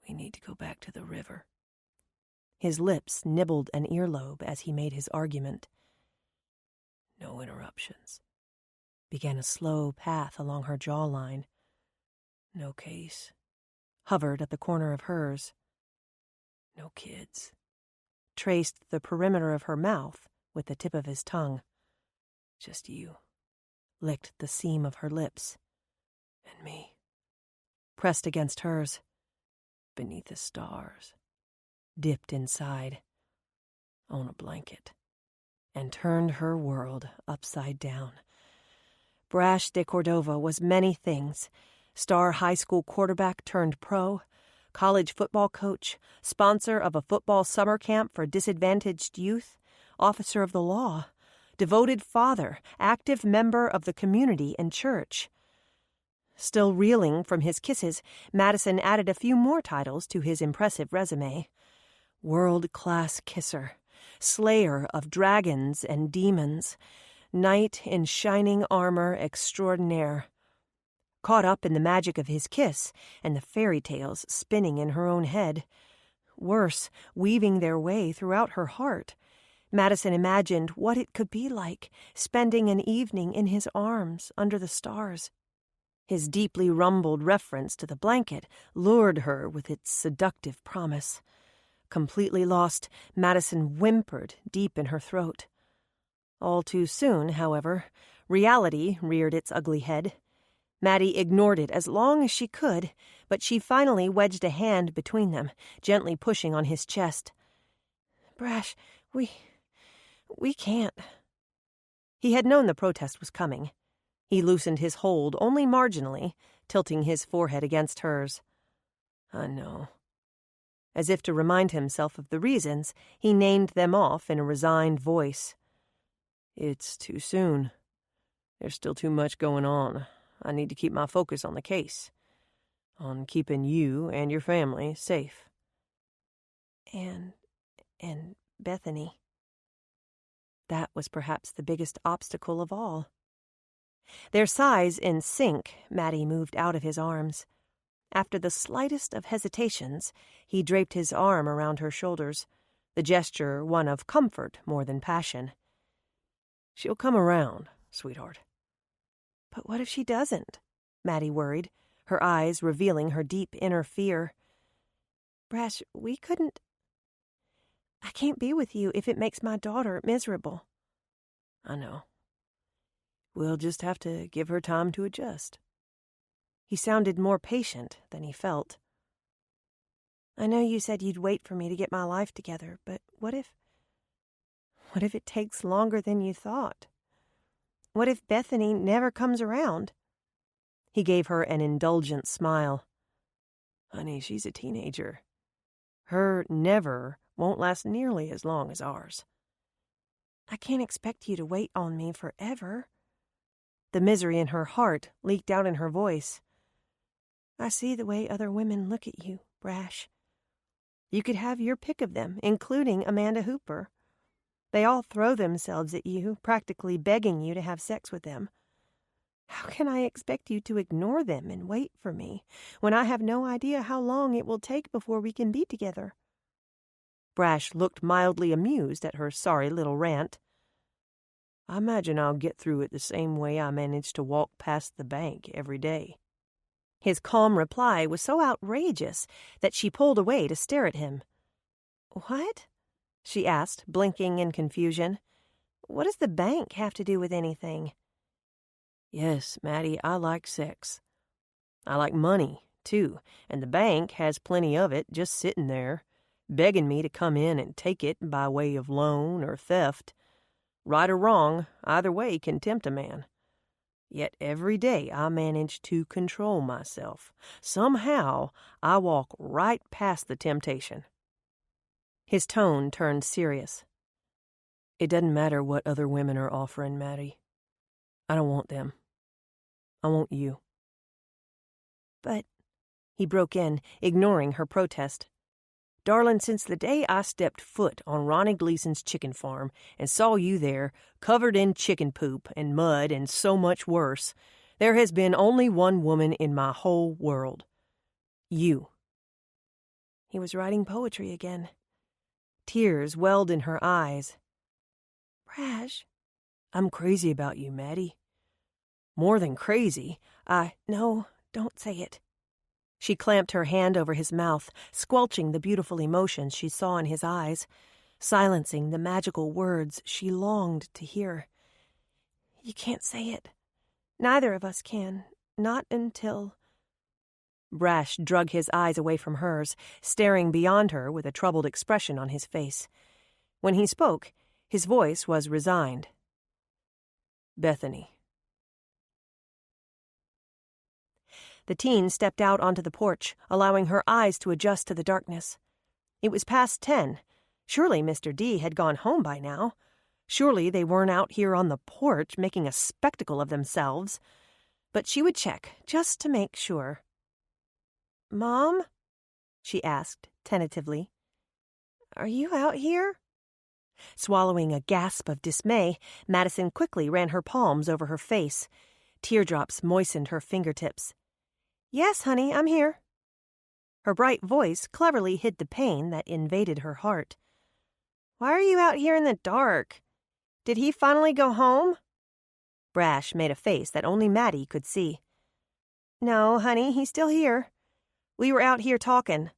We need to go back to the river. His lips nibbled an earlobe as he made his argument. No interruptions. Began a slow path along her jawline. No case. Hovered at the corner of hers. No kids. Traced the perimeter of her mouth with the tip of his tongue. Just you. Licked the seam of her lips. And me. Pressed against hers. Beneath the stars. Dipped inside. On a blanket. And turned her world upside down. Brash de Cordova was many things. Star high school quarterback turned pro, college football coach, sponsor of a football summer camp for disadvantaged youth, officer of the law, devoted father, active member of the community and church. Still reeling from his kisses, Madison added a few more titles to his impressive resume. World-class kisser, slayer of dragons and demons, knight in shining armor extraordinaire. Caught up in the magic of his kiss and the fairy tales spinning in her own head. Worse, weaving their way throughout her heart. Madison imagined what it could be like, spending an evening in his arms under the stars. His deeply rumbled reference to the blanket lured her with its seductive promise. Completely lost, Madison whimpered deep in her throat. All too soon, however, reality reared its ugly head. Maddie ignored it as long as she could, but she finally wedged a hand between them, gently pushing on his chest. Brash, we can't. He had known the protest was coming. He loosened his hold only marginally, tilting his forehead against hers. I know. As if to remind himself of the reasons, he named them off in a resigned voice. It's too soon. There's still too much going on. I need to keep my focus on the case. On keeping you and your family safe. And Bethany. That was perhaps the biggest obstacle of all. Their size in sync, Maddie moved out of his arms. After the slightest of hesitations, he draped his arm around her shoulders, the gesture one of comfort more than passion. She'll come around, sweetheart. But what if she doesn't? Maddie worried, her eyes revealing her deep inner fear. Brash, we couldn't... I can't be with you if it makes my daughter miserable. I know. We'll just have to give her time to adjust. He sounded more patient than he felt. I know you said you'd wait for me to get my life together, but what if it takes longer than you thought? What if Bethany never comes around? He gave her an indulgent smile. Honey, she's a teenager. Her never won't last nearly as long as ours. I can't expect you to wait on me forever. The misery in her heart leaked out in her voice. I see the way other women look at you, Brash. You could have your pick of them, including Amanda Hooper. They all throw themselves at you, practically begging you to have sex with them. How can I expect you to ignore them and wait for me, when I have no idea how long it will take before we can be together? Brash looked mildly amused at her sorry little rant. I imagine I'll get through it the same way I manage to walk past the bank every day." His calm reply was so outrageous that she pulled away to stare at him. "What?" she asked, blinking in confusion. "What does the bank have to do with anything?" "Yes, Maddie, I like sex. I like money, too, and the bank has plenty of it just sitting there, begging me to come in and take it by way of loan or theft. Right or wrong, either way can tempt a man. Yet every day I manage to control myself. Somehow I walk right past the temptation." His tone turned serious. "It doesn't matter what other women are offering, Maddie. I don't want them. I want you." "But," he broke in, ignoring her protest, "Darling, since the day I stepped foot on Ronnie Gleason's chicken farm and saw you there, covered in chicken poop and mud and so much worse, there has been only one woman in my whole world. You." He was writing poetry again. Tears welled in her eyes. "Brash." "I'm crazy about you, Maddie. More than crazy, No, don't say it." She clamped her hand over his mouth, squelching the beautiful emotions she saw in his eyes, silencing the magical words she longed to hear. "You can't say it. Neither of us can. Not until—" Brash drug his eyes away from hers, staring beyond her with a troubled expression on his face. When he spoke, his voice was resigned. "Bethany." The teen stepped out onto the porch, allowing her eyes to adjust to the darkness. It was past 10. Surely Mr. D had gone home by now. Surely they weren't out here on the porch making a spectacle of themselves. But she would check, just to make sure. "Mom?" she asked, tentatively. "Are you out here?" Swallowing a gasp of dismay, Madison quickly ran her palms over her face. Teardrops moistened her fingertips. "Yes, honey, I'm here." Her bright voice cleverly hid the pain that invaded her heart. "Why are you out here in the dark? Did he finally go home?" Brash made a face that only Maddie could see. "No, honey, he's still here. We were out here talking."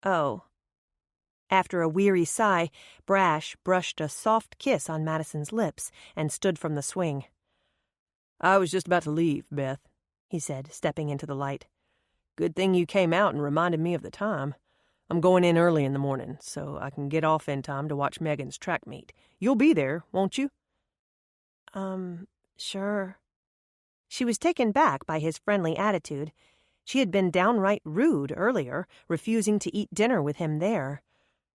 "Oh." After a weary sigh, Brash brushed a soft kiss on Madison's lips and stood from the swing. "I was just about to leave, Beth," he said, stepping into the light. "Good thing you came out and reminded me of the time. I'm going in early in the morning, so I can get off in time to watch Megan's track meet. You'll be there, won't you?" Sure." She was taken back by his friendly attitude. She had been downright rude earlier, refusing to eat dinner with him there.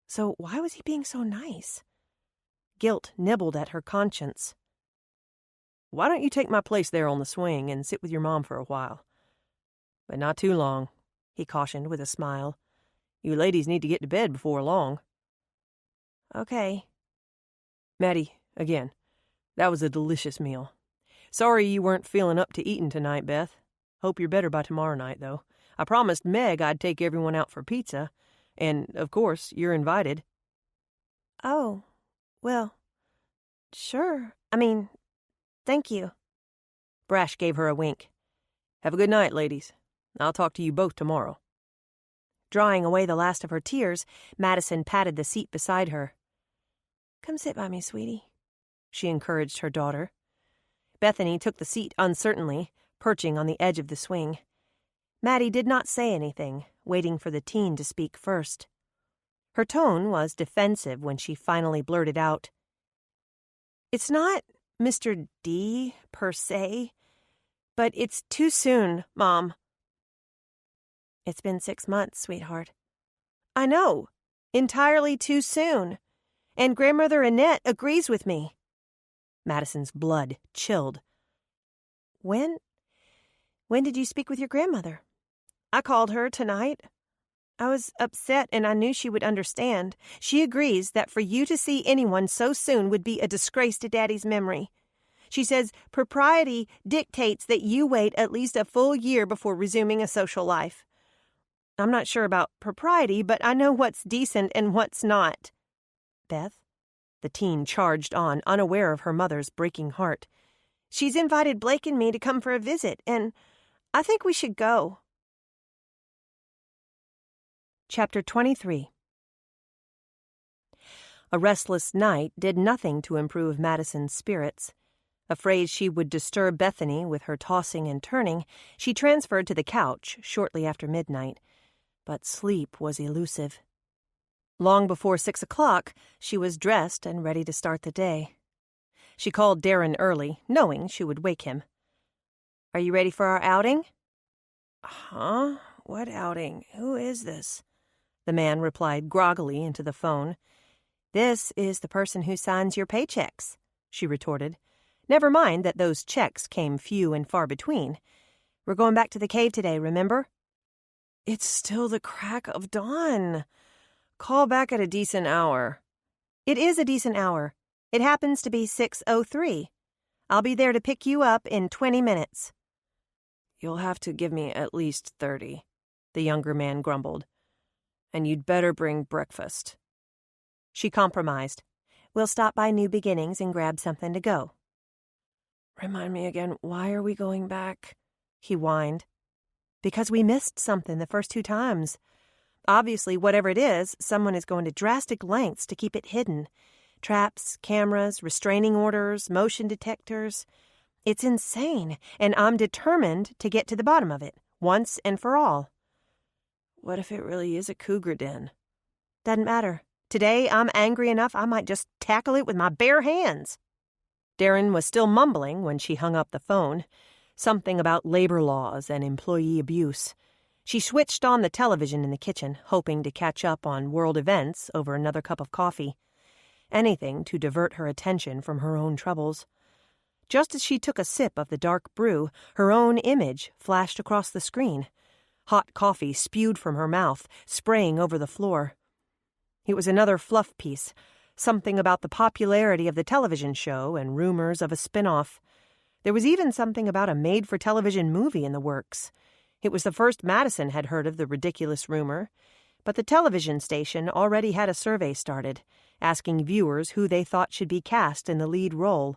So why was he being so nice? Guilt nibbled at her conscience. "Why don't you take my place there on the swing and sit with your mom for a while? But not too long," he cautioned with a smile. "You ladies need to get to bed before long." "Okay." "Maddie, again, that was a delicious meal. Sorry you weren't feeling up to eating tonight, Beth. Hope you're better by tomorrow night, though. I promised Meg I'd take everyone out for pizza. And, of course, you're invited." "Oh, well, sure. Thank you." Brash gave her a wink. "Have a good night, ladies. I'll talk to you both tomorrow." Drawing away the last of her tears, Madison patted the seat beside her. "Come sit by me, sweetie," she encouraged her daughter. Bethany took the seat uncertainly, perching on the edge of the swing. Maddie did not say anything, waiting for the teen to speak first. Her tone was defensive when she finally blurted out, "It's not Mr. D, per se, but it's too soon, Mom." "It's been 6 months, sweetheart." "I know. Entirely too soon. And Grandmother Annette agrees with me." Madison's blood chilled. When did you speak with your grandmother?" "I called her tonight. I was upset and I knew she would understand. She agrees that for you to see anyone so soon would be a disgrace to Daddy's memory. She says propriety dictates that you wait at least a full year before resuming a social life. I'm not sure about propriety, but I know what's decent and what's not." "Beth?" The teen charged on, unaware of her mother's breaking heart. "She's invited Blake and me to come for a visit, and I think we should go." Chapter 23. A restless night did nothing to improve Madison's spirits. Afraid she would disturb Bethany with her tossing and turning, she transferred to the couch shortly after midnight. But sleep was elusive. Long before 6 o'clock, she was dressed and ready to start the day. She called Darren early, knowing she would wake him. "Are you ready for our outing?" "Huh? What outing? Who is this?" The man replied groggily into the phone. "This is the person who signs your paychecks," she retorted. "Never mind that those checks came few and far between. We're going back to the cave today, remember?" "It's still the crack of dawn. Call back at a decent hour." "It is a decent hour. It happens to be 6:03. I'll be there to pick you up in 20 minutes. "You'll have to give me at least 30, the younger man grumbled. "And you'd better bring breakfast." She compromised. "We'll stop by New Beginnings and grab something to go." "Remind me again, why are we going back?" he whined. "Because we missed something the first 2 times. Obviously, whatever it is, someone is going to drastic lengths to keep it hidden. Traps, cameras, restraining orders, motion detectors. It's insane, and I'm determined to get to the bottom of it, once and for all." "What if it really is a cougar den?" "Doesn't matter. Today, I'm angry enough I might just tackle it with my bare hands." Darren was still mumbling when she hung up the phone. Something about labor laws and employee abuse. She switched on the television in the kitchen, hoping to catch up on world events over another cup of coffee. Anything to divert her attention from her own troubles. Just as she took a sip of the dark brew, her own image flashed across the screen. Hot coffee spewed from her mouth, spraying over the floor. It was another fluff piece, something about the popularity of the television show and rumors of a spin-off. There was even something about a made-for-television movie in the works. It was the first Madison had heard of the ridiculous rumor, but the television station already had a survey started, asking viewers who they thought should be cast in the lead role.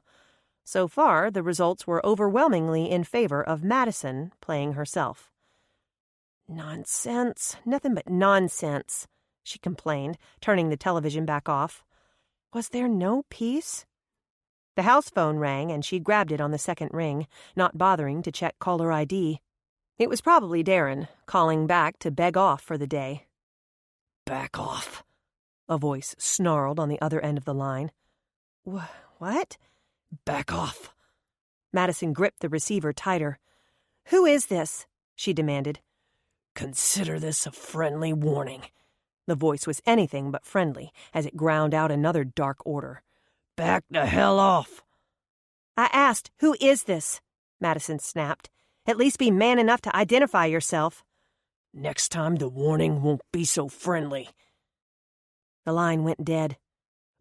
So far, the results were overwhelmingly in favor of Madison playing herself. "Nonsense, nothing but nonsense," she complained, turning the television back off. Was there no peace? The house phone rang, and she grabbed it on the second ring, not bothering to check caller ID. It was probably Darren, calling back to beg off for the day. "Back off," a voice snarled on the other end of the line. What? "Back off." Madison gripped the receiver tighter. "Who is this?" she demanded. "Consider this a friendly warning." The voice was anything but friendly as it ground out another dark order. "Back the hell off." "I asked, who is this?" Madison snapped. "At least be man enough to identify yourself." "Next time the warning won't be so friendly." The line went dead,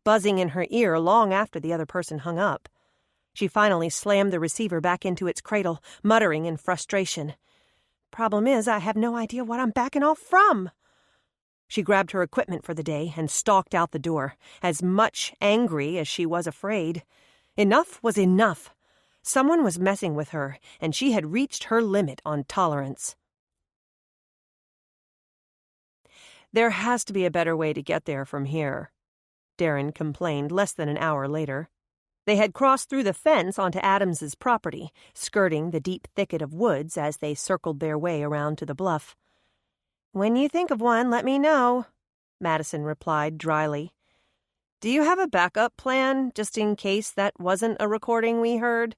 buzzing in her ear long after the other person hung up. She finally slammed the receiver back into its cradle, muttering in frustration. "Problem is, I have no idea what I'm backing off from." She grabbed her equipment for the day and stalked out the door, as much angry as she was afraid. Enough was enough. Someone was messing with her, and she had reached her limit on tolerance. "There has to be a better way to get there from here," Darren complained less than an hour later. They had crossed through the fence onto Adams's property, skirting the deep thicket of woods as they circled their way around to the bluff. "When you think of one, let me know," Madison replied dryly. "Do you have a backup plan, just in case that wasn't a recording we heard?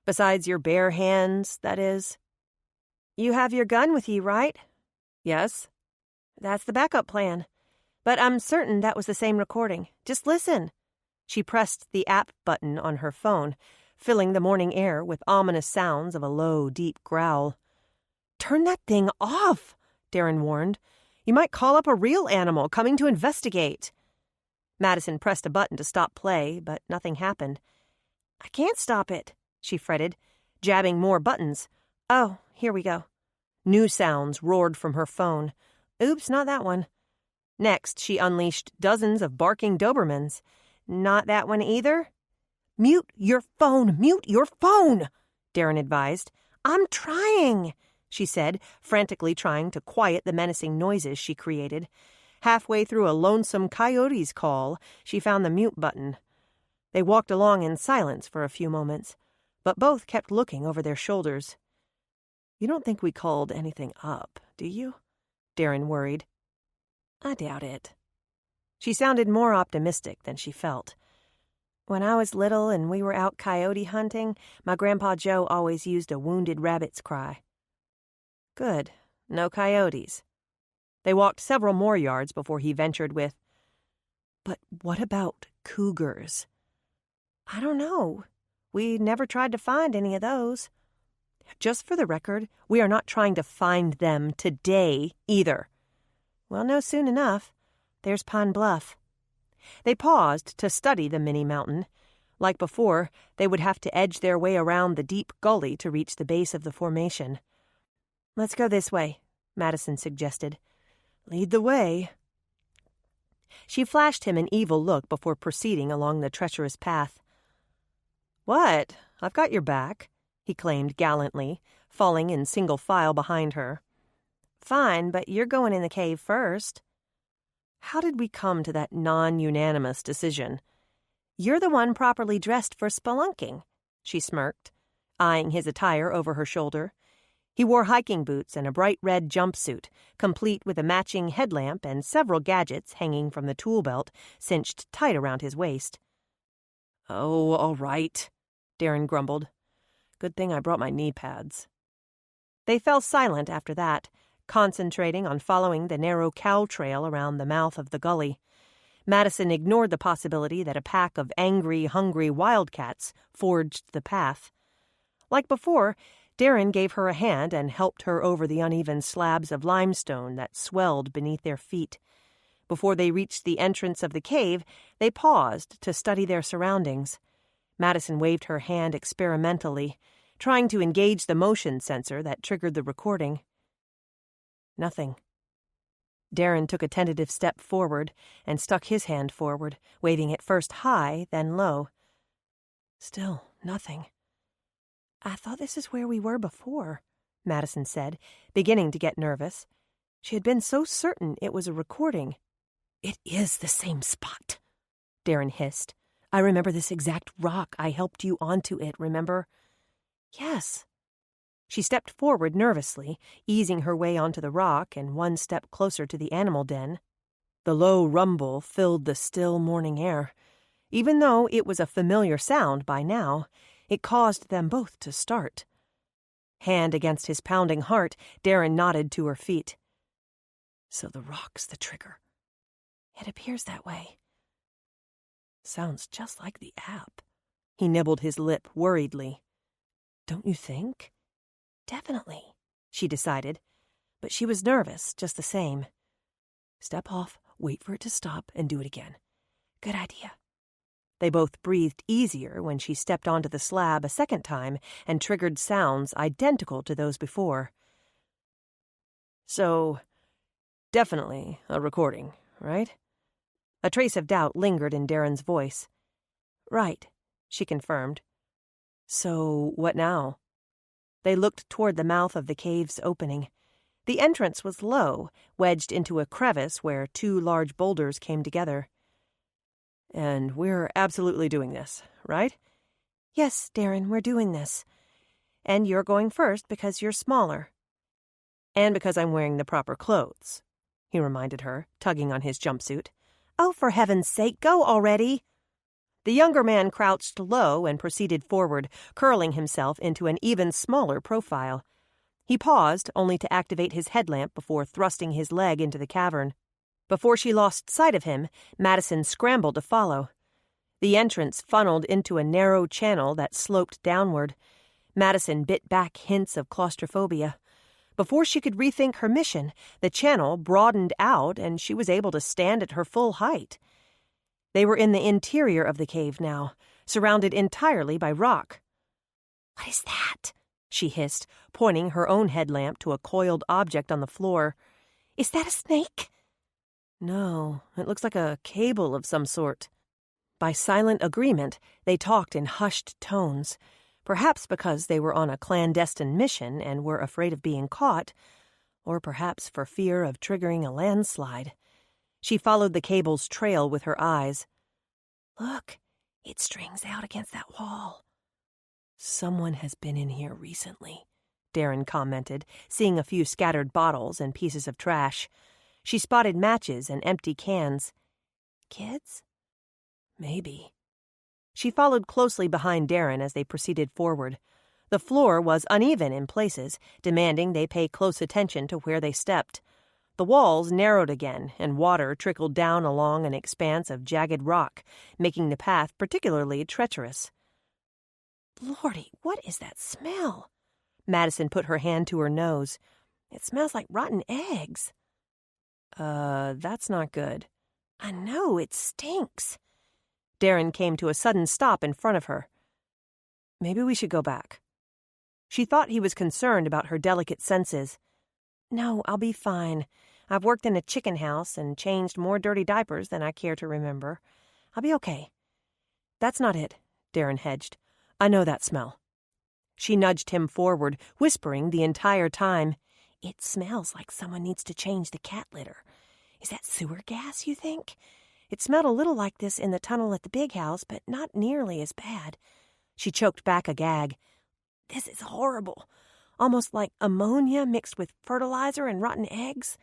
Besides your bare hands, that is." "You have your gun with you, right?" "Yes." "That's the backup plan. But I'm certain that was the same recording. Just listen." She pressed the app button on her phone, filling the morning air with ominous sounds of a low, deep growl. "Turn that thing off," Darren warned. "You might call up a real animal coming to investigate." Madison pressed a button to stop play, but nothing happened. "I can't stop it," she fretted, jabbing more buttons. "Oh, here we go." New sounds roared from her phone. "Oops, not that one." Next, she unleashed dozens of barking Dobermans. Not that one either? Mute your phone! Mute your phone! Darren advised. I'm trying, she said, frantically trying to quiet the menacing noises she created. Halfway through a lonesome coyote's call, she found the mute button. They walked along in silence for a few moments, but both kept looking over their shoulders. You don't think we called anything up, do you? Darren worried. I doubt it. She sounded more optimistic than she felt. When I was little and we were out coyote hunting, my Grandpa Joe always used a wounded rabbit's cry. Good. No coyotes. They walked several more yards before he ventured with, But what about cougars? I don't know. We never tried to find any of those. Just for the record, we are not trying to find them today either. We'll know soon enough. There's Pine Bluff. They paused to study the mini mountain. Like before, they would have to edge their way around the deep gully to reach the base of the formation. Let's go this way, Madison suggested. Lead the way. She flashed him an evil look before proceeding along the treacherous path. What? I've got your back, he claimed gallantly, falling in single file behind her. Fine, but you're going in the cave first. How did we come to that non-unanimous decision? You're the one properly dressed for spelunking, she smirked, eyeing his attire over her shoulder. He wore hiking boots and a bright red jumpsuit, complete with a matching headlamp and several gadgets hanging from the tool belt, cinched tight around his waist. Oh, all right, Darren grumbled. Good thing I brought my knee pads. They fell silent after that, concentrating on following the narrow cow trail around the mouth of the gully. Madison ignored the possibility that a pack of angry, hungry wildcats forged the path. Like before, Darren gave her a hand and helped her over the uneven slabs of limestone that swelled beneath their feet. Before they reached the entrance of the cave, they paused to study their surroundings. Madison waved her hand experimentally, trying to engage the motion sensor that triggered the recording. Nothing. Darren took a tentative step forward and stuck his hand forward, waving it first high, then low. Still nothing. I thought this is where we were before, Madison said, beginning to get nervous. She had been so certain it was a recording. It is the same spot, Darren hissed. I remember this exact rock. I helped you onto it, remember? Yes. She stepped forward nervously, easing her way onto the rock and one step closer to the animal den. The low rumble filled the still morning air. Even though it was a familiar sound by now, it caused them both to start. Hand against his pounding heart, Darren nodded to her feet. So the rock's the trigger. It appears that way. Sounds just like the app. He nibbled his lip worriedly. Don't you think? Definitely, she decided, but she was nervous just the same. Step off, wait for it to stop, and do it again. Good idea. They both breathed easier when she stepped onto the slab a second time and triggered sounds identical to those before. So, definitely a recording, right? A trace of doubt lingered in Darren's voice. Right, she confirmed. So, what now? They looked toward the mouth of the cave's opening. The entrance was low, wedged into a crevice where two large boulders came together. And we're absolutely doing this, right? Yes, Darren, we're doing this. And you're going first because you're smaller. And because I'm wearing the proper clothes, he reminded her, tugging on his jumpsuit. Oh, for heaven's sake, go already! The younger man crouched low and proceeded forward, curling himself into an even smaller profile. He paused, only to activate his headlamp before thrusting his leg into the cavern. Before she lost sight of him, Madison scrambled to follow. The entrance funneled into a narrow channel that sloped downward. Madison bit back hints of claustrophobia. Before she could rethink her mission, the channel broadened out and she was able to stand at her full height. They were in the interior of the cave now, surrounded entirely by rock. What is that? She hissed, pointing her own headlamp to a coiled object on the floor. Is that a snake? No, it looks like a cable of some sort. By silent agreement, they talked in hushed tones, perhaps because they were on a clandestine mission and were afraid of being caught, or perhaps for fear of triggering a landslide. She followed the cable's trail with her eyes. "Look, it strings out against that wall." "Someone has been in here recently," Darren commented, seeing a few scattered bottles and pieces of trash. She spotted matches and empty cans. "Kids?" "Maybe." She followed closely behind Darren as they proceeded forward. The floor was uneven in places, demanding they pay close attention to where they stepped. The walls narrowed again, and water trickled down along an expanse of jagged rock, making the path particularly treacherous. "Lordy, what is that smell?" Madison put her hand to her nose. "It smells like rotten eggs." That's not good." "I know, it stinks." Darren came to a sudden stop in front of her. "Maybe we should go back." She thought he was concerned about her delicate senses. "No, I'll be fine. I've worked in a chicken house and changed more dirty diapers than I care to remember. I'll be okay." "That's not it," Darren hedged. "I know that smell." She nudged him forward, whispering the entire time, "It smells like someone needs to change the cat litter. Is that sewer gas, you think? It smelled a little like this in the tunnel at the big house, but not nearly as bad." She choked back a gag. "This is horrible. Almost like ammonia mixed with fertilizer and rotten eggs."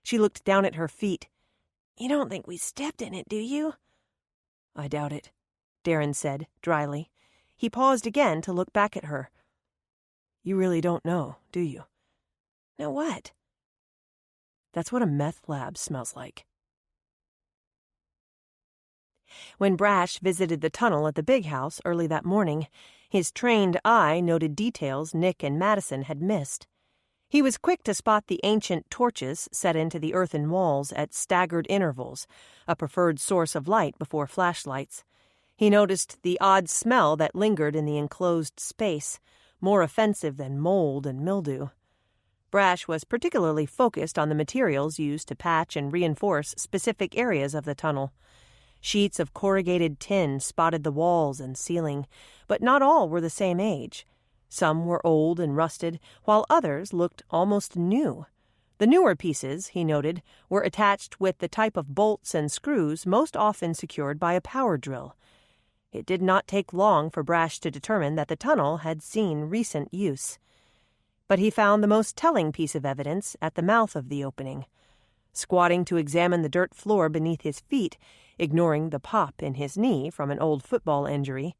She looked down at her feet. "You don't think we stepped in it, do you?" "I doubt it," Darren said dryly. He paused again to look back at her. "You really don't know, do you?" "Know what?" "That's what a meth lab smells like." When Brash visited the tunnel at the big house early that morning, his trained eye noted details Nick and Madison had missed. He was quick to spot the ancient torches set into the earthen walls at staggered intervals, a preferred source of light before flashlights. He noticed the odd smell that lingered in the enclosed space, more offensive than mold and mildew. Brash was particularly focused on the materials used to patch and reinforce specific areas of the tunnel. Sheets of corrugated tin spotted the walls and ceiling, but not all were the same age. Some were old and rusted, while others looked almost new. The newer pieces, he noted, were attached with the type of bolts and screws most often secured by a power drill. It did not take long for Brash to determine that the tunnel had seen recent use. But he found the most telling piece of evidence at the mouth of the opening. Squatting to examine the dirt floor beneath his feet, ignoring the pop in his knee from an old football injury,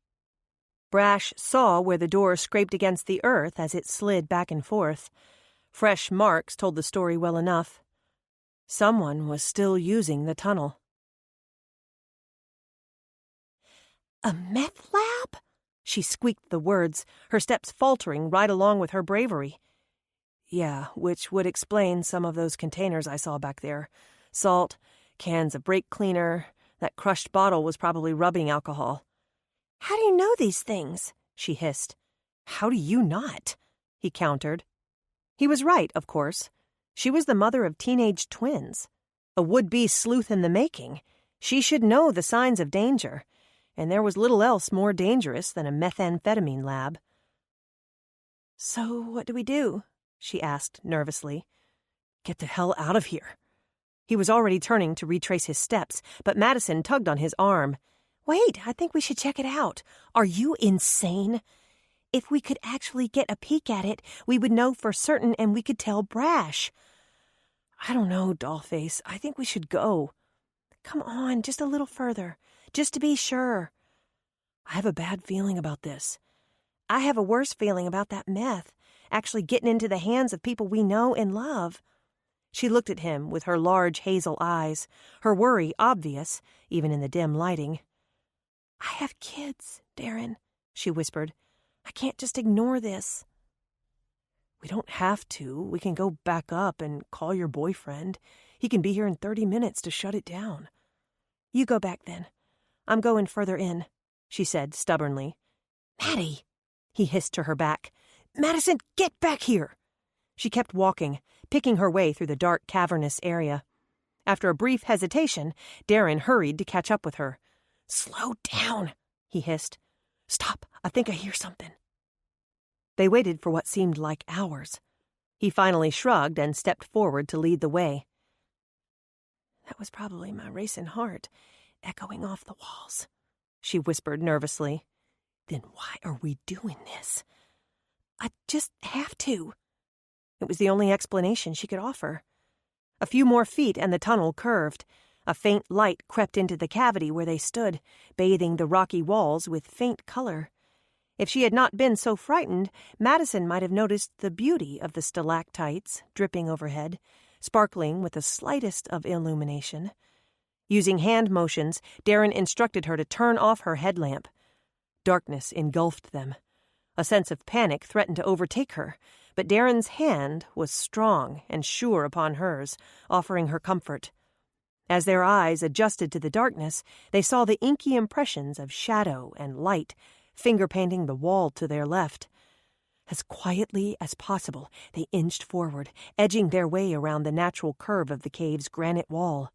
Brash saw where the door scraped against the earth as it slid back and forth. Fresh marks told the story well enough. Someone was still using the tunnel. "A meth lab?" She squeaked the words, her steps faltering right along with her bravery. "Yeah, which would explain some of those containers I saw back there. Salt, cans of brake cleaner. That crushed bottle was probably rubbing alcohol." "How do you know these things?" she hissed. "How do you not?" he countered. He was right, of course. She was the mother of teenage twins. A would-be sleuth in the making. She should know the signs of danger, and there was little else more dangerous than a methamphetamine lab. "So what do we do?" she asked nervously. "Get the hell out of here." He was already turning to retrace his steps, but Madison tugged on his arm. "Wait, I think we should check it out. Are you insane? If we could actually get a peek at it, we would know for certain and we could tell Brash." "I don't know, Dollface. I think we should go." "Come on, just a little further, just to be sure." "I have a bad feeling about this." "I have a worse feeling about that meth, actually getting into the hands of people we know and love." She looked at him with her large hazel eyes, her worry obvious, even in the dim lighting. "I have kids, Darren," she whispered. "I can't just ignore this." "We don't have to. We can go back up and call your boyfriend. He can be here in 30 minutes to shut it down." "You go back then. I'm going further in," she said stubbornly. "Maddie!" he hissed to her back. "Madison, get back here!" She kept walking, picking her way through the dark, cavernous area. After a brief hesitation, Darren hurried to catch up with her. "Slow down," he hissed. "Stop, I think I hear something." They waited for what seemed like hours. He finally shrugged and stepped forward to lead the way. "That was probably my racing heart, echoing off the walls," she whispered nervously. "Then why are we doing this?" "I just have to." It was the only explanation she could offer. A few more feet and the tunnel curved. A faint light crept into the cavity where they stood, bathing the rocky walls with faint color. If she had not been so frightened, Madison might have noticed the beauty of the stalactites dripping overhead, sparkling with the slightest of illumination. Using hand motions, Darren instructed her to turn off her headlamp. Darkness engulfed them. A sense of panic threatened to overtake her, but Darren's hand was strong and sure upon hers, offering her comfort. As their eyes adjusted to the darkness, they saw the inky impressions of shadow and light finger-painting the wall to their left. As quietly as possible, they inched forward, edging their way around the natural curve of the cave's granite wall.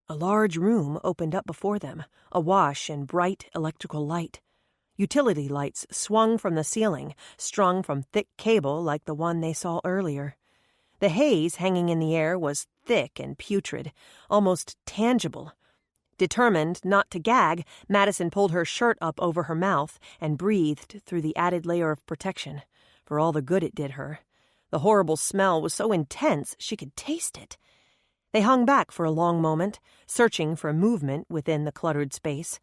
A large room opened up before them, awash in bright electrical light. Utility lights swung from the ceiling, strung from thick cable like the one they saw earlier. The haze hanging in the air was thick and putrid, almost tangible. Determined not to gag, Madison pulled her shirt up over her mouth and breathed through the added layer of protection, for all the good it did her. The horrible smell was so intense she could taste it. They hung back for a long moment, searching for movement within the cluttered space.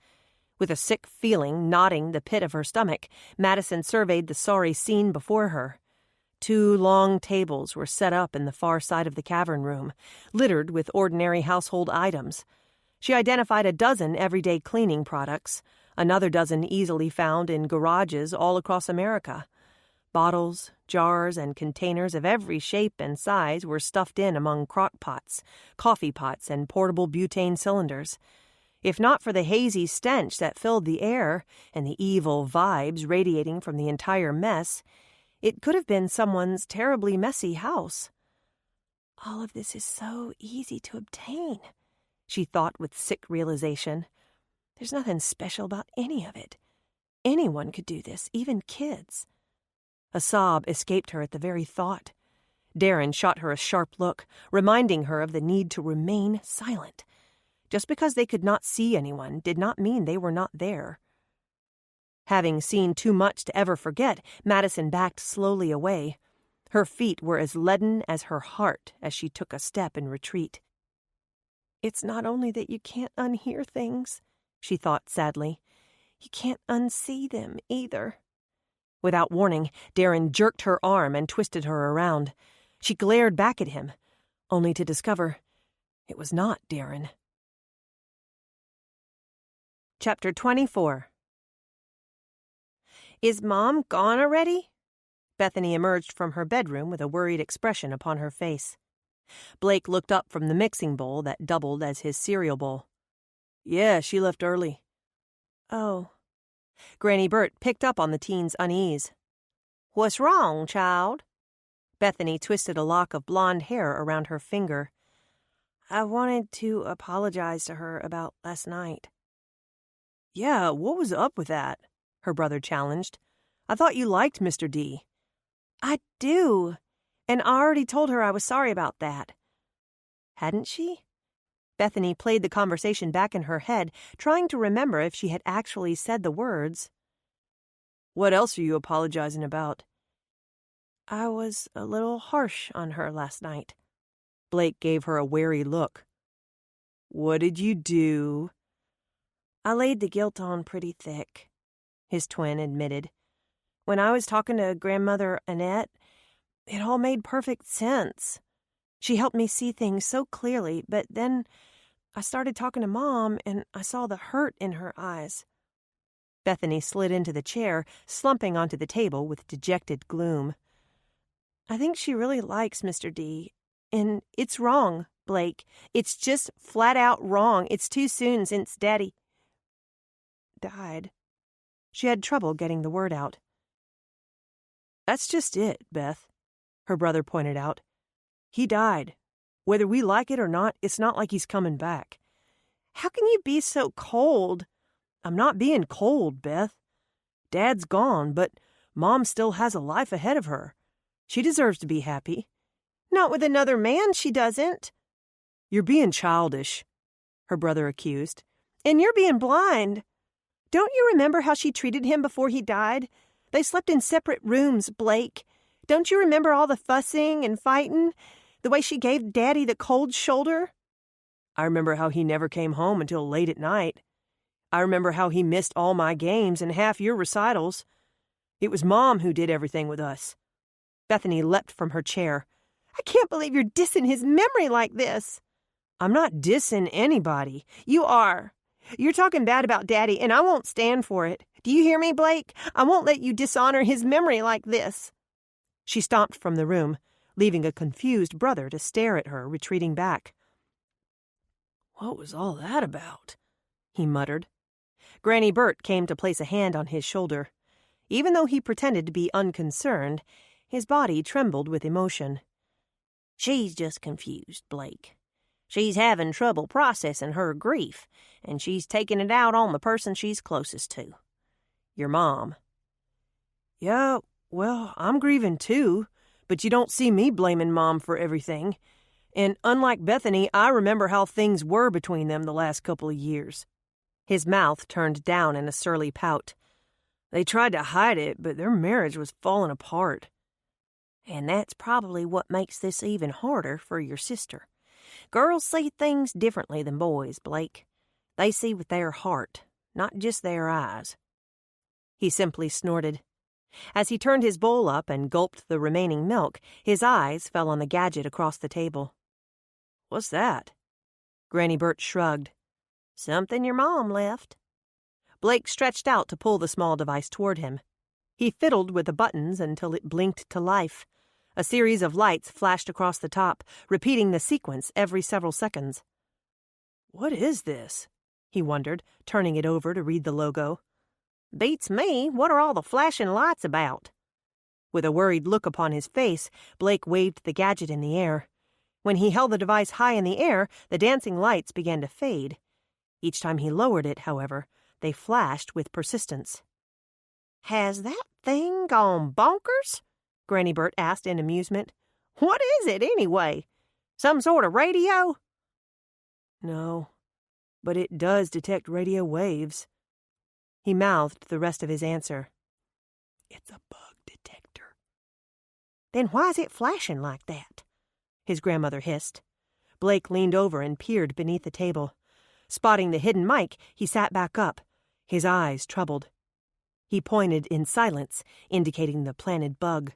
With a sick feeling knotting the pit of her stomach, Madison surveyed the sorry scene before her. 2 long tables were set up in the far side of the cavern room, littered with ordinary household items. She identified a dozen everyday cleaning products, another dozen easily found in garages all across America. Bottles, jars, and containers of every shape and size were stuffed in among crock pots, coffee pots, and portable butane cylinders. If not for the hazy stench that filled the air and the evil vibes radiating from the entire mess, it could have been someone's terribly messy house. "All of this is so easy to obtain," she thought with sick realization. "There's nothing special about any of it. Anyone could do this, even kids." A sob escaped her at the very thought. Darren shot her a sharp look, reminding her of the need to remain silent. Just because they could not see anyone did not mean they were not there. Having seen too much to ever forget, Madison backed slowly away. Her feet were as leaden as her heart as she took a step in retreat. "It's not only that you can't unhear things," she thought sadly. "You can't unsee them either." Without warning, Darren jerked her arm and twisted her around. She glared back at him, only to discover it was not Darren. Chapter 24. "Is Mom gone already?" Bethany emerged from her bedroom with a worried expression upon her face. Blake looked up from the mixing bowl that doubled as his cereal bowl. "Yeah, she left early." "Oh." Granny Bert picked up on the teen's unease. "What's wrong, child?" Bethany twisted a lock of blonde hair around her finger. "I wanted to apologize to her about last night." "Yeah, what was up with that?" her brother challenged. "I thought you liked Mr. D." "I do, and I already told her I was sorry about that." Hadn't she? Bethany played the conversation back in her head, trying to remember if she had actually said the words. "What else are you apologizing about?" "I was a little harsh on her last night." Blake gave her a wary look. "What did you do?" "I laid the guilt on pretty thick," his twin admitted. "When I was talking to Grandmother Annette, it all made perfect sense. She helped me see things so clearly, but then I started talking to Mom, and I saw the hurt in her eyes." Bethany slid into the chair, slumping onto the table with dejected gloom. "I think she really likes Mr. D, and it's wrong, Blake. It's just flat out wrong. It's too soon since Daddy died." She had trouble getting the word out. "That's just it, Beth," her brother pointed out. "He died. Whether we like it or not, it's not like he's coming back." "How can you be so cold?" I'm not being cold, Beth. Dad's gone, but Mom still has a life ahead of her. She deserves to be happy. Not with another man, she doesn't. You're being childish, her brother accused. And you're being blind. Don't you remember how she treated him before he died? They slept in separate rooms, Blake. Don't you remember all the fussing and fighting? The way she gave Daddy the cold shoulder? I remember how he never came home until late at night. I remember how he missed all my games and half your recitals. It was Mom who did everything with us. Bethany leapt from her chair. I can't believe you're dissing his memory like this. I'm not dissing anybody. You are. You're talking bad about Daddy, and I won't stand for it. Do you hear me, Blake? I won't let you dishonor his memory like this. She stomped from the room, leaving a confused brother to stare at her, retreating back. What was all that about? He muttered. Granny Bert came to place a hand on his shoulder. Even though he pretended to be unconcerned, his body trembled with emotion. She's just confused, Blake. She's having trouble processing her grief, and she's taking it out on the person she's closest to. Your mom. Yeah, well, I'm grieving too, but you don't see me blaming Mom for everything. And unlike Bethany, I remember how things were between them the last couple of years. His mouth turned down in a surly pout. They tried to hide it, but their marriage was falling apart. And that's probably what makes this even harder for your sister. Girls see things differently than boys, Blake. They see with their heart, not just their eyes. He simply snorted. As he turned his bowl up and gulped the remaining milk, his eyes fell on the gadget across the table. What's that? Granny Bert shrugged. Something your mom left. Blake stretched out to pull the small device toward him. He fiddled with the buttons until it blinked to life. A series of lights flashed across the top, repeating the sequence every several seconds. What is this? He wondered, turning it over to read the logo. Beats me. What are all the flashing lights about? With a worried look upon his face, Blake waved the gadget in the air. When he held the device high in the air, the dancing lights began to fade. Each time he lowered it, however, they flashed with persistence. Has that thing gone bonkers? Granny Bert asked in amusement. What is it, anyway? Some sort of radio? No, but it does detect radio waves. He mouthed the rest of his answer. It's a bug detector. Then why is it flashing like that? His grandmother hissed. Blake leaned over and peered beneath the table. Spotting the hidden mic, he sat back up, his eyes troubled. He pointed in silence, indicating the planted bug.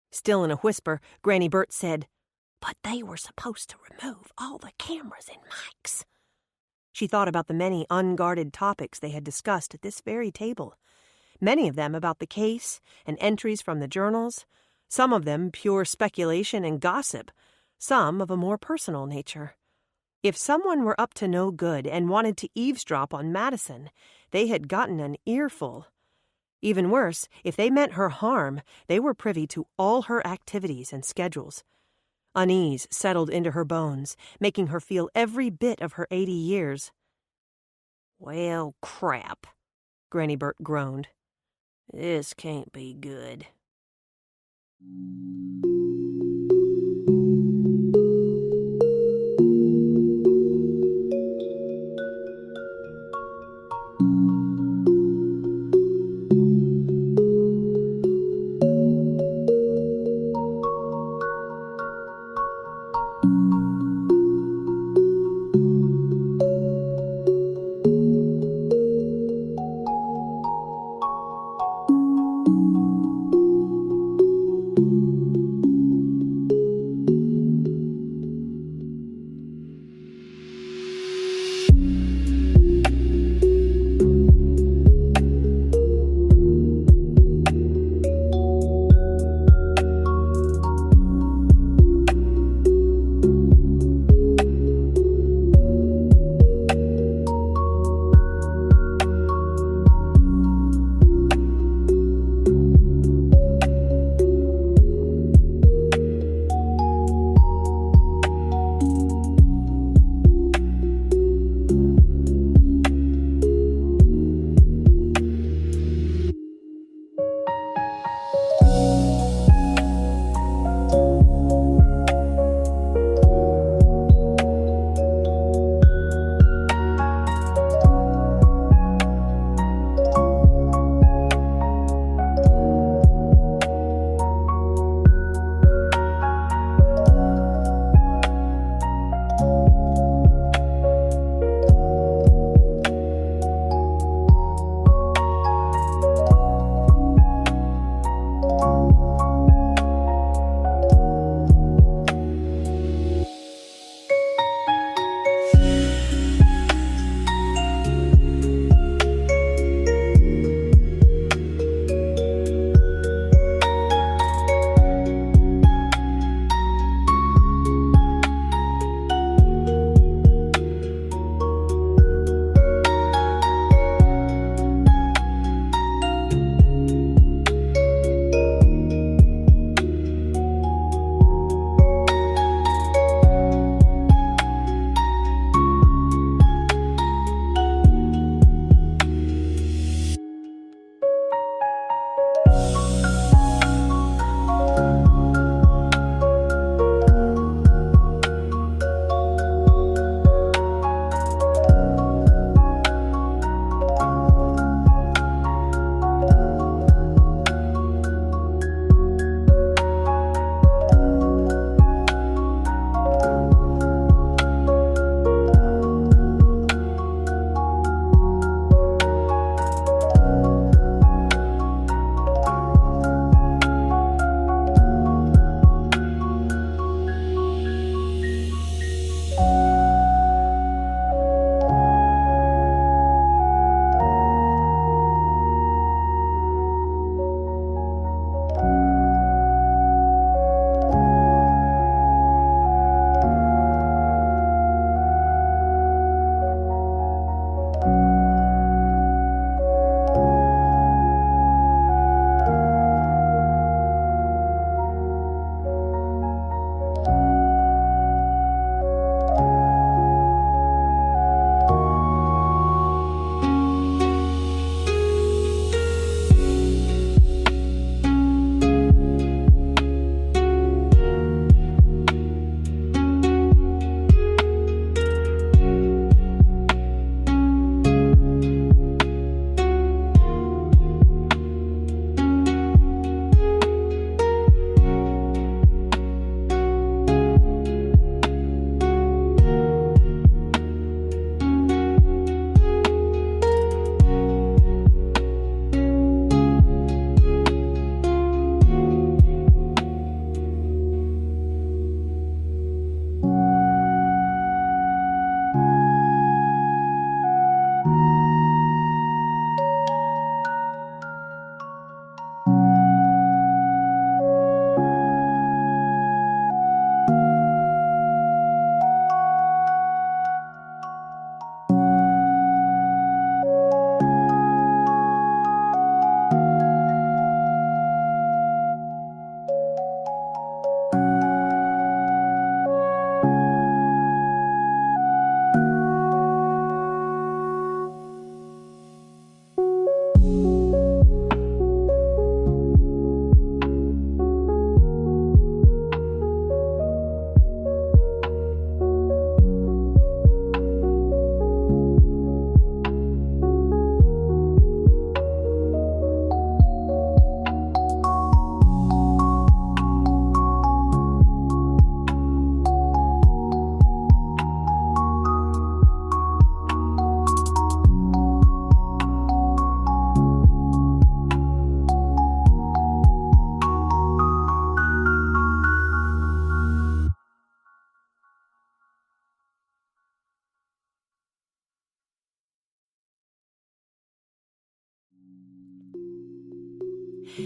Still in a whisper, Granny Bert said, But they were supposed to remove all the cameras and mics. She thought about the many unguarded topics they had discussed at this very table, many of them about the case and entries from the journals, some of them pure speculation and gossip, some of a more personal nature. If someone were up to no good and wanted to eavesdrop on Madison, they had gotten an earful. Even worse, if they meant her harm, they were privy to all her activities and schedules. Unease settled into her bones, making her feel every bit of her 80 years. Well, crap, Granny Bert groaned. This can't be good.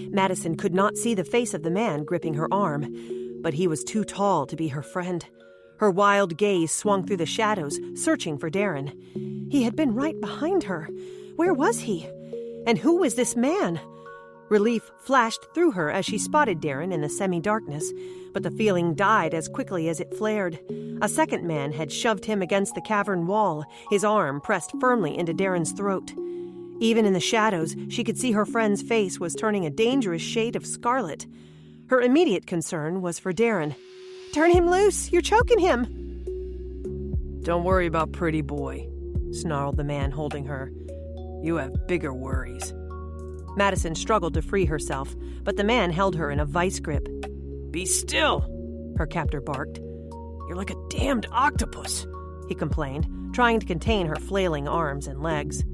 Madison could not see the face of the man gripping her arm, but he was too tall to be her friend. Her wild gaze swung through the shadows, searching for Darren. He had been right behind her. Where was he? And who was this man? Relief flashed through her as she spotted Darren in the semi-darkness, but the feeling died as quickly as it flared. A second man had shoved him against the cavern wall, his arm pressed firmly into Darren's throat. Even in the shadows, she could see her friend's face was turning a dangerous shade of scarlet. Her immediate concern was for Darren. "Turn him loose! You're choking him!" "Don't worry about pretty boy," snarled the man holding her. "You have bigger worries." Madison struggled to free herself, but the man held her in a vice grip. "Be still," her captor barked. "You're like a damned octopus," he complained, trying to contain her flailing arms and legs.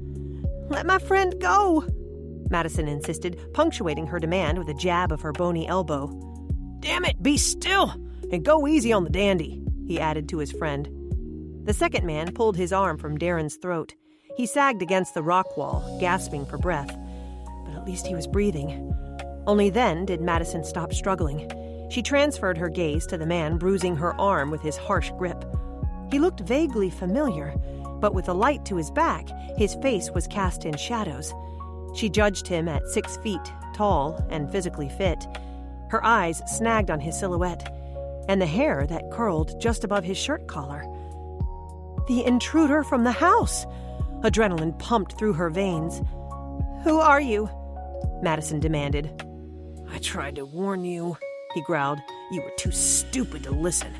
"Let my friend go," Madison insisted, punctuating her demand with a jab of her bony elbow. "Damn it, be still, and go easy on the dandy," he added to his friend. The second man pulled his arm from Darren's throat. He sagged against the rock wall, gasping for breath. But at least he was breathing. Only then did Madison stop struggling. She transferred her gaze to the man bruising her arm with his harsh grip. He looked vaguely familiar, but with a light to his back, his face was cast in shadows. She judged him at 6 feet, tall and physically fit. Her eyes snagged on his silhouette, and the hair that curled just above his shirt collar. The intruder from the house! Adrenaline pumped through her veins. "Who are you?" Madison demanded. "I tried to warn you," he growled. "You were too stupid to listen.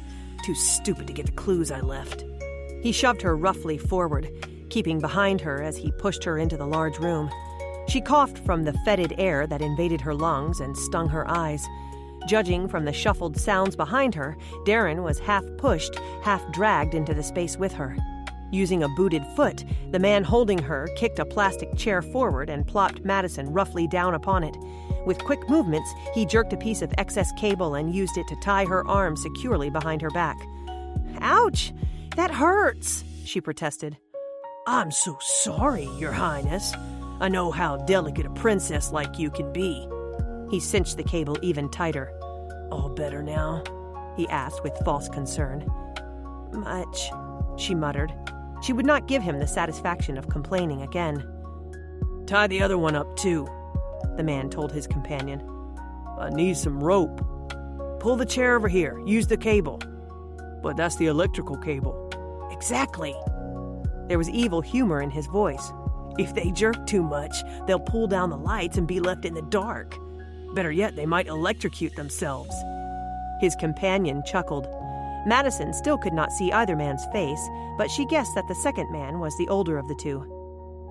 Too stupid to get the clues I left." He shoved her roughly forward, keeping behind her as he pushed her into the large room. She coughed from the fetid air that invaded her lungs and stung her eyes. Judging from the shuffled sounds behind her, Darren was half pushed, half dragged into the space with her. Using a booted foot, the man holding her kicked a plastic chair forward and plopped Madison roughly down upon it. With quick movements, he jerked a piece of excess cable and used it to tie her arm securely behind her back. "Ouch! That hurts!" she protested. "I'm so sorry, Your Highness. I know how delicate a princess like you can be." He cinched the cable even tighter. "All better now?" he asked with false concern. "Much," she muttered. She would not give him the satisfaction of complaining again. "Tie the other one up, too," the man told his companion. "I need some rope. Pull the chair over here. Use the cable." "But that's the electrical cable." "Exactly." There was evil humor in his voice. "If they jerk too much, they'll pull down the lights and be left in the dark. Better yet, they might electrocute themselves." His companion chuckled. Madison still could not see either man's face, but she guessed that the second man was the older of the two.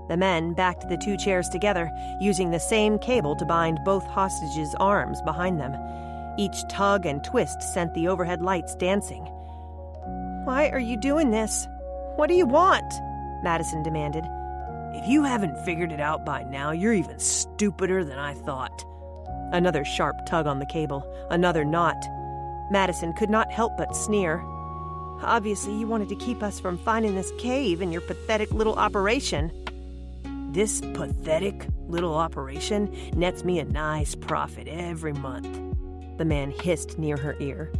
The men backed the 2 chairs together, using the same cable to bind both hostages' arms behind them. Each tug and twist sent the overhead lights dancing. "Why are you doing this? What do you want?" Madison demanded. "If you haven't figured it out by now, you're even stupider than I thought." Another sharp tug on the cable, another knot. Madison could not help but sneer. "Obviously, you wanted to keep us from finding this cave in your pathetic little operation." "This pathetic little operation nets me a nice profit every month," the man hissed near her ear.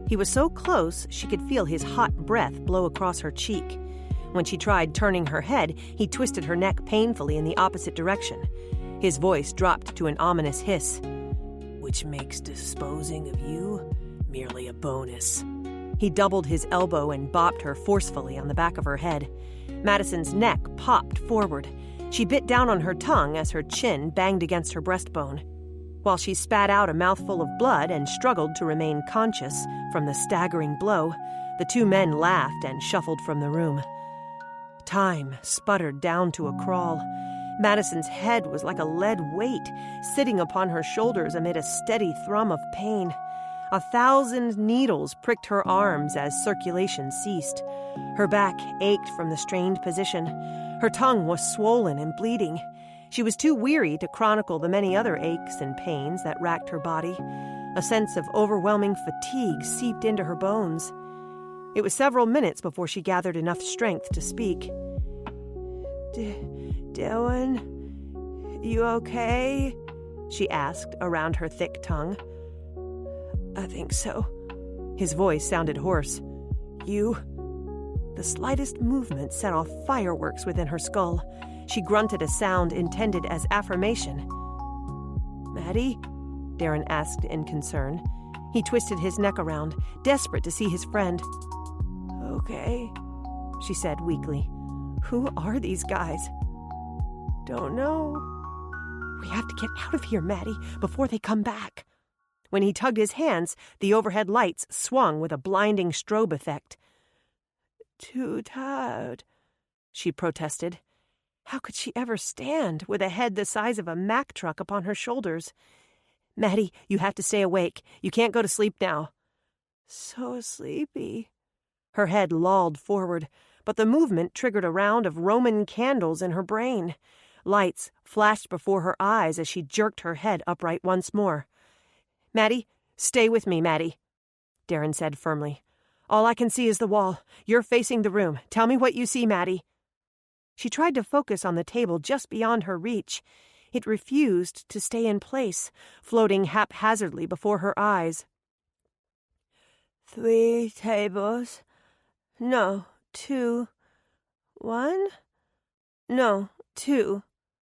He was so close she could feel his hot breath blow across her cheek. When she tried turning her head, he twisted her neck painfully in the opposite direction. His voice dropped to an ominous hiss. "Which makes disposing of you merely a bonus." He doubled his elbow and bopped her forcefully on the back of her head. Madison's neck popped forward. She bit down on her tongue as her chin banged against her breastbone. While she spat out a mouthful of blood and struggled to remain conscious from the staggering blow, the 2 men laughed and shuffled from the room. Time sputtered down to a crawl. Madison's head was like a lead weight, sitting upon her shoulders amid a steady thrum of pain. 1,000 needles pricked her arms as circulation ceased. Her back ached from the strained position. Her tongue was swollen and bleeding. She was too weary to chronicle the many other aches and pains that racked her body. A sense of overwhelming fatigue seeped into her bones. It was several minutes before she gathered enough strength to speak. "Dylan, you okay?" she asked around her thick tongue. I think so. His voice sounded hoarse. You? The slightest movement set off fireworks within her skull. She grunted a sound intended as affirmation. Maddie? Darren asked in concern. He twisted his neck around, desperate to see his friend. Okay, she said weakly. Who are these guys? Don't know. We have to get out of here, Maddie, before they come back. When he tugged his hands, the overhead lights swung with a blinding strobe effect. Too tired, she protested. How could she ever stand with a head the size of a Mack truck upon her shoulders? Maddie, you have to stay awake. You can't go to sleep now. So sleepy. Her head lolled forward, but the movement triggered a round of Roman candles in her brain. Lights flashed before her eyes as she jerked her head upright once more. Maddie, stay with me, Maddie, Darren said firmly. All I can see is the wall. You're facing the room. Tell me what you see, Maddie. She tried to focus on the table just beyond her reach. It refused to stay in place, floating haphazardly before her eyes. 3 tables. No, 2. 1? No, 2,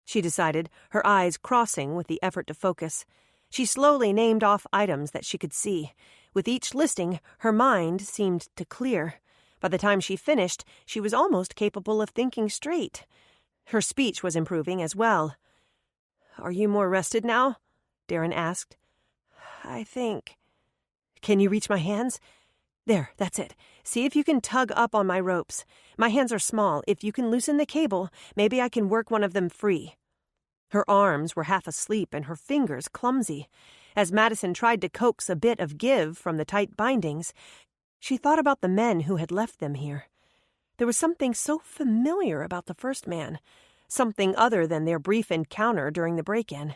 she decided, her eyes crossing with the effort to focus. She slowly named off items that she could see. With each listing, her mind seemed to clear. By the time she finished, she was almost capable of thinking straight. Her speech was improving as well. Are you more rested now? Darren asked. I think. Can you reach my hands? There, that's it. See if you can tug up on my ropes. My hands are small. If you can loosen the cable, maybe I can work one of them free. Her arms were half asleep and her fingers clumsy. As Madison tried to coax a bit of give from the tight bindings, she thought about the men who had left them here. There was something so familiar about the first man, something other than their brief encounter during the break-in.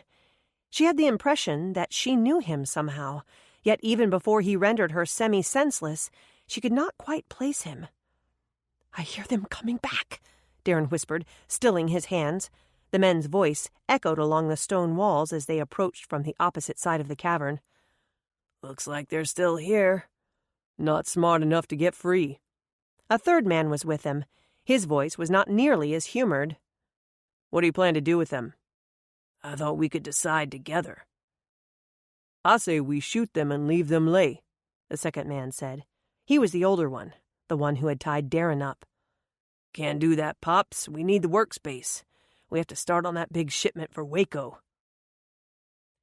She had the impression that she knew him somehow, yet even before he rendered her semi-senseless, she could not quite place him. I hear them coming back, Darren whispered, stilling his hands. The men's voice echoed along the stone walls as they approached from the opposite side of the cavern. Looks like they're still here. Not smart enough to get free. A third man was with them. His voice was not nearly as humored. What do you plan to do with them? I thought we could decide together. I say we shoot them and leave them lay, the second man said. He was the older one, the one who had tied Darren up. Can't do that, Pops. We need the workspace. We have to start on that big shipment for Waco.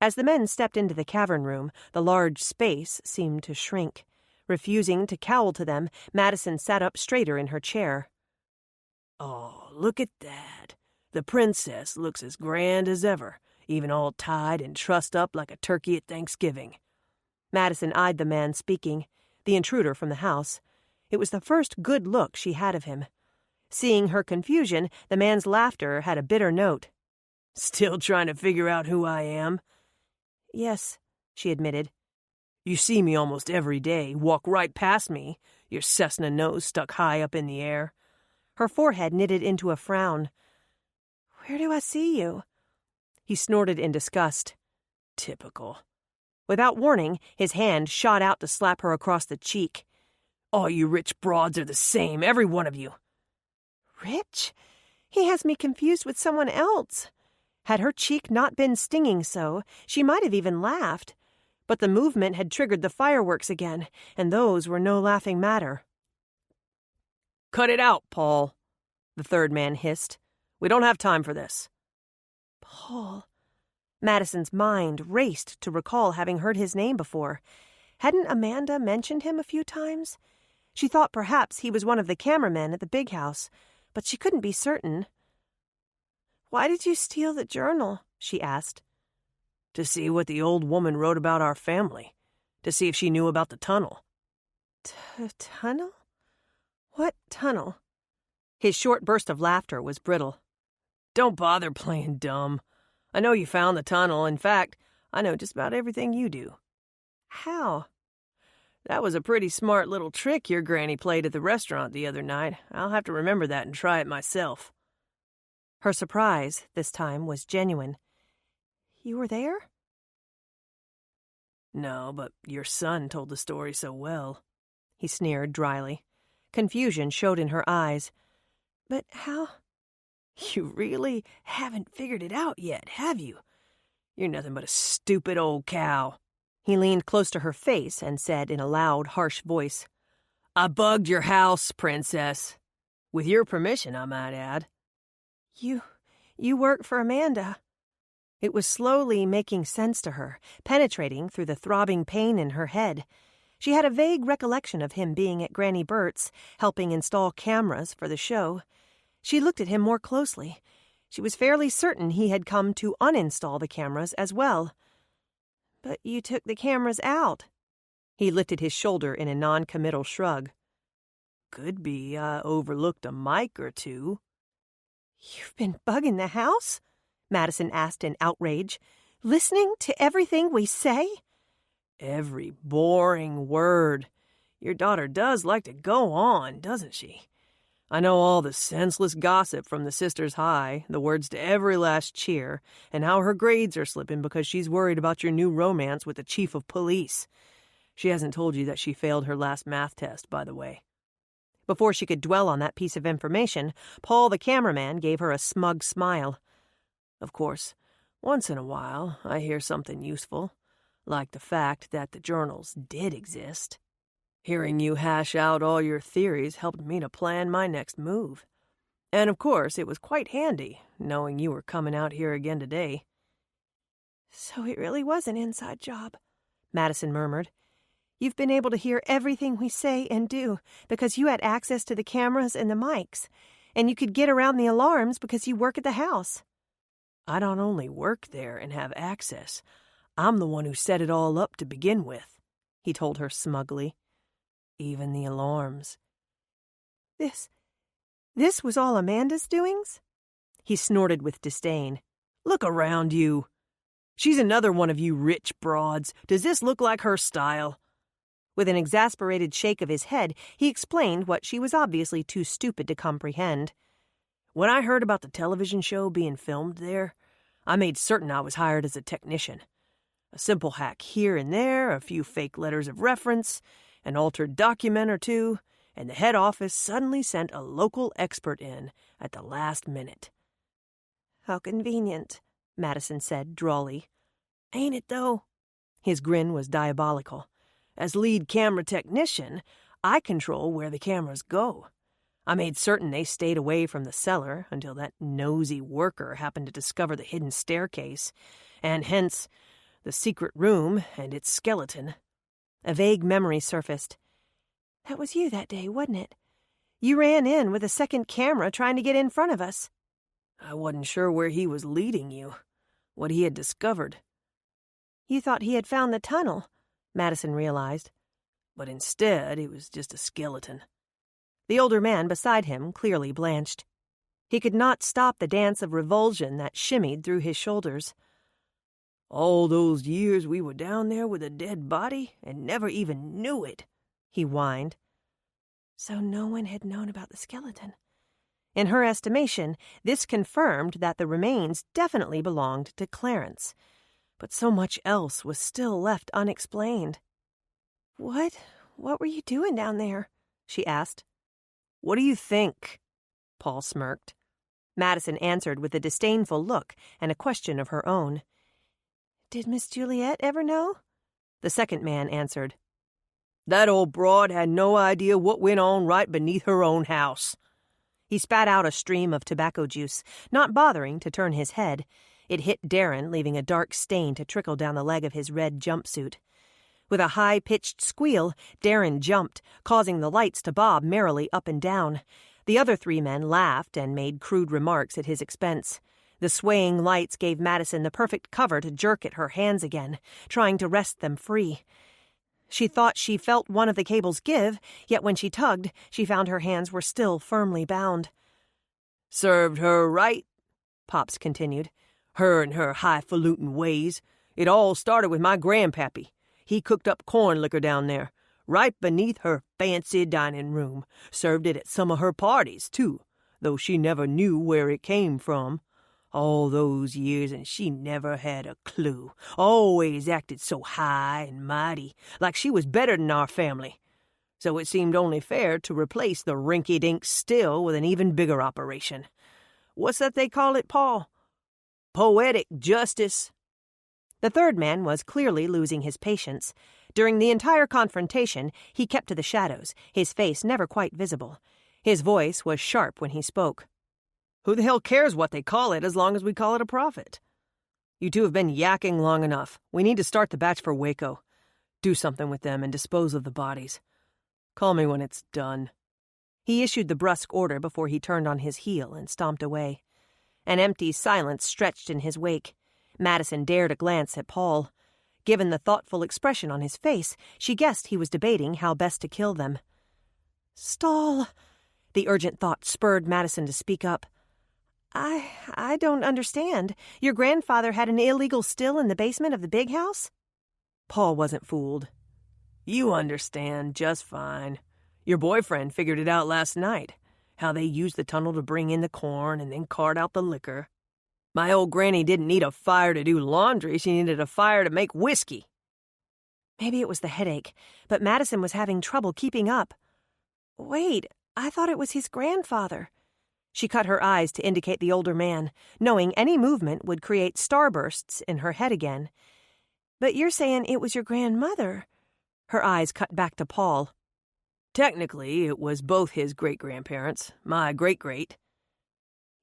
As the men stepped into the cavern room, the large space seemed to shrink. Refusing to cowl to them, Madison sat up straighter in her chair. Oh, look at that. The princess looks as grand as ever, even all tied and trussed up like a turkey at Thanksgiving. Madison eyed the man speaking, the intruder from the house. It was the first good look she had of him. Seeing her confusion, the man's laughter had a bitter note. Still trying to figure out who I am? Yes, she admitted. You see me almost every day, walk right past me, your Cessna nose stuck high up in the air. Her forehead knitted into a frown. Where do I see you? He snorted in disgust. Typical. Without warning, his hand shot out to slap her across the cheek. All you rich broads are the same, every one of you. Rich? He has me confused with someone else. Had her cheek not been stinging so, she might have even laughed. But the movement had triggered the fireworks again, and those were no laughing matter. Cut it out, Paul, the third man hissed. We don't have time for this. Paul. Madison's mind raced to recall having heard his name before. Hadn't Amanda mentioned him a few times? She thought perhaps he was one of the cameramen at the big house, but she couldn't be certain. Why did you steal the journal? She asked. To see what the old woman wrote about our family. To see if she knew about the tunnel. Tunnel? What tunnel? His short burst of laughter was brittle. Don't bother playing dumb. I know you found the tunnel. In fact, I know just about everything you do. How? That was a pretty smart little trick your granny played at the restaurant the other night. I'll have to remember that and try it myself. Her surprise, this time, was genuine. You were there? No, but your son told the story so well. He sneered dryly. Confusion showed in her eyes. But how? You really haven't figured it out yet, have you? You're nothing but a stupid old cow. He leaned close to her face and said in a loud, harsh voice, I bugged your house, princess. With your permission, I might add. You work for Amanda. It was slowly making sense to her, penetrating through the throbbing pain in her head. She had a vague recollection of him being at Granny Bert's, helping install cameras for the show. She looked at him more closely. She was fairly certain he had come to uninstall the cameras as well. But you took the cameras out. He lifted his shoulder in a non-committal shrug. Could be I overlooked a mic or two. You've been bugging the house? Madison asked in outrage. Listening to everything we say? Every boring word. Your daughter does like to go on, doesn't she? I know all the senseless gossip from the sisters high, the words to every last cheer, and how her grades are slipping because she's worried about your new romance with the chief of police. She hasn't told you that she failed her last math test, by the way. Before she could dwell on that piece of information, Paul the cameraman gave her a smug smile. Of course, once in a while I hear something useful, like the fact that the journals did exist. Hearing you hash out all your theories helped me to plan my next move. And of course, it was quite handy, knowing you were coming out here again today. So it really was an inside job, Madison murmured. You've been able to hear everything we say and do because you had access to the cameras and the mics, and you could get around the alarms because you work at the house. I don't only work there and have access. I'm the one who set it all up to begin with, he told her smugly. Even the alarms. This was all Amanda's doings? He snorted with disdain. Look around you. She's another one of you rich broads. Does this look like her style? With an exasperated shake of his head, he explained what she was obviously too stupid to comprehend. When I heard about the television show being filmed there, I made certain I was hired as a technician. A simple hack here and there, a few fake letters of reference, an altered document or two, and the head office suddenly sent a local expert in at the last minute. How convenient, Madison said drawly. Ain't it, though? His grin was diabolical. As lead camera technician, I control where the cameras go. I made certain they stayed away from the cellar until that nosy worker happened to discover the hidden staircase, and hence the secret room and its skeleton. A vague memory surfaced. That was you that day, wasn't it? You ran in with a second camera trying to get in front of us. I wasn't sure where he was leading you, what he had discovered. You thought he had found the tunnel, Madison realized. But instead, it was just a skeleton. The older man beside him clearly blanched. He could not stop the dance of revulsion that shimmied through his shoulders. All those years we were down there with a dead body and never even knew it, he whined. So no one had known about the skeleton. In her estimation, this confirmed that the remains definitely belonged to Clarence. But so much else was still left unexplained. What were you doing down there? She asked. What do you think? Paul smirked. Madison answered with a disdainful look and a question of her own. Did Miss Juliet ever know? The second man answered. That old broad had no idea what went on right beneath her own house. He spat out a stream of tobacco juice, not bothering to turn his head. It hit Darren, leaving a dark stain to trickle down the leg of his red jumpsuit. With a high-pitched squeal, Darren jumped, causing the lights to bob merrily up and down. The other three men laughed and made crude remarks at his expense. The swaying lights gave Madison the perfect cover to jerk at her hands again, trying to wrest them free. She thought she felt one of the cables give, yet when she tugged, she found her hands were still firmly bound. Served her right, Pops continued. Her and her highfalutin ways. It all started with my grandpappy. He cooked up corn liquor down there, right beneath her fancy dining room. Served it at some of her parties, too, though she never knew where it came from. All those years, and she never had a clue. Always acted so high and mighty, like she was better than our family. So it seemed only fair to replace the rinky-dink still with an even bigger operation. What's that they call it, Paul? Poetic justice. The third man was clearly losing his patience. During the entire confrontation, he kept to the shadows, his face never quite visible. His voice was sharp when he spoke. Who the hell cares what they call it as long as we call it a profit? You two have been yakking long enough. We need to start the batch for Waco. Do something with them and dispose of the bodies. Call me when it's done. He issued the brusque order before he turned on his heel and stomped away. An empty silence stretched in his wake. Madison dared a glance at Paul. Given the thoughtful expression on his face, she guessed he was debating how best to kill them. "Stall!" The urgent thought spurred Madison to speak up. I don't understand. Your grandfather had an illegal still in the basement of the big house?" Paul wasn't fooled. You understand just fine. Your boyfriend figured it out last night, how they used the tunnel to bring in the corn and then cart out the liquor. My old granny didn't need a fire to do laundry, she needed a fire to make whiskey. Maybe it was the headache, but Madison was having trouble keeping up. Wait, I thought it was his grandfather. She cut her eyes to indicate the older man, knowing any movement would create starbursts in her head again. But you're saying it was your grandmother. Her eyes cut back to Paul. Technically, it was both his great-grandparents, my great-great.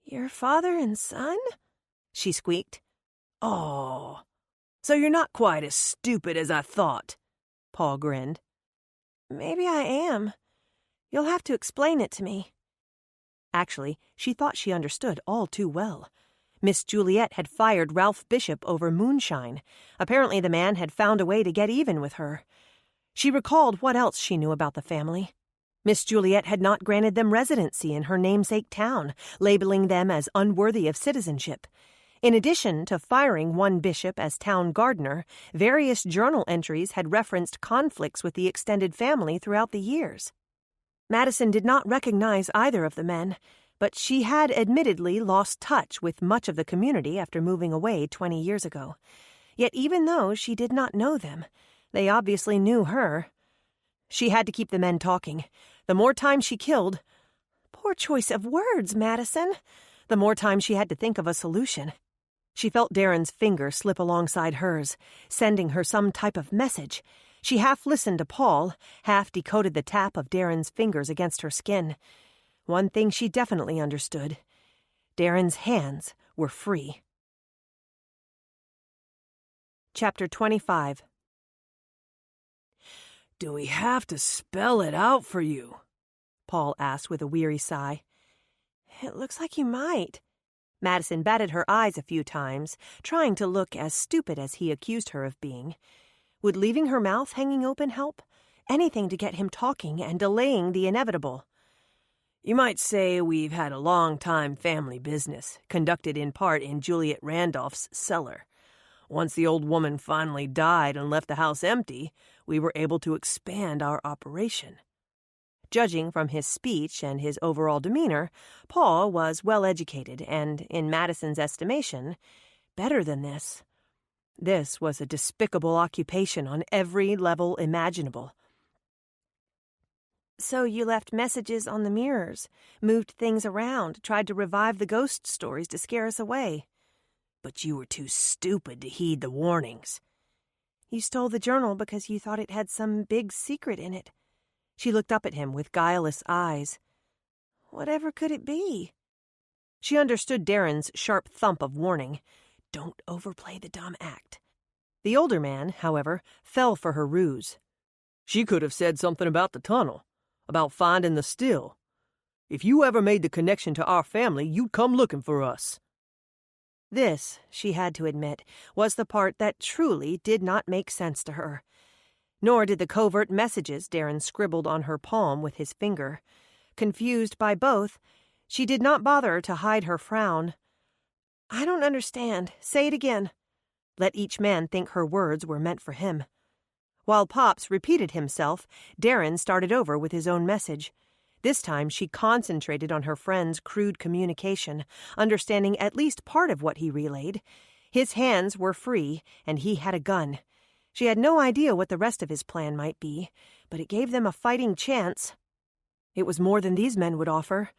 Your father and son? She squeaked. Oh, so you're not quite as stupid as I thought, Paul grinned. Maybe I am. You'll have to explain it to me. Actually, she thought she understood all too well. Miss Juliet had fired Ralph Bishop over moonshine. Apparently the man had found a way to get even with her. She recalled what else she knew about the family. Miss Juliet had not granted them residency in her namesake town, labeling them as unworthy of citizenship. In addition to firing one bishop as town gardener, various journal entries had referenced conflicts with the extended family throughout the years. Madison did not recognize either of the men, but she had admittedly lost touch with much of the community after moving away 20 years ago. Yet even though she did not know them, they obviously knew her. She had to keep the men talking. The more time she killed— Poor choice of words, Madison. The more time she had to think of a solution. She felt Darren's finger slip alongside hers, sending her some type of message. She half listened to Paul, half decoded the tap of Darren's fingers against her skin. One thing she definitely understood. Darren's hands were free. Chapter 25. Do we have to spell it out for you? Paul asked with a weary sigh. It looks like you might. Madison batted her eyes a few times, trying to look as stupid as he accused her of being. Would leaving her mouth hanging open help? Anything to get him talking and delaying the inevitable. You might say we've had a long-time family business, conducted in part in Juliet Randolph's cellar. Once the old woman finally died and left the house empty, we were able to expand our operation. Judging from his speech and his overall demeanor, Paul was well-educated and, in Madison's estimation, better than this. This was a despicable occupation on every level imaginable. So you left messages on the mirrors, moved things around, tried to revive the ghost stories to scare us away. But you were too stupid to heed the warnings. You stole the journal because you thought it had some big secret in it. She looked up at him with guileless eyes. Whatever could it be? She understood Darren's sharp thump of warning. Don't overplay the dumb act. The older man, however, fell for her ruse. She could have said something about the tunnel, about finding the still. If you ever made the connection to our family, you'd come looking for us. This, she had to admit, was the part that truly did not make sense to her. Nor did the covert messages Darren scribbled on her palm with his finger. Confused by both, she did not bother to hide her frown. I don't understand. Say it again. Let each man think her words were meant for him. While Pops repeated himself, Darren started over with his own message. This time she concentrated on her friend's crude communication, understanding at least part of what he relayed. His hands were free, and he had a gun. She had no idea what the rest of his plan might be, but it gave them a fighting chance. It was more than these men would offer.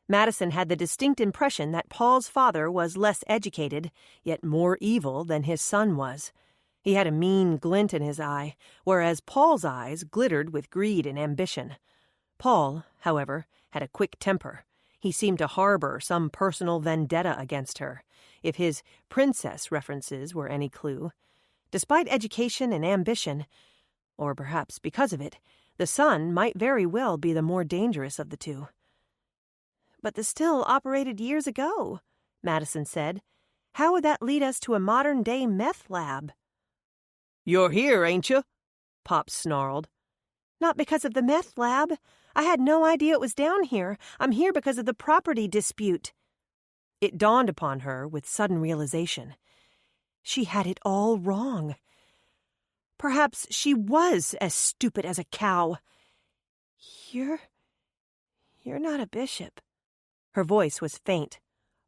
Madison had the distinct impression that Paul's father was less educated, yet more evil than his son was. He had a mean glint in his eye, whereas Paul's eyes glittered with greed and ambition. Paul, however, had a quick temper. He seemed to harbor some personal vendetta against her, if his princess references were any clue. Despite education and ambition, or perhaps because of it, the son might very well be the more dangerous of the two. "But the still operated years ago," Madison said. "How would that lead us to a modern-day meth lab?" "You're here, ain't you?" Pop snarled. "Not because of the meth lab. I had no idea it was down here. I'm here because of the property dispute." It dawned upon her with sudden realization. She had it all wrong. Perhaps she was as stupid as a cow. You're not a bishop." Her voice was faint.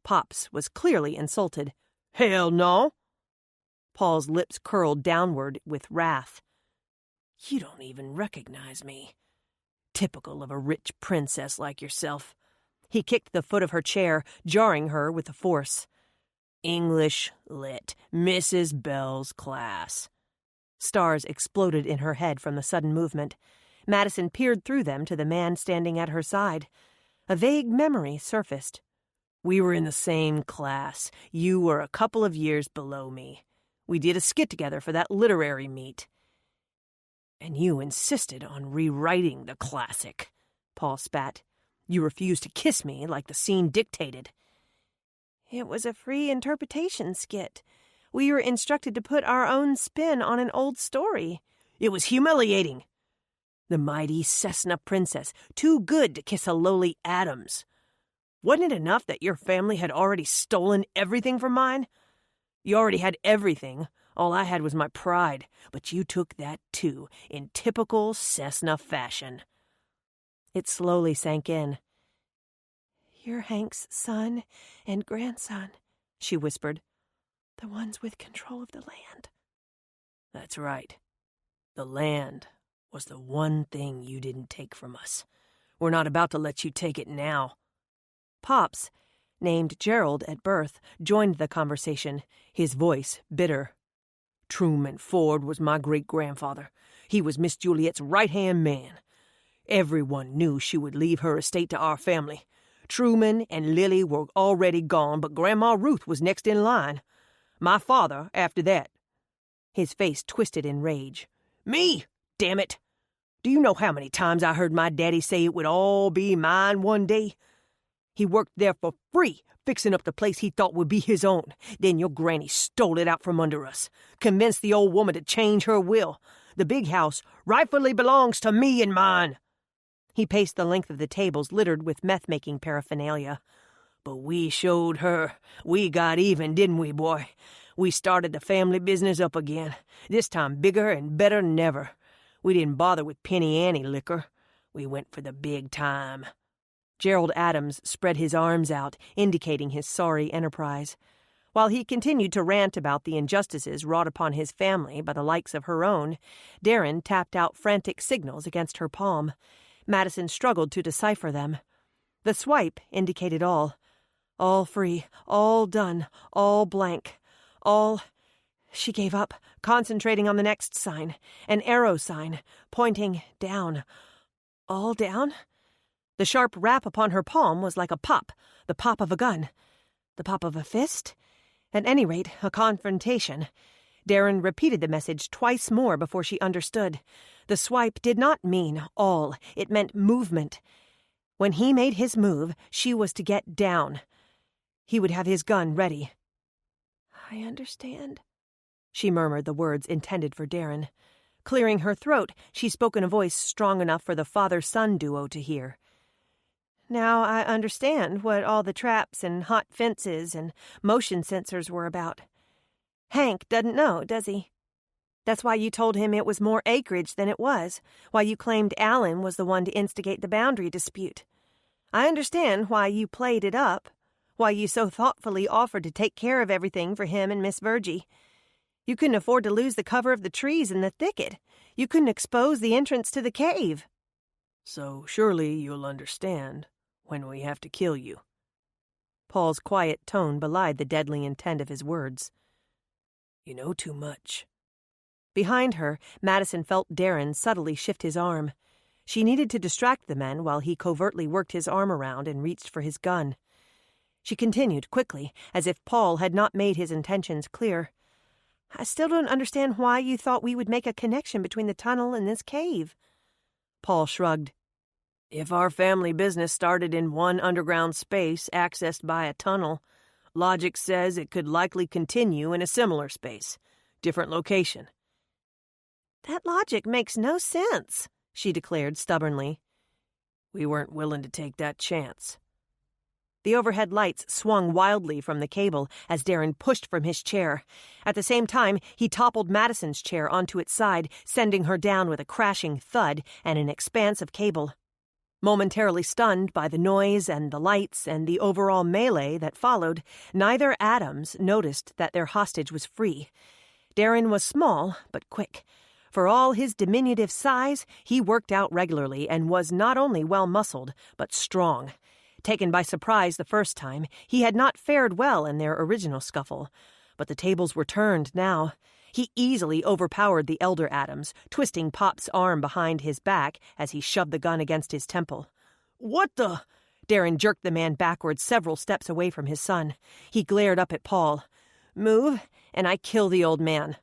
Pop's was clearly insulted. "Hell no." Paul's lips curled downward with wrath. "You don't even recognize me. Typical of a rich princess like yourself." He kicked the foot of her chair, jarring her with force. "English Lit, Mrs. Bell's class." Stars exploded in her head from the sudden movement. Madison peered through them to the man standing at her side. A vague memory surfaced. "We were in the same class. You were a couple of years below me. We did a skit together for that literary meet. And you insisted on rewriting the classic," Paul spat. "You refused to kiss me like the scene dictated." "It was a free interpretation skit. We were instructed to put our own spin on an old story." "It was humiliating. The mighty Cessna princess, too good to kiss a lowly Adams. Wasn't it enough that your family had already stolen everything from mine? You already had everything. All I had was my pride, but you took that too, in typical Cessna fashion." It slowly sank in. "You're Hank's son and grandson," she whispered. "The ones with control of the land." "That's right. The land was the one thing you didn't take from us. We're not about to let you take it now." Pops, named Gerald at birth, joined the conversation, his voice bitter. "Truman Ford was my great-grandfather. He was Miss Juliet's right-hand man. Everyone knew she would leave her estate to our family. Truman and Lily were already gone, but Grandma Ruth was next in line. My father after that." His face twisted in rage. "Me! Damn it! Do you know how many times I heard my daddy say it would all be mine one day? He worked there for free, fixing up the place he thought would be his own. Then your granny stole it out from under us, convinced the old woman to change her will. The big house rightfully belongs to me and mine." He paced the length of the tables littered with meth-making paraphernalia. "But we showed her. We got even, didn't we, boy? We started the family business up again, this time bigger and better than ever. We didn't bother with Penny Annie liquor. We went for the big time." Gerald Adams spread his arms out, indicating his sorry enterprise. While he continued to rant about the injustices wrought upon his family by the likes of her own, Darren tapped out frantic signals against her palm. Madison struggled to decipher them. The swipe indicated all. All free, all done, all blank, all... She gave up, concentrating on the next sign, an arrow sign, pointing down. All down? The sharp rap upon her palm was like a pop, the pop of a gun. The pop of a fist? At any rate, a confrontation. Darren repeated the message twice more before she understood. The swipe did not mean all. It meant movement. When he made his move, she was to get down. He would have his gun ready. "I understand," she murmured the words intended for Darren. Clearing her throat, she spoke in a voice strong enough for the father-son duo to hear. "Now I understand what all the traps and hot fences and motion sensors were about. Hank doesn't know, does he?" That's why you told him it was more acreage than it was, why you claimed Alan was the one to instigate the boundary dispute. I understand why you played it up, why you so thoughtfully offered to take care of everything for him and Miss Virgie. You couldn't afford to lose the cover of the trees in the thicket. You couldn't expose the entrance to the cave. So surely you'll understand when we have to kill you. Paul's quiet tone belied the deadly intent of his words. You know too much. Behind her, Madison felt Darren subtly shift his arm. She needed to distract the men while he covertly worked his arm around and reached for his gun. She continued quickly, as if Paul had not made his intentions clear. I still don't understand why you thought we would make a connection between the tunnel and this cave. Paul shrugged. If our family business started in one underground space accessed by a tunnel, logic says it could likely continue in a similar space, different location. That logic makes no sense, she declared stubbornly. We weren't willing to take that chance. The overhead lights swung wildly from the cable as Darren pushed from his chair. At the same time, he toppled Madison's chair onto its side, sending her down with a crashing thud and an expanse of cable. Momentarily stunned by the noise and the lights and the overall melee that followed, neither Adams noticed that their hostage was free. Darren was small, but quick. For all his diminutive size, he worked out regularly and was not only well-muscled, but strong. Taken by surprise the first time, he had not fared well in their original scuffle. But the tables were turned now. He easily overpowered the elder Adams, twisting Pop's arm behind his back as he shoved the gun against his temple. What the? Darren jerked the man backwards several steps away from his son. He glared up at Paul. Move, and I kill the old man.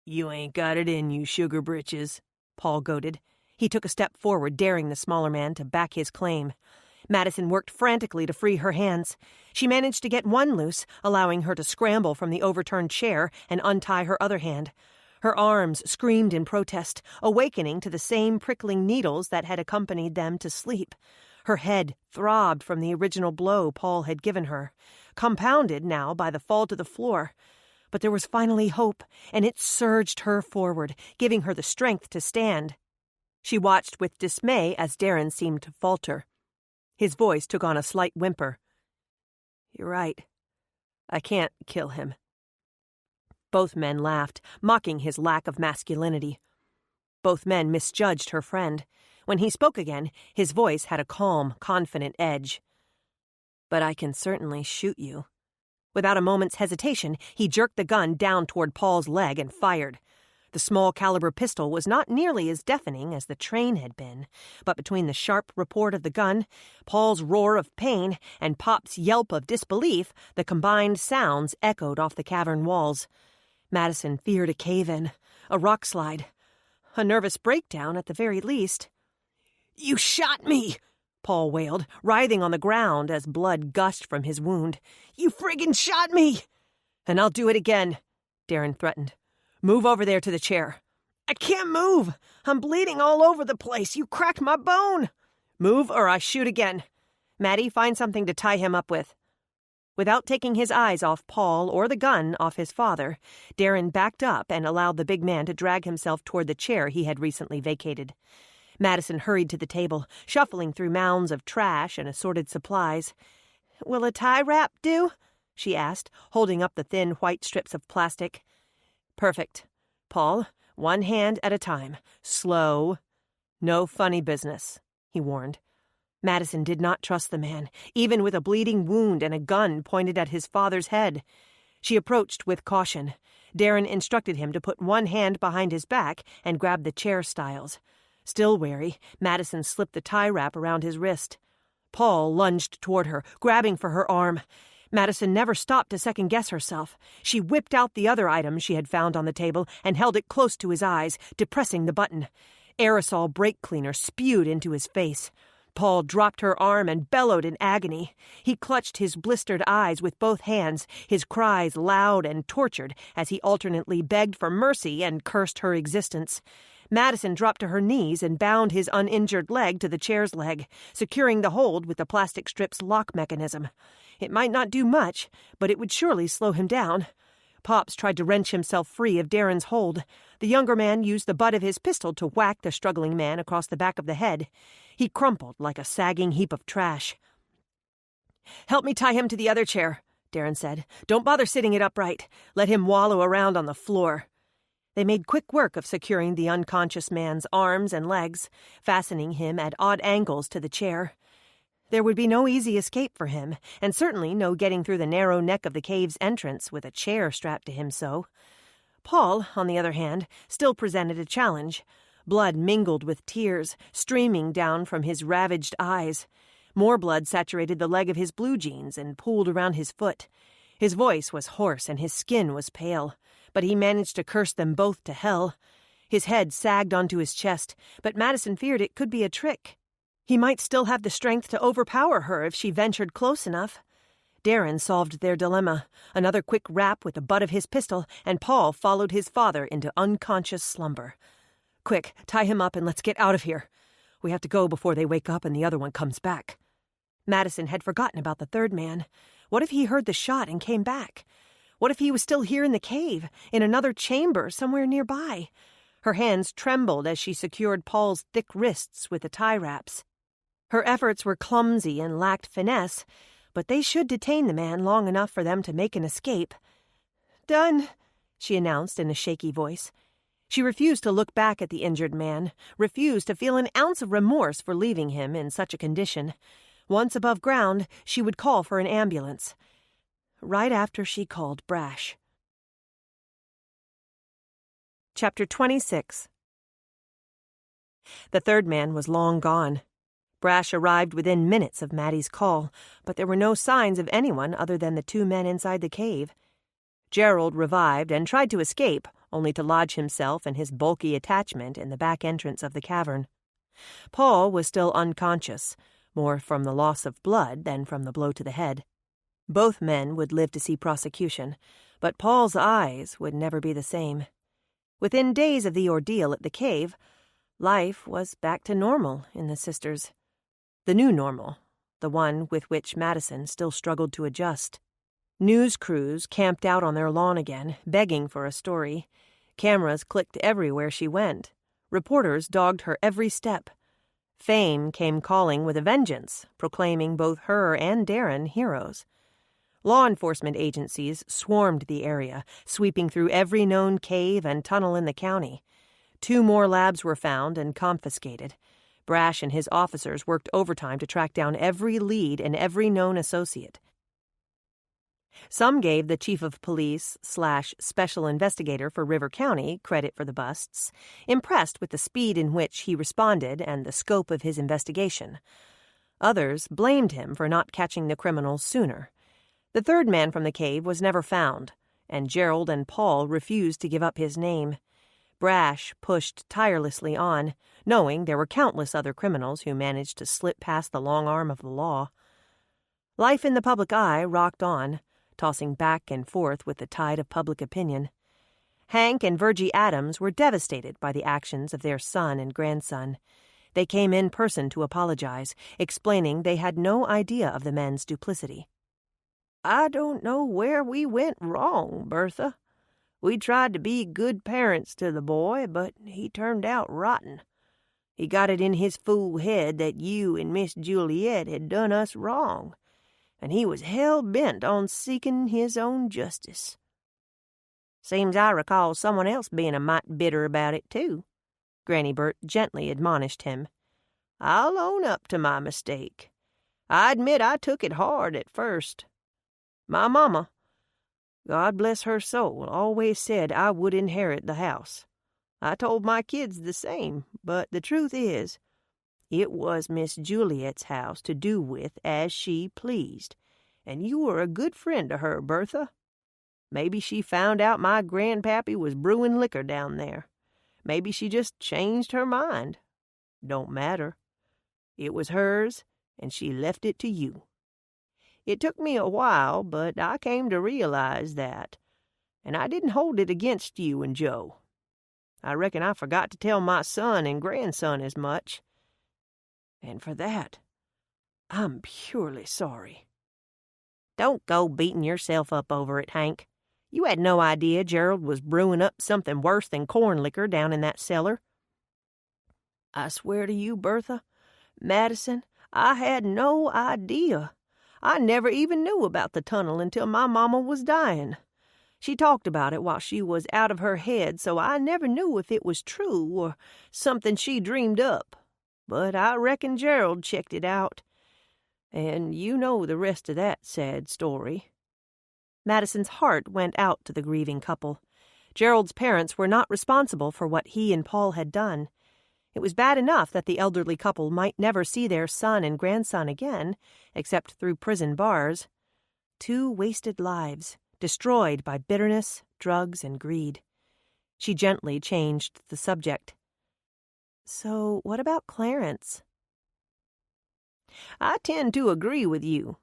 You ain't got it in you, sugar britches, Paul goaded. He took a step forward, daring the smaller man to back his claim. Madison worked frantically to free her hands. She managed to get one loose, allowing her to scramble from the overturned chair and untie her other hand. Her arms screamed in protest, awakening to the same prickling needles that had accompanied them to sleep. Her head throbbed from the original blow Paul had given her, compounded now by the fall to the floor. But there was finally hope, and it surged her forward, giving her the strength to stand. She watched with dismay as Darren seemed to falter. His voice took on a slight whimper. You're right. I can't kill him. Both men laughed, mocking his lack of masculinity. Both men misjudged her friend. When he spoke again, his voice had a calm, confident edge. But I can certainly shoot you. Without a moment's hesitation, he jerked the gun down toward Paul's leg and fired. The small-caliber pistol was not nearly as deafening as the train had been, but between the sharp report of the gun, Paul's roar of pain, and Pop's yelp of disbelief, the combined sounds echoed off the cavern walls. Madison feared a cave-in, a rock slide, a nervous breakdown at the very least. You shot me! Paul wailed, writhing on the ground as blood gushed from his wound. You friggin' shot me! And I'll do it again, Darren threatened. Move over there to the chair. I can't move. I'm bleeding all over the place. You cracked my bone. Move or I shoot again. Maddie, find something to tie him up with. Without taking his eyes off Paul or the gun off his father, Darren backed up and allowed the big man to drag himself toward the chair he had recently vacated. Madison hurried to the table, shuffling through mounds of trash and assorted supplies. Will a tie wrap do? She asked, holding up the thin white strips of plastic. Perfect. Paul, one hand at a time. Slow. No funny business, he warned. Madison did not trust the man, even with a bleeding wound and a gun pointed at his father's head. She approached with caution. Darren instructed him to put one hand behind his back and grab the chair stiles. Still wary, Madison slipped the tie wrap around his wrist. Paul lunged toward her, grabbing for her arm. Madison never stopped to second-guess herself. She whipped out the other item she had found on the table and held it close to his eyes, depressing the button. Aerosol brake cleaner spewed into his face. Paul dropped her arm and bellowed in agony. He clutched his blistered eyes with both hands, his cries loud and tortured as he alternately begged for mercy and cursed her existence. Madison dropped to her knees and bound his uninjured leg to the chair's leg, securing the hold with the plastic strip's lock mechanism. It might not do much, but it would surely slow him down. Pops tried to wrench himself free of Darren's hold. The younger man used the butt of his pistol to whack the struggling man across the back of the head. He crumpled like a sagging heap of trash. "Help me tie him to the other chair," Darren said. "Don't bother sitting it upright. Let him wallow around on the floor." They made quick work of securing the unconscious man's arms and legs, fastening him at odd angles to the chair. There would be no easy escape for him, and certainly no getting through the narrow neck of the cave's entrance with a chair strapped to him so. Paul, on the other hand, still presented a challenge. Blood mingled with tears, streaming down from his ravaged eyes. More blood saturated the leg of his blue jeans and pooled around his foot. His voice was hoarse and his skin was pale, but he managed to curse them both to hell. His head sagged onto his chest, but Madison feared it could be a trick. He might still have the strength to overpower her if she ventured close enough. Darren solved their dilemma. Another quick rap with the butt of his pistol, and Paul followed his father into unconscious slumber. "Quick, tie him up and let's get out of here. We have to go before they wake up and the other one comes back." Madison had forgotten about the third man. What if he heard the shot and came back? What if he was still here in the cave, in another chamber somewhere nearby? Her hands trembled as she secured Paul's thick wrists with the tie wraps. Her efforts were clumsy and lacked finesse, but they should detain the man long enough for them to make an escape. "Done," she announced in a shaky voice. She refused to look back at the injured man, refused to feel an ounce of remorse for leaving him in such a condition. Once above ground, she would call for an ambulance. Right after she called Brash. Chapter 26. The third man was long gone. Brash arrived within minutes of Maddie's call, but there were no signs of anyone other than the two men inside the cave. Gerald revived and tried to escape, only to lodge himself and his bulky attachment in the back entrance of the cavern. Paul was still unconscious, more from the loss of blood than from the blow to the head. Both men would live to see prosecution, but Paul's eyes would never be the same. Within days of the ordeal at the cave, life was back to normal in the sisters. The new normal, the one with which Madison still struggled to adjust. News crews camped out on their lawn again, begging for a story. Cameras clicked everywhere she went. Reporters dogged her every step. Fame came calling with a vengeance, proclaiming both her and Darren heroes. Law enforcement agencies swarmed the area, sweeping through every known cave and tunnel in the county. 2 more labs were found and confiscated. Brash and his officers worked overtime to track down every lead and every known associate. Some gave the chief of police / special investigator for River County credit for the busts, impressed with the speed in which he responded and the scope of his investigation. Others blamed him for not catching the criminals sooner. The third man from the cave was never found, and Gerald and Paul refused to give up his name. Brash pushed tirelessly on, knowing there were countless other criminals who managed to slip past the long arm of the law. Life in the public eye rocked on, tossing back and forth with the tide of public opinion. Hank and Virgie Adams were devastated by the actions of their son and grandson. They came in person to apologize, explaining they had no idea of the men's duplicity. "I don't know where we went wrong, Bertha. We tried to be good parents to the boy, but he turned out rotten. He got it in his fool head that you and Miss Juliet had done us wrong, and he was hell-bent on seeking his own justice. Seems I recall someone else being a mite bitter about it, too," Granny Burt gently admonished him. "I'll own up to my mistake. I admit I took it hard at first. My mama, God bless her soul, always said I would inherit the house. I told my kids the same, but the truth is, it was Miss Juliet's house to do with as she pleased, and you were a good friend to her, Bertha. Maybe she found out my grandpappy was brewing liquor down there. Maybe she just changed her mind. Don't matter. It was hers, and she left it to you. It took me a while, but I came to realize that, and I didn't hold it against you and Joe. I reckon I forgot to tell my son and grandson as much, and for that, I'm purely sorry." "Don't go beating yourself up over it, Hank. You had no idea Gerald was brewing up something worse than corn liquor down in that cellar. I swear to you, Bertha, Madison, I had no idea. I never even knew about the tunnel until my mama was dying. She talked about it while she was out of her head, so I never knew if it was true or something she dreamed up. But I reckon Gerald checked it out. And you know the rest of that sad story. Madison's heart went out to the grieving couple. Gerald's parents were not responsible for what he and Paul had done. It was bad enough that the elderly couple might never see their son and grandson again, except through prison bars. 2 wasted lives, destroyed by bitterness, drugs, and greed. She gently changed the subject. So what about Clarence? I tend to agree with you.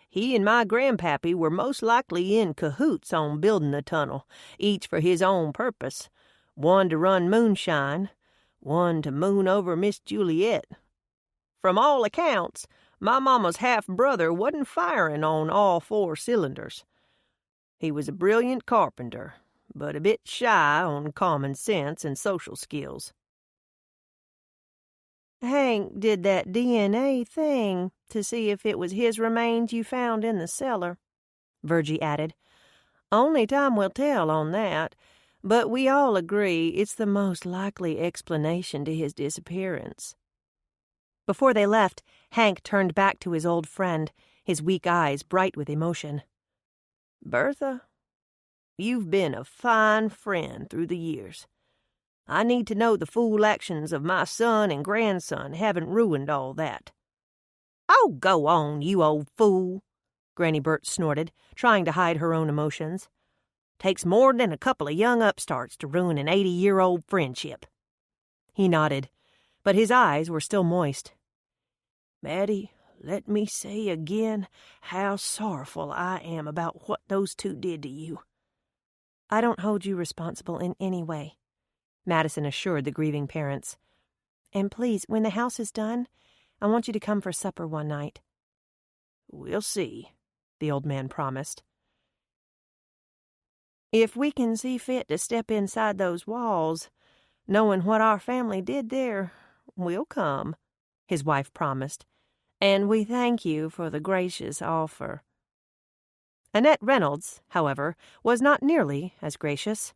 He and my grandpappy were most likely in cahoots on building the tunnel, each for his own purpose. One to run moonshine, one to moon over Miss Juliet. From all accounts, my mama's half-brother wasn't firing on all 4 cylinders. He was a brilliant carpenter, but a bit shy on common sense and social skills. Hank did that DNA thing to see if it was his remains you found in the cellar, Virgie added. Only time will tell on that, but we all agree it's the most likely explanation to his disappearance. Before they left, Hank turned back to his old friend, his weak eyes bright with emotion. Bertha, you've been a fine friend through the years. I need to know the fool actions of my son and grandson haven't ruined all that. Oh, go on, you old fool, Granny Burt snorted, trying to hide her own emotions. Takes more than a couple of young upstarts to ruin an 80-year-old friendship. He nodded, but his eyes were still moist. Maddie, let me say again how sorrowful I am about what those 2 did to you. I don't hold you responsible in any way, Madison assured the grieving parents. And please, when the house is done, I want you to come for supper one night. We'll see, the old man promised. If we can see fit to step inside those walls, knowing what our family did there, we'll come, his wife promised. And we thank you for the gracious offer. Annette Reynolds, however, was not nearly as gracious.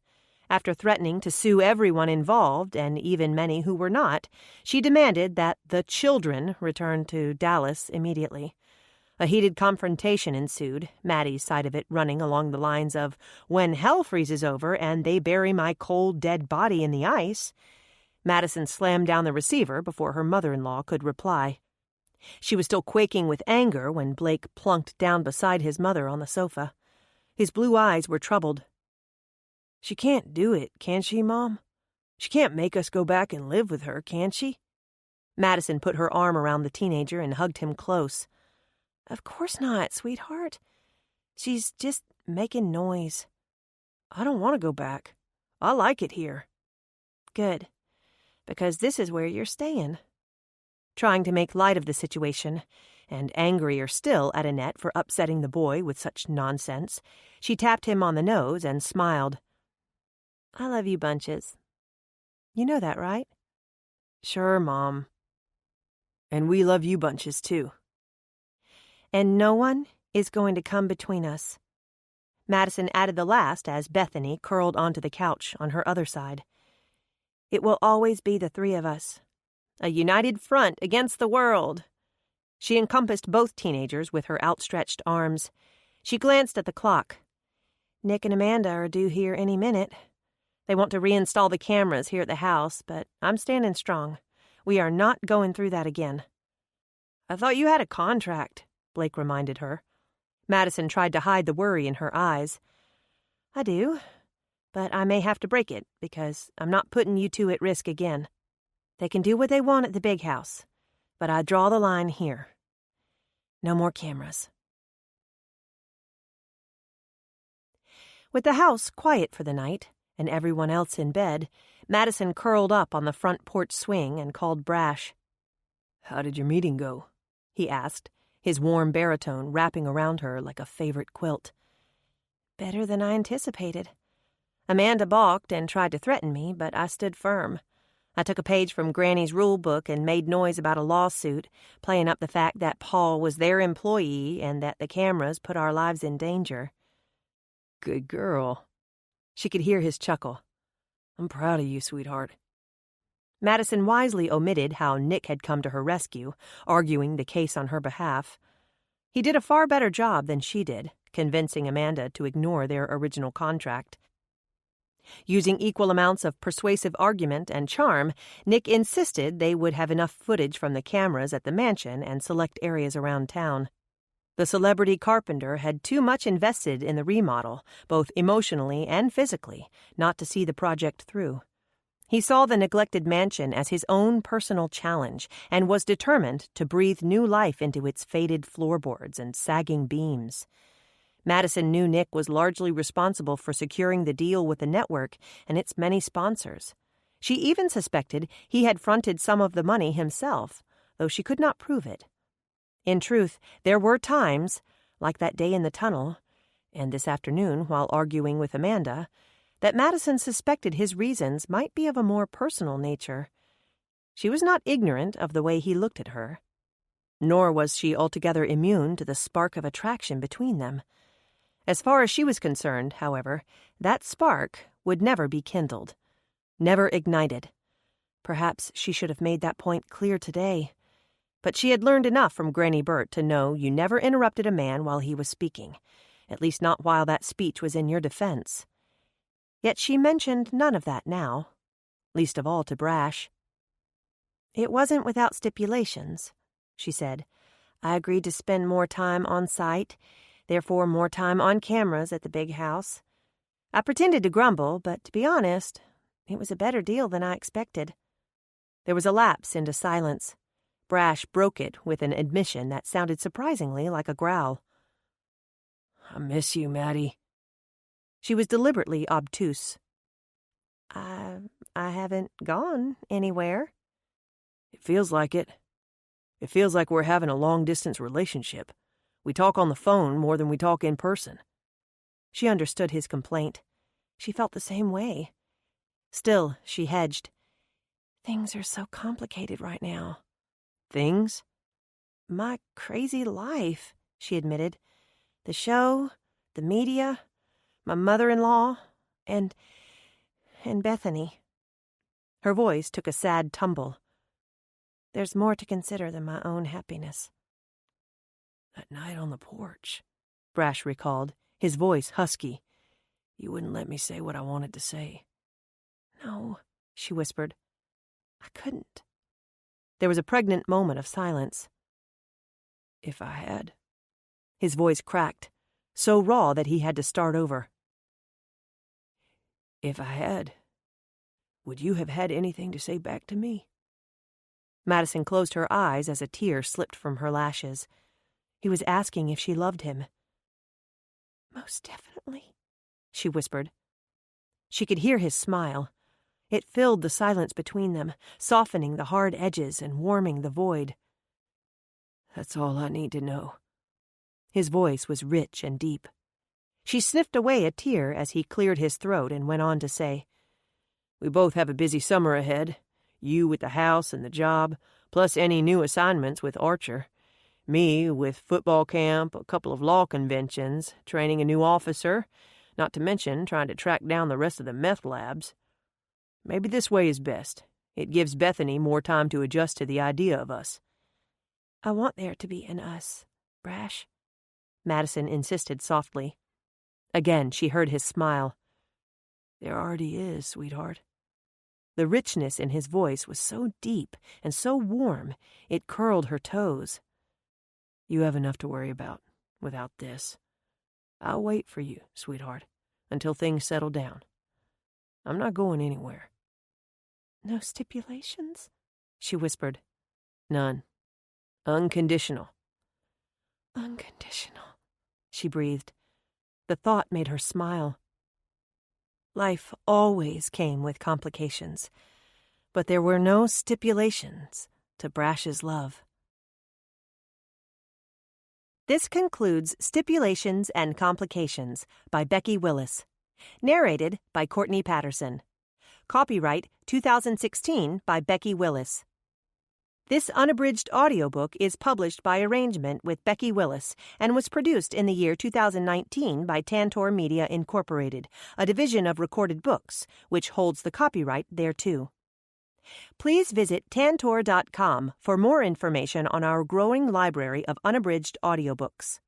After threatening to sue everyone involved, and even many who were not, she demanded that the children return to Dallas immediately. A heated confrontation ensued, Maddie's side of it running along the lines of, when hell freezes over and they bury my cold, dead body in the ice. Madison slammed down the receiver before her mother-in-law could reply. She was still quaking with anger when Blake plunked down beside his mother on the sofa. His blue eyes were troubled. She can't do it, can she, Mom? She can't make us go back and live with her, can she? Madison put her arm around the teenager and hugged him close. Of course not, sweetheart. She's just making noise. I don't want to go back. I like it here. Good, because this is where you're staying. Trying to make light of the situation, and angrier still at Annette for upsetting the boy with such nonsense, she tapped him on the nose and smiled. I love you, Bunches. You know that, right? Sure, Mom. And we love you, Bunches, too. And no one is going to come between us. Madison added the last as Bethany curled onto the couch on her other side. It will always be the 3 of us. A united front against the world. She encompassed both teenagers with her outstretched arms. She glanced at the clock. Nick and Amanda are due here any minute. They want to reinstall the cameras here at the house, but I'm standing strong. We are not going through that again. I thought you had a contract, Blake reminded her. Madison tried to hide the worry in her eyes. I do, but I may have to break it because I'm not putting you 2 at risk again. They can do what they want at the big house, but I draw the line here. No more cameras. With the house quiet for the night, and everyone else in bed, Madison curled up on the front porch swing and called Brash. How did your meeting go? He asked, his warm baritone wrapping around her like a favorite quilt. Better than I anticipated. Amanda balked and tried to threaten me, but I stood firm. I took a page from Granny's rule book and made noise about a lawsuit, playing up the fact that Paul was their employee and that the cameras put our lives in danger. Good girl. She could hear his chuckle. I'm proud of you, sweetheart. Madison wisely omitted how Nick had come to her rescue, arguing the case on her behalf. He did a far better job than she did, convincing Amanda to ignore their original contract. Using equal amounts of persuasive argument and charm, Nick insisted they would have enough footage from the cameras at the mansion and select areas around town. The celebrity carpenter had too much invested in the remodel, both emotionally and physically, not to see the project through. He saw the neglected mansion as his own personal challenge and was determined to breathe new life into its faded floorboards and sagging beams. Madison knew Nick was largely responsible for securing the deal with the network and its many sponsors. She even suspected he had fronted some of the money himself, though she could not prove it. In truth, there were times, like that day in the tunnel, and this afternoon while arguing with Amanda, that Madison suspected his reasons might be of a more personal nature. She was not ignorant of the way he looked at her. Nor was she altogether immune to the spark of attraction between them. As far as she was concerned, however, that spark would never be kindled, never ignited. Perhaps she should have made that point clear today. But she had learned enough from Granny Burt to know you never interrupted a man while he was speaking, at least not while that speech was in your defense. Yet she mentioned none of that now, least of all to Brash. "It wasn't without stipulations," she said. "I agreed to spend more time on site, therefore more time on cameras at the big house. I pretended to grumble, but to be honest, it was a better deal than I expected." There was a lapse into silence. Brash broke it with an admission that sounded surprisingly like a growl. I miss you, Maddie. She was deliberately obtuse. I haven't gone anywhere. It feels like it. It feels like we're having a long-distance relationship. We talk on the phone more than we talk in person. She understood his complaint. She felt the same way. Still, she hedged. Things are so complicated right now. Things? My crazy life, she admitted. The show, the media, my mother-in-law, and Bethany. Her voice took a sad tumble. There's more to consider than my own happiness. That night on the porch, Brash recalled, his voice husky. You wouldn't let me say what I wanted to say. No, she whispered. I couldn't. There was a pregnant moment of silence. If I had. His voice cracked, so raw that he had to start over. If I had, would you have had anything to say back to me? Madison closed her eyes as a tear slipped from her lashes. He was asking if she loved him. Most definitely, she whispered. She could hear his smile. It filled the silence between them, softening the hard edges and warming the void. That's all I need to know. His voice was rich and deep. She sniffed away a tear as he cleared his throat and went on to say, We both have a busy summer ahead. You with the house and the job, plus any new assignments with Archer. Me with football camp, a couple of law conventions, training a new officer, not to mention trying to track down the rest of the meth labs. Maybe this way is best. It gives Bethany more time to adjust to the idea of us. I want there to be an us, Brash, Madison insisted softly. Again she heard his smile. There already is, sweetheart. The richness in his voice was so deep and so warm, it curled her toes. You have enough to worry about without this. I'll wait for you, sweetheart, until things settle down. I'm not going anywhere. No stipulations? She whispered. None. Unconditional. Unconditional, she breathed. The thought made her smile. Life always came with complications, but there were no stipulations to Brash's love. This concludes Stipulations and Complications by Becki Willis. Narrated by Courtney Patterson. Copyright 2016 by Becki Willis. This unabridged audiobook is published by arrangement with Becki Willis and was produced in the year 2019 by Tantor Media Incorporated, a division of Recorded Books, which holds the copyright thereto. Please visit tantor.com for more information on our growing library of unabridged audiobooks.